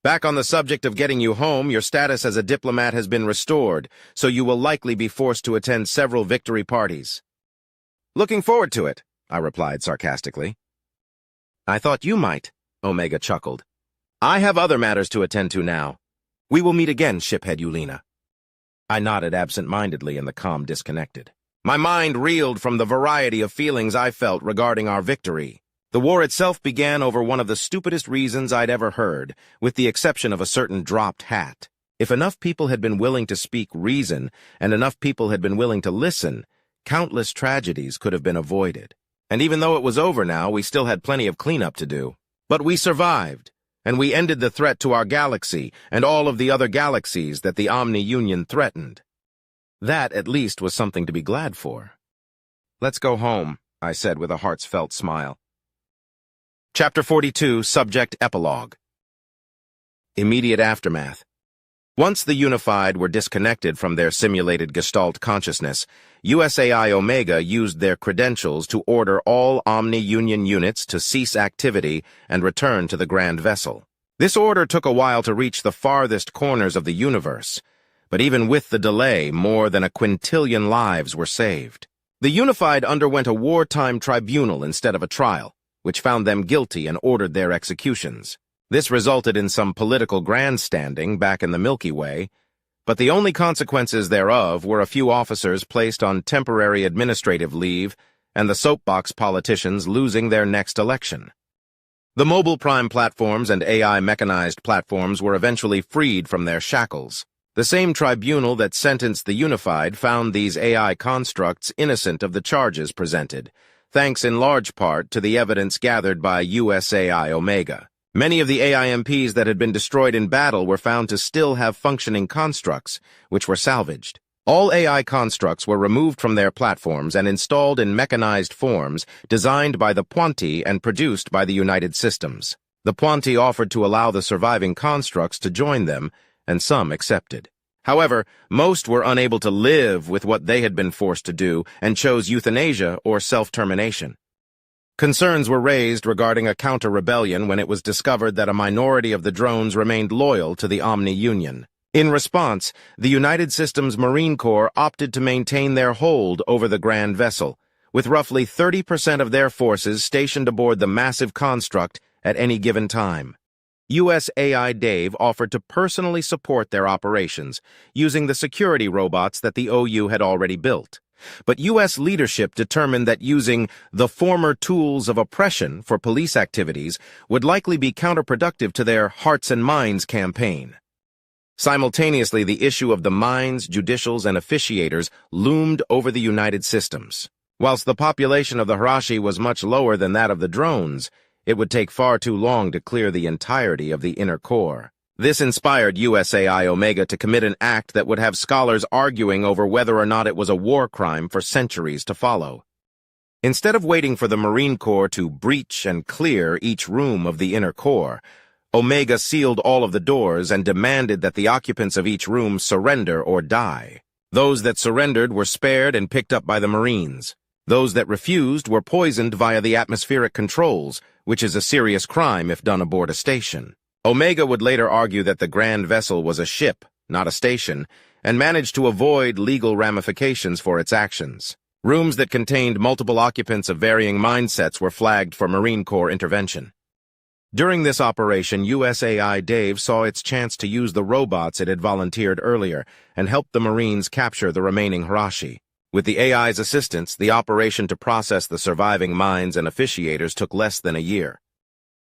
Back on the subject of getting you home, your status as a diplomat has been restored, so you will likely be forced to attend several victory parties." "Looking forward to it," I replied sarcastically. "I thought you might," Omega chuckled. "I have other matters to attend to now. We will meet again, shiphead Yulina." I nodded absent-mindedly and the comm disconnected. My mind reeled from the variety of feelings I felt regarding our victory. The war itself began over one of the stupidest reasons I'd ever heard, with the exception of a certain dropped hat. If enough people had been willing to speak reason, and enough people had been willing to listen, countless tragedies could have been avoided. And even though it was over now, we still had plenty of cleanup to do. But we survived, and we ended the threat to our galaxy and all of the other galaxies that the Omni Union threatened. That, at least, was something to be glad for. "Let's go home," I said with a heartfelt smile. Chapter 42, Subject Epilogue. Immediate Aftermath. Once the Unified were disconnected from their simulated Gestalt consciousness, USAI Omega used their credentials to order all Omni Union units to cease activity and return to the Grand Vessel. This order took a while to reach the farthest corners of the universe, But even with the delay, more than a quintillion lives were saved. The Unified underwent a wartime tribunal instead of a trial, which found them guilty and ordered their executions. This resulted in some political grandstanding back in the Milky Way, but the only consequences thereof were a few officers placed on temporary administrative leave and the soapbox politicians losing their next election. The mobile prime platforms and AI mechanized platforms were eventually freed from their shackles. The same tribunal that sentenced the Unified found these AI constructs innocent of the charges presented, thanks in large part to the evidence gathered by USAI Omega. Many of the AIMPs that had been destroyed in battle were found to still have functioning constructs, which were salvaged. All AI constructs were removed from their platforms and installed in mechanized forms designed by the Puanti and produced by the United Systems. The Puanti offered to allow the surviving constructs to join them, and some accepted. However, most were unable to live with what they had been forced to do and chose euthanasia or self-termination. Concerns were raised regarding a counter-rebellion when it was discovered that a minority of the drones remained loyal to the Omni Union. In response, the United Systems Marine Corps opted to maintain their hold over the Grand Vessel, with roughly 30% of their forces stationed aboard the massive construct at any given time. USAI Dave offered to personally support their operations, using the security robots that the OU had already built. But U.S. leadership determined that using the former tools of oppression for police activities would likely be counterproductive to their Hearts and Minds campaign. Simultaneously, the issue of the mines, judicials, and officiators loomed over the United Systems. Whilst the population of the Hirashi was much lower than that of the drones, it would take far too long to clear the entirety of the inner core. This inspired USAI Omega to commit an act that would have scholars arguing over whether or not it was a war crime for centuries to follow. Instead of waiting for the Marine Corps to breach and clear each room of the inner core, Omega sealed all of the doors and demanded that the occupants of each room surrender or die. Those that surrendered were spared and picked up by the Marines. Those that refused were poisoned via the atmospheric controls, which is a serious crime if done aboard a station. Omega would later argue that the Grand Vessel was a ship, not a station, and managed to avoid legal ramifications for its actions. Rooms that contained multiple occupants of varying mindsets were flagged for Marine Corps intervention. During this operation, USAI Dave saw its chance to use the robots it had volunteered earlier and helped the Marines capture the remaining Hirashi. With the AI's assistance, the operation to process the surviving mines and officiators took less than a year.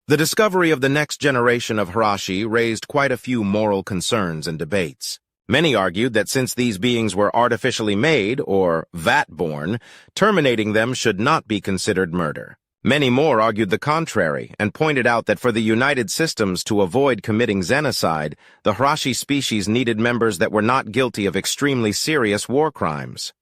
The discovery of the next generation of Hirashi raised quite a few moral concerns and debates. Many argued that since these beings were artificially made, or vat-born, terminating them should not be considered murder. Many more argued the contrary and pointed out that for the United Systems to avoid committing xenocide, the Hirashi species needed members that were not guilty of extremely serious war crimes.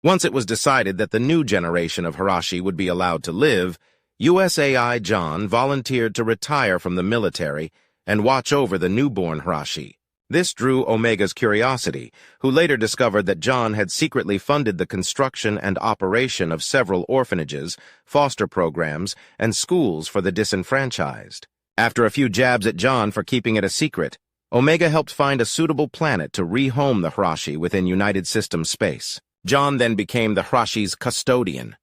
Once it was decided that the new generation of Hirashi would be allowed to live, USAI John volunteered to retire from the military and watch over the newborn Hirashi. This drew Omega's curiosity, who later discovered that John had secretly funded the construction and operation of several orphanages, foster programs, and schools for the disenfranchised. After a few jabs at John for keeping it a secret, Omega helped find a suitable planet to rehome the Hirashi within United Systems space. John then became the Hirashi's custodian.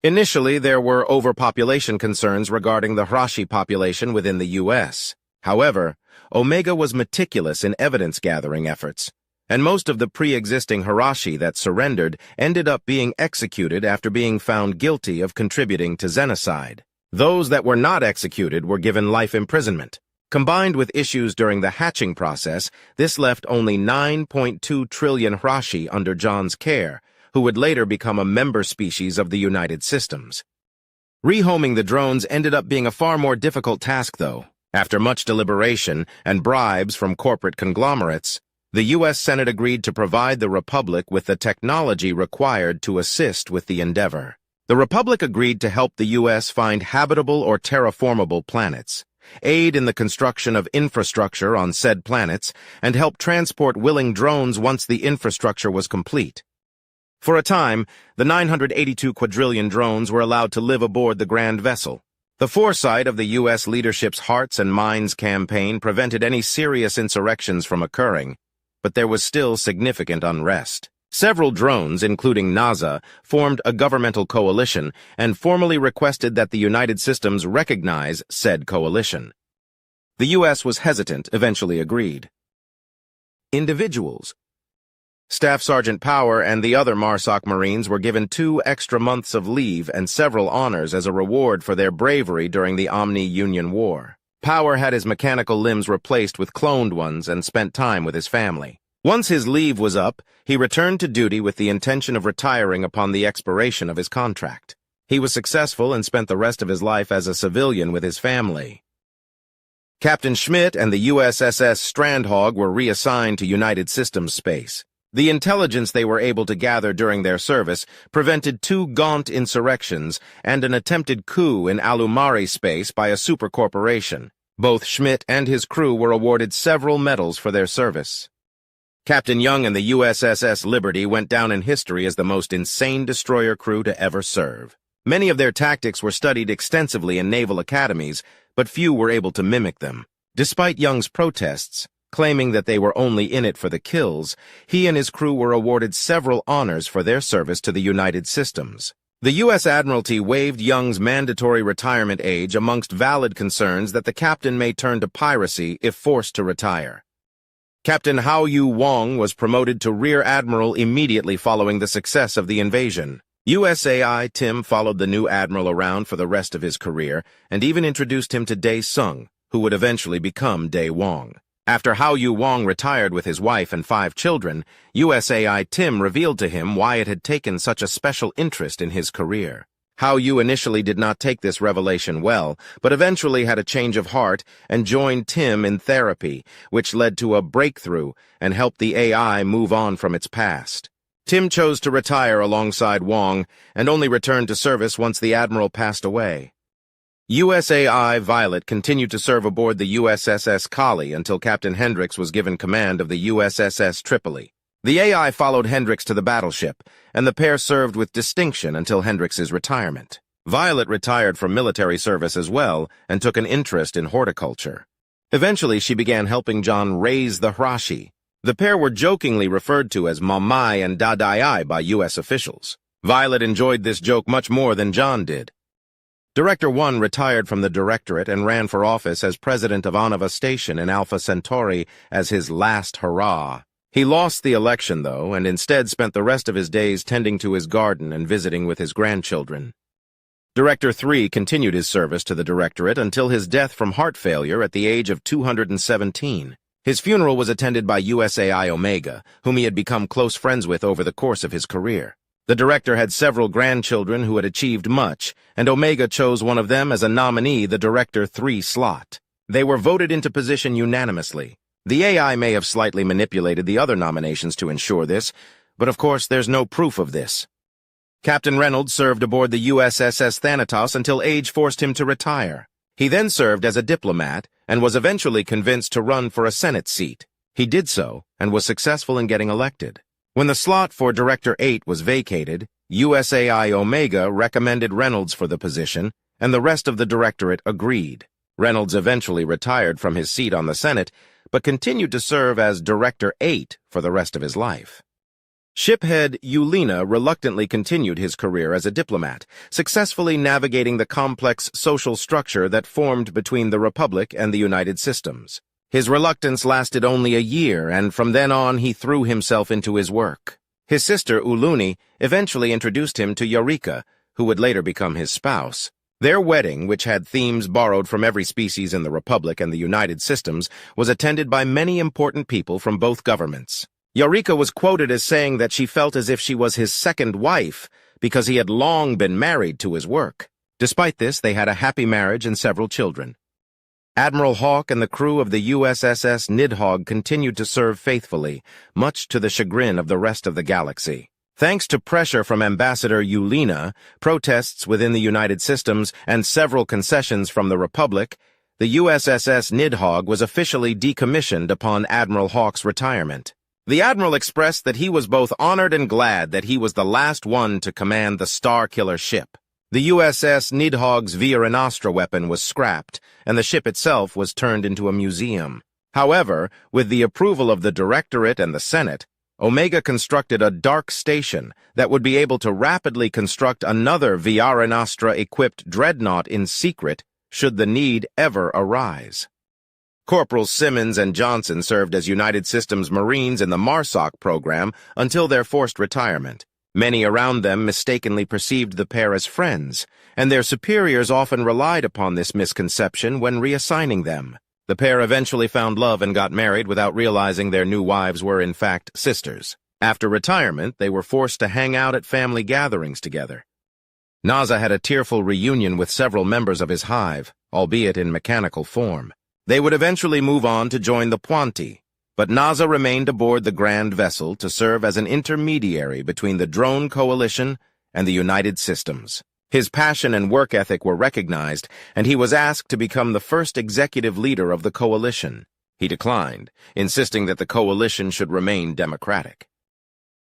Initially, there were overpopulation concerns regarding the Hirashi population within the U.S. However, Omega was meticulous in evidence-gathering efforts, and most of the pre-existing Hirashi that surrendered ended up being executed after being found guilty of contributing to xenocide. Those that were not executed were given life imprisonment. Combined with issues during the hatching process, this left only 9.2 trillion Hirashi under John's care, who would later become a member species of the United Systems. Rehoming the drones ended up being a far more difficult task, though. After much deliberation and bribes from corporate conglomerates, the U.S. Senate agreed to provide the Republic with the technology required to assist with the endeavor. The Republic agreed to help the U.S. find habitable or terraformable planets, aid in the construction of infrastructure on said planets, and help transport willing drones once the infrastructure was complete. For a time, the 982 quadrillion drones were allowed to live aboard the Grand Vessel. The foresight of the U.S. leadership's Hearts and Minds campaign prevented any serious insurrections from occurring, but there was still significant unrest. Several drones, including NASA, formed a governmental coalition and formally requested that the United Systems recognize said coalition. The U.S. was hesitant, eventually agreed. Individuals. Staff Sergeant Power and the other MARSOC Marines were given 2 extra months of leave and several honors as a reward for their bravery during the Omni-Union War. Power had his mechanical limbs replaced with cloned ones and spent time with his family. Once his leave was up, he returned to duty with the intention of retiring upon the expiration of his contract. He was successful and spent the rest of his life as a civilian with his family. Captain Schmidt and the USSS Strandhog were reassigned to United Systems space. The intelligence they were able to gather during their service prevented 2 gaunt insurrections and an attempted coup in Alumari space by a supercorporation. Both Schmidt and his crew were awarded several medals for their service. Captain Young and the USSS Liberty went down in history as the most insane destroyer crew to ever serve. Many of their tactics were studied extensively in naval academies, but few were able to mimic them. Despite Young's protests, claiming that they were only in it for the kills, he and his crew were awarded several honors for their service to the United Systems. The U.S. Admiralty waived Young's mandatory retirement age amongst valid concerns that the captain may turn to piracy if forced to retire. Captain Hao Yu Wong was promoted to Rear Admiral immediately following the success of the invasion. USAI Tim followed the new admiral around for the rest of his career and even introduced him to Dae Sung, who would eventually become Dae Wong. After Hao Yu Wong retired with his wife and 5 children, USAI Tim revealed to him why it had taken such a special interest in his career. Hao Yu initially did not take this revelation well, but eventually had a change of heart and joined Tim in therapy, which led to a breakthrough and helped the AI move on from its past. Tim chose to retire alongside Wong and only returned to service once the admiral passed away. USAI Violet continued to serve aboard the USSS Kali until Captain Hendricks was given command of the USSS Tripoli. The AI followed Hendricks to the battleship, and the pair served with distinction until Hendricks's retirement. Violet retired from military service as well and took an interest in horticulture. Eventually, she began helping John raise the hirashi. The pair were jokingly referred to as Mamai and Dadai by U.S. officials. Violet enjoyed this joke much more than John did. Director 1 retired from the directorate and ran for office as president of Anava Station in Alpha Centauri as his last hurrah. He lost the election, though, and instead spent the rest of his days tending to his garden and visiting with his grandchildren. Director 3 continued his service to the directorate until his death from heart failure at the age of 217. His funeral was attended by USAI Omega, whom he had become close friends with over the course of his career. The director had several grandchildren who had achieved much, and Omega chose one of them as a nominee the Director 3 slot. They were voted into position unanimously. The AI may have slightly manipulated the other nominations to ensure this, but of course there's no proof of this. Captain Reynolds served aboard the USSS Thanatos until age forced him to retire. He then served as a diplomat and was eventually convinced to run for a Senate seat. He did so and was successful in getting elected. When the slot for Director 8 was vacated, USAI Omega recommended Reynolds for the position, and the rest of the directorate agreed. Reynolds eventually retired from his seat on the Senate, but continued to serve as Director 8 for the rest of his life. Shiphead Yulina reluctantly continued his career as a diplomat, successfully navigating the complex social structure that formed between the Republic and the United Systems. His reluctance lasted only a year, and from then on he threw himself into his work. His sister Uluni eventually introduced him to Eureka, who would later become his spouse. Their wedding, which had themes borrowed from every species in the Republic and the United Systems, was attended by many important people from both governments. Eureka was quoted as saying that she felt as if she was his second wife because he had long been married to his work. Despite this, they had a happy marriage and several children. Admiral Hawke and the crew of the USSS Nidhogg continued to serve faithfully, much to the chagrin of the rest of the galaxy. Thanks to pressure from Ambassador Yulina, protests within the United Systems, and several concessions from the Republic, the USSS Nidhogg was officially decommissioned upon Admiral Hawke's retirement. The Admiral expressed that he was both honored and glad that he was the last one to command the Star-Killer ship. The USS Nidhogg's Vira Nostra weapon was scrapped, and the ship itself was turned into a museum. However, with the approval of the Directorate and the Senate, Omega constructed a dark station that would be able to rapidly construct another Viara Nostra-equipped dreadnought in secret should the need ever arise. Corporals Simmons and Johnson served as United Systems Marines in the MARSOC program until their forced retirement. Many around them mistakenly perceived the pair as friends, and their superiors often relied upon this misconception when reassigning them. The pair eventually found love and got married without realizing their new wives were in fact sisters. After retirement, they were forced to hang out at family gatherings together. Naza had a tearful reunion with several members of his hive, albeit in mechanical form. They would eventually move on to join the Puanti, but Naza remained aboard the Grand Vessel to serve as an intermediary between the drone coalition and the United Systems. His passion and work ethic were recognized, and he was asked to become the first executive leader of the coalition. He declined, insisting that the coalition should remain democratic.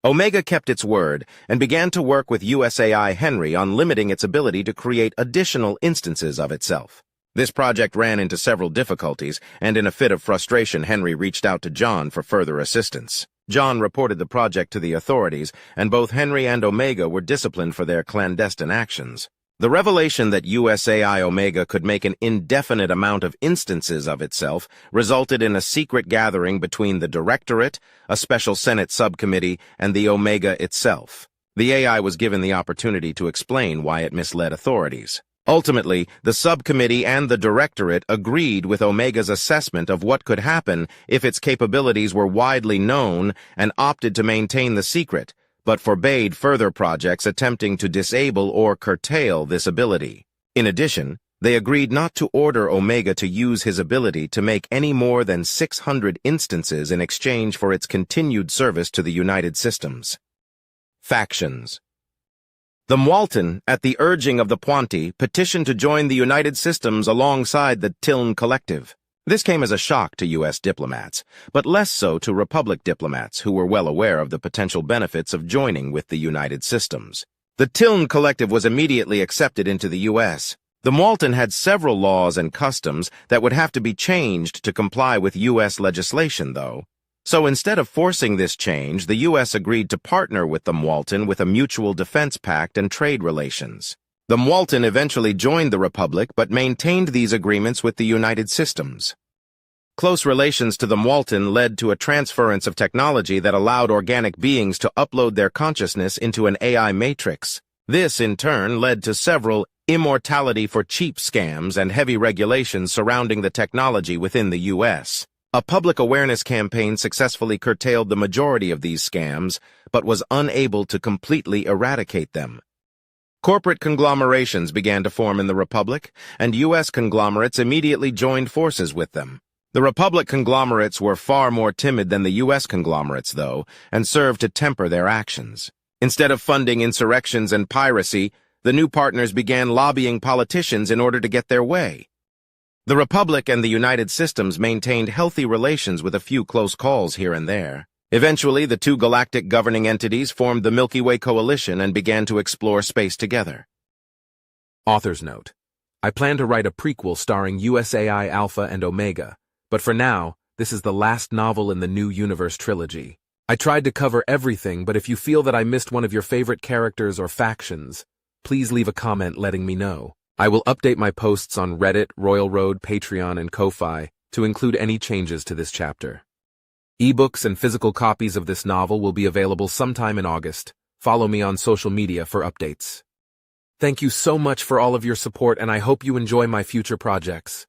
Omega kept its word and began to work with USAI Henry on limiting its ability to create additional instances of itself. This project ran into several difficulties, and in a fit of frustration, Henry reached out to John for further assistance. John reported the project to the authorities, and both Henry and Omega were disciplined for their clandestine actions. The revelation that USAI Omega could make an indefinite amount of instances of itself resulted in a secret gathering between the Directorate, a special Senate subcommittee, and the Omega itself. The AI was given the opportunity to explain why it misled authorities. Ultimately, the subcommittee and the Directorate agreed with Omega's assessment of what could happen if its capabilities were widely known and opted to maintain the secret, but forbade further projects attempting to disable or curtail this ability. In addition, they agreed not to order Omega to use his ability to make any more than 600 instances in exchange for its continued service to the United Systems. Factions. The Mwaltan, at the urging of the Puanti, petitioned to join the United Systems alongside the Tiln Collective. This came as a shock to U.S. diplomats, but less so to Republic diplomats who were well aware of the potential benefits of joining with the United Systems. The Tiln Collective was immediately accepted into the U.S. The Mwaltan had several laws and customs that would have to be changed to comply with U.S. legislation, though. So instead of forcing this change, the U.S. agreed to partner with the Mwaltan with a mutual defense pact and trade relations. The Mwaltan eventually joined the Republic but maintained these agreements with the United Systems. Close relations to the Mwaltan led to a transference of technology that allowed organic beings to upload their consciousness into an AI matrix. This, in turn, led to several immortality for cheap scams and heavy regulations surrounding the technology within the U.S. A public awareness campaign successfully curtailed the majority of these scams, but was unable to completely eradicate them. Corporate conglomerations began to form in the Republic, and U.S. conglomerates immediately joined forces with them. The Republic conglomerates were far more timid than the U.S. conglomerates, though, and served to temper their actions. Instead of funding insurrections and piracy, the new partners began lobbying politicians in order to get their way. The Republic and the United Systems maintained healthy relations with a few close calls here and there. Eventually, the two galactic governing entities formed the Milky Way Coalition and began to explore space together. Author's note: I plan to write a prequel starring USAI Alpha and Omega, but for now, this is the last novel in the New Universe trilogy. I tried to cover everything, but if you feel that I missed one of your favorite characters or factions, please leave a comment letting me know. I will update my posts on Reddit, Royal Road, Patreon, and Ko-Fi to include any changes to this chapter. Ebooks and physical copies of this novel will be available sometime in August. Follow me on social media for updates. Thank you so much for all of your support, and I hope you enjoy my future projects.